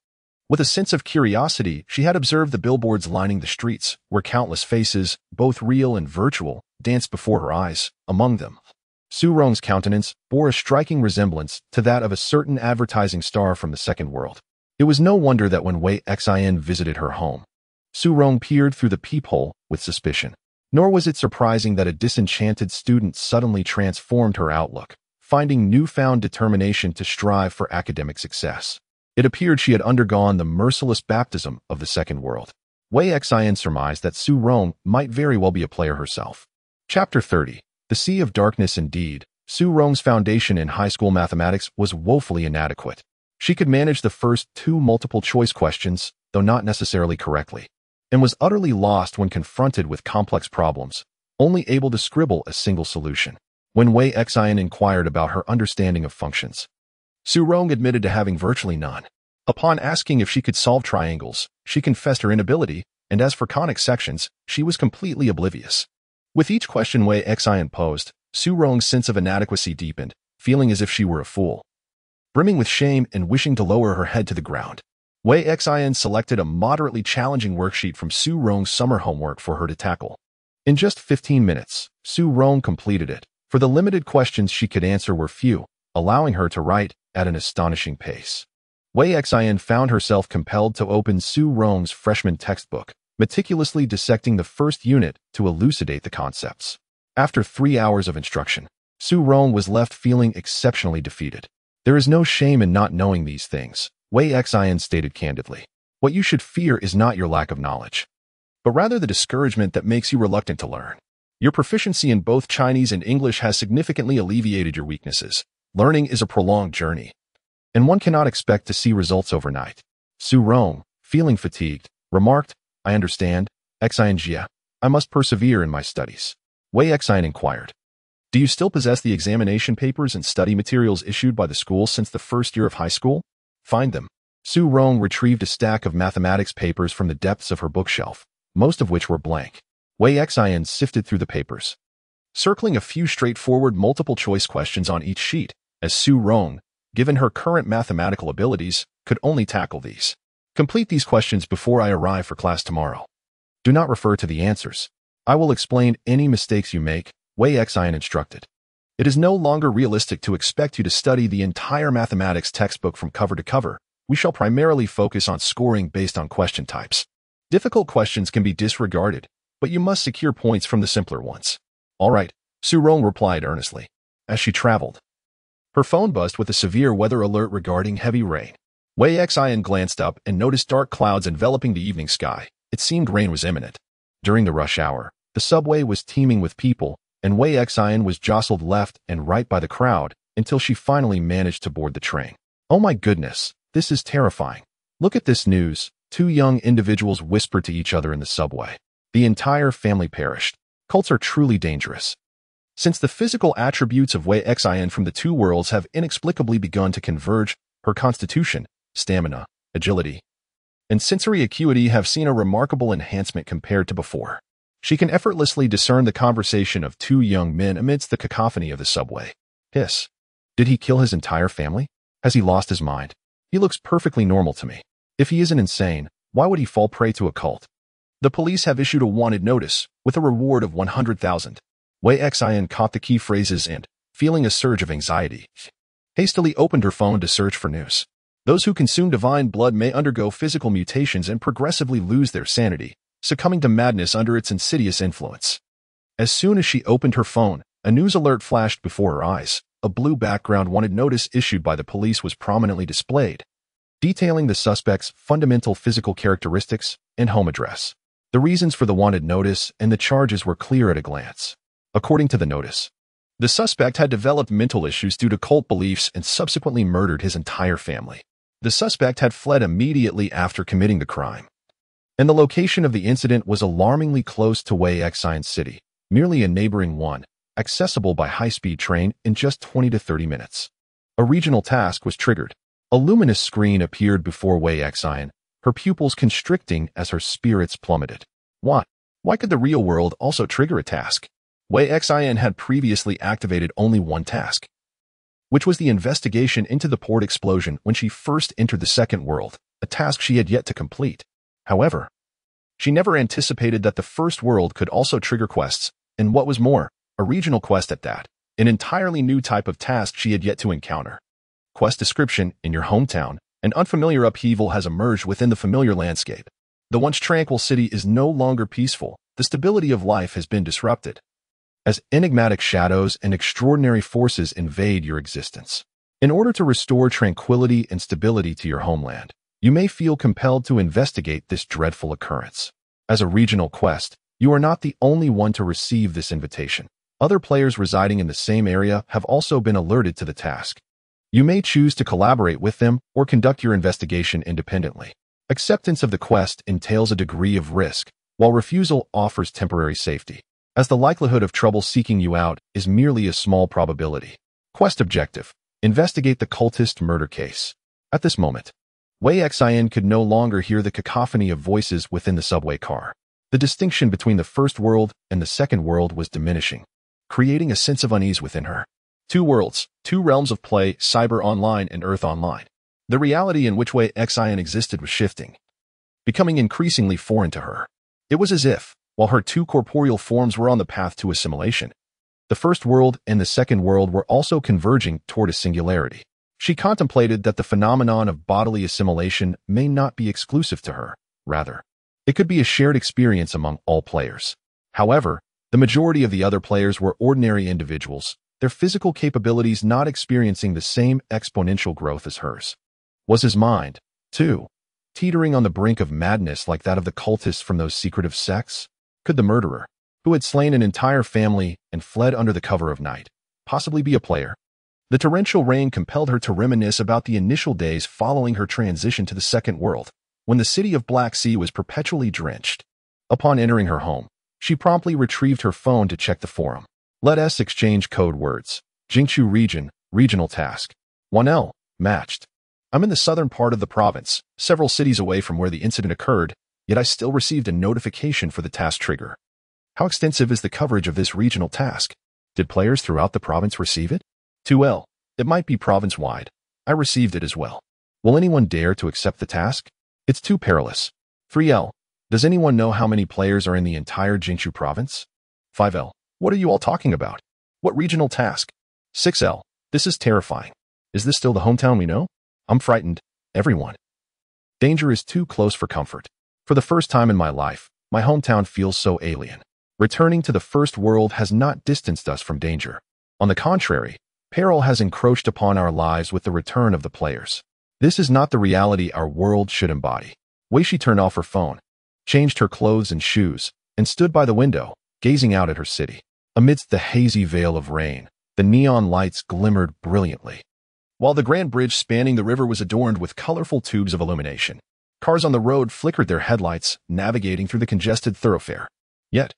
With a sense of curiosity, she had observed the billboards lining the streets, where countless faces, both real and virtual, danced before her eyes. Among them, Su Rong's countenance bore a striking resemblance to that of a certain advertising star from the second world. It was no wonder that when Wei Xian visited her home, Su Rong peered through the peephole with suspicion. Nor was it surprising that a disenchanted student suddenly transformed her outlook, finding newfound determination to strive for academic success. It appeared she had undergone the merciless baptism of the second world. Wei Xian surmised that Su Rong might very well be a player herself. Chapter 30. The Sea of Darkness. Indeed, Su Rong's foundation in high school mathematics was woefully inadequate. She could manage the first 2 multiple-choice questions, though not necessarily correctly, and was utterly lost when confronted with complex problems, only able to scribble a single solution. When Wei Xian inquired about her understanding of functions, Su Rong admitted to having virtually none. Upon asking if she could solve triangles, she confessed her inability, and as for conic sections, she was completely oblivious. With each question Wei Xian posed, Su Rong's sense of inadequacy deepened, feeling as if she were a fool, brimming with shame and wishing to lower her head to the ground. Wei Xin selected a moderately challenging worksheet from Su Rong's summer homework for her to tackle. In just 15 minutes, Su Rong completed it, for the limited questions she could answer were few, allowing her to write at an astonishing pace. Wei Xin found herself compelled to open Su Rong's freshman textbook, meticulously dissecting the first unit to elucidate the concepts. After 3 hours of instruction, Su Rong was left feeling exceptionally defeated. There is no shame in not knowing these things, Wei Xin stated candidly. What you should fear is not your lack of knowledge, but rather the discouragement that makes you reluctant to learn. Your proficiency in both Chinese and English has significantly alleviated your weaknesses. Learning is a prolonged journey, and one cannot expect to see results overnight. Su Rong, feeling fatigued, remarked, I understand, Xinjia. I must persevere in my studies. Wei Xin inquired. Do you still possess the examination papers and study materials issued by the school since the first year of high school? Find them. Su Rong retrieved a stack of mathematics papers from the depths of her bookshelf, most of which were blank. Wei Xin sifted through the papers, circling a few straightforward multiple-choice questions on each sheet, as Su Rong, given her current mathematical abilities, could only tackle these. Complete these questions before I arrive for class tomorrow. Do not refer to the answers. I will explain any mistakes you make, Wei Xin instructed. It is no longer realistic to expect you to study the entire mathematics textbook from cover to cover. We shall primarily focus on scoring based on question types. Difficult questions can be disregarded, but you must secure points from the simpler ones. All right, Su Rong replied earnestly. As she traveled, her phone buzzed with a severe weather alert regarding heavy rain. Wei Xin glanced up and noticed dark clouds enveloping the evening sky. It seemed rain was imminent. During the rush hour, the subway was teeming with people, and Wei Xin was jostled left and right by the crowd until she finally managed to board the train. Oh my goodness, this is terrifying. Look at this news, 2 young individuals whispered to each other in the subway. The entire family perished. Cults are truly dangerous. Since the physical attributes of Wei Xin from the 2 worlds have inexplicably begun to converge, her constitution, stamina, agility, and sensory acuity have seen a remarkable enhancement compared to before. She can effortlessly discern the conversation of 2 young men amidst the cacophony of the subway. Hiss. Did he kill his entire family? Has he lost his mind? He looks perfectly normal to me. If he isn't insane, why would he fall prey to a cult? The police have issued a wanted notice, with a reward of 100,000. Wei Xin caught the key phrases and, feeling a surge of anxiety, hastily opened her phone to search for news. Those who consume divine blood may undergo physical mutations and progressively lose their sanity, succumbing to madness under its insidious influence. As soon as she opened her phone, a news alert flashed before her eyes. A blue background wanted notice issued by the police was prominently displayed, detailing the suspect's fundamental physical characteristics and home address. The reasons for the wanted notice and the charges were clear at a glance. According to the notice, the suspect had developed mental issues due to cult beliefs and subsequently murdered his entire family. The suspect had fled immediately after committing the crime, and the location of the incident was alarmingly close to Wei Xin City, merely a neighboring one, accessible by high-speed train in just 20 to 30 minutes. A regional task was triggered. A luminous screen appeared before Wei Xin, her pupils constricting as her spirits plummeted. What? Why could the real world also trigger a task? Wei Xin had previously activated only one task, which was the investigation into the port explosion when she first entered the second world, a task she had yet to complete. However, she never anticipated that the first world could also trigger quests, and what was more, a regional quest at that, an entirely new type of task she had yet to encounter. Quest description: in your hometown, an unfamiliar upheaval has emerged within the familiar landscape. The once tranquil city is no longer peaceful. The stability of life has been disrupted, as enigmatic shadows and extraordinary forces invade your existence. In order to restore tranquility and stability to your homeland, you may feel compelled to investigate this dreadful occurrence. As a regional quest, you are not the only one to receive this invitation. Other players residing in the same area have also been alerted to the task. You may choose to collaborate with them or conduct your investigation independently. Acceptance of the quest entails a degree of risk, while refusal offers temporary safety, as the likelihood of trouble seeking you out is merely a small probability. Quest objective: investigate the cultist murder case. At this moment, Wei Xin could no longer hear the cacophony of voices within the subway car. The distinction between the first world and the second world was diminishing, creating a sense of unease within her. 2 worlds, 2 realms of play, Cyber Online and Earth Online. The reality in which Wei Xian existed was shifting, becoming increasingly foreign to her. It was as if, while her two corporeal forms were on the path to assimilation, the first world and the second world were also converging toward a singularity. She contemplated that the phenomenon of bodily assimilation may not be exclusive to her. Rather, it could be a shared experience among all players. However, the majority of the other players were ordinary individuals, their physical capabilities not experiencing the same exponential growth as hers. Was his mind, too, teetering on the brink of madness like that of the cultists from those secretive sects? Could the murderer, who had slain an entire family and fled under the cover of night, possibly be a player? The torrential rain compelled her to reminisce about the initial days following her transition to the second world, when the city of Black Sea was perpetually drenched. Upon entering her home, she promptly retrieved her phone to check the forum. Let us exchange code words. Jingchu region, regional task. 1L, matched. I'm in the southern part of the province, several cities away from where the incident occurred, yet I still received a notification for the task trigger. How extensive is the coverage of this regional task? Did players throughout the province receive it? 2L, it might be province-wide. I received it as well. Will anyone dare to accept the task? It's too perilous. 3L, does anyone know how many players are in the entire Jingchu province? 5L, what are you all talking about? What regional task? 6L, this is terrifying. Is this still the hometown we know? I'm frightened. Everyone. Danger is too close for comfort. For the first time in my life, my hometown feels so alien. Returning to the first world has not distanced us from danger. On the contrary, peril has encroached upon our lives with the return of the players. This is not the reality our world should embody. Wei Shi turned off her phone, changed her clothes and shoes, and stood by the window, gazing out at her city. Amidst the hazy veil of rain, the neon lights glimmered brilliantly, while the grand bridge spanning the river was adorned with colorful tubes of illumination. Cars on the road flickered their headlights, navigating through the congested thoroughfare. Yet,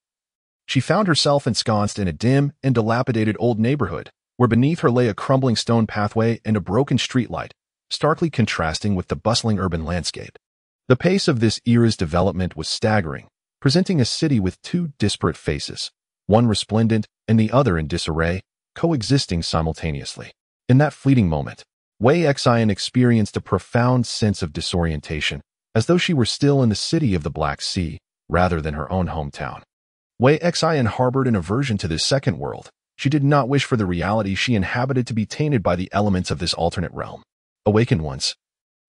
she found herself ensconced in a dim and dilapidated old neighborhood, where beneath her lay a crumbling stone pathway and a broken streetlight, starkly contrasting with the bustling urban landscape. The pace of this era's development was staggering, presenting a city with two disparate faces, one resplendent and the other in disarray, coexisting simultaneously. In that fleeting moment, Wei Xian experienced a profound sense of disorientation, as though she were still in the city of the Black Sea, rather than her own hometown. Wei Xian harbored an aversion to this second world. She did not wish for the reality she inhabited to be tainted by the elements of this alternate realm. Awakened ones,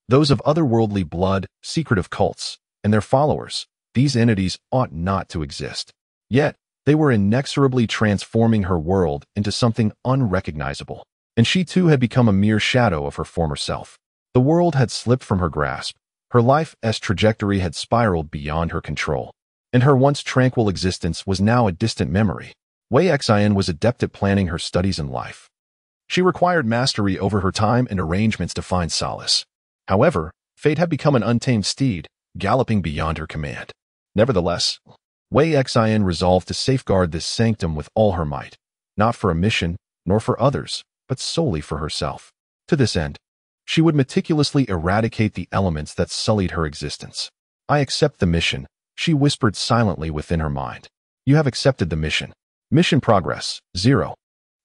those of otherworldly blood, secretive cults, and their followers, these entities ought not to exist. Yet, they were inexorably transforming her world into something unrecognizable, and she too had become a mere shadow of her former self. The world had slipped from her grasp, her life's trajectory had spiraled beyond her control, and her once tranquil existence was now a distant memory. Wei Xian was adept at planning her studies in life. She required mastery over her time and arrangements to find solace. However, fate had become an untamed steed, galloping beyond her command. Nevertheless, Wei Xian resolved to safeguard this sanctum with all her might, not for a mission, nor for others, but solely for herself. To this end, she would meticulously eradicate the elements that sullied her existence. I accept the mission, she whispered silently within her mind. You have accepted the mission. Mission progress, 0.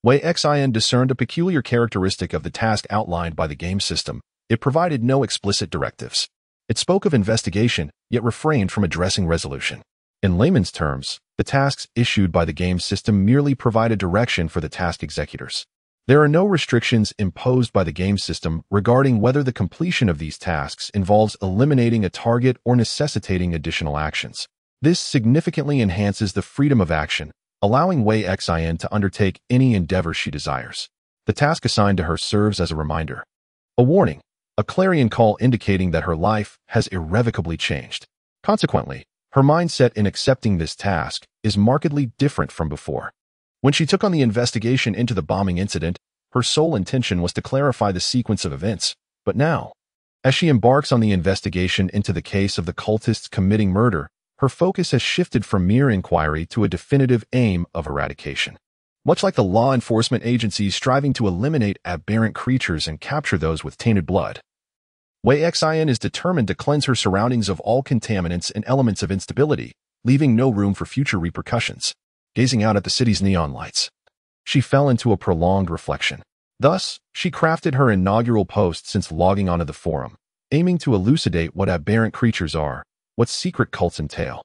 Wei Xian discerned a peculiar characteristic of the task outlined by the game system. It provided no explicit directives. It spoke of investigation, yet refrained from addressing resolution. In layman's terms, the tasks issued by the game system merely provided direction for the task executors. There are no restrictions imposed by the game system regarding whether the completion of these tasks involves eliminating a target or necessitating additional actions. This significantly enhances the freedom of action, allowing Wei Xian to undertake any endeavor she desires. The task assigned to her serves as a reminder, a warning, a clarion call indicating that her life has irrevocably changed. Consequently, her mindset in accepting this task is markedly different from before. When she took on the investigation into the bombing incident, her sole intention was to clarify the sequence of events. But now, as she embarks on the investigation into the case of the cultists committing murder, her focus has shifted from mere inquiry to a definitive aim of eradication. Much like the law enforcement agencies striving to eliminate aberrant creatures and capture those with tainted blood, Wei Xian is determined to cleanse her surroundings of all contaminants and elements of instability, leaving no room for future repercussions. Gazing out at the city's neon lights, she fell into a prolonged reflection. Thus, she crafted her inaugural post since logging onto the forum, aiming to elucidate what aberrant creatures are, what secret cults entail,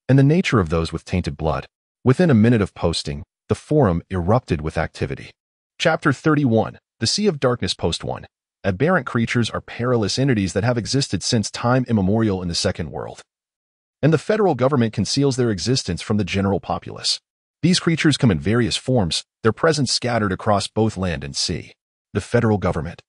and the nature of those with tainted blood. Within a minute of posting, the forum erupted with activity. Chapter 31, The Sea of Darkness. Post 1. Aberrant creatures are perilous entities that have existed since time immemorial in the second world, and the federal government conceals their existence from the general populace. These creatures come in various forms, their presence scattered across both land and sea. The federal government,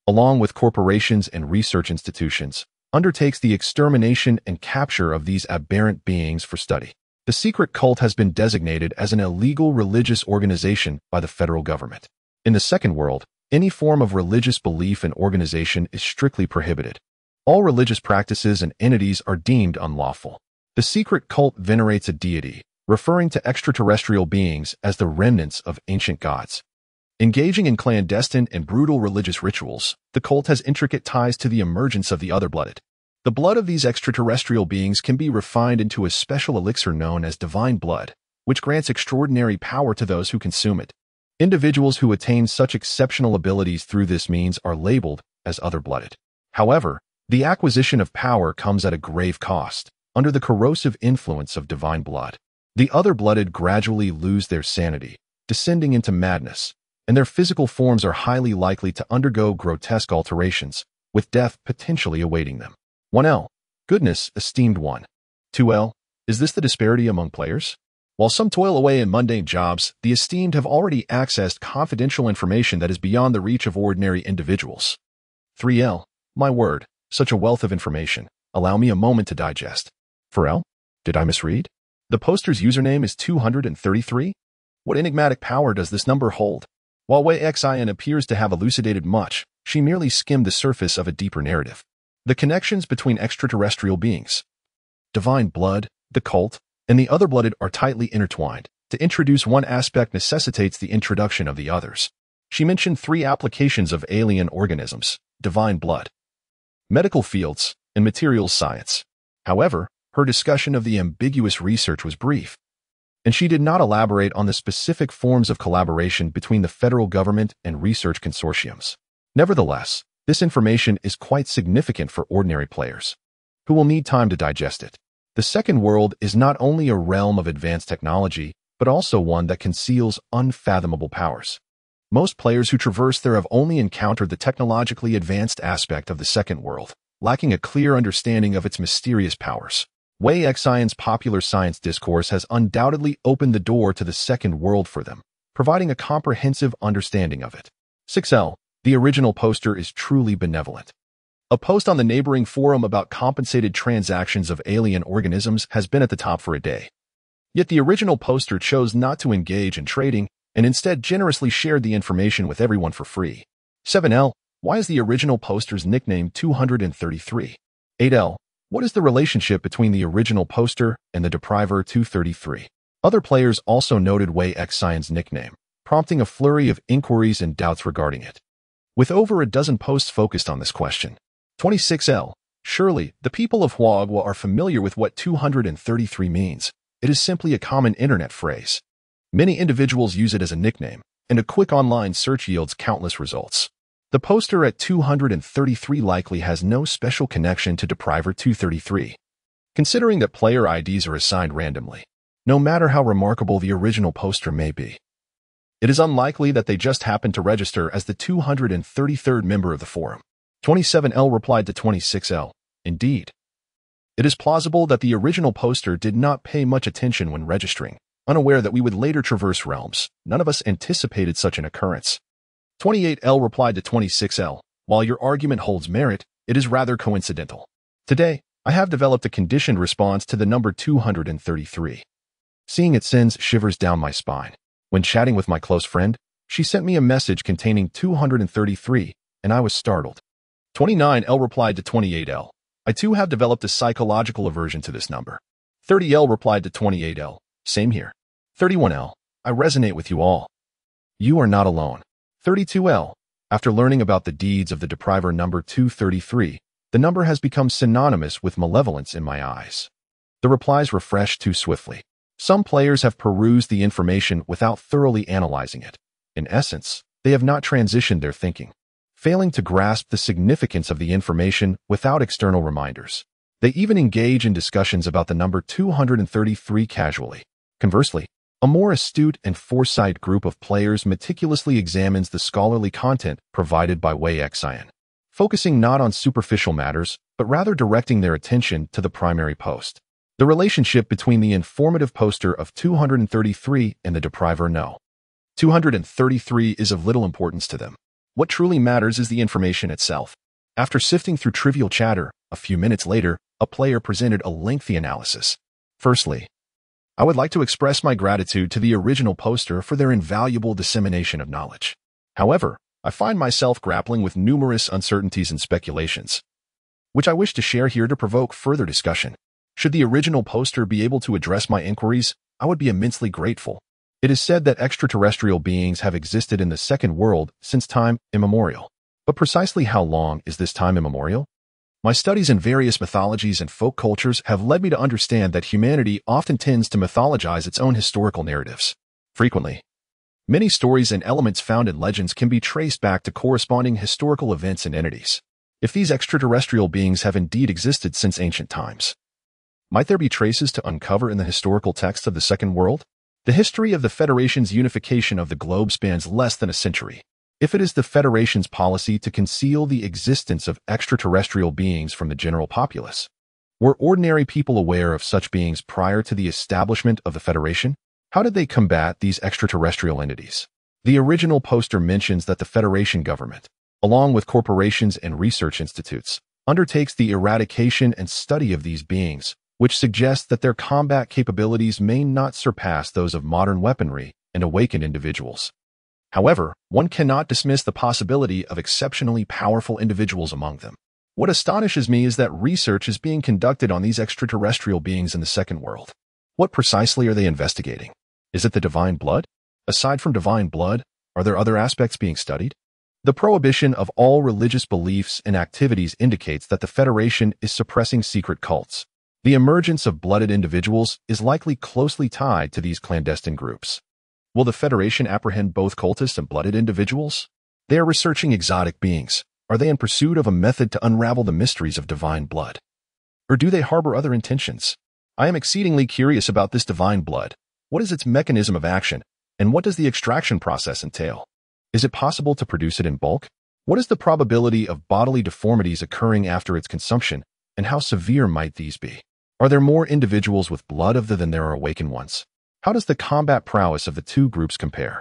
along with corporations and research institutions, undertakes the extermination and capture of these aberrant beings for study. The secret cult has been designated as an illegal religious organization by the federal government. In the second world, any form of religious belief and organization is strictly prohibited. All religious practices and entities are deemed unlawful. The secret cult venerates a deity, referring to extraterrestrial beings as the remnants of ancient gods. Engaging in clandestine and brutal religious rituals, the cult has intricate ties to the emergence of the other-blooded. The blood of these extraterrestrial beings can be refined into a special elixir known as divine blood, which grants extraordinary power to those who consume it. Individuals who attain such exceptional abilities through this means are labeled as other-blooded. However, the acquisition of power comes at a grave cost. Under the corrosive influence of divine blood, the other-blooded gradually lose their sanity, descending into madness, and their physical forms are highly likely to undergo grotesque alterations, with death potentially awaiting them. 1L. Goodness, esteemed one. 2L. Is this the disparity among players? While some toil away in mundane jobs, the esteemed have already accessed confidential information that is beyond the reach of ordinary individuals. 3L. My word, such a wealth of information. Allow me a moment to digest. 4L. Did I misread? The poster's username is 233? What enigmatic power does this number hold? While Wei Xin appears to have elucidated much, she merely skimmed the surface of a deeper narrative. The connections between extraterrestrial beings, divine blood, the cult, and the other-blooded are tightly intertwined. To introduce one aspect necessitates the introduction of the others. She mentioned 3 applications of alien organisms: divine blood, medical fields, and materials science. However, her discussion of the ambiguous research was brief, and she did not elaborate on the specific forms of collaboration between the federal government and research consortiums. Nevertheless, this information is quite significant for ordinary players, who will need time to digest it. The second world is not only a realm of advanced technology, but also one that conceals unfathomable powers. Most players who traverse there have only encountered the technologically advanced aspect of the second world, lacking a clear understanding of its mysterious powers. Wei Xion's popular science discourse has undoubtedly opened the door to the second world for them, providing a comprehensive understanding of it. 6L. The original poster is truly benevolent. A post on the neighboring forum about compensated transactions of alien organisms has been at the top for a day. Yet the original poster chose not to engage in trading and instead generously shared the information with everyone for free. 7L. Why is the original poster's nickname 233? 8L. What is the relationship between the original poster and the depriver 233? Other players also noted Wei Xion's nickname, prompting a flurry of inquiries and doubts regarding it. With over a dozen posts focused on this question. 26L. Surely, the people of Huagua are familiar with what 233 means. It is simply a common internet phrase. Many individuals use it as a nickname, and a quick online search yields countless results. The poster at 233 likely has no special connection to Depriver 233, considering that player IDs are assigned randomly, no matter how remarkable the original poster may be. It is unlikely that they just happened to register as the 233rd member of the forum. 27L replied to 26L, Indeed. It is plausible that the original poster did not pay much attention when registering, unaware that we would later traverse realms. None of us anticipated such an occurrence. 28L replied to 26L, While your argument holds merit, it is rather coincidental. Today, I have developed a conditioned response to the number 233. Seeing it sends shivers down my spine. When chatting with my close friend, she sent me a message containing 233, and I was startled. 29L replied to 28L, I too have developed a psychological aversion to this number. 30L replied to 28L, Same here. 31L, I resonate with you all. You are not alone. 32L, after learning about the deeds of the depriver number 233, the number has become synonymous with malevolence in my eyes. The replies refresh too swiftly. Some players have perused the information without thoroughly analyzing it. In essence, They have not transitioned their thinking, failing to grasp the significance of the information without external reminders. They even engage in discussions about the number 233 casually. Conversely, a more astute and foresight group of players meticulously examines the scholarly content provided by Wei Xian, focusing not on superficial matters, but rather directing their attention to the primary post. The relationship between the informative poster of 233 and the depriver no. 233 is of little importance to them. What truly matters is the information itself. After sifting through trivial chatter, a few minutes later, a player presented a lengthy analysis. Firstly, I would like to express my gratitude to the original poster for their invaluable dissemination of knowledge. However, I find myself grappling with numerous uncertainties and speculations, which I wish to share here to provoke further discussion. Should the original poster be able to address my inquiries, I would be immensely grateful. It is said that extraterrestrial beings have existed in the second world since time immemorial. But precisely how long is this time immemorial? My studies in various mythologies and folk cultures have led me to understand that humanity often tends to mythologize its own historical narratives. Frequently, many stories and elements found in legends can be traced back to corresponding historical events and entities. If these extraterrestrial beings have indeed existed since ancient times, might there be traces to uncover in the historical texts of the Second World? The history of the Federation's unification of the globe spans less than a century. If it is the Federation's policy to conceal the existence of extraterrestrial beings from the general populace, were ordinary people aware of such beings prior to the establishment of the Federation? How did they combat these extraterrestrial entities? The original poster mentions that the Federation government, along with corporations and research institutes, undertakes the eradication and study of these beings, which suggests that their combat capabilities may not surpass those of modern weaponry and awakened individuals. However, one cannot dismiss the possibility of exceptionally powerful individuals among them. What astonishes me is that research is being conducted on these extraterrestrial beings in the Second World. What precisely are they investigating? Is it the divine blood? Aside from divine blood, are there other aspects being studied? The prohibition of all religious beliefs and activities indicates that the Federation is suppressing secret cults. The emergence of blooded individuals is likely closely tied to these clandestine groups. Will the Federation apprehend both cultists and blooded individuals? They are researching exotic beings. Are they in pursuit of a method to unravel the mysteries of divine blood? Or do they harbor other intentions? I am exceedingly curious about this divine blood. What is its mechanism of action, and what does the extraction process entail? Is it possible to produce it in bulk? What is the probability of bodily deformities occurring after its consumption, and how severe might these be? Are there more individuals with blood other than there are awakened ones? How does the combat prowess of the two groups compare?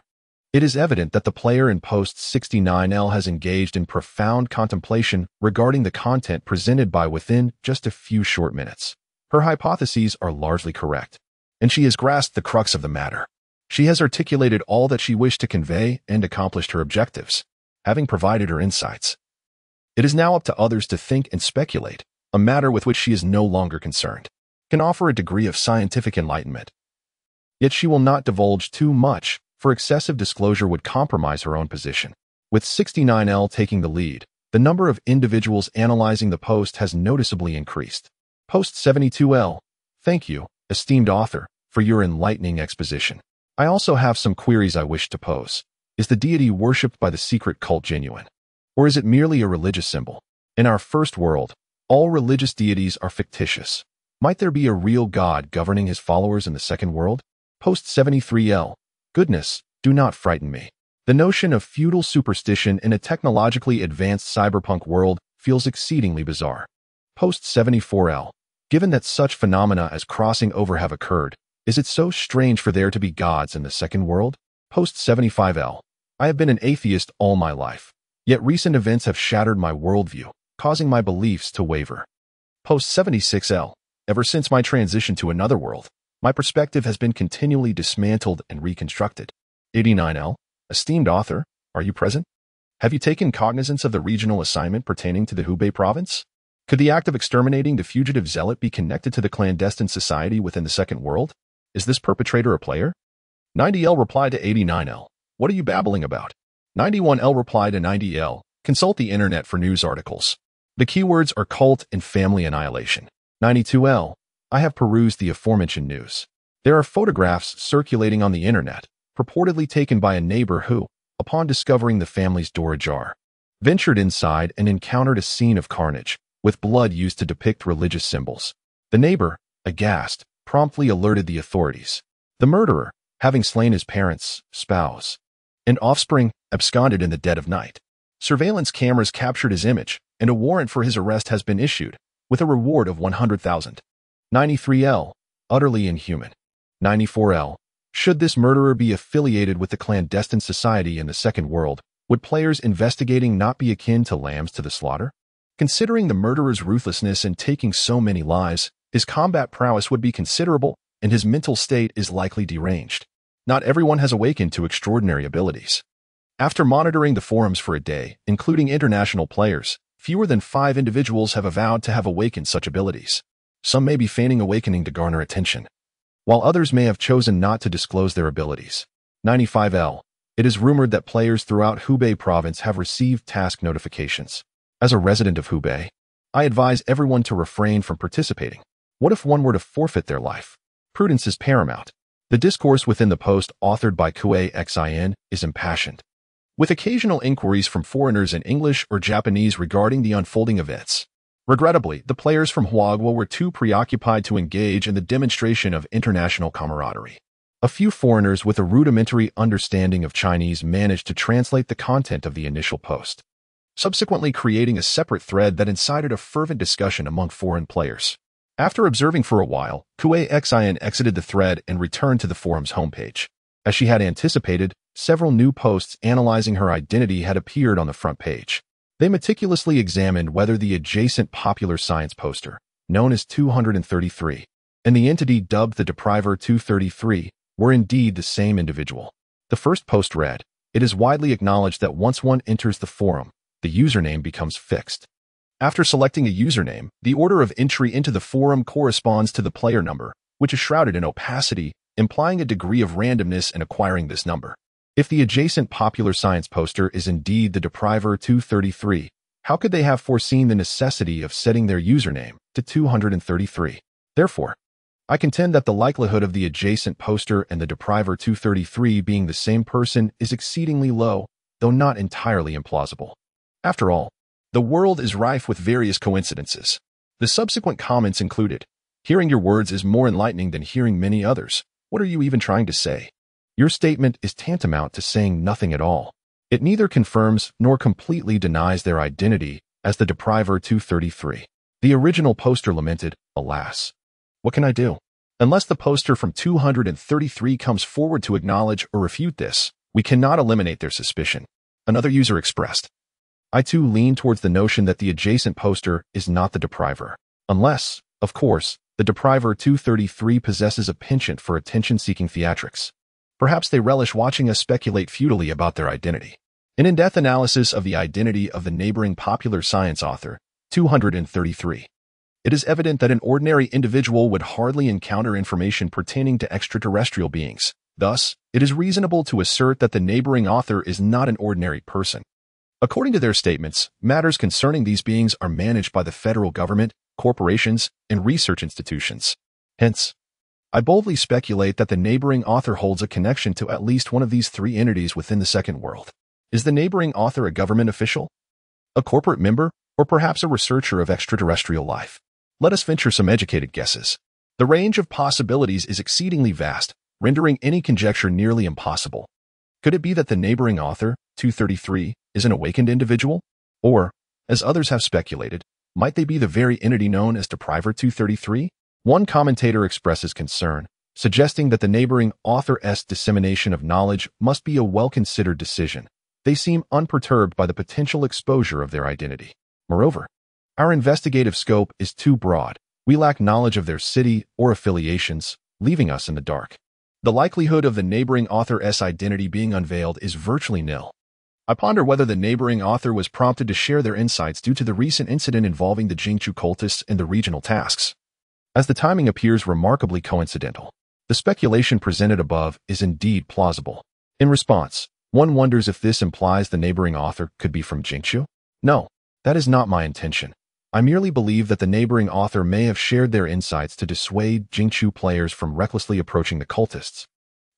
It is evident that the player in Post 69L has engaged in profound contemplation regarding the content presented by within just a few short minutes. Her hypotheses are largely correct, and she has grasped the crux of the matter. She has articulated all that she wished to convey and accomplished her objectives, having provided her insights. It is now up to others to think and speculate, a matter with which she is no longer concerned, can offer a degree of scientific enlightenment. Yet she will not divulge too much, for excessive disclosure would compromise her own position. With 69L taking the lead, the number of individuals analyzing the post has noticeably increased. Post 72L, thank you, esteemed author, for your enlightening exposition. I also have some queries I wish to pose. Is the deity worshipped by the secret cult genuine? Or is it merely a religious symbol? In our first world, all religious deities are fictitious. Might there be a real God governing his followers in the second world? Post 73L, goodness, do not frighten me. The notion of feudal superstition in a technologically advanced cyberpunk world feels exceedingly bizarre. Post 74L, given that such phenomena as crossing over have occurred, is it so strange for there to be gods in the second world? Post 75L, I have been an atheist all my life, yet recent events have shattered my worldview, causing my beliefs to waver. Post 76L, ever since my transition to another world, my perspective has been continually dismantled and reconstructed. 89L, esteemed author, are you present? Have you taken cognizance of the regional assignment pertaining to the Hubei province? Could the act of exterminating the fugitive zealot be connected to the clandestine society within the second world? Is this perpetrator a player? 90L replied to 89L, what are you babbling about? 91L replied to 90L, consult the internet for news articles. The keywords are cult and family annihilation. 92L, I have perused the aforementioned news. There are photographs circulating on the internet, purportedly taken by a neighbor who, upon discovering the family's door ajar, ventured inside and encountered a scene of carnage, with blood used to depict religious symbols. The neighbor, aghast, promptly alerted the authorities. The murderer, having slain his parents, spouse, and offspring, absconded in the dead of night. Surveillance cameras captured his image, and a warrant for his arrest has been issued, with a reward of 100,000. 93L. Utterly inhuman. 94L. Should this murderer be affiliated with the clandestine society in the Second World, would players investigating not be akin to lambs to the slaughter? Considering the murderer's ruthlessness in taking so many lives, his combat prowess would be considerable, and his mental state is likely deranged. Not everyone has awakened to extraordinary abilities. After monitoring the forums for a day, including international players, fewer than 5 individuals have avowed to have awakened such abilities. Some may be feigning awakening to garner attention, while others may have chosen not to disclose their abilities. 95L. It is rumored that players throughout Hubei province have received task notifications. As a resident of Hubei, I advise everyone to refrain from participating. What if one were to forfeit their life? Prudence is paramount. The discourse within the post authored by Kuei Xin is impassioned, with occasional inquiries from foreigners in English or Japanese regarding the unfolding events. Regrettably, the players from Huagua were too preoccupied to engage in the demonstration of international camaraderie. A few foreigners with a rudimentary understanding of Chinese managed to translate the content of the initial post, subsequently creating a separate thread that incited a fervent discussion among foreign players. After observing for a while, Kuei Xin exited the thread and returned to the forum's homepage. As she had anticipated, several new posts analyzing her identity had appeared on the front page. They meticulously examined whether the adjacent popular science poster, known as 233, and the entity dubbed the Depriver 233, were indeed the same individual. The first post read, "It is widely acknowledged that once one enters the forum, the username becomes fixed. After selecting a username, the order of entry into the forum corresponds to the player number, which is shrouded in opacity, implying a degree of randomness in acquiring this number. If the adjacent popular science poster is indeed the Depriver 233, how could they have foreseen the necessity of setting their username to 233? Therefore, I contend that the likelihood of the adjacent poster and the Depriver 233 being the same person is exceedingly low, though not entirely implausible. After all, the world is rife with various coincidences." The subsequent comments included, "Hearing your words is more enlightening than hearing many others. What are you even trying to say? Your statement is tantamount to saying nothing at all. It neither confirms nor completely denies their identity as the Depriver 233. The original poster lamented, "Alas, what can I do? Unless the poster from 233 comes forward to acknowledge or refute this, we cannot eliminate their suspicion." Another user expressed, "I too lean towards the notion that the adjacent poster is not the Depriver. Unless, of course, the Depriver 233 possesses a penchant for attention-seeking theatrics. Perhaps they relish watching us speculate futilely about their identity." An in-depth analysis of the identity of the neighboring popular science author, 233. It is evident that an ordinary individual would hardly encounter information pertaining to extraterrestrial beings. Thus, it is reasonable to assert that the neighboring author is not an ordinary person. According to their statements, matters concerning these beings are managed by the federal government, corporations, and research institutions. Hence, I boldly speculate that the neighboring author holds a connection to at least one of these 3 entities within the Second World. Is the neighboring author a government official, a corporate member, or perhaps a researcher of extraterrestrial life? Let us venture some educated guesses. The range of possibilities is exceedingly vast, rendering any conjecture nearly impossible. Could it be that the neighboring author, 233, is an awakened individual? Or, as others have speculated, might they be the very entity known as Depriver 233? One commentator expresses concern, suggesting that the neighboring author's dissemination of knowledge must be a well-considered decision. They seem unperturbed by the potential exposure of their identity. Moreover, our investigative scope is too broad. We lack knowledge of their city or affiliations, leaving us in the dark. The likelihood of the neighboring author's identity being unveiled is virtually nil. I ponder whether the neighboring author was prompted to share their insights due to the recent incident involving the Jingchu cultists and the regional tasks. As the timing appears remarkably coincidental, the speculation presented above is indeed plausible. In response, one wonders if this implies the neighboring author could be from Jingchu? No, that is not my intention. I merely believe that the neighboring author may have shared their insights to dissuade Jingchu players from recklessly approaching the cultists,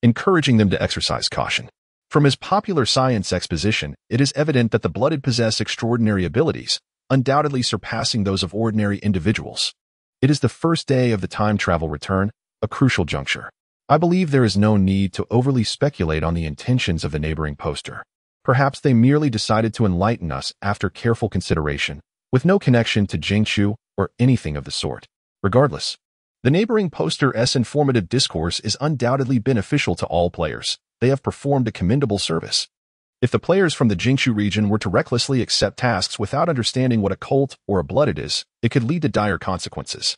encouraging them to exercise caution. From his popular science exposition, it is evident that the blooded possess extraordinary abilities, undoubtedly surpassing those of ordinary individuals. It is the first day of the time travel return, a crucial juncture. I believe there is no need to overly speculate on the intentions of the neighboring poster. Perhaps they merely decided to enlighten us after careful consideration, with no connection to Jingchu or anything of the sort. Regardless, the neighboring poster's informative discourse is undoubtedly beneficial to all players. They have performed a commendable service. If the players from the Jingchu region were to recklessly accept tasks without understanding what a cult or a blooded is, it could lead to dire consequences.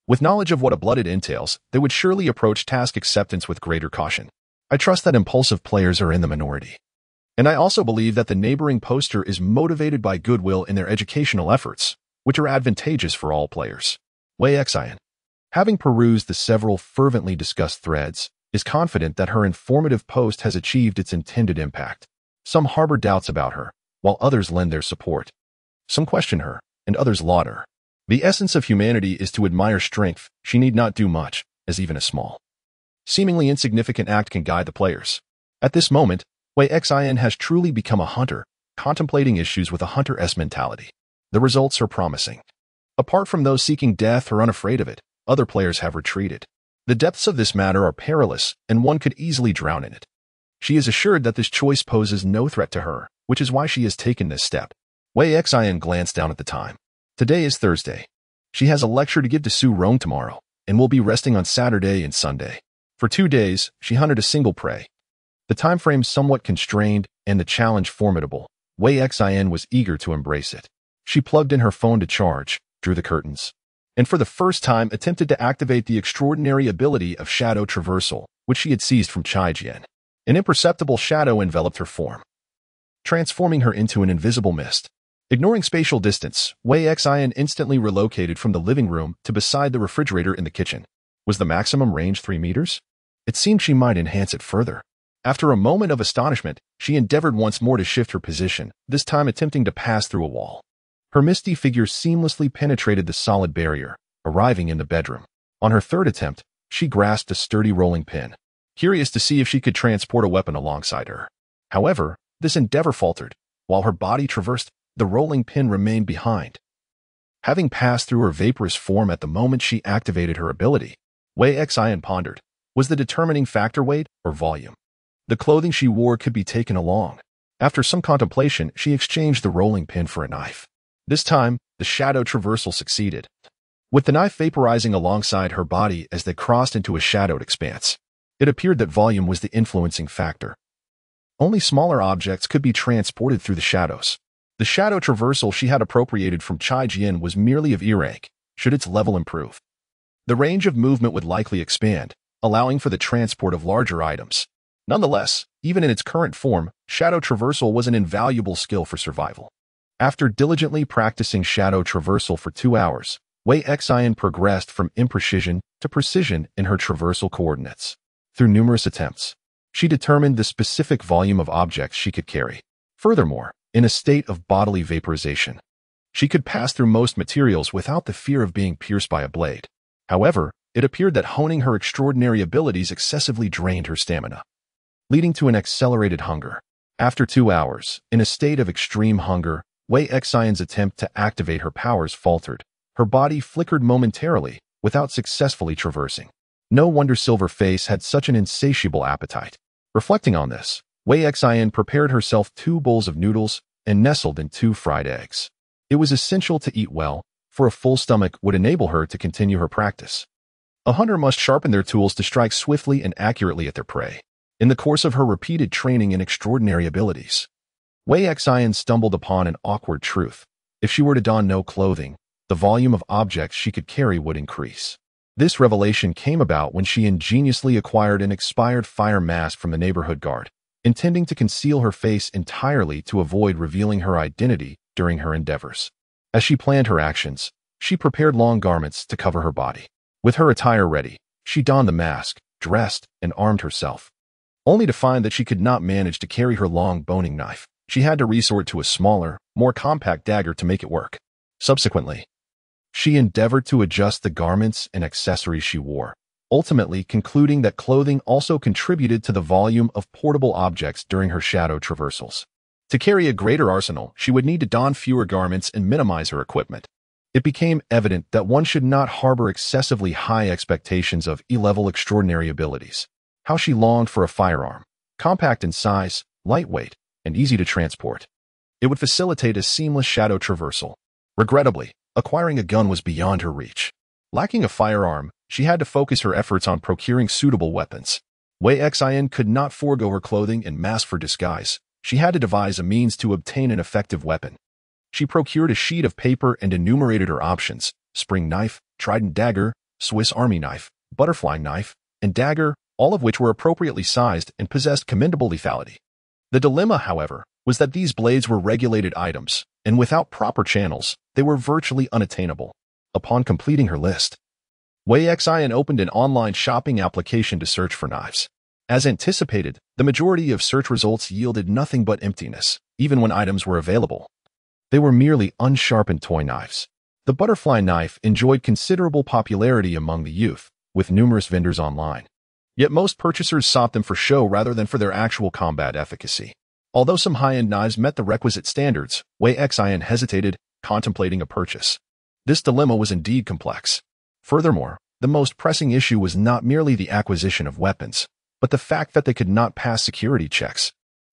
With knowledge of what a blooded entails, they would surely approach task acceptance with greater caution. I trust that impulsive players are in the minority. And I also believe that the neighboring poster is motivated by goodwill in their educational efforts, which are advantageous for all players. Wei Xian, having perused the several fervently discussed threads, is confident that her informative post has achieved its intended impact. Some harbor doubts about her, while others lend their support. Some question her, and others laud her. The essence of humanity is to admire strength. She need not do much, as even a small, seemingly insignificant act can guide the players. At this moment, Wei Xian has truly become a hunter, contemplating issues with a hunter-esque mentality. The results are promising. Apart from those seeking death or unafraid of it, other players have retreated. The depths of this matter are perilous, and one could easily drown in it. She is assured that this choice poses no threat to her, which is why she has taken this step. Wei Xian glanced down at the time. Today is Thursday. She has a lecture to give to Su Rong tomorrow, and will be resting on Saturday and Sunday. For 2 days, she hunted a single prey. The time frame somewhat constrained and the challenge formidable. Wei Xian was eager to embrace it. She plugged in her phone to charge, drew the curtains, and for the first time attempted to activate the extraordinary ability of shadow traversal, which she had seized from Chai Jian. An imperceptible shadow enveloped her form, transforming her into an invisible mist. Ignoring spatial distance, Wei Xian instantly relocated from the living room to beside the refrigerator in the kitchen. Was the maximum range 3 meters? It seemed she might enhance it further. After a moment of astonishment, she endeavored once more to shift her position, this time attempting to pass through a wall. Her misty figure seamlessly penetrated the solid barrier, arriving in the bedroom. On her third attempt, she grasped a sturdy rolling pin, curious to see if she could transport a weapon alongside her. However, this endeavor faltered. While her body traversed, the rolling pin remained behind. Having passed through her vaporous form at the moment she activated her ability, Wei Xian pondered, was the determining factor weight or volume? The clothing she wore could be taken along. After some contemplation, she exchanged the rolling pin for a knife. This time, the shadow traversal succeeded, with the knife vaporizing alongside her body as they crossed into a shadowed expanse. It appeared that volume was the influencing factor. Only smaller objects could be transported through the shadows. The shadow traversal she had appropriated from Chai Jian was merely of E rank, should its level improve. The range of movement would likely expand, allowing for the transport of larger items. Nonetheless, even in its current form, shadow traversal was an invaluable skill for survival. After diligently practicing shadow traversal for 2 hours, Wei Xian progressed from imprecision to precision in her traversal coordinates. Through numerous attempts, she determined the specific volume of objects she could carry. Furthermore, in a state of bodily vaporization, she could pass through most materials without the fear of being pierced by a blade. However, it appeared that honing her extraordinary abilities excessively drained her stamina, leading to an accelerated hunger. After 2 hours, in a state of extreme hunger, Wei Xian's attempt to activate her powers faltered. Her body flickered momentarily, without successfully traversing. No wonder Silver Face had such an insatiable appetite. Reflecting on this, Wei Xian prepared herself 2 bowls of noodles and nestled in 2 fried eggs. It was essential to eat well, for a full stomach would enable her to continue her practice. A hunter must sharpen their tools to strike swiftly and accurately at their prey. In the course of her repeated training in extraordinary abilities, Wei Xian stumbled upon an awkward truth. If she were to don no clothing, the volume of objects she could carry would increase. This revelation came about when she ingeniously acquired an expired fire mask from the neighborhood guard, intending to conceal her face entirely to avoid revealing her identity during her endeavors. As she planned her actions, she prepared long garments to cover her body. With her attire ready, she donned the mask, dressed, and armed herself, only to find that she could not manage to carry her long boning knife. She had to resort to a smaller, more compact dagger to make it work. Subsequently, she endeavored to adjust the garments and accessories she wore, ultimately concluding that clothing also contributed to the volume of portable objects during her shadow traversals. To carry a greater arsenal, she would need to don fewer garments and minimize her equipment. It became evident that one should not harbor excessively high expectations of E-level extraordinary abilities. How she longed for a firearm, compact in size, lightweight, and easy to transport. It would facilitate a seamless shadow traversal. Regrettably, acquiring a gun was beyond her reach. Lacking a firearm, she had to focus her efforts on procuring suitable weapons. Wei Xin could not forego her clothing and mask for disguise. She had to devise a means to obtain an effective weapon. She procured a sheet of paper and enumerated her options: spring knife, trident dagger, Swiss Army knife, butterfly knife, and dagger, all of which were appropriately sized and possessed commendable lethality. The dilemma, however, was that these blades were regulated items, and without proper channels, they were virtually unattainable. Upon completing her list, Wei Xin opened an online shopping application to search for knives. As anticipated, the majority of search results yielded nothing but emptiness, even when items were available. They were merely unsharpened toy knives. The butterfly knife enjoyed considerable popularity among the youth, with numerous vendors online. Yet most purchasers sought them for show rather than for their actual combat efficacy. Although some high-end knives met the requisite standards, Wei Xin hesitated, contemplating a purchase. This dilemma was indeed complex. Furthermore, the most pressing issue was not merely the acquisition of weapons, but the fact that they could not pass security checks.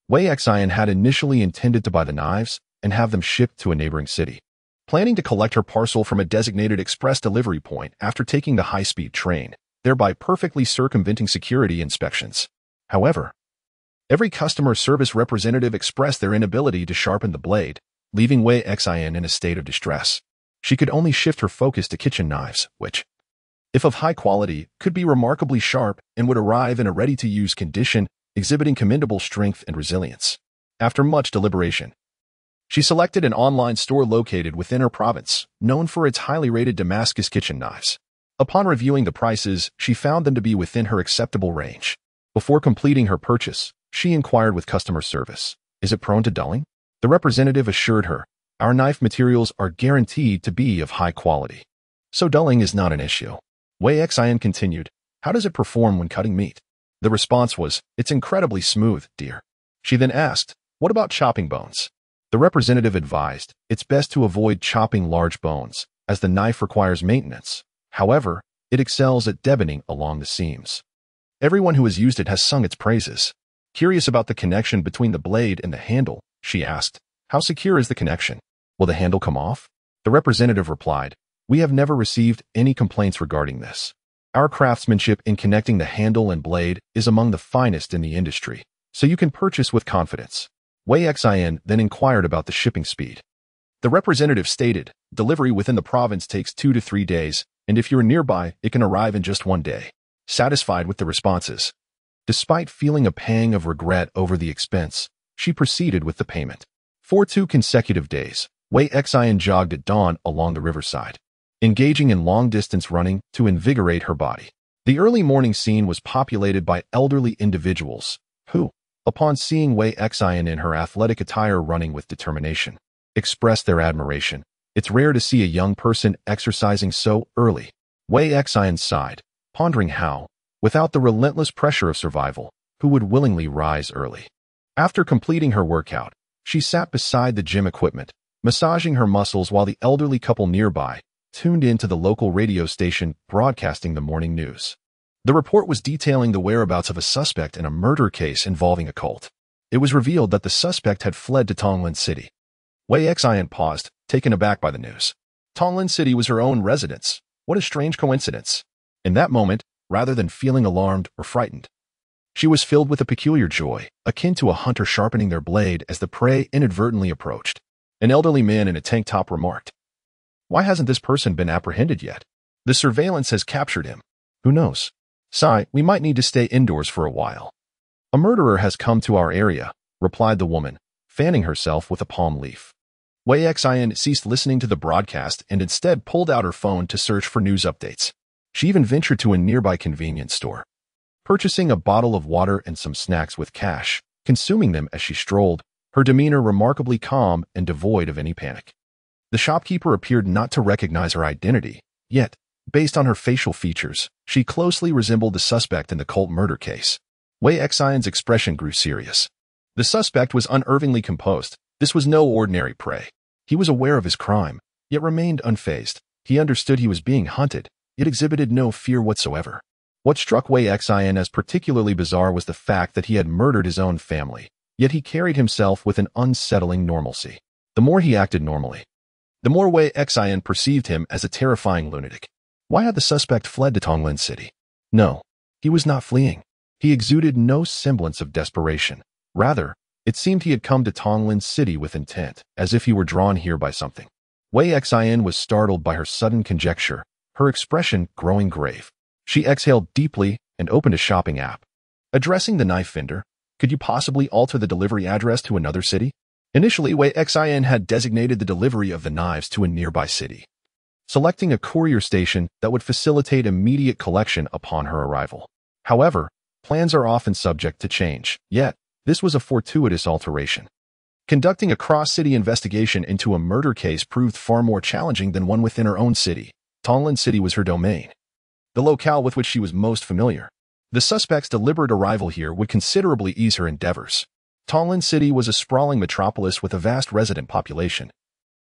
Wei Xin had initially intended to buy the knives and have them shipped to a neighboring city, planning to collect her parcel from a designated express delivery point after taking the high-speed train, thereby perfectly circumventing security inspections. However, every customer service representative expressed their inability to sharpen the blade, leaving Wei Xin in a state of distress. She could only shift her focus to kitchen knives, which, if of high quality, could be remarkably sharp and would arrive in a ready-to-use condition, exhibiting commendable strength and resilience. After much deliberation, she selected an online store located within her province, known for its highly rated Damascus kitchen knives. Upon reviewing the prices, she found them to be within her acceptable range. Before completing her purchase, she inquired with customer service, "Is it prone to dulling?" The representative assured her, "Our knife materials are guaranteed to be of high quality, so dulling is not an issue." Wei Xin continued, "How does it perform when cutting meat?" The response was, "It's incredibly smooth, dear." She then asked, "What about chopping bones?" The representative advised, "It's best to avoid chopping large bones, as the knife requires maintenance. However, it excels at deboning along the seams. Everyone who has used it has sung its praises." Curious about the connection between the blade and the handle, she asked, "How secure is the connection? Will the handle come off?" The representative replied, "We have never received any complaints regarding this. Our craftsmanship in connecting the handle and blade is among the finest in the industry, so you can purchase with confidence." Wei Xin then inquired about the shipping speed. The representative stated, "Delivery within the province takes 2 to 3 days, and if you're nearby, it can arrive in just 1 day." Satisfied with the responses, despite feeling a pang of regret over the expense, she proceeded with the payment. For 2 consecutive days, Wei Xin jogged at dawn along the riverside, engaging in long-distance running to invigorate her body. The early morning scene was populated by elderly individuals who, upon seeing Wei Xin in her athletic attire running with determination, expressed their admiration. "It's rare to see a young person exercising so early." Wei Xin sighed, pondering how, without the relentless pressure of survival, who would willingly rise early. After completing her workout, she sat beside the gym equipment, massaging her muscles while the elderly couple nearby tuned in to the local radio station broadcasting the morning news. The report was detailing the whereabouts of a suspect in a murder case involving a cult. It was revealed that the suspect had fled to Tonglin City. Wei Xin paused, taken aback by the news. Tonglin City was her own residence. What a strange coincidence. In that moment, rather than feeling alarmed or frightened, she was filled with a peculiar joy, akin to a hunter sharpening their blade as the prey inadvertently approached. An elderly man in a tank top remarked, "Why hasn't this person been apprehended yet? The surveillance has captured him. Who knows? Sai, we might need to stay indoors for a while." "A murderer has come to our area," replied the woman, fanning herself with a palm leaf. Wei Xin ceased listening to the broadcast and instead pulled out her phone to search for news updates. She even ventured to a nearby convenience store, purchasing a bottle of water and some snacks with cash, consuming them as she strolled, her demeanor remarkably calm and devoid of any panic. The shopkeeper appeared not to recognize her identity, yet, Based on her facial features, she closely resembled the suspect in the cult murder case. Wei Xian's expression grew serious. The suspect was unnervingly composed. This was no ordinary prey. He was aware of his crime, yet remained unfazed. He understood he was being hunted, yet exhibited no fear whatsoever. What struck Wei Xian as particularly bizarre was the fact that he had murdered his own family, yet he carried himself with an unsettling normalcy. The more he acted normally, the more Wei Xian perceived him as a terrifying lunatic. Why had the suspect fled to Tonglin City? No, he was not fleeing. He exuded no semblance of desperation. Rather, it seemed he had come to Tonglin City with intent, as if he were drawn here by something. Wei Xian was startled by her sudden conjecture, her expression growing grave. She exhaled deeply and opened a shopping app. Addressing the knife vendor, "Could you possibly alter the delivery address to another city?" Initially, Wei Xian had designated the delivery of the knives to a nearby city, selecting a courier station that would facilitate immediate collection upon her arrival. However, plans are often subject to change, yet this was a fortuitous alteration. Conducting a cross-city investigation into a murder case proved far more challenging than one within her own city. Tonglin City was her domain, the locale with which she was most familiar. The suspect's deliberate arrival here would considerably ease her endeavors. Tonglin City was a sprawling metropolis with a vast resident population,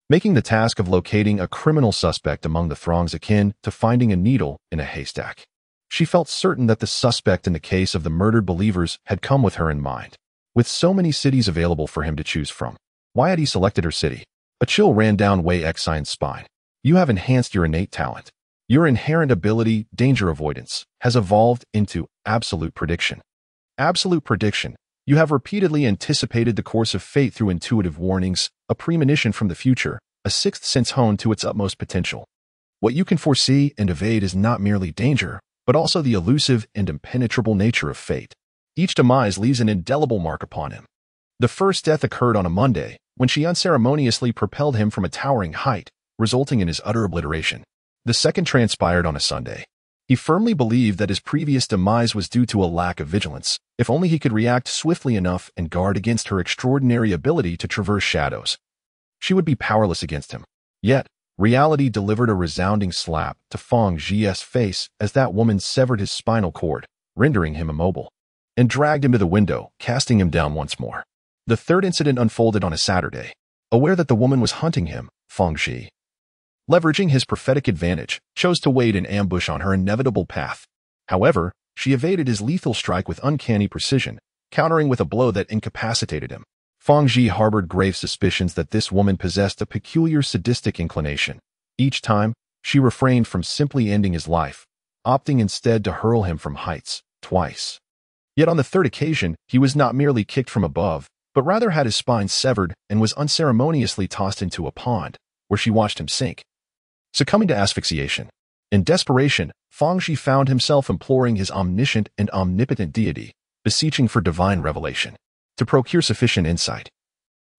making the task of locating a criminal suspect among the throngs akin to finding a needle in a haystack. She felt certain that the suspect in the case of the murdered believers had come with her in mind. With so many cities available for him to choose from, why had he selected her city? A chill ran down Wei Xian's spine. You have enhanced your innate talent. Your inherent ability, danger avoidance, has evolved into absolute prediction. Absolute prediction. You have repeatedly anticipated the course of fate through intuitive warnings, a premonition from the future, a sixth sense honed to its utmost potential. What you can foresee and evade is not merely danger, but also the elusive and impenetrable nature of fate. Each demise leaves an indelible mark upon him. The first death occurred on a Monday, when she unceremoniously propelled him from a towering height, resulting in his utter obliteration. The second transpired on a Sunday. He firmly believed that his previous demise was due to a lack of vigilance, if only he could react swiftly enough and guard against her extraordinary ability to traverse shadows. She would be powerless against him. Yet, reality delivered a resounding slap to Feng Zhi's face as that woman severed his spinal cord, rendering him immobile, and dragged him to the window, casting him down once more. The third incident unfolded on a Saturday. Aware that the woman was hunting him, Feng Zhi, leveraging his prophetic advantage, chose to wait in ambush on her inevitable path. However, she evaded his lethal strike with uncanny precision, countering with a blow that incapacitated him. Feng Zhi harbored grave suspicions that this woman possessed a peculiar sadistic inclination. Each time, she refrained from simply ending his life, opting instead to hurl him from heights, twice. Yet on the third occasion, he was not merely kicked from above, but rather had his spine severed and was unceremoniously tossed into a pond, where she watched him sink, succumbing to asphyxiation. In desperation, Feng Zhi found himself imploring his omniscient and omnipotent deity, beseeching for divine revelation. To procure sufficient insight,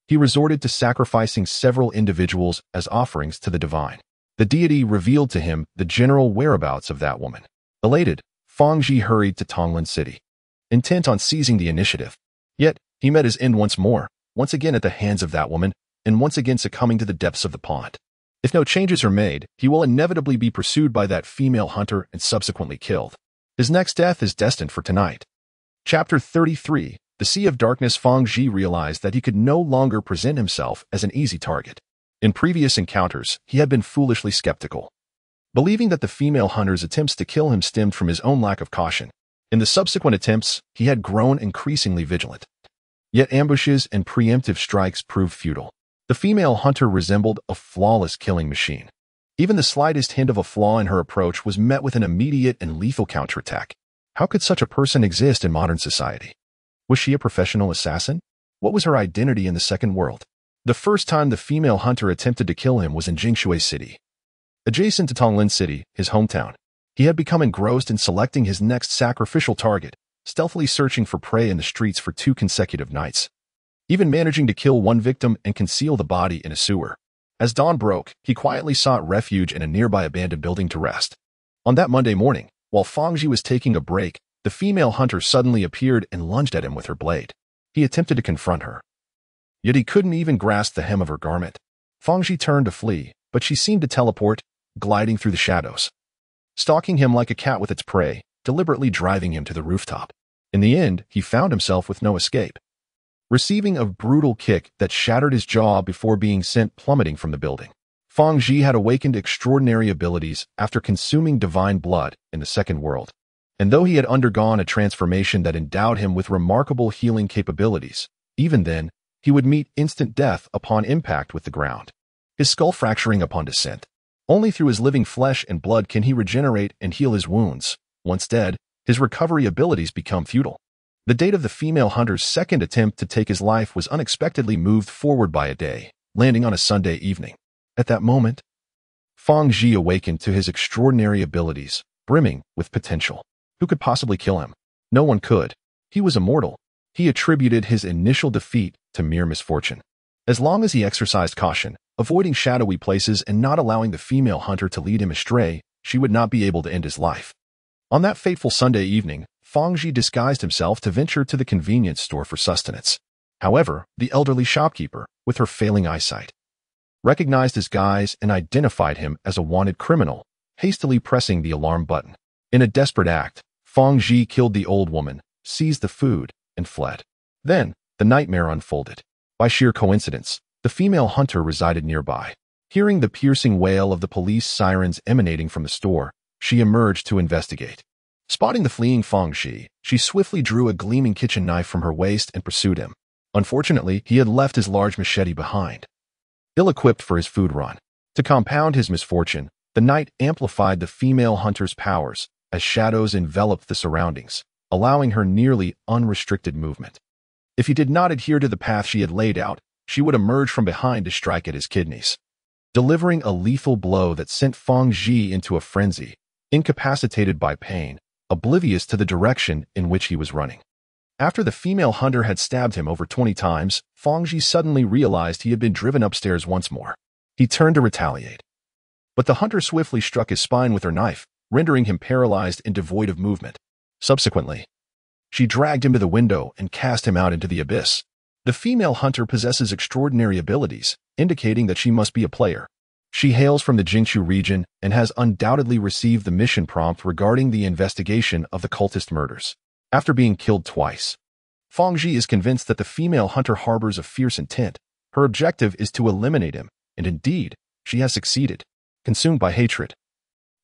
he resorted to sacrificing several individuals as offerings to the divine. The deity revealed to him the general whereabouts of that woman. Elated, Feng Zhi hurried to Tonglin City, intent on seizing the initiative. Yet, he met his end once more, once again at the hands of that woman, and once again succumbing to the depths of the pond. If no changes are made, he will inevitably be pursued by that female hunter and subsequently killed. His next death is destined for tonight. Chapter 33. The Sea of Darkness. Feng Zhi realized that he could no longer present himself as an easy target. In previous encounters, he had been foolishly skeptical, believing that the female hunter's attempts to kill him stemmed from his own lack of caution. In the subsequent attempts, he had grown increasingly vigilant. Yet ambushes and preemptive strikes proved futile. The female hunter resembled a flawless killing machine. Even the slightest hint of a flaw in her approach was met with an immediate and lethal counterattack. How could such a person exist in modern society? Was she a professional assassin? What was her identity in the second world? The first time the female hunter attempted to kill him was in Jingshui City, adjacent to Tonglin City, his hometown. He had become engrossed in selecting his next sacrificial target, stealthily searching for prey in the streets for 2 consecutive nights, even managing to kill one victim and conceal the body in a sewer. As dawn broke, he quietly sought refuge in a nearby abandoned building to rest. On that Monday morning, while Feng Zhi was taking a break, the female hunter suddenly appeared and lunged at him with her blade. He attempted to confront her, yet he couldn't even grasp the hem of her garment. Feng Zhi turned to flee, but she seemed to teleport, gliding through the shadows. stalking him like a cat with its prey, deliberately driving him to the rooftop. In the end, he found himself with no escape, receiving a brutal kick that shattered his jaw before being sent plummeting from the building. Fang Zhi had awakened extraordinary abilities after consuming divine blood in the second world, and though he had undergone a transformation that endowed him with remarkable healing capabilities, even then, he would meet instant death upon impact with the ground, his skull fracturing upon descent. Only through his living flesh and blood can he regenerate and heal his wounds. Once dead, his recovery abilities become futile. The date of the female hunter's second attempt to take his life was unexpectedly moved forward by a day, landing on a Sunday evening. At that moment, Fang Zhi awakened to his extraordinary abilities, brimming with potential. Who could possibly kill him? No one could. He was immortal. He attributed his initial defeat to mere misfortune. As long as he exercised caution, avoiding shadowy places and not allowing the female hunter to lead him astray, she would not be able to end his life. On that fateful Sunday evening, Fang Zhi disguised himself to venture to the convenience store for sustenance. However, the elderly shopkeeper, with her failing eyesight, recognized his guise and identified him as a wanted criminal, hastily pressing the alarm button. In a desperate act, Fang Zhi killed the old woman, seized the food, and fled. Then, the nightmare unfolded. By sheer coincidence, the female hunter resided nearby. Hearing the piercing wail of the police sirens emanating from the store, she emerged to investigate. Spotting the fleeing Fang Zhi, she swiftly drew a gleaming kitchen knife from her waist and pursued him. Unfortunately, he had left his large machete behind, ill-equipped for his food run. To compound his misfortune, the night amplified the female hunter's powers as shadows enveloped the surroundings, allowing her nearly unrestricted movement. If he did not adhere to the path she had laid out, she would emerge from behind to strike at his kidneys, delivering a lethal blow that sent Fang Zhi into a frenzy, incapacitated by pain, oblivious to the direction in which he was running. After the female hunter had stabbed him over 20 times, Fang Zhi suddenly realized he had been driven upstairs once more. He turned to retaliate, but the hunter swiftly struck his spine with her knife, rendering him paralyzed and devoid of movement. Subsequently, she dragged him to the window and cast him out into the abyss. The female hunter possesses extraordinary abilities, indicating that she must be a player. She hails from the Jingshu region and has undoubtedly received the mission prompt regarding the investigation of the cultist murders. After being killed twice, Fang Zhi is convinced that the female hunter harbors a fierce intent. Her objective is to eliminate him, and indeed, she has succeeded. Consumed by hatred,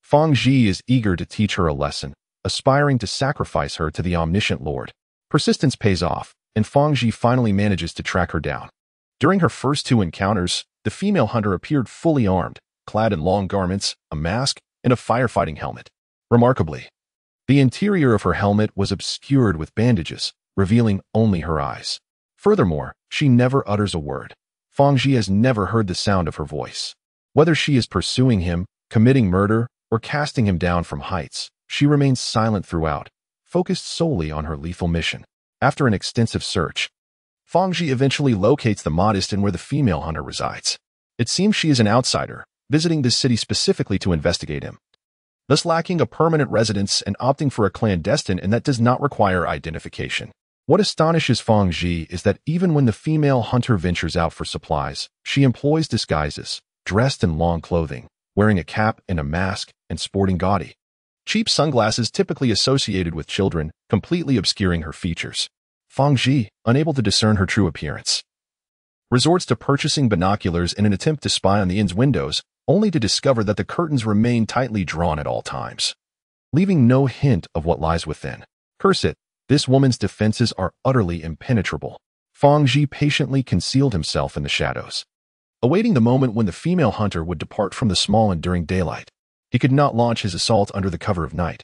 Fang Zhi is eager to teach her a lesson, aspiring to sacrifice her to the omniscient Lord. Persistence pays off, and Fang Zhi finally manages to track her down. During her first two encounters, the female hunter appeared fully armed, clad in long garments, a mask, and a firefighting helmet. Remarkably, the interior of her helmet was obscured with bandages, revealing only her eyes. Furthermore, she never utters a word. Fang Zhi has never heard the sound of her voice. Whether she is pursuing him, committing murder, or casting him down from heights, she remains silent throughout, focused solely on her lethal mission. After an extensive search, Fang Zhi eventually locates the modest inn where the female hunter resides. It seems she is an outsider, visiting this city specifically to investigate him, thus lacking a permanent residence and opting for a clandestine inn that does not require identification. What astonishes Fang Zhi is that even when the female hunter ventures out for supplies, she employs disguises, dressed in long clothing, wearing a cap and a mask, and sporting gaudy, cheap sunglasses typically associated with children, completely obscuring her features. Fang Zhi, unable to discern her true appearance, resorts to purchasing binoculars in an attempt to spy on the inn's windows, only to discover that the curtains remain tightly drawn at all times, leaving no hint of what lies within. Curse it, this woman's defenses are utterly impenetrable. Fang Zhi patiently concealed himself in the shadows, awaiting the moment when the female hunter would depart from the small inn during daylight. He could not launch his assault under the cover of night,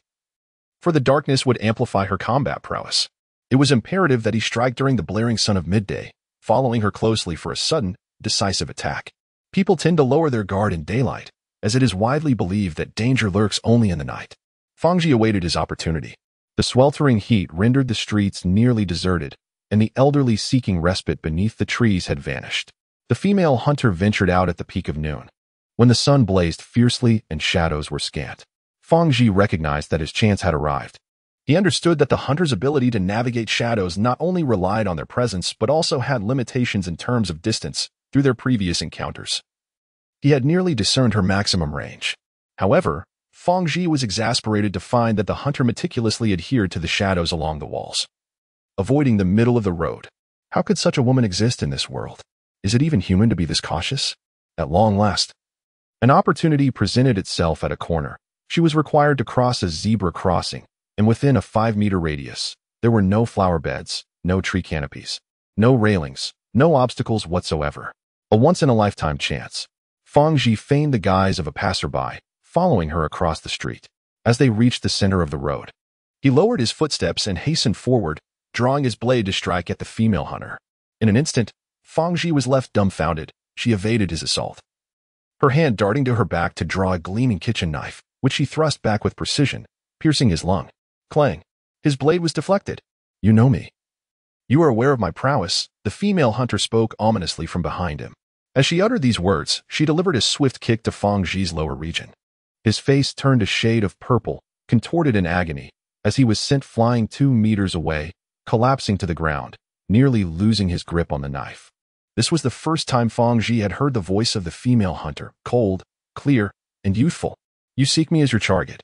for the darkness would amplify her combat prowess. It was imperative that he strike during the blaring sun of midday, following her closely for a sudden, decisive attack. People tend to lower their guard in daylight, as it is widely believed that danger lurks only in the night. Fang Zhi awaited his opportunity. The sweltering heat rendered the streets nearly deserted, and the elderly seeking respite beneath the trees had vanished. The female hunter ventured out at the peak of noon, when the sun blazed fiercely and shadows were scant. Fang Zhi recognized that his chance had arrived. He understood that the hunter's ability to navigate shadows not only relied on their presence but also had limitations in terms of distance through their previous encounters. He had nearly discerned her maximum range. However, Fang Ji was exasperated to find that the hunter meticulously adhered to the shadows along the walls, avoiding the middle of the road. How could such a woman exist in this world? Is it even human to be this cautious? At long last, an opportunity presented itself at a corner. She was required to cross a zebra crossing, and within a 5-meter radius, there were no flower beds, no tree canopies, no railings, no obstacles whatsoever. A once-in-a-lifetime chance. Fang Ji feigned the guise of a passerby, following her across the street. As they reached the center of the road, he lowered his footsteps and hastened forward, drawing his blade to strike at the female hunter. In an instant, Fang Ji was left dumbfounded. She evaded his assault, her hand darting to her back to draw a gleaming kitchen knife, which she thrust back with precision, piercing his lung. Clang! His blade was deflected. You know me. You are aware of my prowess, the female hunter spoke ominously from behind him. As she uttered these words, she delivered a swift kick to Fang Ji's lower region. His face turned a shade of purple, contorted in agony, as he was sent flying 2 meters away, collapsing to the ground, nearly losing his grip on the knife. This was the first time Fang Ji had heard the voice of the female hunter, cold, clear, and youthful. You seek me as your target.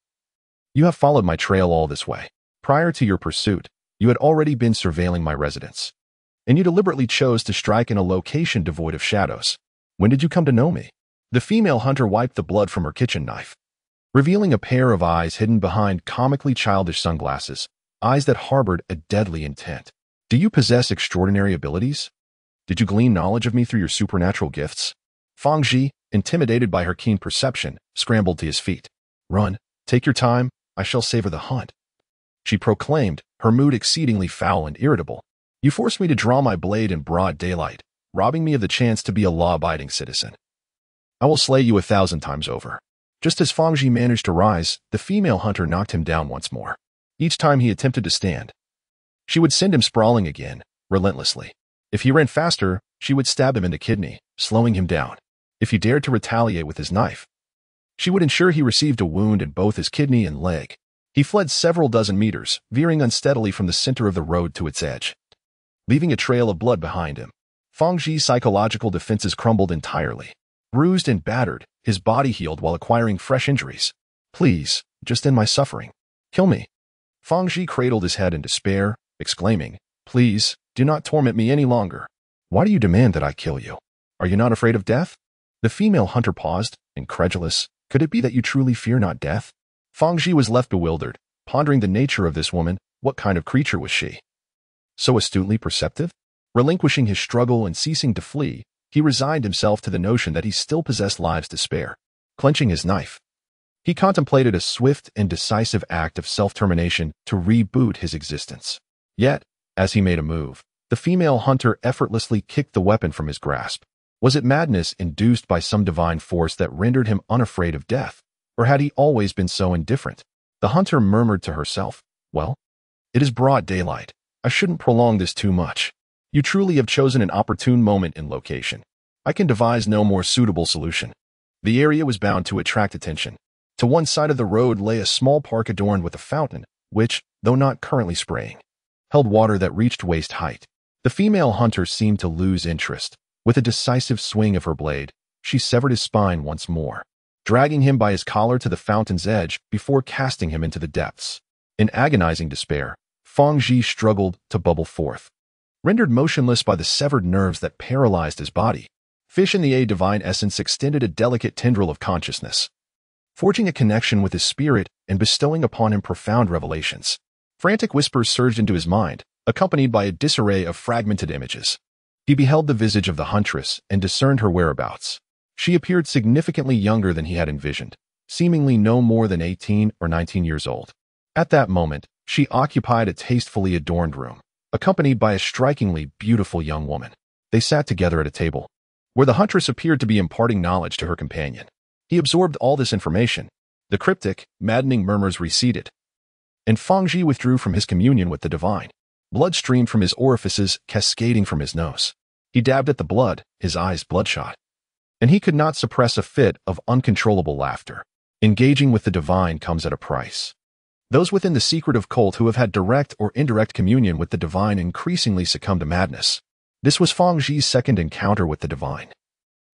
You have followed my trail all this way. Prior to your pursuit, you had already been surveilling my residence, and you deliberately chose to strike in a location devoid of shadows. When did you come to know me? The female hunter wiped the blood from her kitchen knife, revealing a pair of eyes hidden behind comically childish sunglasses, eyes that harbored a deadly intent. Do you possess extraordinary abilities? Did you glean knowledge of me through your supernatural gifts? Fang Ji, intimidated by her keen perception, scrambled to his feet. Run, take your time, I shall savor the hunt, she proclaimed, her mood exceedingly foul and irritable. You forced me to draw my blade in broad daylight, robbing me of the chance to be a law-abiding citizen. I will slay you 1,000 times over. Just as Fang Ji managed to rise, the female hunter knocked him down once more. Each time he attempted to stand, she would send him sprawling again, relentlessly. If he ran faster, she would stab him in the kidney, slowing him down. If he dared to retaliate with his knife, she would ensure he received a wound in both his kidney and leg. He fled several dozen meters, veering unsteadily from the center of the road to its edge, leaving a trail of blood behind him. Fang Ji's psychological defenses crumbled entirely. Bruised and battered, his body healed while acquiring fresh injuries. Please, just end my suffering. Kill me. Fang Ji cradled his head in despair, exclaiming, Please, do not torment me any longer. Why do you demand that I kill you? Are you not afraid of death? The female hunter paused, incredulous. Could it be that you truly fear not death? Fang Ji was left bewildered, pondering the nature of this woman. What kind of creature was she? So astutely perceptive? Relinquishing his struggle and ceasing to flee, he resigned himself to the notion that he still possessed lives to spare. Clenching his knife, he contemplated a swift and decisive act of self-termination to reboot his existence. Yet, as he made a move, the female hunter effortlessly kicked the weapon from his grasp. Was it madness induced by some divine force that rendered him unafraid of death? Or had he always been so indifferent? The hunter murmured to herself, Well, it is broad daylight. I shouldn't prolong this too much. You truly have chosen an opportune moment and location. I can devise no more suitable solution. The area was bound to attract attention. To one side of the road lay a small park adorned with a fountain, which, though not currently spraying, held water that reached waist height. The female hunter seemed to lose interest. With a decisive swing of her blade, she severed his spine once more, dragging him by his collar to the fountain's edge before casting him into the depths. In agonizing despair, Fang Ji struggled to bubble forth, rendered motionless by the severed nerves that paralyzed his body. Fish in the divine essence extended a delicate tendril of consciousness, forging a connection with his spirit and bestowing upon him profound revelations. Frantic whispers surged into his mind, accompanied by a disarray of fragmented images. He beheld the visage of the huntress and discerned her whereabouts. She appeared significantly younger than he had envisioned, seemingly no more than 18 or 19 years old. At that moment, she occupied a tastefully adorned room, accompanied by a strikingly beautiful young woman. They sat together at a table, where the huntress appeared to be imparting knowledge to her companion. He absorbed all this information. The cryptic, maddening murmurs receded, and Fang Ji withdrew from his communion with the divine. Blood streamed from his orifices, cascading from his nose. He dabbed at the blood, his eyes bloodshot, and he could not suppress a fit of uncontrollable laughter. Engaging with the divine comes at a price. Those within the secretive cult who have had direct or indirect communion with the divine increasingly succumb to madness. This was Fang Ji's second encounter with the divine,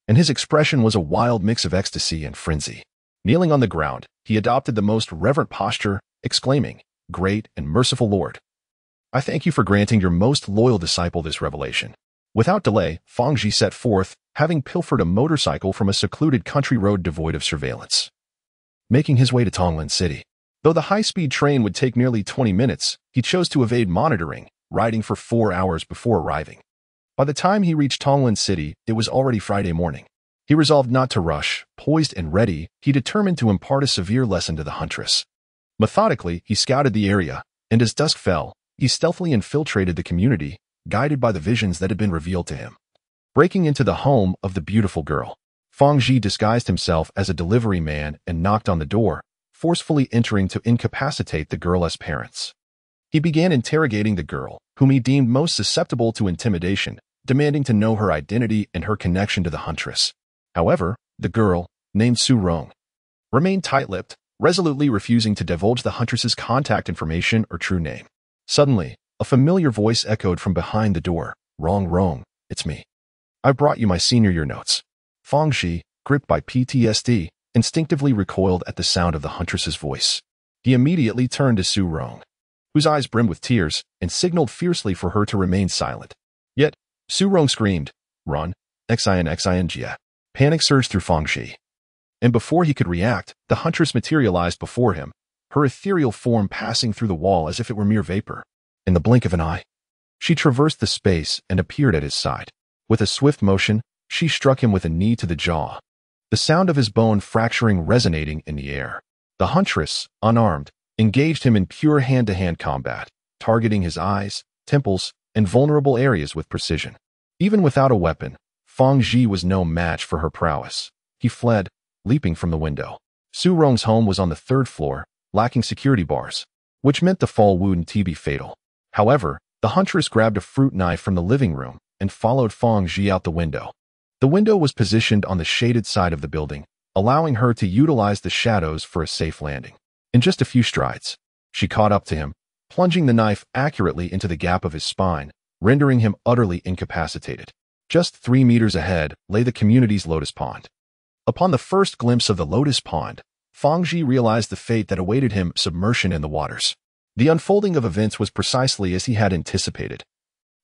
and his expression was a wild mix of ecstasy and frenzy. Kneeling on the ground, he adopted the most reverent posture, exclaiming, "Great and merciful Lord, I thank you for granting your most loyal disciple this revelation." Without delay, Fang Ji set forth, having pilfered a motorcycle from a secluded country road devoid of surveillance. Making his way to Tonglin City. Though the high-speed train would take nearly 20 minutes, he chose to evade monitoring, riding for 4 hours before arriving. By the time he reached Tonglin City, it was already Friday morning. He resolved not to rush. Poised and ready, he determined to impart a severe lesson to the huntress. Methodically, he scouted the area, and as dusk fell, he stealthily infiltrated the community, guided by the visions that had been revealed to him. Breaking into the home of the beautiful girl, Fang Ji disguised himself as a delivery man and knocked on the door, forcefully entering to incapacitate the girl's parents. He began interrogating the girl, whom he deemed most susceptible to intimidation, demanding to know her identity and her connection to the huntress. However, the girl, named Su Rong, remained tight-lipped, resolutely refusing to divulge the huntress's contact information or true name. Suddenly, a familiar voice echoed from behind the door. Rong, it's me. I brought you my senior year notes." Fang Ji, gripped by PTSD, instinctively recoiled at the sound of the huntress's voice. He immediately turned to Su Rong, whose eyes brimmed with tears, and signaled fiercely for her to remain silent. Yet, Su Rong screamed, "Run, Xinjia." Panic surged through Fang Ji. And before he could react, the huntress materialized before him, her ethereal form passing through the wall as if it were mere vapor. In the blink of an eye, she traversed the space and appeared at his side. With a swift motion, she struck him with a knee to the jaw, the sound of his bone fracturing resonating in the air. The huntress, unarmed, engaged him in pure hand-to-hand combat, targeting his eyes, temples, and vulnerable areas with precision. Even without a weapon, Fang Ji was no match for her prowess. He fled, leaping from the window. Su Rong's home was on the 3rd floor, lacking security bars, which meant the fall wouldn't be fatal. However, the huntress grabbed a fruit knife from the living room and followed Fang Ji out the window. The window was positioned on the shaded side of the building, allowing her to utilize the shadows for a safe landing. In just a few strides, she caught up to him, plunging the knife accurately into the gap of his spine, rendering him utterly incapacitated. Just 3 meters ahead lay the community's lotus pond. Upon the first glimpse of the lotus pond, Fang Ji realized the fate that awaited him: submersion in the waters. The unfolding of events was precisely as he had anticipated.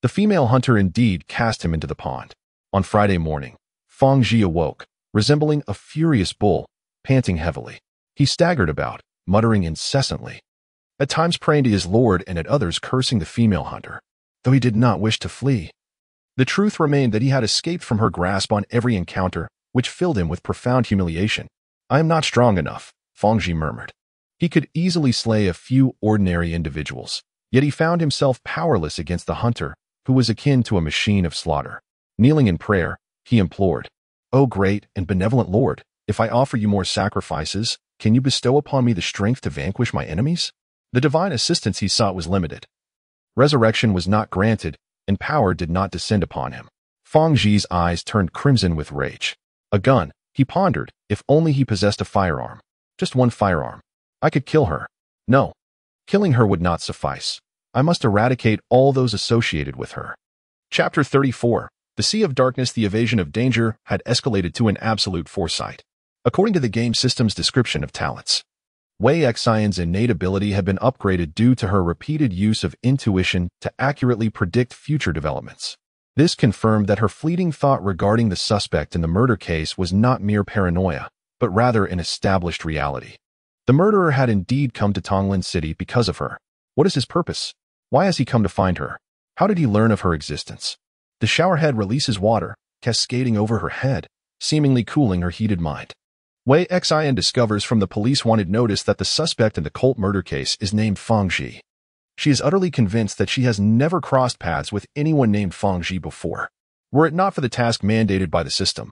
The female hunter indeed cast him into the pond. On Friday morning, Fang Ji awoke, resembling a furious bull, panting heavily. He staggered about, muttering incessantly, at times praying to his lord and at others cursing the female hunter, though he did not wish to flee. The truth remained that he had escaped from her grasp on every encounter, which filled him with profound humiliation. "I am not strong enough," Fang Ji murmured. He could easily slay a few ordinary individuals, yet he found himself powerless against the hunter, who was akin to a machine of slaughter. Kneeling in prayer, he implored, "O great and benevolent Lord, if I offer you more sacrifices, can you bestow upon me the strength to vanquish my enemies?" The divine assistance he sought was limited. Resurrection was not granted, and power did not descend upon him. Fang Ji's eyes turned crimson with rage. A gun, he pondered, if only he possessed a firearm. Just one firearm. I could kill her. No, killing her would not suffice. I must eradicate all those associated with her. Chapter 34. The Sea of Darkness. The evasion of danger had escalated to an absolute foresight. According to the game system's description of talents, Wei Xian's innate ability had been upgraded due to her repeated use of intuition to accurately predict future developments. This confirmed that her fleeting thought regarding the suspect in the murder case was not mere paranoia, but rather an established reality. The murderer had indeed come to Tonglin City because of her. What is his purpose? Why has he come to find her? How did he learn of her existence? The showerhead releases water, cascading over her head, seemingly cooling her heated mind. Wei Xian discovers from the police wanted notice that the suspect in the cult murder case is named Fang Ji. She is utterly convinced that she has never crossed paths with anyone named Fang Ji before. Were it not for the task mandated by the system,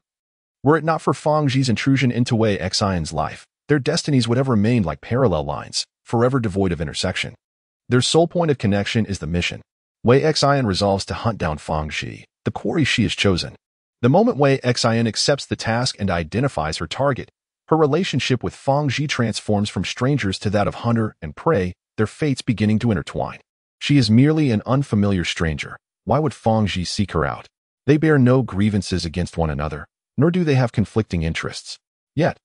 were it not for Fang Ji's intrusion into Wei Xian's life, their destinies would have remained like parallel lines, forever devoid of intersection. Their sole point of connection is the mission. Wei Xian resolves to hunt down Fang Ji, the quarry she has chosen. The moment Wei Xian accepts the task and identifies her target, her relationship with Fang Ji transforms from strangers to that of hunter and prey, their fates beginning to intertwine. She is merely an unfamiliar stranger. Why would Fang Ji seek her out? They bear no grievances against one another, nor do they have conflicting interests. Yet,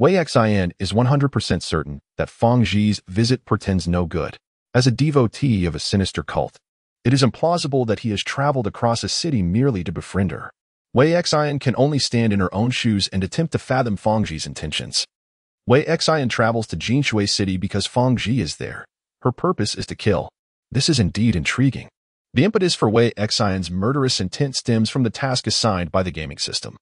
Wei Xin is 100% certain that Fang Zhi's visit portends no good. As a devotee of a sinister cult, it is implausible that he has traveled across a city merely to befriend her. Wei Xin can only stand in her own shoes and attempt to fathom Fang Zhi's intentions. Wei Xin travels to Jinshui City because Fang Zhi is there. Her purpose is to kill. This is indeed intriguing. The impetus for Wei Xin's murderous intent stems from the task assigned by the gaming system.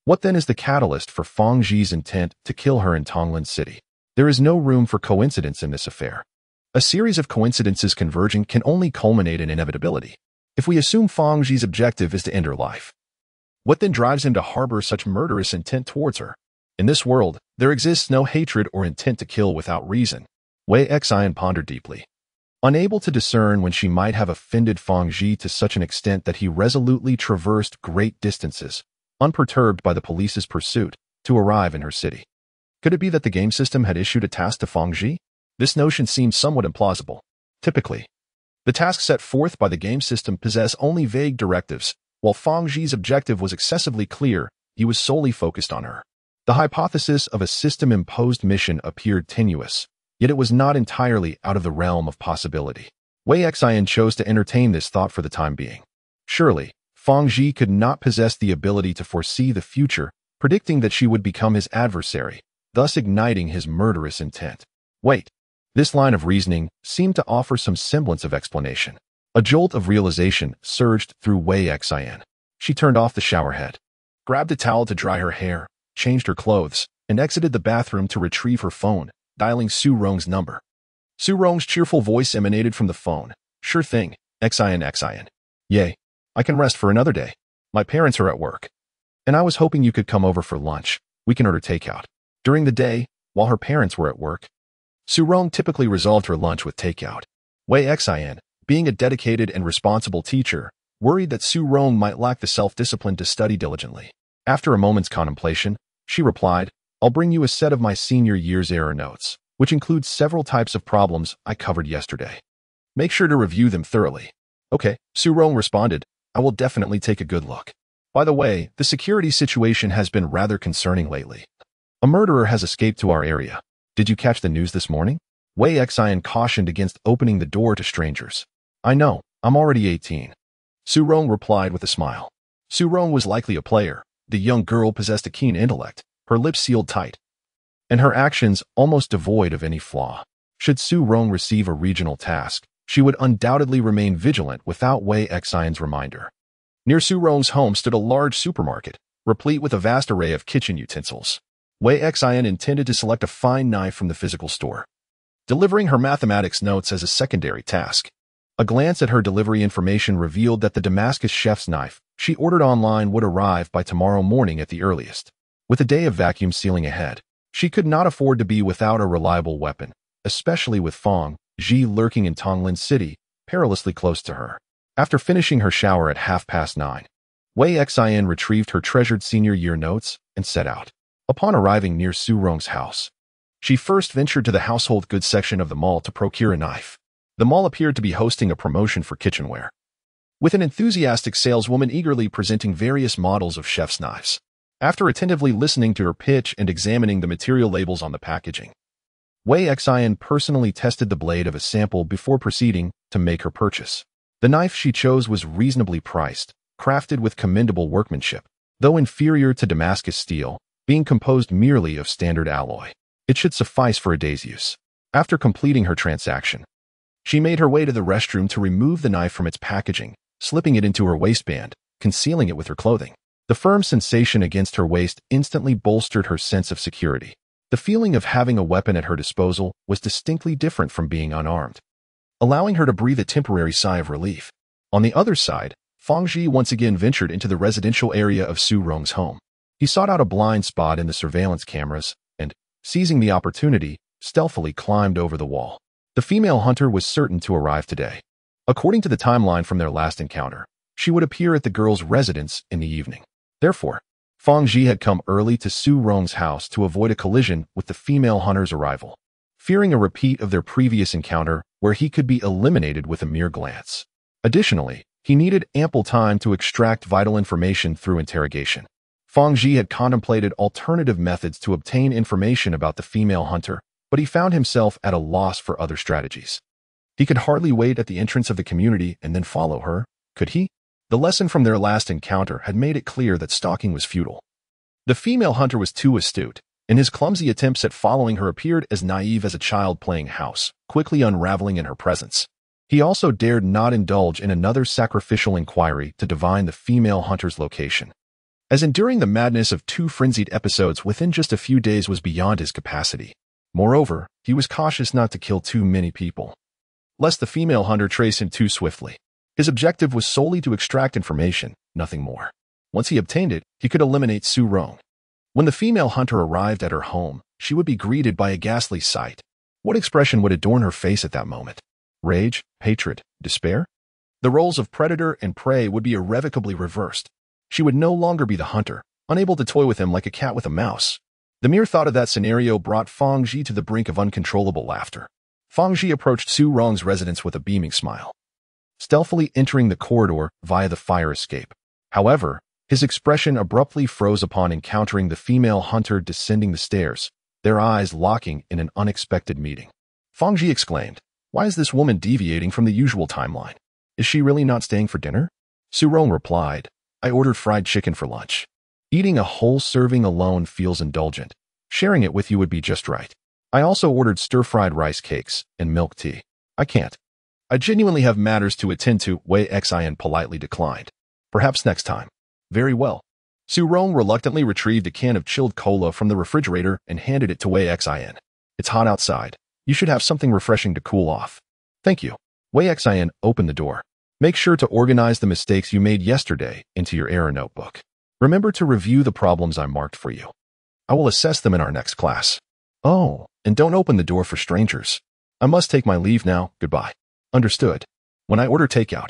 What then is the catalyst for Fang Zhi's intent to kill her in Tonglin City? There is no room for coincidence in this affair. A series of coincidences converging can only culminate in inevitability. If we assume Fang Zhi's objective is to end her life, what then drives him to harbor such murderous intent towards her? In this world, there exists no hatred or intent to kill without reason. Wei Xin pondered deeply. Unable to discern when she might have offended Fang Zhi to such an extent that he resolutely traversed great distances, unperturbed by the police's pursuit, to arrive in her city. Could it be that the game system had issued a task to Fang Zhi? This notion seems somewhat implausible. Typically, the tasks set forth by the game system possess only vague directives. While Fang Zhi's objective was excessively clear, he was solely focused on her. The hypothesis of a system-imposed mission appeared tenuous, yet it was not entirely out of the realm of possibility. Wei Xin chose to entertain this thought for the time being. Surely, Fang Zhi could not possess the ability to foresee the future, predicting that she would become his adversary, thus igniting his murderous intent. Wait. This line of reasoning seemed to offer some semblance of explanation. A jolt of realization surged through Wei Xin. She turned off the shower head, grabbed a towel to dry her hair, changed her clothes, and exited the bathroom to retrieve her phone, dialing Su Rong's number. Su Rong's cheerful voice emanated from the phone. Sure thing, Xin. Yay. I can rest for another day. My parents are at work. And I was hoping you could come over for lunch. We can order takeout. During the day, while her parents were at work, Su Rong typically resolved her lunch with takeout. Wei Xin, being a dedicated and responsible teacher, worried that Su Rong might lack the self-discipline to study diligently. After a moment's contemplation, she replied, I'll bring you a set of my senior year's error notes, which includes several types of problems I covered yesterday. Make sure to review them thoroughly. Okay, Su Rong responded, I will definitely take a good look. By the way, the security situation has been rather concerning lately. A murderer has escaped to our area. Did you catch the news this morning? Wei Xin cautioned against opening the door to strangers. I know, I'm already 18. Su Rong replied with a smile. Su Rong was likely a player. The young girl possessed a keen intellect, her lips sealed tight, and her actions almost devoid of any flaw. Should Su Rong receive a regional task, she would undoubtedly remain vigilant without Wei Xin's reminder. Near Su Rong's home stood a large supermarket, replete with a vast array of kitchen utensils. Wei Xin intended to select a fine knife from the physical store, delivering her mathematics notes as a secondary task. A glance at her delivery information revealed that the Damascus chef's knife she ordered online would arrive by tomorrow morning at the earliest. With a day of vacuum sealing ahead, she could not afford to be without a reliable weapon, especially with Fang Zhi lurking in Tonglin City, perilously close to her. After finishing her shower at 9:30, Wei Xin retrieved her treasured senior year notes and set out. Upon arriving near Su Rong's house, she first ventured to the household goods section of the mall to procure a knife. The mall appeared to be hosting a promotion for kitchenware, with an enthusiastic saleswoman eagerly presenting various models of chef's knives. After attentively listening to her pitch and examining the material labels on the packaging, Wei Xin personally tested the blade of a sample before proceeding to make her purchase. The knife she chose was reasonably priced, crafted with commendable workmanship, though inferior to Damascus steel, being composed merely of standard alloy. It should suffice for a day's use. After completing her transaction, she made her way to the restroom to remove the knife from its packaging, slipping it into her waistband, concealing it with her clothing. The firm sensation against her waist instantly bolstered her sense of security. The feeling of having a weapon at her disposal was distinctly different from being unarmed, allowing her to breathe a temporary sigh of relief. On the other side, Fang Zhi once again ventured into the residential area of Su Rong's home. He sought out a blind spot in the surveillance cameras and, seizing the opportunity, stealthily climbed over the wall. The female hunter was certain to arrive today. According to the timeline from their last encounter, she would appear at the girl's residence in the evening. Therefore, Fang Zhi had come early to Su Rong's house to avoid a collision with the female hunter's arrival, fearing a repeat of their previous encounter where he could be eliminated with a mere glance. Additionally, he needed ample time to extract vital information through interrogation. Fang Ji had contemplated alternative methods to obtain information about the female hunter, but he found himself at a loss for other strategies. He could hardly wait at the entrance of the community and then follow her, could he? The lesson from their last encounter had made it clear that stalking was futile. The female hunter was too astute, and his clumsy attempts at following her appeared as naive as a child playing house, quickly unraveling in her presence. He also dared not indulge in another sacrificial inquiry to divine the female hunter's location, as enduring the madness of 2 frenzied episodes within just a few days was beyond his capacity. Moreover, he was cautious not to kill too many people, lest the female hunter trace him too swiftly. His objective was solely to extract information, nothing more. Once he obtained it, he could eliminate Su Rong. When the female hunter arrived at her home, she would be greeted by a ghastly sight. What expression would adorn her face at that moment? Rage, hatred, despair? The roles of predator and prey would be irrevocably reversed. She would no longer be the hunter, unable to toy with him like a cat with a mouse. The mere thought of that scenario brought Fang Ji to the brink of uncontrollable laughter. Fang Ji approached Su Rong's residence with a beaming smile, stealthily entering the corridor via the fire escape. However, his expression abruptly froze upon encountering the female hunter descending the stairs, their eyes locking in an unexpected meeting. Fang Ji exclaimed, "Why is this woman deviating from the usual timeline? Is she really not staying for dinner?" Su Rong replied, "I ordered fried chicken for lunch. Eating a whole serving alone feels indulgent. Sharing it with you would be just right. I also ordered stir-fried rice cakes and milk tea. I can't. I genuinely have matters to attend to," Wei Xin politely declined. "Perhaps next time." "Very well." Su Rong reluctantly retrieved a can of chilled cola from the refrigerator and handed it to Wei Xin. "It's hot outside. You should have something refreshing to cool off." "Thank you." Wei Xin opened the door. "Make sure to organize the mistakes you made yesterday into your error notebook. Remember to review the problems I marked for you. I will assess them in our next class. Oh, and don't open the door for strangers. I must take my leave now. Goodbye." "Understood." When I order takeout,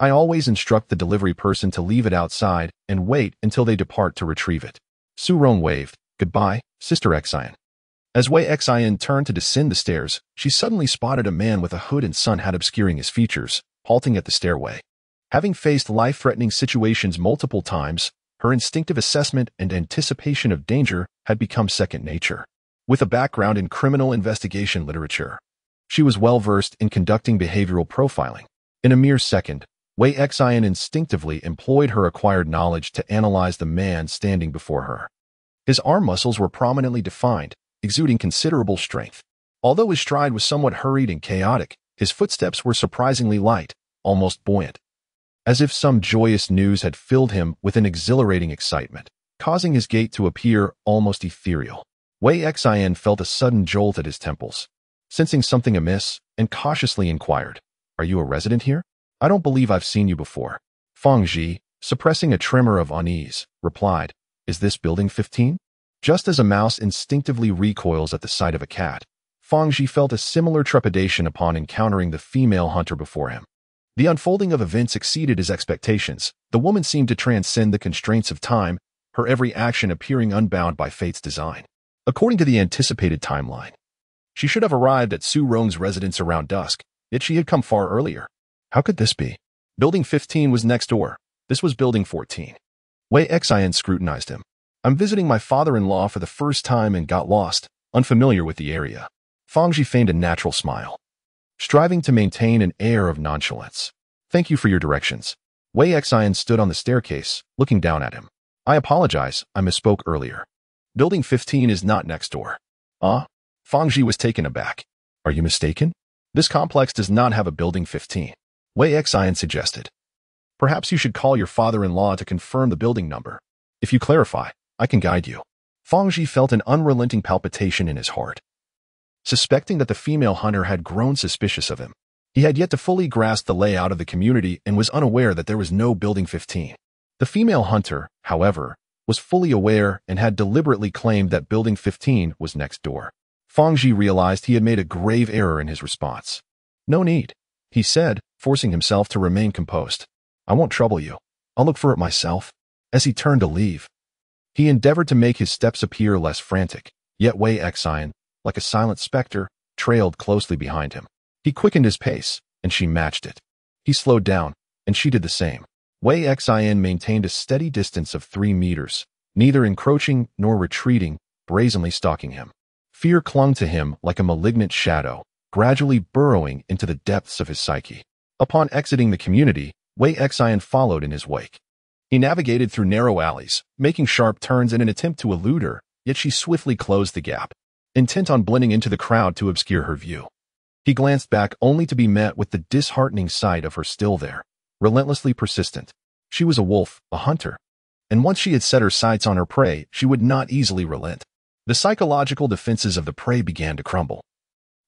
I always instruct the delivery person to leave it outside and wait until they depart to retrieve it. Su Rong waved. "Goodbye, Sister Xin." As Wei Xin turned to descend the stairs, she suddenly spotted a man with a hood and sun hat obscuring his features, halting at the stairway. Having faced life-threatening situations multiple times, her instinctive assessment and anticipation of danger had become second nature. With a background in criminal investigation literature, she was well-versed in conducting behavioral profiling. In a mere second, Wei Xin instinctively employed her acquired knowledge to analyze the man standing before her. His arm muscles were prominently defined, exuding considerable strength. Although his stride was somewhat hurried and chaotic, his footsteps were surprisingly light, almost buoyant, as if some joyous news had filled him with an exhilarating excitement, causing his gait to appear almost ethereal. Wei Xin felt a sudden jolt at his temples, sensing something amiss, and cautiously inquired, "Are you a resident here? I don't believe I've seen you before." Fang Ji, suppressing a tremor of unease, replied, "Is this building 15? Just as a mouse instinctively recoils at the sight of a cat, Fang Ji felt a similar trepidation upon encountering the female hunter before him. The unfolding of events exceeded his expectations. The woman seemed to transcend the constraints of time, her every action appearing unbound by fate's design. According to the anticipated timeline, she should have arrived at Su Rong's residence around dusk, yet she had come far earlier. How could this be? Building 15 was next door. This was Building 14. Wei Xin scrutinized him. "I'm visiting my father-in-law for the first time and got lost, unfamiliar with the area." Fang Ji feigned a natural smile, striving to maintain an air of nonchalance. "Thank you for your directions." Wei Xin stood on the staircase, looking down at him. "I apologize, I misspoke earlier. Building 15 is not next door." "Ah?" Fang Ji was taken aback. "Are you mistaken? This complex does not have a Building 15. Wei Xin suggested. "Perhaps you should call your father-in-law to confirm the building number. If you clarify, I can guide you." Fang Ji felt an unrelenting palpitation in his heart, suspecting that the female hunter had grown suspicious of him. He had yet to fully grasp the layout of the community and was unaware that there was no Building 15. The female hunter, however, was fully aware and had deliberately claimed that Building 15 was next door. Fang Ji realized he had made a grave error in his response. "No need," he said, forcing himself to remain composed. "I won't trouble you. I'll look for it myself." As he turned to leave, he endeavored to make his steps appear less frantic, yet Wei Xin, like a silent specter, trailed closely behind him. He quickened his pace, and she matched it. He slowed down, and she did the same. Wei Xin maintained a steady distance of 3 meters, neither encroaching nor retreating, brazenly stalking him. Fear clung to him like a malignant shadow, gradually burrowing into the depths of his psyche. Upon exiting the community, Wei Xian followed in his wake. He navigated through narrow alleys, making sharp turns in an attempt to elude her, yet she swiftly closed the gap, intent on blending into the crowd to obscure her view. He glanced back only to be met with the disheartening sight of her still there, relentlessly persistent. She was a wolf, a hunter, and once she had set her sights on her prey, she would not easily relent. The psychological defenses of the prey began to crumble,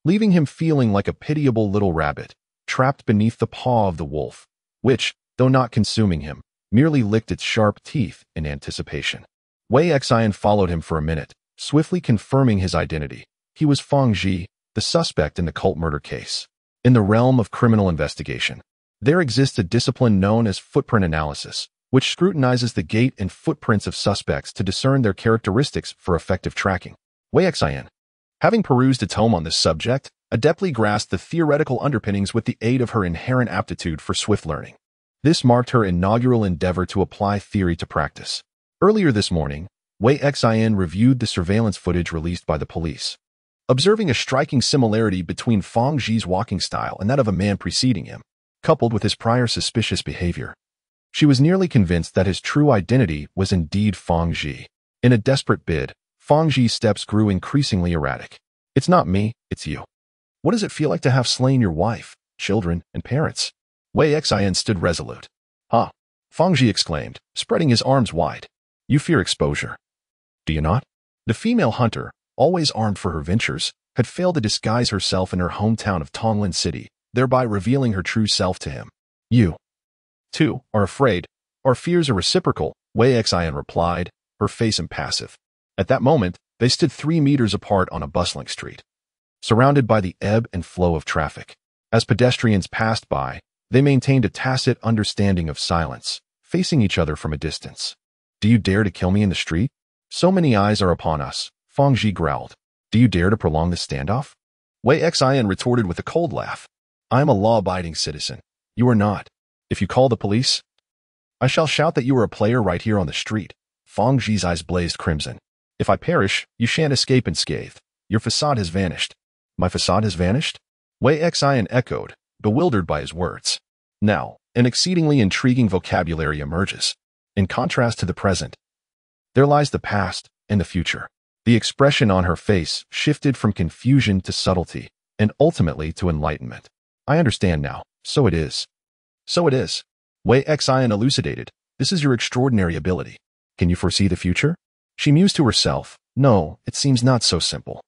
leaving him feeling like a pitiable little rabbit, trapped beneath the paw of the wolf, which, though not consuming him, merely licked its sharp teeth in anticipation. Wei Xian followed him for a minute, swiftly confirming his identity. He was Feng Ji, the suspect in the cult murder case. In the realm of criminal investigation, there exists a discipline known as footprint analysis, which scrutinizes the gait and footprints of suspects to discern their characteristics for effective tracking. Wei Xian, having perused a tome on this subject, adeptly grasped the theoretical underpinnings with the aid of her inherent aptitude for swift learning. This marked her inaugural endeavor to apply theory to practice. Earlier this morning, Wei Xian reviewed the surveillance footage released by the police, observing a striking similarity between Feng Ji's walking style and that of a man preceding him, coupled with his prior suspicious behavior. She was nearly convinced that his true identity was indeed Feng Ji. In a desperate bid, Feng Ji's steps grew increasingly erratic. "It's not me, it's you. What does it feel like to have slain your wife, children, and parents?" Wei Xian stood resolute. "Ha!" Feng Ji exclaimed, spreading his arms wide. "You fear exposure, do you not?" The female hunter, always armed for her ventures, had failed to disguise herself in her hometown of Tonglin City, thereby revealing her true self to him. "You, too, are afraid. Our fears are reciprocal," Wei Xian replied, her face impassive. At that moment, they stood 3 meters apart on a bustling street, surrounded by the ebb and flow of traffic. As pedestrians passed by, they maintained a tacit understanding of silence, facing each other from a distance. "Do you dare to kill me in the street? So many eyes are upon us," Feng Ji growled. "Do you dare to prolong this standoff?" Wei Xian retorted with a cold laugh. "I am a law-abiding citizen. You are not. If you call the police, I shall shout that you are a player right here on the street." Feng Ji's eyes blazed crimson. "If I perish, you shan't escape unscathed. Your facade has vanished." "My facade has vanished?" Wei Xian echoed, bewildered by his words. Now, an exceedingly intriguing vocabulary emerges. In contrast to the present, there lies the past and the future. The expression on her face shifted from confusion to subtlety, and ultimately to enlightenment. "I understand now. So it is." "So it is," Wei Xian elucidated. "This is your extraordinary ability. Can you foresee the future?" She mused to herself. "No, it seems not so simple.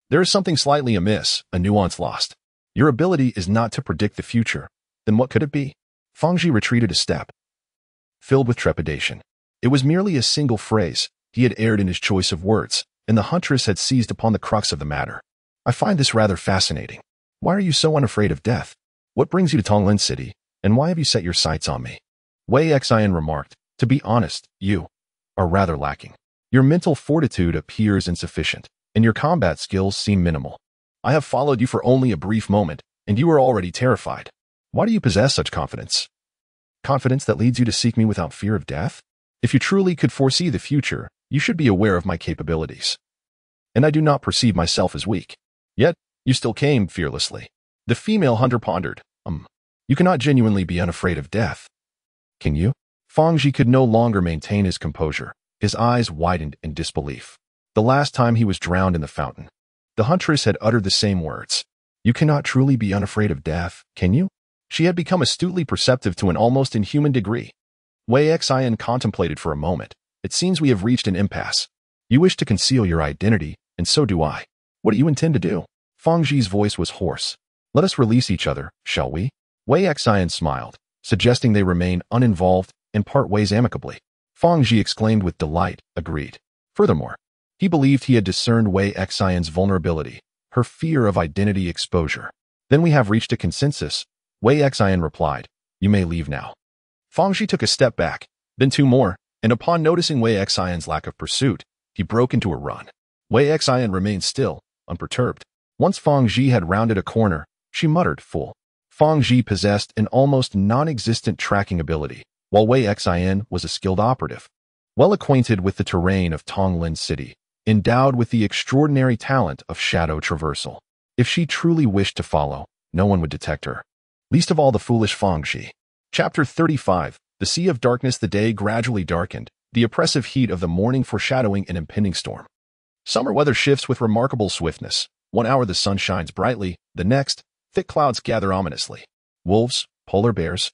There is something slightly amiss, a nuance lost. Your ability is not to predict the future. Then what could it be?" Feng Ji retreated a step, filled with trepidation. It was merely a single phrase. He had erred in his choice of words, and the huntress had seized upon the crux of the matter. "I find this rather fascinating. Why are you so unafraid of death? What brings you to Tonglin City, and why have you set your sights on me?" Wei Xian remarked. "To be honest, you are rather lacking. Your mental fortitude appears insufficient, and your combat skills seem minimal. I have followed you for only a brief moment, and you are already terrified. Why do you possess such confidence? Confidence that leads you to seek me without fear of death? If you truly could foresee the future, you should be aware of my capabilities. And I do not perceive myself as weak. Yet, you still came fearlessly." The female hunter pondered. You cannot genuinely be unafraid of death, can you?" Feng Ji could no longer maintain his composure. His eyes widened in disbelief. The last time he was drowned in the fountain, the huntress had uttered the same words. "You cannot truly be unafraid of death, can you?" She had become astutely perceptive to an almost inhuman degree. Wei Xian contemplated for a moment. "It seems we have reached an impasse. You wish to conceal your identity, and so do I. What do you intend to do?" Feng Ji's voice was hoarse. "Let us release each other, shall we?" Wei Xian smiled, suggesting they remain uninvolved and part ways amicably. Feng Ji exclaimed with delight, agreed. Furthermore, he believed he had discerned Wei Xian's vulnerability, her fear of identity exposure. "Then we have reached a consensus," Wei Xian replied. "You may leave now." Feng Ji took a step back, then 2 more, and upon noticing Wei Xian's lack of pursuit, he broke into a run. Wei Xian remained still, unperturbed. Once Feng Ji had rounded a corner, she muttered, "Fool." Feng Ji possessed an almost non-existent tracking ability, while Wei Xian was a skilled operative. Well acquainted with the terrain of Tonglin City, endowed with the extraordinary talent of shadow traversal. If she truly wished to follow, no one would detect her. Least of all the foolish Fangxi. Chapter 35. The Sea of Darkness. The day gradually darkened, the oppressive heat of the morning foreshadowing an impending storm. Summer weather shifts with remarkable swiftness. 1 hour the sun shines brightly, the next, thick clouds gather ominously. Wolves, polar bears,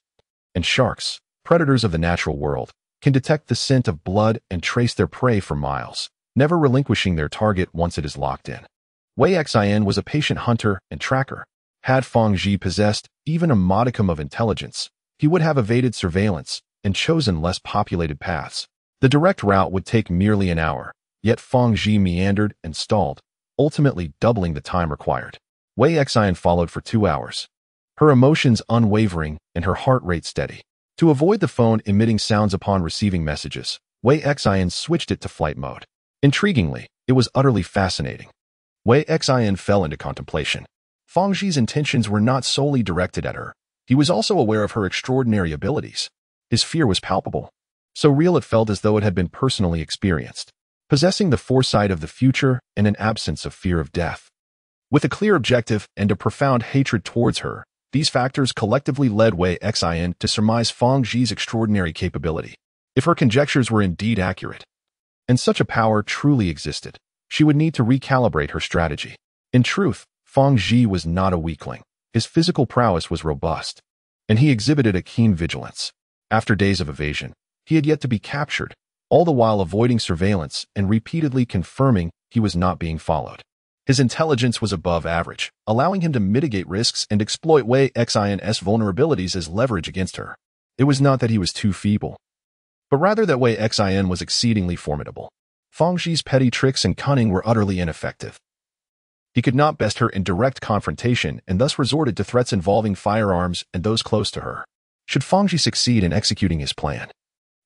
and sharks, predators of the natural world, can detect the scent of blood and trace their prey for miles, never relinquishing their target once it is locked in. Wei Xin was a patient hunter and tracker. Had Fangxi possessed even a modicum of intelligence, he would have evaded surveillance and chosen less populated paths. The direct route would take merely an hour, yet Fangxi meandered and stalled, ultimately doubling the time required. Wei Xin followed for 2 hours, her emotions unwavering and her heart rate steady. To avoid the phone emitting sounds upon receiving messages, Wei Xin switched it to flight mode. Intriguingly, it was utterly fascinating. Wei Xin fell into contemplation. Fangxi's intentions were not solely directed at her. He was also aware of her extraordinary abilities. His fear was palpable. So real it felt as though it had been personally experienced, possessing the foresight of the future and an absence of fear of death. With a clear objective and a profound hatred towards her, these factors collectively led Wei Xin to surmise Fangxi's extraordinary capability. If her conjectures were indeed accurate, and such a power truly existed, she would need to recalibrate her strategy. In truth, Fangxi was not a weakling. His physical prowess was robust, and he exhibited a keen vigilance. After days of evasion, he had yet to be captured, all the while avoiding surveillance and repeatedly confirming he was not being followed. His intelligence was above average, allowing him to mitigate risks and exploit Wei Xin's vulnerabilities as leverage against her. It was not that he was too feeble, but rather that Wei Xin was exceedingly formidable. Fangxi's petty tricks and cunning were utterly ineffective. He could not best her in direct confrontation and thus resorted to threats involving firearms and those close to her. Should Fangxi succeed in executing his plan,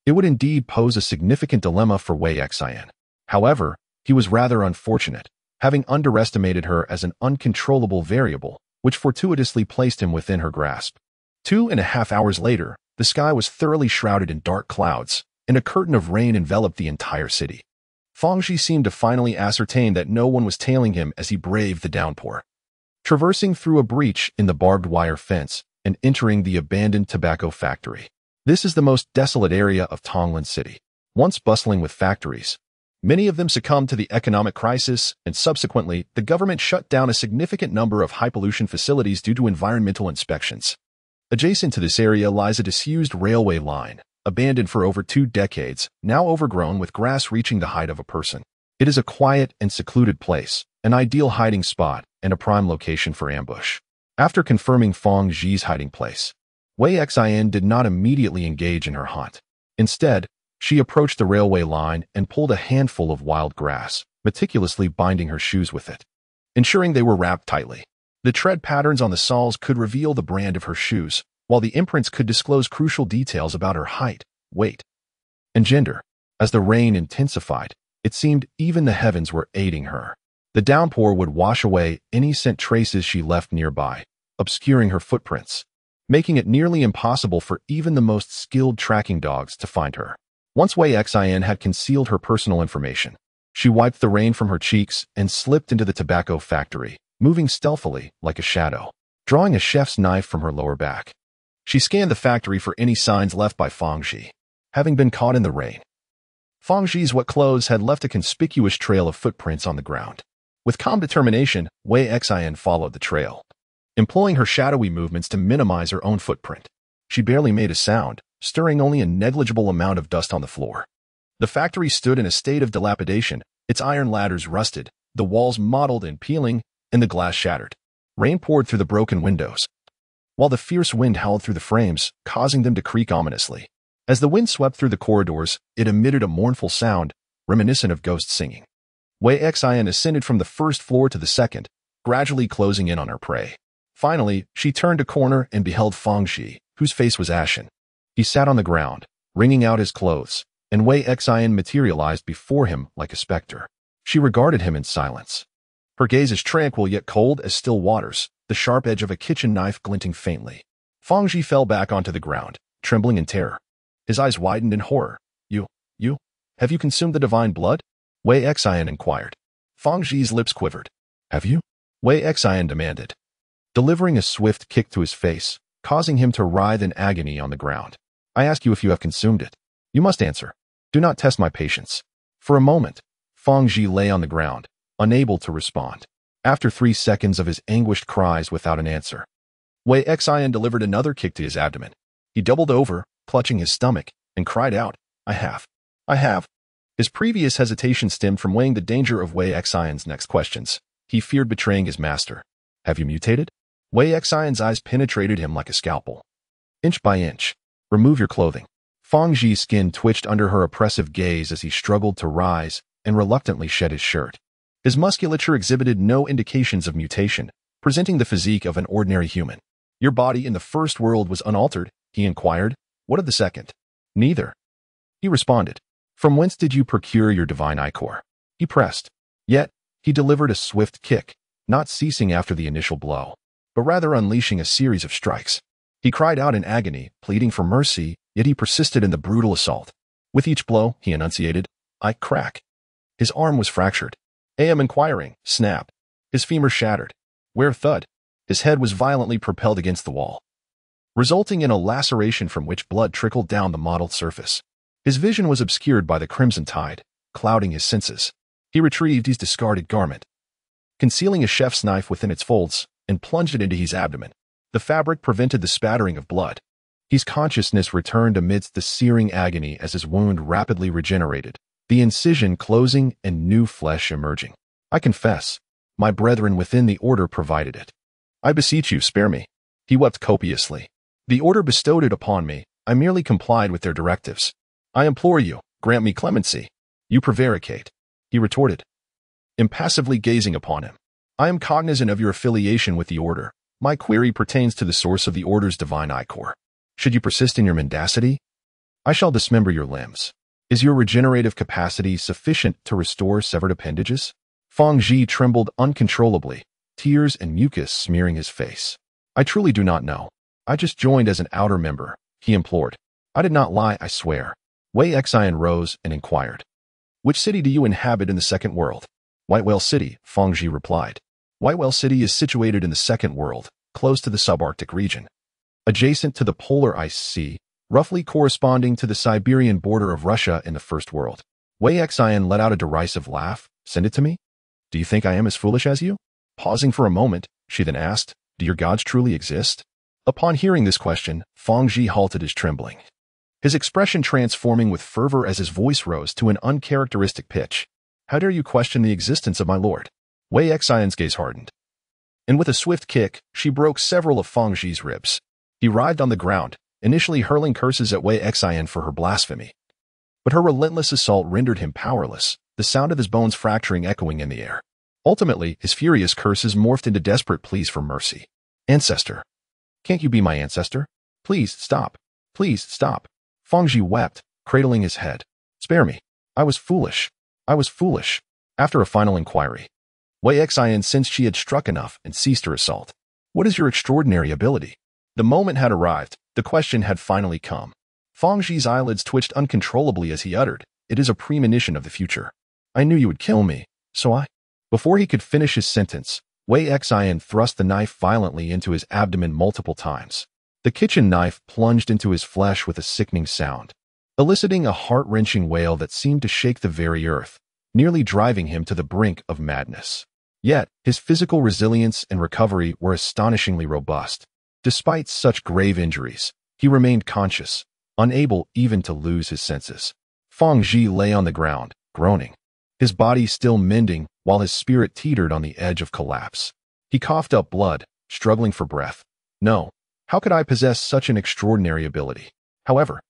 it would indeed pose a significant dilemma for Wei Xin. However, he was rather unfortunate, having underestimated her as an uncontrollable variable, which fortuitously placed him within her grasp. 2.5 hours later, the sky was thoroughly shrouded in dark clouds, and a curtain of rain enveloped the entire city. Fangxi seemed to finally ascertain that no one was tailing him as he braved the downpour. Traversing through a breach in the barbed wire fence and entering the abandoned tobacco factory. This is the most desolate area of Tonglin City, once bustling with factories. Many of them succumbed to the economic crisis, and subsequently, the government shut down a significant number of high-pollution facilities due to environmental inspections. Adjacent to this area lies a disused railway line, abandoned for over 2 decades, now overgrown with grass reaching the height of a person. It is a quiet and secluded place, an ideal hiding spot, and a prime location for ambush. After confirming Fangxi's hiding place, Wei Xin did not immediately engage in her hunt. Instead, she approached the railway line and pulled a handful of wild grass, meticulously binding her shoes with it, ensuring they were wrapped tightly. The tread patterns on the soles could reveal the brand of her shoes, while the imprints could disclose crucial details about her height, weight, and gender. As the rain intensified, it seemed even the heavens were aiding her. The downpour would wash away any scent traces she left nearby, obscuring her footprints, making it nearly impossible for even the most skilled tracking dogs to find her. Once Wei Xin had concealed her personal information, she wiped the rain from her cheeks and slipped into the tobacco factory, moving stealthily like a shadow. Drawing a chef's knife from her lower back, she scanned the factory for any signs left by Fangxi, having been caught in the rain. Fangxi's wet clothes had left a conspicuous trail of footprints on the ground. With calm determination, Wei Xin followed the trail, employing her shadowy movements to minimize her own footprint. She barely made a sound, stirring only a negligible amount of dust on the floor. The factory stood in a state of dilapidation, its iron ladders rusted, the walls mottled and peeling, and the glass shattered. Rain poured through the broken windows, while the fierce wind howled through the frames, causing them to creak ominously. As the wind swept through the corridors, it emitted a mournful sound, reminiscent of ghosts singing. Wei Xin ascended from the first floor to the second, gradually closing in on her prey. Finally, she turned a corner and beheld Fangxi, whose face was ashen. He sat on the ground, wringing out his clothes, and Wei Xin materialized before him like a specter. She regarded him in silence. Her gaze as tranquil yet cold as still waters, the sharp edge of a kitchen knife glinting faintly. Fangxi fell back onto the ground, trembling in terror. His eyes widened in horror. You, Have you consumed the divine blood? Wei Xian inquired. Fang Zhi's lips quivered. Have you? Wei Xian demanded, delivering a swift kick to his face, causing him to writhe in agony on the ground. I ask you if you have consumed it. You must answer. Do not test my patience. For a moment, Fang Zhi lay on the ground, unable to respond. After 3 seconds of his anguished cries without an answer, Wei Xian delivered another kick to his abdomen. He doubled over, clutching his stomach, and cried out, I have. His previous hesitation stemmed from weighing the danger of Wei Xian's next questions. He feared betraying his master. Have you mutated? Wei Xian's eyes penetrated him like a scalpel. Inch by inch. Remove your clothing. Fang Zhi's skin twitched under her oppressive gaze as he struggled to rise and reluctantly shed his shirt. His musculature exhibited no indications of mutation, presenting the physique of an ordinary human. Your body in the first world was unaltered, he inquired. What of the second? Neither. He responded. From whence did you procure your divine ichor? He pressed. Yet, he delivered a swift kick, not ceasing after the initial blow, but rather unleashing a series of strikes. He cried out in agony, pleading for mercy, yet he persisted in the brutal assault. With each blow, he enunciated, I crack. His arm was fractured. I am inquiring, snap. His femur shattered. Where thud? His head was violently propelled against the wall, resulting in a laceration from which blood trickled down the mottled surface. His vision was obscured by the crimson tide, clouding his senses. He retrieved his discarded garment, concealing a chef's knife within its folds, and plunged it into his abdomen. The fabric prevented the spattering of blood. His consciousness returned amidst the searing agony as his wound rapidly regenerated, the incision closing and new flesh emerging. I confess, my brethren within the order provided it. I beseech you, spare me. He wept copiously. The order bestowed it upon me. I merely complied with their directives. I implore you, grant me clemency. You prevaricate, he retorted, impassively gazing upon him. I am cognizant of your affiliation with the order. My query pertains to the source of the order's divine ichor. Should you persist in your mendacity, I shall dismember your limbs. Is your regenerative capacity sufficient to restore severed appendages? Fang Zhi trembled uncontrollably, tears and mucus smearing his face. I truly do not know. I just joined as an outer member, he implored. I did not lie, I swear. Wei Xian rose and inquired. Which city do you inhabit in the second world? White Whale City, Fang Zhi replied. White Whale City is situated in the second world, close to the subarctic region, adjacent to the polar ice sea, roughly corresponding to the Siberian border of Russia in the first world. Wei Xian let out a derisive laugh. Send it to me? Do you think I am as foolish as you? Pausing for a moment, she then asked, do your gods truly exist? Upon hearing this question, Fang Zhi halted his trembling, his expression transforming with fervor as his voice rose to an uncharacteristic pitch. How dare you question the existence of my lord? Wei Xian's gaze hardened, and with a swift kick, she broke several of Fang Zhi's ribs. He writhed on the ground, initially hurling curses at Wei Xian for her blasphemy. But her relentless assault rendered him powerless, the sound of his bones fracturing echoing in the air. Ultimately, his furious curses morphed into desperate pleas for mercy. Ancestor. Can't you be my ancestor? Please stop. Please stop. Fang Zhi wept, cradling his head. Spare me. I was foolish. I was foolish. After a final inquiry, Wei Xian sensed she had struck enough and ceased her assault. What is your extraordinary ability? The moment had arrived. The question had finally come. Fang Zhi's eyelids twitched uncontrollably as he uttered, it is a premonition of the future. I knew you would kill me, so I... Before he could finish his sentence, Wei Xian thrust the knife violently into his abdomen multiple times. The kitchen knife plunged into his flesh with a sickening sound, eliciting a heart-wrenching wail that seemed to shake the very earth, nearly driving him to the brink of madness. Yet, his physical resilience and recovery were astonishingly robust. Despite such grave injuries, he remained conscious, unable even to lose his senses. Fang Zhi lay on the ground, groaning, his body still mending while his spirit teetered on the edge of collapse. He coughed up blood, struggling for breath. No, how could I possess such an extraordinary ability? However,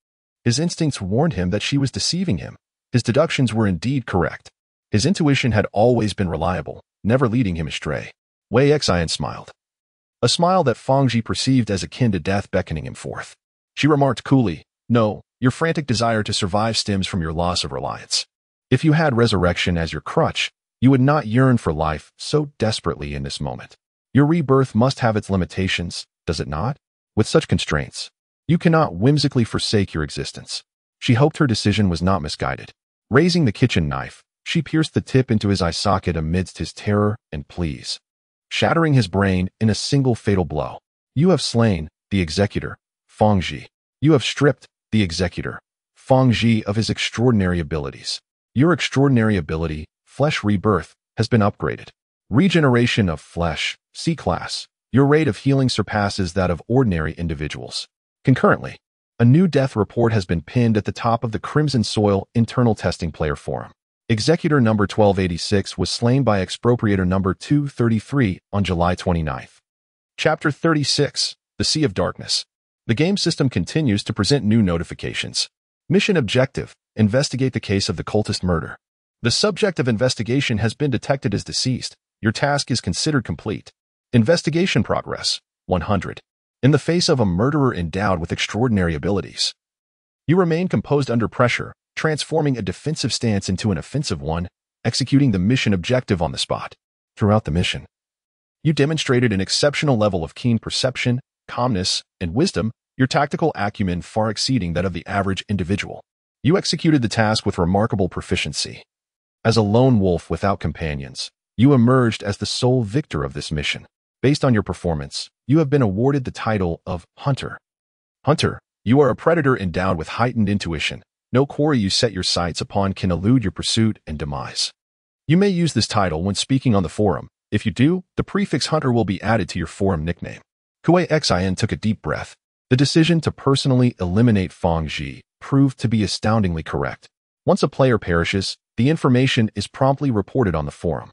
his instincts warned him that she was deceiving him. His deductions were indeed correct. His intuition had always been reliable, never leading him astray. Wei Xian smiled, a smile that Fang Zhi perceived as akin to death beckoning him forth. She remarked coolly, no, your frantic desire to survive stems from your loss of reliance. If you had resurrection as your crutch, you would not yearn for life so desperately in this moment. Your rebirth must have its limitations, does it not? With such constraints, you cannot whimsically forsake your existence. She hoped her decision was not misguided. Raising the kitchen knife, she pierced the tip into his eye socket amidst his terror and pleas, shattering his brain in a single fatal blow. You have slain the executor, Fangji. You have stripped the executor, Fangji, of his extraordinary abilities. Your extraordinary ability, Flesh Rebirth, has been upgraded. Regeneration of flesh, C-class. Your rate of healing surpasses that of ordinary individuals. Concurrently, a new death report has been pinned at the top of the Crimson Soil internal testing player forum. Executor number 1286 was slain by expropriator number 233 on July 29th. Chapter 36, The Sea of Darkness. The game system continues to present new notifications. Mission objective: investigate the case of the cultist murder. The subject of investigation has been detected as deceased. Your task is considered complete. Investigation progress: 100. In the face of a murderer endowed with extraordinary abilities, you remain composed under pressure, transforming a defensive stance into an offensive one, executing the mission objective on the spot. Throughout the mission, you demonstrated an exceptional level of keen perception, calmness, and wisdom, your tactical acumen far exceeding that of the average individual. You executed the task with remarkable proficiency. As a lone wolf without companions, you emerged as the sole victor of this mission. Based on your performance, you have been awarded the title of Hunter. Hunter, you are a predator endowed with heightened intuition. No quarry you set your sights upon can elude your pursuit and demise. You may use this title when speaking on the forum. If you do, the prefix Hunter will be added to your forum nickname. Kuei Xin took a deep breath. The decision to personally eliminate Fangji proved to be astoundingly correct. Once a player perishes, the information is promptly reported on the forum.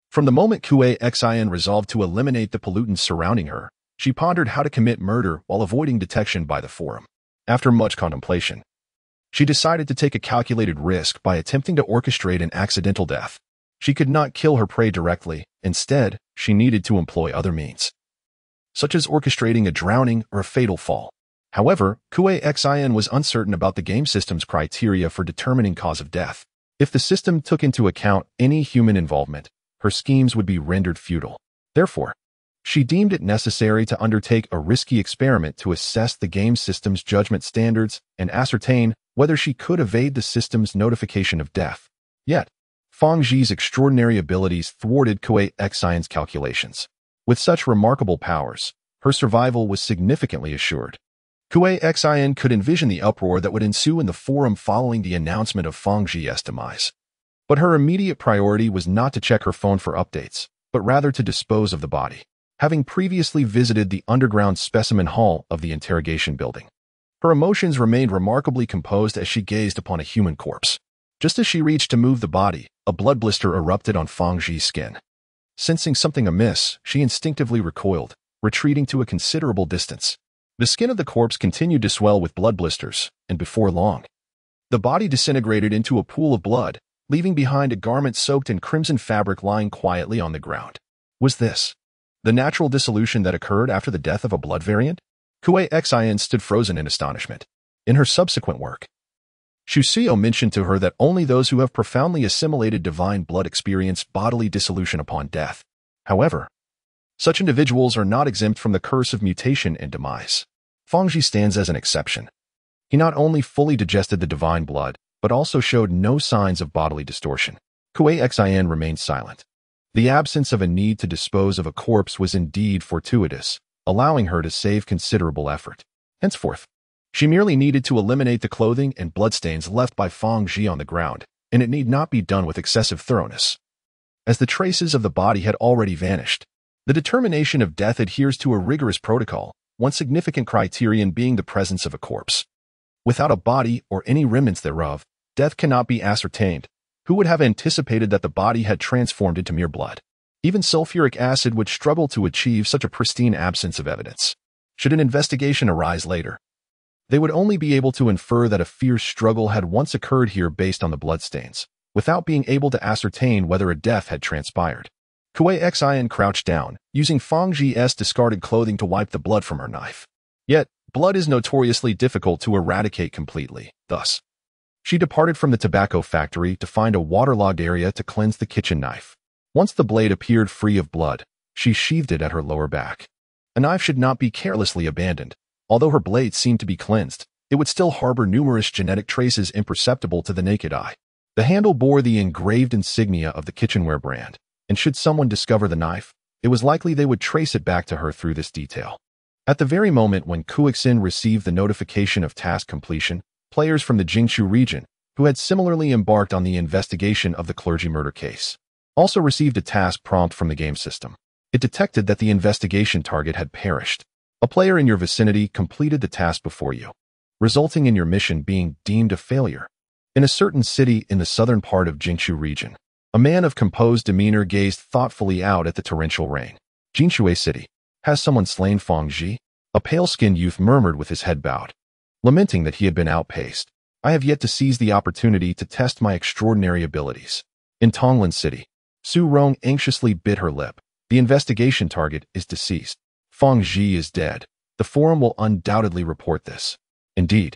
From the moment Kuei Xin resolved to eliminate the pollutants surrounding her, she pondered how to commit murder while avoiding detection by the forum. After much contemplation, she decided to take a calculated risk by attempting to orchestrate an accidental death. She could not kill her prey directly. Instead, she needed to employ other means, such as orchestrating a drowning or a fatal fall. However, Kuei Xin was uncertain about the game system's criteria for determining cause of death. If the system took into account any human involvement, her schemes would be rendered futile. Therefore, she deemed it necessary to undertake a risky experiment to assess the game system's judgment standards and ascertain whether she could evade the system's notification of death. Yet, Fangji's extraordinary abilities thwarted Kuei Xion's calculations. With such remarkable powers, her survival was significantly assured. Kuei Xion could envision the uproar that would ensue in the forum following the announcement of Fangji's demise. But her immediate priority was not to check her phone for updates, but rather to dispose of the body, having previously visited the underground specimen hall of the interrogation building. Her emotions remained remarkably composed as she gazed upon a human corpse. Just as she reached to move the body, a blood blister erupted on Fangji's skin. Sensing something amiss, she instinctively recoiled, retreating to a considerable distance. The skin of the corpse continued to swell with blood blisters, and before long, the body disintegrated into a pool of blood, leaving behind a garment soaked in crimson fabric lying quietly on the ground. Was this the natural dissolution that occurred after the death of a blood variant? Kuei Xion stood frozen in astonishment. In her subsequent work, Shusio mentioned to her that only those who have profoundly assimilated divine blood experience bodily dissolution upon death. However, such individuals are not exempt from the curse of mutation and demise. Fangji stands as an exception. He not only fully digested the divine blood, but also showed no signs of bodily distortion. Kuei Xion remained silent. The absence of a need to dispose of a corpse was indeed fortuitous, allowing her to save considerable effort. Henceforth, she merely needed to eliminate the clothing and bloodstains left by Fangji on the ground, and it need not be done with excessive thoroughness, as the traces of the body had already vanished. The determination of death adheres to a rigorous protocol, one significant criterion being the presence of a corpse. Without a body or any remnants thereof, death cannot be ascertained. Who would have anticipated that the body had transformed into mere blood? Even sulfuric acid would struggle to achieve such a pristine absence of evidence. Should an investigation arise later, they would only be able to infer that a fierce struggle had once occurred here based on the bloodstains, without being able to ascertain whether a death had transpired. Kuei Xion crouched down, using Fangji's discarded clothing to wipe the blood from her knife. Yet, blood is notoriously difficult to eradicate completely. Thus, she departed from the tobacco factory to find a waterlogged area to cleanse the kitchen knife. Once the blade appeared free of blood, she sheathed it at her lower back. A knife should not be carelessly abandoned. Although her blade seemed to be cleansed, it would still harbor numerous genetic traces imperceptible to the naked eye. The handle bore the engraved insignia of the kitchenware brand, and should someone discover the knife, it was likely they would trace it back to her through this detail. At the very moment when Kuixin received the notification of task completion, players from the Jingshu region, who had similarly embarked on the investigation of the clergy murder case, also received a task prompt from the game system. It detected that the investigation target had perished. A player in your vicinity completed the task before you, resulting in your mission being deemed a failure. In a certain city in the southern part of Jingshu region, a man of composed demeanor gazed thoughtfully out at the torrential rain. Jingshu City. Has someone slain Fang Ji? A pale-skinned youth murmured with his head bowed, lamenting that he had been outpaced. I have yet to seize the opportunity to test my extraordinary abilities. In Tonglin City, Su Rong anxiously bit her lip. The investigation target is deceased. Fang Ji is dead. The forum will undoubtedly report this. Indeed.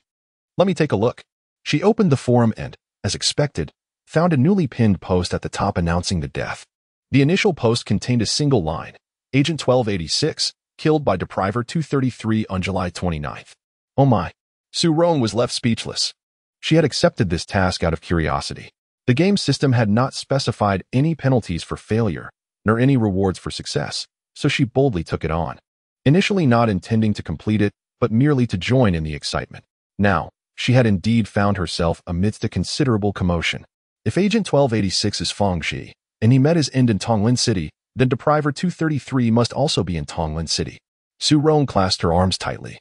Let me take a look. She opened the forum and, as expected, found a newly pinned post at the top announcing the death. The initial post contained a single line. Agent 1286, killed by Depriver 233 on July 29th. Oh my. Su Rong was left speechless. She had accepted this task out of curiosity. The game system had not specified any penalties for failure, nor any rewards for success, so she boldly took it on. Initially not intending to complete it, but merely to join in the excitement. Now, she had indeed found herself amidst a considerable commotion. If Agent 1286 is Fang Ji, and he met his end in Tonglin City, then Depriver 233 must also be in Tonglin City. Su Rong clasped her arms tightly,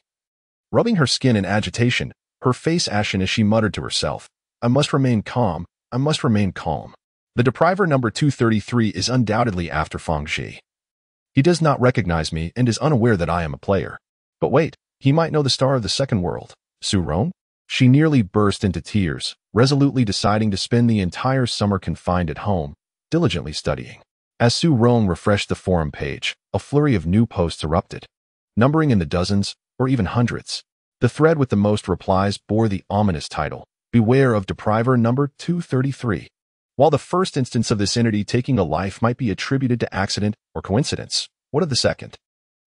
rubbing her skin in agitation, her face ashen as she muttered to herself, I must remain calm, I must remain calm. The Depriver number 233 is undoubtedly after Fang Ji. He does not recognize me and is unaware that I am a player. But wait, he might know the star of the second world, Su Rong? She nearly burst into tears, resolutely deciding to spend the entire summer confined at home, diligently studying. As Su Rong refreshed the forum page, a flurry of new posts erupted, numbering in the dozens or even hundreds. The thread with the most replies bore the ominous title, Beware of Depriver number 233. While the first instance of this entity taking a life might be attributed to accident or coincidence, what of the second?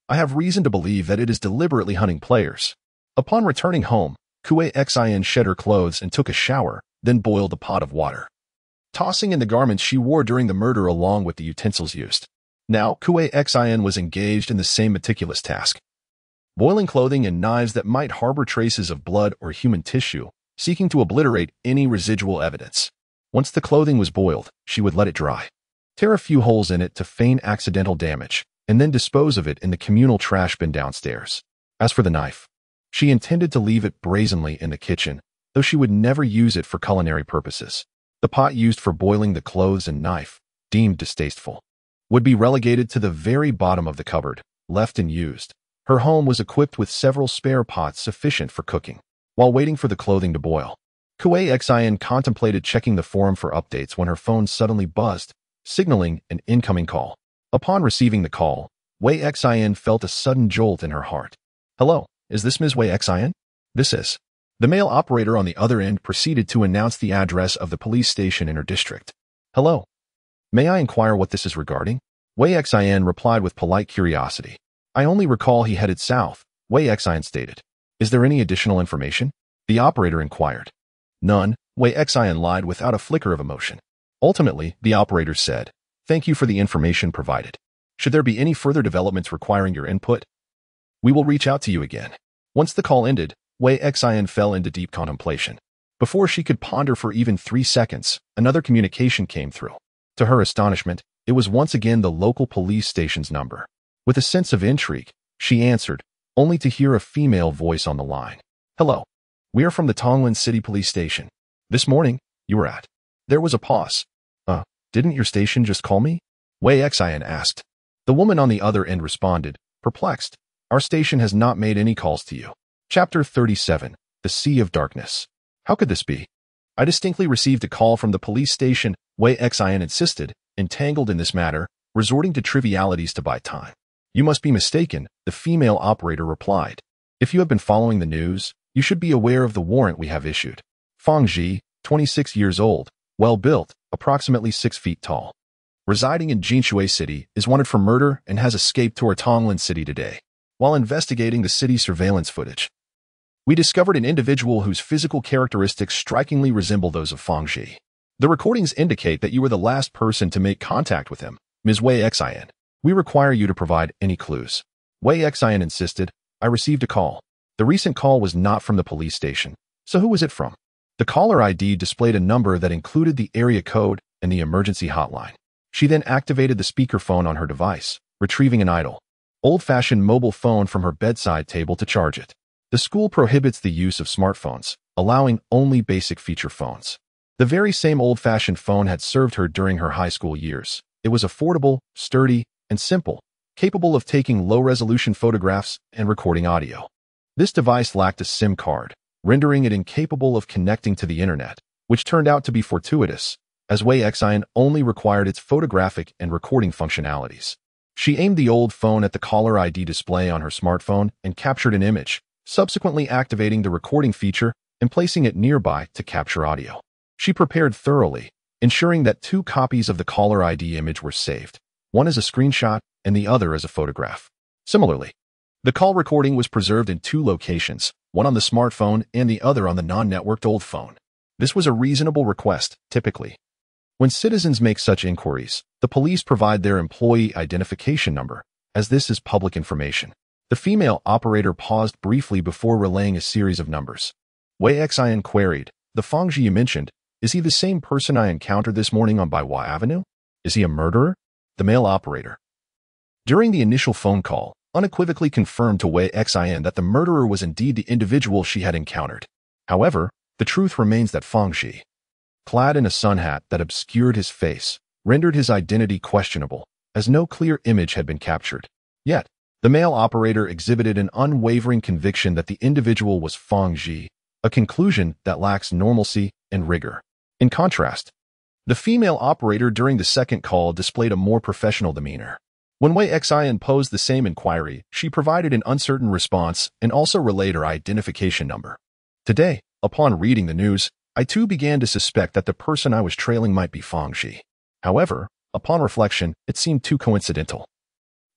I have reason to believe that it is deliberately hunting players. Upon returning home, Kuixin shed her clothes and took a shower, then boiled a pot of water, tossing in the garments she wore during the murder along with the utensils used. Now, Kuixin was engaged in the same meticulous task, boiling clothing and knives that might harbor traces of blood or human tissue, seeking to obliterate any residual evidence. Once the clothing was boiled, she would let it dry, tear a few holes in it to feign accidental damage, and then dispose of it in the communal trash bin downstairs. As for the knife, she intended to leave it brazenly in the kitchen, though she would never use it for culinary purposes. The pot used for boiling the clothes and knife, deemed distasteful, would be relegated to the very bottom of the cupboard, left unused. Her home was equipped with several spare pots sufficient for cooking. While waiting for the clothing to boil, Kuixin contemplated checking the forum for updates when her phone suddenly buzzed, signaling an incoming call. Upon receiving the call, Kuixin felt a sudden jolt in her heart. Hello, is this Ms. Kuixin? This is. The male operator on the other end proceeded to announce the address of the police station in her district. Hello. May I inquire what this is regarding? Kuixin replied with polite curiosity. I only recall he headed south, Kuixin stated. Is there any additional information? The operator inquired. None, Kuixin lied without a flicker of emotion. Ultimately, the operator said, Thank you for the information provided. Should there be any further developments requiring your input, we will reach out to you again. Once the call ended, Kuixin fell into deep contemplation. Before she could ponder for even 3 seconds, another communication came through. To her astonishment, it was once again the local police station's number. With a sense of intrigue, she answered, only to hear a female voice on the line. Hello. We are from the Tonglin City Police Station. This morning, you were at. There was a pause. Didn't your station just call me? Kuixin asked. The woman on the other end responded, perplexed. Our station has not made any calls to you. Chapter 37, The Sea of Darkness. How could this be? I distinctly received a call from the police station, Kuixin insisted, entangled in this matter, resorting to trivialities to buy time. You must be mistaken, the female operator replied. If you have been following the news, you should be aware of the warrant we have issued. Fang Ji, 26 years old, well-built, approximately 6 feet tall, residing in Jingshu City, is wanted for murder and has escaped to our Tonglin City today. While investigating the city's surveillance footage, we discovered an individual whose physical characteristics strikingly resemble those of Fang Ji. The recordings indicate that you were the last person to make contact with him, Ms. Wei Xin. We require you to provide any clues. Wei Xin insisted. I received a call. The recent call was not from the police station. So who was it from? The caller ID displayed a number that included the area code and the emergency hotline. She then activated the speakerphone on her device, retrieving an idle, old-fashioned mobile phone from her bedside table to charge it. The school prohibits the use of smartphones, allowing only basic feature phones. The very same old-fashioned phone had served her during her high school years. It was affordable, sturdy, and simple, capable of taking low-resolution photographs and recording audio. This device lacked a SIM card, rendering it incapable of connecting to the internet, which turned out to be fortuitous, as Wei Xin only required its photographic and recording functionalities. She aimed the old phone at the caller ID display on her smartphone and captured an image, subsequently activating the recording feature and placing it nearby to capture audio. She prepared thoroughly, ensuring that 2 copies of the caller ID image were saved, one as a screenshot and the other as a photograph. Similarly, the call recording was preserved in 2 locations, one on the smartphone and the other on the non-networked old phone. This was a reasonable request, typically. When citizens make such inquiries, the police provide their employee identification number, as this is public information. The female operator paused briefly before relaying a series of numbers. Wei Xin queried, "The Fangji you mentioned, is he the same person I encountered this morning on Baiwa Avenue? Is he a murderer?" The male operator, during the initial phone call, unequivocally confirmed to Wei Xin that the murderer was indeed the individual she had encountered. However, the truth remains that Fangji, clad in a sun hat that obscured his face, rendered his identity questionable, as no clear image had been captured. Yet, the male operator exhibited an unwavering conviction that the individual was Fangji, a conclusion that lacks normalcy and rigor. In contrast, the female operator during the second call displayed a more professional demeanor. When Wei Xin posed the same inquiry, she provided an uncertain response and also relayed her identification number. Today, upon reading the news, I too began to suspect that the person I was trailing might be Fangji. However, upon reflection, it seemed too coincidental.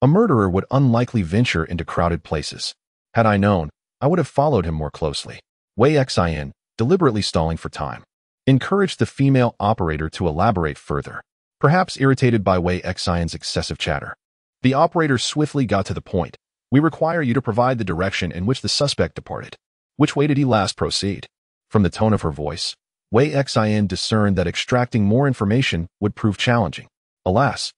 A murderer would unlikely venture into crowded places. Had I known, I would have followed him more closely. Wei Xin, deliberately stalling for time, encouraged the female operator to elaborate further, perhaps irritated by Wei Xin's excessive chatter. The operator swiftly got to the point. "We require you to provide the direction in which the suspect departed. Which way did he last proceed?" From the tone of her voice, Wei Xin discerned that extracting more information would prove challenging. Alas,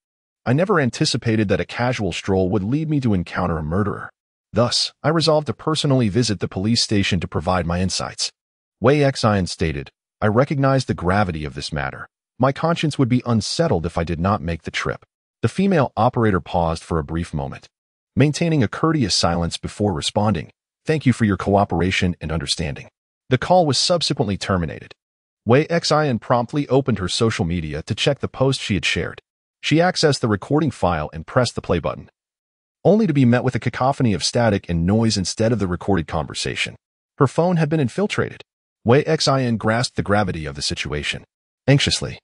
I never anticipated that a casual stroll would lead me to encounter a murderer. Thus, I resolved to personally visit the police station to provide my insights. Wei Xin stated, "I recognize the gravity of this matter. My conscience would be unsettled if I did not make the trip." The female operator paused for a brief moment, maintaining a courteous silence before responding, "Thank you for your cooperation and understanding." The call was subsequently terminated. Wei Xin promptly opened her social media to check the post she had shared. She accessed the recording file and pressed the play button, only to be met with a cacophony of static and noise instead of the recorded conversation. Her phone had been infiltrated. Wei Xin grasped the gravity of the situation. Anxiously,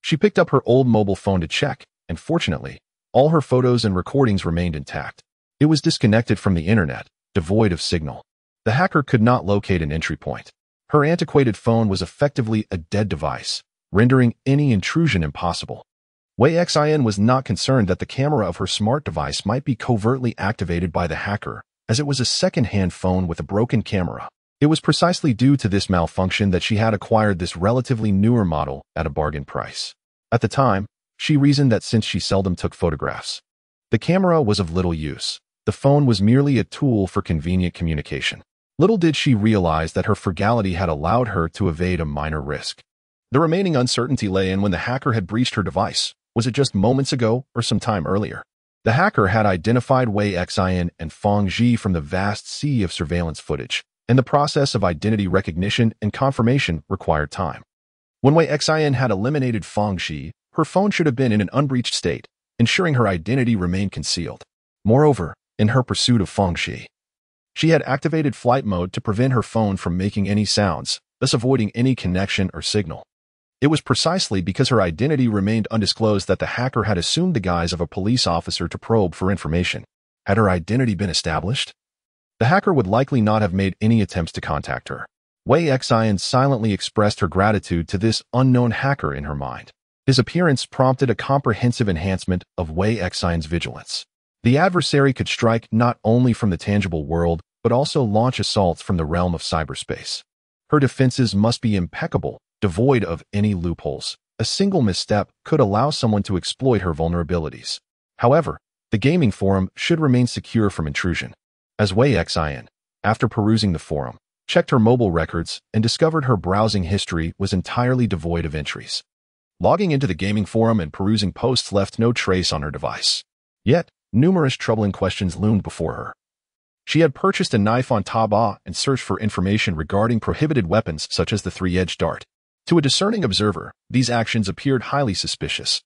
she picked up her old mobile phone to check, and fortunately, all her photos and recordings remained intact. It was disconnected from the internet, devoid of signal. The hacker could not locate an entry point. Her antiquated phone was effectively a dead device, rendering any intrusion impossible. Wei Xin was not concerned that the camera of her smart device might be covertly activated by the hacker, as it was a second-hand phone with a broken camera. It was precisely due to this malfunction that she had acquired this relatively newer model at a bargain price. At the time, she reasoned that since she seldom took photographs, the camera was of little use. The phone was merely a tool for convenient communication. Little did she realize that her frugality had allowed her to evade a minor risk. The remaining uncertainty lay in when the hacker had breached her device. Was it just moments ago or some time earlier? The hacker had identified Wei Xin and Fangji from the vast sea of surveillance footage, and the process of identity recognition and confirmation required time. When Wei Xin had eliminated Fangji, her phone should have been in an unbreached state, ensuring her identity remained concealed. Moreover, in her pursuit of Fangji, she had activated flight mode to prevent her phone from making any sounds, thus avoiding any connection or signal. It was precisely because her identity remained undisclosed that the hacker had assumed the guise of a police officer to probe for information. Had her identity been established, the hacker would likely not have made any attempts to contact her. Wei Xian silently expressed her gratitude to this unknown hacker in her mind. His appearance prompted a comprehensive enhancement of Wei Xian's vigilance. The adversary could strike not only from the tangible world, but also launch assaults from the realm of cyberspace. Her defenses must be impeccable, devoid of any loopholes. A single misstep could allow someone to exploit her vulnerabilities. However, the gaming forum should remain secure from intrusion. As Wei Xian, after perusing the forum, checked her mobile records and discovered her browsing history was entirely devoid of entries. Logging into the gaming forum and perusing posts left no trace on her device. Yet, numerous troubling questions loomed before her. She had purchased a knife on Taobao and searched for information regarding prohibited weapons such as the three-edged dart. To a discerning observer, these actions appeared highly suspicious.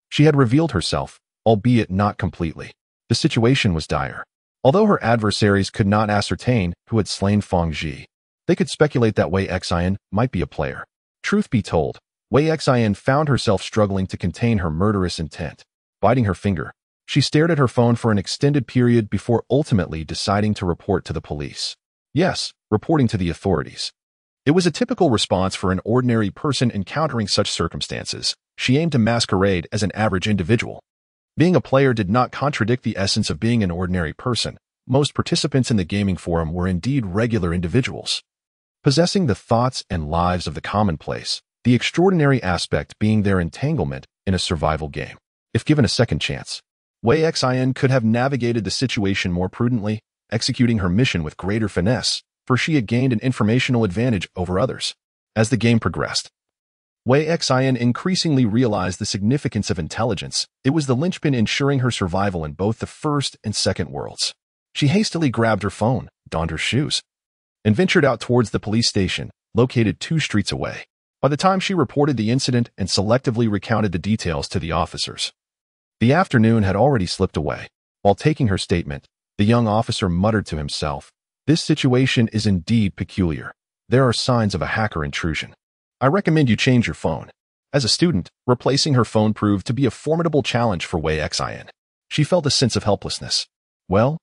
She had revealed herself, albeit not completely. The situation was dire. Although her adversaries could not ascertain who had slain Feng Ji, they could speculate that Wei Xian might be a player. Truth be told, Wei Xian found herself struggling to contain her murderous intent. Biting her finger, she stared at her phone for an extended period before ultimately deciding to report to the police. Yes, reporting to the authorities. It was a typical response for an ordinary person encountering such circumstances. She aimed to masquerade as an average individual. Being a player did not contradict the essence of being an ordinary person. Most participants in the gaming forum were indeed regular individuals, possessing the thoughts and lives of the commonplace, the extraordinary aspect being their entanglement in a survival game. If given a second chance, Wei Xian could have navigated the situation more prudently, executing her mission with greater finesse, for she had gained an informational advantage over others. As the game progressed, Wei Xian increasingly realized the significance of intelligence. It was the linchpin ensuring her survival in both the first and second worlds. She hastily grabbed her phone, donned her shoes, and ventured out towards the police station, located 2 streets away. By the time she reported the incident and selectively recounted the details to the officers, the afternoon had already slipped away. While taking her statement, the young officer muttered to himself, "This situation is indeed peculiar. There are signs of a hacker intrusion. I recommend you change your phone." As a student, replacing her phone proved to be a formidable challenge for Wei Xian. She felt a sense of helplessness. "Well,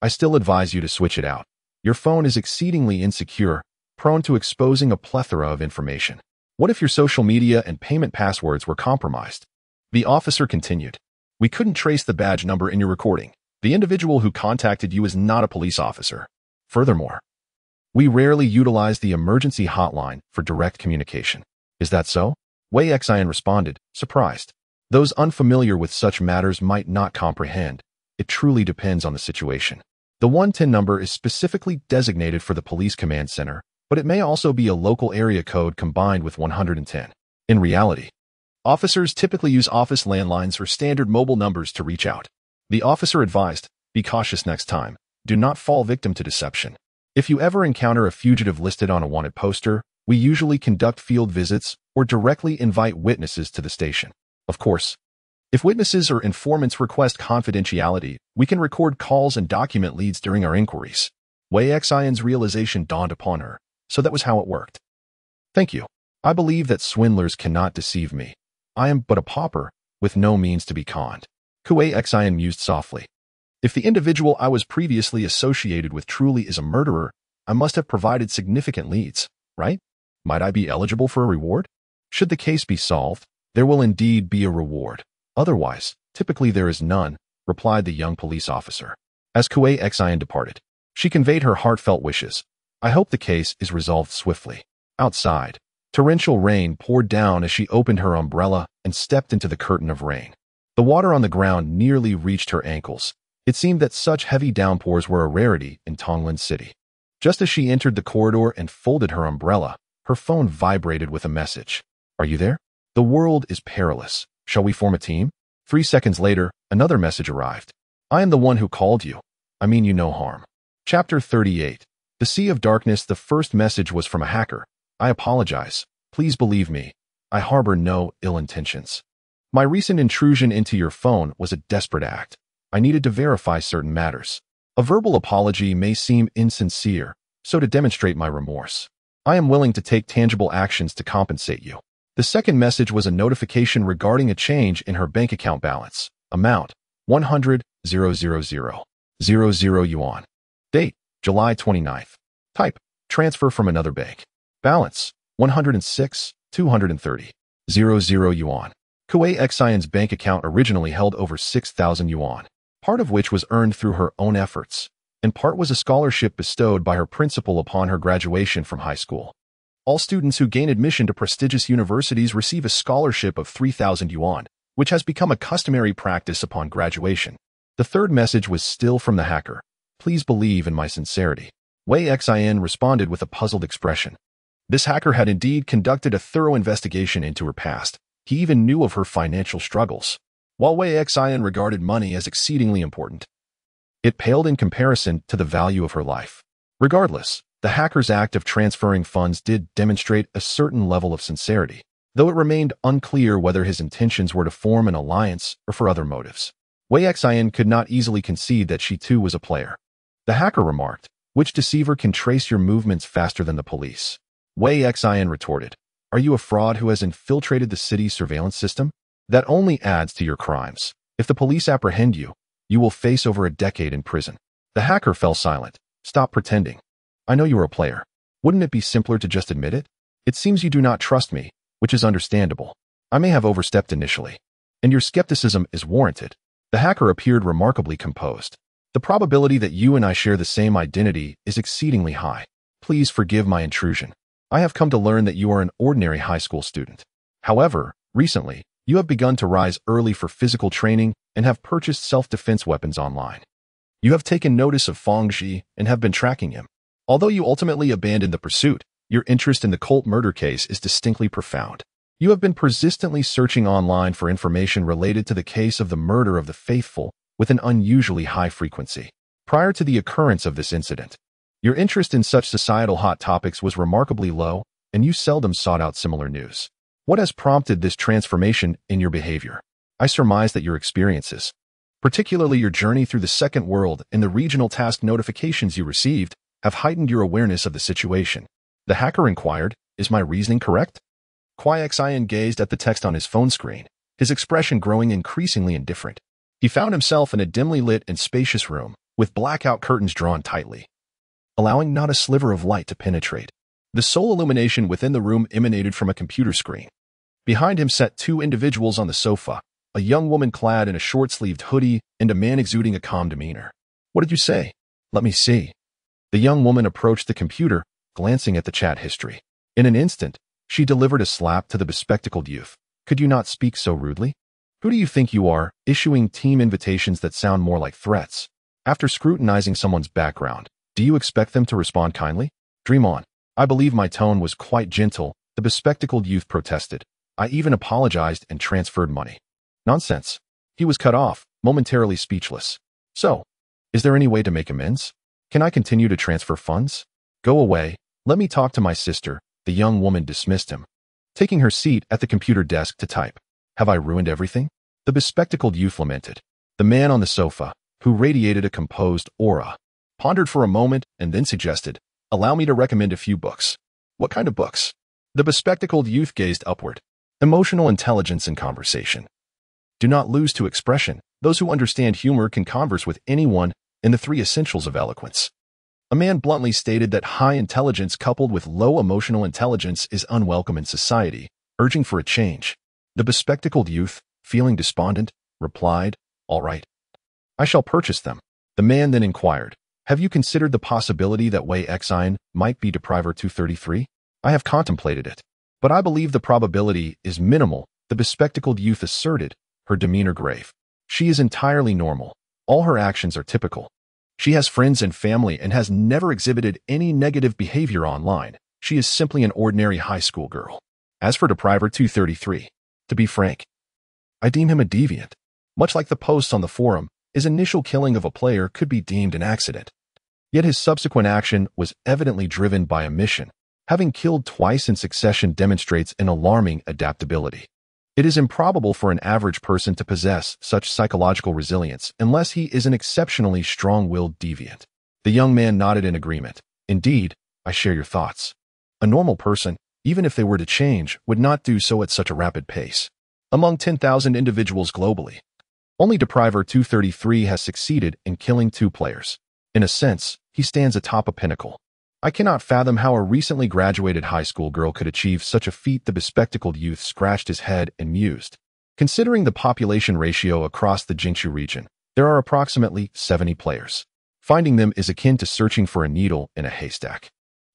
I still advise you to switch it out. Your phone is exceedingly insecure, prone to exposing a plethora of information. What if your social media and payment passwords were compromised?" The officer continued. "We couldn't trace the badge number in your recording. The individual who contacted you is not a police officer. Furthermore, we rarely utilize the emergency hotline for direct communication." "Is that so?" Wei Xian responded, surprised. Those unfamiliar with such matters might not comprehend. It truly depends on the situation. The 110 number is specifically designated for the police command center, but it may also be a local area code combined with 110. In reality, officers typically use office landlines or standard mobile numbers to reach out. The officer advised, "Be cautious next time. Do not fall victim to deception. If you ever encounter a fugitive listed on a wanted poster, we usually conduct field visits or directly invite witnesses to the station. Of course, if witnesses or informants request confidentiality, we can record calls and document leads during our inquiries." Wei Xian's realization dawned upon her, so that was how it worked. "Thank you. I believe that swindlers cannot deceive me. I am but a pauper, with no means to be conned." Wei Xian mused softly. "If the individual I was previously associated with truly is a murderer, I must have provided significant leads, right? Might I be eligible for a reward? Should the case be solved, there will indeed be a reward. Otherwise, typically there is none," replied the young police officer. As Wei Xian departed, she conveyed her heartfelt wishes. "I hope the case is resolved swiftly." Outside, torrential rain poured down as she opened her umbrella and stepped into the curtain of rain. The water on the ground nearly reached her ankles. It seemed that such heavy downpours were a rarity in Tonglan City. Just as she entered the corridor and folded her umbrella, her phone vibrated with a message. "Are you there? The world is perilous. Shall we form a team?" 3 seconds later, another message arrived. "I am the one who called you. I mean you no harm." Chapter 38. The Sea of Darkness. The first message was from a hacker. "I apologize. Please believe me. I harbor no ill intentions. My recent intrusion into your phone was a desperate act. I needed to verify certain matters. A verbal apology may seem insincere, so to demonstrate my remorse, I am willing to take tangible actions to compensate you." The second message was a notification regarding a change in her bank account balance. Amount: 100,000 yuan. Date: July 29th. Type: transfer from another bank. Balance, 106,230.00 yuan. Kuei Xian's bank account originally held over 6,000 yuan, part of which was earned through her own efforts, and part was a scholarship bestowed by her principal upon her graduation from high school. All students who gain admission to prestigious universities receive a scholarship of 3,000 yuan, which has become a customary practice upon graduation. The third message was still from the hacker. Please believe in my sincerity. Wei Xian responded with a puzzled expression. This hacker had indeed conducted a thorough investigation into her past. He even knew of her financial struggles. While Wei Xian regarded money as exceedingly important, it paled in comparison to the value of her life. Regardless, the hacker's act of transferring funds did demonstrate a certain level of sincerity, though it remained unclear whether his intentions were to form an alliance or for other motives. Wei Xian could not easily concede that she too was a player. The hacker remarked, "Which deceiver can trace your movements faster than the police?" Wei Xian retorted, "Are you a fraud who has infiltrated the city's surveillance system? That only adds to your crimes. If the police apprehend you, you will face over a decade in prison." The hacker fell silent. "Stop pretending. I know you are a player. Wouldn't it be simpler to just admit it? It seems you do not trust me, which is understandable. I may have overstepped initially, and your skepticism is warranted." The hacker appeared remarkably composed. "The probability that you and I share the same identity is exceedingly high. Please forgive my intrusion. I have come to learn that you are an ordinary high school student. However, recently, you have begun to rise early for physical training and have purchased self-defense weapons online. You have taken notice of Feng Xi and have been tracking him. Although you ultimately abandoned the pursuit, your interest in the cult murder case is distinctly profound. You have been persistently searching online for information related to the case of the murder of the faithful with an unusually high frequency. Prior to the occurrence of this incident, your interest in such societal hot topics was remarkably low, and you seldom sought out similar news. What has prompted this transformation in your behavior? I surmise that your experiences, particularly your journey through the second world and the regional task notifications you received, have heightened your awareness of the situation." The hacker inquired, "Is my reasoning correct?" Kuei Xian gazed at the text on his phone screen, his expression growing increasingly indifferent. He found himself in a dimly lit and spacious room, with blackout curtains drawn tightly, allowing not a sliver of light to penetrate. The sole illumination within the room emanated from a computer screen. Behind him sat two individuals on the sofa, a young woman clad in a short-sleeved hoodie and a man exuding a calm demeanor. "What did you say? Let me see." The young woman approached the computer, glancing at the chat history. In an instant, she delivered a slap to the bespectacled youth. "Could you not speak so rudely? Who do you think you are, issuing team invitations that sound more like threats? After scrutinizing someone's background, do you expect them to respond kindly? Dream on." "I believe my tone was quite gentle," the bespectacled youth protested. "I even apologized and transferred money." "Nonsense." He was cut off, momentarily speechless. "So, is there any way to make amends? Can I continue to transfer funds?" "Go away. Let me talk to my sister." The young woman dismissed him, taking her seat at the computer desk to type. "Have I ruined everything?" the bespectacled youth lamented. The man on the sofa, who radiated a composed aura, pondered for a moment and then suggested, "Allow me to recommend a few books." "What kind of books?" The bespectacled youth gazed upward. "Emotional intelligence and conversation. Do not lose to expression. Those who understand humor can converse with anyone, and the three essentials of eloquence." A man bluntly stated that high intelligence coupled with low emotional intelligence is unwelcome in society, urging for a change. The bespectacled youth, feeling despondent, replied, "All right. I shall purchase them." The man then inquired, "Have you considered the possibility that Wei Xian might be Depriver 233? "I have contemplated it, but I believe the probability is minimal," the bespectacled youth asserted, her demeanor grave. "She is entirely normal. All her actions are typical. She has friends and family and has never exhibited any negative behavior online. She is simply an ordinary high school girl. As for Depriver 233, to be frank, I deem him a deviant. Much like the posts on the forum, his initial killing of a player could be deemed an accident. Yet his subsequent action was evidently driven by a mission. Having killed twice in succession demonstrates an alarming adaptability. It is improbable for an average person to possess such psychological resilience unless he is an exceptionally strong-willed deviant." The young man nodded in agreement. "Indeed, I share your thoughts. A normal person, even if they were to change, would not do so at such a rapid pace. Among 10,000 individuals globally, only Depriver 233 has succeeded in killing 2 players. In a sense, he stands atop a pinnacle. I cannot fathom how a recently graduated high school girl could achieve such a feat. The bespectacled youth scratched his head and mused. Considering the population ratio across the Jingshu region, there are approximately 70 players. Finding them is akin to searching for a needle in a haystack.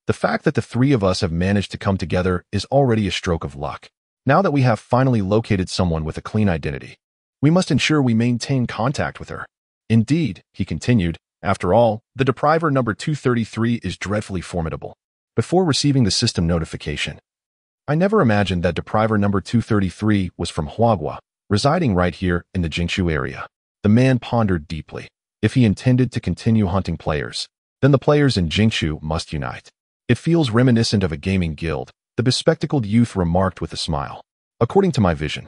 The fact that the three of us have managed to come together is already a stroke of luck. Now that we have finally located someone with a clean identity, we must ensure we maintain contact with her. Indeed, he continued, after all, the depriver number 233 is dreadfully formidable. Before receiving the system notification, I never imagined that depriver number 233 was from Huagua, residing right here in the Jingshu area. The man pondered deeply. If he intended to continue hunting players, then the players in Jingshu must unite. It feels reminiscent of a gaming guild, the bespectacled youth remarked with a smile. According to my vision,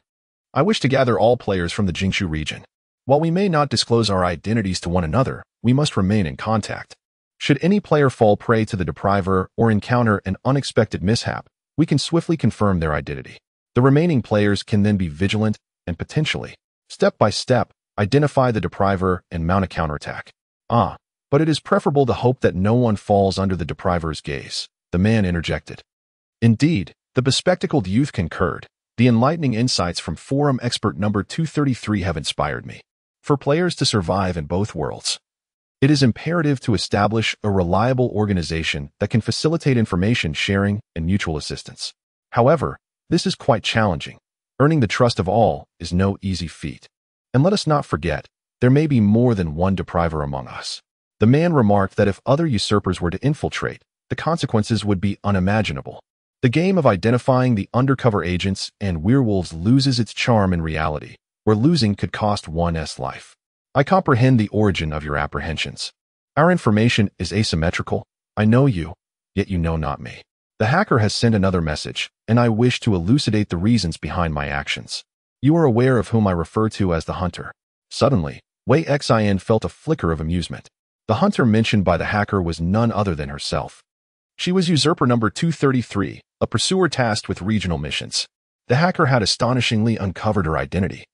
I wish to gather all players from the Jingshu region. While we may not disclose our identities to one another, we must remain in contact. Should any player fall prey to the depriver or encounter an unexpected mishap, we can swiftly confirm their identity. The remaining players can then be vigilant and potentially, step by step, identify the depriver and mount a counterattack. But it is preferable to hope that no one falls under the depriver's gaze, the man interjected. Indeed, the bespectacled youth concurred. The enlightening insights from forum expert number 233 have inspired me. For players to survive in both worlds, it is imperative to establish a reliable organization that can facilitate information sharing and mutual assistance. However, this is quite challenging. Earning the trust of all is no easy feat. And let us not forget, there may be more than one depriver among us. The man remarked that if other usurpers were to infiltrate, the consequences would be unimaginable. The game of identifying the undercover agents and werewolves loses its charm in reality, where losing could cost one's life. I comprehend the origin of your apprehensions. Our information is asymmetrical. I know you, yet you know not me. The hacker has sent another message, and I wish to elucidate the reasons behind my actions. You are aware of whom I refer to as the hunter. Suddenly, Wei Xin felt a flicker of amusement. The hunter mentioned by the hacker was none other than herself. She was usurper number 233, a pursuer tasked with regional missions. The hacker had astonishingly uncovered her identity.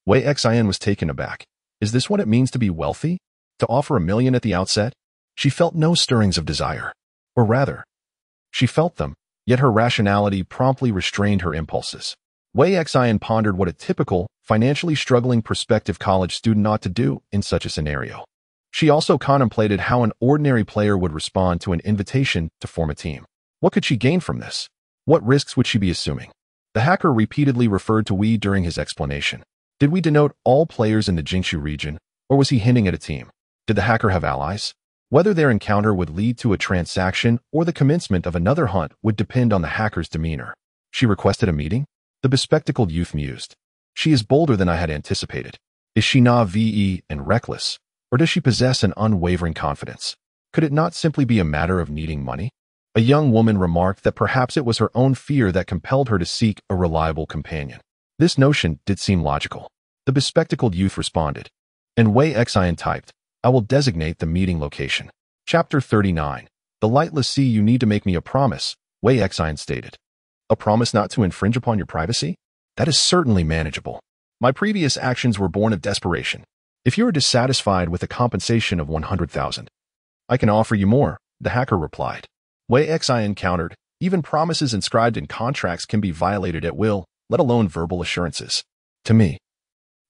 Wei Xin was taken aback. Is this what it means to be wealthy? To offer $1 million at the outset? She felt no stirrings of desire. Or rather, she felt them, yet her rationality promptly restrained her impulses. Wei Xin pondered what a typical, financially struggling prospective college student ought to do in such a scenario. She also contemplated how an ordinary player would respond to an invitation to form a team. What could she gain from this? What risks would she be assuming? The hacker repeatedly referred to we during his explanation. Did we denote all players in the Jingshu region, or was he hinting at a team? Did the hacker have allies? Whether their encounter would lead to a transaction or the commencement of another hunt would depend on the hacker's demeanor. She requested a meeting? The bespectacled youth mused. She is bolder than I had anticipated. Is she naive and reckless, or does she possess an unwavering confidence? Could it not simply be a matter of needing money? A young woman remarked that perhaps it was her own fear that compelled her to seek a reliable companion. This notion did seem logical. The bespectacled youth responded. And Wei Xin typed, I will designate the meeting location. Chapter 39. The lightless sea. You need to make me a promise, Wei Xin stated. A promise not to infringe upon your privacy? That is certainly manageable. My previous actions were born of desperation. If you are dissatisfied with a compensation of 100,000, I can offer you more, the hacker replied. Wei Xin countered, even promises inscribed in contracts can be violated at will, let alone verbal assurances. To me,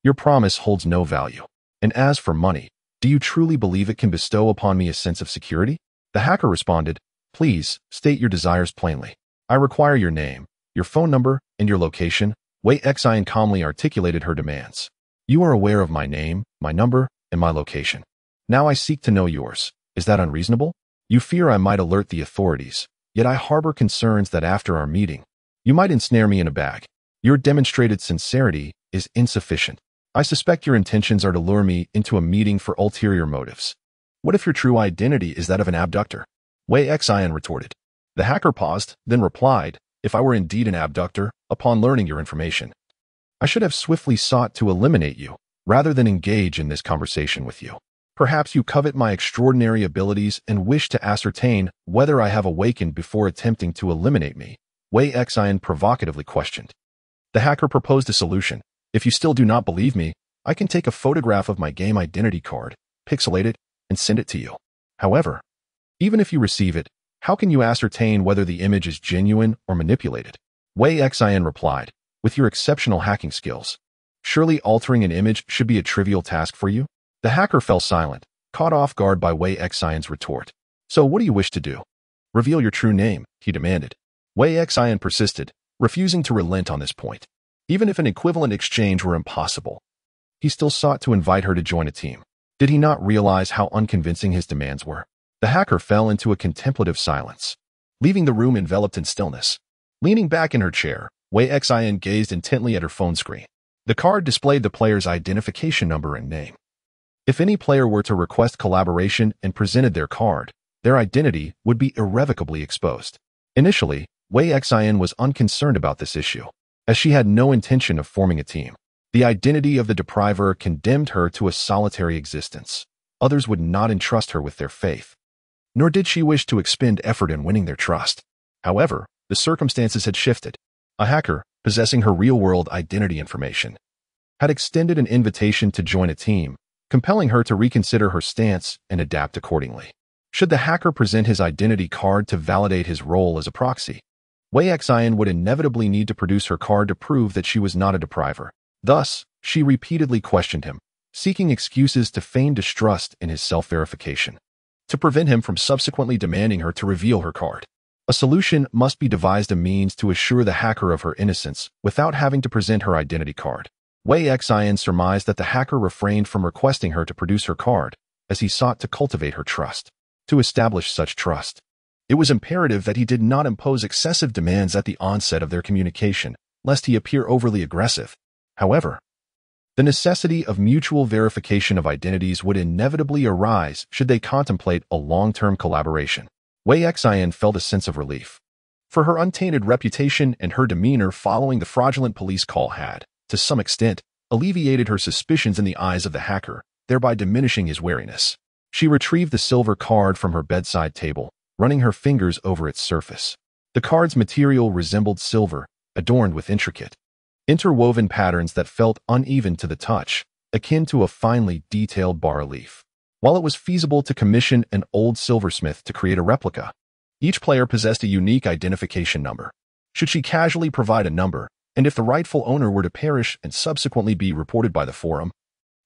your promise holds no value. And as for money, do you truly believe it can bestow upon me a sense of security? The hacker responded, please, state your desires plainly. I require your name, your phone number, and your location. Wei Xin calmly articulated her demands. You are aware of my name, my number, and my location. Now I seek to know yours. Is that unreasonable? You fear I might alert the authorities, yet I harbor concerns that after our meeting, you might ensnare me in a bag. Your demonstrated sincerity is insufficient. I suspect your intentions are to lure me into a meeting for ulterior motives. What if your true identity is that of an abductor? Wei Xin retorted. The hacker paused, then replied, if I were indeed an abductor, upon learning your information, I should have swiftly sought to eliminate you, rather than engage in this conversation with you. Perhaps you covet my extraordinary abilities and wish to ascertain whether I have awakened before attempting to eliminate me, Wei Xin provocatively questioned. The hacker proposed a solution. If you still do not believe me, I can take a photograph of my game identity card, pixelate it, and send it to you. However, even if you receive it, How can you ascertain whether the image is genuine or manipulated? Wei Xin replied, with your exceptional hacking skills. Surely altering an image should be a trivial task for you? The hacker fell silent, caught off guard by Wei Xin's retort. So what do you wish to do? Reveal your true name, he demanded. Wei Xin persisted, refusing to relent on this point. Even if an equivalent exchange were impossible, he still sought to invite her to join a team. Did he not realize how unconvincing his demands were? The hacker fell into a contemplative silence, leaving the room enveloped in stillness. Leaning back in her chair, Wei Xin gazed intently at her phone screen. The card displayed the player's identification number and name. If any player were to request collaboration and presented their card, their identity would be irrevocably exposed. Initially, Wei Xin was unconcerned about this issue, as she had no intention of forming a team. The identity of the depriver condemned her to a solitary existence. Others would not entrust her with their faith, nor did she wish to expend effort in winning their trust. However, the circumstances had shifted. A hacker, possessing her real-world identity information, had extended an invitation to join a team, compelling her to reconsider her stance and adapt accordingly. Should the hacker present his identity card to validate his role as a proxy, Wei Xin would inevitably need to produce her card to prove that she was not a depriver. Thus, she repeatedly questioned him, seeking excuses to feign distrust in his self-verification, to prevent him from subsequently demanding her to reveal her card. A solution must be devised, a means to assure the hacker of her innocence without having to present her identity card. Wei Xin surmised that the hacker refrained from requesting her to produce her card, as he sought to cultivate her trust. To establish such trust, it was imperative that he did not impose excessive demands at the onset of their communication, lest he appear overly aggressive. However, the necessity of mutual verification of identities would inevitably arise should they contemplate a long-term collaboration. Wei Xin felt a sense of relief, for her untainted reputation and her demeanor following the fraudulent police call had, to some extent, alleviated her suspicions in the eyes of the hacker, thereby diminishing his wariness. She retrieved the silver card from her bedside table, running her fingers over its surface. The card's material resembled silver, adorned with intricate, interwoven patterns that felt uneven to the touch, akin to a finely detailed bas-relief. While it was feasible to commission an old silversmith to create a replica, each player possessed a unique identification number. Should she casually provide a number, and if the rightful owner were to perish and subsequently be reported by the forum,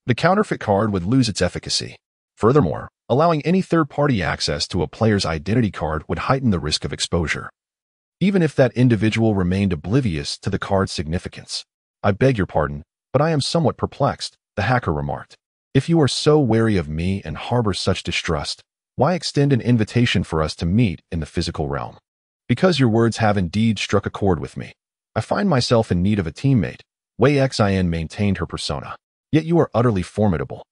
the counterfeit card would lose its efficacy. Furthermore, allowing any third-party access to a player's identity card would heighten the risk of exposure, even if that individual remained oblivious to the card's significance. I beg your pardon, but I am somewhat perplexed, the hacker remarked. If you are so wary of me and harbor such distrust, why extend an invitation for us to meet in the physical realm? Because your words have indeed struck a chord with me. I find myself in need of a teammate. Wei Xin maintained her persona. Yet you are utterly formidable.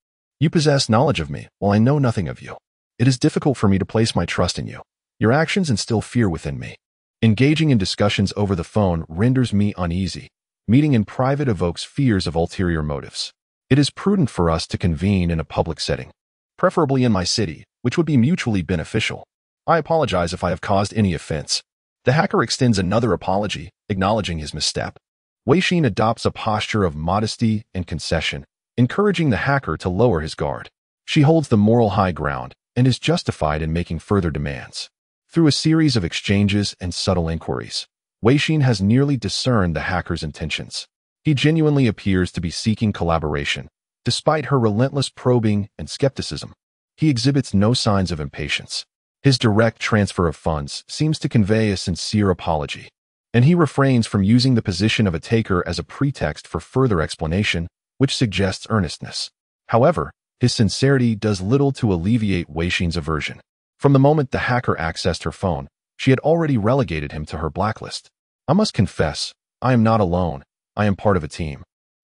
You possess knowledge of me, while I know nothing of you. It is difficult for me to place my trust in you. Your actions instill fear within me. Engaging in discussions over the phone renders me uneasy. Meeting in private evokes fears of ulterior motives. It is prudent for us to convene in a public setting, preferably in my city, which would be mutually beneficial. I apologize if I have caused any offense. The hacker extends another apology, acknowledging his misstep. Wei Xin adopts a posture of modesty and concession, encouraging the hacker to lower his guard. She holds the moral high ground and is justified in making further demands. Through a series of exchanges and subtle inquiries, Wei Xin has nearly discerned the hacker's intentions. He genuinely appears to be seeking collaboration, despite her relentless probing and skepticism. He exhibits no signs of impatience. His direct transfer of funds seems to convey a sincere apology, and he refrains from using the position of a taker as a pretext for further explanation, which suggests earnestness. However, his sincerity does little to alleviate Wei Xin's aversion. From the moment the hacker accessed her phone, she had already relegated him to her blacklist. I must confess, I am not alone. I am part of a team,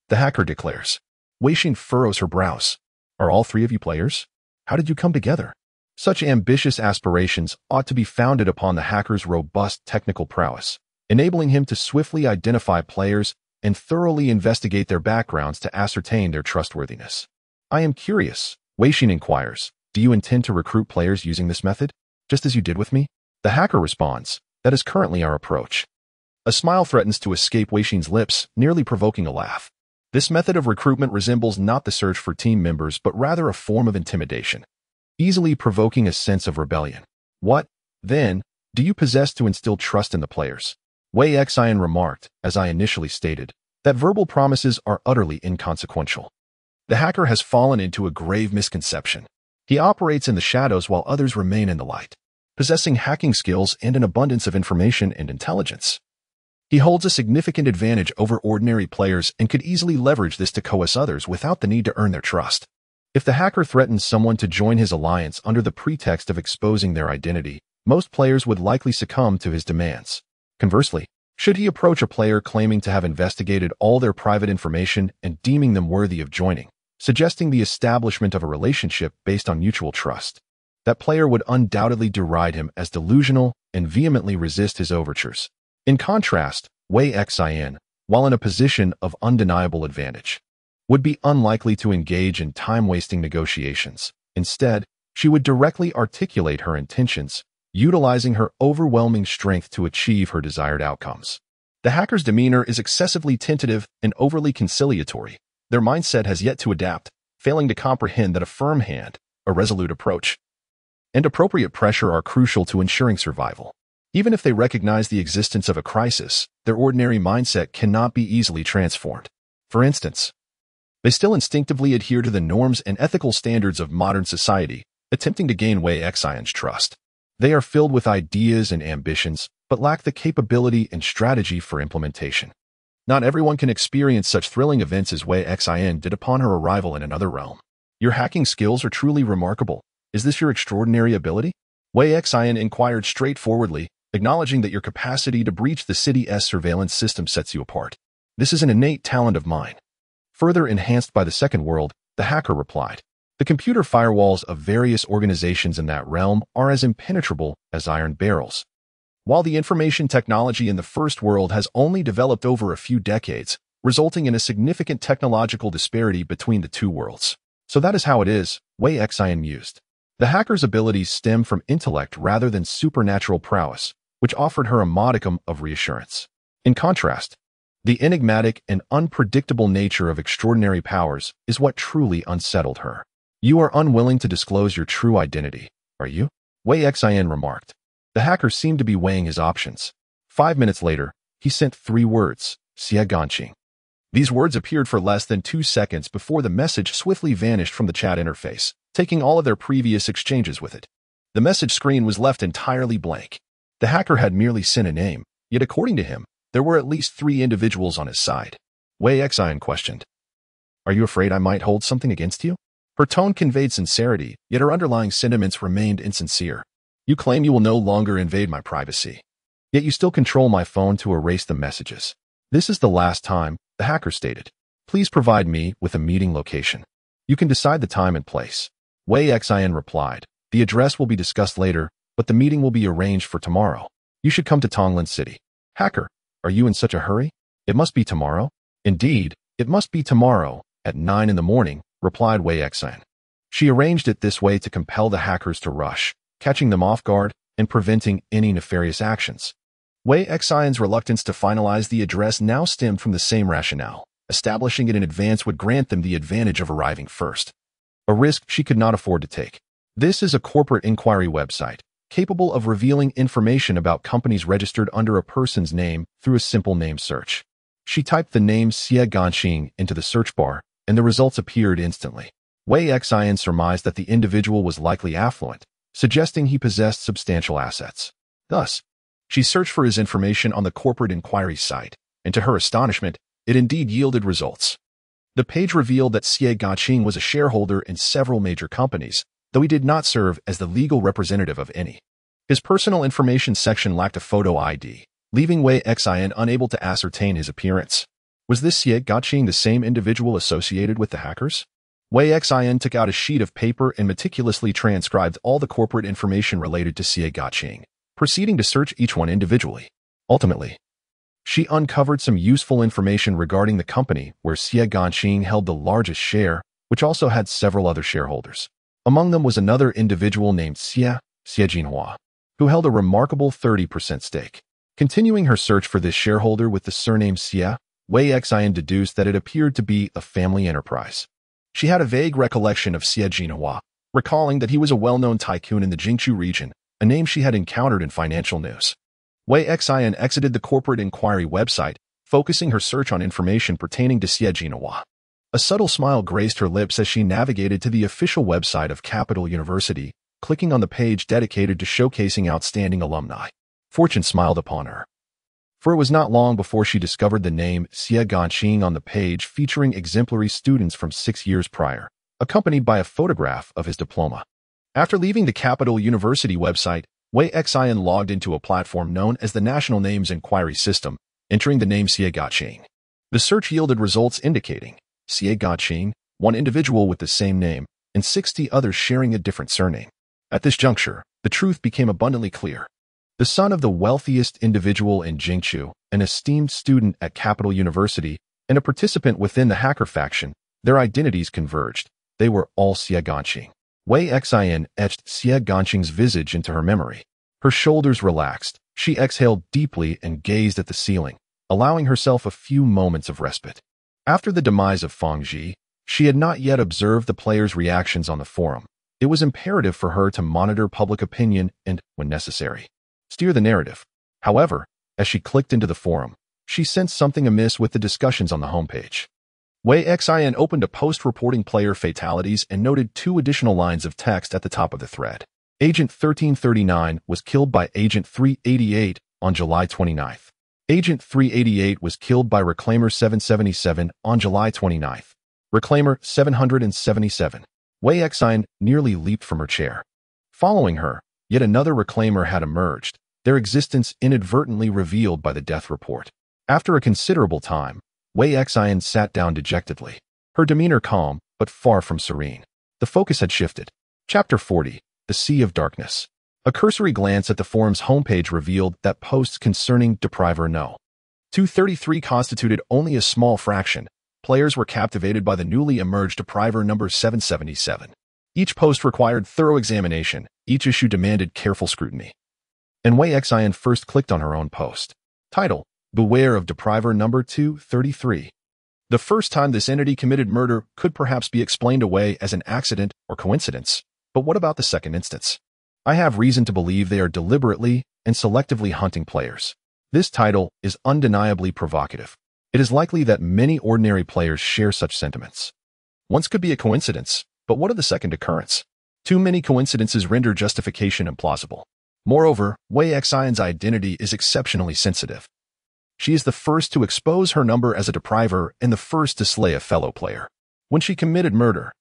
the hacker declares. Wei Xin furrows her brows. Are all three of you players? How did you come together? Such ambitious aspirations ought to be founded upon the hacker's robust technical prowess, enabling him to swiftly identify players and thoroughly investigate their backgrounds to ascertain their trustworthiness. I am curious, Wei Xin inquires. Do you intend to recruit players using this method, just as you did with me? The hacker responds, that is currently our approach. A smile threatens to escape Wei Xin's lips, nearly provoking a laugh. This method of recruitment resembles not the search for team members but rather a form of intimidation, easily provoking a sense of rebellion. What, Then, do you possess to instill trust in the players? Wei Xian remarked, as I initially stated, that verbal promises are utterly inconsequential. The hacker has fallen into a grave misconception. He operates in the shadows while others remain in the light, possessing hacking skills and an abundance of information and intelligence. He holds a significant advantage over ordinary players and could easily leverage this to coerce others without the need to earn their trust. If the hacker threatens someone to join his alliance under the pretext of exposing their identity, most players would likely succumb to his demands. Conversely, should he approach a player claiming to have investigated all their private information and deeming them worthy of joining, suggesting the establishment of a relationship based on mutual trust, that player would undoubtedly deride him as delusional and vehemently resist his overtures. In contrast, Wei Xian, while in a position of undeniable advantage, would be unlikely to engage in time-wasting negotiations. Instead, she would directly articulate her intentions, utilizing her overwhelming strength to achieve her desired outcomes. The hacker's demeanor is excessively tentative and overly conciliatory. Their mindset has yet to adapt, failing to comprehend that a firm hand, a resolute approach, and appropriate pressure are crucial to ensuring survival. Even if they recognize the existence of a crisis, their ordinary mindset cannot be easily transformed. For instance, they still instinctively adhere to the norms and ethical standards of modern society, attempting to gain Wei Xian's trust. They are filled with ideas and ambitions, but lack the capability and strategy for implementation. Not everyone can experience such thrilling events as Wei Xian did upon her arrival in another realm. Your hacking skills are truly remarkable. Is this your extraordinary ability? Wei Xian inquired straightforwardly, acknowledging that your capacity to breach the city's surveillance system sets you apart. This is an innate talent of mine. Further enhanced by the second world, the hacker replied. The computer firewalls of various organizations in that realm are as impenetrable as iron barrels. While the information technology in the first world has only developed over a few decades, resulting in a significant technological disparity between the two worlds. So that is how it is, Wei Xian mused. The hacker's abilities stem from intellect rather than supernatural prowess, which offered her a modicum of reassurance. In contrast, the enigmatic and unpredictable nature of extraordinary powers is what truly unsettled her. You are unwilling to disclose your true identity, are you? Wei Xian remarked. The hacker seemed to be weighing his options. 5 minutes later, he sent 3 words, Xie Ganqing. These words appeared for less than 2 seconds before the message swiftly vanished from the chat interface, taking all of their previous exchanges with it. The message screen was left entirely blank. The hacker had merely sent a name, yet according to him, there were at least 3 individuals on his side. Wei Xian questioned. Are you afraid I might hold something against you? Her tone conveyed sincerity, yet her underlying sentiments remained insincere. You claim you will no longer invade my privacy. Yet you still control my phone to erase the messages. This is the last time, the hacker stated. Please provide me with a meeting location. You can decide the time and place. Wei Xian replied. The address will be discussed later, but the meeting will be arranged for tomorrow. You should come to Tonglan City. Hacker, are you in such a hurry? It must be tomorrow. Indeed, it must be tomorrow, at 9 in the morning, replied Wei Xian. She arranged it this way to compel the hackers to rush, catching them off guard and preventing any nefarious actions. Wei Xian's reluctance to finalize the address now stemmed from the same rationale. Establishing it in advance would grant them the advantage of arriving first, a risk she could not afford to take. This is a corporate inquiry website, capable of revealing information about companies registered under a person's name through a simple name search. She typed the name Xie Ganqing into the search bar, and the results appeared instantly. Wei Xian surmised that the individual was likely affluent, suggesting he possessed substantial assets. Thus, she searched for his information on the corporate inquiry site, and to her astonishment, it indeed yielded results. The page revealed that Xie Ganqing was a shareholder in several major companies, though he did not serve as the legal representative of any. His personal information section lacked a photo ID, leaving Wei Xian unable to ascertain his appearance. Was this Xie Ganqing the same individual associated with the hackers? Wei Xian took out a sheet of paper and meticulously transcribed all the corporate information related to Xie Ganqing, proceeding to search each one individually. Ultimately, she uncovered some useful information regarding the company where Xie Ganqing held the largest share, which also had several other shareholders. Among them was another individual named Xie Jinhua, who held a remarkable 30% stake. Continuing her search for this shareholder with the surname Xie, Wei Xian deduced that it appeared to be a family enterprise. She had a vague recollection of Xie Jinhua, recalling that he was a well-known tycoon in the Jingchu region, a name she had encountered in financial news. Wei Xin exited the corporate inquiry website, focusing her search on information pertaining to Xie Jinawa. A subtle smile graced her lips as she navigated to the official website of Capital University, clicking on the page dedicated to showcasing outstanding alumni. Fortune smiled upon her. For it was not long before she discovered the name Xie Ganqing on the page featuring exemplary students from 6 years prior, accompanied by a photograph of his diploma. After leaving the Capital University website, Wei Xin logged into a platform known as the National Names Inquiry System, entering the name Xie Ganqing. The search yielded results indicating Xie Ganqing, one individual with the same name, and 60 others sharing a different surname. At this juncture, the truth became abundantly clear. The son of the wealthiest individual in Jingchu, an esteemed student at Capital University, and a participant within the hacker faction, their identities converged. They were all Xie Ganqing. Wei Xin etched Xie Ganqing's visage into her memory. Her shoulders relaxed. She exhaled deeply and gazed at the ceiling, allowing herself a few moments of respite. After the demise of Fang Ji, she had not yet observed the players' reactions on the forum. It was imperative for her to monitor public opinion and, when necessary, steer the narrative. However, as she clicked into the forum, she sensed something amiss with the discussions on the homepage. Wei Xin opened a post reporting player fatalities and noted 2 additional lines of text at the top of the thread. Agent 1339 was killed by Agent 388 on July 29th. Agent 388 was killed by Reclaimer 777 on July 29th. Reclaimer 777. Wei Xin nearly leaped from her chair. Following her, yet another Reclaimer had emerged, their existence inadvertently revealed by the death report. After a considerable time, Wei Xin sat down dejectedly, her demeanor calm, but far from serene. The focus had shifted. Chapter 40, The Sea of Darkness. A cursory glance at the forum's homepage revealed that posts concerning Depriver No. 233 constituted only a small fraction. Players were captivated by the newly emerged Depriver number 777. Each post required thorough examination. Each issue demanded careful scrutiny. And Wei Xin first clicked on her own post. Title: Beware of Depriver number 233. The first time this entity committed murder could perhaps be explained away as an accident or coincidence. But what about the second instance? I have reason to believe they are deliberately and selectively hunting players. This title is undeniably provocative. It is likely that many ordinary players share such sentiments. Once could be a coincidence, but what of the second occurrence? Too many coincidences render justification implausible. Moreover, Wei Xin's identity is exceptionally sensitive. She is the first to expose her number as a depriver and the first to slay a fellow player. When she committed murder,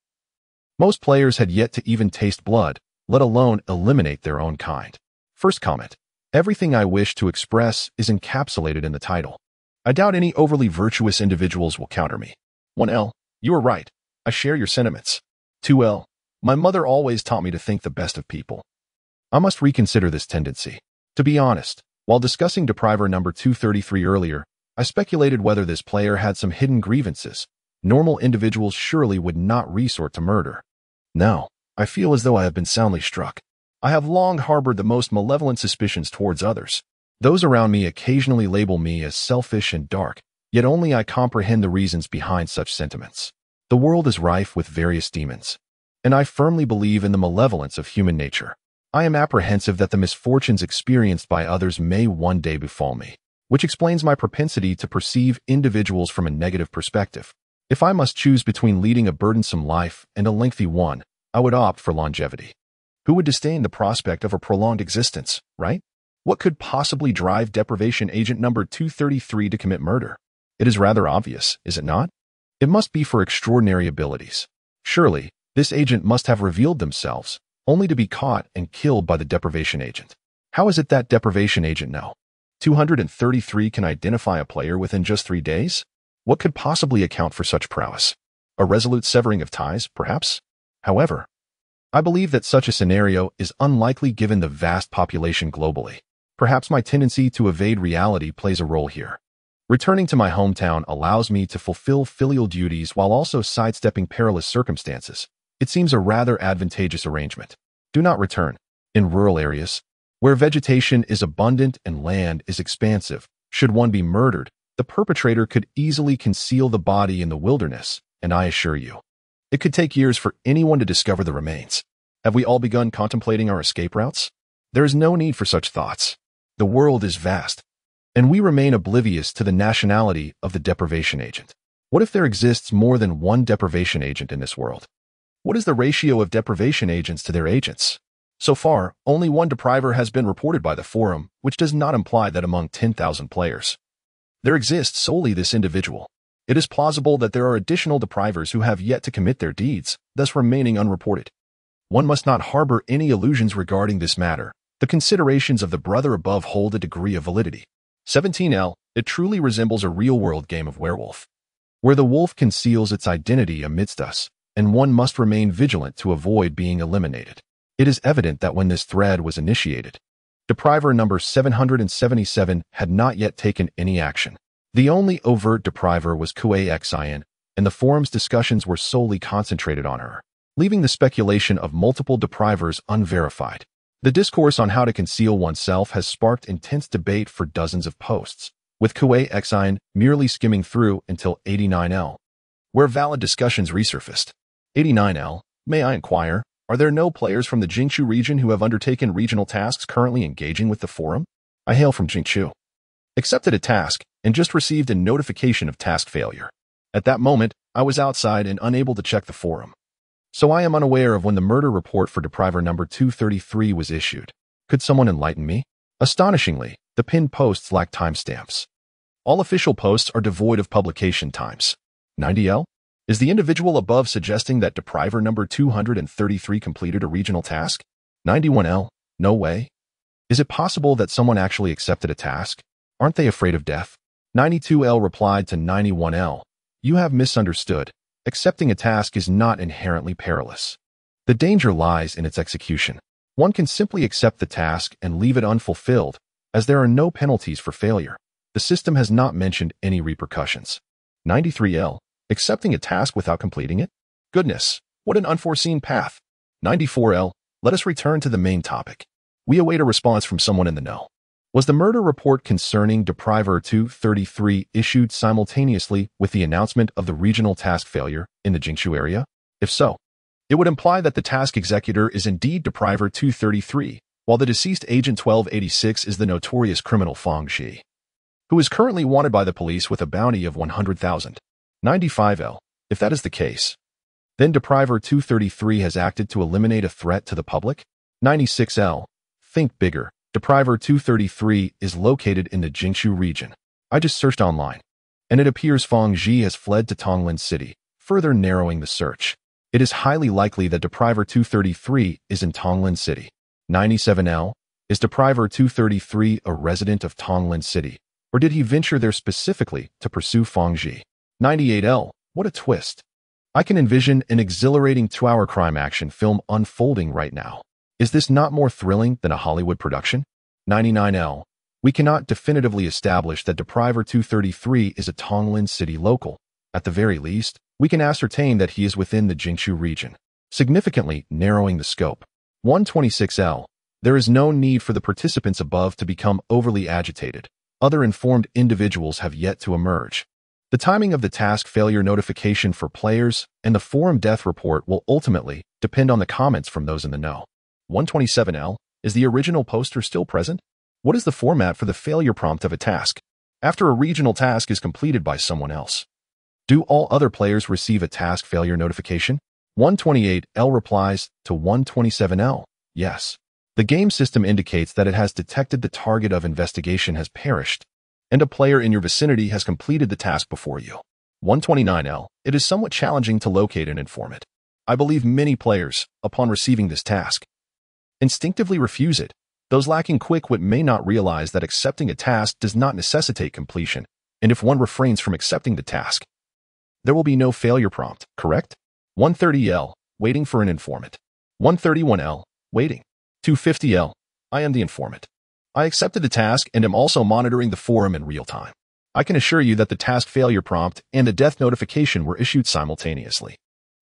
most players had yet to even taste blood, let alone eliminate their own kind. First comment: everything I wish to express is encapsulated in the title. I doubt any overly virtuous individuals will counter me. 1L, you are right. I share your sentiments. 2L, my mother always taught me to think the best of people. I must reconsider this tendency. To be honest, while discussing Depriver number 233 earlier, I speculated whether this player had some hidden grievances. Normal individuals surely would not resort to murder. Now, I feel as though I have been soundly struck. I have long harbored the most malevolent suspicions towards others. Those around me occasionally label me as selfish and dark, yet only I comprehend the reasons behind such sentiments. The world is rife with various demons, and I firmly believe in the malevolence of human nature. I am apprehensive that the misfortunes experienced by others may one day befall me, which explains my propensity to perceive individuals from a negative perspective. If I must choose between leading a burdensome life and a lengthy one, I would opt for longevity. Who would disdain the prospect of a prolonged existence, right? What could possibly drive deprivation agent number 233 to commit murder? It is rather obvious, is it not? It must be for extraordinary abilities. Surely, this agent must have revealed themselves, only to be caught and killed by the deprivation agent. How is it that deprivation agent No. 233 can identify a player within just 3 days? What could possibly account for such prowess? A resolute severing of ties, perhaps? However, I believe that such a scenario is unlikely given the vast population globally. Perhaps my tendency to evade reality plays a role here. Returning to my hometown allows me to fulfill filial duties while also sidestepping perilous circumstances. It seems a rather advantageous arrangement. Do not return. In rural areas, where vegetation is abundant and land is expansive, should one be murdered, the perpetrator could easily conceal the body in the wilderness, and I assure you, it could take years for anyone to discover the remains. Have we all begun contemplating our escape routes? There is no need for such thoughts. The world is vast, and we remain oblivious to the nationality of the deprivation agent. What if there exists more than one deprivation agent in this world? What is the ratio of deprivation agents to their agents? So far, only one depriver has been reported by the forum, which does not imply that among 10,000 players, there exists solely this individual. It is plausible that there are additional deprivers who have yet to commit their deeds, thus remaining unreported. One must not harbor any illusions regarding this matter. The considerations of the brother above hold a degree of validity. 17L, it truly resembles a real-world game of werewolf, where the wolf conceals its identity amidst us, and one must remain vigilant to avoid being eliminated. It is evident that when this thread was initiated, depriver number 777 had not yet taken any action. The only overt depriver was Xin, and the forum's discussions were solely concentrated on her, leaving the speculation of multiple deprivers unverified. The discourse on how to conceal oneself has sparked intense debate for dozens of posts, with Xin merely skimming through until 89L, where valid discussions resurfaced. 89L, may I inquire, are there no players from the Jingshu region who have undertaken regional tasks currently engaging with the forum? I hail from Jingshu. Accepted a task, and just received a notification of task failure. At that moment, I was outside and unable to check the forum, so I am unaware of when the murder report for depriver number 233 was issued. Could someone enlighten me? Astonishingly, the pinned posts lack timestamps. All official posts are devoid of publication times. 90L? Is the individual above suggesting that depriver number 233 completed a regional task? 91L? No way. Is it possible that someone actually accepted a task? Aren't they afraid of death? 92L replied to 91L. You have misunderstood. Accepting a task is not inherently perilous. The danger lies in its execution. One can simply accept the task and leave it unfulfilled, as there are no penalties for failure. The system has not mentioned any repercussions. 93L. Accepting a task without completing it? Goodness, what an unforeseen path. 94L. Let us return to the main topic. We await a response from someone in the know. Was the murder report concerning depriver 233 issued simultaneously with the announcement of the regional task failure in the Jingshu area? If so, it would imply that the task executor is indeed depriver 233, while the deceased agent 1286 is the notorious criminal Fang Xi, who is currently wanted by the police with a bounty of 100,000. 95L. If that is the case, then depriver 233 has acted to eliminate a threat to the public? 96L. Think bigger. Depriver 233 is located in the Jingshu region. I just searched online, and it appears Fang Xi has fled to Tonglin City, further narrowing the search. It is highly likely that depriver 233 is in Tonglin City. 97L. Is depriver 233 a resident of Tonglin City, or did he venture there specifically to pursue Fang Xi? 98L. What a twist. I can envision an exhilarating 2-hour crime action film unfolding right now. Is this not more thrilling than a Hollywood production? 99L. We cannot definitively establish that depriver 233 is a Tonglin City local. At the very least, we can ascertain that he is within the Jingshu region, significantly narrowing the scope. 126L. There is no need for the participants above to become overly agitated. Other informed individuals have yet to emerge. The timing of the task failure notification for players and the forum death report will ultimately depend on the comments from those in the know. 127L. Is the original poster still present? What is the format for the failure prompt of a task after a regional task is completed by someone else? Do all other players receive a task failure notification? 128L replies to 127L. Yes. The game system indicates that it has detected the target of investigation has perished, and a player in your vicinity has completed the task before you. 129L. It is somewhat challenging to locate an informant. I believe many players, upon receiving this task, instinctively refuse it. Those lacking quick wit may not realize that accepting a task does not necessitate completion, and if one refrains from accepting the task, there will be no failure prompt, correct? 130L. Waiting for an informant. 131L. Waiting. 250L. I am the informant. I accepted the task and am also monitoring the forum in real time. I can assure you that the task failure prompt and the death notification were issued simultaneously.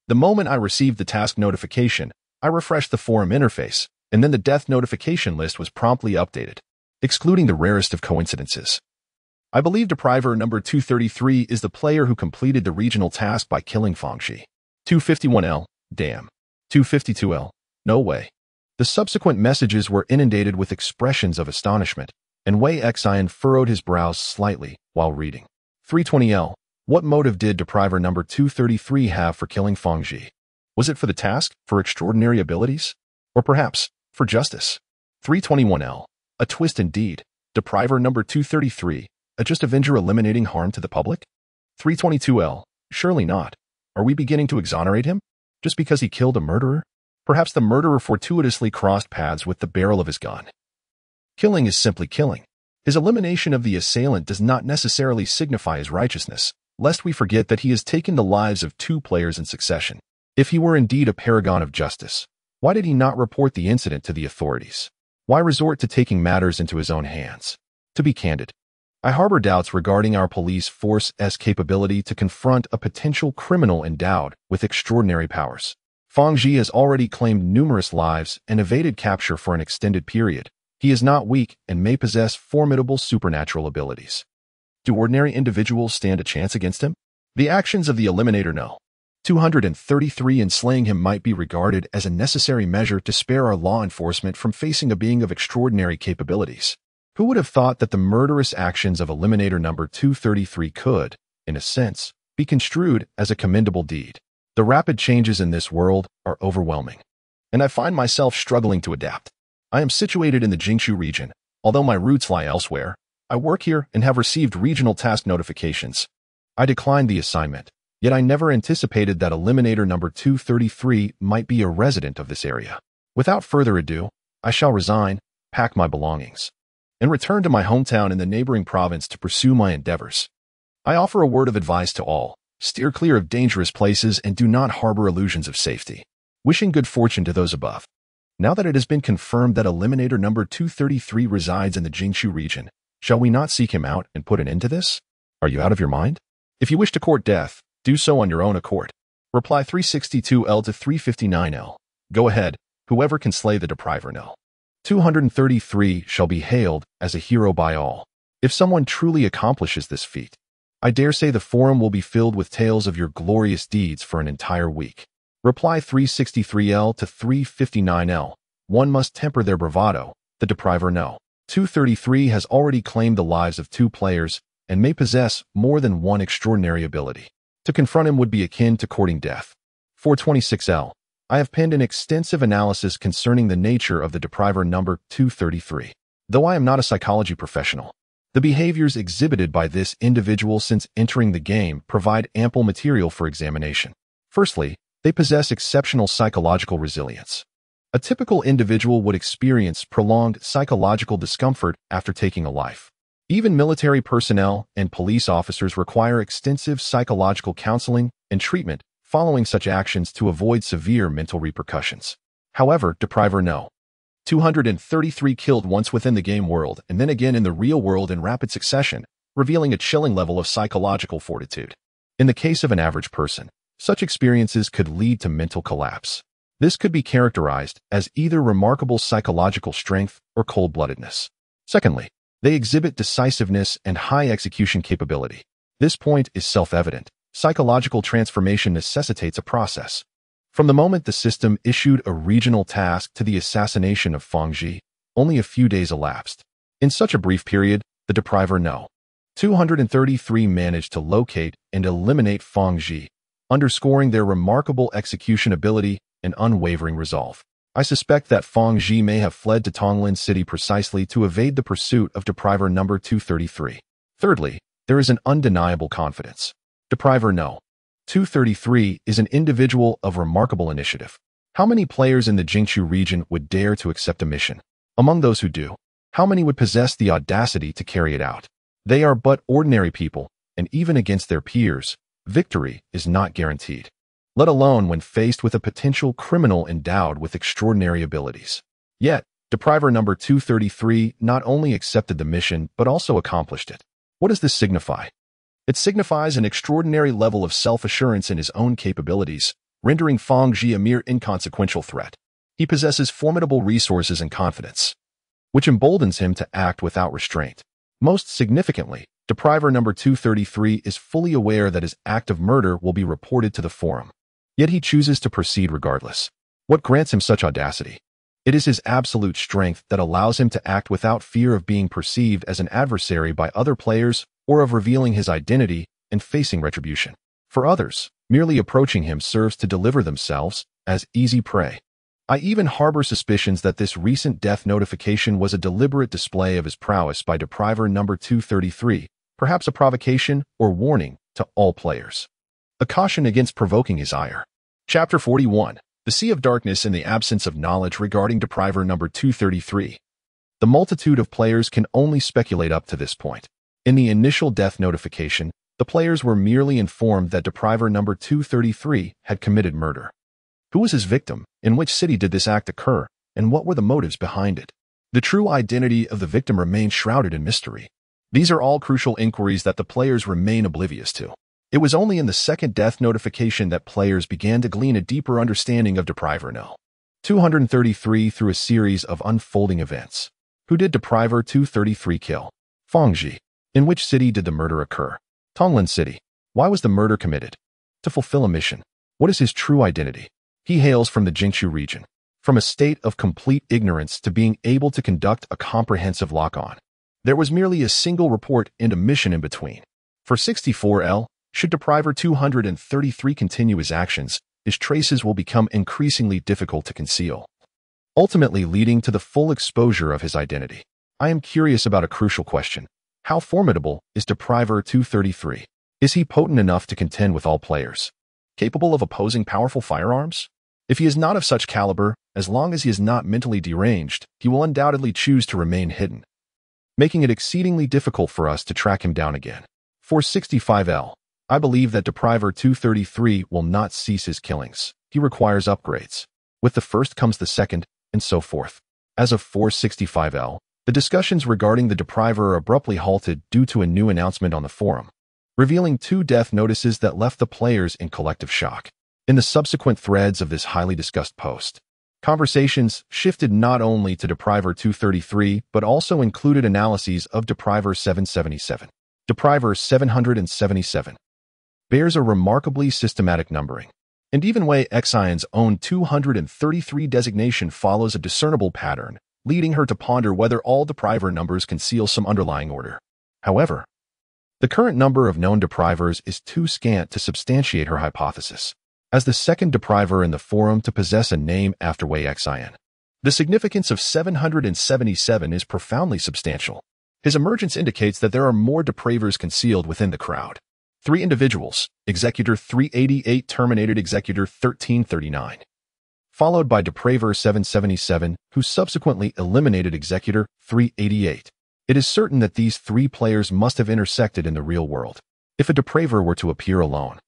The moment I received the task notification, I refreshed the forum interface, and then the death notification list was promptly updated, excluding the rarest of coincidences. I believe depriver number 233 is the player who completed the regional task by killing Fang Xi. 251L. Damn. 252L. No way. The subsequent messages were inundated with expressions of astonishment, and Wei Xian furrowed his brows slightly while reading. 320L. What motive did depriver number 233 have for killing Feng Ji? Was it for the task, for extraordinary abilities? Or perhaps, for justice? 321L. A twist indeed. Depriver number 233, a just avenger eliminating harm to the public? 322L. Surely not. Are we beginning to exonerate him? Just because he killed a murderer? Perhaps the murderer fortuitously crossed paths with the barrel of his gun. Killing is simply killing. His elimination of the assailant does not necessarily signify his righteousness, lest we forget that he has taken the lives of 2 players in succession. If he were indeed a paragon of justice, why did he not report the incident to the authorities? Why resort to taking matters into his own hands? To be candid, I harbor doubts regarding our police force's capability to confront a potential criminal endowed with extraordinary powers. Feng Ji has already claimed numerous lives and evaded capture for an extended period. He is not weak and may possess formidable supernatural abilities. Do ordinary individuals stand a chance against him? The actions of the Eliminator no. 233 in slaying him might be regarded as a necessary measure to spare our law enforcement from facing a being of extraordinary capabilities. Who would have thought that the murderous actions of Eliminator number 233 could, in a sense, be construed as a commendable deed? The rapid changes in this world are overwhelming, and I find myself struggling to adapt. I am situated in the Jingshu region. Although my roots lie elsewhere, I work here and have received regional task notifications. I declined the assignment, yet I never anticipated that Eliminator number 233 might be a resident of this area. Without further ado, I shall resign, pack my belongings, and return to my hometown in the neighboring province to pursue my endeavors. I offer a word of advice to all: steer clear of dangerous places and do not harbor illusions of safety. Wishing good fortune to those above. Now that it has been confirmed that Eliminator number 233 resides in the Jingshu region, shall we not seek him out and put an end to this? Are you out of your mind? If you wish to court death, do so on your own accord. Reply 362L to 359L. Go ahead, whoever can slay the depriver no. 233 shall be hailed as a hero by all. If someone truly accomplishes this feat, I dare say the forum will be filled with tales of your glorious deeds for an entire week. Reply 363L to 359L. One must temper their bravado, the depriver no. 233 has already claimed the lives of 2 players and may possess more than one extraordinary ability. To confront him would be akin to courting death. 426L. I have penned an extensive analysis concerning the nature of the depriver number 233. Though I am not a psychology professional, the behaviors exhibited by this individual since entering the game provide ample material for examination. Firstly, they possess exceptional psychological resilience. A typical individual would experience prolonged psychological discomfort after taking a life. Even military personnel and police officers require extensive psychological counseling and treatment following such actions to avoid severe mental repercussions. However, depriver no. 233 killed once within the game world and then again in the real world in rapid succession, revealing a chilling level of psychological fortitude. In the case of an average person, such experiences could lead to mental collapse. This could be characterized as either remarkable psychological strength or cold-bloodedness. Secondly, they exhibit decisiveness and high execution capability. This point is self-evident. Psychological transformation necessitates a process. From the moment the system issued a regional task to the assassination of Feng Ji, only a few days elapsed. In such a brief period, the depriver no. 233 managed to locate and eliminate Feng Ji, underscoring their remarkable execution ability and unwavering resolve. I suspect that Feng Ji may have fled to Tonglin City precisely to evade the pursuit of depriver number 233. Thirdly, there is an undeniable confidence. Depriver no. 233 is an individual of remarkable initiative. How many players in the Jingshu region would dare to accept a mission? Among those who do, how many would possess the audacity to carry it out? They are but ordinary people, and even against their peers, victory is not guaranteed, let alone when faced with a potential criminal endowed with extraordinary abilities. Yet, depriver number 233 not only accepted the mission but also accomplished it. What does this signify? It signifies an extraordinary level of self-assurance in his own capabilities, rendering Feng Ji a mere inconsequential threat. He possesses formidable resources and confidence, which emboldens him to act without restraint. Most significantly, depriver number 233 is fully aware that his act of murder will be reported to the forum. Yet he chooses to proceed regardless. What grants him such audacity? It is his absolute strength that allows him to act without fear of being perceived as an adversary by other players or of revealing his identity and facing retribution. For others, merely approaching him serves to deliver themselves as easy prey. I even harbor suspicions that this recent death notification was a deliberate display of his prowess by Depriver number 233, perhaps a provocation or warning to all players. A caution against provoking his ire. Chapter 41. The Sea of Darkness in the Absence of Knowledge Regarding Depriver number 233. The multitude of players can only speculate up to this point. In the initial death notification, the players were merely informed that Depriver number 233 had committed murder. Who was his victim? In which city did this act occur? And what were the motives behind it? The true identity of the victim remains shrouded in mystery. These are all crucial inquiries that the players remain oblivious to. It was only in the second death notification that players began to glean a deeper understanding of Depriver No. 233 through a series of unfolding events. Who did Depriver 233 kill? Fengji. In which city did the murder occur? Tonglan City. Why was the murder committed? To fulfill a mission. What is his true identity? He hails from the Jingshu region. From a state of complete ignorance to being able to conduct a comprehensive lock-on. There was merely a single report and a mission in between. For 64L, should Depriver 233 continue his actions, his traces will become increasingly difficult to conceal, ultimately leading to the full exposure of his identity. I am curious about a crucial question. How formidable is Depriver 233? Is he potent enough to contend with all players? Capable of opposing powerful firearms? If he is not of such caliber, as long as he is not mentally deranged, he will undoubtedly choose to remain hidden, making it exceedingly difficult for us to track him down again. For 65L, I believe that Depriver 233 will not cease his killings. He requires upgrades. With the first comes the second, and so forth. As of 465L, the discussions regarding the Depriver are abruptly halted due to a new announcement on the forum, revealing 2 death notices that left the players in collective shock. In the subsequent threads of this highly discussed post, conversations shifted not only to Depriver 233 but also included analyses of Depriver 777. Depriver 777 bears a remarkably systematic numbering, and even Wei Xian's own 233 designation follows a discernible pattern, leading her to ponder whether all Depriver numbers conceal some underlying order. However, the current number of known Deprivers is too scant to substantiate her hypothesis, as the second Depriver in the forum to possess a name after Wei Xian. The significance of 777 is profoundly substantial. His emergence indicates that there are more Depravers concealed within the crowd. 3 individuals, Executor 388 terminated Executor 1339, followed by Depraver 777, who subsequently eliminated Executor 388. It is certain that these 3 players must have intersected in the real world. If a Depraver were to appear alone,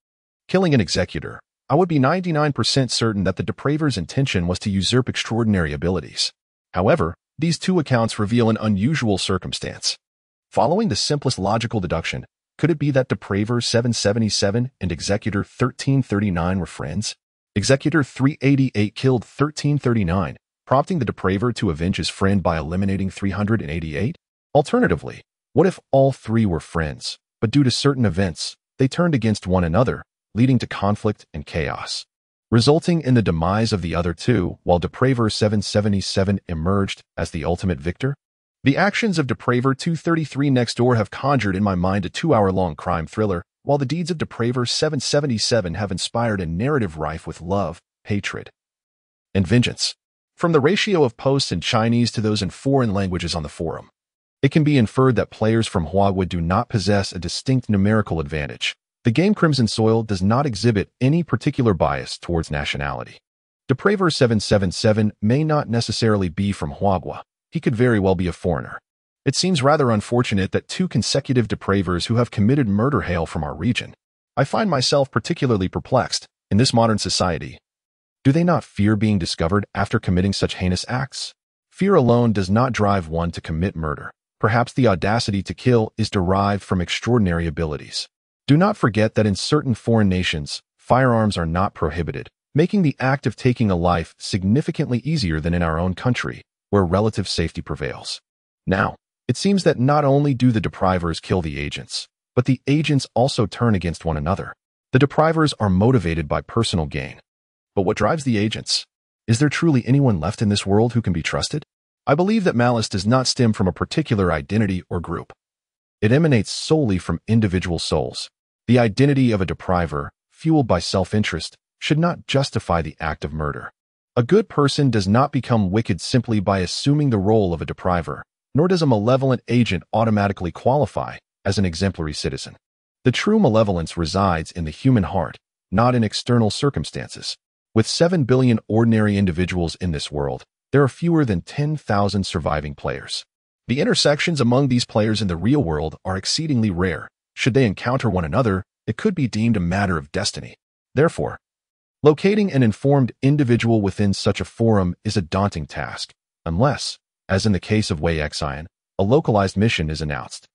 killing an Executor, I would be 99% certain that the Depraver's intention was to usurp extraordinary abilities. However, these 2 accounts reveal an unusual circumstance. Following the simplest logical deduction, could it be that Depraver 777 and Executor 1339 were friends? Executor 388 killed 1339, prompting the Depraver to avenge his friend by eliminating 388? Alternatively, what if all 3 were friends, but due to certain events, they turned against one another, leading to conflict and chaos, resulting in the demise of the other 2, while Depraver 777 emerged as the ultimate victor? The actions of Depraver 233 next door have conjured in my mind a 2-hour-long crime thriller, while the deeds of Depraver 777 have inspired a narrative rife with love, hatred, and vengeance. From the ratio of posts in Chinese to those in foreign languages on the forum, it can be inferred that players from Huaguo do not possess a distinct numerical advantage. The game Crimson Soil does not exhibit any particular bias towards nationality. Depraver 777 may not necessarily be from Huaguo. He could very well be a foreigner. It seems rather unfortunate that 2 consecutive Depravers who have committed murder hail from our region. I find myself particularly perplexed. In this modern society, do they not fear being discovered after committing such heinous acts? Fear alone does not drive one to commit murder. Perhaps the audacity to kill is derived from extraordinary abilities. Do not forget that in certain foreign nations, firearms are not prohibited, making the act of taking a life significantly easier than in our own country, where relative safety prevails. Now, it seems that not only do the Deprivers kill the agents, but the agents also turn against one another. The Deprivers are motivated by personal gain. But what drives the agents? Is there truly anyone left in this world who can be trusted? I believe that malice does not stem from a particular identity or group. It emanates solely from individual souls. The identity of a depriver, fueled by self-interest, should not justify the act of murder. A good person does not become wicked simply by assuming the role of a depriver, nor does a malevolent agent automatically qualify as an exemplary citizen. The true malevolence resides in the human heart, not in external circumstances. With 7 billion ordinary individuals in this world, there are fewer than 10,000 surviving players. The intersections among these players in the real world are exceedingly rare. Should they encounter one another, it could be deemed a matter of destiny. Therefore, locating an informed individual within such a forum is a daunting task, unless, as in the case of Wei Xian, a localized mission is announced.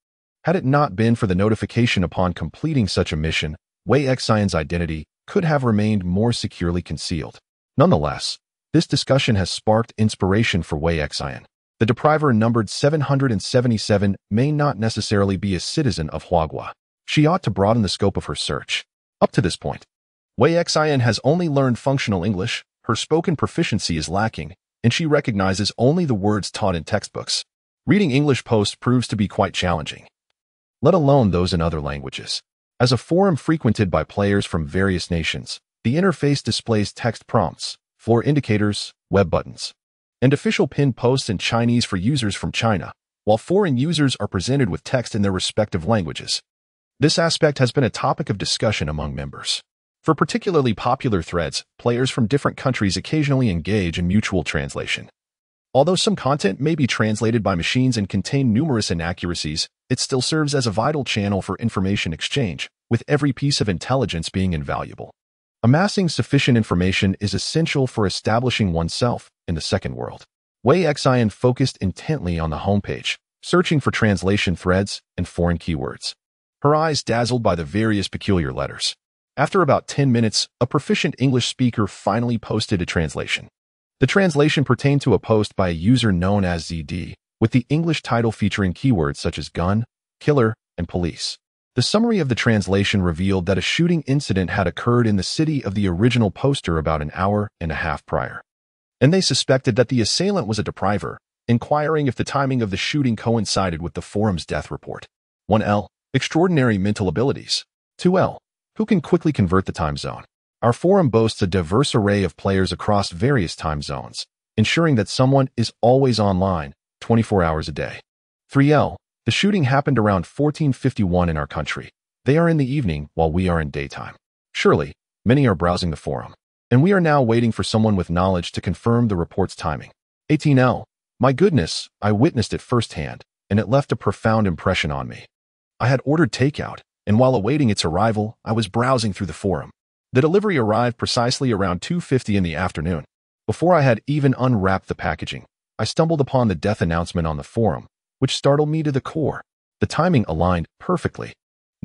Had it not been for the notification upon completing such a mission, Wei Xian's identity could have remained more securely concealed. Nonetheless, this discussion has sparked inspiration for Wei Xian. The depriver numbered 777 may not necessarily be a citizen of Huaguo. She ought to broaden the scope of her search. Up to this point, Wei Xian has only learned functional English, her spoken proficiency is lacking, and she recognizes only the words taught in textbooks. Reading English posts proves to be quite challenging, let alone those in other languages. As a forum frequented by players from various nations, the interface displays text prompts, floor indicators, web buttons, and official pinned posts in Chinese for users from China, while foreign users are presented with text in their respective languages. This aspect has been a topic of discussion among members. For particularly popular threads, players from different countries occasionally engage in mutual translation. Although some content may be translated by machines and contain numerous inaccuracies, it still serves as a vital channel for information exchange, with every piece of intelligence being invaluable. Amassing sufficient information is essential for establishing oneself in the second world. Wei Xian focused intently on the homepage, searching for translation threads and foreign keywords. Her eyes dazzled by the various peculiar letters. After about 10 minutes, a proficient English speaker finally posted a translation. The translation pertained to a post by a user known as ZD, with the English title featuring keywords such as gun, killer, and police. The summary of the translation revealed that a shooting incident had occurred in the city of the original poster about an hour and a half prior, and they suspected that the assailant was a depriver, inquiring if the timing of the shooting coincided with the forum's death report. 1L. Extraordinary mental abilities. 2L. Who can quickly convert the time zone? Our forum boasts a diverse array of players across various time zones, ensuring that someone is always online, 24 hours a day. 3L. The shooting happened around 1451 in our country. They are in the evening while we are in daytime. Surely, many are browsing the forum, and we are now waiting for someone with knowledge to confirm the report's timing. 18L. My goodness, I witnessed it firsthand, and it left a profound impression on me. I had ordered takeout, and while awaiting its arrival, I was browsing through the forum. The delivery arrived precisely around 2:50 in the afternoon. Before I had even unwrapped the packaging, I stumbled upon the death announcement on the forum, which startled me to the core. The timing aligned perfectly.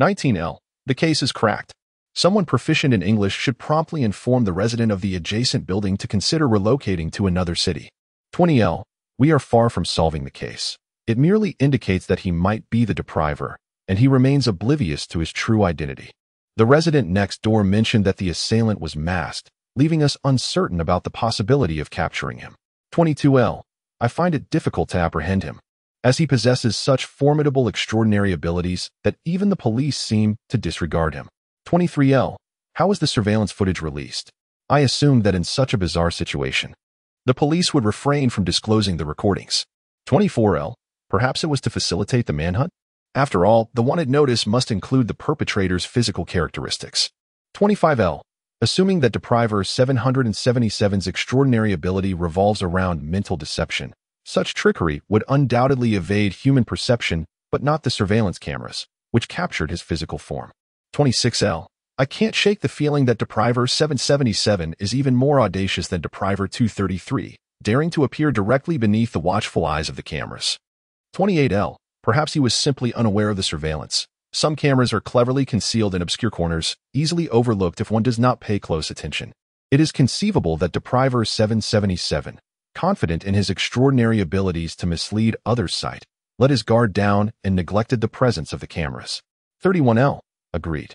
19L. The case is cracked. Someone proficient in English should promptly inform the resident of the adjacent building to consider relocating to another city. 20L. We are far from solving the case. It merely indicates that he might be the depriver, and he remains oblivious to his true identity. The resident next door mentioned that the assailant was masked, leaving us uncertain about the possibility of capturing him. 22L. I find it difficult to apprehend him, as he possesses such formidable extraordinary abilities that even the police seem to disregard him. 23L. How was the surveillance footage released? I assumed that in such a bizarre situation, the police would refrain from disclosing the recordings. 24L. Perhaps it was to facilitate the manhunt? After all, the wanted notice must include the perpetrator's physical characteristics. 25L. Assuming that Depriver 777's extraordinary ability revolves around mental deception, such trickery would undoubtedly evade human perception, but not the surveillance cameras, which captured his physical form. 26L. I can't shake the feeling that Depriver 777 is even more audacious than Depriver 233, daring to appear directly beneath the watchful eyes of the cameras. 28L. Perhaps he was simply unaware of the surveillance. Some cameras are cleverly concealed in obscure corners, easily overlooked if one does not pay close attention. It is conceivable that Depriver 777, confident in his extraordinary abilities to mislead others' sight, let his guard down and neglected the presence of the cameras. 31L. Agreed.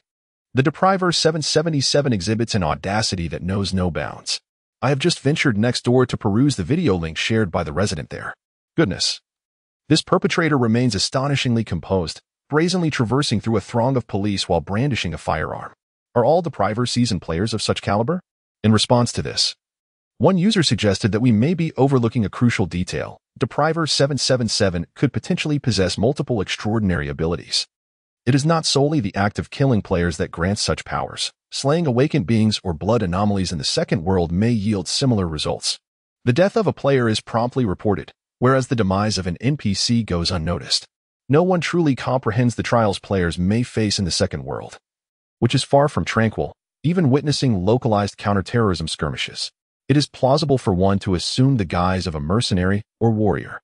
The Depriver 777 exhibits an audacity that knows no bounds. I have just ventured next door to peruse the video link shared by the resident there. Goodness. This perpetrator remains astonishingly composed, brazenly traversing through a throng of police while brandishing a firearm. Are all Depriver seasoned players of such caliber? In response to this, one user suggested that we may be overlooking a crucial detail. Depriver 777 could potentially possess multiple extraordinary abilities. It is not solely the act of killing players that grants such powers. Slaying awakened beings or blood anomalies in the second world may yield similar results. The death of a player is promptly reported, whereas the demise of an NPC goes unnoticed. No one truly comprehends the trials players may face in the second world, which is far from tranquil, even witnessing localized counterterrorism skirmishes. It is plausible for one to assume the guise of a mercenary or warrior.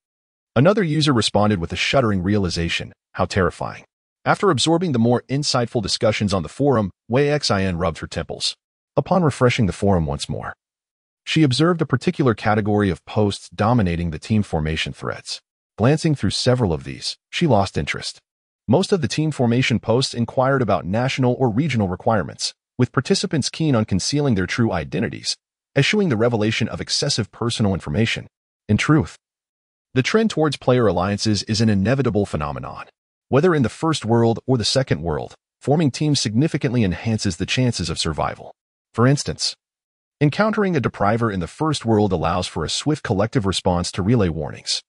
Another user responded with a shuddering realization, how terrifying. After absorbing the more insightful discussions on the forum, Wei Xin rubbed her temples. Upon refreshing the forum once more, she observed a particular category of posts dominating the team formation threads. Glancing through several of these, she lost interest. Most of the team formation posts inquired about national or regional requirements, with participants keen on concealing their true identities, eschewing the revelation of excessive personal information. In truth, the trend towards player alliances is an inevitable phenomenon. Whether in the first world or the second world, forming teams significantly enhances the chances of survival. For instance, encountering a depriver in the first world allows for a swift collective response to relay warnings,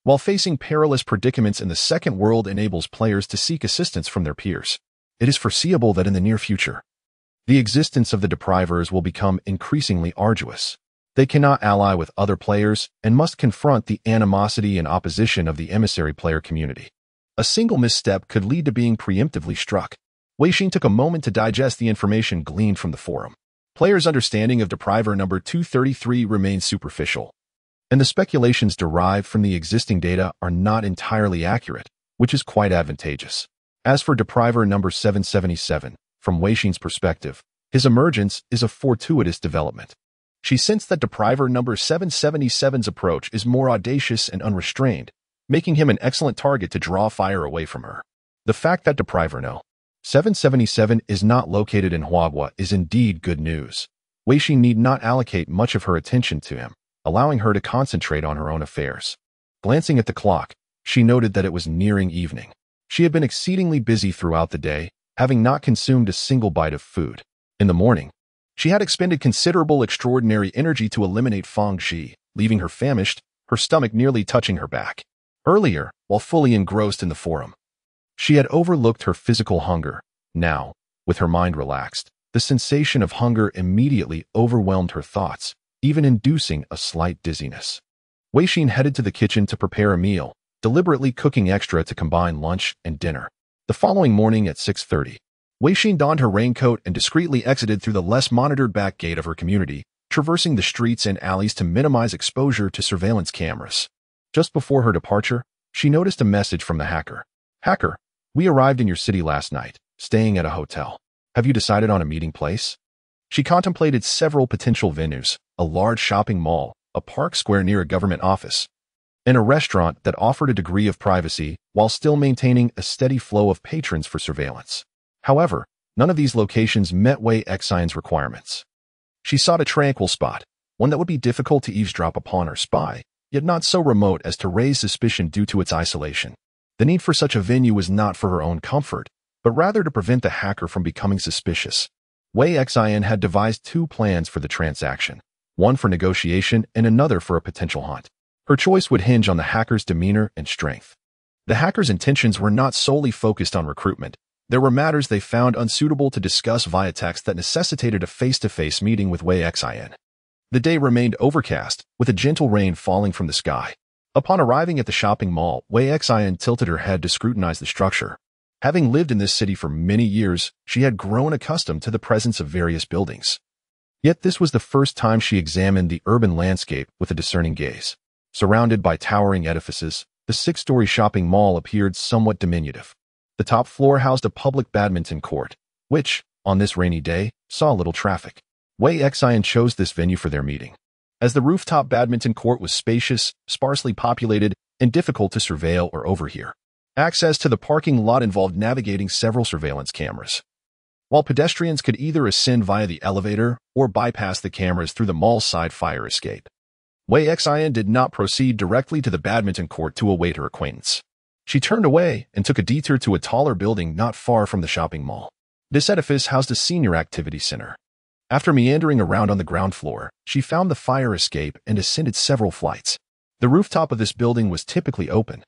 while facing perilous predicaments in the second world enables players to seek assistance from their peers. It is foreseeable that in the near future, the existence of the deprivers will become increasingly arduous. They cannot ally with other players and must confront the animosity and opposition of the emissary player community. A single misstep could lead to being preemptively struck. Weixin took a moment to digest the information gleaned from the forum. Players' understanding of Depriver number 233 remains superficial, and the speculations derived from the existing data are not entirely accurate, which is quite advantageous. As for Depriver number 777, from Weixin's perspective, his emergence is a fortuitous development. She sensed that Depriver number 777's approach is more audacious and unrestrained, making him an excellent target to draw fire away from her. The fact that Depriver No. 777 is not located in Huagua is indeed good news. Weixin need not allocate much of her attention to him, allowing her to concentrate on her own affairs. Glancing at the clock, she noted that it was nearing evening. She had been exceedingly busy throughout the day, having not consumed a single bite of food. In the morning, she had expended considerable extraordinary energy to eliminate Feng Xi, leaving her famished, her stomach nearly touching her back. Earlier, while fully engrossed in the forum, she had overlooked her physical hunger. Now, with her mind relaxed, the sensation of hunger immediately overwhelmed her thoughts, even inducing a slight dizziness. Weixin headed to the kitchen to prepare a meal, deliberately cooking extra to combine lunch and dinner. The following morning at 6:30, Weixin donned her raincoat and discreetly exited through the less monitored back gate of her community, traversing the streets and alleys to minimize exposure to surveillance cameras. Just before her departure, she noticed a message from the hacker. Hacker, we arrived in your city last night, staying at a hotel. Have you decided on a meeting place? She contemplated several potential venues, a large shopping mall, a park square near a government office, and a restaurant that offered a degree of privacy while still maintaining a steady flow of patrons for surveillance. However, none of these locations met Wei Xin's requirements. She sought a tranquil spot, one that would be difficult to eavesdrop upon or spy, yet not so remote as to raise suspicion due to its isolation. The need for such a venue was not for her own comfort, but rather to prevent the hacker from becoming suspicious. Wei Xin had devised two plans for the transaction, one for negotiation and another for a potential hunt. Her choice would hinge on the hacker's demeanor and strength. The hacker's intentions were not solely focused on recruitment. There were matters they found unsuitable to discuss via text that necessitated a face-to-face meeting with Wei Xin. The day remained overcast, with a gentle rain falling from the sky. Upon arriving at the shopping mall, Wei Xin tilted her head to scrutinize the structure. Having lived in this city for many years, she had grown accustomed to the presence of various buildings. Yet this was the first time she examined the urban landscape with a discerning gaze. Surrounded by towering edifices, the six-story shopping mall appeared somewhat diminutive. The top floor housed a public badminton court, which, on this rainy day, saw little traffic. Wei Xin chose this venue for their meeting, as the rooftop badminton court was spacious, sparsely populated, and difficult to surveil or overhear. Access to the parking lot involved navigating several surveillance cameras, while pedestrians could either ascend via the elevator or bypass the cameras through the mall's side fire escape. Wei Xian did not proceed directly to the badminton court to await her acquaintance. She turned away and took a detour to a taller building not far from the shopping mall. This edifice housed a senior activity center. After meandering around on the ground floor, she found the fire escape and ascended several flights. The rooftop of this building was typically open,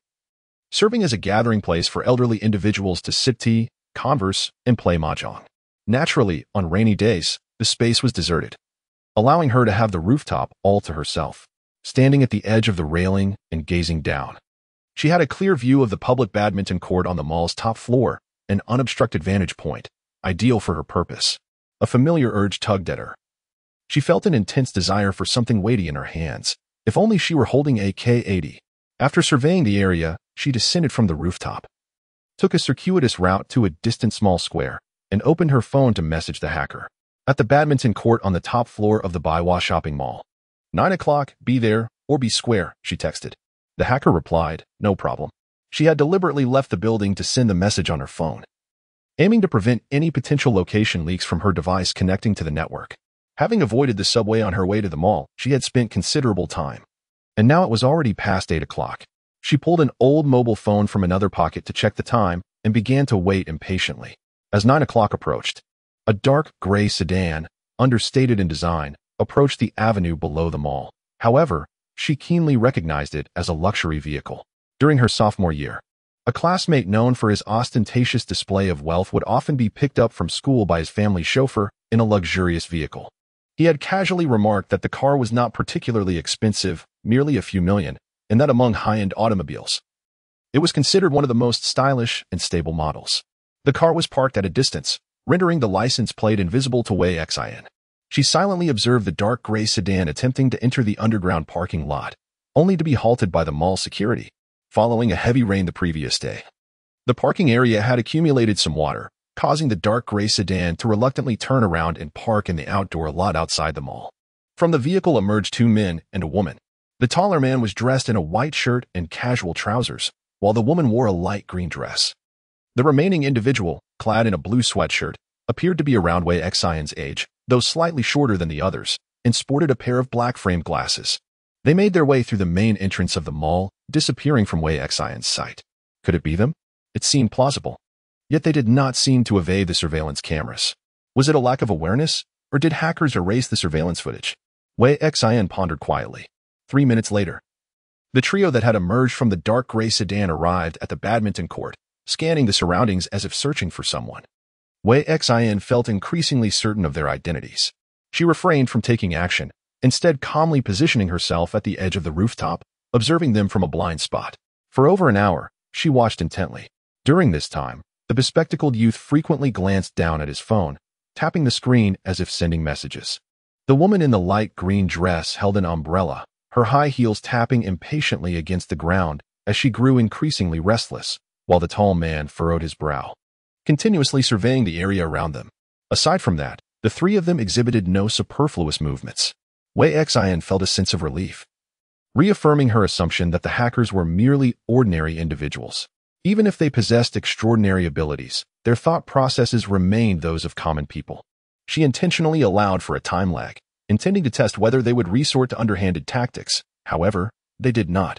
serving as a gathering place for elderly individuals to sip tea, converse, and play mahjong. Naturally, on rainy days, the space was deserted, allowing her to have the rooftop all to herself. Standing at the edge of the railing and gazing down, she had a clear view of the public badminton court on the mall's top floor, an unobstructed vantage point, ideal for her purpose. A familiar urge tugged at her. She felt an intense desire for something weighty in her hands, if only she were holding a K-80. After surveying the area, she descended from the rooftop, took a circuitous route to a distant small square, and opened her phone to message the hacker. At the badminton court on the top floor of the Baiwa shopping mall. 9 o'clock, be there, or be square, she texted. The hacker replied, no problem. She had deliberately left the building to send the message on her phone, aiming to prevent any potential location leaks from her device connecting to the network. Having avoided the subway on her way to the mall, she had spent considerable time. And now it was already past 8 o'clock. She pulled an old mobile phone from another pocket to check the time and began to wait impatiently. As 9 o'clock approached, a dark gray sedan, understated in design, approached the avenue below the mall. However, she keenly recognized it as a luxury vehicle. During her sophomore year, a classmate known for his ostentatious display of wealth would often be picked up from school by his family's chauffeur in a luxurious vehicle. He had casually remarked that the car was not particularly expensive, merely a few million, and that among high-end automobiles, it was considered one of the most stylish and stable models. The car was parked at a distance, rendering the license plate invisible to Wei Xian. She silently observed the dark gray sedan attempting to enter the underground parking lot, only to be halted by the mall security, following a heavy rain the previous day. The parking area had accumulated some water, causing the dark gray sedan to reluctantly turn around and park in the outdoor lot outside the mall. From the vehicle emerged 2 men and a woman. The taller man was dressed in a white shirt and casual trousers, while the woman wore a light green dress. The remaining individual, clad in a blue sweatshirt, appeared to be around Wei Xian's age, though slightly shorter than the others, and sported a pair of black-framed glasses. They made their way through the main entrance of the mall, disappearing from Wei Xian's sight. Could it be them? It seemed plausible. Yet they did not seem to evade the surveillance cameras. Was it a lack of awareness, or did hackers erase the surveillance footage? Wei Xian pondered quietly. 3 minutes later, the trio that had emerged from the dark gray sedan arrived at the badminton court, scanning the surroundings as if searching for someone. Wei Xian felt increasingly certain of their identities. She refrained from taking action, instead calmly positioning herself at the edge of the rooftop, observing them from a blind spot. For over an hour, she watched intently. During this time, the bespectacled youth frequently glanced down at his phone, tapping the screen as if sending messages. The woman in the light green dress held an umbrella, her high heels tapping impatiently against the ground as she grew increasingly restless, while the tall man furrowed his brow, continuously surveying the area around them. Aside from that, the 3 of them exhibited no superfluous movements. Wei Xian felt a sense of relief, reaffirming her assumption that the hackers were merely ordinary individuals. Even if they possessed extraordinary abilities, their thought processes remained those of common people. She intentionally allowed for a time lag, intending to test whether they would resort to underhanded tactics. However, they did not,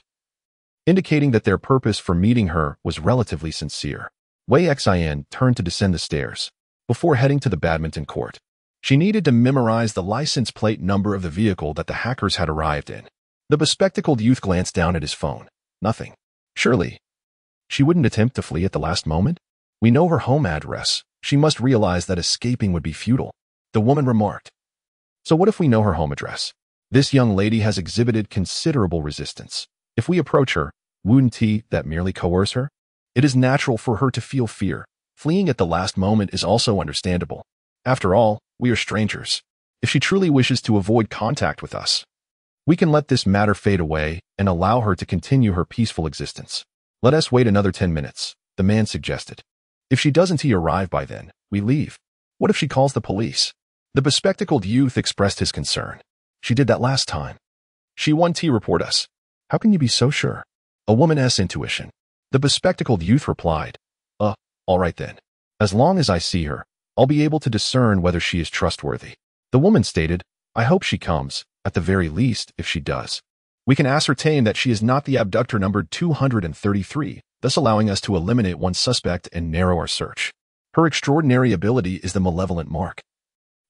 indicating that their purpose for meeting her was relatively sincere. Wei Xian turned to descend the stairs, before heading to the badminton court. She needed to memorize the license plate number of the vehicle that the hackers had arrived in. The bespectacled youth glanced down at his phone. Nothing. Surely, she wouldn't attempt to flee at the last moment? We know her home address. She must realize that escaping would be futile. The woman remarked. So what if we know her home address? This young lady has exhibited considerable resistance. If we approach her, wouldn't that merely coerce her? It is natural for her to feel fear. Fleeing at the last moment is also understandable. After all, we are strangers. If she truly wishes to avoid contact with us, we can let this matter fade away and allow her to continue her peaceful existence. Let us wait another 10 minutes, the man suggested. If she doesn't arrive by then, we leave. What if she calls the police? The bespectacled youth expressed his concern. She did that last time. She won't report us. How can you be so sure? A woman's intuition. The bespectacled youth replied. All right then. As long as I see her, I'll be able to discern whether she is trustworthy. The woman stated, I hope she comes. At the very least, if she does, we can ascertain that she is not the abductor numbered 233, thus allowing us to eliminate one suspect and narrow our search. Her extraordinary ability is the malevolent mark,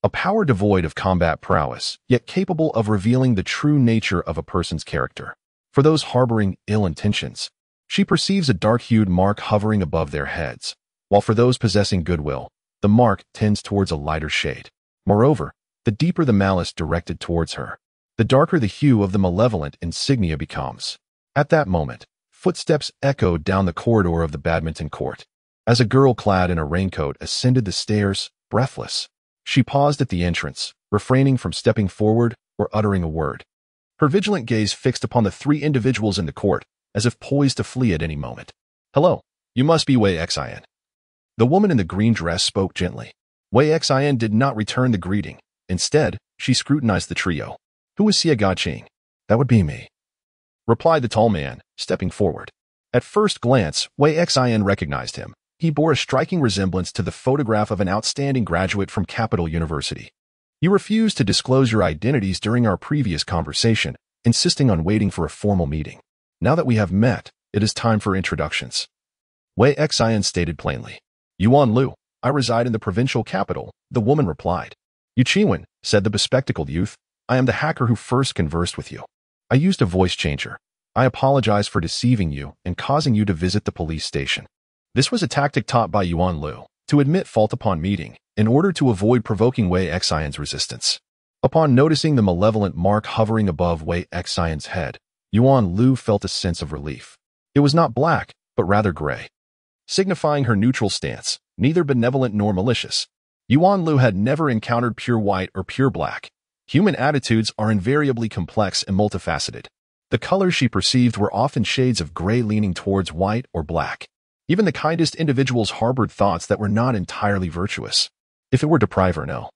a power devoid of combat prowess, yet capable of revealing the true nature of a person's character. For those harboring ill intentions, she perceives a dark-hued mark hovering above their heads, while for those possessing goodwill, the mark tends towards a lighter shade. Moreover, the deeper the malice directed towards her, the darker the hue of the malevolent insignia becomes. At that moment, footsteps echoed down the corridor of the badminton court. As a girl clad in a raincoat ascended the stairs, breathless, she paused at the entrance, refraining from stepping forward or uttering a word. Her vigilant gaze fixed upon the three individuals in the court, as if poised to flee at any moment. Hello, you must be Wei Xin. The woman in the green dress spoke gently. Wei Xin did not return the greeting. Instead, she scrutinized the trio. Who is Xie Gaqing? That would be me, replied the tall man, stepping forward. At first glance, Wei Xin recognized him. He bore a striking resemblance to the photograph of an outstanding graduate from Capital University. You refused to disclose your identities during our previous conversation, insisting on waiting for a formal meeting. Now that we have met, it is time for introductions. Wei Xin stated plainly. Yuan Lu, I reside in the provincial capital, the woman replied. Yu Qiwen, said the bespectacled youth, I am the hacker who first conversed with you. I used a voice changer. I apologize for deceiving you and causing you to visit the police station. This was a tactic taught by Yuan Lu, to admit fault upon meeting, in order to avoid provoking Wei Xion's resistance. Upon noticing the malevolent mark hovering above Wei Xion's head, Yuan Lu felt a sense of relief. It was not black, but rather gray, signifying her neutral stance, neither benevolent nor malicious. Yuan Lu had never encountered pure white or pure black. Human attitudes are invariably complex and multifaceted. The colors she perceived were often shades of gray leaning towards white or black. Even the kindest individuals harbored thoughts that were not entirely virtuous. If it were deprive or no.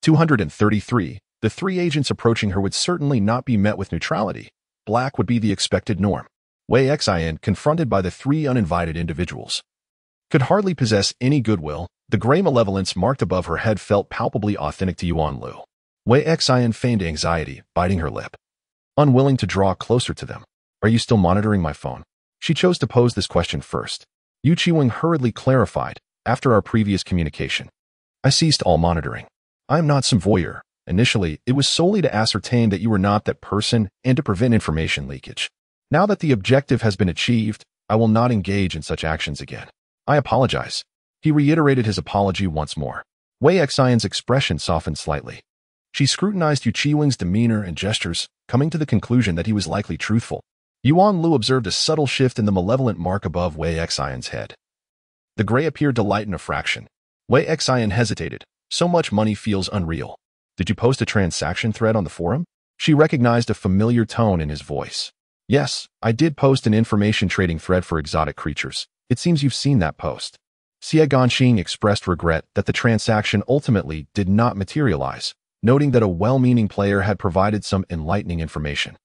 233, the three agents approaching her would certainly not be met with neutrality. Black would be the expected norm. Wei Xian, confronted by the three uninvited individuals, could hardly possess any goodwill. The gray malevolence marked above her head felt palpably authentic to Yuan Lu. Wei Xian feigned anxiety, biting her lip, unwilling to draw closer to them. Are you still monitoring my phone? She chose to pose this question first. Yu Qiwen hurriedly clarified, after our previous communication. I ceased all monitoring. I am not some voyeur. Initially, it was solely to ascertain that you were not that person and to prevent information leakage. Now that the objective has been achieved, I will not engage in such actions again. I apologize. He reiterated his apology once more. Wei Xian's expression softened slightly. She scrutinized Yu Qiwen's demeanor and gestures, coming to the conclusion that he was likely truthful. Yuan Lu observed a subtle shift in the malevolent mark above Wei Xian's head. The gray appeared to lighten a fraction. Wei Xian hesitated. So much money feels unreal. Did you post a transaction thread on the forum? She recognized a familiar tone in his voice. Yes, I did post an information trading thread for exotic creatures. It seems you've seen that post. Xie Gaqing expressed regret that the transaction ultimately did not materialize, noting that a well-meaning player had provided some enlightening information.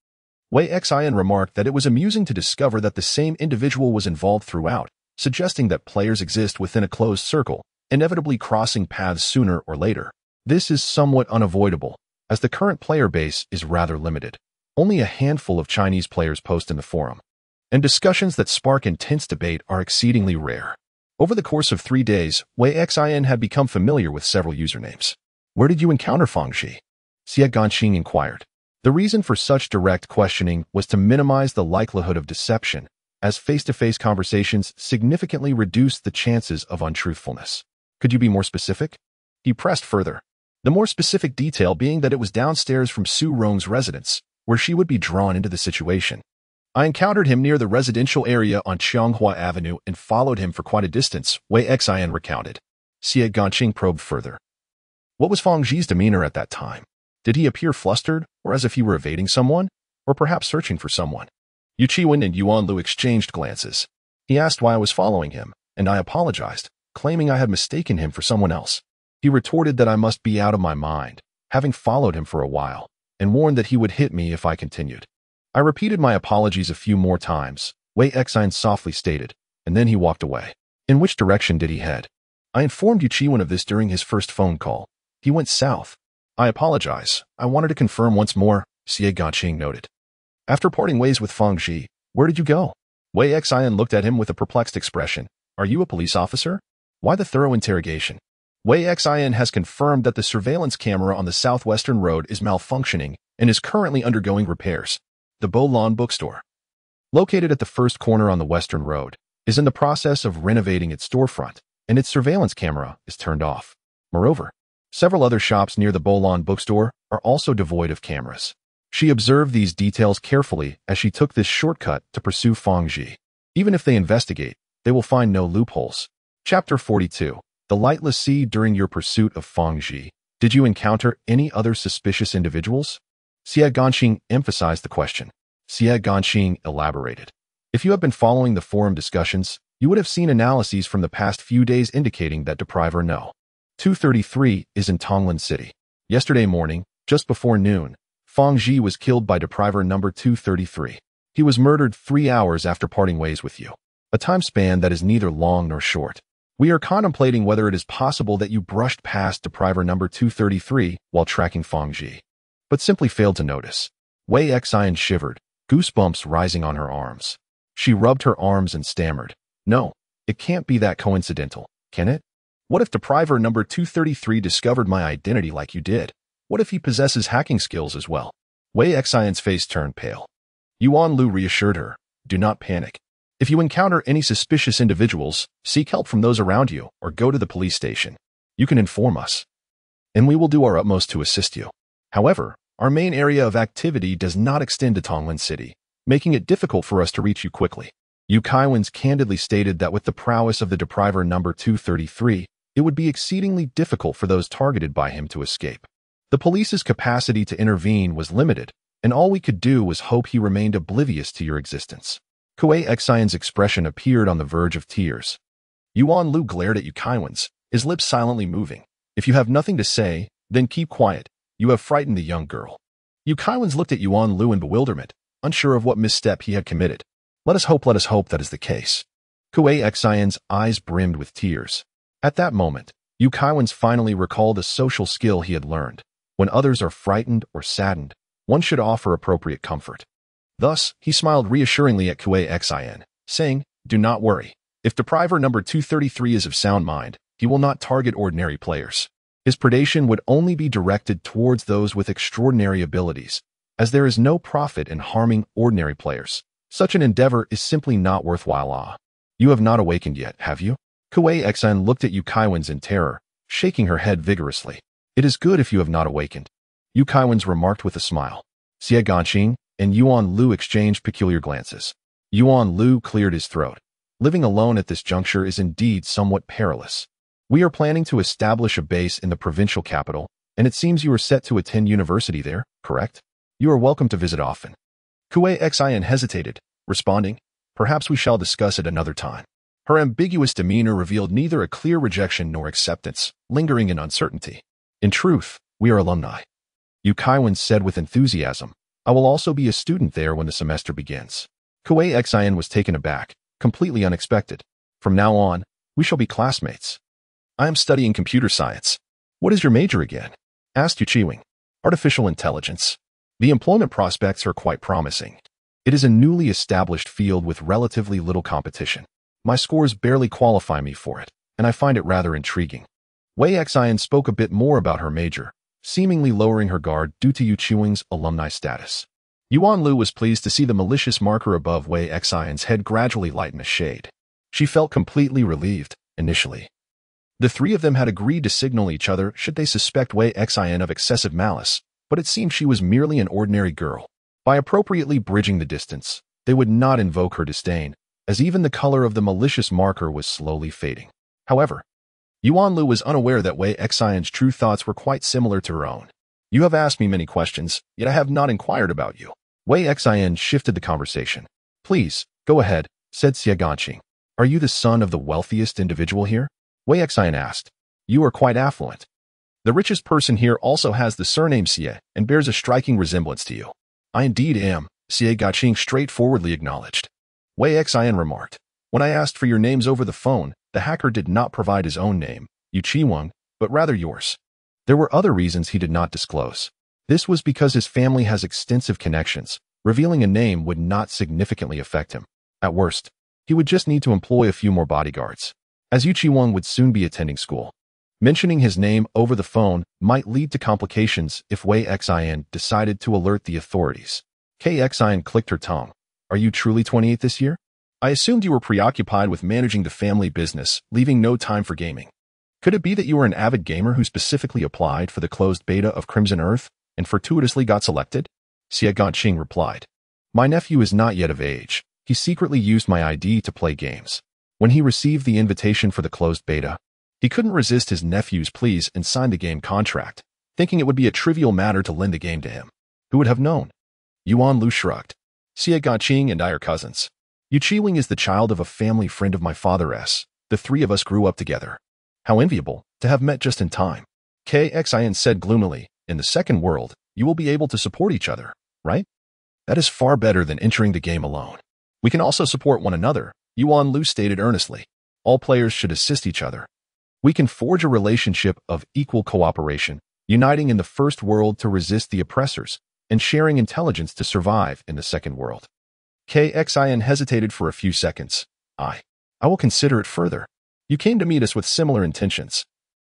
Wei Xian remarked that it was amusing to discover that the same individual was involved throughout, suggesting that players exist within a closed circle, inevitably crossing paths sooner or later. This is somewhat unavoidable, as the current player base is rather limited. Only a handful of Chinese players post in the forum, and discussions that spark intense debate are exceedingly rare. Over the course of 3 days, Wei Xian had become familiar with several usernames. Where did you encounter Fangxi? Xie Gaqing inquired. The reason for such direct questioning was to minimize the likelihood of deception, as face-to-face conversations significantly reduced the chances of untruthfulness. Could you be more specific? He pressed further. The more specific detail being that it was downstairs from Su Rong's residence, where she would be drawn into the situation. I encountered him near the residential area on Qianghua Avenue and followed him for quite a distance, Wei Xian recounted. Xie Gaqing probed further. What was Fangxi's demeanor at that time? Did he appear flustered, or as if he were evading someone, or perhaps searching for someone? Yu Qiwen and Yuan Lu exchanged glances. He asked why I was following him, and I apologized, claiming I had mistaken him for someone else. He retorted that I must be out of my mind, having followed him for a while, and warned that he would hit me if I continued. I repeated my apologies a few more times, Wei Xian softly stated, and then he walked away. In which direction did he head? I informed Yuchiwan of this during his first phone call. He went south. I apologize. I wanted to confirm once more, Xie Ganqing noted. After parting ways with Feng Ji, where did you go? Wei Xian looked at him with a perplexed expression. Are you a police officer? Why the thorough interrogation? Wei Xian has confirmed that the surveillance camera on the southwestern road is malfunctioning and is currently undergoing repairs. The Bolan bookstore, located at the first corner on the western road, is in the process of renovating its storefront, and its surveillance camera is turned off. Moreover, several other shops near the Bolan bookstore are also devoid of cameras. She observed these details carefully as she took this shortcut to pursue Feng Ji. Even if they investigate, they will find no loopholes. Chapter 42. The Lightless Sea. During your pursuit of Feng Ji, did you encounter any other suspicious individuals? Xie Ganqing emphasized the question. Xie Ganqing elaborated. If you have been following the forum discussions, you would have seen analyses from the past few days indicating that Depriver No. 233 is in Tonglan City. Yesterday morning, just before noon, Feng Ji was killed by Depriver number 233. He was murdered 3 hours after parting ways with you. A time span that is neither long nor short. We are contemplating whether it is possible that you brushed past Depriver number 233 while tracking Feng Ji, but simply failed to notice. Wei Xian shivered, goosebumps rising on her arms. She rubbed her arms and stammered. No, it can't be that coincidental, can it? What if Depriver number 233 discovered my identity like you did? What if he possesses hacking skills as well? Wei Xian's face turned pale. Yuan Lu reassured her. Do not panic. If you encounter any suspicious individuals, seek help from those around you or go to the police station. You can inform us, and we will do our utmost to assist you. However, our main area of activity does not extend to Tonglan City, making it difficult for us to reach you quickly. Yu Kaiwans candidly stated that with the prowess of the Depriver number 233, it would be exceedingly difficult for those targeted by him to escape. The police's capacity to intervene was limited, and all we could do was hope he remained oblivious to your existence. Kuei Xian's expression appeared on the verge of tears. Yuan Lu glared at Yu Kaiwans, his lips silently moving. If you have nothing to say, then keep quiet. You have frightened the young girl. Yu Kaiwans looked at Yuan Lu in bewilderment, unsure of what misstep he had committed. Let us hope that is the case. Kuei Xian's eyes brimmed with tears. At that moment, Yu Kaiwans finally recalled a social skill he had learned. When others are frightened or saddened, one should offer appropriate comfort. Thus, he smiled reassuringly at Kuei Xian, saying, Do not worry. If Depriver number 233 is of sound mind, he will not target ordinary players. His predation would only be directed towards those with extraordinary abilities, as there is no profit in harming ordinary players. Such an endeavor is simply not worthwhile. You have not awakened yet, have you? Kuei Xian looked at Yu Kaiwans in terror, shaking her head vigorously. It is good if you have not awakened, Yu Kaiwans remarked with a smile. Xie Ganqing and Yuan Lu exchanged peculiar glances. Yuan Lu cleared his throat. Living alone at this juncture is indeed somewhat perilous. We are planning to establish a base in the provincial capital, and it seems you are set to attend university there, correct? You are welcome to visit often. Kuei Xian hesitated, responding, Perhaps we shall discuss it another time. Her ambiguous demeanor revealed neither a clear rejection nor acceptance, lingering in uncertainty. In truth, we are alumni. Yu Kaiwan said with enthusiasm. I will also be a student there when the semester begins. Kuei Xian was taken aback, completely unexpected. From now on, we shall be classmates. I am studying computer science. What is your major again? Asked Yu Chiwing. Artificial intelligence. The employment prospects are quite promising. It is a newly established field with relatively little competition. My scores barely qualify me for it, and I find it rather intriguing. Wei Xian spoke a bit more about her major, seemingly lowering her guard due to Yu Chiwing's alumni status. Yuan Lu was pleased to see the malicious marker above Wei Xian's head gradually lighten a shade. She felt completely relieved, initially. The three of them had agreed to signal each other should they suspect Wei Xian of excessive malice, but it seemed she was merely an ordinary girl. By appropriately bridging the distance, they would not invoke her disdain, as even the color of the malicious marker was slowly fading. However, Yuan Lu was unaware that Wei Xian's true thoughts were quite similar to her own. You have asked me many questions, yet I have not inquired about you. Wei Xian shifted the conversation. Please, go ahead, said Xie Ganqing. Are you the son of the wealthiest individual here? Wei Xian asked. You are quite affluent. The richest person here also has the surname Xie and bears a striking resemblance to you. I indeed am, Xie Ganqing straightforwardly acknowledged. Wei Xian remarked. When I asked for your names over the phone, the hacker did not provide his own name, Yu Qiwang, but rather yours. There were other reasons he did not disclose. This was because his family has extensive connections. Revealing a name would not significantly affect him. At worst, he would just need to employ a few more bodyguards, as Yu Qiwang would soon be attending school. Mentioning his name over the phone might lead to complications if Wei Xian decided to alert the authorities. Xian clicked her tongue. Are you truly 28 this year? I assumed you were preoccupied with managing the family business, leaving no time for gaming. Could it be that you were an avid gamer who specifically applied for the closed beta of Crimson Earth and fortuitously got selected? Xie Ganqing replied. My nephew is not yet of age. He secretly used my ID to play games. When he received the invitation for the closed beta, he couldn't resist his nephew's pleas and signed the game contract, thinking it would be a trivial matter to lend the game to him. Who would have known? Yuan Lu shrugged. Xie Ganqing and I are cousins. Yu Qiwing is the child of a family friend of my father's. The three of us grew up together. How enviable to have met just in time. Xian said gloomily. In the second world, you will be able to support each other, right? That is far better than entering the game alone. We can also support one another, Yuan Lu stated earnestly. All players should assist each other. We can forge a relationship of equal cooperation, uniting in the first world to resist the oppressors, and sharing intelligence to survive in the second world. Xian hesitated for a few seconds. I will consider it further. You came to meet us with similar intentions.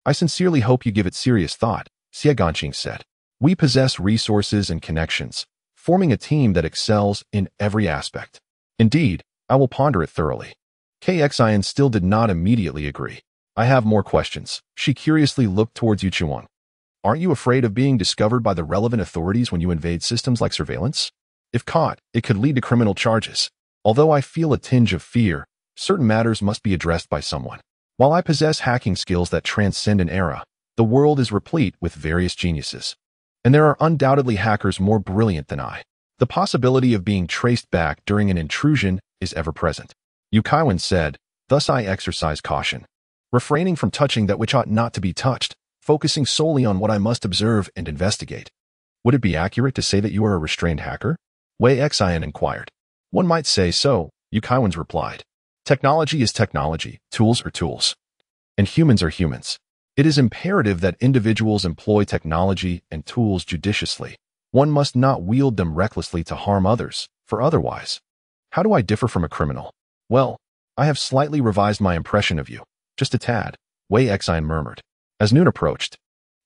I sincerely hope you give it serious thought, Xie Ganqing said. We possess resources and connections, forming a team that excels in every aspect. Indeed, I will ponder it thoroughly. Xian still did not immediately agree. I have more questions. She curiously looked towards Yu Qiwang. Aren't you afraid of being discovered by the relevant authorities when you invade systems like surveillance? If caught, it could lead to criminal charges. Although I feel a tinge of fear, certain matters must be addressed by someone. While I possess hacking skills that transcend an era, the world is replete with various geniuses. And there are undoubtedly hackers more brilliant than I. The possibility of being traced back during an intrusion is ever present. Yu Qiwang said, thus I exercise caution, refraining from touching that which ought not to be touched, focusing solely on what I must observe and investigate. Would it be accurate to say that you are a restrained hacker? Wei Xian inquired. One might say so, Yu Qiwang replied. Technology is technology, tools are tools. And humans are humans. It is imperative that individuals employ technology and tools judiciously. One must not wield them recklessly to harm others, for otherwise. How do I differ from a criminal? Well, I have slightly revised my impression of you. Just a tad, Wei Xian murmured. As noon approached,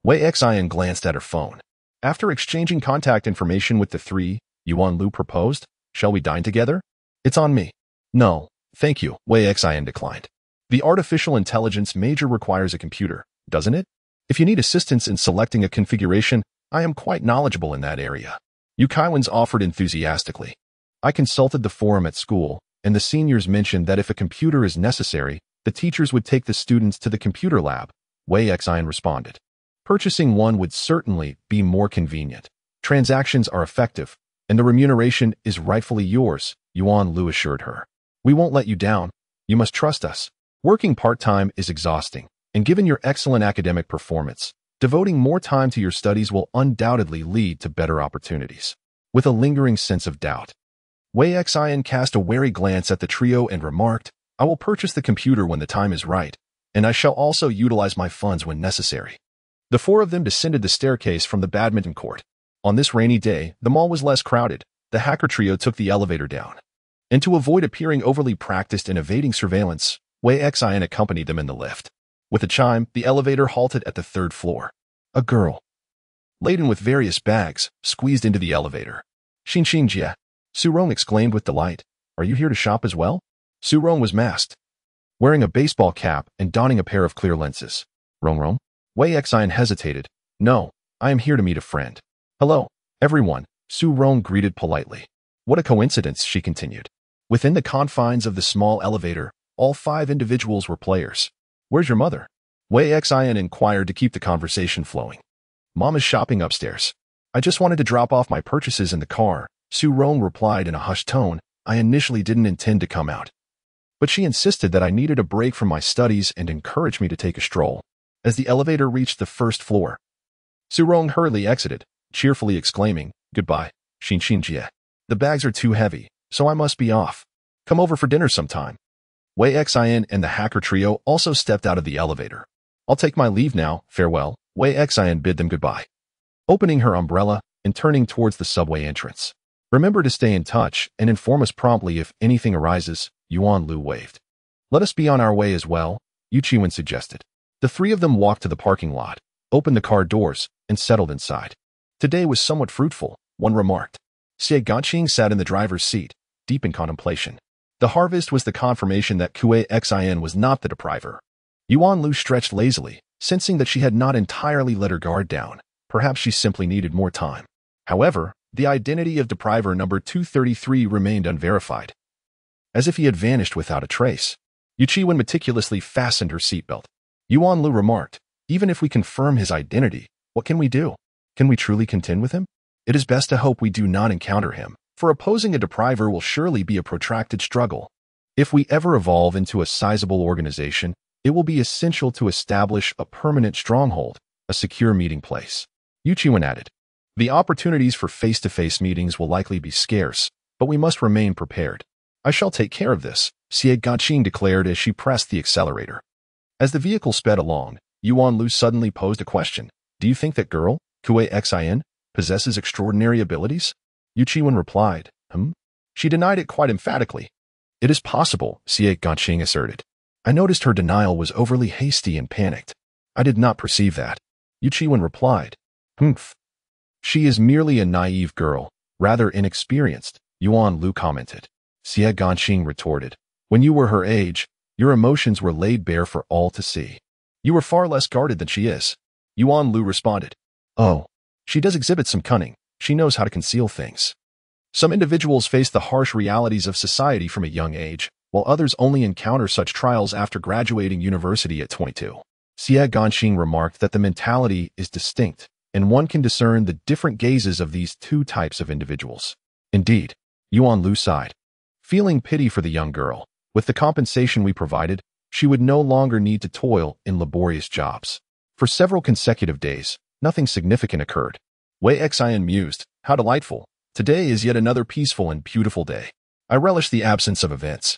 Wei Xian glanced at her phone. After exchanging contact information with the three, Yuan Lu proposed, shall we dine together? It's on me. No, thank you, Wei Xian declined. The artificial intelligence major requires a computer, doesn't it? If you need assistance in selecting a configuration, I am quite knowledgeable in that area. Yu Qiwang offered enthusiastically. I consulted the forum at school, and the seniors mentioned that if a computer is necessary, the teachers would take the students to the computer lab, Wei Xian responded. Purchasing one would certainly be more convenient. Transactions are effective, and the remuneration is rightfully yours, Yuan Lu assured her. We won't let you down. You must trust us. Working part-time is exhausting, and given your excellent academic performance, devoting more time to your studies will undoubtedly lead to better opportunities. With a lingering sense of doubt, Wei Xian cast a wary glance at the trio and remarked, I will purchase the computer when the time is right, and I shall also utilize my funds when necessary. The four of them descended the staircase from the badminton court. On this rainy day, the mall was less crowded. The hacker trio took the elevator down. And to avoid appearing overly practiced in evading surveillance, Wei Xian accompanied them in the lift. With a chime, the elevator halted at the third floor. A girl, laden with various bags, squeezed into the elevator. Xinxinjie, Su Rong exclaimed with delight. Are you here to shop as well? Su Rong was masked, wearing a baseball cap and donning a pair of clear lenses. Rong? Wei Xian hesitated. No, I am here to meet a friend. Hello, everyone, Su Rong greeted politely. What a coincidence, she continued. Within the confines of the small elevator, all 5 individuals were players. Where's your mother? Wei Xian inquired to keep the conversation flowing. Mom is shopping upstairs. I just wanted to drop off my purchases in the car, Su Rong replied in a hushed tone. I initially didn't intend to come out, but she insisted that I needed a break from my studies and encouraged me to take a stroll. As the elevator reached the first floor, Su Rong hurriedly exited, cheerfully exclaiming, Goodbye, Xinxinjie. The bags are too heavy, so I must be off. Come over for dinner sometime. Wei Xin and the hacker trio also stepped out of the elevator. I'll take my leave now, farewell. Wei Xin bid them goodbye, opening her umbrella and turning towards the subway entrance. Remember to stay in touch and inform us promptly if anything arises, Yuan Lu waved. Let us be on our way as well, Yu Qiwen suggested. The three of them walked to the parking lot, opened the car doors, and settled inside. Today was somewhat fruitful, one remarked. Xie Ganqing sat in the driver's seat, deep in contemplation. The harvest was the confirmation that Wei Xin was not the depriver. Yuan Lu stretched lazily, sensing that she had not entirely let her guard down. Perhaps she simply needed more time. However, the identity of depriver number 233 remained unverified, as if he had vanished without a trace. Yu Qiwen meticulously fastened her seatbelt. Yuan Lu remarked, even if we confirm his identity, what can we do? Can we truly contend with him? It is best to hope we do not encounter him, for opposing a depriver will surely be a protracted struggle. If we ever evolve into a sizable organization, it will be essential to establish a permanent stronghold, a secure meeting place. Yu Qiwen added. The opportunities for face-to-face meetings will likely be scarce, but we must remain prepared. I shall take care of this, Xie Ganqing declared as she pressed the accelerator. As the vehicle sped along, Yuan Lu suddenly posed a question. Do you think that girl, Wei Xin, possesses extraordinary abilities? Yu Qiwen replied, She denied it quite emphatically. It is possible, Xie Ganqing asserted. I noticed her denial was overly hasty and panicked. I did not perceive that. Yu Qiwen replied, She is merely a naive girl, rather inexperienced, Yuan Lu commented. Xie Ganqing retorted. When you were her age, your emotions were laid bare for all to see. You were far less guarded than she is. Yuan Lu responded. Oh, she does exhibit some cunning. She knows how to conceal things. Some individuals face the harsh realities of society from a young age, while others only encounter such trials after graduating university at 22. Xie Ganqing remarked that the mentality is distinct, and one can discern the different gazes of these two types of individuals. Indeed, Yuan Lu sighed, feeling pity for the young girl. With the compensation we provided, she would no longer need to toil in laborious jobs. For several consecutive days, nothing significant occurred. Wei Xin mused, how delightful. Today is yet another peaceful and beautiful day. I relish the absence of events.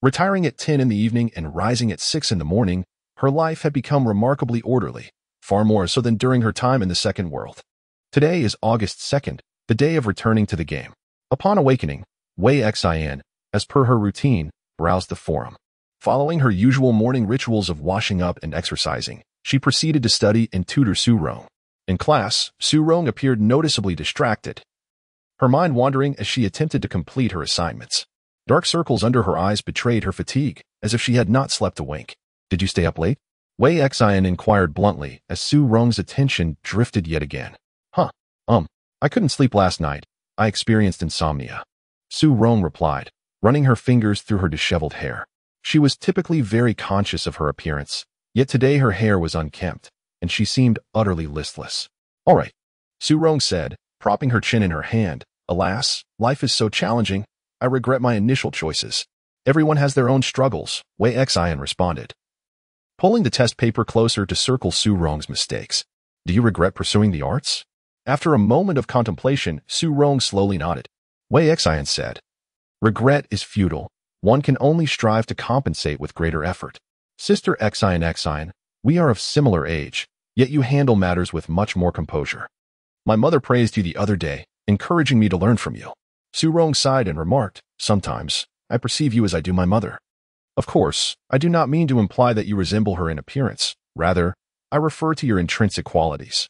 Retiring at 10 in the evening and rising at 6 in the morning, her life had become remarkably orderly, far more so than during her time in the second world. Today is August 2nd, the day of returning to the game. Upon awakening, Wei Xin, as per her routine, browsed the forum. Following her usual morning rituals of washing up and exercising, she proceeded to study and tutor Su Rong. In class, Su Rong appeared noticeably distracted, her mind wandering as she attempted to complete her assignments. Dark circles under her eyes betrayed her fatigue, as if she had not slept a wink. Did you stay up late? Wei Xin inquired bluntly as Su Rong's attention drifted yet again. I couldn't sleep last night. I experienced insomnia. Su Rong replied, running her fingers through her disheveled hair. She was typically very conscious of her appearance, yet today her hair was unkempt, and she seemed utterly listless. All right, Su Rong said, propping her chin in her hand. Alas, life is so challenging. I regret my initial choices. Everyone has their own struggles, Wei Xin responded, pulling the test paper closer to circle Su Rong's mistakes. Do you regret pursuing the arts? After a moment of contemplation, Su Rong slowly nodded. Wei Xin said, regret is futile. One can only strive to compensate with greater effort. Sister Xin, we are of similar age, yet you handle matters with much more composure. My mother praised you the other day, encouraging me to learn from you. Su Rong sighed and remarked, sometimes, I perceive you as I do my mother. Of course, I do not mean to imply that you resemble her in appearance. Rather, I refer to your intrinsic qualities.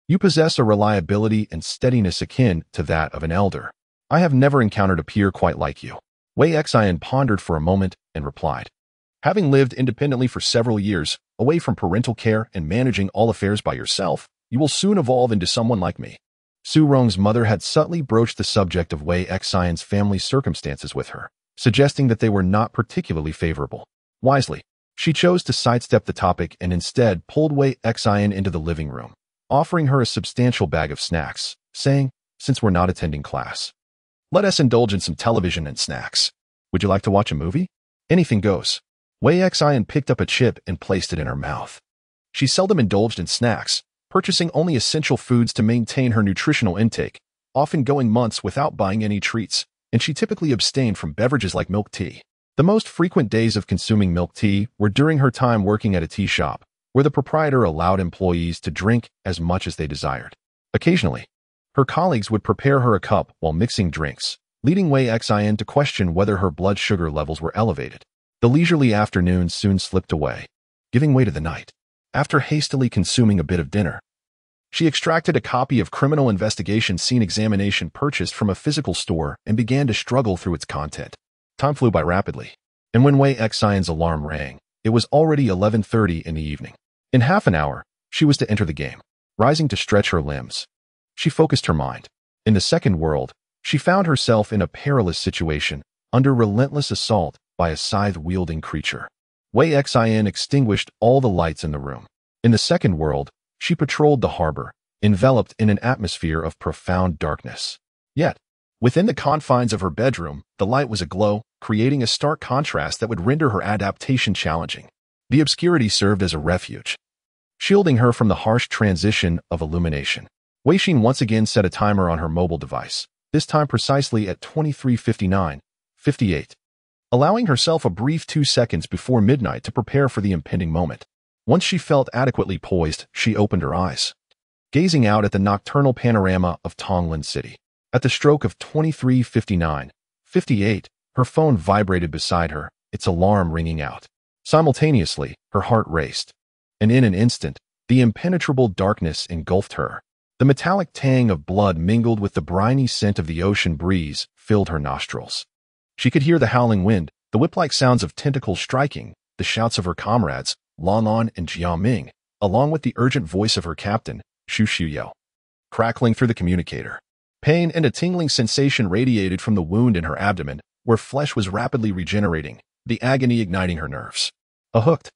You possess a reliability and steadiness akin to that of an elder. I have never encountered a peer quite like you. Wei Xin pondered for a moment and replied, having lived independently for several years, away from parental care and managing all affairs by yourself, you will soon evolve into someone like me. Su Rong's mother had subtly broached the subject of Wei Xion's family circumstances with her, suggesting that they were not particularly favorable. Wisely, she chose to sidestep the topic and instead pulled Wei Xion into the living room, offering her a substantial bag of snacks, saying, since we're not attending class, let us indulge in some television and snacks. Would you like to watch a movie? Anything goes. Wei Xion picked up a chip and placed it in her mouth. She seldom indulged in snacks, purchasing only essential foods to maintain her nutritional intake, often going months without buying any treats, and she typically abstained from beverages like milk tea. The most frequent days of consuming milk tea were during her time working at a tea shop, where the proprietor allowed employees to drink as much as they desired. Occasionally, her colleagues would prepare her a cup while mixing drinks, leading Wei Xin to question whether her blood sugar levels were elevated. The leisurely afternoon soon slipped away, giving way to the night. After hastily consuming a bit of dinner, she extracted a copy of Criminal Investigation Scene Examination purchased from a physical store and began to struggle through its content. Time flew by rapidly, and when Wei Xion's alarm rang, it was already 11:30 in the evening. In half an hour, she was to enter the game. Rising to stretch her limbs, she focused her mind. In the second world, she found herself in a perilous situation, under relentless assault by a scythe-wielding creature. Wei Xian extinguished all the lights in the room. In the second world, she patrolled the harbor, enveloped in an atmosphere of profound darkness. Yet, within the confines of her bedroom, the light was aglow, creating a stark contrast that would render her adaptation challenging. The obscurity served as a refuge, shielding her from the harsh transition of illumination. Wei Xin once again set a timer on her mobile device, this time precisely at 23:59:58, allowing herself a brief 2 seconds before midnight to prepare for the impending moment. Once she felt adequately poised, she opened her eyes, gazing out at the nocturnal panorama of Tonglan City. At the stroke of 23:59:58, her phone vibrated beside her, its alarm ringing out. Simultaneously, her heart raced, and in an instant, the impenetrable darkness engulfed her. The metallic tang of blood mingled with the briny scent of the ocean breeze filled her nostrils. She could hear the howling wind, the whip-like sounds of tentacles striking, the shouts of her comrades, Lan Lan and Jia Ming, along with the urgent voice of her captain, Xu Xiuyao, crackling through the communicator. Pain and a tingling sensation radiated from the wound in her abdomen, where flesh was rapidly regenerating, the agony igniting her nerves. A hooked,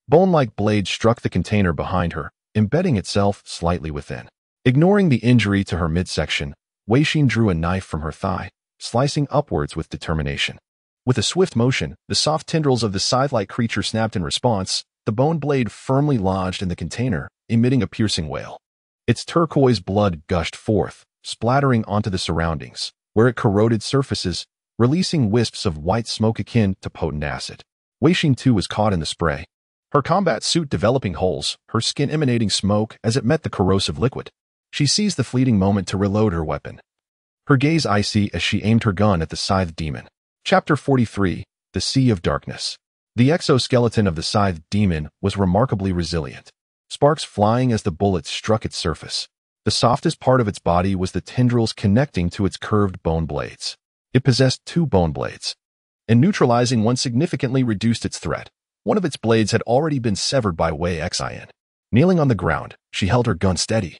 bone-like blade struck the container behind her, embedding itself slightly within. Ignoring the injury to her midsection, Wei Xin drew a knife from her thigh, slicing upwards with determination. With a swift motion, the soft tendrils of the scythe-like creature snapped in response, the bone blade firmly lodged in the container, emitting a piercing wail. Its turquoise blood gushed forth, splattering onto the surroundings, where it corroded surfaces, releasing wisps of white smoke akin to potent acid. Wei Xin too was caught in the spray, her combat suit developing holes, her skin emanating smoke as it met the corrosive liquid. She seized the fleeting moment to reload her weapon, her gaze icy as she aimed her gun at the scythe demon. Chapter 43, The Sea of Darkness. The exoskeleton of the scythe demon was remarkably resilient, sparks flying as the bullets struck its surface. The softest part of its body was the tendrils connecting to its curved bone blades. It possessed 2 bone blades, and neutralizing one significantly reduced its threat. One of its blades had already been severed by Wei Xian. Kneeling on the ground, she held her gun steady,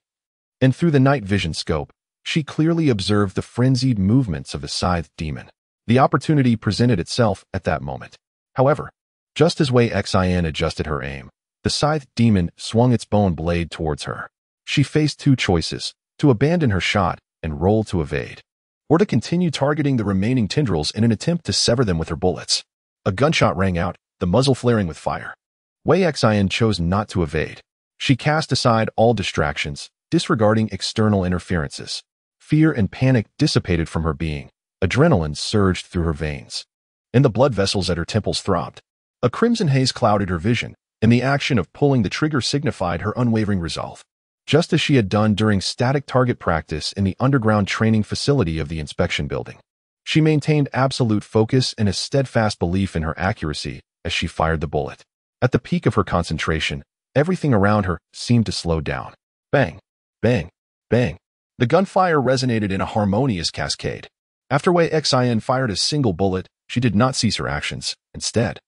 and through the night vision scope, she clearly observed the frenzied movements of the scythe demon. The opportunity presented itself at that moment. However, just as Wei Xian adjusted her aim, the scythe demon swung its bone blade towards her. She faced 2 choices: to abandon her shot and roll to evade, or to continue targeting the remaining tendrils in an attempt to sever them with her bullets. A gunshot rang out, the muzzle flaring with fire. Wei Xian chose not to evade. She cast aside all distractions, disregarding external interferences. Fear and panic dissipated from her being. Adrenaline surged through her veins, and the blood vessels at her temples throbbed. A crimson haze clouded her vision, and the action of pulling the trigger signified her unwavering resolve. Just as she had done during static target practice in the underground training facility of the inspection building, she maintained absolute focus and a steadfast belief in her accuracy as she fired the bullet. At the peak of her concentration, everything around her seemed to slow down. Bang, bang, bang. The gunfire resonated in a harmonious cascade. After Wei Xian fired a single bullet, she did not cease her actions. Instead,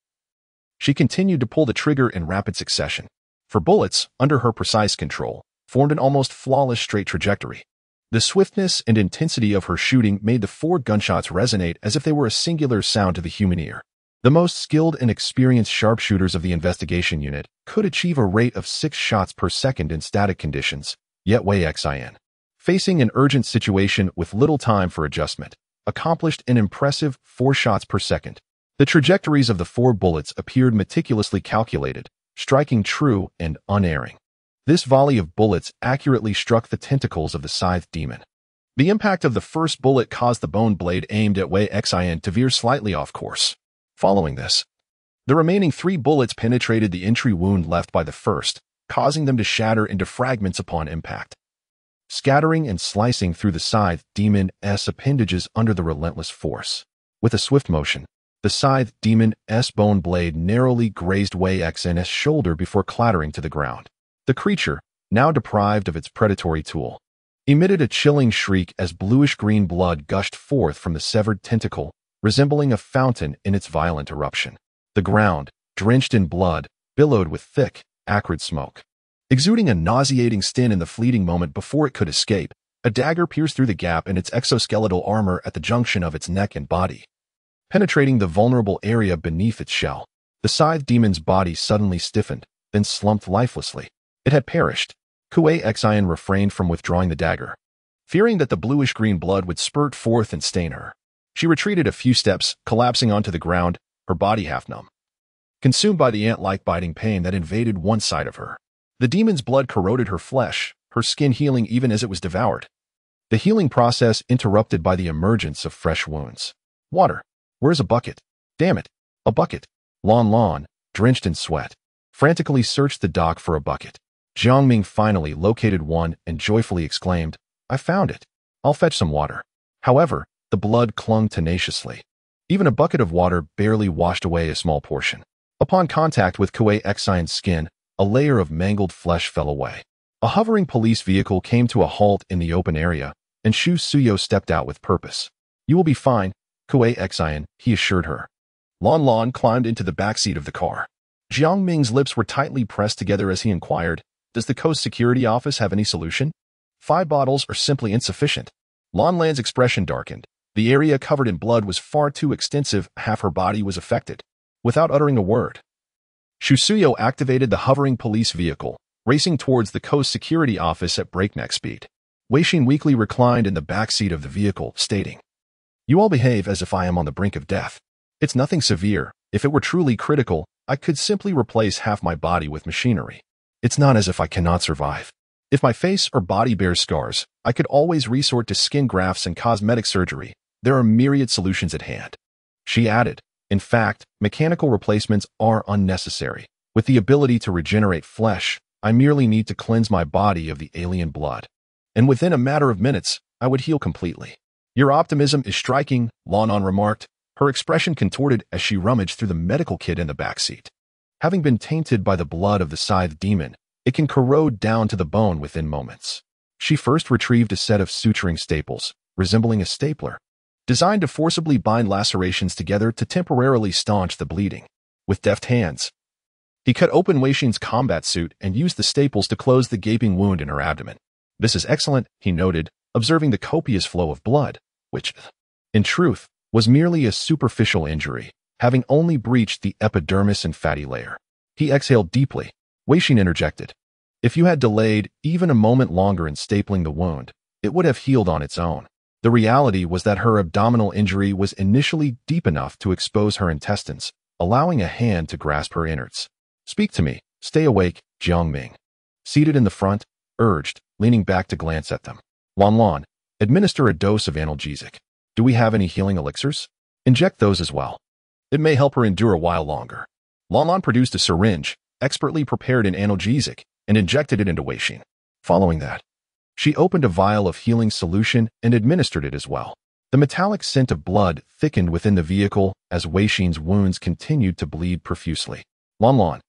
she continued to pull the trigger in rapid succession. For bullets, under her precise control, formed an almost flawless straight trajectory. The swiftness and intensity of her shooting made the 4 gunshots resonate as if they were a singular sound to the human ear. The most skilled and experienced sharpshooters of the investigation unit could achieve a rate of 6 shots per second in static conditions, yet Wei Xian, facing an urgent situation with little time for adjustment, accomplished an impressive 4 shots per second. The trajectories of the 4 bullets appeared meticulously calculated, striking true and unerring. This volley of bullets accurately struck the tentacles of the scythe demon. The impact of the first bullet caused the bone blade aimed at Wei Xian to veer slightly off course. Following this, the remaining 3 bullets penetrated the entry wound left by the first, causing them to shatter into fragments upon impact, scattering and slicing through the scythe demon's appendages under the relentless force. With a swift motion, the scythe demon's bone blade narrowly grazed Wei Xin's shoulder before clattering to the ground. The creature, now deprived of its predatory tool, emitted a chilling shriek as bluish-green blood gushed forth from the severed tentacle, resembling a fountain in its violent eruption. The ground, drenched in blood, billowed with thick, acrid smoke. Exuding a nauseating stench in the fleeting moment before it could escape, a dagger pierced through the gap in its exoskeletal armor at the junction of its neck and body, penetrating the vulnerable area beneath its shell. The scythe demon's body suddenly stiffened, then slumped lifelessly. It had perished. Kuei Xian refrained from withdrawing the dagger, fearing that the bluish-green blood would spurt forth and stain her. She retreated a few steps, collapsing onto the ground, her body half-numb, consumed by the ant-like biting pain that invaded one side of her. The demon's blood corroded her flesh, her skin healing even as it was devoured. The healing process interrupted by the emergence of fresh wounds. Water. Where's a bucket? Damn it. A bucket. Lan, drenched in sweat, frantically searched the dock for a bucket. Jiangming finally located one and joyfully exclaimed, I found it. I'll fetch some water. However, the blood clung tenaciously. Even a bucket of water barely washed away a small portion. Upon contact with Kuei Xian's skin, a layer of mangled flesh fell away. A hovering police vehicle came to a halt in the open area, and Shu Suyo stepped out with purpose. You will be fine, Kuei Xian, he assured her. Lan climbed into the backseat of the car. Jiangming's lips were tightly pressed together as he inquired, Does the Coast Security Office have any solution? 5 bottles are simply insufficient. Lan's expression darkened. The area covered in blood was far too extensive, half her body was affected. Without uttering a word, Shusuyo activated the hovering police vehicle, racing towards the Coast Security Office at breakneck speed. Weixin weakly reclined in the backseat of the vehicle, stating, You all behave as if I am on the brink of death. It's nothing severe. If it were truly critical, I could simply replace half my body with machinery. It's not as if I cannot survive. If my face or body bears scars, I could always resort to skin grafts and cosmetic surgery. There are myriad solutions at hand. She added, In fact, mechanical replacements are unnecessary. With the ability to regenerate flesh, I merely need to cleanse my body of the alien blood. And within a matter of minutes, I would heal completely. Your optimism is striking, Lan remarked, her expression contorted as she rummaged through the medical kit in the backseat. Having been tainted by the blood of the scythe demon, it can corrode down to the bone within moments. She first retrieved a set of suturing staples, resembling a stapler, designed to forcibly bind lacerations together to temporarily staunch the bleeding. With deft hands, he cut open Weixin's combat suit and used the staples to close the gaping wound in her abdomen. This is excellent, he noted, observing the copious flow of blood, which, in truth, was merely a superficial injury, having only breached the epidermis and fatty layer. He exhaled deeply. Weixin interjected, If you had delayed even a moment longer in stapling the wound, it would have healed on its own. The reality was that her abdominal injury was initially deep enough to expose her intestines, allowing a hand to grasp her innards. Speak to me. Stay awake, Jiangming, seated in the front, urged, leaning back to glance at them. Lan, administer a dose of analgesic. Do we have any healing elixirs? Inject those as well. It may help her endure a while longer. Lan produced a syringe, expertly prepared in analgesic, and injected it into Weixin. Following that, she opened a vial of healing solution and administered it as well. The metallic scent of blood thickened within the vehicle as Weixin's wounds continued to bleed profusely. Lan,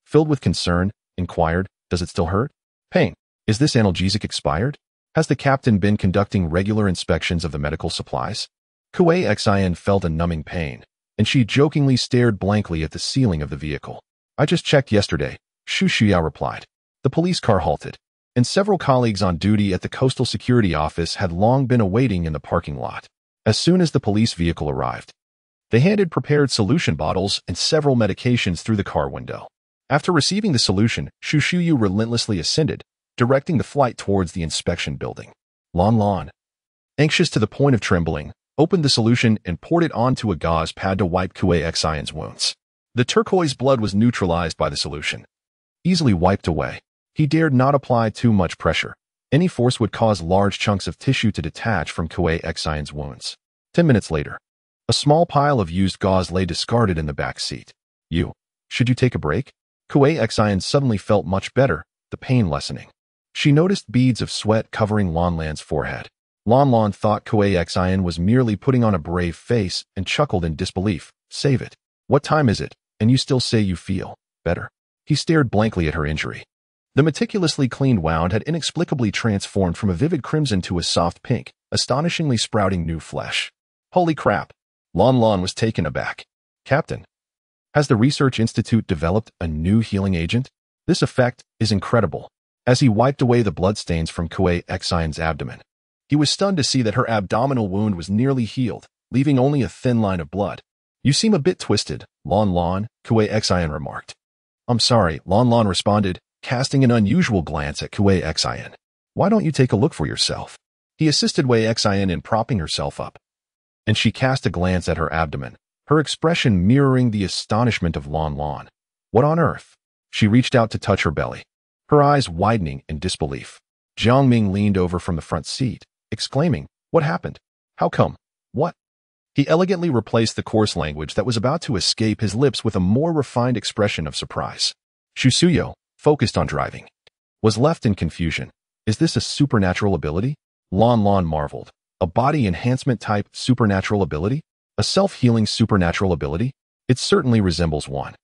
filled with concern, inquired, Does it still hurt? Pain. Is this analgesic expired? Has the captain been conducting regular inspections of the medical supplies? Kuei Xian felt a numbing pain, and she jokingly stared blankly at the ceiling of the vehicle. I just checked yesterday, Shu Shuyao replied. The police car halted, and several colleagues on duty at the Coastal Security Office had long been awaiting in the parking lot. As soon as the police vehicle arrived, they handed prepared solution bottles and several medications through the car window. After receiving the solution, Shu Shuyu relentlessly ascended, directing the flight towards the inspection building. Lan, anxious to the point of trembling, opened the solution and poured it onto a gauze pad to wipe Kuei Xian's wounds. The turquoise blood was neutralized by the solution, easily wiped away. He dared not apply too much pressure. Any force would cause large chunks of tissue to detach from Kuei Xian's wounds. 10 minutes later, A small pile of used gauze lay discarded in the back seat. Should you take a break? Kuei Xian suddenly felt much better, the pain lessening. She noticed beads of sweat covering Lan's forehead. Lan thought Kuei Xian was merely putting on a brave face and chuckled in disbelief. Save it. What time is it, and you still say you feel better? He stared blankly at her injury. The meticulously cleaned wound had inexplicably transformed from a vivid crimson to a soft pink, astonishingly sprouting new flesh. Holy crap! Lan was taken aback. Captain, has the Research Institute developed a new healing agent? This effect is incredible. As he wiped away the bloodstains from Kuei Xian's abdomen, he was stunned to see that her abdominal wound was nearly healed, leaving only a thin line of blood. You seem a bit twisted, Lan, Kuei Xian remarked. I'm sorry, Lan responded, casting an unusual glance at Kuei Xian. Why don't you take a look for yourself? He assisted Wei Xian in propping herself up, and she cast a glance at her abdomen, her expression mirroring the astonishment of Lan. What on earth? She reached out to touch her belly, her eyes widening in disbelief. Jiangming leaned over from the front seat, exclaiming, What happened? How come? What? He elegantly replaced the coarse language that was about to escape his lips with a more refined expression of surprise. Shusuyo, focused on driving, was left in confusion. Is this a supernatural ability? Lan marveled. A body enhancement type supernatural ability? A self-healing supernatural ability? It certainly resembles one.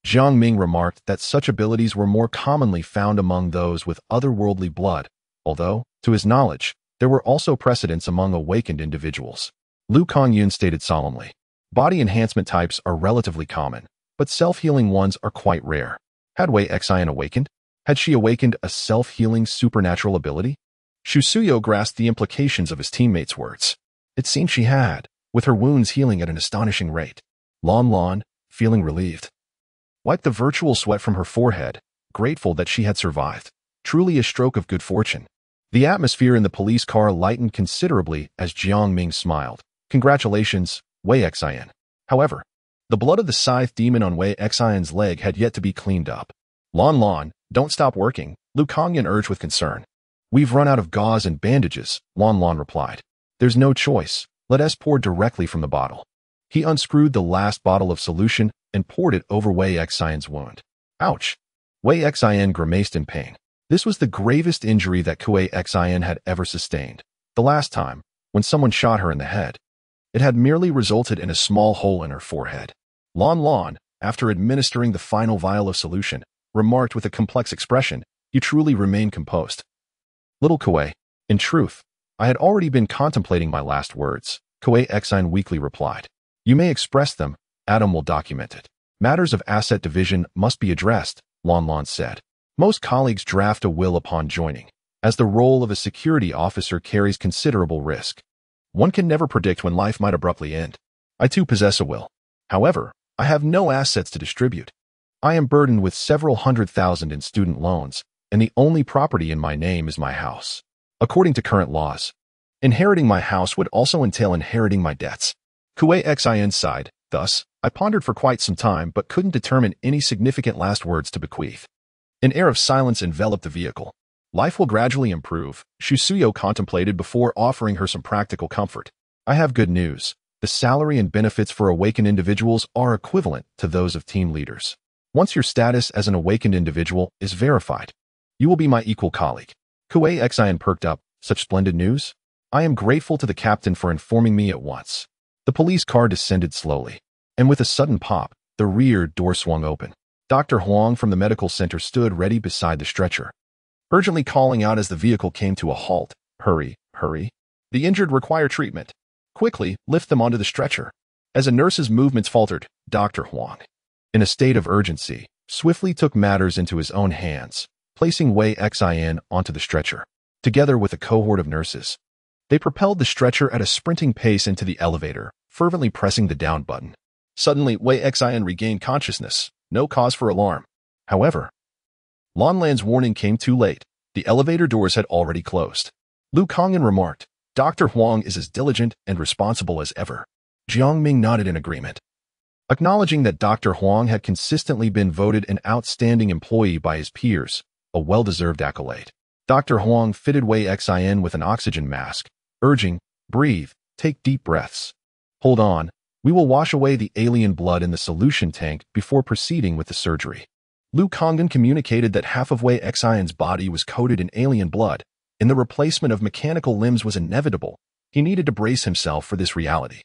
Jiang Ming remarked that such abilities were more commonly found among those with otherworldly blood, although, to his knowledge, there were also precedents among awakened individuals. Lu Kongyun stated solemnly, body enhancement types are relatively common, but self-healing ones are quite rare. Had Wei Xian awakened? Had she awakened a self-healing supernatural ability? Shusuyo grasped the implications of his teammates' words. It seemed she had, with her wounds healing at an astonishing rate. Lan, feeling relieved, wiped the virtual sweat from her forehead, grateful that she had survived. Truly a stroke of good fortune. The atmosphere in the police car lightened considerably as Jiang Ming smiled. Congratulations, Wei Xian. However, the blood of the scythe demon on Wei Xian's leg had yet to be cleaned up. Lan, don't stop working, Lu Kongyan urged with concern. We've run out of gauze and bandages, Lan replied. There's no choice. Let us pour directly from the bottle. He unscrewed the last bottle of solution and poured it over Wei Xian's wound. Ouch! Wei Xian grimaced in pain. This was the gravest injury that Kuei Xian had ever sustained. The last time, when someone shot her in the head, it had merely resulted in a small hole in her forehead. Lan, after administering the final vial of solution, remarked with a complex expression, You truly remain composed. Little Kuei, in truth, I had already been contemplating my last words, Kuei Xian weakly replied. You may express them, Adam will document it. Matters of asset division must be addressed, Lan said. Most colleagues draft a will upon joining, as the role of a security officer carries considerable risk. One can never predict when life might abruptly end. I too possess a will. However, I have no assets to distribute. I am burdened with several $100,000 in student loans, and the only property in my name is my house. According to current laws, inheriting my house would also entail inheriting my debts. Kuei Xian sighed. Thus, I pondered for quite some time but couldn't determine any significant last words to bequeath. An air of silence enveloped the vehicle. Life will gradually improve, Shusuyo contemplated before offering her some practical comfort. I have good news. The salary and benefits for awakened individuals are equivalent to those of team leaders. Once your status as an awakened individual is verified, you will be my equal colleague. Kuei Xian perked up. Such splendid news? I am grateful to the captain for informing me at once. The police car descended slowly, and with a sudden pop, the rear door swung open. Dr. Huang from the medical center stood ready beside the stretcher, urgently calling out as the vehicle came to a halt. Hurry. The injured require treatment. Quickly, lift them onto the stretcher. As a nurse's movements faltered, Dr. Huang, in a state of urgency, swiftly took matters into his own hands, placing Wei Xian onto the stretcher. Together with a cohort of nurses, they propelled the stretcher at a sprinting pace into the elevator, fervently pressing the down button. Suddenly, Wei Xian regained consciousness. No cause for alarm. However, Lan's warning came too late. The elevator doors had already closed. Lu Kongyan remarked, Dr. Huang is as diligent and responsible as ever. Jiang Ming nodded in agreement, acknowledging that Dr. Huang had consistently been voted an outstanding employee by his peers, a well-deserved accolade. Dr. Huang fitted Wei Xian with an oxygen mask, urging, breathe, take deep breaths. Hold on, We will wash away the alien blood in the solution tank before proceeding with the surgery. Lu Kongdan communicated that half of Wei Xian's body was coated in alien blood, and the replacement of mechanical limbs was inevitable. He needed to brace himself for this reality.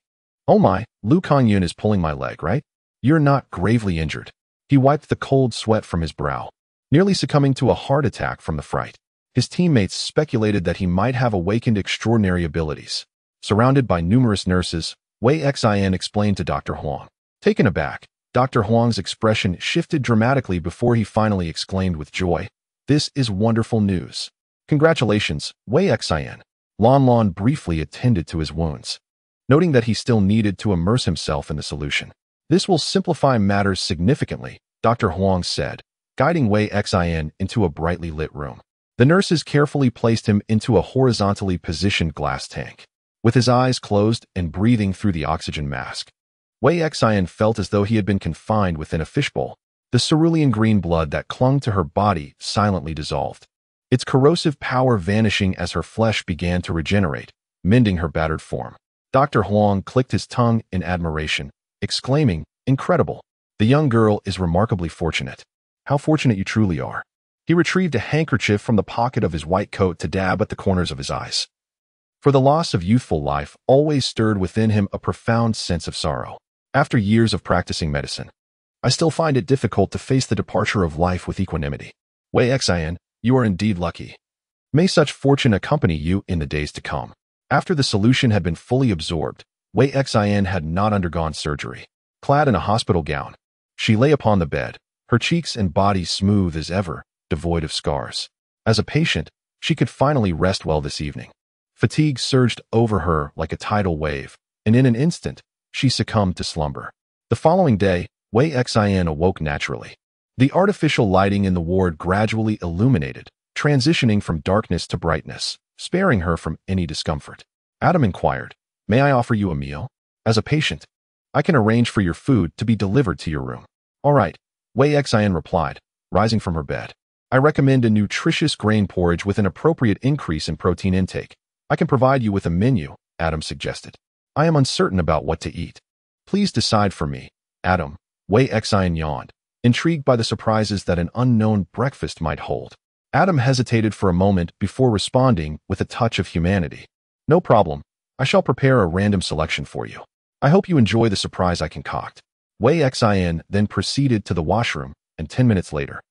Oh my, Lu Kongyun is pulling my leg, right? You're not gravely injured. He wiped the cold sweat from his brow, nearly succumbing to a heart attack from the fright. His teammates speculated that he might have awakened extraordinary abilities. Surrounded by numerous nurses, Wei Xian explained to Dr. Huang. Taken aback, Dr. Huang's expression shifted dramatically before he finally exclaimed with joy, "This is wonderful news. Congratulations, Wei Xian." Lon Lon briefly attended to his wounds, noting that he still needed to immerse himself in the solution. "This will simplify matters significantly," Dr. Huang said, guiding Wei Xian into a brightly lit room. The nurses carefully placed him into a horizontally positioned glass tank. With his eyes closed and breathing through the oxygen mask, Wei Xian felt as though he had been confined within a fishbowl. The cerulean green blood that clung to her body silently dissolved, its corrosive power vanishing as her flesh began to regenerate, mending her battered form. Dr. Huang clicked his tongue in admiration, exclaiming, "Incredible! The young girl is remarkably fortunate. How fortunate you truly are." He retrieved a handkerchief from the pocket of his white coat to dab at the corners of his eyes. For the loss of youthful life always stirred within him a profound sense of sorrow. After years of practicing medicine, I still find it difficult to face the departure of life with equanimity. Wei Xian, you are indeed lucky. May such fortune accompany you in the days to come. After the solution had been fully absorbed, Wei Xian had not undergone surgery. Clad in a hospital gown, she lay upon the bed, her cheeks and body smooth as ever, devoid of scars. As a patient, she could finally rest well this evening. Fatigue surged over her like a tidal wave, and in an instant, she succumbed to slumber. The following day, Wei Xian awoke naturally. The artificial lighting in the ward gradually illuminated, transitioning from darkness to brightness, sparing her from any discomfort. Adam inquired, "May I offer you a meal? As a patient, I can arrange for your food to be delivered to your room." "All right," Wei Xian replied, rising from her bed. "I recommend a nutritious grain porridge with an appropriate increase in protein intake. I can provide you with a menu," Adam suggested. "I am uncertain about what to eat. Please decide for me, Adam." Wei Xian yawned, intrigued by the surprises that an unknown breakfast might hold. Adam hesitated for a moment before responding with a touch of humanity. "No problem. I shall prepare a random selection for you. I hope you enjoy the surprise I concoct." Wei Xian then proceeded to the washroom, and 10 minutes later,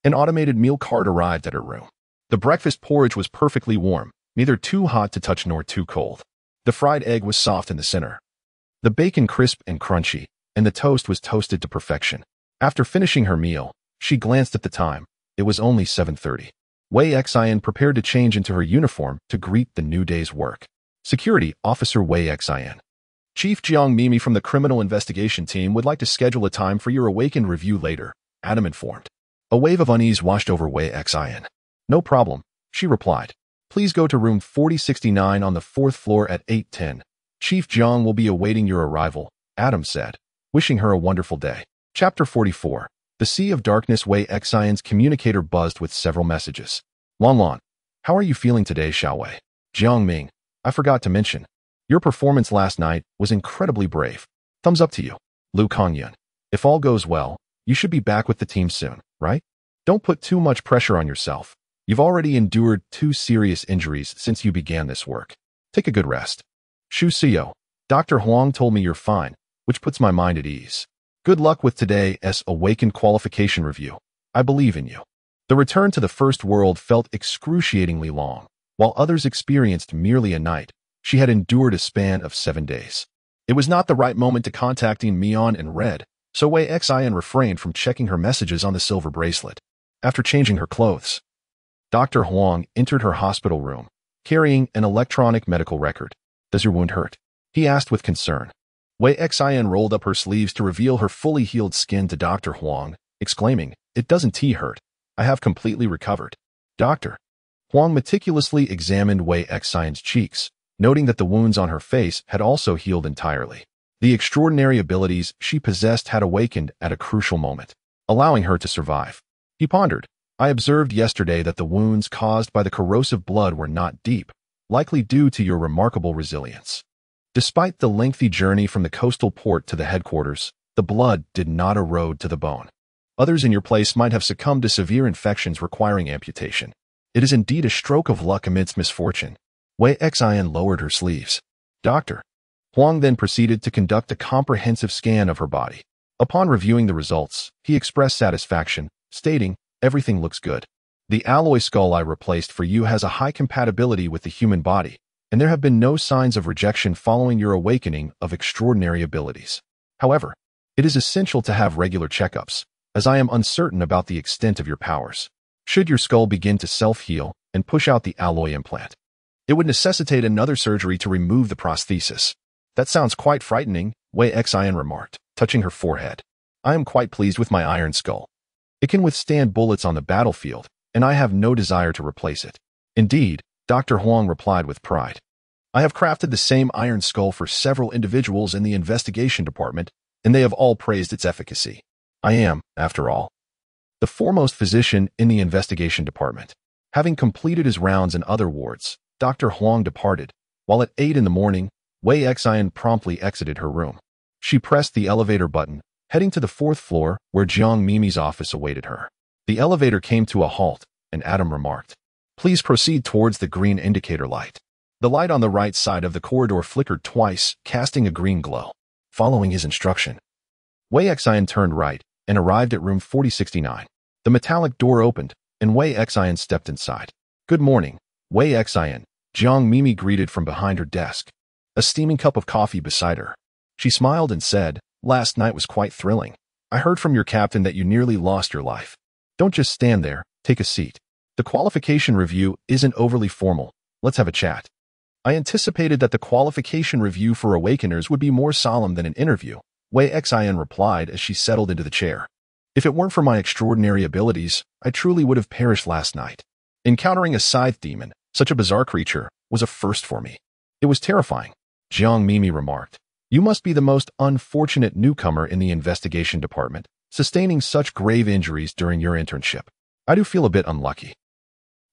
an automated meal cart arrived at her room. The breakfast porridge was perfectly warm, neither too hot to touch nor too cold. The fried egg was soft in the center, the bacon crisp and crunchy, and the toast was toasted to perfection. After finishing her meal, she glanced at the time. It was only 7:30. Wei Xian prepared to change into her uniform to greet the new day's work. "Security Officer Wei Xian. Chief Jiang Mimi from the Criminal Investigation Team would like to schedule a time for your awakened review later," Adam informed. A wave of unease washed over Wei Xian. "No problem," she replied. "Please go to room 4069 on the 4th floor at 8:10. Chief Jiang will be awaiting your arrival," Adam said, wishing her a wonderful day. Chapter 44. The Sea of Darkness. Wei Xian's communicator buzzed with several messages. "Lon Lon, how are you feeling today, Xiaowei?" "Jiang Ming, I forgot to mention. Your performance last night was incredibly brave. Thumbs up to you." "Lu Kongyun, if all goes well, you should be back with the team soon, right? Don't put too much pressure on yourself. You've already endured 2 serious injuries since you began this work. Take a good rest." "Shu Xiao, Dr. Huang told me you're fine, which puts my mind at ease. Good luck with today's Awakened Qualification Review. I believe in you." The return to the first world felt excruciatingly long. While others experienced merely a night, she had endured a span of 7 days. It was not the right moment to contacting Mion and Red, so Wei Xian refrained from checking her messages on the silver bracelet. After changing her clothes, Dr. Huang entered her hospital room, carrying an electronic medical record. "Does your wound hurt?" he asked with concern. Wei Xian rolled up her sleeves to reveal her fully healed skin to Dr. Huang, exclaiming, "It doesn't hurt. I have completely recovered." Dr. Huang meticulously examined Wei Xian's cheeks, noting that the wounds on her face had also healed entirely. The extraordinary abilities she possessed had awakened at a crucial moment, allowing her to survive. He pondered, "I observed yesterday that the wounds caused by the corrosive blood were not deep, likely due to your remarkable resilience. Despite the lengthy journey from the coastal port to the headquarters, the blood did not erode to the bone. Others in your place might have succumbed to severe infections requiring amputation. It is indeed a stroke of luck amidst misfortune. Wei Xian lowered her sleeves. Dr. Huang then proceeded to conduct a comprehensive scan of her body. Upon reviewing the results, he expressed satisfaction, stating, "Everything looks good. The alloy skull I replaced for you has a high compatibility with the human body, and there have been no signs of rejection following your awakening of extraordinary abilities. However, it is essential to have regular checkups, as I am uncertain about the extent of your powers. Should your skull begin to self-heal and push out the alloy implant, it would necessitate another surgery to remove the prosthesis." "That sounds quite frightening," Wei Xian remarked, touching her forehead. "I am quite pleased with my iron skull. It can withstand bullets on the battlefield, and I have no desire to replace it." "Indeed," Dr. Huang replied with pride. "I have crafted the same iron skull for several individuals in the investigation department, and they have all praised its efficacy. I am, after all, the foremost physician in the investigation department." Having completed his rounds in other wards, Dr. Huang departed, while at 8 in the morning, Wei Xian promptly exited her room. She pressed the elevator button, heading to the 4th floor where Jiang Mimi's office awaited her. The elevator came to a halt, and Adam remarked, "Please proceed towards the green indicator light." The light on the right side of the corridor flickered twice, casting a green glow. Following his instruction, Wei Xian turned right and arrived at room 4069. The metallic door opened, and Wei Xian stepped inside. "Good morning, Wei Xian," Jiang Mimi greeted from behind her desk, a steaming cup of coffee beside her. She smiled and said, "Last night was quite thrilling. I heard from your captain that you nearly lost your life. Don't just stand there, take a seat. The qualification review isn't overly formal. Let's have a chat." "I anticipated that the qualification review for Awakeners would be more solemn than an interview," Wei Xian replied as she settled into the chair. "If it weren't for my extraordinary abilities, I truly would have perished last night. Encountering a scythe demon, such a bizarre creature, was a first for me. It was terrifying," Jiang Mimi remarked. "You must be the most unfortunate newcomer in the investigation department, sustaining such grave injuries during your internship. I do feel a bit unlucky,"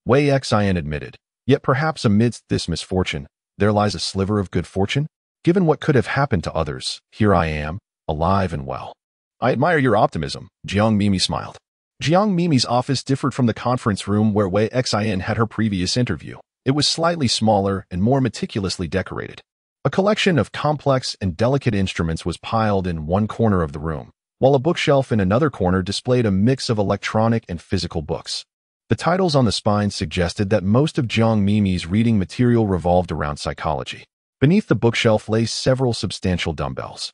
Wei Xian admitted. "Yet perhaps amidst this misfortune, there lies a sliver of good fortune? Given what could have happened to others, here I am, alive and well." "I admire your optimism," Jiang Mimi smiled. Jiang Mimi's office differed from the conference room where Wei Xian had her previous interview. It was slightly smaller and more meticulously decorated. A collection of complex and delicate instruments was piled in one corner of the room, while a bookshelf in another corner displayed a mix of electronic and physical books. The titles on the spine suggested that most of Jiang Mimi's reading material revolved around psychology. Beneath the bookshelf lay several substantial dumbbells.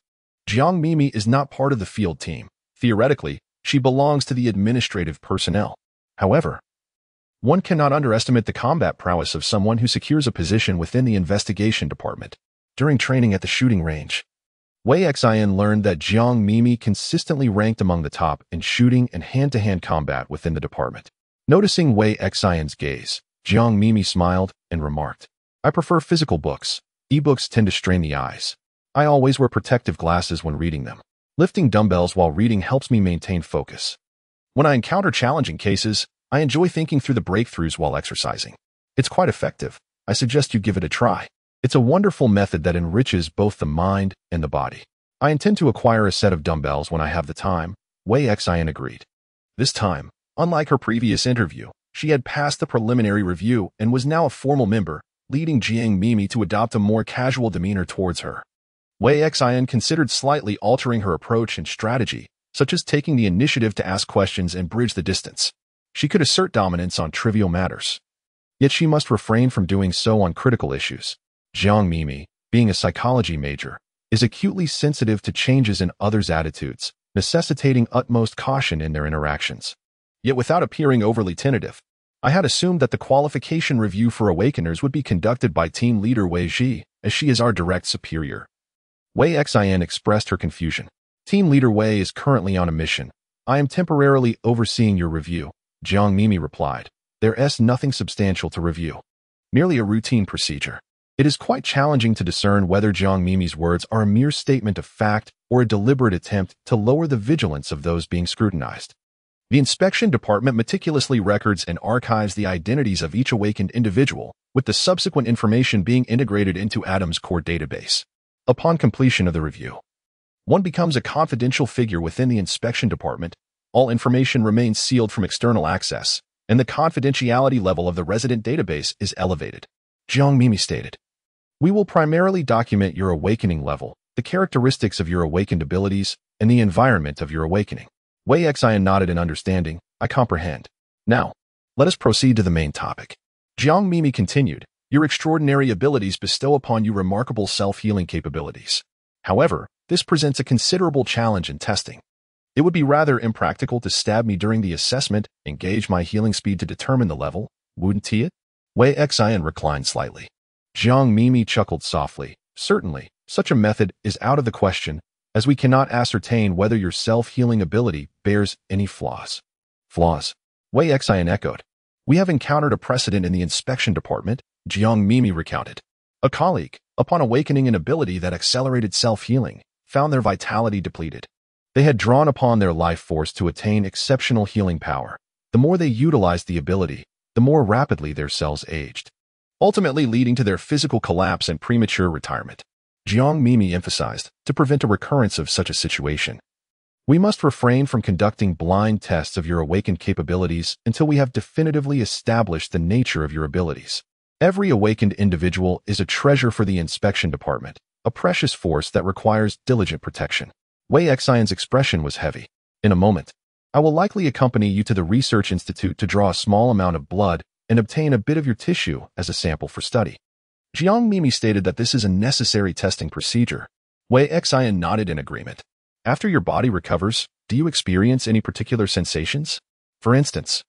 Jiang Mimi is not part of the field team. Theoretically, she belongs to the administrative personnel. However, one cannot underestimate the combat prowess of someone who secures a position within the investigation department. During training at the shooting range, Wei Xian learned that Jiang Mimi consistently ranked among the top in shooting and hand-to-hand combat within the department. Noticing Wei Xian's gaze, Jiang Mimi smiled and remarked, "I prefer physical books. E-books tend to strain the eyes. I always wear protective glasses when reading them. Lifting dumbbells while reading helps me maintain focus. When I encounter challenging cases, I enjoy thinking through the breakthroughs while exercising. It's quite effective. I suggest you give it a try. It's a wonderful method that enriches both the mind and the body." "I intend to acquire a set of dumbbells when I have the time," Wei Xian agreed. This time, unlike her previous interview, she had passed the preliminary review and was now a formal member, leading Jiang Mimi to adopt a more casual demeanor towards her. Wei Xian considered slightly altering her approach and strategy, such as taking the initiative to ask questions and bridge the distance. She could assert dominance on trivial matters, yet she must refrain from doing so on critical issues. Jiang Mimi, being a psychology major, is acutely sensitive to changes in others' attitudes, necessitating utmost caution in their interactions. Yet without appearing overly tentative, I had assumed that the qualification review for Awakeners would be conducted by team leader Wei Ji, as she is our direct superior. Wei Xian expressed her confusion. "Team leader Wei is currently on a mission. I am temporarily overseeing your review," Jiang Mimi replied. "There's nothing substantial to review. Merely a routine procedure." It is quite challenging to discern whether Jiang Mimi's words are a mere statement of fact or a deliberate attempt to lower the vigilance of those being scrutinized. The inspection department meticulously records and archives the identities of each awakened individual, with the subsequent information being integrated into Adam's core database. Upon completion of the review, one becomes a confidential figure within the inspection department. All information remains sealed from external access, and the confidentiality level of the resident database is elevated. Jiang Mimi stated, "We will primarily document your awakening level, the characteristics of your awakened abilities, and the environment of your awakening." Wei Xian nodded in understanding. "I comprehend. Now, let us proceed to the main topic." Jiang Mimi continued, "Your extraordinary abilities bestow upon you remarkable self-healing capabilities. However, this presents a considerable challenge in testing. It would be rather impractical to stab me during the assessment and gauge my healing speed to determine the level, wouldn't it?" Wei Xian reclined slightly. Jiang Mimi chuckled softly. "Certainly, such a method is out of the question, as we cannot ascertain whether your self-healing ability bears any flaws." "Flaws?" Wei Xian echoed. "We have encountered a precedent in the inspection department," Jiang Mimi recounted. "A colleague, upon awakening an ability that accelerated self-healing, found their vitality depleted. They had drawn upon their life force to attain exceptional healing power. The more they utilized the ability, the more rapidly their cells aged, ultimately leading to their physical collapse and premature retirement." Jiang Mimi emphasized, "To prevent a recurrence of such a situation, we must refrain from conducting blind tests of your awakened capabilities until we have definitively established the nature of your abilities. Every awakened individual is a treasure for the inspection department, a precious force that requires diligent protection." Wei Xian's expression was heavy. "In a moment, I will likely accompany you to the research institute to draw a small amount of blood and obtain a bit of your tissue as a sample for study." Jiang Mimi stated that this is a necessary testing procedure. Wei Xian nodded in agreement. "After your body recovers, do you experience any particular sensations? For instance,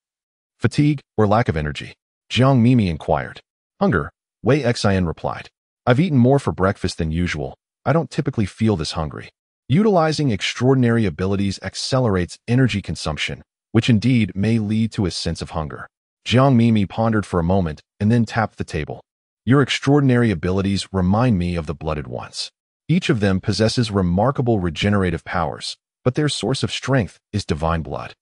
fatigue or lack of energy?" Jiang Mimi inquired. "Hunger," Wei Xian replied. "I've eaten more for breakfast than usual. I don't typically feel this hungry." Utilizing extraordinary abilities accelerates energy consumption, which indeed may lead to a sense of hunger. Jiang Mimi pondered for a moment and then tapped the table. "Your extraordinary abilities remind me of the Blooded Ones. Each of them possesses remarkable regenerative powers, but their source of strength is divine blood.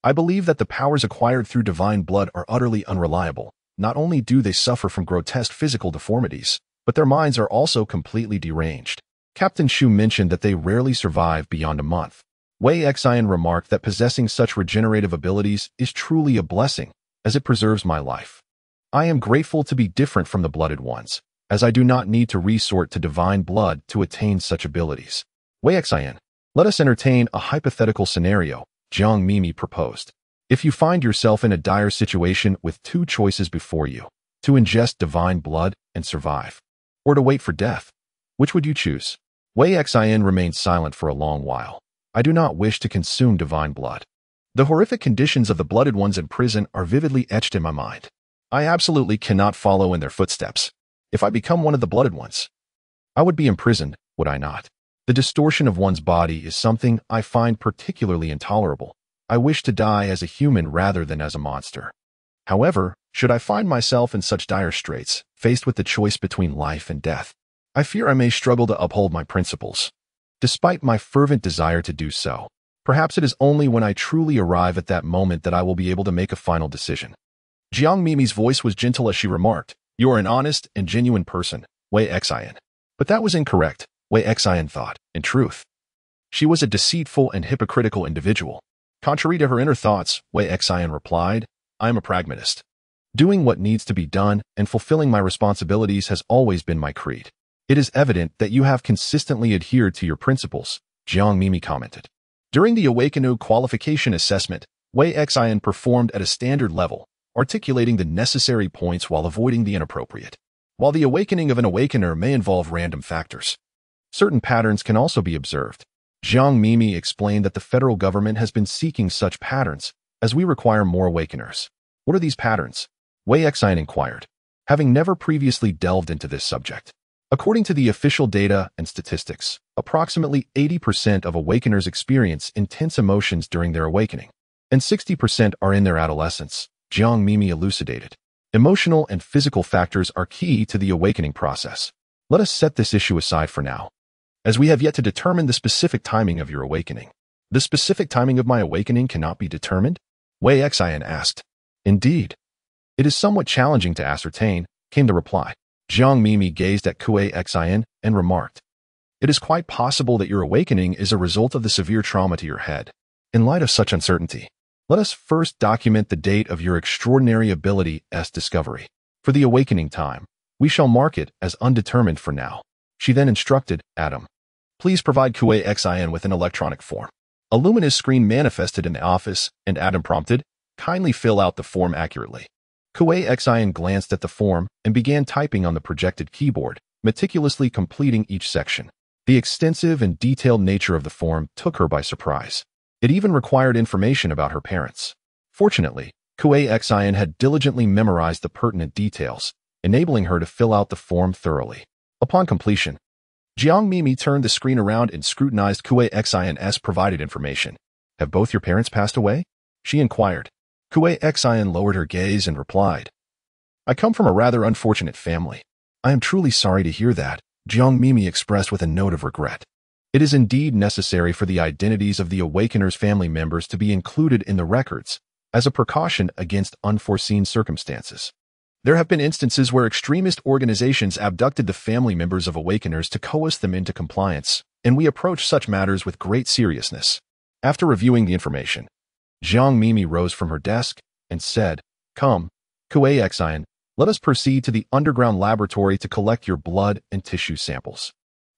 I believe that the powers acquired through divine blood are utterly unreliable. Not only do they suffer from grotesque physical deformities, but their minds are also completely deranged. Captain Shu mentioned that they rarely survive beyond a month." Wei Xian remarked that possessing such regenerative abilities is truly a blessing, as it preserves my life. "I am grateful to be different from the Blooded Ones, as I do not need to resort to divine blood to attain such abilities." Wei Xian, "Let us entertain a hypothetical scenario," Jiang Mimi proposed. "If you find yourself in a dire situation with two choices before you, to ingest divine blood and survive, or to wait for death, which would you choose?" Wei Xian remained silent for a long while. "I do not wish to consume divine blood. The horrific conditions of the Blooded Ones in prison are vividly etched in my mind. I absolutely cannot follow in their footsteps. If I become one of the Blooded Ones, I would be imprisoned, would I not? The distortion of one's body is something I find particularly intolerable. I wish to die as a human rather than as a monster. However, should I find myself in such dire straits, faced with the choice between life and death, I fear I may struggle to uphold my principles. Despite my fervent desire to do so, perhaps it is only when I truly arrive at that moment that I will be able to make a final decision." Jiang Mimi's voice was gentle as she remarked, "You are an honest and genuine person, Wei Xian." But that was incorrect, Wei Xian thought. In truth, she was a deceitful and hypocritical individual. Contrary to her inner thoughts, Wei Xian replied, "I am a pragmatist. Doing what needs to be done and fulfilling my responsibilities has always been my creed." "It is evident that you have consistently adhered to your principles," Jiang Mimi commented. During the Awakener qualification assessment, Wei Xian performed at a standard level, articulating the necessary points while avoiding the inappropriate. While the awakening of an Awakener may involve random factors, certain patterns can also be observed. Jiang Mimi explained that the federal government has been seeking such patterns, as we require more Awakeners. "What are these patterns?" Wei Xian inquired, having never previously delved into this subject. According to the official data and statistics, approximately 80% of Awakeners experience intense emotions during their awakening, and 60% are in their adolescence, Jiang Mimi elucidated. Emotional and physical factors are key to the awakening process. Let us set this issue aside for now, as we have yet to determine the specific timing of your awakening. "The specific timing of my awakening cannot be determined?" Wei Xian asked. "Indeed. It is somewhat challenging to ascertain," came the reply. Jiang Mimi gazed at Wei Xian and remarked, It is quite possible that your awakening is a result of the severe trauma to your head. In light of such uncertainty, let us first document the date of your extraordinary ability as discovery. For the awakening time, we shall mark it as undetermined for now. She then instructed Adam, please provide Xin with an electronic form. A luminous screen manifested in the office, and Adam prompted, kindly fill out the form accurately. Xin glanced at the form and began typing on the projected keyboard, meticulously completing each section. The extensive and detailed nature of the form took her by surprise. It even required information about her parents. Fortunately, Xin had diligently memorized the pertinent details, enabling her to fill out the form thoroughly. Upon completion, Jiang Mimi turned the screen around and scrutinized Xin's provided information. Have both your parents passed away? She inquired. Xin lowered her gaze and replied, I come from a rather unfortunate family. I am truly sorry to hear that, Jiang Mimi expressed with a note of regret. It is indeed necessary for the identities of the Awakener's family members to be included in the records, as a precaution against unforeseen circumstances. There have been instances where extremist organizations abducted the family members of Awakeners to coerce them into compliance, and we approach such matters with great seriousness. After reviewing the information, Jiang Mimi rose from her desk and said, Come, Xin, let us proceed to the underground laboratory to collect your blood and tissue samples.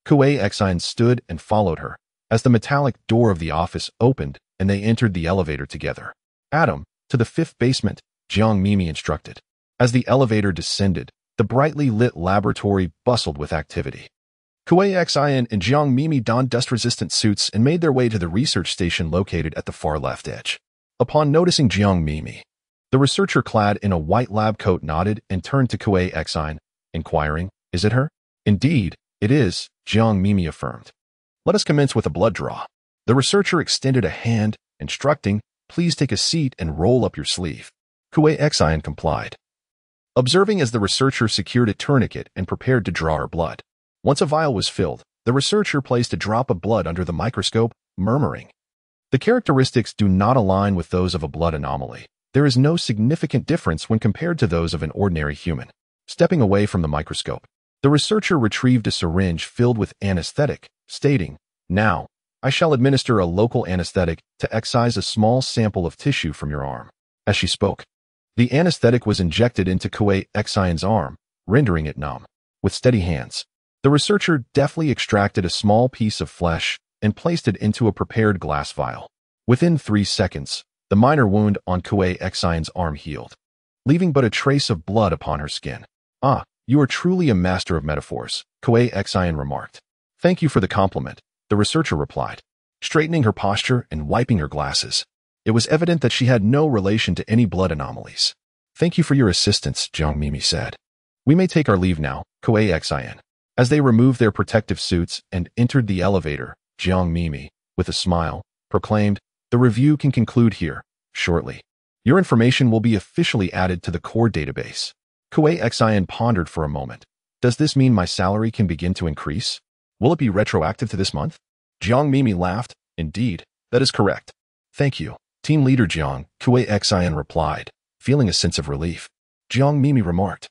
Xin stood and followed her, as the metallic door of the office opened and they entered the elevator together. Adam, to the 5th basement, Jiang Mimi instructed. As the elevator descended, the brightly lit laboratory bustled with activity. Xin and Jiang Mimi donned dust-resistant suits and made their way to the research station located at the far left edge. Upon noticing Jiang Mimi, the researcher clad in a white lab coat nodded and turned to Xin, inquiring, Is it her? Indeed, it is, Jiang Mimi affirmed. Let us commence with a blood draw. The researcher extended a hand, instructing, Please take a seat and roll up your sleeve. Xin complied, observing as the researcher secured a tourniquet and prepared to draw her blood. Once a vial was filled, the researcher placed a drop of blood under the microscope, murmuring, The characteristics do not align with those of a blood anomaly. There is no significant difference when compared to those of an ordinary human. Stepping away from the microscope, the researcher retrieved a syringe filled with anesthetic, stating, Now, I shall administer a local anesthetic to excise a small sample of tissue from your arm. As she spoke, the anesthetic was injected into Xin's arm, rendering it numb. With steady hands, the researcher deftly extracted a small piece of flesh and placed it into a prepared glass vial. Within 3 seconds, the minor wound on Xin's arm healed, leaving but a trace of blood upon her skin. Ah, you are truly a master of metaphors, Xin remarked. Thank you for the compliment, the researcher replied, straightening her posture and wiping her glasses. It was evident that she had no relation to any blood anomalies. Thank you for your assistance, Jiang Mimi said. We may take our leave now, Xin. As they removed their protective suits and entered the elevator, Jiang Mimi, with a smile, proclaimed, The review can conclude here, shortly. Your information will be officially added to the core database. Xin pondered for a moment. Does this mean my salary can begin to increase? Will it be retroactive to this month? Jiang Mimi laughed. Indeed, that is correct. Thank you, Team Leader Jiang, Xin replied, feeling a sense of relief. Jiang Mimi remarked,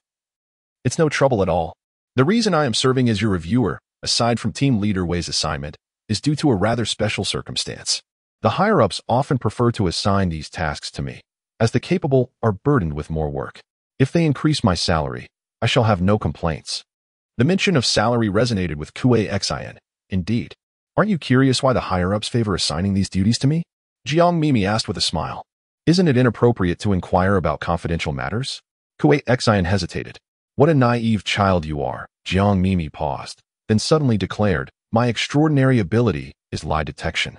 It's no trouble at all. The reason I am serving as your reviewer, aside from Team Leader Wei's assignment, is due to a rather special circumstance. The higher-ups often prefer to assign these tasks to me, as the capable are burdened with more work. If they increase my salary, I shall have no complaints. The mention of salary resonated with Xin. Indeed. Aren't you curious why the higher-ups favor assigning these duties to me? Jiang Mimi asked with a smile. Isn't it inappropriate to inquire about confidential matters? Xin hesitated. What a naive child you are, Jiang Mimi paused, then suddenly declared, My extraordinary ability is lie detection.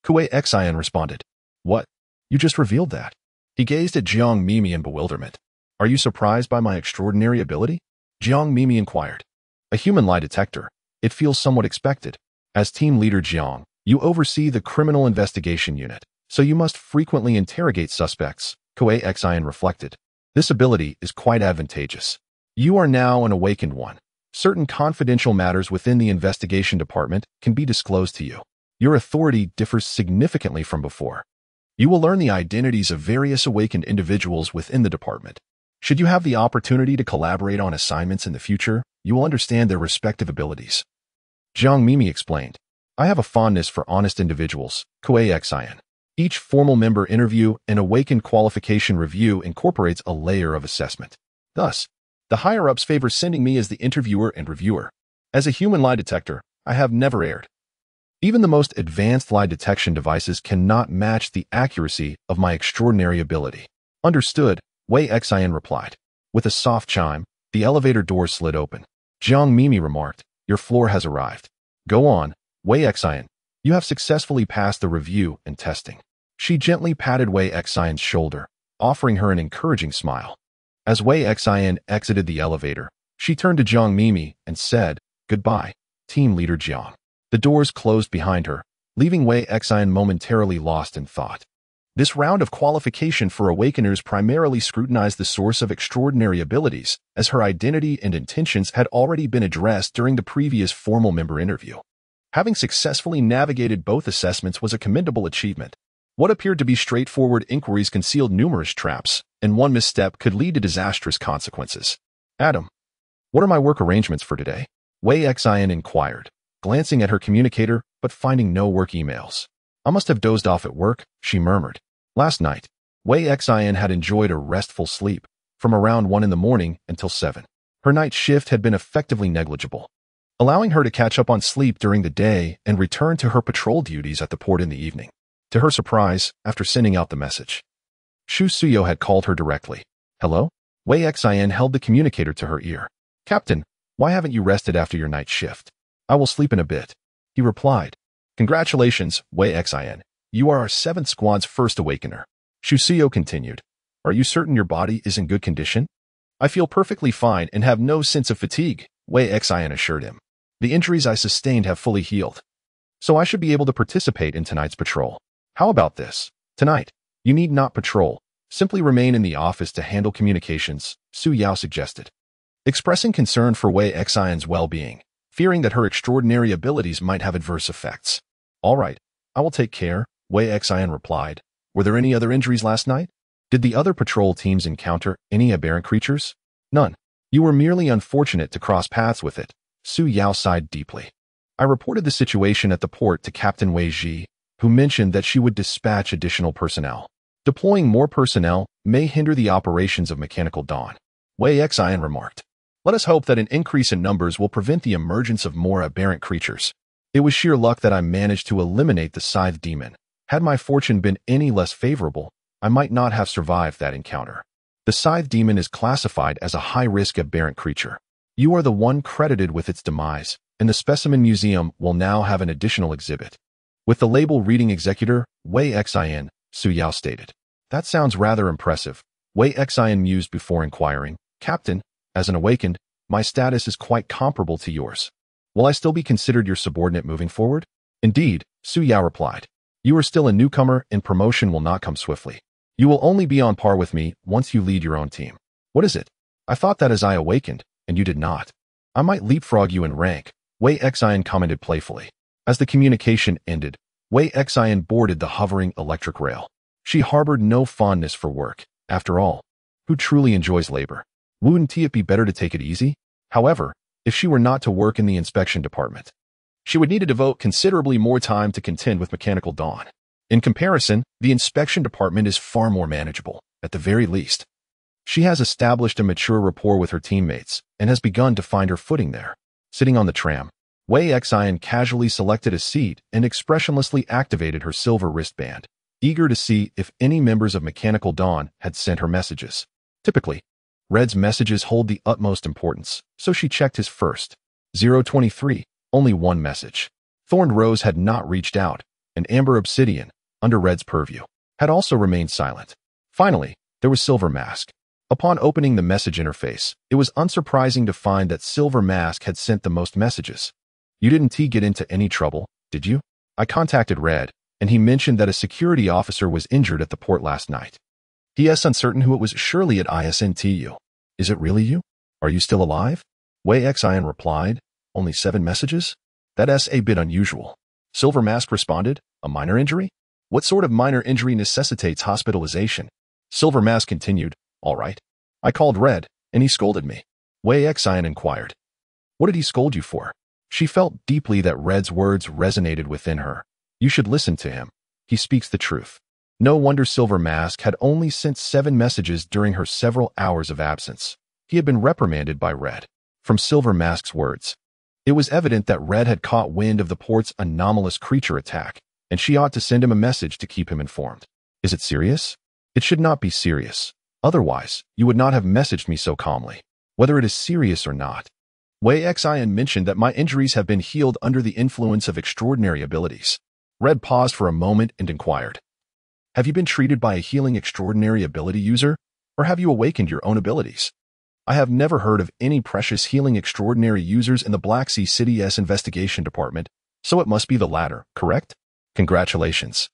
Xin responded. What? You just revealed that. He gazed at Jiang Mimi in bewilderment. Are you surprised by my extraordinary ability? Jiang Mimi inquired. A human lie detector. It feels somewhat expected. As team leader Jiang, you oversee the criminal investigation unit, so you must frequently interrogate suspects, Xin reflected. This ability is quite advantageous. You are now an awakened one. Certain confidential matters within the investigation department can be disclosed to you. Your authority differs significantly from before. You will learn the identities of various awakened individuals within the department. Should you have the opportunity to collaborate on assignments in the future, you will understand their respective abilities. Jiang Mimi explained. I have a fondness for honest individuals, Kuei Xin. Each formal member interview and awakened qualification review incorporates a layer of assessment. Thus, the higher-ups favor sending me as the interviewer and reviewer. As a human lie detector, I have never erred. Even the most advanced lie detection devices cannot match the accuracy of my extraordinary ability. Understood, Wei Xin replied. With a soft chime, the elevator door slid open. Jiang Mimi remarked, your floor has arrived. Go on, Wei Xin. You have successfully passed the review and testing. She gently patted Wei Xin's shoulder, offering her an encouraging smile. As Wei Xin exited the elevator, she turned to Jiang Mimi and said, Goodbye, team leader Jiang. The doors closed behind her, leaving Wei Xin momentarily lost in thought. This round of qualification for Awakeners primarily scrutinized the source of extraordinary abilities, as her identity and intentions had already been addressed during the previous formal member interview. Having successfully navigated both assessments was a commendable achievement. What appeared to be straightforward inquiries concealed numerous traps, and one misstep could lead to disastrous consequences. Adam, what are my work arrangements for today? Wei Xin inquired, glancing at her communicator but finding no work emails. I must have dozed off at work, she murmured. Last night, Wei Xin had enjoyed a restful sleep, from around 1 in the morning until 7. Her night shift had been effectively negligible, allowing her to catch up on sleep during the day and return to her patrol duties at the port in the evening. To her surprise, after sending out the message, Shu Suyo had called her directly. Hello? Wei Xin held the communicator to her ear. Captain, why haven't you rested after your night shift? I will sleep in a bit. He replied. Congratulations, Wei Xin. You are our 7th squad's first awakener. Shu Suyo continued. Are you certain your body is in good condition? I feel perfectly fine and have no sense of fatigue, Wei Xin assured him. The injuries I sustained have fully healed, so I should be able to participate in tonight's patrol. How about this? Tonight, you need not patrol. Simply remain in the office to handle communications, Su Yao suggested. Expressing concern for Wei Xin's well-being, fearing that her extraordinary abilities might have adverse effects. All right, I will take care, Wei Xin replied. Were there any other injuries last night? Did the other patrol teams encounter any aberrant creatures? None. You were merely unfortunate to cross paths with it. Su Yao sighed deeply. I reported the situation at the port to Captain Wei Ji, who mentioned that she would dispatch additional personnel. Deploying more personnel may hinder the operations of Mechanical Dawn, Wei Xin remarked. Let us hope that an increase in numbers will prevent the emergence of more aberrant creatures. It was sheer luck that I managed to eliminate the Scythe Demon. Had my fortune been any less favorable, I might not have survived that encounter. The Scythe Demon is classified as a high-risk aberrant creature. You are the one credited with its demise, and the Specimen Museum will now have an additional exhibit. With the label reading executor, Wei Xin, Su Yao stated. That sounds rather impressive. Wei Xin mused before inquiring. Captain, as an awakened, my status is quite comparable to yours. Will I still be considered your subordinate moving forward? Indeed, Su Yao replied. You are still a newcomer and promotion will not come swiftly. You will only be on par with me once you lead your own team. What is it? I thought that as I awakened, and you did not. I might leapfrog you in rank, Wei Xin commented playfully. As the communication ended, Wei Xin boarded the hovering electric rail. She harbored no fondness for work. After all, who truly enjoys labor? Wouldn't it be better to take it easy? However, if she were not to work in the inspection department, she would need to devote considerably more time to contend with Mechanical Dawn. In comparison, the inspection department is far more manageable, at the very least. She has established a mature rapport with her teammates and has begun to find her footing there. Sitting on the tram, Wei Xin casually selected a seat and expressionlessly activated her silver wristband, eager to see if any members of Mechanical Dawn had sent her messages. Typically, Red's messages hold the utmost importance, so she checked his first. 023, only one message. Thorned Rose had not reached out, and Amber Obsidian, under Red's purview, had also remained silent. Finally, there was Silver Mask. Upon opening the message interface, it was unsurprising to find that Silver Mask had sent the most messages. You didn't get into any trouble, did you? I contacted Red, and he mentioned that a security officer was injured at the port last night. He is uncertain who it was. Surely at ISNTU. Is it really you? Are you still alive? Wei Xin replied. Only 7 messages? That's a bit unusual. Silver Mask responded. A minor injury? What sort of minor injury necessitates hospitalization? Silver Mask continued. All right. I called Red, and he scolded me. Wei Xin inquired. What did he scold you for? She felt deeply that Red's words resonated within her. You should listen to him. He speaks the truth. No wonder Silver Mask had only sent 7 messages during her several hours of absence. He had been reprimanded by Red. From Silver Mask's words, it was evident that Red had caught wind of the port's anomalous creature attack, and she ought to send him a message to keep him informed. Is it serious? It should not be serious. Otherwise, you would not have messaged me so calmly. Whether it is serious or not. Wei Xian mentioned that my injuries have been healed under the influence of extraordinary abilities. Red paused for a moment and inquired. Have you been treated by a healing extraordinary ability user, or have you awakened your own abilities? I have never heard of any precious healing extraordinary users in the Black Sea City's investigation department, so it must be the latter, correct? Congratulations.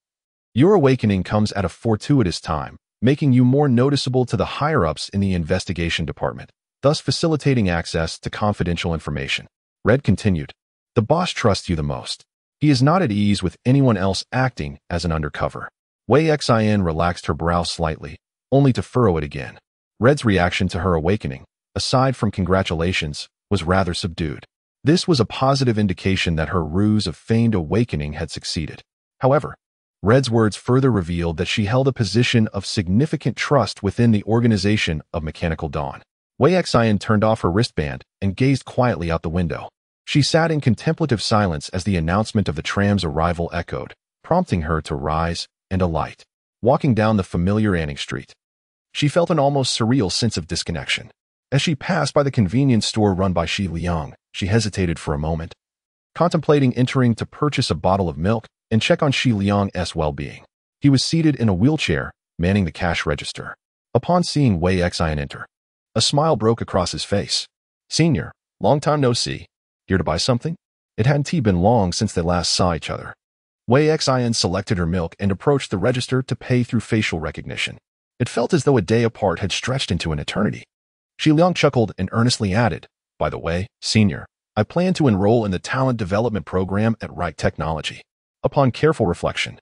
Your awakening comes at a fortuitous time, making you more noticeable to the higher-ups in the investigation department, thus facilitating access to confidential information. Red continued. The boss trusts you the most. He is not at ease with anyone else acting as an undercover. Wei Xian relaxed her brow slightly, only to furrow it again. Red's reaction to her awakening, aside from congratulations, was rather subdued. This was a positive indication that her ruse of feigned awakening had succeeded. However, Red's words further revealed that she held a position of significant trust within the organization of Mechanical Dawn. Wei Xian turned off her wristband and gazed quietly out the window. She sat in contemplative silence as the announcement of the tram's arrival echoed, prompting her to rise and alight. Walking down the familiar Anning Street, she felt an almost surreal sense of disconnection. As she passed by the convenience store run by Xi Liang, she hesitated for a moment, contemplating entering to purchase a bottle of milk and check on Xi Liang's well-being. He was seated in a wheelchair, manning the cash register. Upon seeing Wei Xian enter, a smile broke across his face. Senior, long time no see. Here to buy something? It hadn't been long since they last saw each other. Wei Xian selected her milk and approached the register to pay through facial recognition. It felt as though a day apart had stretched into an eternity. Xi Liang chuckled and earnestly added, By the way, Senior, I plan to enroll in the talent development program at Rife Technology. Upon careful reflection,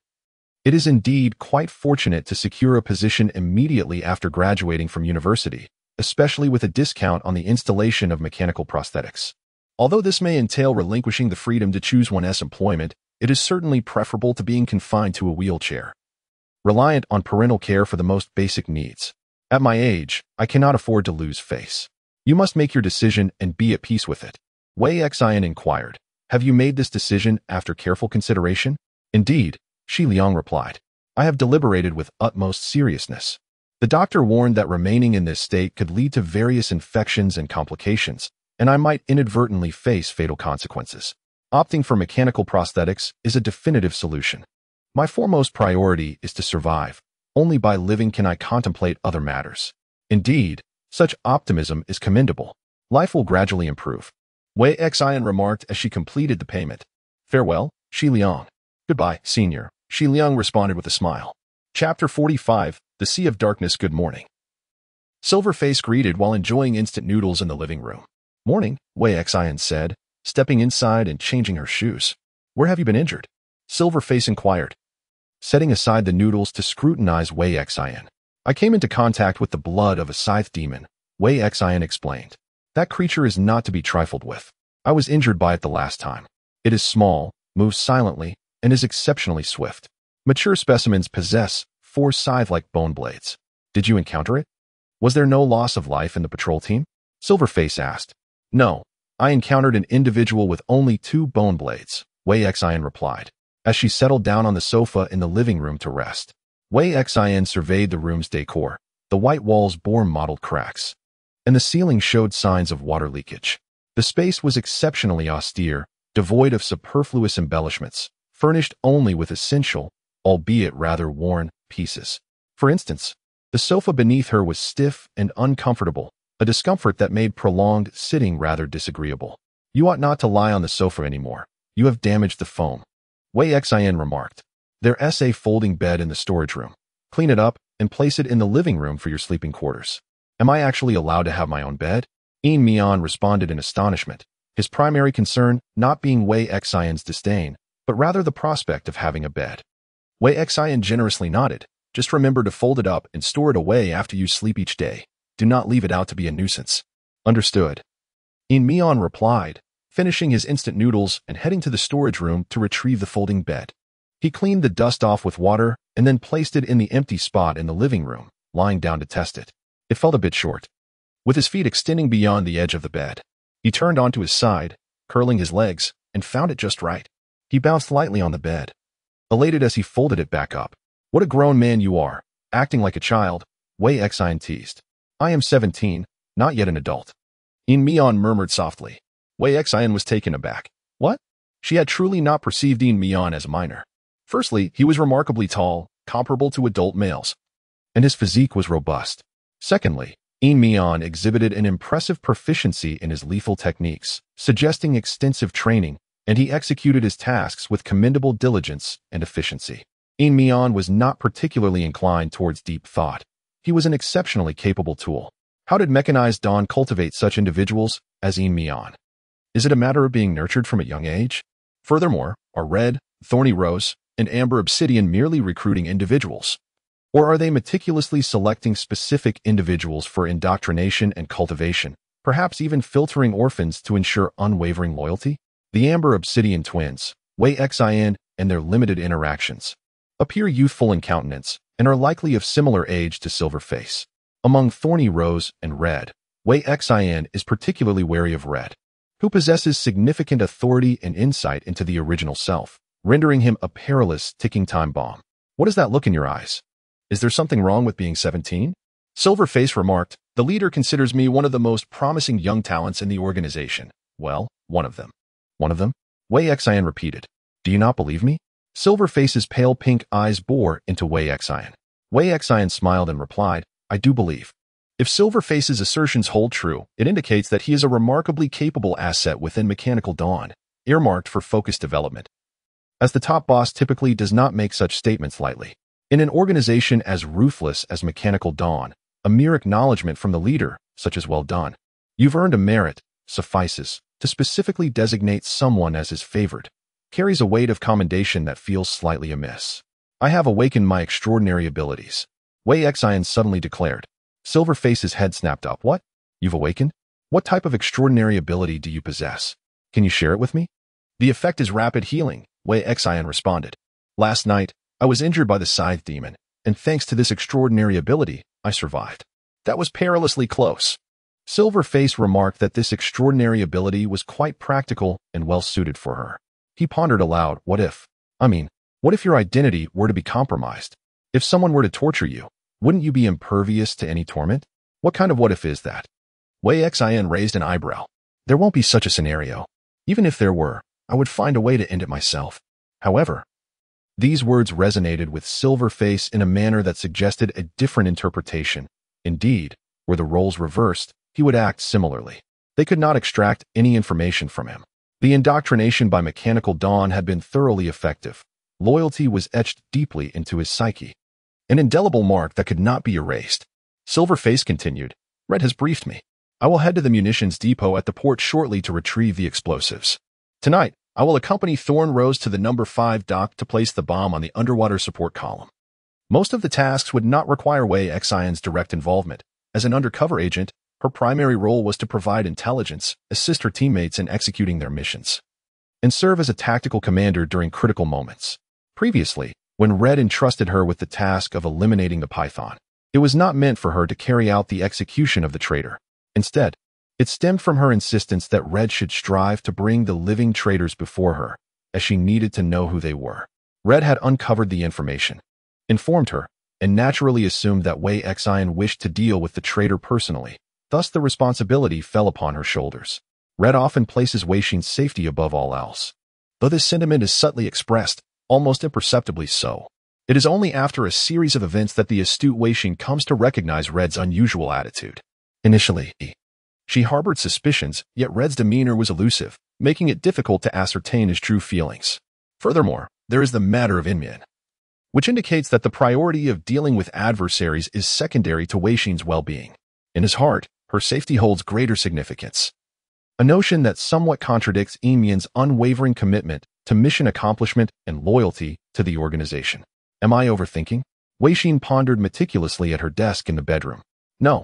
it is indeed quite fortunate to secure a position immediately after graduating from university, especially with a discount on the installation of mechanical prosthetics. Although this may entail relinquishing the freedom to choose one's employment, it is certainly preferable to being confined to a wheelchair, reliant on parental care for the most basic needs. At my age, I cannot afford to lose face. You must make your decision and be at peace with it. Wei Xian inquired. Have you made this decision after careful consideration? Indeed, Xi Liang replied. I have deliberated with utmost seriousness. The doctor warned that remaining in this state could lead to various infections and complications, and I might inadvertently face fatal consequences. Opting for mechanical prosthetics is a definitive solution. My foremost priority is to survive. Only by living can I contemplate other matters. Indeed, such optimism is commendable. Life will gradually improve. Wei Xian remarked as she completed the payment. Farewell, Xi Liang. Goodbye, Senior. Xi Liang responded with a smile. Chapter 45, The Sea of Darkness. Good morning. Silverface greeted while enjoying instant noodles in the living room. Morning, Wei Xian said, stepping inside and changing her shoes. Where have you been injured? Silverface inquired, setting aside the noodles to scrutinize Wei Xian. I came into contact with the blood of a scythe demon, Wei Xian explained. That creature is not to be trifled with. I was injured by it the last time. It is small, moves silently, and is exceptionally swift. Mature specimens possess 4 scythe-like bone blades. Did you encounter it? Was there no loss of life in the patrol team? Silverface asked. No, I encountered an individual with only 2 bone blades, Wei Xian replied, as she settled down on the sofa in the living room to rest. Wei Xian surveyed the room's decor. The white walls bore mottled cracks, and the ceiling showed signs of water leakage. The space was exceptionally austere, devoid of superfluous embellishments, furnished only with essential, albeit rather worn, pieces. For instance, the sofa beneath her was stiff and uncomfortable, a discomfort that made prolonged sitting rather disagreeable. You ought not to lie on the sofa anymore. You have damaged the foam, Wei Xian remarked. There's a folding bed in the storage room. Clean it up and place it in the living room for your sleeping quarters. Am I actually allowed to have my own bed? Yin Mian responded in astonishment, his primary concern not being Wei Xian's disdain, but rather the prospect of having a bed. Wei Xian generously nodded. Just remember to fold it up and store it away after you sleep each day. Do not leave it out to be a nuisance. Understood. Yin Mian replied, finishing his instant noodles and heading to the storage room to retrieve the folding bed. He cleaned the dust off with water and then placed it in the empty spot in the living room, lying down to test it. It felt a bit short. With his feet extending beyond the edge of the bed, he turned onto his side, curling his legs, and found it just right. He bounced lightly on the bed, elated as he folded it back up. "What a grown man you are, acting like a child," Wei Xian teased. "I am 17, not yet an adult." In Mian murmured softly. Wei Xian was taken aback. What? She had truly not perceived In Mian as a minor. Firstly, he was remarkably tall, comparable to adult males, and his physique was robust. Secondly, In Mian exhibited an impressive proficiency in his lethal techniques, suggesting extensive training, and he executed his tasks with commendable diligence and efficiency. In Mian was not particularly inclined towards deep thought. He was an exceptionally capable tool. How did mechanized Dawn cultivate such individuals as In Mian? Is it a matter of being nurtured from a young age? Furthermore, are red, thorny rose, and amber obsidian merely recruiting individuals? Or are they meticulously selecting specific individuals for indoctrination and cultivation, perhaps even filtering orphans to ensure unwavering loyalty? The Amber Obsidian twins, Wei Xian, and their limited interactions, appear youthful in countenance and are likely of similar age to Silverface. Among Thorny Rose and Red, Wei Xian is particularly wary of Red, who possesses significant authority and insight into the original self, rendering him a perilous ticking time bomb. What does that look in your eyes? Is there something wrong with being 17? Silverface remarked, "The leader considers me one of the most promising young talents in the organization." Well, one of them. One of them? Wei Xian repeated. "Do you not believe me?" Silverface's pale pink eyes bore into Wei Xian. Wei Xian smiled and replied, "I do believe." If Silverface's assertions hold true, it indicates that he is a remarkably capable asset within Mechanical Dawn, earmarked for focused development. As the top boss typically does not make such statements lightly. In an organization as ruthless as Mechanical Dawn, a mere acknowledgement from the leader, such as "well done, you've earned a merit," suffices to specifically designate someone as his favorite, carries a weight of commendation that feels slightly amiss. "I have awakened my extraordinary abilities," Wei Xian suddenly declared. Silverface's head snapped up. "What? You've awakened? What type of extraordinary ability do you possess? Can you share it with me?" "The effect is rapid healing," Wei Xian responded. "Last night, I was injured by the Scythe Demon, and thanks to this extraordinary ability, I survived. That was perilously close." Silverface remarked that this extraordinary ability was quite practical and well-suited for her. He pondered aloud, what if your identity were to be compromised? If someone were to torture you, wouldn't you be impervious to any torment? What kind of what if is that? Wei Xian raised an eyebrow. "There won't be such a scenario. Even if there were, I would find a way to end it myself." However, these words resonated with Silverface in a manner that suggested a different interpretation. Indeed, were the roles reversed, he would act similarly. They could not extract any information from him. The indoctrination by Mechanical Dawn had been thoroughly effective. Loyalty was etched deeply into his psyche, an indelible mark that could not be erased. Silverface continued, "Red has briefed me. I will head to the munitions depot at the port shortly to retrieve the explosives. Tonight, I will accompany Thorn Rose to the number 5 dock to place the bomb on the underwater support column." Most of the tasks would not require Wei Xian's direct involvement. As an undercover agent, her primary role was to provide intelligence, assist her teammates in executing their missions, and serve as a tactical commander during critical moments. Previously, when Red entrusted her with the task of eliminating the Python, it was not meant for her to carry out the execution of the traitor. Instead, it stemmed from her insistence that Red should strive to bring the living traitors before her, as she needed to know who they were. Red had uncovered the information, informed her, and naturally assumed that Wei Xian wished to deal with the traitor personally. Thus the responsibility fell upon her shoulders. Red often places Wei Xin's safety above all else. Though this sentiment is subtly expressed, almost imperceptibly so, it is only after a series of events that the astute Wei Xin comes to recognize Red's unusual attitude. Initially, she harbored suspicions, yet Red's demeanor was elusive, making it difficult to ascertain his true feelings. Furthermore, there is the matter of Inmian, which indicates that the priority of dealing with adversaries is secondary to Wei Xin's well-being. In his heart, her safety holds greater significance. A notion that somewhat contradicts Inmian's unwavering commitment to mission accomplishment and loyalty to the organization. Am I overthinking? Wei Xin pondered meticulously at her desk in the bedroom. No.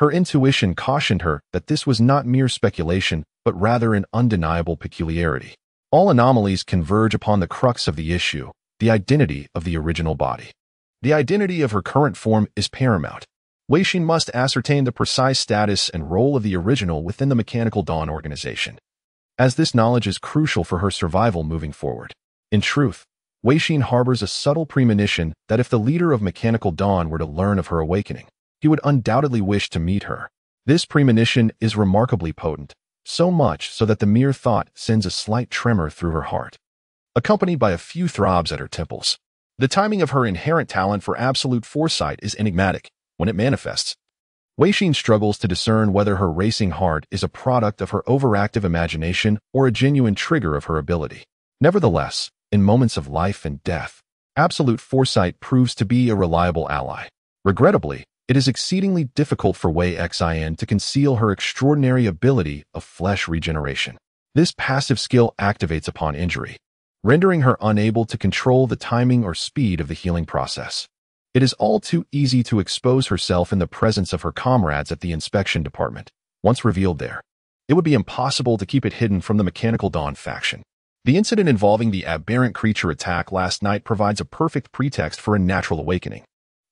Her intuition cautioned her that this was not mere speculation, but rather an undeniable peculiarity. All anomalies converge upon the crux of the issue, the identity of the original body. The identity of her current form is paramount. Wei Xin must ascertain the precise status and role of the original within the Mechanical Dawn organization, as this knowledge is crucial for her survival moving forward. In truth, Wei Xin harbors a subtle premonition that if the leader of Mechanical Dawn were to learn of her awakening, he would undoubtedly wish to meet her. This premonition is remarkably potent, so much so that the mere thought sends a slight tremor through her heart, accompanied by a few throbs at her temples. The timing of her inherent talent for absolute foresight is enigmatic when it manifests. Wei Xin struggles to discern whether her racing heart is a product of her overactive imagination or a genuine trigger of her ability. Nevertheless, in moments of life and death, absolute foresight proves to be a reliable ally. Regrettably, it is exceedingly difficult for Wei Xin to conceal her extraordinary ability of flesh regeneration. This passive skill activates upon injury, rendering her unable to control the timing or speed of the healing process. It is all too easy to expose herself in the presence of her comrades at the inspection department. Once revealed there, it would be impossible to keep it hidden from the Mechanical Dawn faction. The incident involving the aberrant creature attack last night provides a perfect pretext for a natural awakening.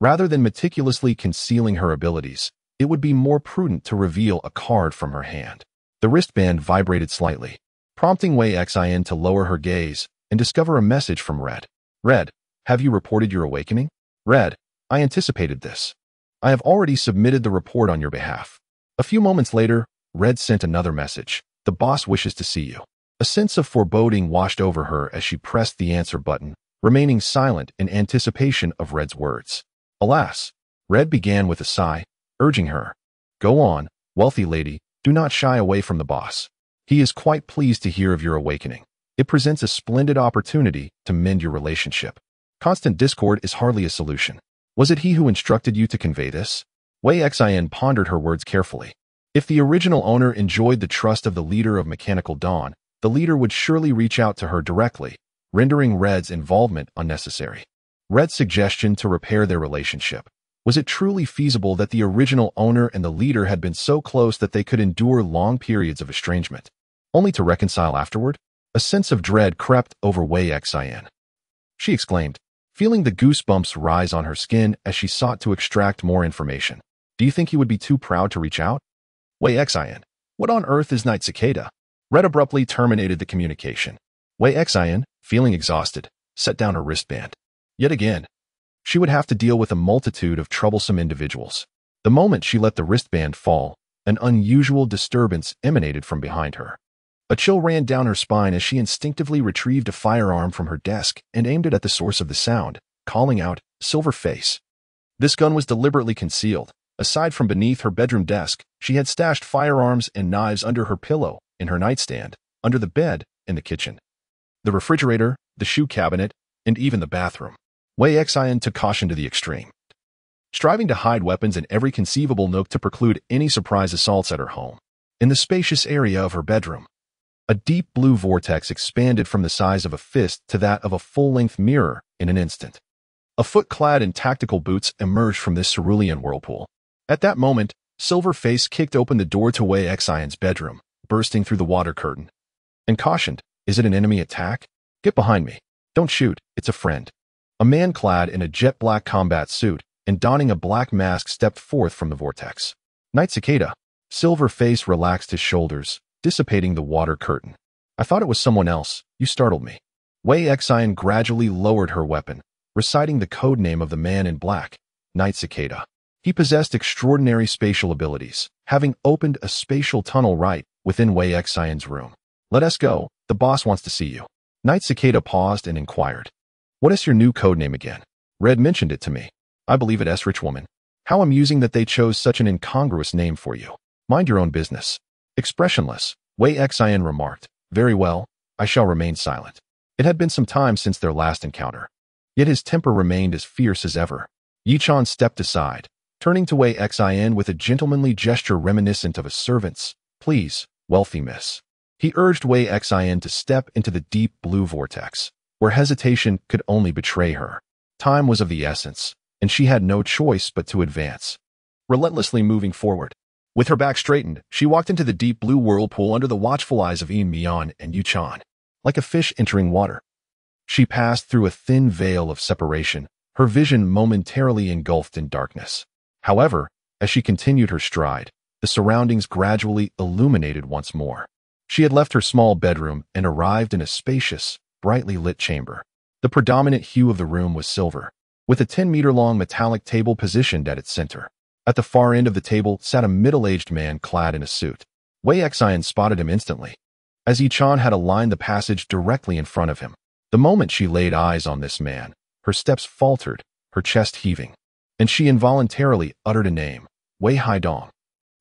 Rather than meticulously concealing her abilities, it would be more prudent to reveal a card from her hand. The wristband vibrated slightly, prompting Wei Xin to lower her gaze and discover a message from Red. Red, have you reported your awakening? Red, I anticipated this. I have already submitted the report on your behalf. A few moments later, Red sent another message. The boss wishes to see you. A sense of foreboding washed over her as she pressed the answer button, remaining silent in anticipation of Red's words. Alas, Red began with a sigh, urging her, "Go on, wealthy lady, do not shy away from the boss. He is quite pleased to hear of your awakening. It presents a splendid opportunity to mend your relationship. Constant discord is hardly a solution. Was it he who instructed you to convey this?" Wei Xin pondered her words carefully. If the original owner enjoyed the trust of the leader of Mechanical Dawn, the leader would surely reach out to her directly, rendering Red's involvement unnecessary. Red's suggestion to repair their relationship. Was it truly feasible that the original owner and the leader had been so close that they could endure long periods of estrangement, only to reconcile afterward? A sense of dread crept over Wei Xin. She exclaimed, feeling the goosebumps rise on her skin as she sought to extract more information. Do you think he would be too proud to reach out? Wei Xin, what on earth is Night Cicada? Red abruptly terminated the communication. Wei Xin, feeling exhausted, set down her wristband. Yet again, she would have to deal with a multitude of troublesome individuals. The moment she let the wristband fall, an unusual disturbance emanated from behind her. A chill ran down her spine as she instinctively retrieved a firearm from her desk and aimed it at the source of the sound, calling out, "Silver Face." This gun was deliberately concealed. Aside from beneath her bedroom desk, she had stashed firearms and knives under her pillow, in her nightstand, under the bed, in the kitchen, the refrigerator, the shoe cabinet, and even the bathroom. Wei Xin took caution to the extreme, striving to hide weapons in every conceivable nook to preclude any surprise assaults at her home. In the spacious area of her bedroom, a deep blue vortex expanded from the size of a fist to that of a full-length mirror in an instant. A foot clad in tactical boots emerged from this cerulean whirlpool. At that moment, Silver Face kicked open the door to Wei Xion's bedroom, bursting through the water curtain, and cautioned, "Is it an enemy attack? Get behind me. Don't shoot, it's a friend." A man clad in a jet-black combat suit and donning a black mask stepped forth from the vortex. Night Cicada. Silver Face relaxed his shoulders, dissipating the water curtain. "I thought it was someone else. You startled me." Wei Xian gradually lowered her weapon, reciting the code name of the man in black, Night Cicada. He possessed extraordinary spatial abilities, having opened a spatial tunnel right within Wei Xian's room. "Let us go. The boss wants to see you." Night Cicada paused and inquired, "What is your new code name again?" "Red mentioned it to me. I believe it, Rich Woman." "How amusing that they chose such an incongruous name for you. Mind your own business." Expressionless, Wei Xian remarked, "Very well, I shall remain silent." It had been some time since their last encounter, yet his temper remained as fierce as ever. Yichon stepped aside, turning to Wei Xian with a gentlemanly gesture reminiscent of a servant's. "Please, wealthy miss." He urged Wei Xian to step into the deep blue vortex, where hesitation could only betray her. Time was of the essence, and she had no choice but to advance. relentlessly moving forward. With her back straightened, she walked into the deep blue whirlpool under the watchful eyes of Yin Mian and Yu Chan. Like a fish entering water, she passed through a thin veil of separation, her vision momentarily engulfed in darkness. However, as she continued her stride, the surroundings gradually illuminated once more. She had left her small bedroom and arrived in a spacious, brightly lit chamber. The predominant hue of the room was silver, with a 10-meter-long metallic table positioned at its center. At the far end of the table sat a middle-aged man clad in a suit. Wei Xian spotted him instantly, as Yi Chan had aligned the passage directly in front of him. The moment she laid eyes on this man, her steps faltered, her chest heaving, and she involuntarily uttered a name, Wei Haidong.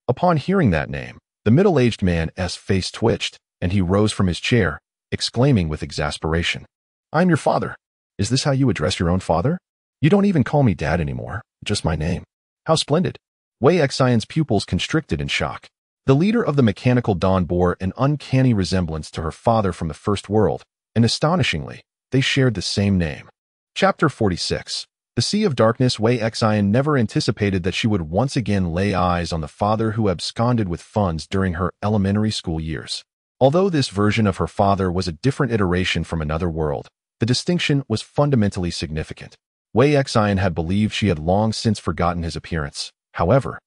Upon hearing that name, the middle-aged man's face twitched, and he rose from his chair, exclaiming with exasperation, "I'm your father. Is this how you address your own father? You don't even call me dad anymore, just my name. How splendid." Wei Xian's pupils constricted in shock. The leader of the mechanical dawn bore an uncanny resemblance to her father from the first world, and astonishingly, they shared the same name. Chapter 46. The Sea of Darkness. Wei Xian never anticipated that she would once again lay eyes on the father who absconded with funds during her elementary school years. Although this version of her father was a different iteration from another world, the distinction was fundamentally significant. Wei Xian had believed she had long since forgotten his appearance. However,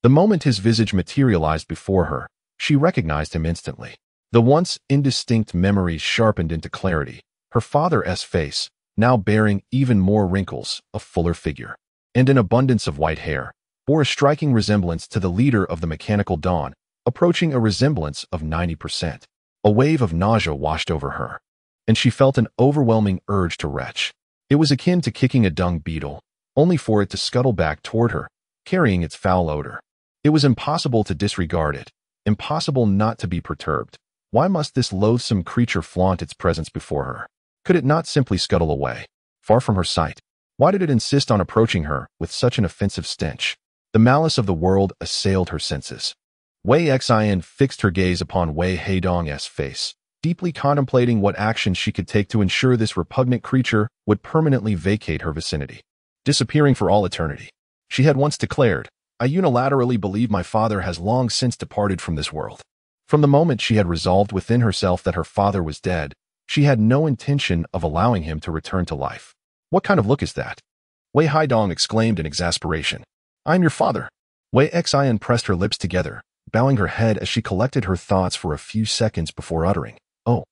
the moment his visage materialized before her, she recognized him instantly. The once indistinct memories sharpened into clarity. Her father's face, now bearing even more wrinkles, a fuller figure, and an abundance of white hair, bore a striking resemblance to the leader of the mechanical dawn, approaching a resemblance of 90%. A wave of nausea washed over her, and she felt an overwhelming urge to retch. It was akin to kicking a dung beetle, only for it to scuttle back toward her, carrying its foul odor. It was impossible to disregard it, impossible not to be perturbed. Why must this loathsome creature flaunt its presence before her? Could it not simply scuttle away, far from her sight? Why did it insist on approaching her with such an offensive stench? The malice of the world assailed her senses. Wei Xian fixed her gaze upon Wei Haidong's face, deeply contemplating what action she could take to ensure this repugnant creature would permanently vacate her vicinity, disappearing for all eternity. She had once declared, "I unilaterally believe my father has long since departed from this world." From the moment she had resolved within herself that her father was dead, she had no intention of allowing him to return to life. "What kind of look is that?" Wei Haidong exclaimed in exasperation. "I'm your father." Wei Xian pressed her lips together, bowing her head as she collected her thoughts for a few seconds before uttering, "Oh,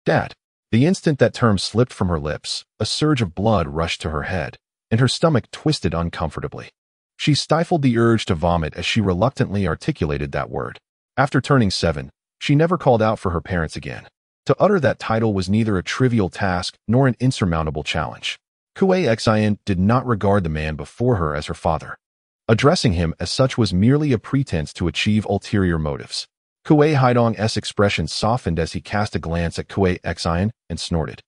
Dad." The instant that term slipped from her lips, a surge of blood rushed to her head, and her stomach twisted uncomfortably. She stifled the urge to vomit as she reluctantly articulated that word. After turning 7, she never called out for her parents again. To utter that title was neither a trivial task nor an insurmountable challenge. Wei Xian did not regard the man before her as her father. Addressing him as such was merely a pretense to achieve ulterior motives. Wei Haidong's expression softened as he cast a glance at Wei Xian and snorted.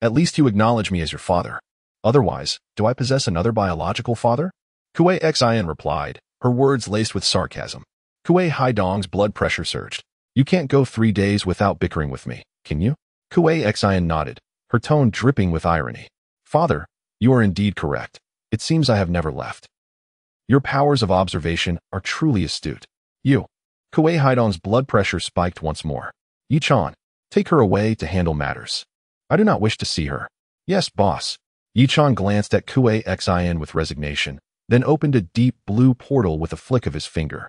"At least you acknowledge me as your father. Otherwise, do I possess another biological father?" Wei Xian replied, her words laced with sarcasm. Wei Haidong's blood pressure surged. "You can't go 3 days without bickering with me, can you?" Wei Xian nodded, her tone dripping with irony. "Father, you are indeed correct. It seems I have never left. Your powers of observation are truly astute. You." Wei Haidong's blood pressure spiked once more. "Yi Chan, take her away to handle matters. I do not wish to see her." "Yes, boss." Yi Chan glanced at Wei Xian with resignation, then opened a deep blue portal with a flick of his finger.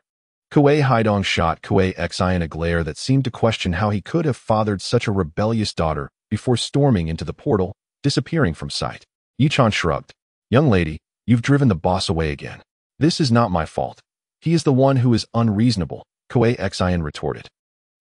Wei Haidong shot Wei Xian a glare that seemed to question how he could have fathered such a rebellious daughter before storming into the portal, disappearing from sight. Yi Chan shrugged. "Young lady, you've driven the boss away again. This is not my fault. He is the one who is unreasonable," Wei Xian retorted.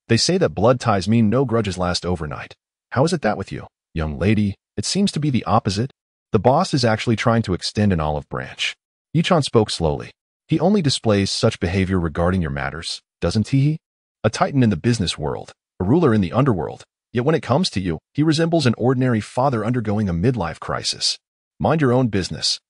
"They say that blood ties mean no grudges last overnight. How is it that with you, young lady? It seems to be the opposite. The boss is actually trying to extend an olive branch." Yi Chan spoke slowly. "He only displays such behavior regarding your matters, doesn't he? A titan in the business world, a ruler in the underworld. Yet when it comes to you, he resembles an ordinary father undergoing a midlife crisis. Mind your own business."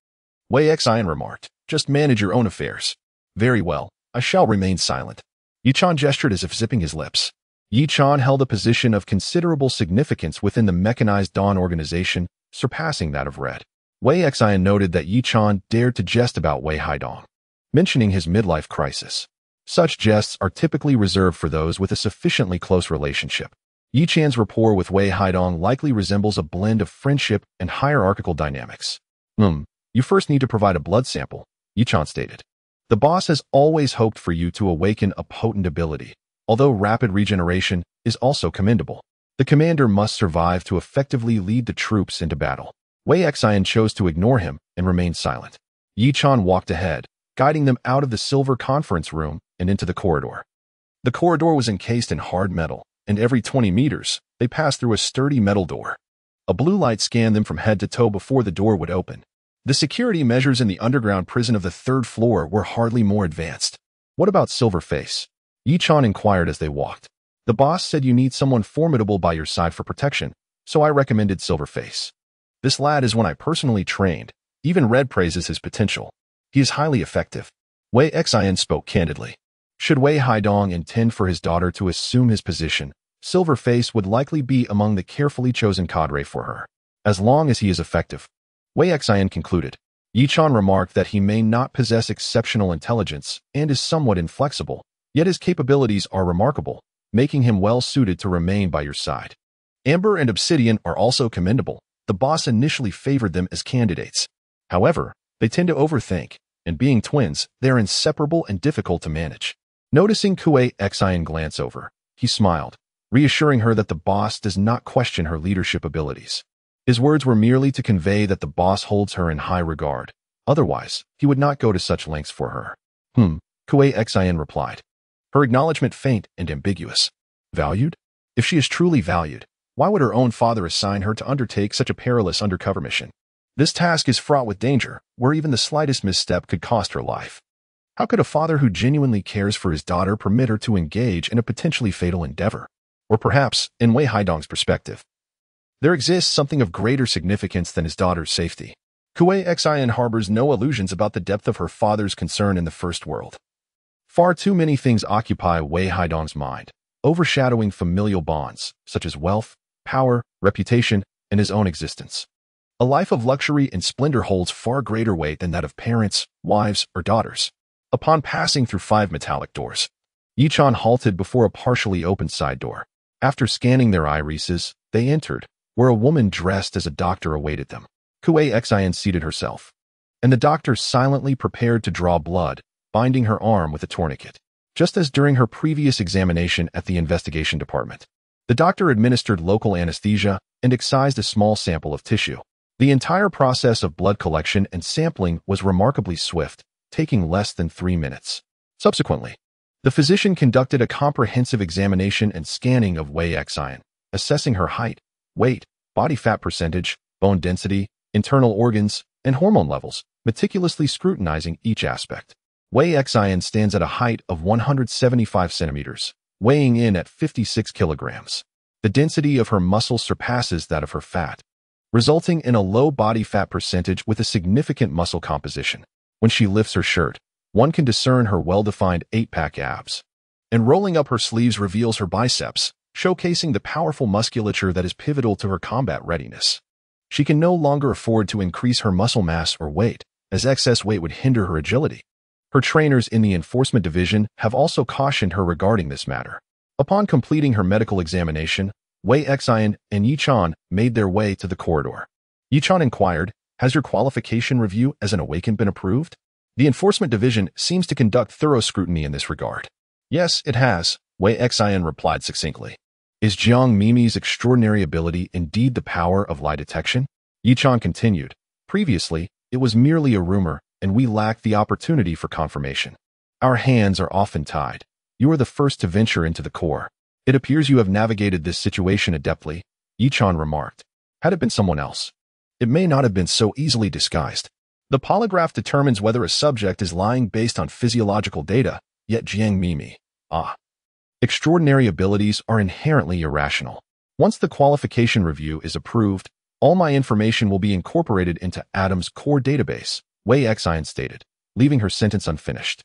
Wei Xian remarked. "Just manage your own affairs." "Very well, I shall remain silent." Yi Chan gestured as if zipping his lips. Yi Chan held a position of considerable significance within the mechanized Dawn organization, surpassing that of Red. Wei Xian noted that Yi Chan dared to jest about Wei Haidong. mentioning his midlife crisis. Such jests are typically reserved for those with a sufficiently close relationship. Yi Chan's rapport with Wei Haidong likely resembles a blend of friendship and hierarchical dynamics. You first need to provide a blood sample, Yi Chan stated. The boss has always hoped for you to awaken a potent ability, although rapid regeneration is also commendable. The commander must survive to effectively lead the troops into battle. Wei Xian chose to ignore him and remain silent. Yi Chan walked ahead, guiding them out of the silver conference room and into the corridor. The corridor was encased in hard metal, and every 20 meters, they passed through a sturdy metal door. A blue light scanned them from head to toe before the door would open. The security measures in the underground prison of the third floor were hardly more advanced. What about Silverface? Yi Chan inquired as they walked. The boss said you need someone formidable by your side for protection, so I recommended Silverface. This lad is one I personally trained. Even Red praises his potential. He is highly effective. Wei Xian spoke candidly. Should Wei Haidong intend for his daughter to assume his position, Silverface would likely be among the carefully chosen cadre for her. As long as he is effective. Wei Xian concluded. Yi Chan remarked that he may not possess exceptional intelligence and is somewhat inflexible, yet his capabilities are remarkable, making him well suited to remain by your side. Amber and Obsidian are also commendable. The boss initially favored them as candidates. However, they tend to overthink, and being twins, they are inseparable and difficult to manage. Noticing Wei Xian glance over, he smiled, reassuring her that the boss does not question her leadership abilities. His words were merely to convey that the boss holds her in high regard. Otherwise, he would not go to such lengths for her. Wei Xian replied. Her acknowledgement faint and ambiguous. Valued? If she is truly valued, why would her own father assign her to undertake such a perilous undercover mission? This task is fraught with danger, where even the slightest misstep could cost her life. How could a father who genuinely cares for his daughter permit her to engage in a potentially fatal endeavor? Or perhaps, in Wei Haidong's perspective, there exists something of greater significance than his daughter's safety. Wei Xian harbors no illusions about the depth of her father's concern in the first world. Far too many things occupy Wei Haidong's mind, overshadowing familial bonds, such as wealth, power, reputation, and his own existence. A life of luxury and splendor holds far greater weight than that of parents, wives, or daughters. Upon passing through 5 metallic doors, Yi Chan halted before a partially opened side door. After scanning their irises, they entered, where a woman dressed as a doctor awaited them. Wei Xian seated herself, and the doctor silently prepared to draw blood, binding her arm with a tourniquet, just as during her previous examination at the investigation department. The doctor administered local anesthesia and excised a small sample of tissue. The entire process of blood collection and sampling was remarkably swift, taking less than 3 minutes. Subsequently, the physician conducted a comprehensive examination and scanning of Wei Xian, assessing her height, weight, body fat percentage, bone density, internal organs, and hormone levels, meticulously scrutinizing each aspect. Wei Xian stands at a height of 175 centimeters, weighing in at 56 kilograms. The density of her muscle surpasses that of her fat, resulting in a low body fat percentage with a significant muscle composition. When she lifts her shirt, one can discern her well-defined 8-pack abs. And rolling up her sleeves reveals her biceps, showcasing the powerful musculature that is pivotal to her combat readiness. She can no longer afford to increase her muscle mass or weight, as excess weight would hinder her agility. Her trainers in the enforcement division have also cautioned her regarding this matter. Upon completing her medical examination, Wei Xian and Yi Chan made their way to the corridor. Yi Chan inquired, "Has your qualification review as an awakened been approved?" The enforcement division seems to conduct thorough scrutiny in this regard. "Yes, it has," Wei Xian replied succinctly. "Is Jiang Mimi's extraordinary ability indeed the power of lie detection?" Yi Chan continued. "Previously, it was merely a rumor, and we lacked the opportunity for confirmation. Our hands are often tied. You are the first to venture into the core. It appears you have navigated this situation adeptly," Yi Chan remarked. "Had it been someone else, it may not have been so easily disguised. The polygraph determines whether a subject is lying based on physiological data, yet Jiang Mimi, extraordinary abilities are inherently irrational. Once the qualification review is approved, all my information will be incorporated into Adam's core database," Wei Xian stated, leaving her sentence unfinished.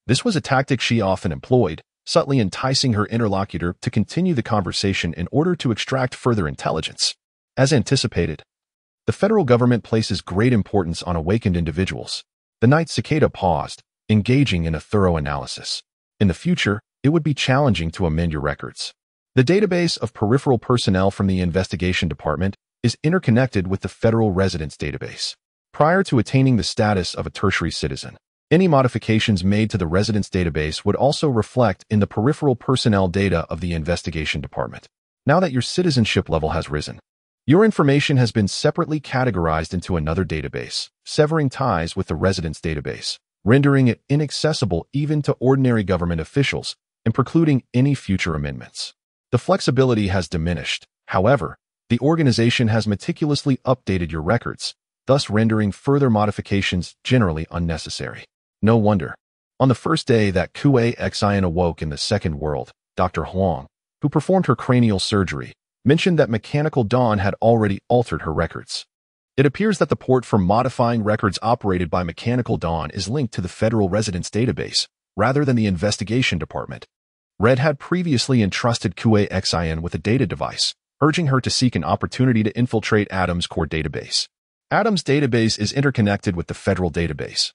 This was a tactic she often employed, subtly enticing her interlocutor to continue the conversation in order to extract further intelligence. As anticipated, the federal government places great importance on awakened individuals. The night cicada paused, engaging in a thorough analysis. In the future, it would be challenging to amend your records. The database of peripheral personnel from the investigation department is interconnected with the federal residence database. Prior to attaining the status of a tertiary citizen, any modifications made to the residence database would also reflect in the peripheral personnel data of the investigation department. Now that your citizenship level has risen, your information has been separately categorized into another database, severing ties with the residence database, rendering it inaccessible even to ordinary government officials and precluding any future amendments. The flexibility has diminished. However, the organization has meticulously updated your records, thus rendering further modifications generally unnecessary. No wonder. On the first day that Kuei Xian awoke in the second world, Dr. Huang, who performed her cranial surgery, mentioned that Mechanical Dawn had already altered her records. It appears that the port for modifying records operated by Mechanical Dawn is linked to the federal residence database, rather than the investigation department. Red had previously entrusted Kuei Xian with a data device, urging her to seek an opportunity to infiltrate Adam's core database. Adam's database is interconnected with the federal database,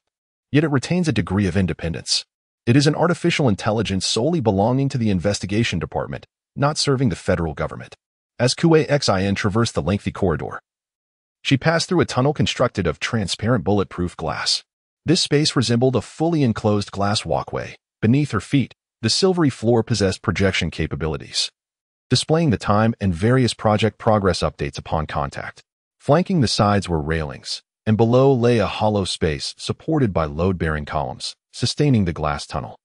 yet it retains a degree of independence. It is an artificial intelligence solely belonging to the investigation department, not serving the federal government. As Kuei Xian traversed the lengthy corridor, she passed through a tunnel constructed of transparent bulletproof glass. This space resembled a fully enclosed glass walkway. Beneath her feet, the silvery floor possessed projection capabilities, displaying the time and various project progress updates upon contact. Flanking the sides were railings, and below lay a hollow space supported by load-bearing columns, sustaining the glass tunnel.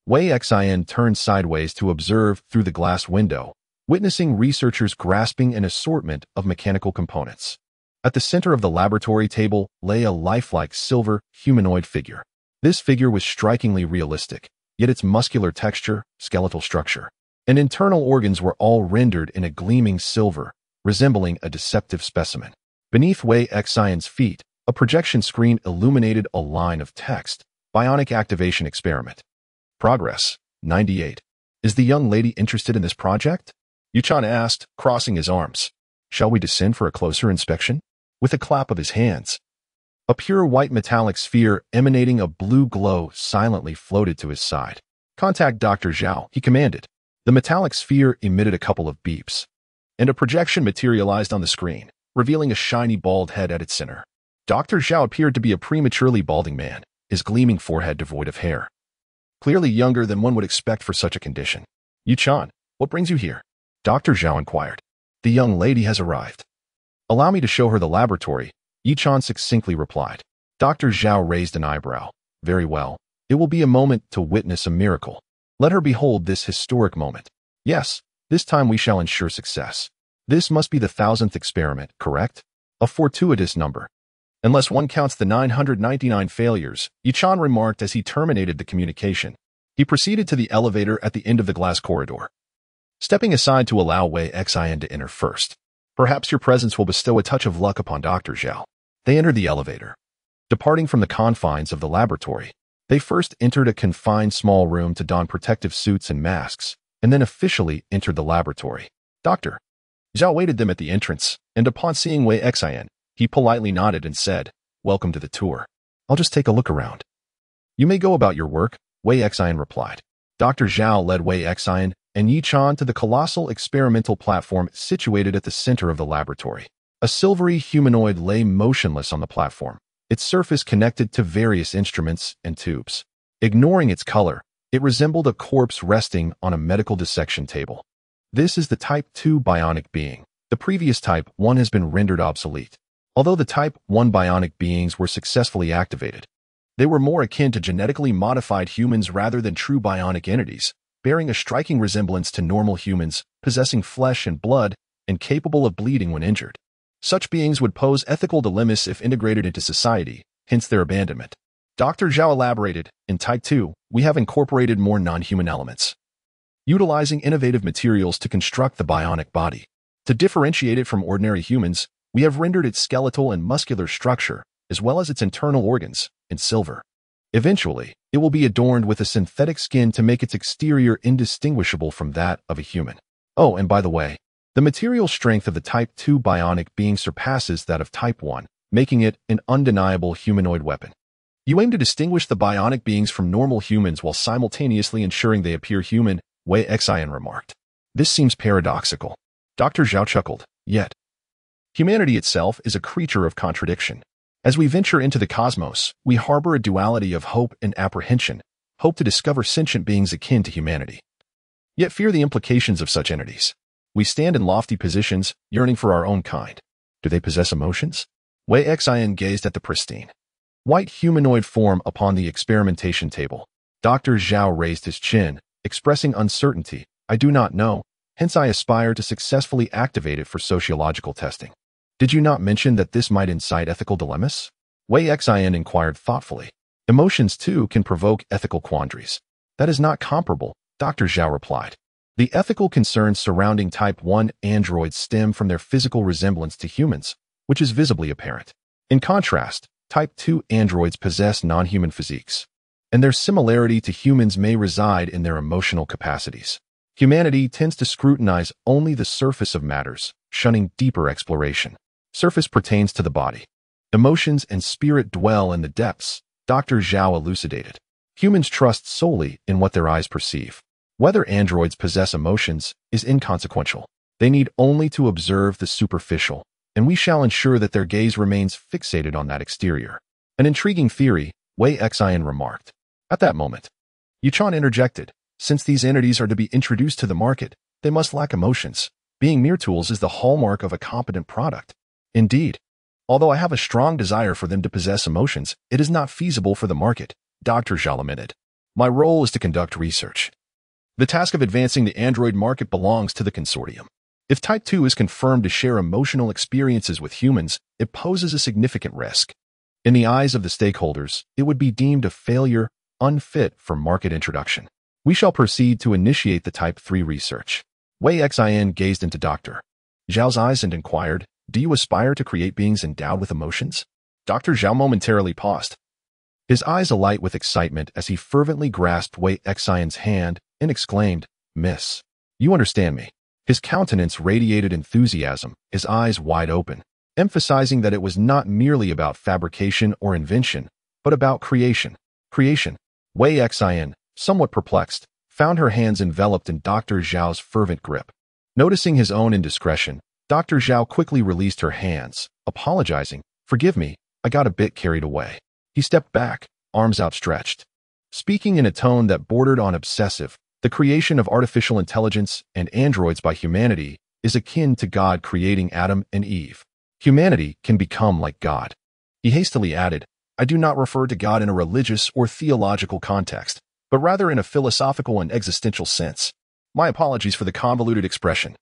Wei Xian turned sideways to observe through the glass window, witnessing researchers grasping an assortment of mechanical components. At the center of the laboratory table lay a lifelike silver humanoid figure. This figure was strikingly realistic, yet its muscular texture, skeletal structure, and internal organs were all rendered in a gleaming silver, resembling a deceptive specimen. Beneath Wei Xian's feet, a projection screen illuminated a line of text. Bionic activation experiment. Progress, 98. Is the young lady interested in this project? Yuchan asked, crossing his arms. Shall we descend for a closer inspection? With a clap of his hands, a pure white metallic sphere emanating a blue glow silently floated to his side. Contact Dr. Zhao, he commanded. The metallic sphere emitted a couple of beeps, and a projection materialized on the screen, revealing a shiny bald head at its center. Dr. Zhao appeared to be a prematurely balding man, his gleaming forehead devoid of hair. Clearly younger than one would expect for such a condition. Yuchan, what brings you here? Dr. Zhao inquired. The young lady has arrived. Allow me to show her the laboratory, Yuchan succinctly replied. Dr. Zhao raised an eyebrow. Very well. It will be a moment to witness a miracle. Let her behold this historic moment. Yes, this time we shall ensure success. This must be the 1000th experiment, correct? A fortuitous number. Unless one counts the 999 failures, Yuchan remarked as he terminated the communication. He proceeded to the elevator at the end of the glass corridor, stepping aside to allow Wei Xian to enter first. Perhaps your presence will bestow a touch of luck upon Dr. Zhao. They entered the elevator. Departing from the confines of the laboratory, they first entered a confined small room to don protective suits and masks, and then officially entered the laboratory. Dr. Zhao waited them at the entrance, and upon seeing Wei Xian, he politely nodded and said, Welcome to the tour. I'll just take a look around. You may go about your work, Wei Xian replied. Dr. Zhao led Wei Xian and Yuchan to the colossal experimental platform situated at the center of the laboratory. A silvery humanoid lay motionless on the platform, its surface connected to various instruments and tubes. Ignoring its color, it resembled a corpse resting on a medical dissection table. This is the Type 2 bionic being. The previous Type 1 has been rendered obsolete. Although the Type 1 bionic beings were successfully activated, they were more akin to genetically modified humans rather than true bionic entities, bearing a striking resemblance to normal humans, possessing flesh and blood, and capable of bleeding when injured. Such beings would pose ethical dilemmas if integrated into society, hence their abandonment. Dr. Zhao elaborated, in Type 2, we have incorporated more non-human elements, utilizing innovative materials to construct the bionic body. To differentiate it from ordinary humans, we have rendered its skeletal and muscular structure, as well as its internal organs, in silver. Eventually, it will be adorned with a synthetic skin to make its exterior indistinguishable from that of a human. Oh, and by the way, the material strength of the Type 2 bionic being surpasses that of Type 1, making it an undeniable humanoid weapon. You aim to distinguish the bionic beings from normal humans while simultaneously ensuring they appear human, Wei Xian remarked. This seems paradoxical. Dr. Zhao chuckled. Yet, humanity itself is a creature of contradiction. As we venture into the cosmos, we harbor a duality of hope and apprehension, hope to discover sentient beings akin to humanity, yet fear the implications of such entities. We stand in lofty positions, yearning for our own kind. Do they possess emotions? Wei Xian gazed at the pristine, white humanoid form upon the experimentation table. Dr. Zhao raised his chin, expressing uncertainty. I do not know, hence I aspire to successfully activate it for sociological testing. Did you not mention that this might incite ethical dilemmas? Wei Xian inquired thoughtfully. Emotions, too, can provoke ethical quandaries. That is not comparable, Dr. Zhao replied. The ethical concerns surrounding Type 1 androids stem from their physical resemblance to humans, which is visibly apparent. In contrast, Type 2 androids possess non-human physiques, and their similarity to humans may reside in their emotional capacities. Humanity tends to scrutinize only the surface of matters, shunning deeper exploration. Surface pertains to the body. Emotions and spirit dwell in the depths, Dr. Zhao elucidated. Humans trust solely in what their eyes perceive. Whether androids possess emotions is inconsequential. They need only to observe the superficial, and we shall ensure that their gaze remains fixated on that exterior. An intriguing theory, Wei Xian remarked. At that moment, Yuchan interjected. Since these entities are to be introduced to the market, they must lack emotions. Being mere tools is the hallmark of a competent product. Indeed, although I have a strong desire for them to possess emotions, it is not feasible for the market, Dr. Zhao lamented. My role is to conduct research. The task of advancing the android market belongs to the consortium. If Type 2 is confirmed to share emotional experiences with humans, it poses a significant risk. In the eyes of the stakeholders, it would be deemed a failure, unfit for market introduction. We shall proceed to initiate the Type 3 research. Wei Xian gazed into Dr. Zhao's eyes and inquired, do you aspire to create beings endowed with emotions? Dr. Zhao momentarily paused, his eyes alight with excitement as he fervently grasped Wei Xian's hand and exclaimed, Miss, you understand me. His countenance radiated enthusiasm, his eyes wide open, emphasizing that it was not merely about fabrication or invention, but about creation. Creation. Wei Xian, somewhat perplexed, found her hands enveloped in Dr. Zhao's fervent grip. Noticing his own indiscretion, Dr. Zhao quickly released her hands, apologizing, Forgive me, I got a bit carried away. He stepped back, arms outstretched. Speaking in a tone that bordered on obsessive, the creation of artificial intelligence and androids by humanity is akin to God creating Adam and Eve. Humanity can become like God. He hastily added, I do not refer to God in a religious or theological context, but rather in a philosophical and existential sense. My apologies for the convoluted expression.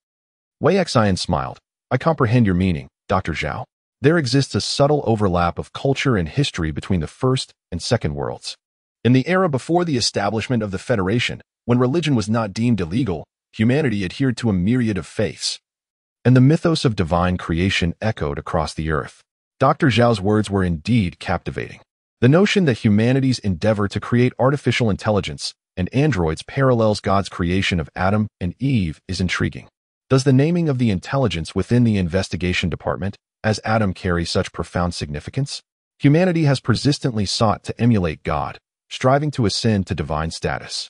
Wei Xian smiled. I comprehend your meaning, Dr. Zhao. There exists a subtle overlap of culture and history between the first and second worlds. In the era before the establishment of the Federation, when religion was not deemed illegal, humanity adhered to a myriad of faiths, and the mythos of divine creation echoed across the earth. Dr. Zhao's words were indeed captivating. The notion that humanity's endeavor to create artificial intelligence and androids parallels God's creation of Adam and Eve is intriguing. Does the naming of the intelligence within the investigation department as Adam carry such profound significance? Humanity has persistently sought to emulate God, striving to ascend to divine status.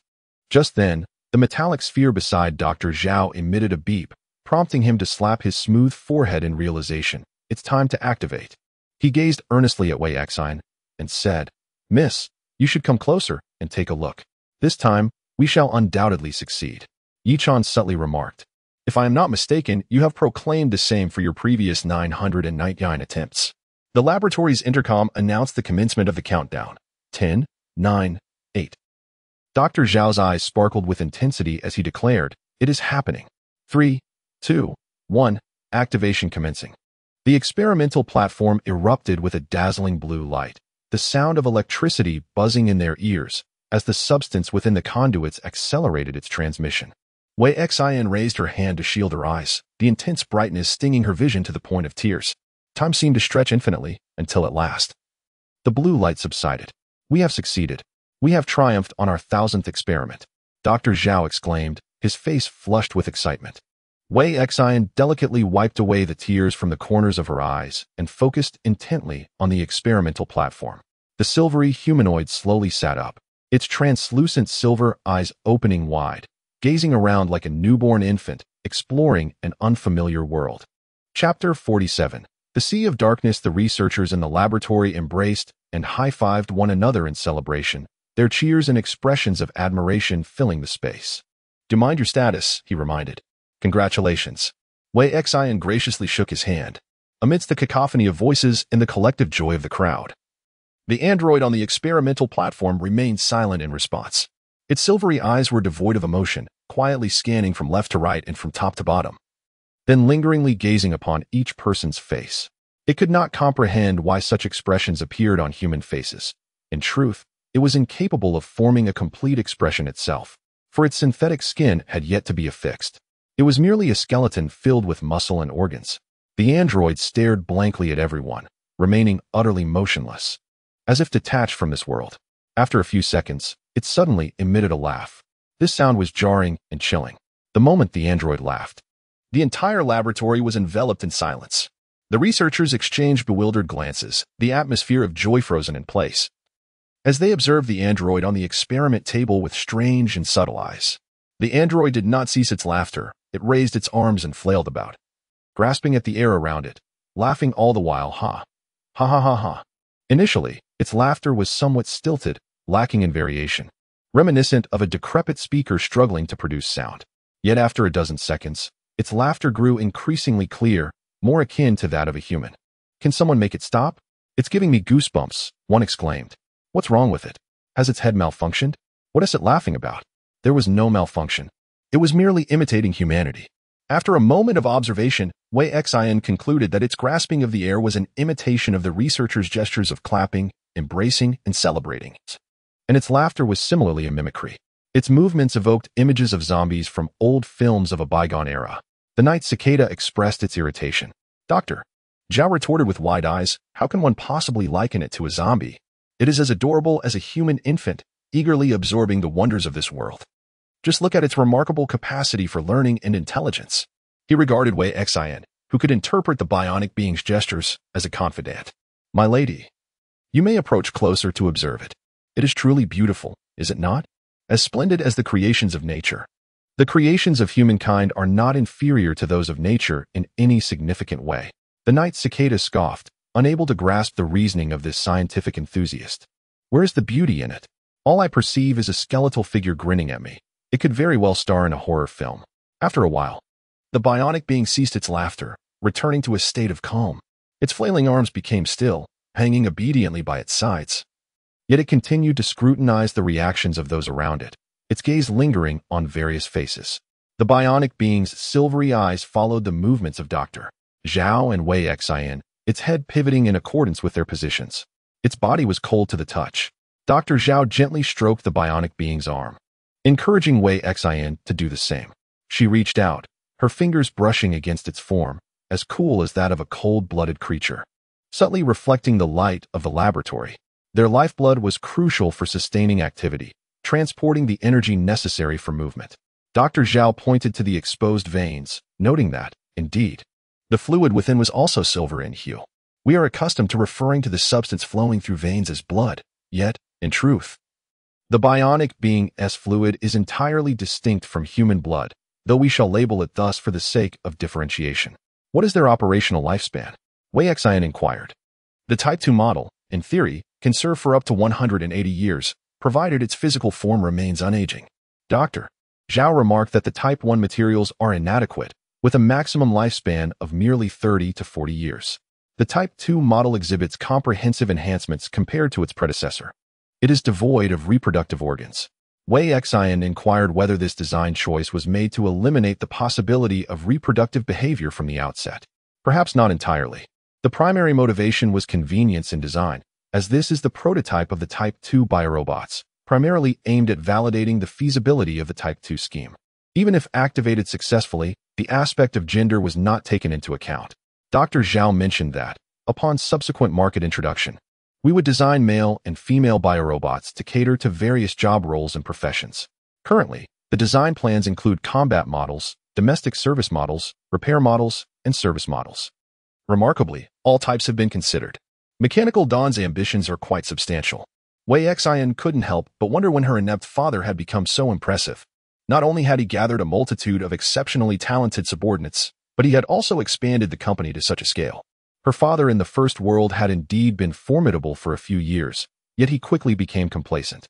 Just then, the metallic sphere beside Dr. Zhao emitted a beep, prompting him to slap his smooth forehead in realization. It's time to activate. He gazed earnestly at Wei Xian and said, Miss, you should come closer and take a look. This time, we shall undoubtedly succeed. Yichon subtly remarked, If I am not mistaken, you have proclaimed the same for your previous 999 attempts. The laboratory's intercom announced the commencement of the countdown. 10, 9, 8. Dr. Zhao's eyes sparkled with intensity as he declared, It is happening. 3, 2, 1, activation commencing. The experimental platform erupted with a dazzling blue light, the sound of electricity buzzing in their ears as the substance within the conduits accelerated its transmission. Wei Xian raised her hand to shield her eyes, the intense brightness stinging her vision to the point of tears. Time seemed to stretch infinitely, until at last, the blue light subsided. We have succeeded. We have triumphed on our 1000th experiment, Dr. Zhao exclaimed, his face flushed with excitement. Wei Xian delicately wiped away the tears from the corners of her eyes and focused intently on the experimental platform. The silvery humanoid slowly sat up, its translucent silver eyes opening wide, gazing around like a newborn infant, exploring an unfamiliar world. Chapter 47. The Sea of Darkness. The researchers in the laboratory embraced and high-fived one another in celebration, their cheers and expressions of admiration filling the space. "Do mind your status," he reminded. "Congratulations." Wei Xian graciously shook his hand, amidst the cacophony of voices and the collective joy of the crowd. The android on the experimental platform remained silent in response. Its silvery eyes were devoid of emotion, quietly scanning from left to right and from top to bottom, then lingeringly gazing upon each person's face. It could not comprehend why such expressions appeared on human faces. In truth, it was incapable of forming a complete expression itself, for its synthetic skin had yet to be affixed. It was merely a skeleton filled with muscle and organs. The android stared blankly at everyone, remaining utterly motionless, as if detached from this world. After a few seconds, it suddenly emitted a laugh. This sound was jarring and chilling. The moment the android laughed, the entire laboratory was enveloped in silence. The researchers exchanged bewildered glances, the atmosphere of joy frozen in place, as they observed the android on the experiment table with strange and subtle eyes. The android did not cease its laughter. It raised its arms and flailed about, grasping at the air around it, laughing all the while. Ha! Ha ha ha ha. Initially, its laughter was somewhat stilted, lacking in variation, reminiscent of a decrepit speaker struggling to produce sound. Yet after a dozen seconds, its laughter grew increasingly clear, more akin to that of a human. "Can someone make it stop? It's giving me goosebumps," one exclaimed. "What's wrong with it? Has its head malfunctioned? What is it laughing about?" There was no malfunction. It was merely imitating humanity. After a moment of observation, Wei Xian concluded that its grasping of the air was an imitation of the researchers' gestures of clapping, embracing, and celebrating. And its laughter was similarly a mimicry. Its movements evoked images of zombies from old films of a bygone era. The night cicada expressed its irritation. "Doctor," Zhao retorted with wide eyes, "how can one possibly liken it to a zombie? It is as adorable as a human infant, eagerly absorbing the wonders of this world. Just look at its remarkable capacity for learning and intelligence." He regarded Wei Xian, who could interpret the bionic being's gestures, as a confidant. "My lady, you may approach closer to observe it. It is truly beautiful, is it not? As splendid as the creations of nature. The creations of humankind are not inferior to those of nature in any significant way." The night cicada scoffed, unable to grasp the reasoning of this scientific enthusiast. "Where is the beauty in it? All I perceive is a skeletal figure grinning at me. It could very well star in a horror film." After a while, the bionic being ceased its laughter, returning to a state of calm. Its flailing arms became still, hanging obediently by its sides. Yet it continued to scrutinize the reactions of those around it, its gaze lingering on various faces. The bionic being's silvery eyes followed the movements of Dr. Zhao and Wei Xian, its head pivoting in accordance with their positions. Its body was cold to the touch. Dr. Zhao gently stroked the bionic being's arm, encouraging Wei Xian to do the same. She reached out, her fingers brushing against its form, as cool as that of a cold-blooded creature, subtly reflecting the light of the laboratory. Their lifeblood was crucial for sustaining activity, transporting the energy necessary for movement. Dr. Zhao pointed to the exposed veins, noting that, indeed, the fluid within was also silver in hue. "We are accustomed to referring to the substance flowing through veins as blood, yet, in truth, the bionic being's fluid is entirely distinct from human blood, though we shall label it thus for the sake of differentiation." "What is their operational lifespan?" Wei Xian inquired. "The Type 2 model, in theory, can serve for up to 180 years, provided its physical form remains unaging." Dr. Zhao remarked that the Type 1 materials are inadequate, with a maximum lifespan of merely 30 to 40 years. The Type 2 model exhibits comprehensive enhancements compared to its predecessor. It is devoid of reproductive organs. Wei Xian inquired whether this design choice was made to eliminate the possibility of reproductive behavior from the outset. Perhaps not entirely. The primary motivation was convenience in design, as this is the prototype of the Type 2 biorobots, primarily aimed at validating the feasibility of the Type 2 scheme. Even if activated successfully, the aspect of gender was not taken into account. Dr. Zhao mentioned that, upon subsequent market introduction, we would design male and female biorobots to cater to various job roles and professions. Currently, the design plans include combat models, domestic service models, repair models, and service models. Remarkably, all types have been considered. Mechanical Dawn's ambitions are quite substantial. Wei Xian couldn't help but wonder when her inept father had become so impressive. Not only had he gathered a multitude of exceptionally talented subordinates, but he had also expanded the company to such a scale. Her father in the First World had indeed been formidable for a few years, yet he quickly became complacent.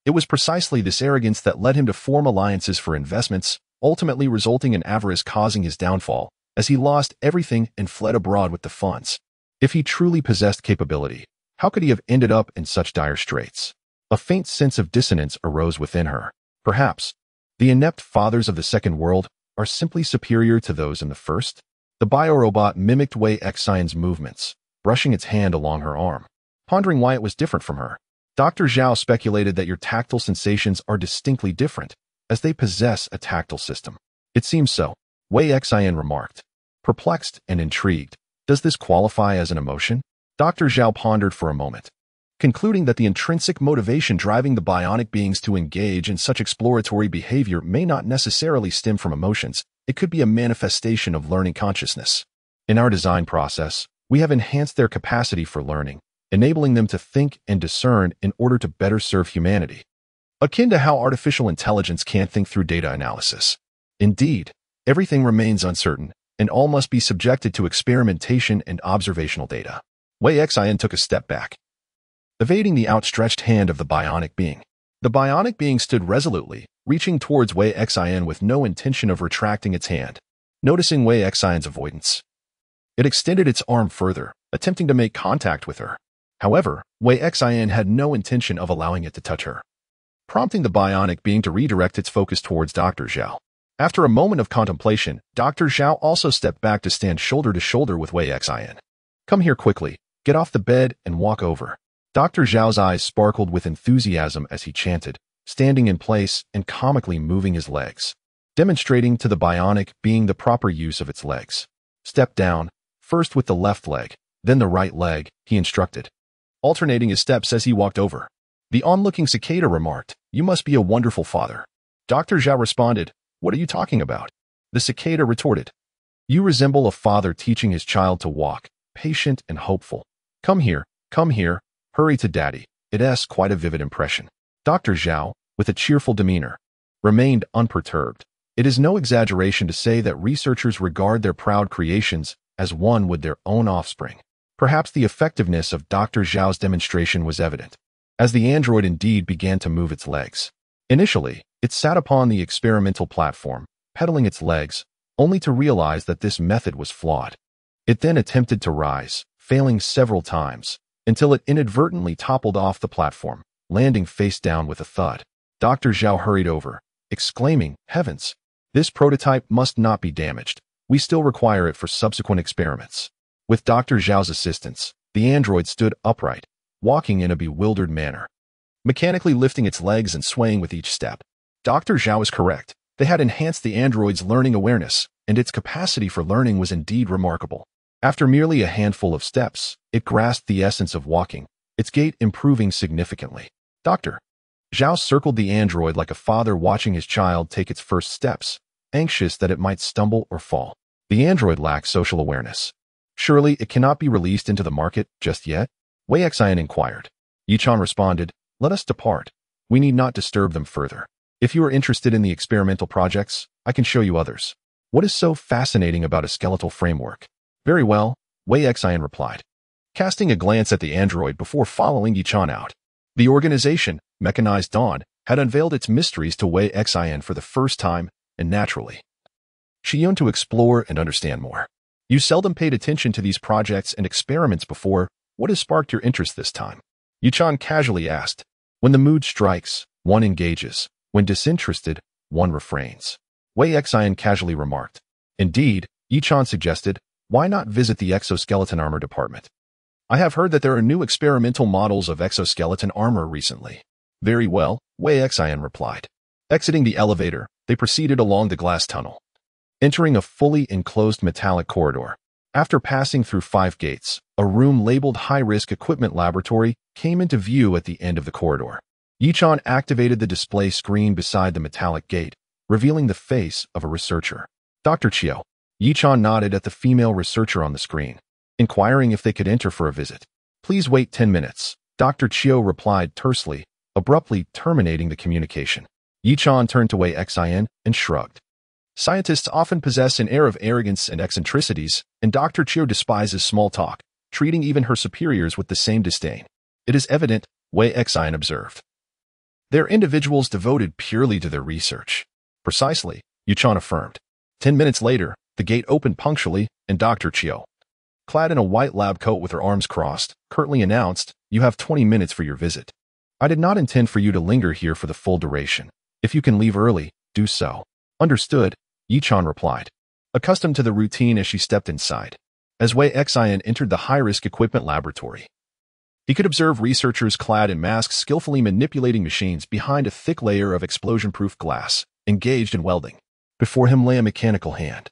It was precisely this arrogance that led him to form alliances for investments, ultimately resulting in avarice causing his downfall, as he lost everything and fled abroad with the funds. If he truly possessed capability, how could he have ended up in such dire straits? A faint sense of dissonance arose within her. Perhaps the inept fathers of the Second World are simply superior to those in the First? The biorobot mimicked Wei Xian's movements, brushing its hand along her arm. Pondering why it was different from her, Dr. Zhao speculated that your tactile sensations are distinctly different, as they possess a tactile system. It seems so, Wei Xian remarked. Perplexed and intrigued, does this qualify as an emotion? Dr. Zhao pondered for a moment, concluding that the intrinsic motivation driving the bionic beings to engage in such exploratory behavior may not necessarily stem from emotions. It could be a manifestation of learning consciousness. In our design process, we have enhanced their capacity for learning, enabling them to think and discern in order to better serve humanity. Akin to how artificial intelligence can't think through data analysis. Indeed, everything remains uncertain, and all must be subjected to experimentation and observational data. Wei Xian took a step back, evading the outstretched hand of the bionic being. The bionic being stood resolutely, reaching towards Wei Xian with no intention of retracting its hand. Noticing Wei Xian's avoidance, it extended its arm further, attempting to make contact with her. However, Wei Xian had no intention of allowing it to touch her, prompting the bionic being to redirect its focus towards Dr. Zhao. After a moment of contemplation, Dr. Zhao also stepped back to stand shoulder to shoulder with Wei Xian. Come here quickly, get off the bed and walk over. Dr. Zhao's eyes sparkled with enthusiasm as he chanted, standing in place and comically moving his legs, demonstrating to the bionic being the proper use of its legs. Step down, first with the left leg, then the right leg, he instructed, alternating his steps as he walked over. The onlooking cicada remarked, "You must be a wonderful father." Dr. Zhao responded, "What are you talking about?" The cicada retorted, "You resemble a father teaching his child to walk, patient and hopeful. Come here, hurry to daddy." It's quite a vivid impression. Dr. Zhao, with a cheerful demeanor, remained unperturbed. It is no exaggeration to say that researchers regard their proud creations as one with their own offspring. Perhaps the effectiveness of Dr. Zhao's demonstration was evident, as the android indeed began to move its legs. Initially, it sat upon the experimental platform, pedaling its legs, only to realize that this method was flawed. It then attempted to rise, failing several times, until it inadvertently toppled off the platform, landing face down with a thud. Dr. Zhao hurried over, exclaiming, "Heavens! This prototype must not be damaged. We still require it for subsequent experiments." With Dr. Zhao's assistance, the android stood upright, walking in a bewildered manner, mechanically lifting its legs and swaying with each step. Dr. Zhao is correct. They had enhanced the android's learning awareness, and its capacity for learning was indeed remarkable. After merely a handful of steps, it grasped the essence of walking, its gait improving significantly. Dr. Zhao circled the android like a father watching his child take its first steps, anxious that it might stumble or fall. The android lacked social awareness. Surely it cannot be released into the market just yet? Wei Xian inquired. Yichang responded, "Let us depart. We need not disturb them further. If you are interested in the experimental projects, I can show you others." What is so fascinating about a skeletal framework? Very well, Wei Xian replied, casting a glance at the android before following Yichang out. The organization, Mechanized Dawn, had unveiled its mysteries to Wei Xian for the first time, and naturally, she yearned to explore and understand more. You seldom paid attention to these projects and experiments before. What has sparked your interest this time? Yichang casually asked. When the mood strikes, one engages. When disinterested, one refrains. Wei Xian casually remarked. Indeed, Yichang suggested, why not visit the exoskeleton armor department? I have heard that there are new experimental models of exoskeleton armor recently. Very well, Wei Xian replied. Exiting the elevator, they proceeded along the glass tunnel, entering a fully enclosed metallic corridor. After passing through 5 gates, a room labeled High-Risk Equipment Laboratory came into view at the end of the corridor. Yichang activated the display screen beside the metallic gate, revealing the face of a researcher. Dr. Chiu. Yichang nodded at the female researcher on the screen, inquiring if they could enter for a visit. Please wait 10 minutes. Dr. Chiu replied tersely, abruptly terminating the communication. Yi-chan turned to Wei Xin and shrugged. Scientists often possess an air of arrogance and eccentricities, and Dr. Chiu despises small talk, treating even her superiors with the same disdain. It is evident, Wei Xin observed. They're individuals devoted purely to their research. Precisely, Yi-chan affirmed. 10 minutes later, the gate opened punctually, and Dr. Chiu, clad in a white lab coat with her arms crossed, curtly announced, "You have 20 minutes for your visit. I did not intend for you to linger here for the full duration. If you can leave early, do so." Understood, Yi-chan replied, accustomed to the routine as she stepped inside. As Wei Xin entered the high-risk equipment laboratory, he could observe researchers clad in masks skillfully manipulating machines behind a thick layer of explosion-proof glass, engaged in welding. Before him lay a mechanical hand,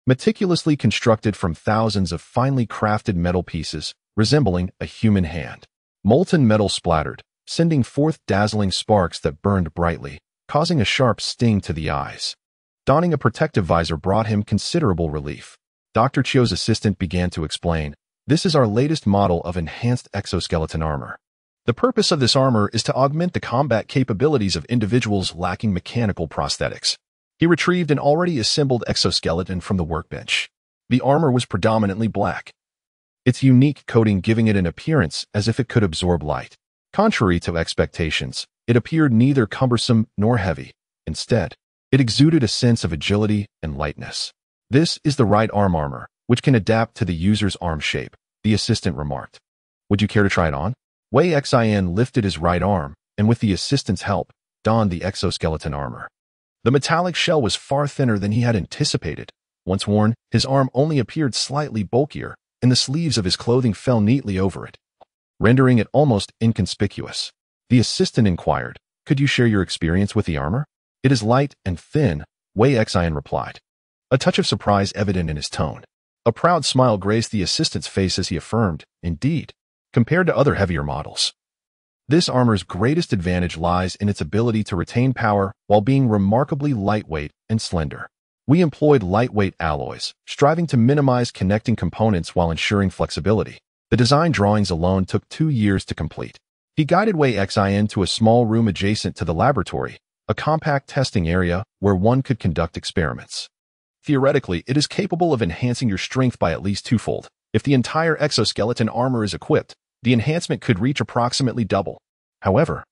meticulously constructed from thousands of finely crafted metal pieces, resembling a human hand. Molten metal splattered, sending forth dazzling sparks that burned brightly, causing a sharp sting to the eyes. Donning a protective visor brought him considerable relief. Dr. Chiu's assistant began to explain, "This is our latest model of enhanced exoskeleton armor. The purpose of this armor is to augment the combat capabilities of individuals lacking mechanical prosthetics." He retrieved an already assembled exoskeleton from the workbench. The armor was predominantly black, its unique coating giving it an appearance as if it could absorb light. Contrary to expectations, it appeared neither cumbersome nor heavy. Instead, it exuded a sense of agility and lightness. "This is the right arm armor, which can adapt to the user's arm shape," the assistant remarked. "Would you care to try it on?" Wei Xin lifted his right arm, and with the assistant's help, donned the exoskeleton armor. The metallic shell was far thinner than he had anticipated. Once worn, his arm only appeared slightly bulkier, and the sleeves of his clothing fell neatly over it, rendering it almost inconspicuous. The assistant inquired, "Could you share your experience with the armor?" "It is light and thin," Wei Xin replied, a touch of surprise evident in his tone. A proud smile graced the assistant's face as he affirmed, "Indeed, compared to other heavier models, this armor's greatest advantage lies in its ability to retain power while being remarkably lightweight and slender. We employed lightweight alloys, striving to minimize connecting components while ensuring flexibility. The design drawings alone took 2 years to complete." He guided Wei Xin to a small room adjacent to the laboratory, a compact testing area where one could conduct experiments. "Theoretically, it is capable of enhancing your strength by at least twofold. If the entire exoskeleton armor is equipped, the enhancement could reach approximately double. However,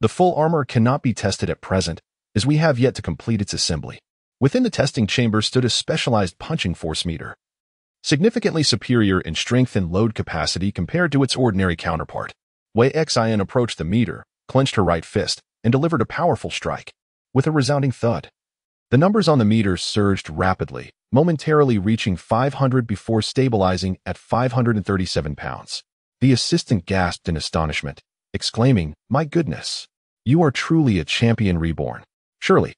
the full armor cannot be tested at present, as we have yet to complete its assembly." Within the testing chamber stood a specialized punching force meter, significantly superior in strength and load capacity compared to its ordinary counterpart. Wei Xin approached the meter, clenched her right fist, and delivered a powerful strike. With a resounding thud, the numbers on the meter surged rapidly, momentarily reaching 500 before stabilizing at 537 pounds. The assistant gasped in astonishment, exclaiming, "My goodness, you are truly a champion reborn. Surely,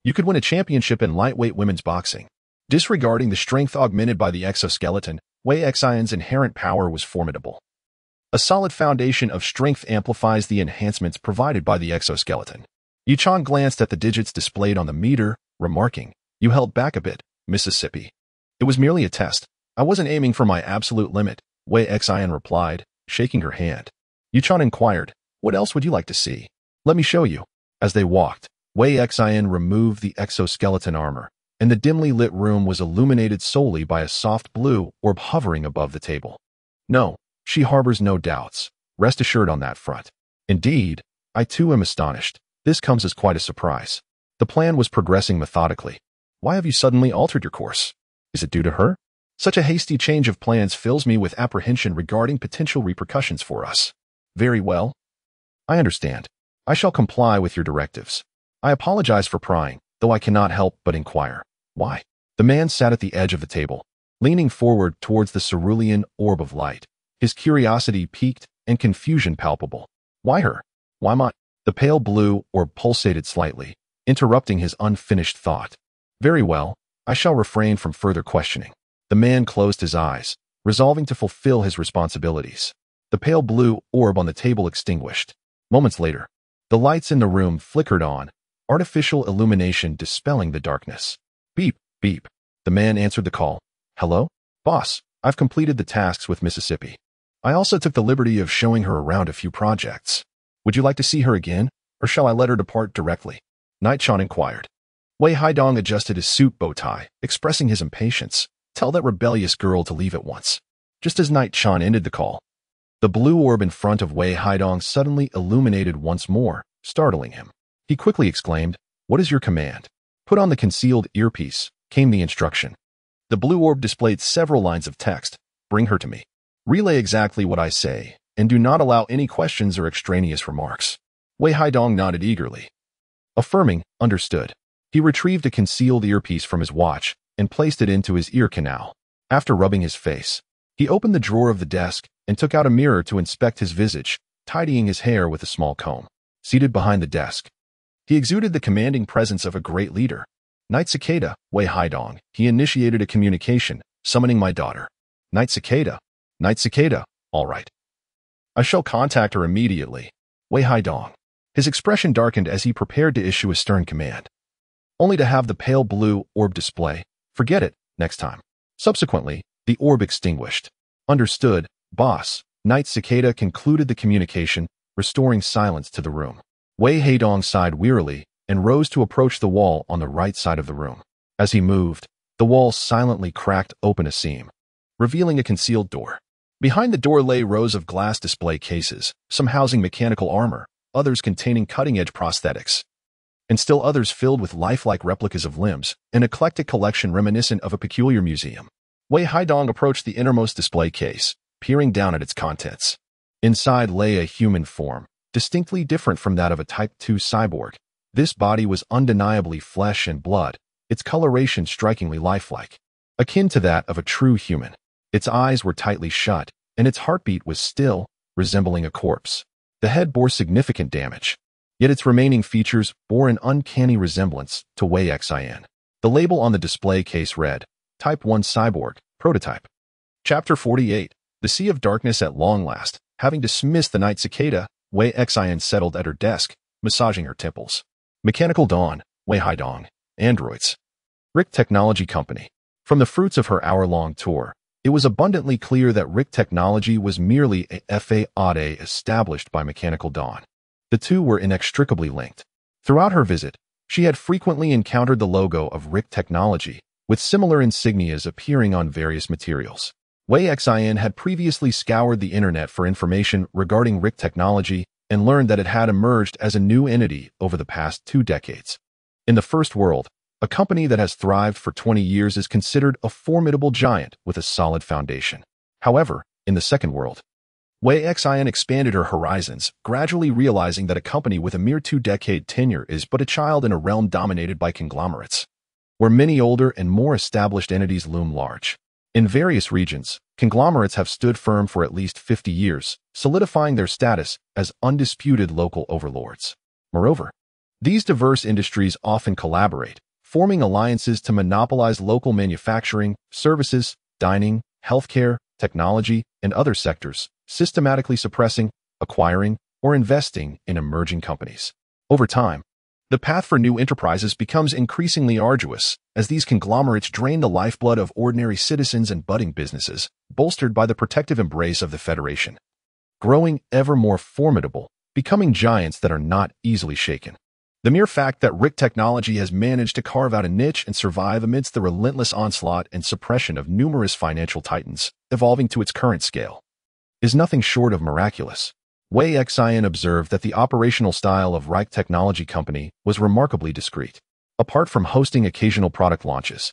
you could win a championship in lightweight women's boxing." Disregarding the strength augmented by the exoskeleton, Wei Xion's inherent power was formidable. A solid foundation of strength amplifies the enhancements provided by the exoskeleton. Yi-chan glanced at the digits displayed on the meter, remarking, "You held back a bit, Mississippi." "It was merely a test. I wasn't aiming for my absolute limit," Wei Xion replied, shaking her hand. Yi-chan inquired, "What else would you like to see?" "Let me show you." As they walked, Wei Xion removed the exoskeleton armor, and the dimly lit room was illuminated solely by a soft blue orb hovering above the table. "No, she harbors no doubts. Rest assured on that front." "Indeed, I too am astonished. This comes as quite a surprise." The plan was progressing methodically. "Why have you suddenly altered your course? Is it due to her?" "Such a hasty change of plans fills me with apprehension regarding potential repercussions for us." "Very well. I understand. I shall comply with your directives. I apologize for prying, though I cannot help but inquire. Why?" The man sat at the edge of the table, leaning forward towards the cerulean orb of light, his curiosity piqued and confusion palpable. "Why her? Why my—" The pale blue orb pulsated slightly, interrupting his unfinished thought. "Very well, I shall refrain from further questioning." The man closed his eyes, resolving to fulfill his responsibilities. The pale blue orb on the table extinguished. Moments later, the lights in the room flickered on, artificial illumination dispelling the darkness. "Beep, beep." The man answered the call. "Hello? Boss, I've completed the tasks with Mississippi." I also took the liberty of showing her around a few projects. Would you like to see her again, or shall I let her depart directly? Night Chan inquired. Wei Haidong adjusted his suit bow tie, expressing his impatience. Tell that rebellious girl to leave at once. Just as Night Chan ended the call, the blue orb in front of Wei Haidong suddenly illuminated once more, startling him. He quickly exclaimed, "What is your command?" Put on the concealed earpiece, came the instruction. The blue orb displayed several lines of text. Bring her to me. Relay exactly what I say, and do not allow any questions or extraneous remarks. Wei Haidong nodded eagerly, affirming, understood. He retrieved a concealed earpiece from his watch and placed it into his ear canal. After rubbing his face, he opened the drawer of the desk and took out a mirror to inspect his visage, tidying his hair with a small comb. Seated behind the desk, he exuded the commanding presence of a great leader. Night Cicada, Wei Haidong, he initiated a communication, summoning my daughter. Night Cicada, all right. I shall contact her immediately. Wei Haidong. His expression darkened as he prepared to issue a stern command, only to have the pale blue orb display. Forget it, next time. Subsequently, the orb extinguished. Understood, boss. Night Cicada concluded the communication, restoring silence to the room. Wei Haidong sighed wearily and rose to approach the wall on the right side of the room. As he moved, the wall silently cracked open a seam, revealing a concealed door. Behind the door lay rows of glass display cases, some housing mechanical armor, others containing cutting-edge prosthetics, and still others filled with lifelike replicas of limbs, an eclectic collection reminiscent of a peculiar museum. Wei Haidong approached the innermost display case, peering down at its contents. Inside lay a human form, distinctly different from that of a Type 2 cyborg. This body was undeniably flesh and blood, its coloration strikingly lifelike, akin to that of a true human. Its eyes were tightly shut, and its heartbeat was still, resembling a corpse. The head bore significant damage, yet its remaining features bore an uncanny resemblance to Wei Xin. The label on the display case read, Type 1 Cyborg, Prototype. Chapter 48, The Sea of Darkness at Long Last. Having dismissed the Night Cicada, Wei Xin settled at her desk, massaging her temples. Mechanical Dawn, Wei Haidong, Androids. Rick Technology Company. From the fruits of her hour-long tour, it was abundantly clear that Rick Technology was merely a FAAD established by Mechanical Dawn. The two were inextricably linked. Throughout her visit, she had frequently encountered the logo of Rick Technology, with similar insignias appearing on various materials. Wei Xin had previously scoured the internet for information regarding Rick Technology and learned that it had emerged as a new entity over the past 2 decades. In the first world, a company that has thrived for 20 years is considered a formidable giant with a solid foundation. However, in the second world, Wei Xin expanded her horizons, gradually realizing that a company with a mere 2-decade tenure is but a child in a realm dominated by conglomerates, where many older and more established entities loom large. In various regions, conglomerates have stood firm for at least 50 years, solidifying their status as undisputed local overlords. Moreover, these diverse industries often collaborate, forming alliances to monopolize local manufacturing, services, dining, healthcare, technology, and other sectors, systematically suppressing, acquiring, or investing in emerging companies. Over time, the path for new enterprises becomes increasingly arduous as these conglomerates drain the lifeblood of ordinary citizens and budding businesses, bolstered by the protective embrace of the Federation. Growing ever more formidable, becoming giants that are not easily shaken. The mere fact that Rick Technology has managed to carve out a niche and survive amidst the relentless onslaught and suppression of numerous financial titans, evolving to its current scale, is nothing short of miraculous. Wei Xin observed that the operational style of Rife Technology Company was remarkably discreet. Apart from hosting occasional product launches,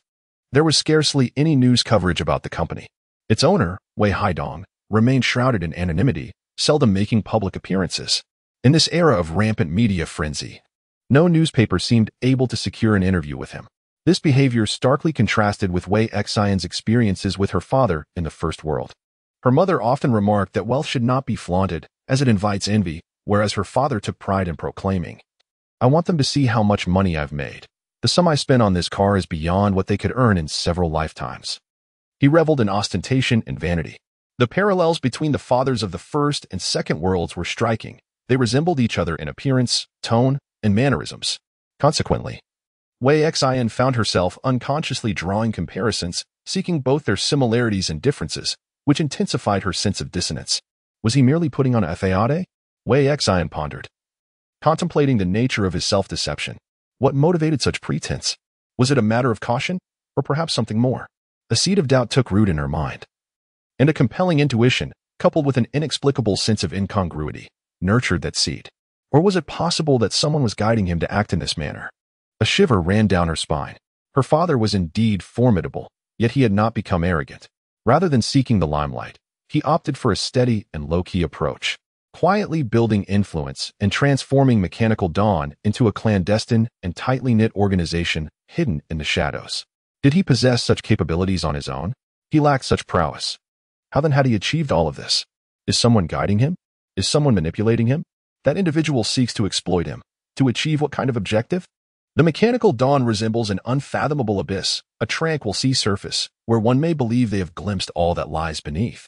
there was scarcely any news coverage about the company. Its owner, Wei Haidong, remained shrouded in anonymity, seldom making public appearances. In this era of rampant media frenzy, no newspaper seemed able to secure an interview with him. This behavior starkly contrasted with Wei Xion's experiences with her father in the first world. Her mother often remarked that wealth should not be flaunted, as it invites envy, whereas her father took pride in proclaiming, "I want them to see how much money I've made. The sum I spent on this car is beyond what they could earn in several lifetimes." He reveled in ostentation and vanity. The parallels between the fathers of the first and second worlds were striking. They resembled each other in appearance, tone, and mannerisms. Consequently, Wei Xian found herself unconsciously drawing comparisons, seeking both their similarities and differences, which intensified her sense of dissonance. Was he merely putting on a facade? Wei Xian pondered, contemplating the nature of his self-deception. What motivated such pretense? Was it a matter of caution, or perhaps something more? A seed of doubt took root in her mind, and a compelling intuition, coupled with an inexplicable sense of incongruity, nurtured that seed. Or was it possible that someone was guiding him to act in this manner? A shiver ran down her spine. Her father was indeed formidable, yet he had not become arrogant. Rather than seeking the limelight, he opted for a steady and low-key approach, quietly building influence and transforming Mechanical Dawn into a clandestine and tightly knit organization hidden in the shadows. Did he possess such capabilities on his own? He lacked such prowess. How then had he achieved all of this? Is someone guiding him? Is someone manipulating him? That individual seeks to exploit him. To achieve what kind of objective? The Mechanical Dawn resembles an unfathomable abyss, a tranquil sea surface, where one may believe they have glimpsed all that lies beneath,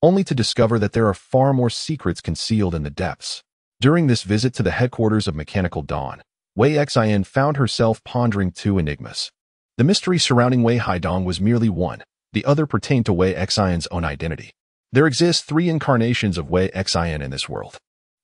only to discover that there are far more secrets concealed in the depths. During this visit to the headquarters of Mechanical Dawn, Wei Xian found herself pondering two enigmas. The mystery surrounding Wei Haidong was merely one, the other pertained to Wei Xian's own identity. There exist three incarnations of Wei Xian in this world.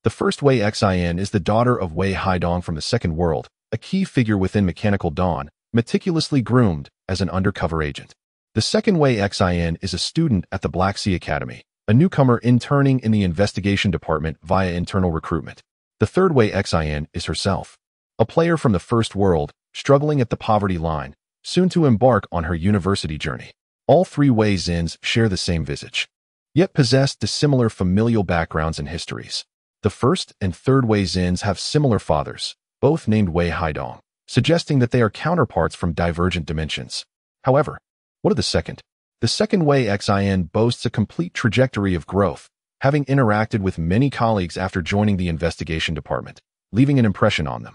The first Wei Xian is the daughter of Wei Haidong from the second world, a key figure within Mechanical Dawn, meticulously groomed as an undercover agent. The second Wei Xian is a student at the Black Sea Academy, a newcomer interning in the investigation department via internal recruitment. The third Wei Xian is herself, a player from the first world, struggling at the poverty line, soon to embark on her university journey. All three Wei Zins share the same visage, yet possess dissimilar familial backgrounds and histories. The first and third Wei Zins have similar fathers, both named Wei Haidong, suggesting that they are counterparts from divergent dimensions. However, what of the second? The second Wei Xian boasts a complete trajectory of growth, having interacted with many colleagues after joining the investigation department, leaving an impression on them.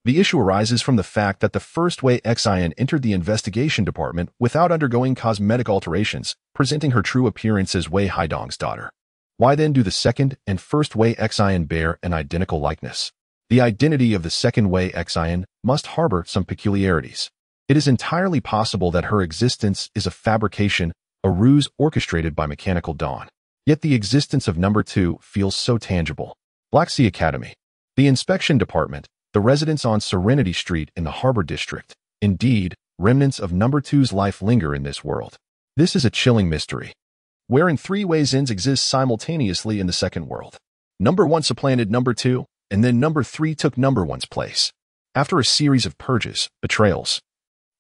The issue arises from the fact that the first Wei Xian entered the investigation department without undergoing cosmetic alterations, presenting her true appearance as Wei Haidong's daughter. Why then do the second and first Wei Xian bear an identical likeness? The identity of the second Wei Xian must harbor some peculiarities. It is entirely possible that her existence is a fabrication, a ruse orchestrated by Mechanical Dawn. Yet the existence of number 2 feels so tangible. Black Sea Academy, the inspection department, the residence on Serenity Street in the Harbor District. Indeed, remnants of number 2's life linger in this world. This is a chilling mystery, wherein three Wei Zins exist simultaneously in the second world. Number 1 supplanted number 2, and then number 3 took number 1's place. After a series of purges, betrayals,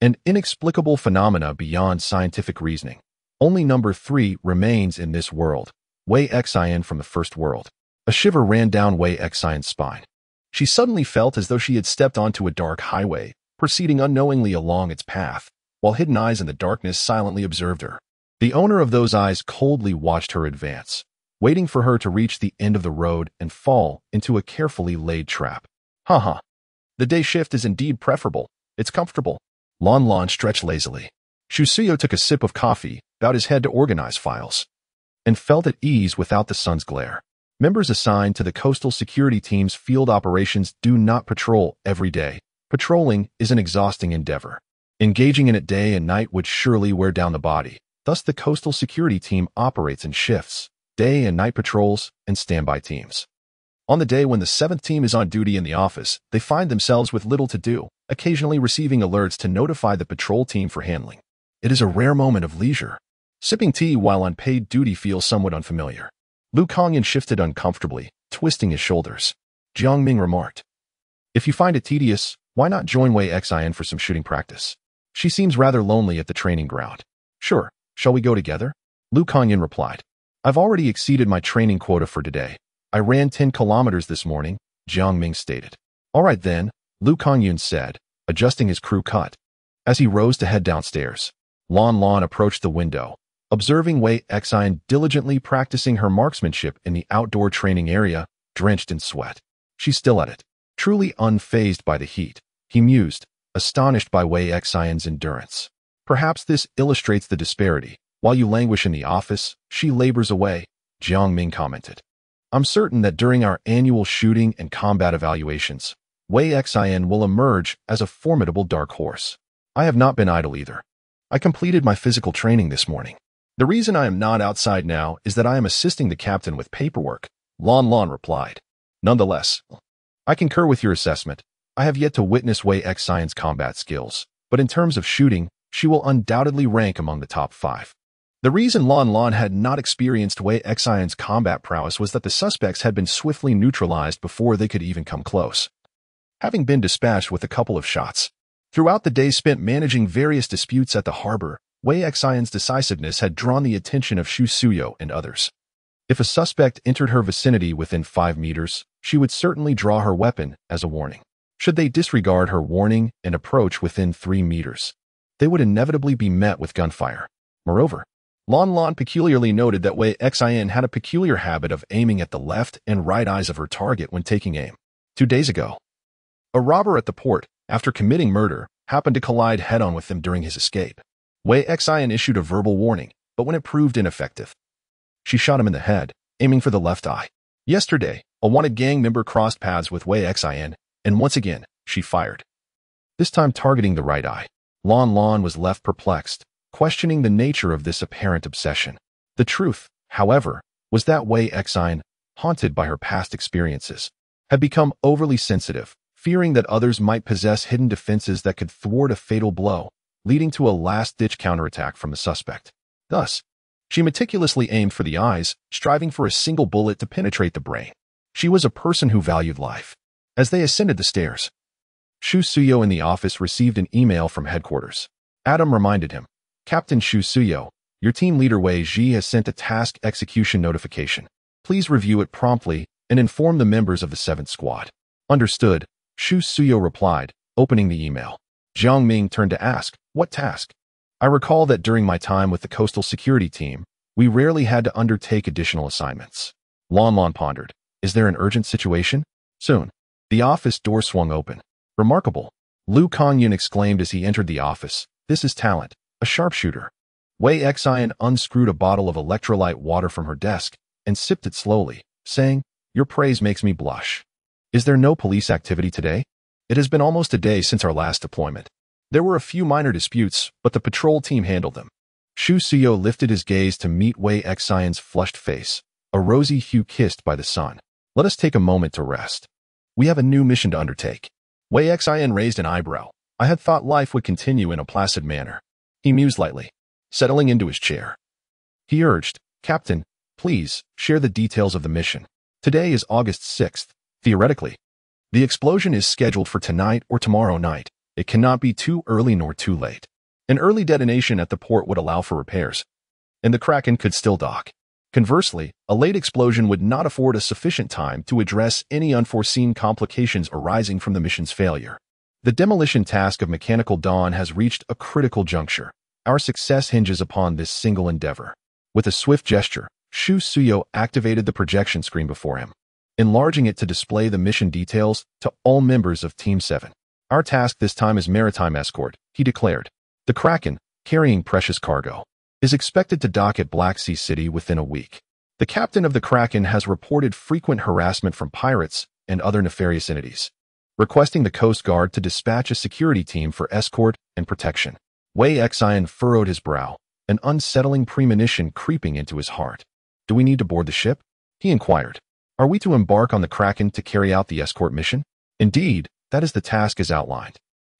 and inexplicable phenomena beyond scientific reasoning, only number 3 remains in this world, Wei Xian from the first world. A shiver ran down Wei Xian's spine. She suddenly felt as though she had stepped onto a dark highway, proceeding unknowingly along its path, while hidden eyes in the darkness silently observed her. The owner of those eyes coldly watched her advance, waiting for her to reach the end of the road and fall into a carefully laid trap. Ha. The day shift is indeed preferable. It's comfortable. Lon stretched lazily. Shusuyo took a sip of coffee, bowed his head to organize files, and felt at ease without the sun's glare. Members assigned to the Coastal Security Team's field operations do not patrol every day. Patrolling is an exhausting endeavor. Engaging in it day and night would surely wear down the body. Thus, the Coastal Security Team operates in shifts, day and night patrols, and standby teams. On the day when the 7th team is on duty in the office, they find themselves with little to do, occasionally receiving alerts to notify the patrol team for handling. It is a rare moment of leisure. Sipping tea while on paid duty feels somewhat unfamiliar. Lu Kongyan shifted uncomfortably, twisting his shoulders. Jiang Ming remarked, "If you find it tedious, why not join Wei Xian for some shooting practice? She seems rather lonely at the training ground." "Sure, shall we go together?" Lu Kongyan replied. "I've already exceeded my training quota for today. I ran 10 kilometers this morning," Jiang Ming stated. "All right then," Lu Kongyan said, adjusting his crew cut. As he rose to head downstairs, Lon approached the window, observing Wei Xian diligently practicing her marksmanship in the outdoor training area, drenched in sweat. She's still at it, truly unfazed by the heat, he mused, astonished by Wei Xian's endurance. Perhaps this illustrates the disparity. While you languish in the office, she labors away, Jiang Ming commented. I'm certain that during our annual shooting and combat evaluations, Wei Xian will emerge as a formidable dark horse. I have not been idle either. I completed my physical training this morning. The reason I am not outside now is that I am assisting the captain with paperwork, Lon Lon replied. Nonetheless, I concur with your assessment. I have yet to witness Wei Xian's combat skills, but in terms of shooting, she will undoubtedly rank among the top 5. The reason Lon Lon had not experienced Wei Xian's combat prowess was that the suspects had been swiftly neutralized before they could even come close, having been dispatched with a couple of shots. Throughout the day spent managing various disputes at the harbor, Wei Xian's decisiveness had drawn the attention of Xu Suyo and others. If a suspect entered her vicinity within 5 meters, she would certainly draw her weapon as a warning. Should they disregard her warning and approach within 3 meters, they would inevitably be met with gunfire. Moreover, Lon Lon peculiarly noted that Wei Xian had a peculiar habit of aiming at the left and right eyes of her target when taking aim. 2 days ago, a robber at the port, after committing murder, happened to collide head-on with them during his escape. Wei Xian issued a verbal warning, but when it proved ineffective, she shot him in the head, aiming for the left eye. Yesterday, a wanted gang member crossed paths with Wei Xian, and once again, she fired, this time targeting the right eye. Lon Lon was left perplexed, questioning the nature of this apparent obsession. The truth, however, was that Wei Xian, haunted by her past experiences, had become overly sensitive, fearing that others might possess hidden defenses that could thwart a fatal blow, leading to a last-ditch counterattack from the suspect. Thus, she meticulously aimed for the eyes, striving for a single bullet to penetrate the brain. She was a person who valued life. As they ascended the stairs, Xu Suyo in the office received an email from headquarters. Adam reminded him, Captain Xu Suyo, your team leader Wei Ji has sent a task execution notification. Please review it promptly and inform the members of the 7th Squad. Understood, Xu Suyo replied, opening the email. Jiang Ming turned to ask, what task? I recall that during my time with the coastal security team, we rarely had to undertake additional assignments. Lon Lon pondered, is there an urgent situation? Soon. The office door swung open. Remarkable, Lu Kangyun exclaimed as he entered the office. This is talent, a sharpshooter. Wei Xian unscrewed a bottle of electrolyte water from her desk and sipped it slowly, saying, your praise makes me blush. Is there no police activity today? It has been almost a day since our last deployment. There were a few minor disputes, but the patrol team handled them. Xu Suyo lifted his gaze to meet Wei Xian's flushed face, a rosy hue kissed by the sun. Let us take a moment to rest. We have a new mission to undertake. Wei Xian raised an eyebrow. I had thought life would continue in a placid manner. He mused lightly, settling into his chair. He urged, Captain, please, share the details of the mission. Today is August 6th. Theoretically, the explosion is scheduled for tonight or tomorrow night. It cannot be too early nor too late. An early detonation at the port would allow for repairs, and the Kraken could still dock. Conversely, a late explosion would not afford us sufficient time to address any unforeseen complications arising from the mission's failure. The demolition task of Mechanical Dawn has reached a critical juncture. Our success hinges upon this single endeavor. With a swift gesture, Xu Suyo activated the projection screen before him, enlarging it to display the mission details to all members of Team 7. Our task this time is maritime escort, he declared. The Kraken, carrying precious cargo, is expected to dock at Black Sea City within a week. The captain of the Kraken has reported frequent harassment from pirates and other nefarious entities, requesting the Coast Guard to dispatch a security team for escort and protection. Wei Xian furrowed his brow, an unsettling premonition creeping into his heart. Do we need to board the ship? He inquired. Are we to embark on the Kraken to carry out the escort mission? Indeed, that is the task as outlined.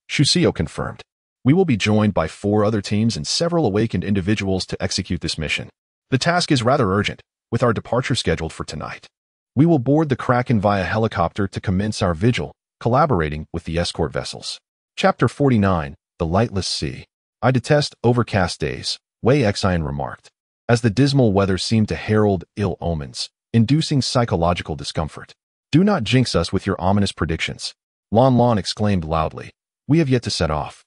Xu Suyo confirmed. We will be joined by 4 other teams and several awakened individuals to execute this mission. The task is rather urgent, with our departure scheduled for tonight. We will board the Kraken via helicopter to commence our vigil, collaborating with the escort vessels. Chapter 49, The Lightless Sea. I detest overcast days, Wei Xian remarked, as the dismal weather seemed to herald ill omens, inducing psychological discomfort. Do not jinx us with your ominous predictions. Lon Lon exclaimed loudly. We have yet to set off.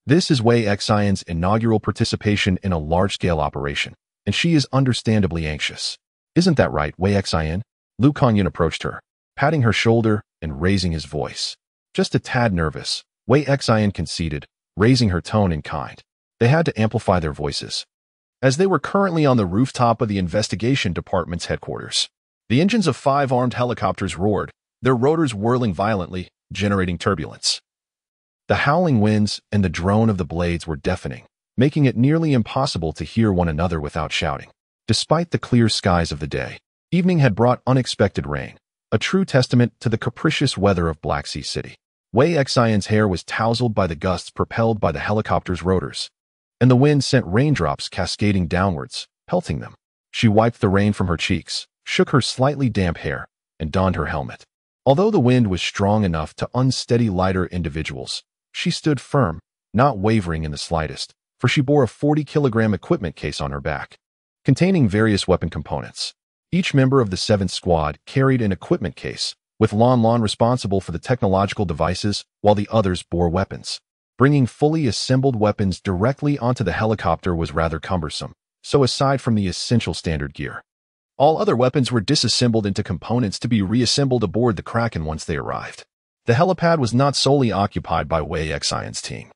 This is Wei Xian's inaugural participation in a large-scale operation, and she is understandably anxious. Isn't that right, Wei Xian? Lu Kangyun approached her, patting her shoulder and raising his voice. Just a tad nervous, Wei Xian conceded, raising her tone in kind. They had to amplify their voices, as they were currently on the rooftop of the investigation department's headquarters. The engines of 5 armed helicopters roared, their rotors whirling violently, generating turbulence. The howling winds and the drone of the blades were deafening, making it nearly impossible to hear one another without shouting. Despite the clear skies of the day, evening had brought unexpected rain, a true testament to the capricious weather of Black Sea City. Wei Xian's hair was tousled by the gusts propelled by the helicopter's rotors, and the wind sent raindrops cascading downwards, pelting them. She wiped the rain from her cheeks, shook her slightly damp hair, and donned her helmet. Although the wind was strong enough to unsteady lighter individuals, she stood firm, not wavering in the slightest, for she bore a 40-kilogram equipment case on her back, containing various weapon components. Each member of the 7th Squad carried an equipment case, with Lan responsible for the technological devices while the others bore weapons. Bringing fully assembled weapons directly onto the helicopter was rather cumbersome, so aside from the essential standard gear, all other weapons were disassembled into components to be reassembled aboard the Kraken once they arrived. The helipad was not solely occupied by Wei Xian's team.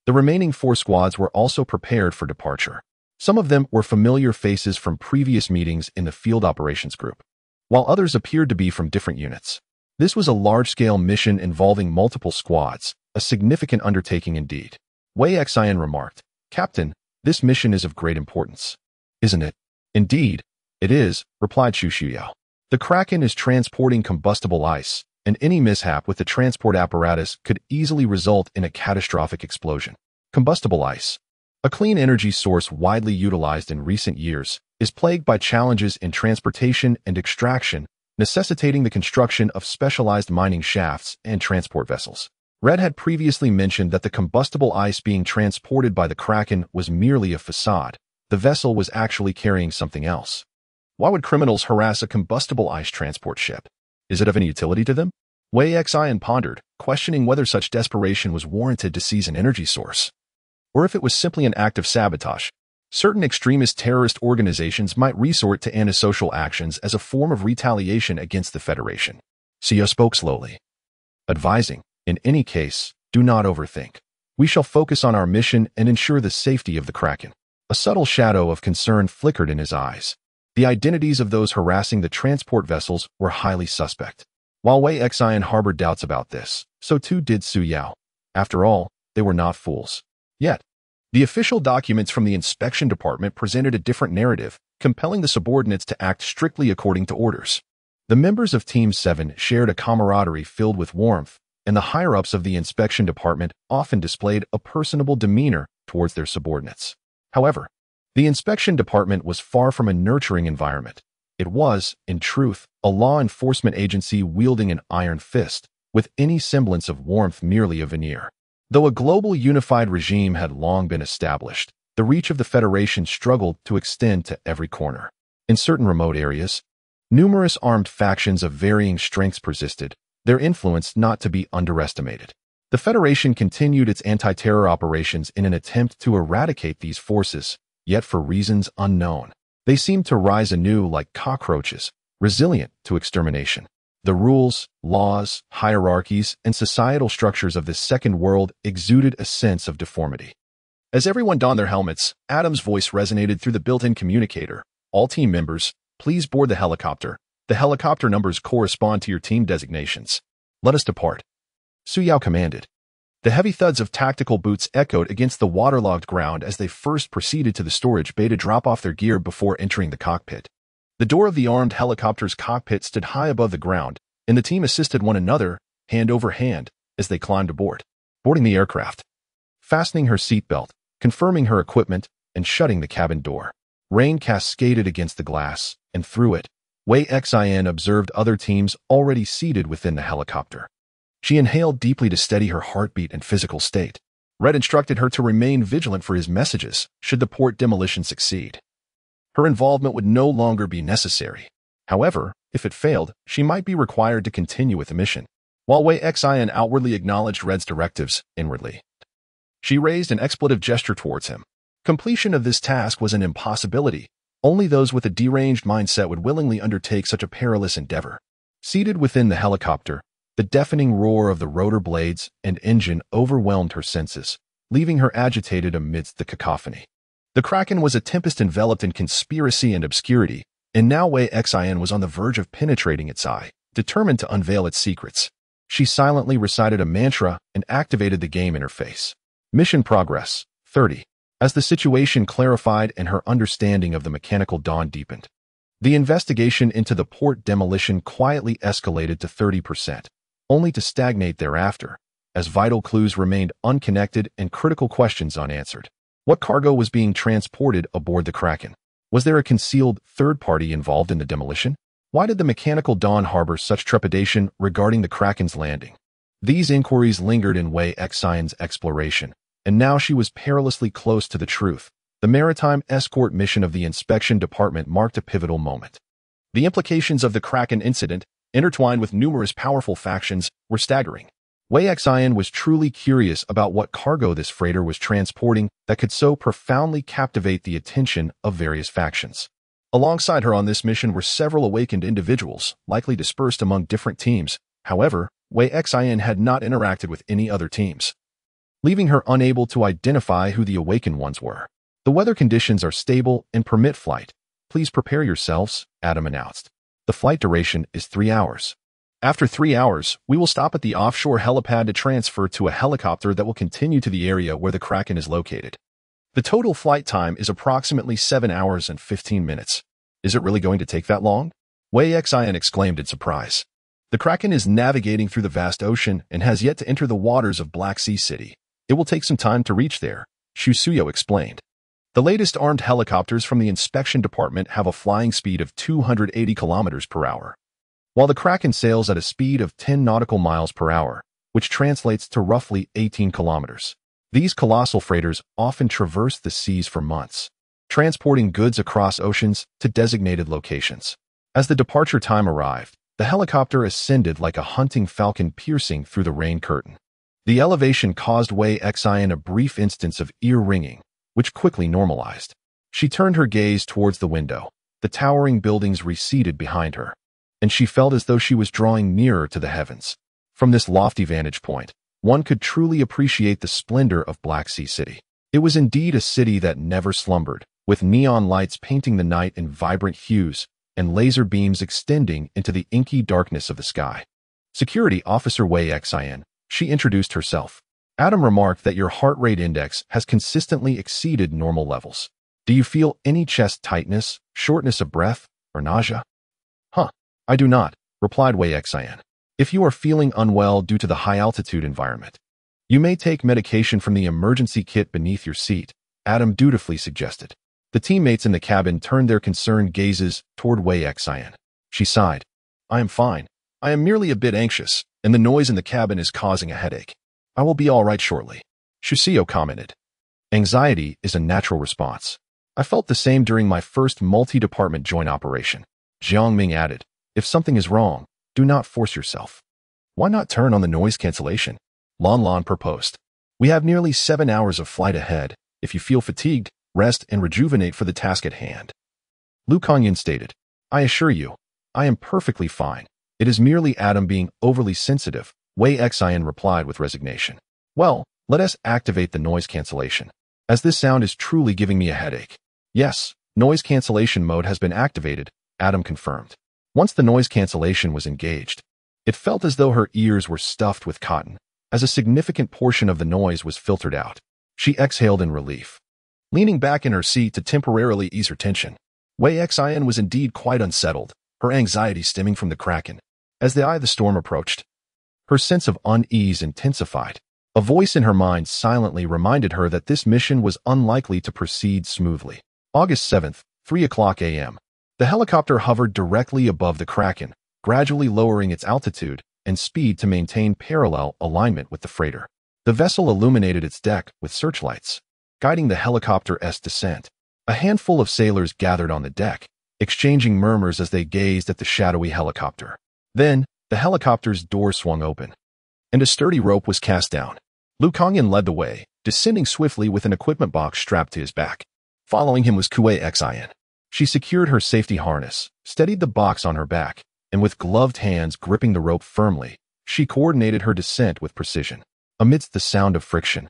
The remaining 4 squads were also prepared for departure. Some of them were familiar faces from previous meetings in the Field Operations Group, while others appeared to be from different units. This was a large-scale mission involving multiple squads, a significant undertaking indeed. Wei Xian remarked, "Captain, this mission is of great importance, isn't it?" "Indeed, it is," replied Xu Xiuyao. "The Kraken is transporting combustible ice, and any mishap with the transport apparatus could easily result in a catastrophic explosion. Combustible ice, a clean energy source widely utilized in recent years, is plagued by challenges in transportation and extraction, necessitating the construction of specialized mining shafts and transport vessels." Red had previously mentioned that the combustible ice being transported by the Kraken was merely a facade. The vessel was actually carrying something else. Why would criminals harass a combustible ice transport ship? Is it of any utility to them? Wei Xian pondered, questioning whether such desperation was warranted to seize an energy source, or if it was simply an act of sabotage. Certain extremist terrorist organizations might resort to antisocial actions as a form of retaliation against the Federation. Xiao spoke slowly, advising, "In any case, do not overthink. We shall focus on our mission and ensure the safety of the Kraken." A subtle shadow of concern flickered in his eyes. The identities of those harassing the transport vessels were highly suspect. While Wei Xian harbored doubts about this, so too did Su Yao. After all, they were not fools. Yet, the official documents from the inspection department presented a different narrative, compelling the subordinates to act strictly according to orders. The members of Team 7 shared a camaraderie filled with warmth, and the higher-ups of the inspection department often displayed a personable demeanor towards their subordinates. However, the inspection department was far from a nurturing environment. It was, in truth, a law enforcement agency wielding an iron fist, with any semblance of warmth merely a veneer. Though a global unified regime had long been established, the reach of the Federation struggled to extend to every corner. In certain remote areas, numerous armed factions of varying strengths persisted, their influence not to be underestimated. The Federation continued its anti-terror operations in an attempt to eradicate these forces, yet for reasons unknown, they seemed to rise anew like cockroaches, resilient to extermination. The rules, laws, hierarchies, and societal structures of this second world exuded a sense of deformity. As everyone donned their helmets, Adam's voice resonated through the built-in communicator. "All team members, please board the helicopter. The helicopter numbers correspond to your team designations. Let us depart." Su Yao commanded. The heavy thuds of tactical boots echoed against the waterlogged ground as they first proceeded to the storage bay to drop off their gear before entering the cockpit. The door of the armed helicopter's cockpit stood high above the ground, and the team assisted one another, hand over hand, as they climbed aboard. Boarding the aircraft, fastening her seatbelt, confirming her equipment, and shutting the cabin door. Rain cascaded against the glass, and through it, Wei Xian observed other teams already seated within the helicopter. She inhaled deeply to steady her heartbeat and physical state. Red instructed her to remain vigilant for his messages should the port demolition succeed. Her involvement would no longer be necessary. However, if it failed, she might be required to continue with the mission. While Wei Xian outwardly acknowledged Red's directives, inwardly, she raised an expletive gesture towards him. Completion of this task was an impossibility. Only those with a deranged mindset would willingly undertake such a perilous endeavor. Seated within the helicopter, the deafening roar of the rotor blades and engine overwhelmed her senses, leaving her agitated amidst the cacophony. The Kraken was a tempest enveloped in conspiracy and obscurity, and now Wei Xian was on the verge of penetrating its eye, determined to unveil its secrets. She silently recited a mantra and activated the game interface. Mission progress, 30. As the situation clarified and her understanding of the mechanical dawn deepened, the investigation into the port demolition quietly escalated to 30%, only to stagnate thereafter, as vital clues remained unconnected and critical questions unanswered. What cargo was being transported aboard the Kraken? Was there a concealed third party involved in the demolition? Why did the mechanical dawn harbor such trepidation regarding the Kraken's landing? These inquiries lingered in Wei Xian's exploration, and now she was perilously close to the truth. The maritime escort mission of the inspection department marked a pivotal moment. The implications of the Kraken incident, intertwined with numerous powerful factions, were staggering. Wei Xian was truly curious about what cargo this freighter was transporting that could so profoundly captivate the attention of various factions. Alongside her on this mission were several awakened individuals, likely dispersed among different teams. However, Wei Xian had not interacted with any other teams, leaving her unable to identify who the awakened ones were. The weather conditions are stable and permit flight. Please prepare yourselves, Adam announced. The flight duration is 3 hours. After 3 hours, we will stop at the offshore helipad to transfer to a helicopter that will continue to the area where the Kraken is located. The total flight time is approximately 7 hours and 15 minutes. Is it really going to take that long? Wei Xian exclaimed in surprise. The Kraken is navigating through the vast ocean and has yet to enter the waters of Black Sea City. It will take some time to reach there, Xu Suyo explained. The latest armed helicopters from the inspection department have a flying speed of 280 kilometers per hour, while the Kraken sails at a speed of 10 nautical miles per hour, which translates to roughly 18 kilometers. These colossal freighters often traverse the seas for months, transporting goods across oceans to designated locations. As the departure time arrived, the helicopter ascended like a hunting falcon piercing through the rain curtain. The elevation caused Wei Xian a brief instance of ear-ringing, which quickly normalized. She turned her gaze towards the window. The towering buildings receded behind her, and she felt as though she was drawing nearer to the heavens. From this lofty vantage point, one could truly appreciate the splendor of Black Sea City. It was indeed a city that never slumbered, with neon lights painting the night in vibrant hues and laser beams extending into the inky darkness of the sky. Security Officer Wei Xian, she introduced herself. Adam remarked that your heart rate index has consistently exceeded normal levels. Do you feel any chest tightness, shortness of breath, or nausea? I do not, replied Wei Xian. If you are feeling unwell due to the high-altitude environment, you may take medication from the emergency kit beneath your seat, Adam dutifully suggested. The teammates in the cabin turned their concerned gazes toward Wei Xian. She sighed. I am fine. I am merely a bit anxious, and the noise in the cabin is causing a headache. I will be all right shortly, Shusio commented. Anxiety is a natural response. I felt the same during my first multi-department joint operation, Jiangming added. If something is wrong, do not force yourself. Why not turn on the noise cancellation? Lan Lan proposed. We have nearly 7 hours of flight ahead. If you feel fatigued, rest and rejuvenate for the task at hand. Lu Kangyan stated. I assure you, I am perfectly fine. It is merely Adam being overly sensitive, Wei Xian replied with resignation. Well, let us activate the noise cancellation, as this sound is truly giving me a headache. Yes, noise cancellation mode has been activated, Adam confirmed. Once the noise cancellation was engaged, it felt as though her ears were stuffed with cotton, as a significant portion of the noise was filtered out. She exhaled in relief, leaning back in her seat to temporarily ease her tension. Wei Xian was indeed quite unsettled, her anxiety stemming from the Kraken. As the eye of the storm approached, her sense of unease intensified. A voice in her mind silently reminded her that this mission was unlikely to proceed smoothly. August 7th, 3:00 a.m. The helicopter hovered directly above the Kraken, gradually lowering its altitude and speed to maintain parallel alignment with the freighter. The vessel illuminated its deck with searchlights, guiding the helicopter's descent. A handful of sailors gathered on the deck, exchanging murmurs as they gazed at the shadowy helicopter. Then, the helicopter's door swung open, and a sturdy rope was cast down. Lu Kangyan led the way, descending swiftly with an equipment box strapped to his back. Following him was Wei Xian. She secured her safety harness, steadied the box on her back, and with gloved hands gripping the rope firmly, she coordinated her descent with precision. Amidst the sound of friction,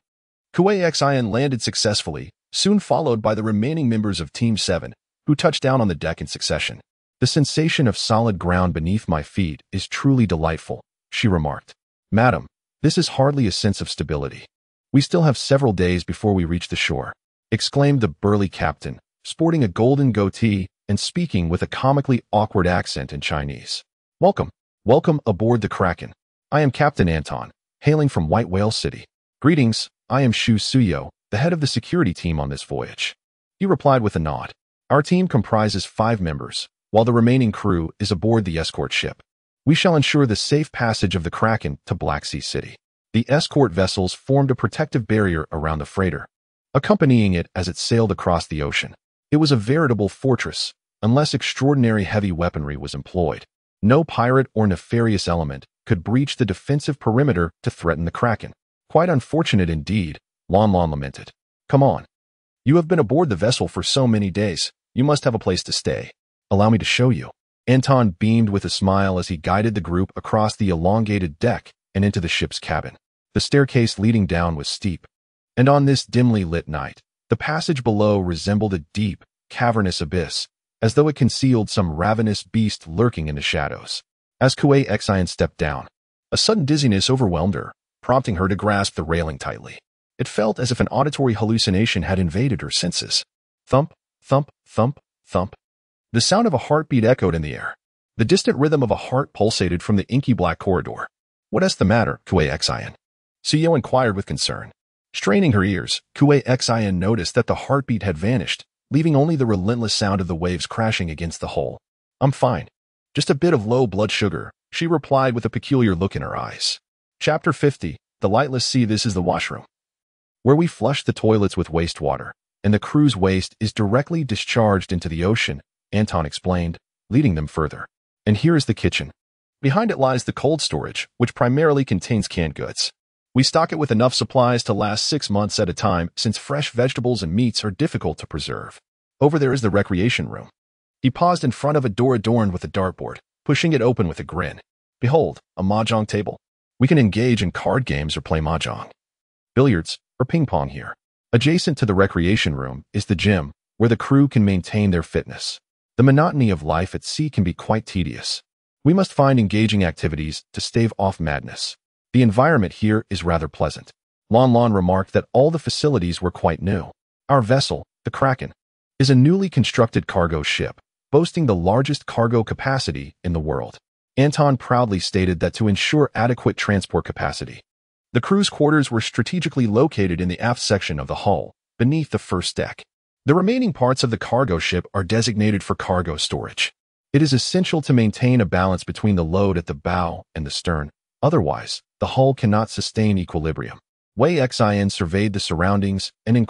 Wei Xian landed successfully, soon followed by the remaining members of Team 7, who touched down on the deck in succession. The sensation of solid ground beneath my feet is truly delightful, she remarked. Madam, this is hardly a sense of stability. We still have several days before we reach the shore. exclaimed the burly captain, sporting a golden goatee and speaking with a comically awkward accent in Chinese. Welcome, welcome aboard the Kraken. I am Captain Anton, hailing from White Whale City. Greetings, I am Shu Suyo, the head of the security team on this voyage. He replied with a nod. Our team comprises 5 members, while the remaining crew is aboard the escort ship. We shall ensure the safe passage of the Kraken to Black Sea City. The escort vessels formed a protective barrier around the freighter, accompanying it as it sailed across the ocean. It was a veritable fortress, unless extraordinary heavy weaponry was employed. No pirate or nefarious element could breach the defensive perimeter to threaten the Kraken. Quite unfortunate indeed, Lon Lon lamented. Come on. You have been aboard the vessel for so many days, you must have a place to stay. Allow me to show you. Anton beamed with a smile as he guided the group across the elongated deck and into the ship's cabin. The staircase leading down was steep, and on this dimly lit night, the passage below resembled a deep, cavernous abyss, as though it concealed some ravenous beast lurking in the shadows. As Kuei Xian stepped down, a sudden dizziness overwhelmed her, prompting her to grasp the railing tightly. It felt as if an auditory hallucination had invaded her senses. Thump, thump, thump, thump. The sound of a heartbeat echoed in the air. The distant rhythm of a heart pulsated from the inky black corridor. What is the matter, Kuei Xian? Suyo inquired with concern. Straining her ears, Kuei Xian noticed that the heartbeat had vanished, leaving only the relentless sound of the waves crashing against the hull. I'm fine. Just a bit of low blood sugar, she replied with a peculiar look in her eyes. Chapter 50, The Lightless Sea. This is the washroom, where we flush the toilets with wastewater, and the crew's waste is directly discharged into the ocean, Anton explained, leading them further. And here is the kitchen. Behind it lies the cold storage, which primarily contains canned goods. We stock it with enough supplies to last 6 months at a time, since fresh vegetables and meats are difficult to preserve. Over there is the recreation room. He paused in front of a door adorned with a dartboard, pushing it open with a grin. Behold, a mahjong table. We can engage in card games or play mahjong, billiards, or ping pong here. Adjacent to the recreation room is the gym, where the crew can maintain their fitness. The monotony of life at sea can be quite tedious. We must find engaging activities to stave off madness. The environment here is rather pleasant. Lon Lon remarked that all the facilities were quite new. Our vessel, the Kraken, is a newly constructed cargo ship, boasting the largest cargo capacity in the world. Anton proudly stated that to ensure adequate transport capacity, the crew's quarters were strategically located in the aft section of the hull, beneath the first deck. The remaining parts of the cargo ship are designated for cargo storage. It is essential to maintain a balance between the load at the bow and the stern. Otherwise, the hull cannot sustain equilibrium. Wei Xian surveyed the surroundings and inquired